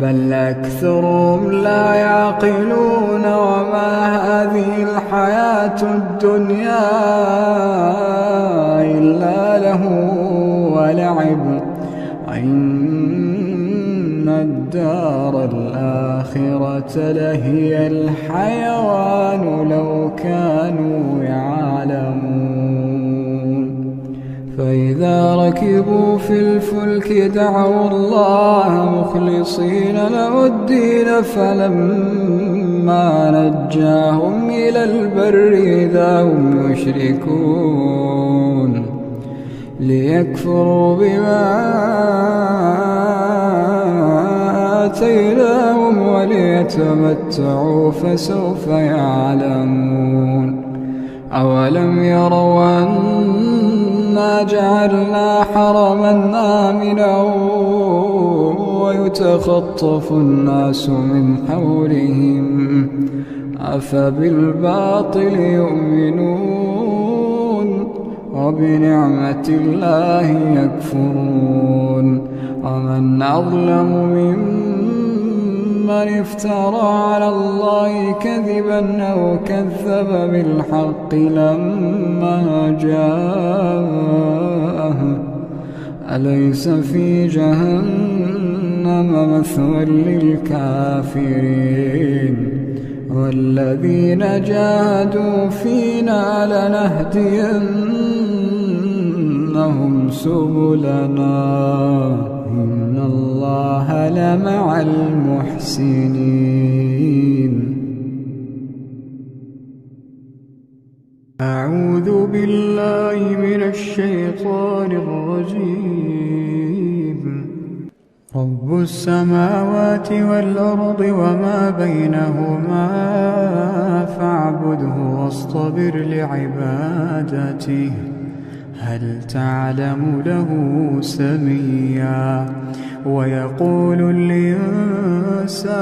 بل أكثرهم لا يعقلون وما هذه الحياة الدنيا إلا له ولعب وإن الدار الآخرة لهي الحيوان لو كانوا يعلمون فإذا ركبوا في الفلك دعوا الله مخلصين له الدين فلما نجاهم إلى البر إذا هم يشركون ليكفروا بما آتيناهم وليتمتعوا فسوف يعلمون أولم يروا أنا جعلنا حرما آمنا ويتخطف الناس من حولهم أفبالباطل يؤمنون وبنعمة الله يكفرون ومن أظلم ممن افترى على الله كذبا أو كذب بالحق لما جاءه أليس في جهنم مثوى للكافرين والذين جاهدوا فينا لنهدينهم سبلنا إن الله لمع المحسنين. أعوذ بالله من الشيطان الرجيم. رب السماوات والأرض وما بينهما فاعبده واصطبر لعبادته هل تعلم له سميا ويقول الإنسان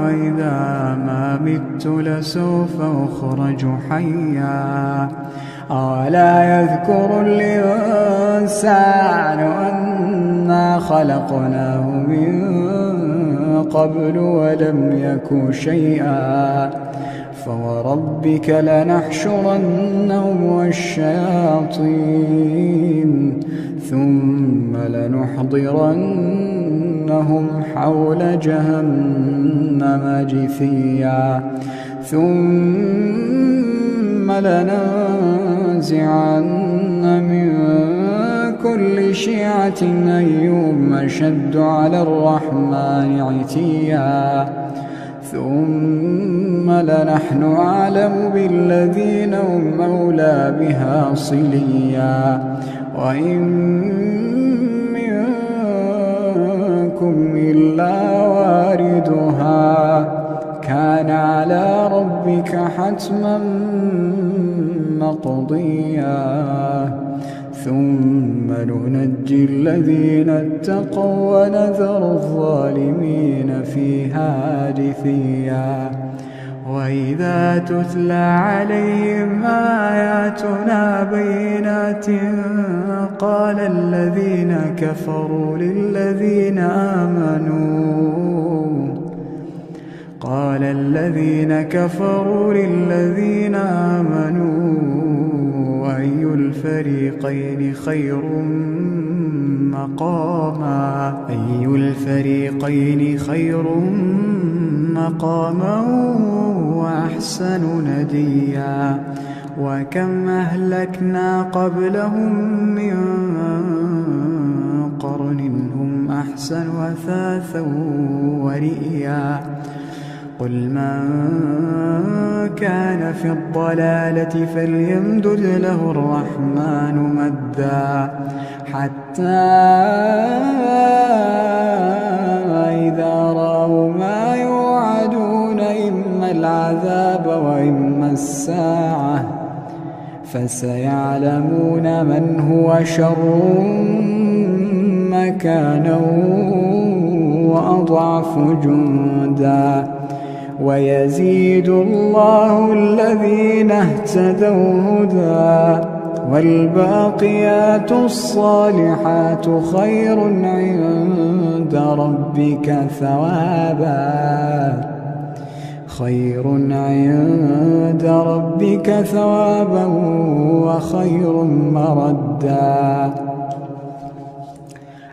إذا ما مت لسوف أخرج حيا أولا يذكر الإنسان أنا خلقناه من قبل ولم يك شيئا فوربك لنحشرنهم والشياطين ثم لنحضرنهم حول جهنم جثيا ثم لننزعن من كل شيعة أيهم أشد على الرحمن عتيا ثم لنحن أعلم بالذين هم أولى بها صليا وإن منكم إلا واردها كان على ربك حتما مقضيا ثم ننجي الذين اتقوا ونذر الظالمين فيها جثيا وإذا تتلى عليهم آياتنا بينات قال الذين كفروا للذين آمنوا أي الفريقين خير مقاما وأحسن نديا وكم أهلكنا قبلهم من قرن هم أحسن أثاثا ورئيا قل من كان في الضلالة فليمدد له الرحمن مدا حتى إذا رأوا ما يوعدون إما العذاب وإما الساعة فسيعلمون من هو شر مكانا وأضعف جندا ويزيد الله الذين اهتدوا هدى والباقيات الصالحات خير عند ربك ثوابا وخير مردا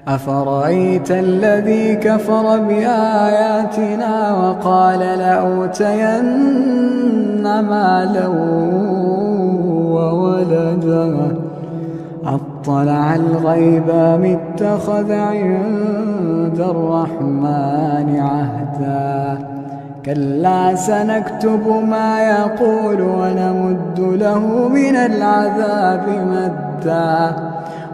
أفرأيت الذي كفر بآياتنا وقال لأوتين مالا وولدا اطلع الغيب أم اتخذ عند الرحمن عهدا كلا سنكتب ما يقول ونمد له من العذاب مدا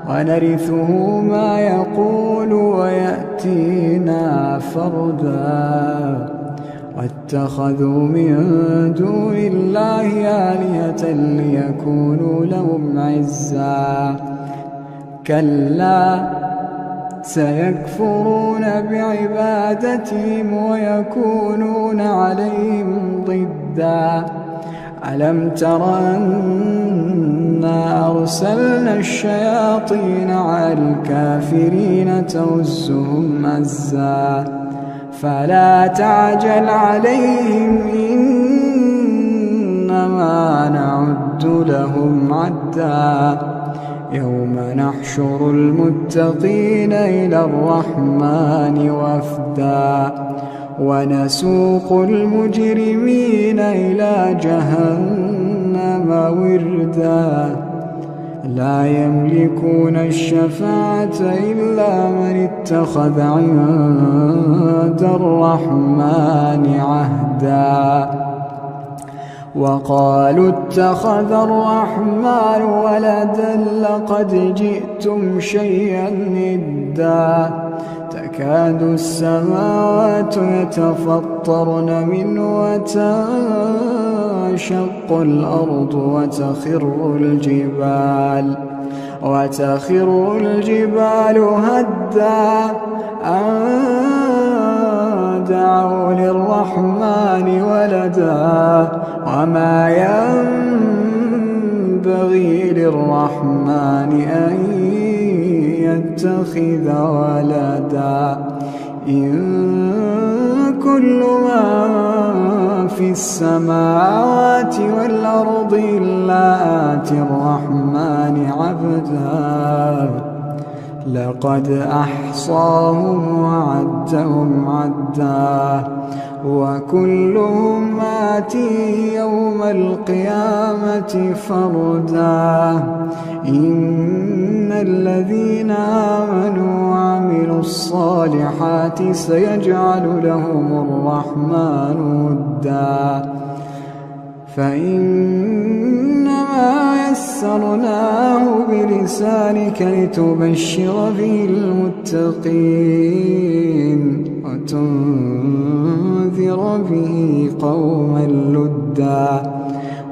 ونرثه ما يقول ويأتينا فردا واتخذوا من دون الله آلهة ليكونوا لهم عزا كلا سيكفرون بعبادتهم ويكونون عليهم ضدا ألم تر أنا أرسلنا الشياطين على الكافرين تؤزهم أزا فلا تعجل عليهم إنما نعد لهم عدا يوم نحشر المتقين إلى الرحمن وفدا ونسوق المجرمين إلى جهنم وردا لا يملكون الشفاعة إلا من اتخذ عند الرحمن عهدا وقالوا اتخذ الرحمن ولدا لقد جئتم شيئا إدا تكاد السماوات يتفطرن منه وتنشق الأرض وتخر الجبال هدا أن دعوا للرحمن ولدا وما ينبغي للرحمن أن يتخذ ولدا إن كل من في السماوات والأرض إلا آتي الرحمن عبدا لقد أحصاهم وعدهم عدا وكلهم آتيه يوم القيامة فردا إن الذين آمنوا وعملوا الصالحات سيجعل لهم الرحمن ودا فإنما يسرناه بلسانك لتبشر به المتقين وتنذر به قوما لدا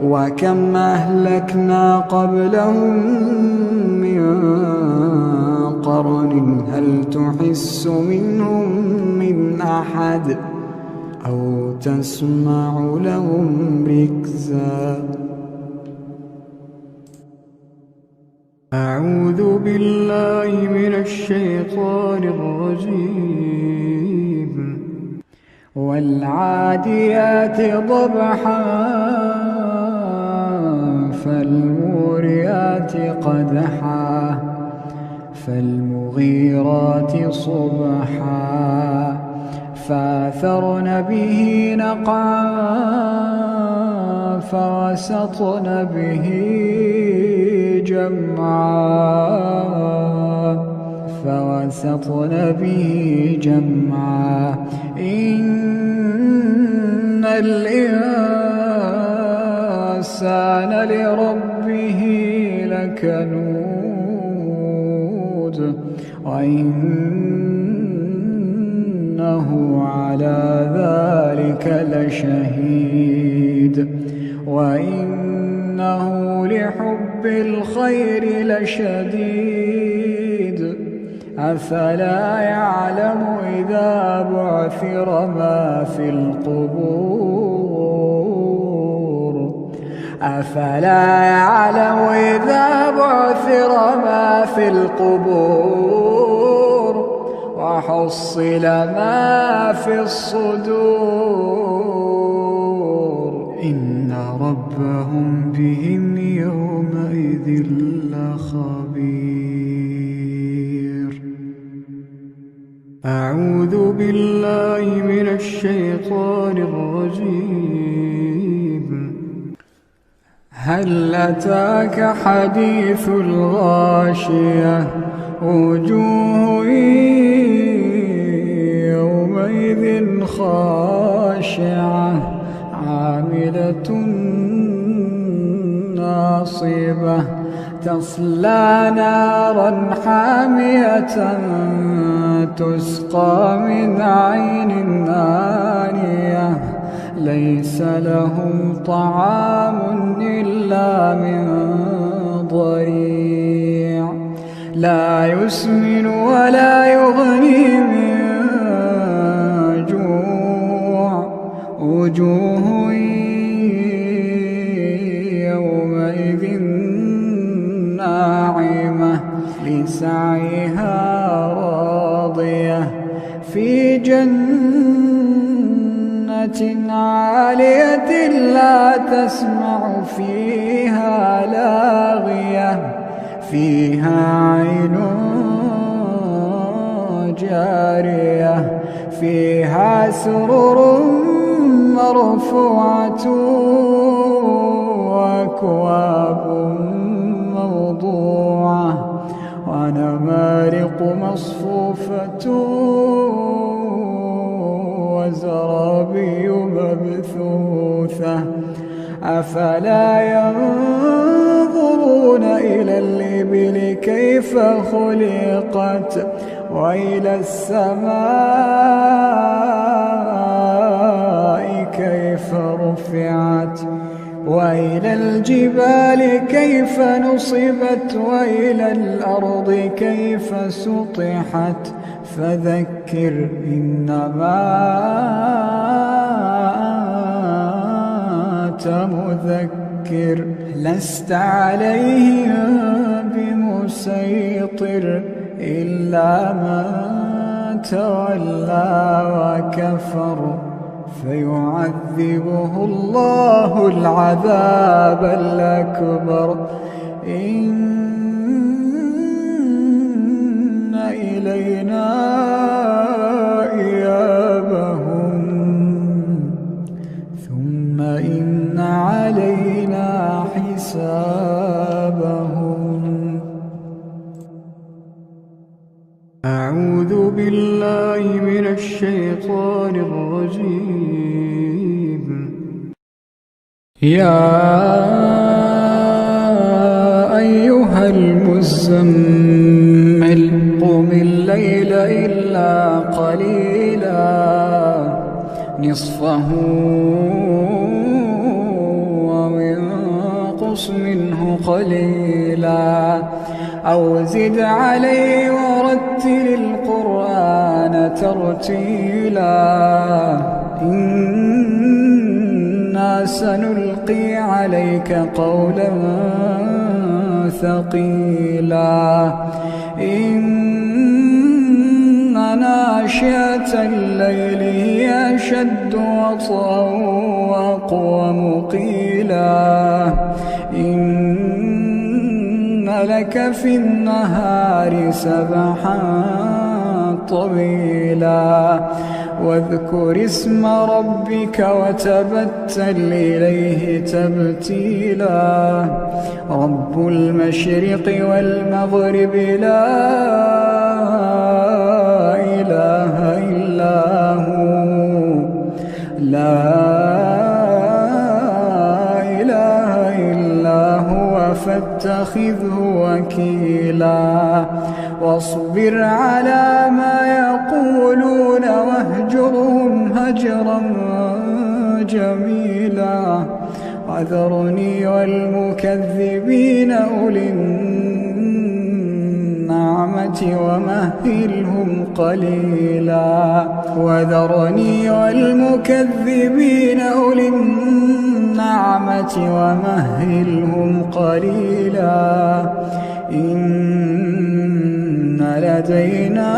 وكم أهلكنا قبلهم من قرن هل تحس منهم من أحد أو تسمع لهم ركزا أعوذ بالله من الشيطان الرجيم والعاديات ضبحا فالموريات قدحا فالمغيرات صبحا فأثرن به نقعا فوسطن به جمعا إن الإنسان لربه لكنود وإنه على ذلك لشهيد وإنه لحب الخير لشديد أفلا يعلم إذا بعثر ما في القبور أفلا يعلم إذا بعثر ما في القبور وحصل ما في الصدور إن ربهم بهم يومئذ لخبير أعوذ بالله من الشيطان الرجيم هل أتاك حديث الغاشية وجوه يومئذ خاشعة عاملة ناصبة تصلى نارا حامية تسقى من عين آنية ليس لهم طعام إلا من ضريع لا يسمن ولا يغني من جوع وجوه يومئذ ناعمة لسعيها راضية في جنة عالية لا تسمع فيها لاغية فيها عين جارية فيها سرر مرفوعة وأكواب موضوعة ونمارق مصفوفة وزرابي مبثوثة أفلا ينظرون إلى الإبل كيف خلقت وإلى السماء كيف رفعت وإلى الجبال كيف نصبت وإلى الأرض كيف سطحت فذكر إنما أنت مذكر لست عليهم بمسيطر إلا من تولى وكفر فيعذبه الله العذاب الأكبر إن إلينا إيابهم ثم إن علينا حسابهم. أعوذ بالله من الشيطان الرجيم. يا أيها المزمل قم الليل إلا قليلا نصفه وانقص منه قليلا أو زد عليه ورتل القرآن ترتيلا إنا سنلقي عليك قولا ثقيلا إن ناشئة الليل هي أشد وطئا وأقوم قيلا إن لك في النهار سبحا طويلا واذكر اسم ربك وتبتل إليه تبتيلا رب المشرق والمغرب لا إله إلا هو فاتخذه وكيلا واصبر على ما يقولون واهجرهم هجرا جميلا وذرني والمكذبين أولي النعمة ومهلهم قليلا وذرني والمكذبين أولي النعمة ومهلهم قليلا إن لدينا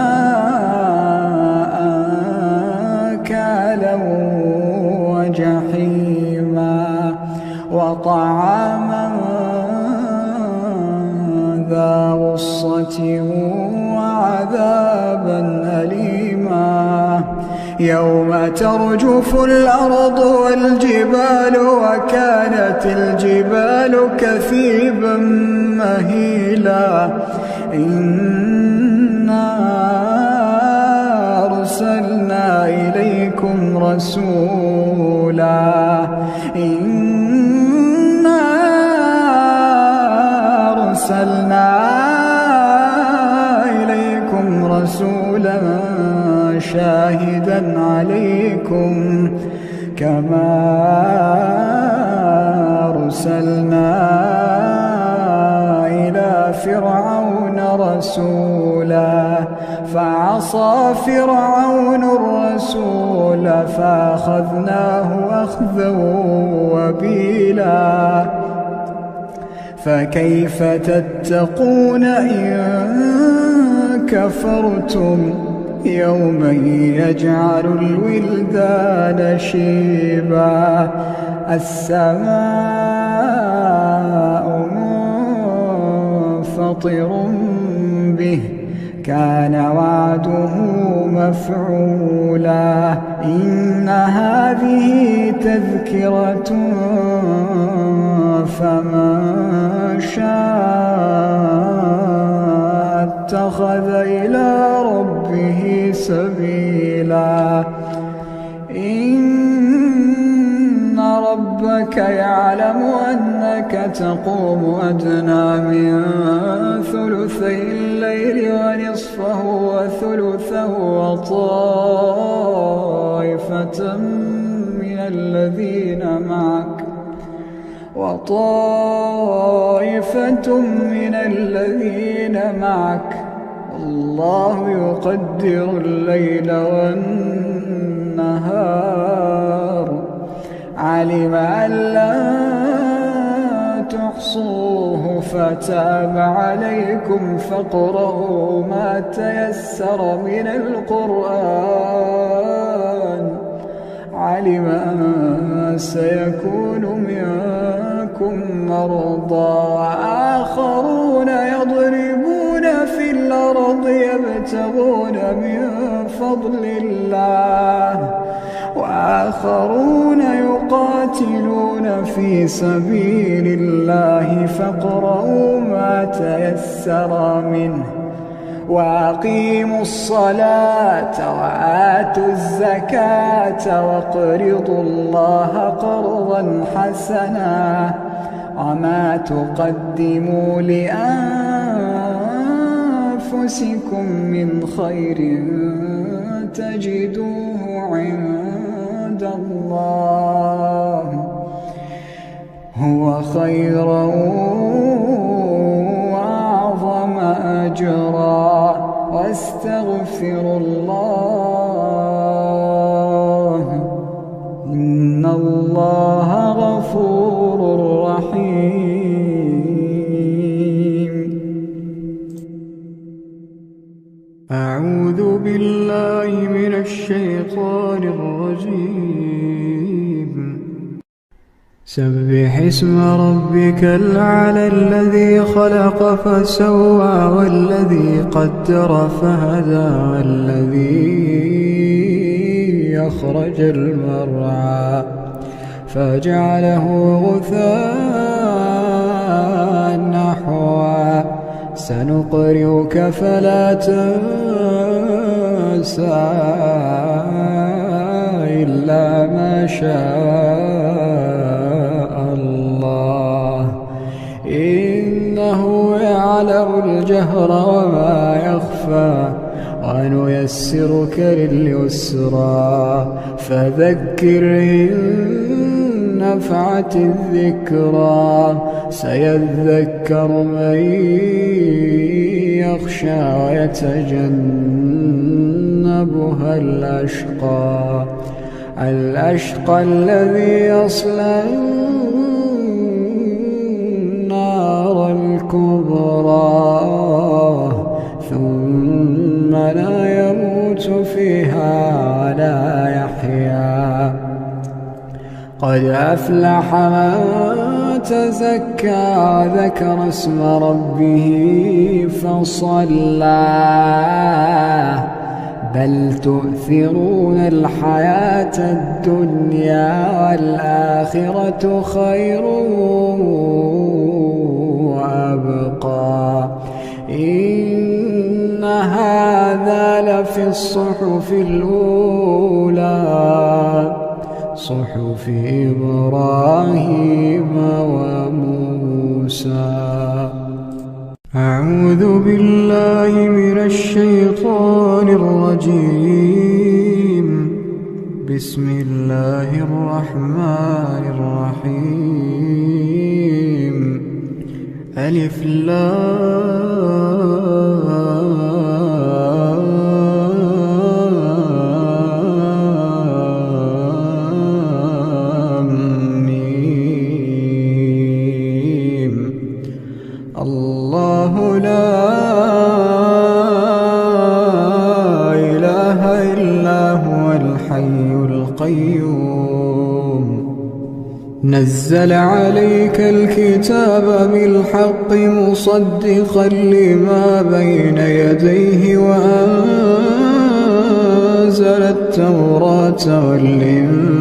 أنكالا وجحيما وطعاما ذا غصة وعذابا أليما يوم ترجف الأرض والجبال وكانت الجبال كثيبا مهيلا إنا أرسلنا إليكم رسولا شاهدا عليكم كما أرسلنا إلى فرعون رسولا فعصى فرعون الرسول فأخذناه أخذا وبيلا فكيف تتقون إن كفرتم يوما يجعل الولدان شيبا السماء منفطر به كان وعده مفعولا إن هذه تذكرة فمن شاء اتخذ إلى ربه سبيلا إن ربك يعلم أنك تقوم أدنى من ثلثي الليل ونصفه وثلثه وطائفة من الذين معك الله يقدر الليل والنهار علم أن لا تحصوه فتاب عليكم فاقرؤوا ما تيسر من القرآن علم أن سيكون منكم مرضى وآخرون يضربون في الأرض يبتغون من فضل الله وآخرون يقاتلون في سبيل الله فاقرؤوا ما تيسر منه وأقيموا الصلاة وآتوا الزكاة واقرضوا الله قرضا حسنا وما تقدموا لأنفسكم من خير تجدوه عند الله هو خيرا وأعظم أجرا واستغفروا الله إن الله غفور رحيم أعوذ بالله من الشيطان الرجيم سبح اسم ربك الأعلى الذي خلق فسوى والذي قدر فهدى والذي أخرج المرعى فجعله غثاء نحوا سنقرئك فلا تنسى إلا ما شاء الله إنه يعلم الجهر وما يخفى ونيسرك لليسرى فذكر إن نفعت الذكرى سيذكر من يخشى ويتجنبها الأشقى الذي يصلى النار الكبرى ثم لا يموت فيها ولا يحيا قد أفلح من تزكى وذكر اسم ربه فصلى بل تؤثرون الحياة الدنيا والآخرة خير وأبقى إن هذا لفي الصحف الأولى صحف إبراهيم وموسى. أعوذ بالله من الشيطان الرجيم. بسم الله الرحمن الرحيم. ألف لام ميم. الله لا إله إلا هو الحي القيوم. نزل عليك الكتاب بالحق مصدقا لما بين يديه وأنزل التوراة والإنجيل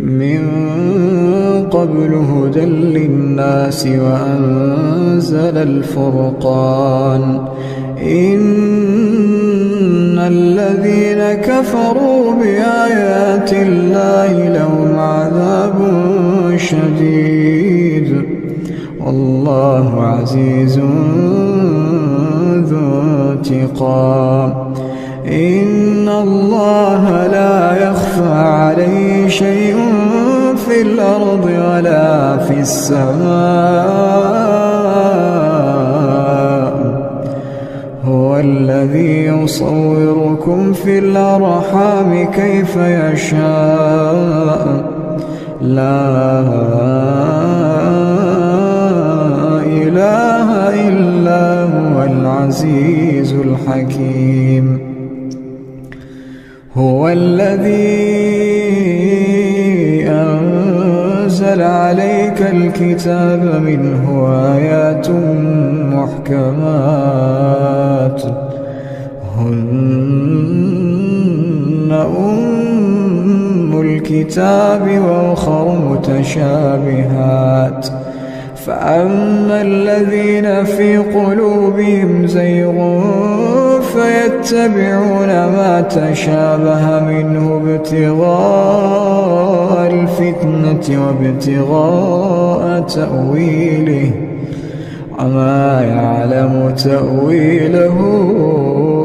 من قبل هدى للناس وأنزل الفرقان. إن الذين كفروا بآيات الله لهم عذاب شديد والله عزيز ذو انتقام. إن الله لا يخفى عليه شيء في الأرض ولا في السماء. هو الذي يصوركم في الأرحام كيف يشاء لا إله إلا هو العزيز الحكيم. هو الذي أنزل عليك الكتاب منه آيات محكمات هن أم الكتاب وأخر متشابهات. فأما الذين في قلوبهم زيغ فيتبعون ما تشابه منه ابتغاء الفتنة وابتغاء تأويله وما يعلم تأويله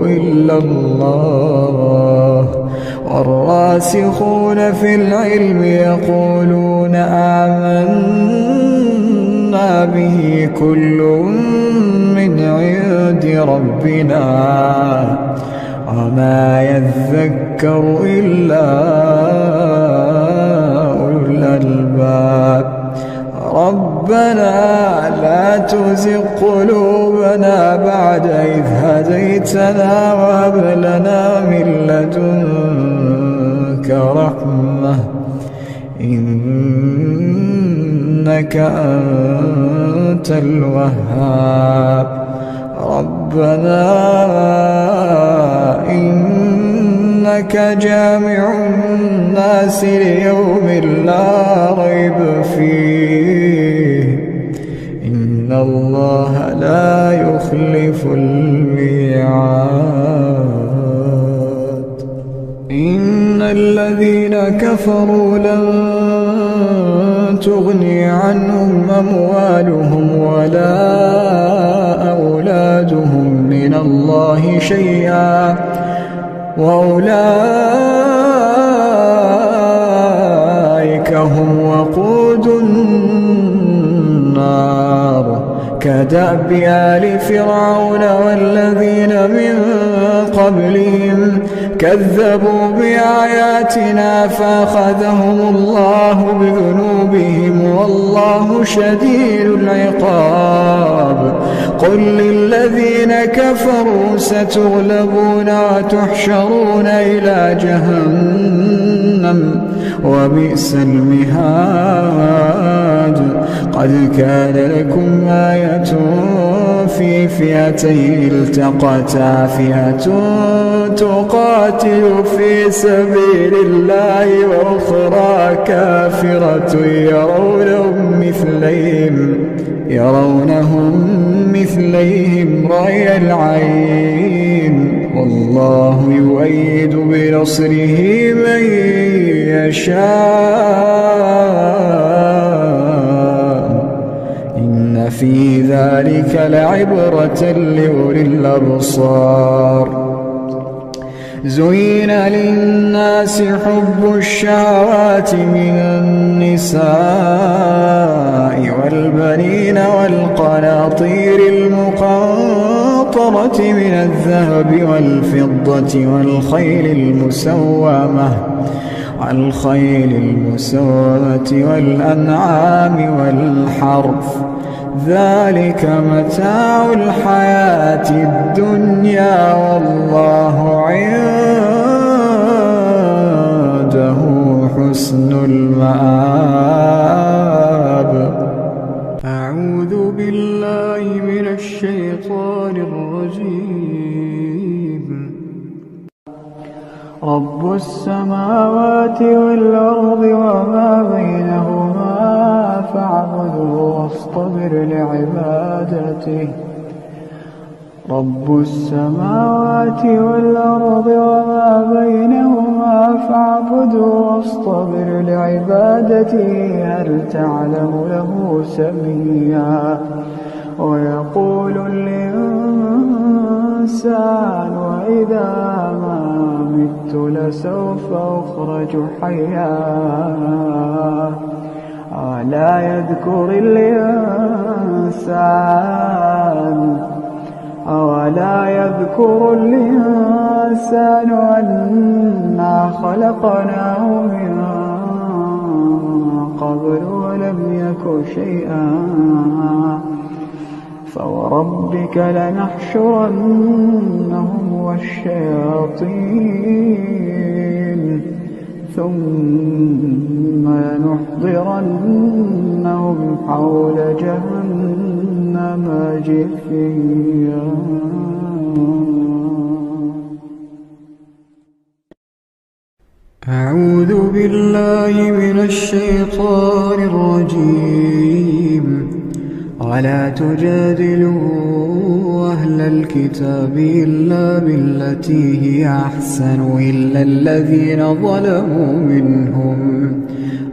إلا الله. والراسخون في العلم يقولون آمنا به كل من عند ربنا وما يذكر إلا أولو الألباب. ربنا لا تزغ قلوبنا بعد إذ هديتنا وهب لنا من لدنك رحمة إنك أنت الوهاب. ربنا إنك جامع الناس ليوم لا ريب فيه إن الله لا يخلف الميعاد. إن الذين كفروا لن تغني عنهم أموالهم ولا أولادهم من الله شيئا وأولئك هم وقود النار. كدأب آل فرعون والذين من قبلهم كذبوا بآياتنا فأخذهم الله بذنوبهم والله شديد العقاب. قل للذين كفروا ستغلبون وتحشرون إلى جهنم وبئس المهاد. قد كان لكم آية في فئتين التقتا فئة تقاتل في سبيل الله وأخرى كافرة يرونهم مثليهم رأي العين والله يؤيد بنصره من يشاء إن في ذلك لعبرة لأولي الأبصار زين للناس حب الشهوات من النساء والبنين والقناطير المقنطرة من الذهب والفضة والخيل المسومة والأنعام والحرث ذلك متاع الحياة الدنيا والله عنده حسن المآب. أعوذ بالله من الشيطان الرجيم. رب السماوات والأرض وما بينهما فاعبده واصطبر لعبادته. رب السماوات والأرض وما بينهما فاعبده واصطبر لعبادته هل تعلم له سميا ويقول الإنسان وإذا ما مت لسوف أخرج حيا ألا يذكر الإنسان أنا خلقناه من قبل ولم يك شيئا فوربك لنحشرنهم والشياطين ثم لنحضرنهم حول جهنم جثيا. أعوذ بالله من الشيطان الرجيم. ولا تجادلوا أهل الكتاب إلا بالتي هي أحسن إلا الذين ظلموا منهم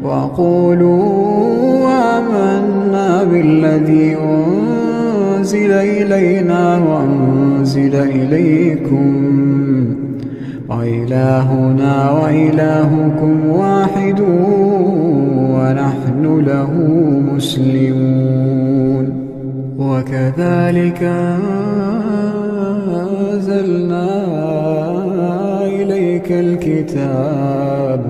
وقولوا آمنا بالذي أنزل إلينا وأنزل إليكم وإلهنا وإلهكم واحد ونحن له مسلمون. وكذلك أنزلنا إليك الكتاب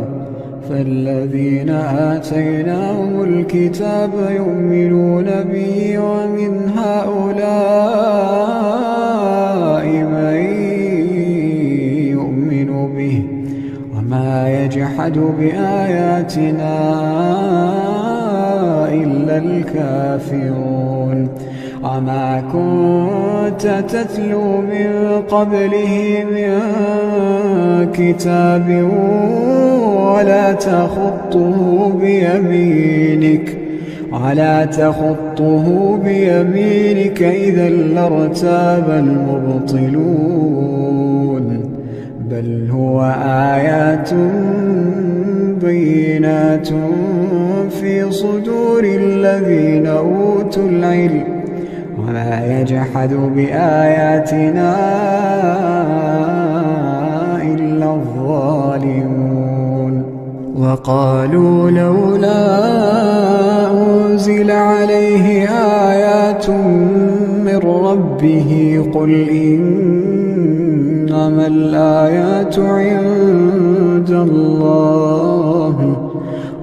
فالذين آتيناهم الكتاب يؤمنون به ومن هؤلاء من يؤمن به وما يجحد بآياتنا إلا الكافرون. وما كنت تتلو من قبله من كتاب ولا تخطه بيمينك إذا لارتاب المبطلون بل هو آيات بينات في صدور الذين أوتوا العلم وما يجحد بآياتنا إلا الظالمون. وقالوا لولا أنزل عليه آيات من ربه قل إنما الآيات عند الله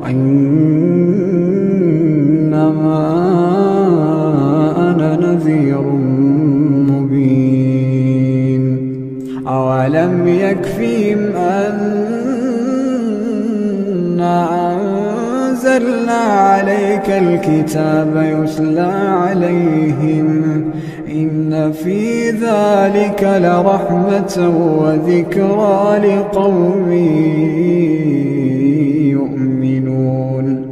وإنما أنا نذير مبين. أولم يكفيهم أنا أنزلنا عليك الكتاب يتلى عليهم إن في ذلك لرحمة وذكرى لقوم يؤمنون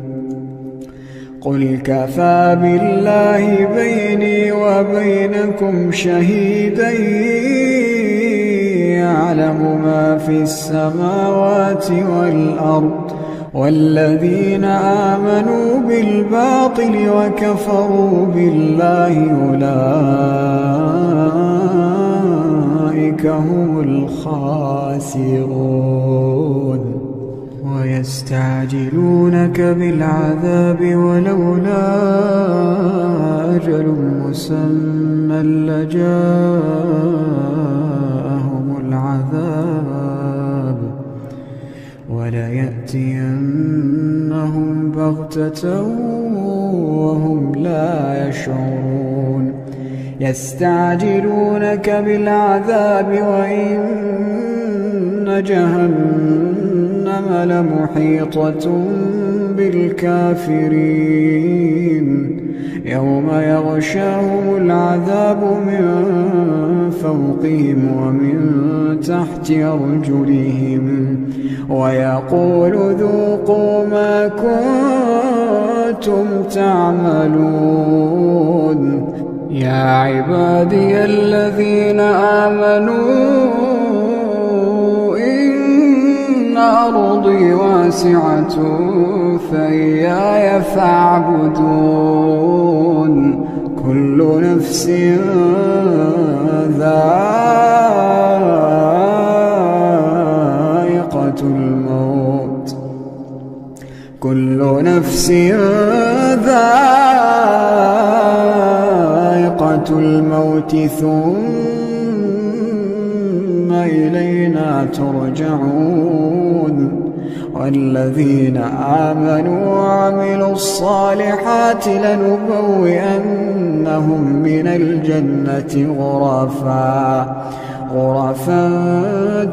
قل كفى بالله بيني وبينكم شهيدا يعلم ما في السماوات والأرض والذين آمنوا بالباطل وكفروا بالله أولئك هم الخاسرون ويستعجلونك بالعذاب ولولا أجل مسمى لجاءهم العذاب وليأتينهم بغتة وهم لا يشعرون يستعجلونك بالعذاب وإن جهنم لمحيطة بالكافرين يوم يغشاهم العذاب من فوقهم ومن تحت أرجلهم ويقول ذوقوا ما كنتم تعملون يا عبادي الذين آمنوا إن أرضي واسعة فإياي فاعبدون كل نفس ذائقة الموت كل نفس ذائقة الموت ثم إلينا ترجعون والذين آمنوا وعملوا الصالحات لنبوئنهم من الجنة غرفا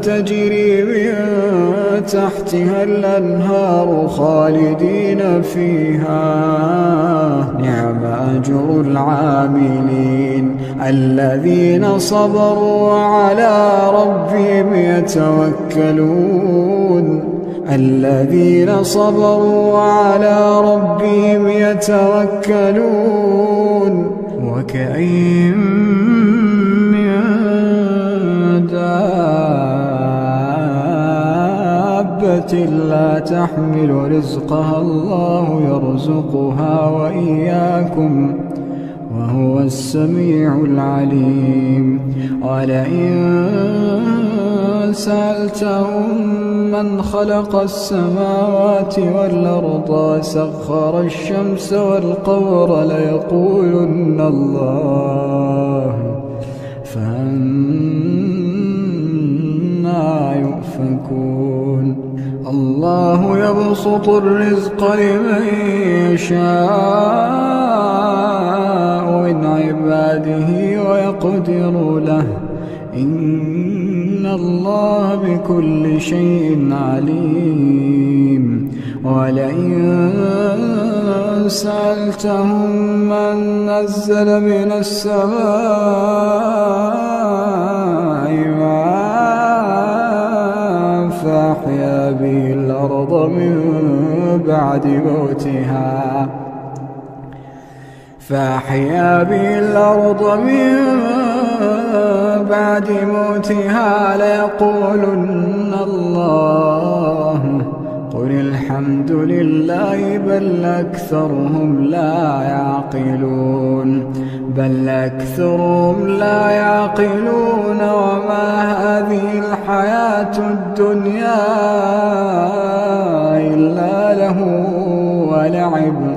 تجري من تحتها الأنهار خالدين فيها نعم أجر العاملين الذين صبروا وعلى ربهم يتوكلون الذين صبروا وعلى ربهم يتوكلون وكأين من دابة لا تحمل رزقها الله يرزقها وإياكم وهو السميع العليم ولئن سألتهم من خلق السماوات والأرض وسخر الشمس والقمر ليقولن الله فأنى يؤفكون الله يبسط الرزق لمن يشاء من عباده ويقدر له إن الله بكل شيء عليم ولئن سألتهم من نزل من السماء ماء فأحيا به الأرض من بعد موتها ليقولن الله قل الحمد لله بل أكثرهم لا يعقلون وما هذه الحياة الدنيا إلا له ولعب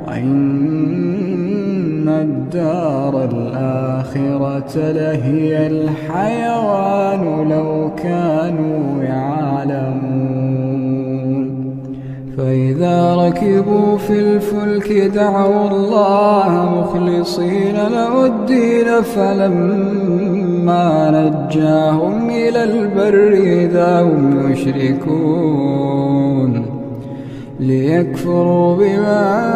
وإن الدار الآخرة لهي الحيوان لو كانوا يعلمون فإذا ركبوا في الفلك دعوا الله مخلصين له الدين فلما نجاهم إلى البر إذا هم يشركون ليكفروا بما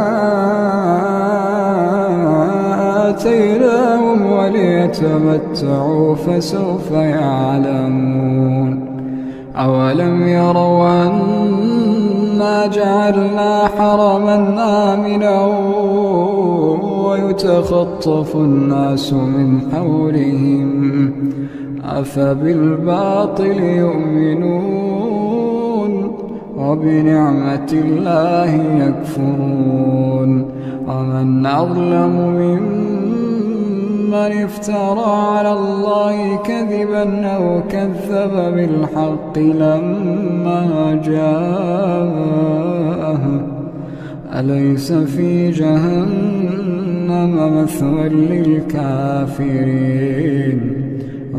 آتيناهم وليتمتعوا فسوف يعلمون. أولم يروا أنا جعلنا حرما آمنا ويتخطف الناس من حولهم أفبالباطل يؤمنون وبنعمة الله يكفرون. ومن أظلم ممن افترى على الله كذبا أو كذب بالحق لما جاءه أليس في جهنم مثوى للكافرين.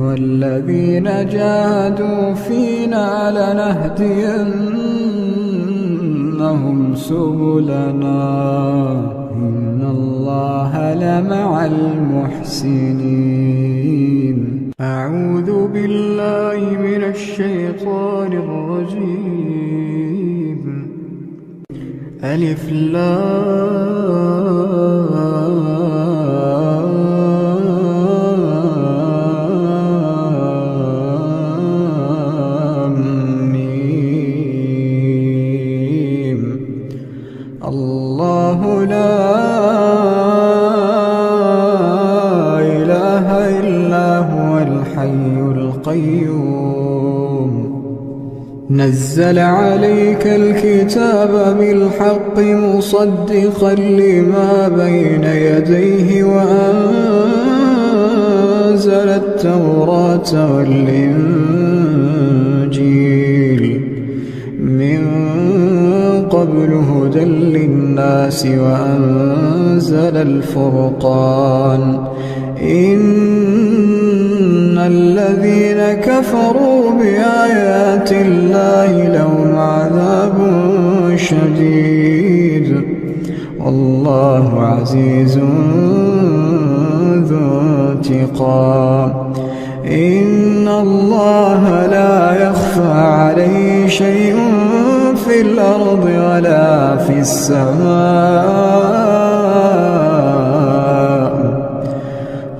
والذين جاهدوا فينا لنهدينهم سبلنا إن الله لمع المحسنين. أعوذ بالله من الشيطان الرجيم. ألف لام ميم. الله لا إله إلا هو الحي القيوم. نزل عليك الكتاب بالحق مصدقا لما بين يديه وأنزل التوراة والإنجيل من قبل هدى للناس وأنزل الفرقان. إن الذين كفروا بآيات الله لهم عذاب شديد والله عزيز ذو انتقام. إن الله لا يخفى عليه شيء في الأرض ولا في السماء.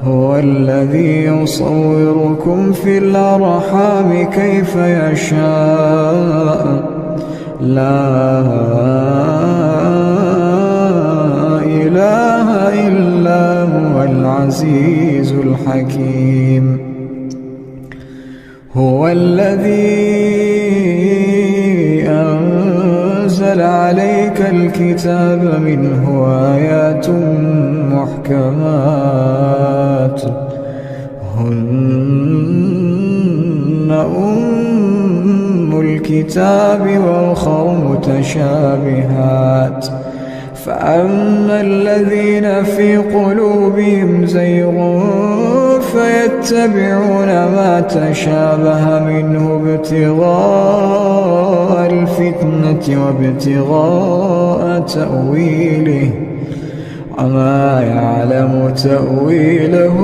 هو الذي يصوركم في الأرحام كيف يشاء لا إله إلا هو العزيز الحكيم. هو الذي أنزل عليك الكتاب منه آيات محكمات هن أم الكتاب وأخر متشابهات. فأما الذين في قلوبهم زيغ فيتبعون ما تشابه منه ابتغاء الفتنة وابتغاء تأويله وما يعلم تأويله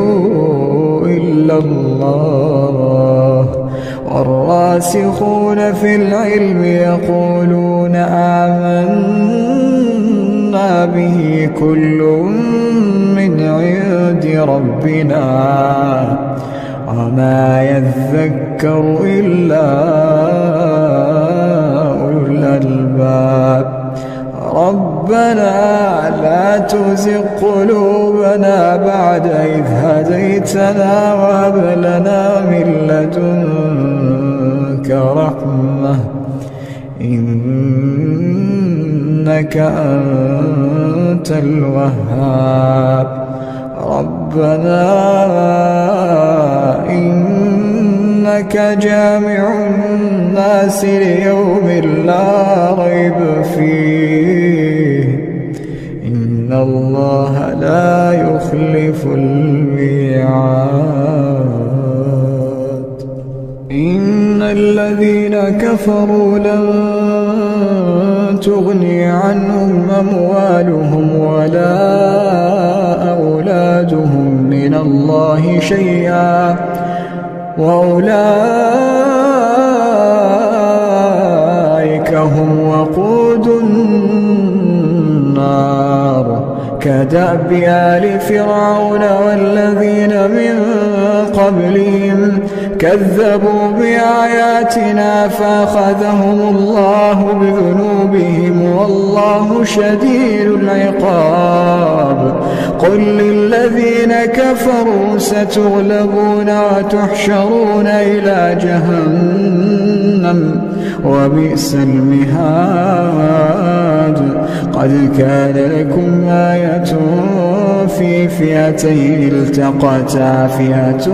إلا الله. والراسخون في العلم يقولون آمنا به كل من عند ربنا وما يذكر إلا أولو الألباب. ربنا لا تزغ قلوبنا بعد إذ هديتنا وهب لنا من لدنك رحمة إنك أنت الوهاب. ربنا إنك جامع الناس ليوم لا ريب فيه إن الله لا يخلف الميعاد. إن الذين كفروا لن تغني عنهم أموالهم ولا أولادهم من الله شيئا وأولئك هم وقود النار. كدأب آل فرعون والذين من قبلهم كذبوا بآياتنا فأخذهم الله بذنوبهم والله شديد العقاب. قل للذين كفروا ستغلبون وتحشرون إلى جهنم وبئس المهاد. قد كان لكم آية في فئتين التقتا فئة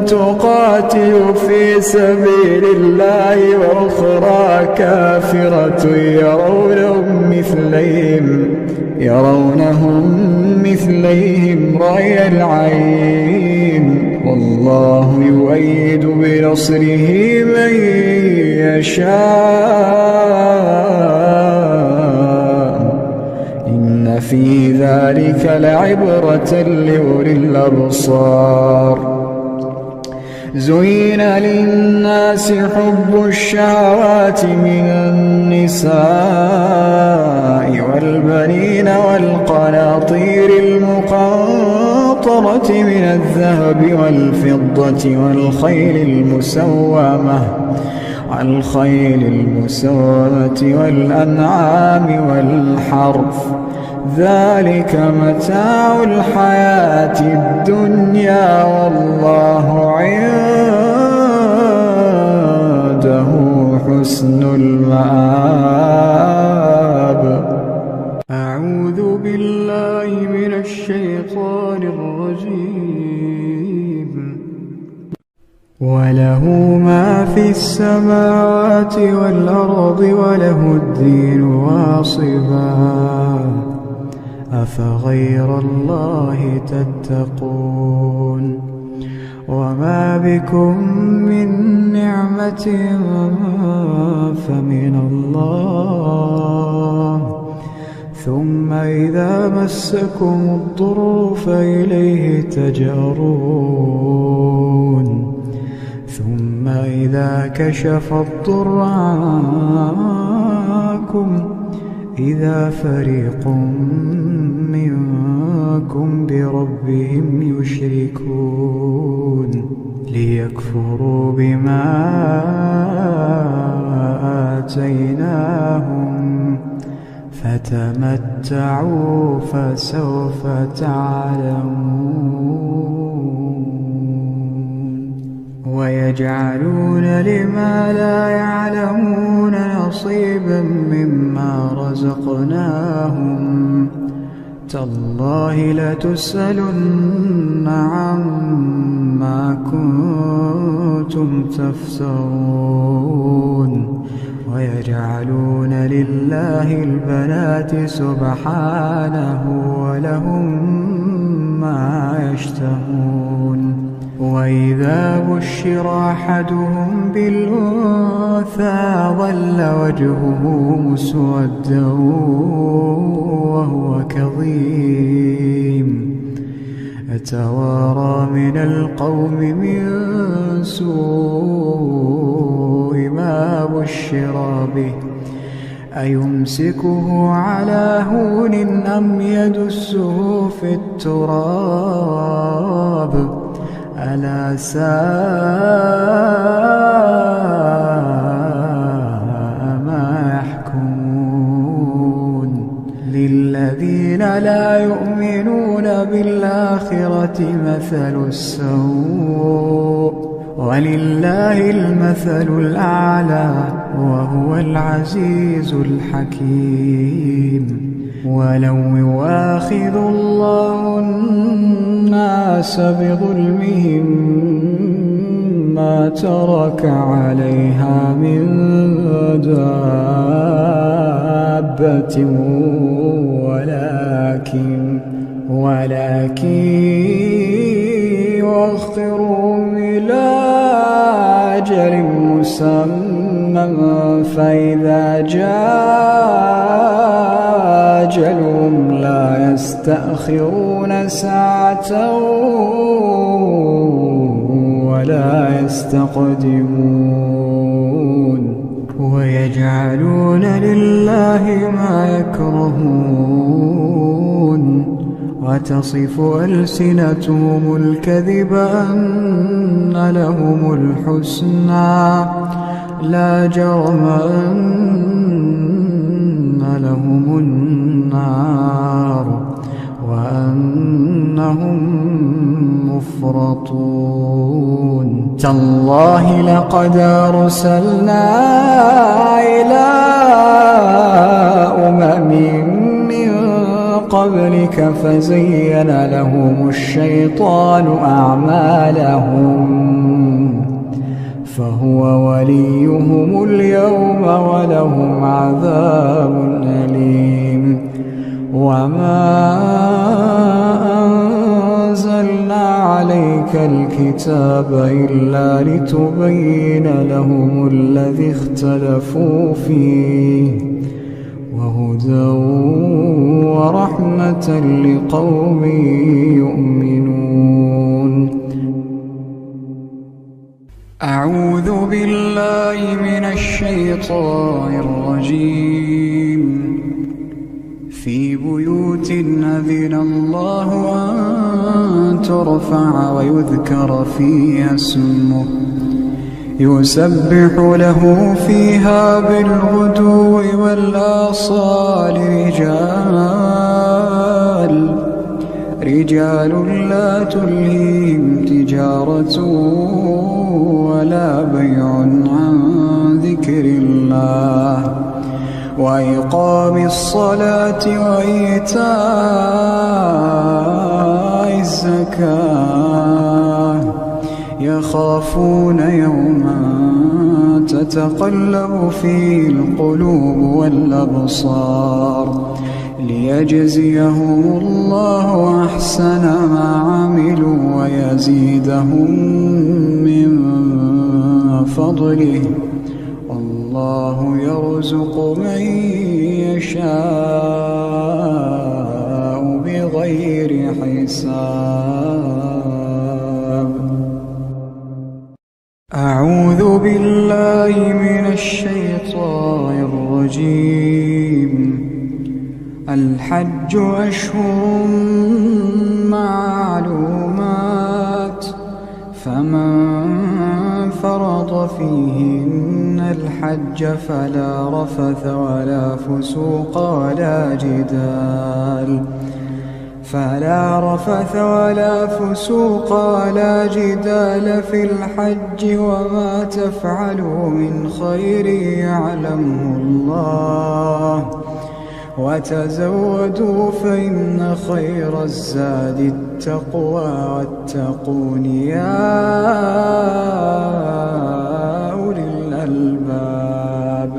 تقاتل في سبيل الله وأخرى كافرة يرونهم مثليهم رأي العين والله يؤيد بنصره من يشاء إن في ذلك لعبرة لأولي الأبصار. زين للناس حب الشهوات من النساء والبنين والقناطير المقنطرة من الذهب والفضة والخيل المسومة والأنعام والحرث ذلك متاع الحياة الدنيا والله عنده حسن المآب. أعوذ بالله من الشيطان الرجيم. وله ما في السماوات والأرض وله الدين واصبا أفغير الله تتقون. وما بكم من نعمة فمن الله ثم إذا مسكم الضر فإليه تجأرون ثم إذا كشف الضر عنكم إذا فريق منكم بربهم يشركون ليكفروا بما آتيناهم فتمتعوا فسوف تعلمون. ويجعلون لما لا يعلمون نصيبا مما رزقناهم تالله لتسألن عما كنتم تفترون. ويجعلون لله البنات سبحانه ولهم ما يشتهون. وإذا بشر أحدهم بالأنثى ظل وجهه مسودا وهو كظيم يتوارى من القوم من سوء ما بشر به أيمسكه على هون أم يدسه في التراب ألا ساء ما يحكمون. للذين لا يؤمنون بالآخرة مثل السوء ولله المثل الأعلى وهو العزيز الحكيم. ولو يؤاخذ الله الناس بظلمهم ما ترك عليها من دابة ولكن يؤخرهم إلى أجل مسمى فإذا جاء أجلهم لا يستأخرون ساعة ولا يستقدمون. ويجعلون لله ما يكرهون وتصف ألسنتهم الكذب أن لهم الحسنى لا جرم أن لهم النار وأنهم مفرطون تالله لقد أرسلنا إلى أمم من قبلك فزين لهم الشيطان أعمالهم فهو وليهم اليوم ولهم عذاب أليم وما أنزلنا عليك الكتاب إلا لتبين لهم الذي اختلفوا فيه وهدى ورحمة لقوم يؤمنون. أعوذ بالله من الشيطان الرجيم. في بيوت أذن الله أن ترفع ويذكر فيها اسمه يسبح له فيها بالغدو والآصال رجال لا تلهيهم تجارة ولا بيع عن ذكر الله وإقام الصلاة وإيتاء الزكاة يخافون يوما تتقلب فيه القلوب والأبصار ليجزيهم الله أحسن ما عملوا ويزيدهم من فضله والله يرزق من يشاء بغير حساب. أعوذ بالله من الشيطان الرجيم. الحج أشهر معلومات فمن فرض فيهن الحج فلا رفث ولا فسوق ولا جدال في الحج وما تفعلوا من خير يعلمه الله وتزودوا فإن خير الزاد التقوى واتقون يا أولي الألباب.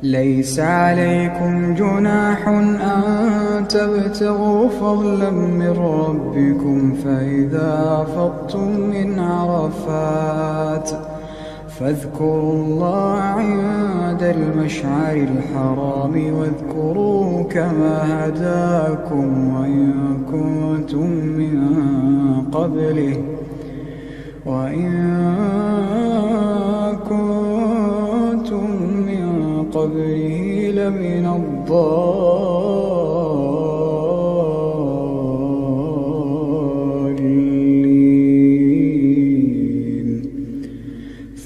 ليس عليكم جناح أن تبتغوا فضلا من ربكم فإذا أفضتم من عرفات فاذكروا الله عند المشعر الحرام واذكروه كما هداكم وإن كنتم من قبله لمن الضالين.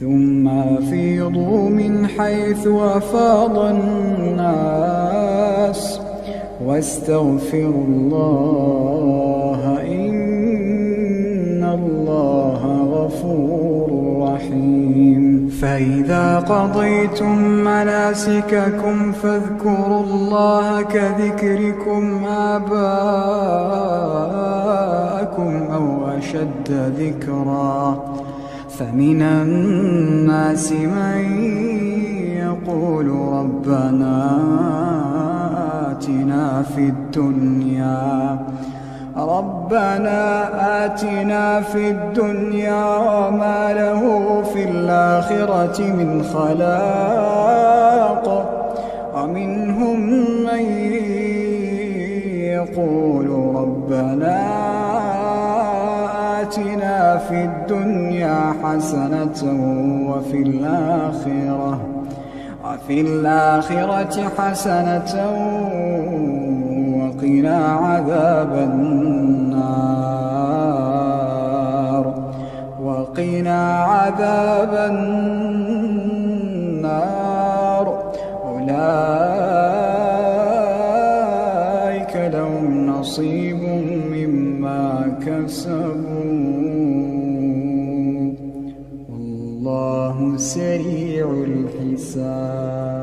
ثم أفيضوا من حيث أفاض الناس واستغفروا الله إن الله غفور رحيم. فإذا قضيتم مناسككم فاذكروا الله كذكركم آباءكم أو أشد ذكرا فمن الناس من يقول ربنا آتنا في الدنيا وما له في الآخرة من خلاق ومنهم من يقول ربنا آتنا في الدنيا حسنة وفي الآخرة حسنة وقنا عذاب وقنا عذاب النار أولئك لهم نصيب مما كسبوا والله سريع الحساب.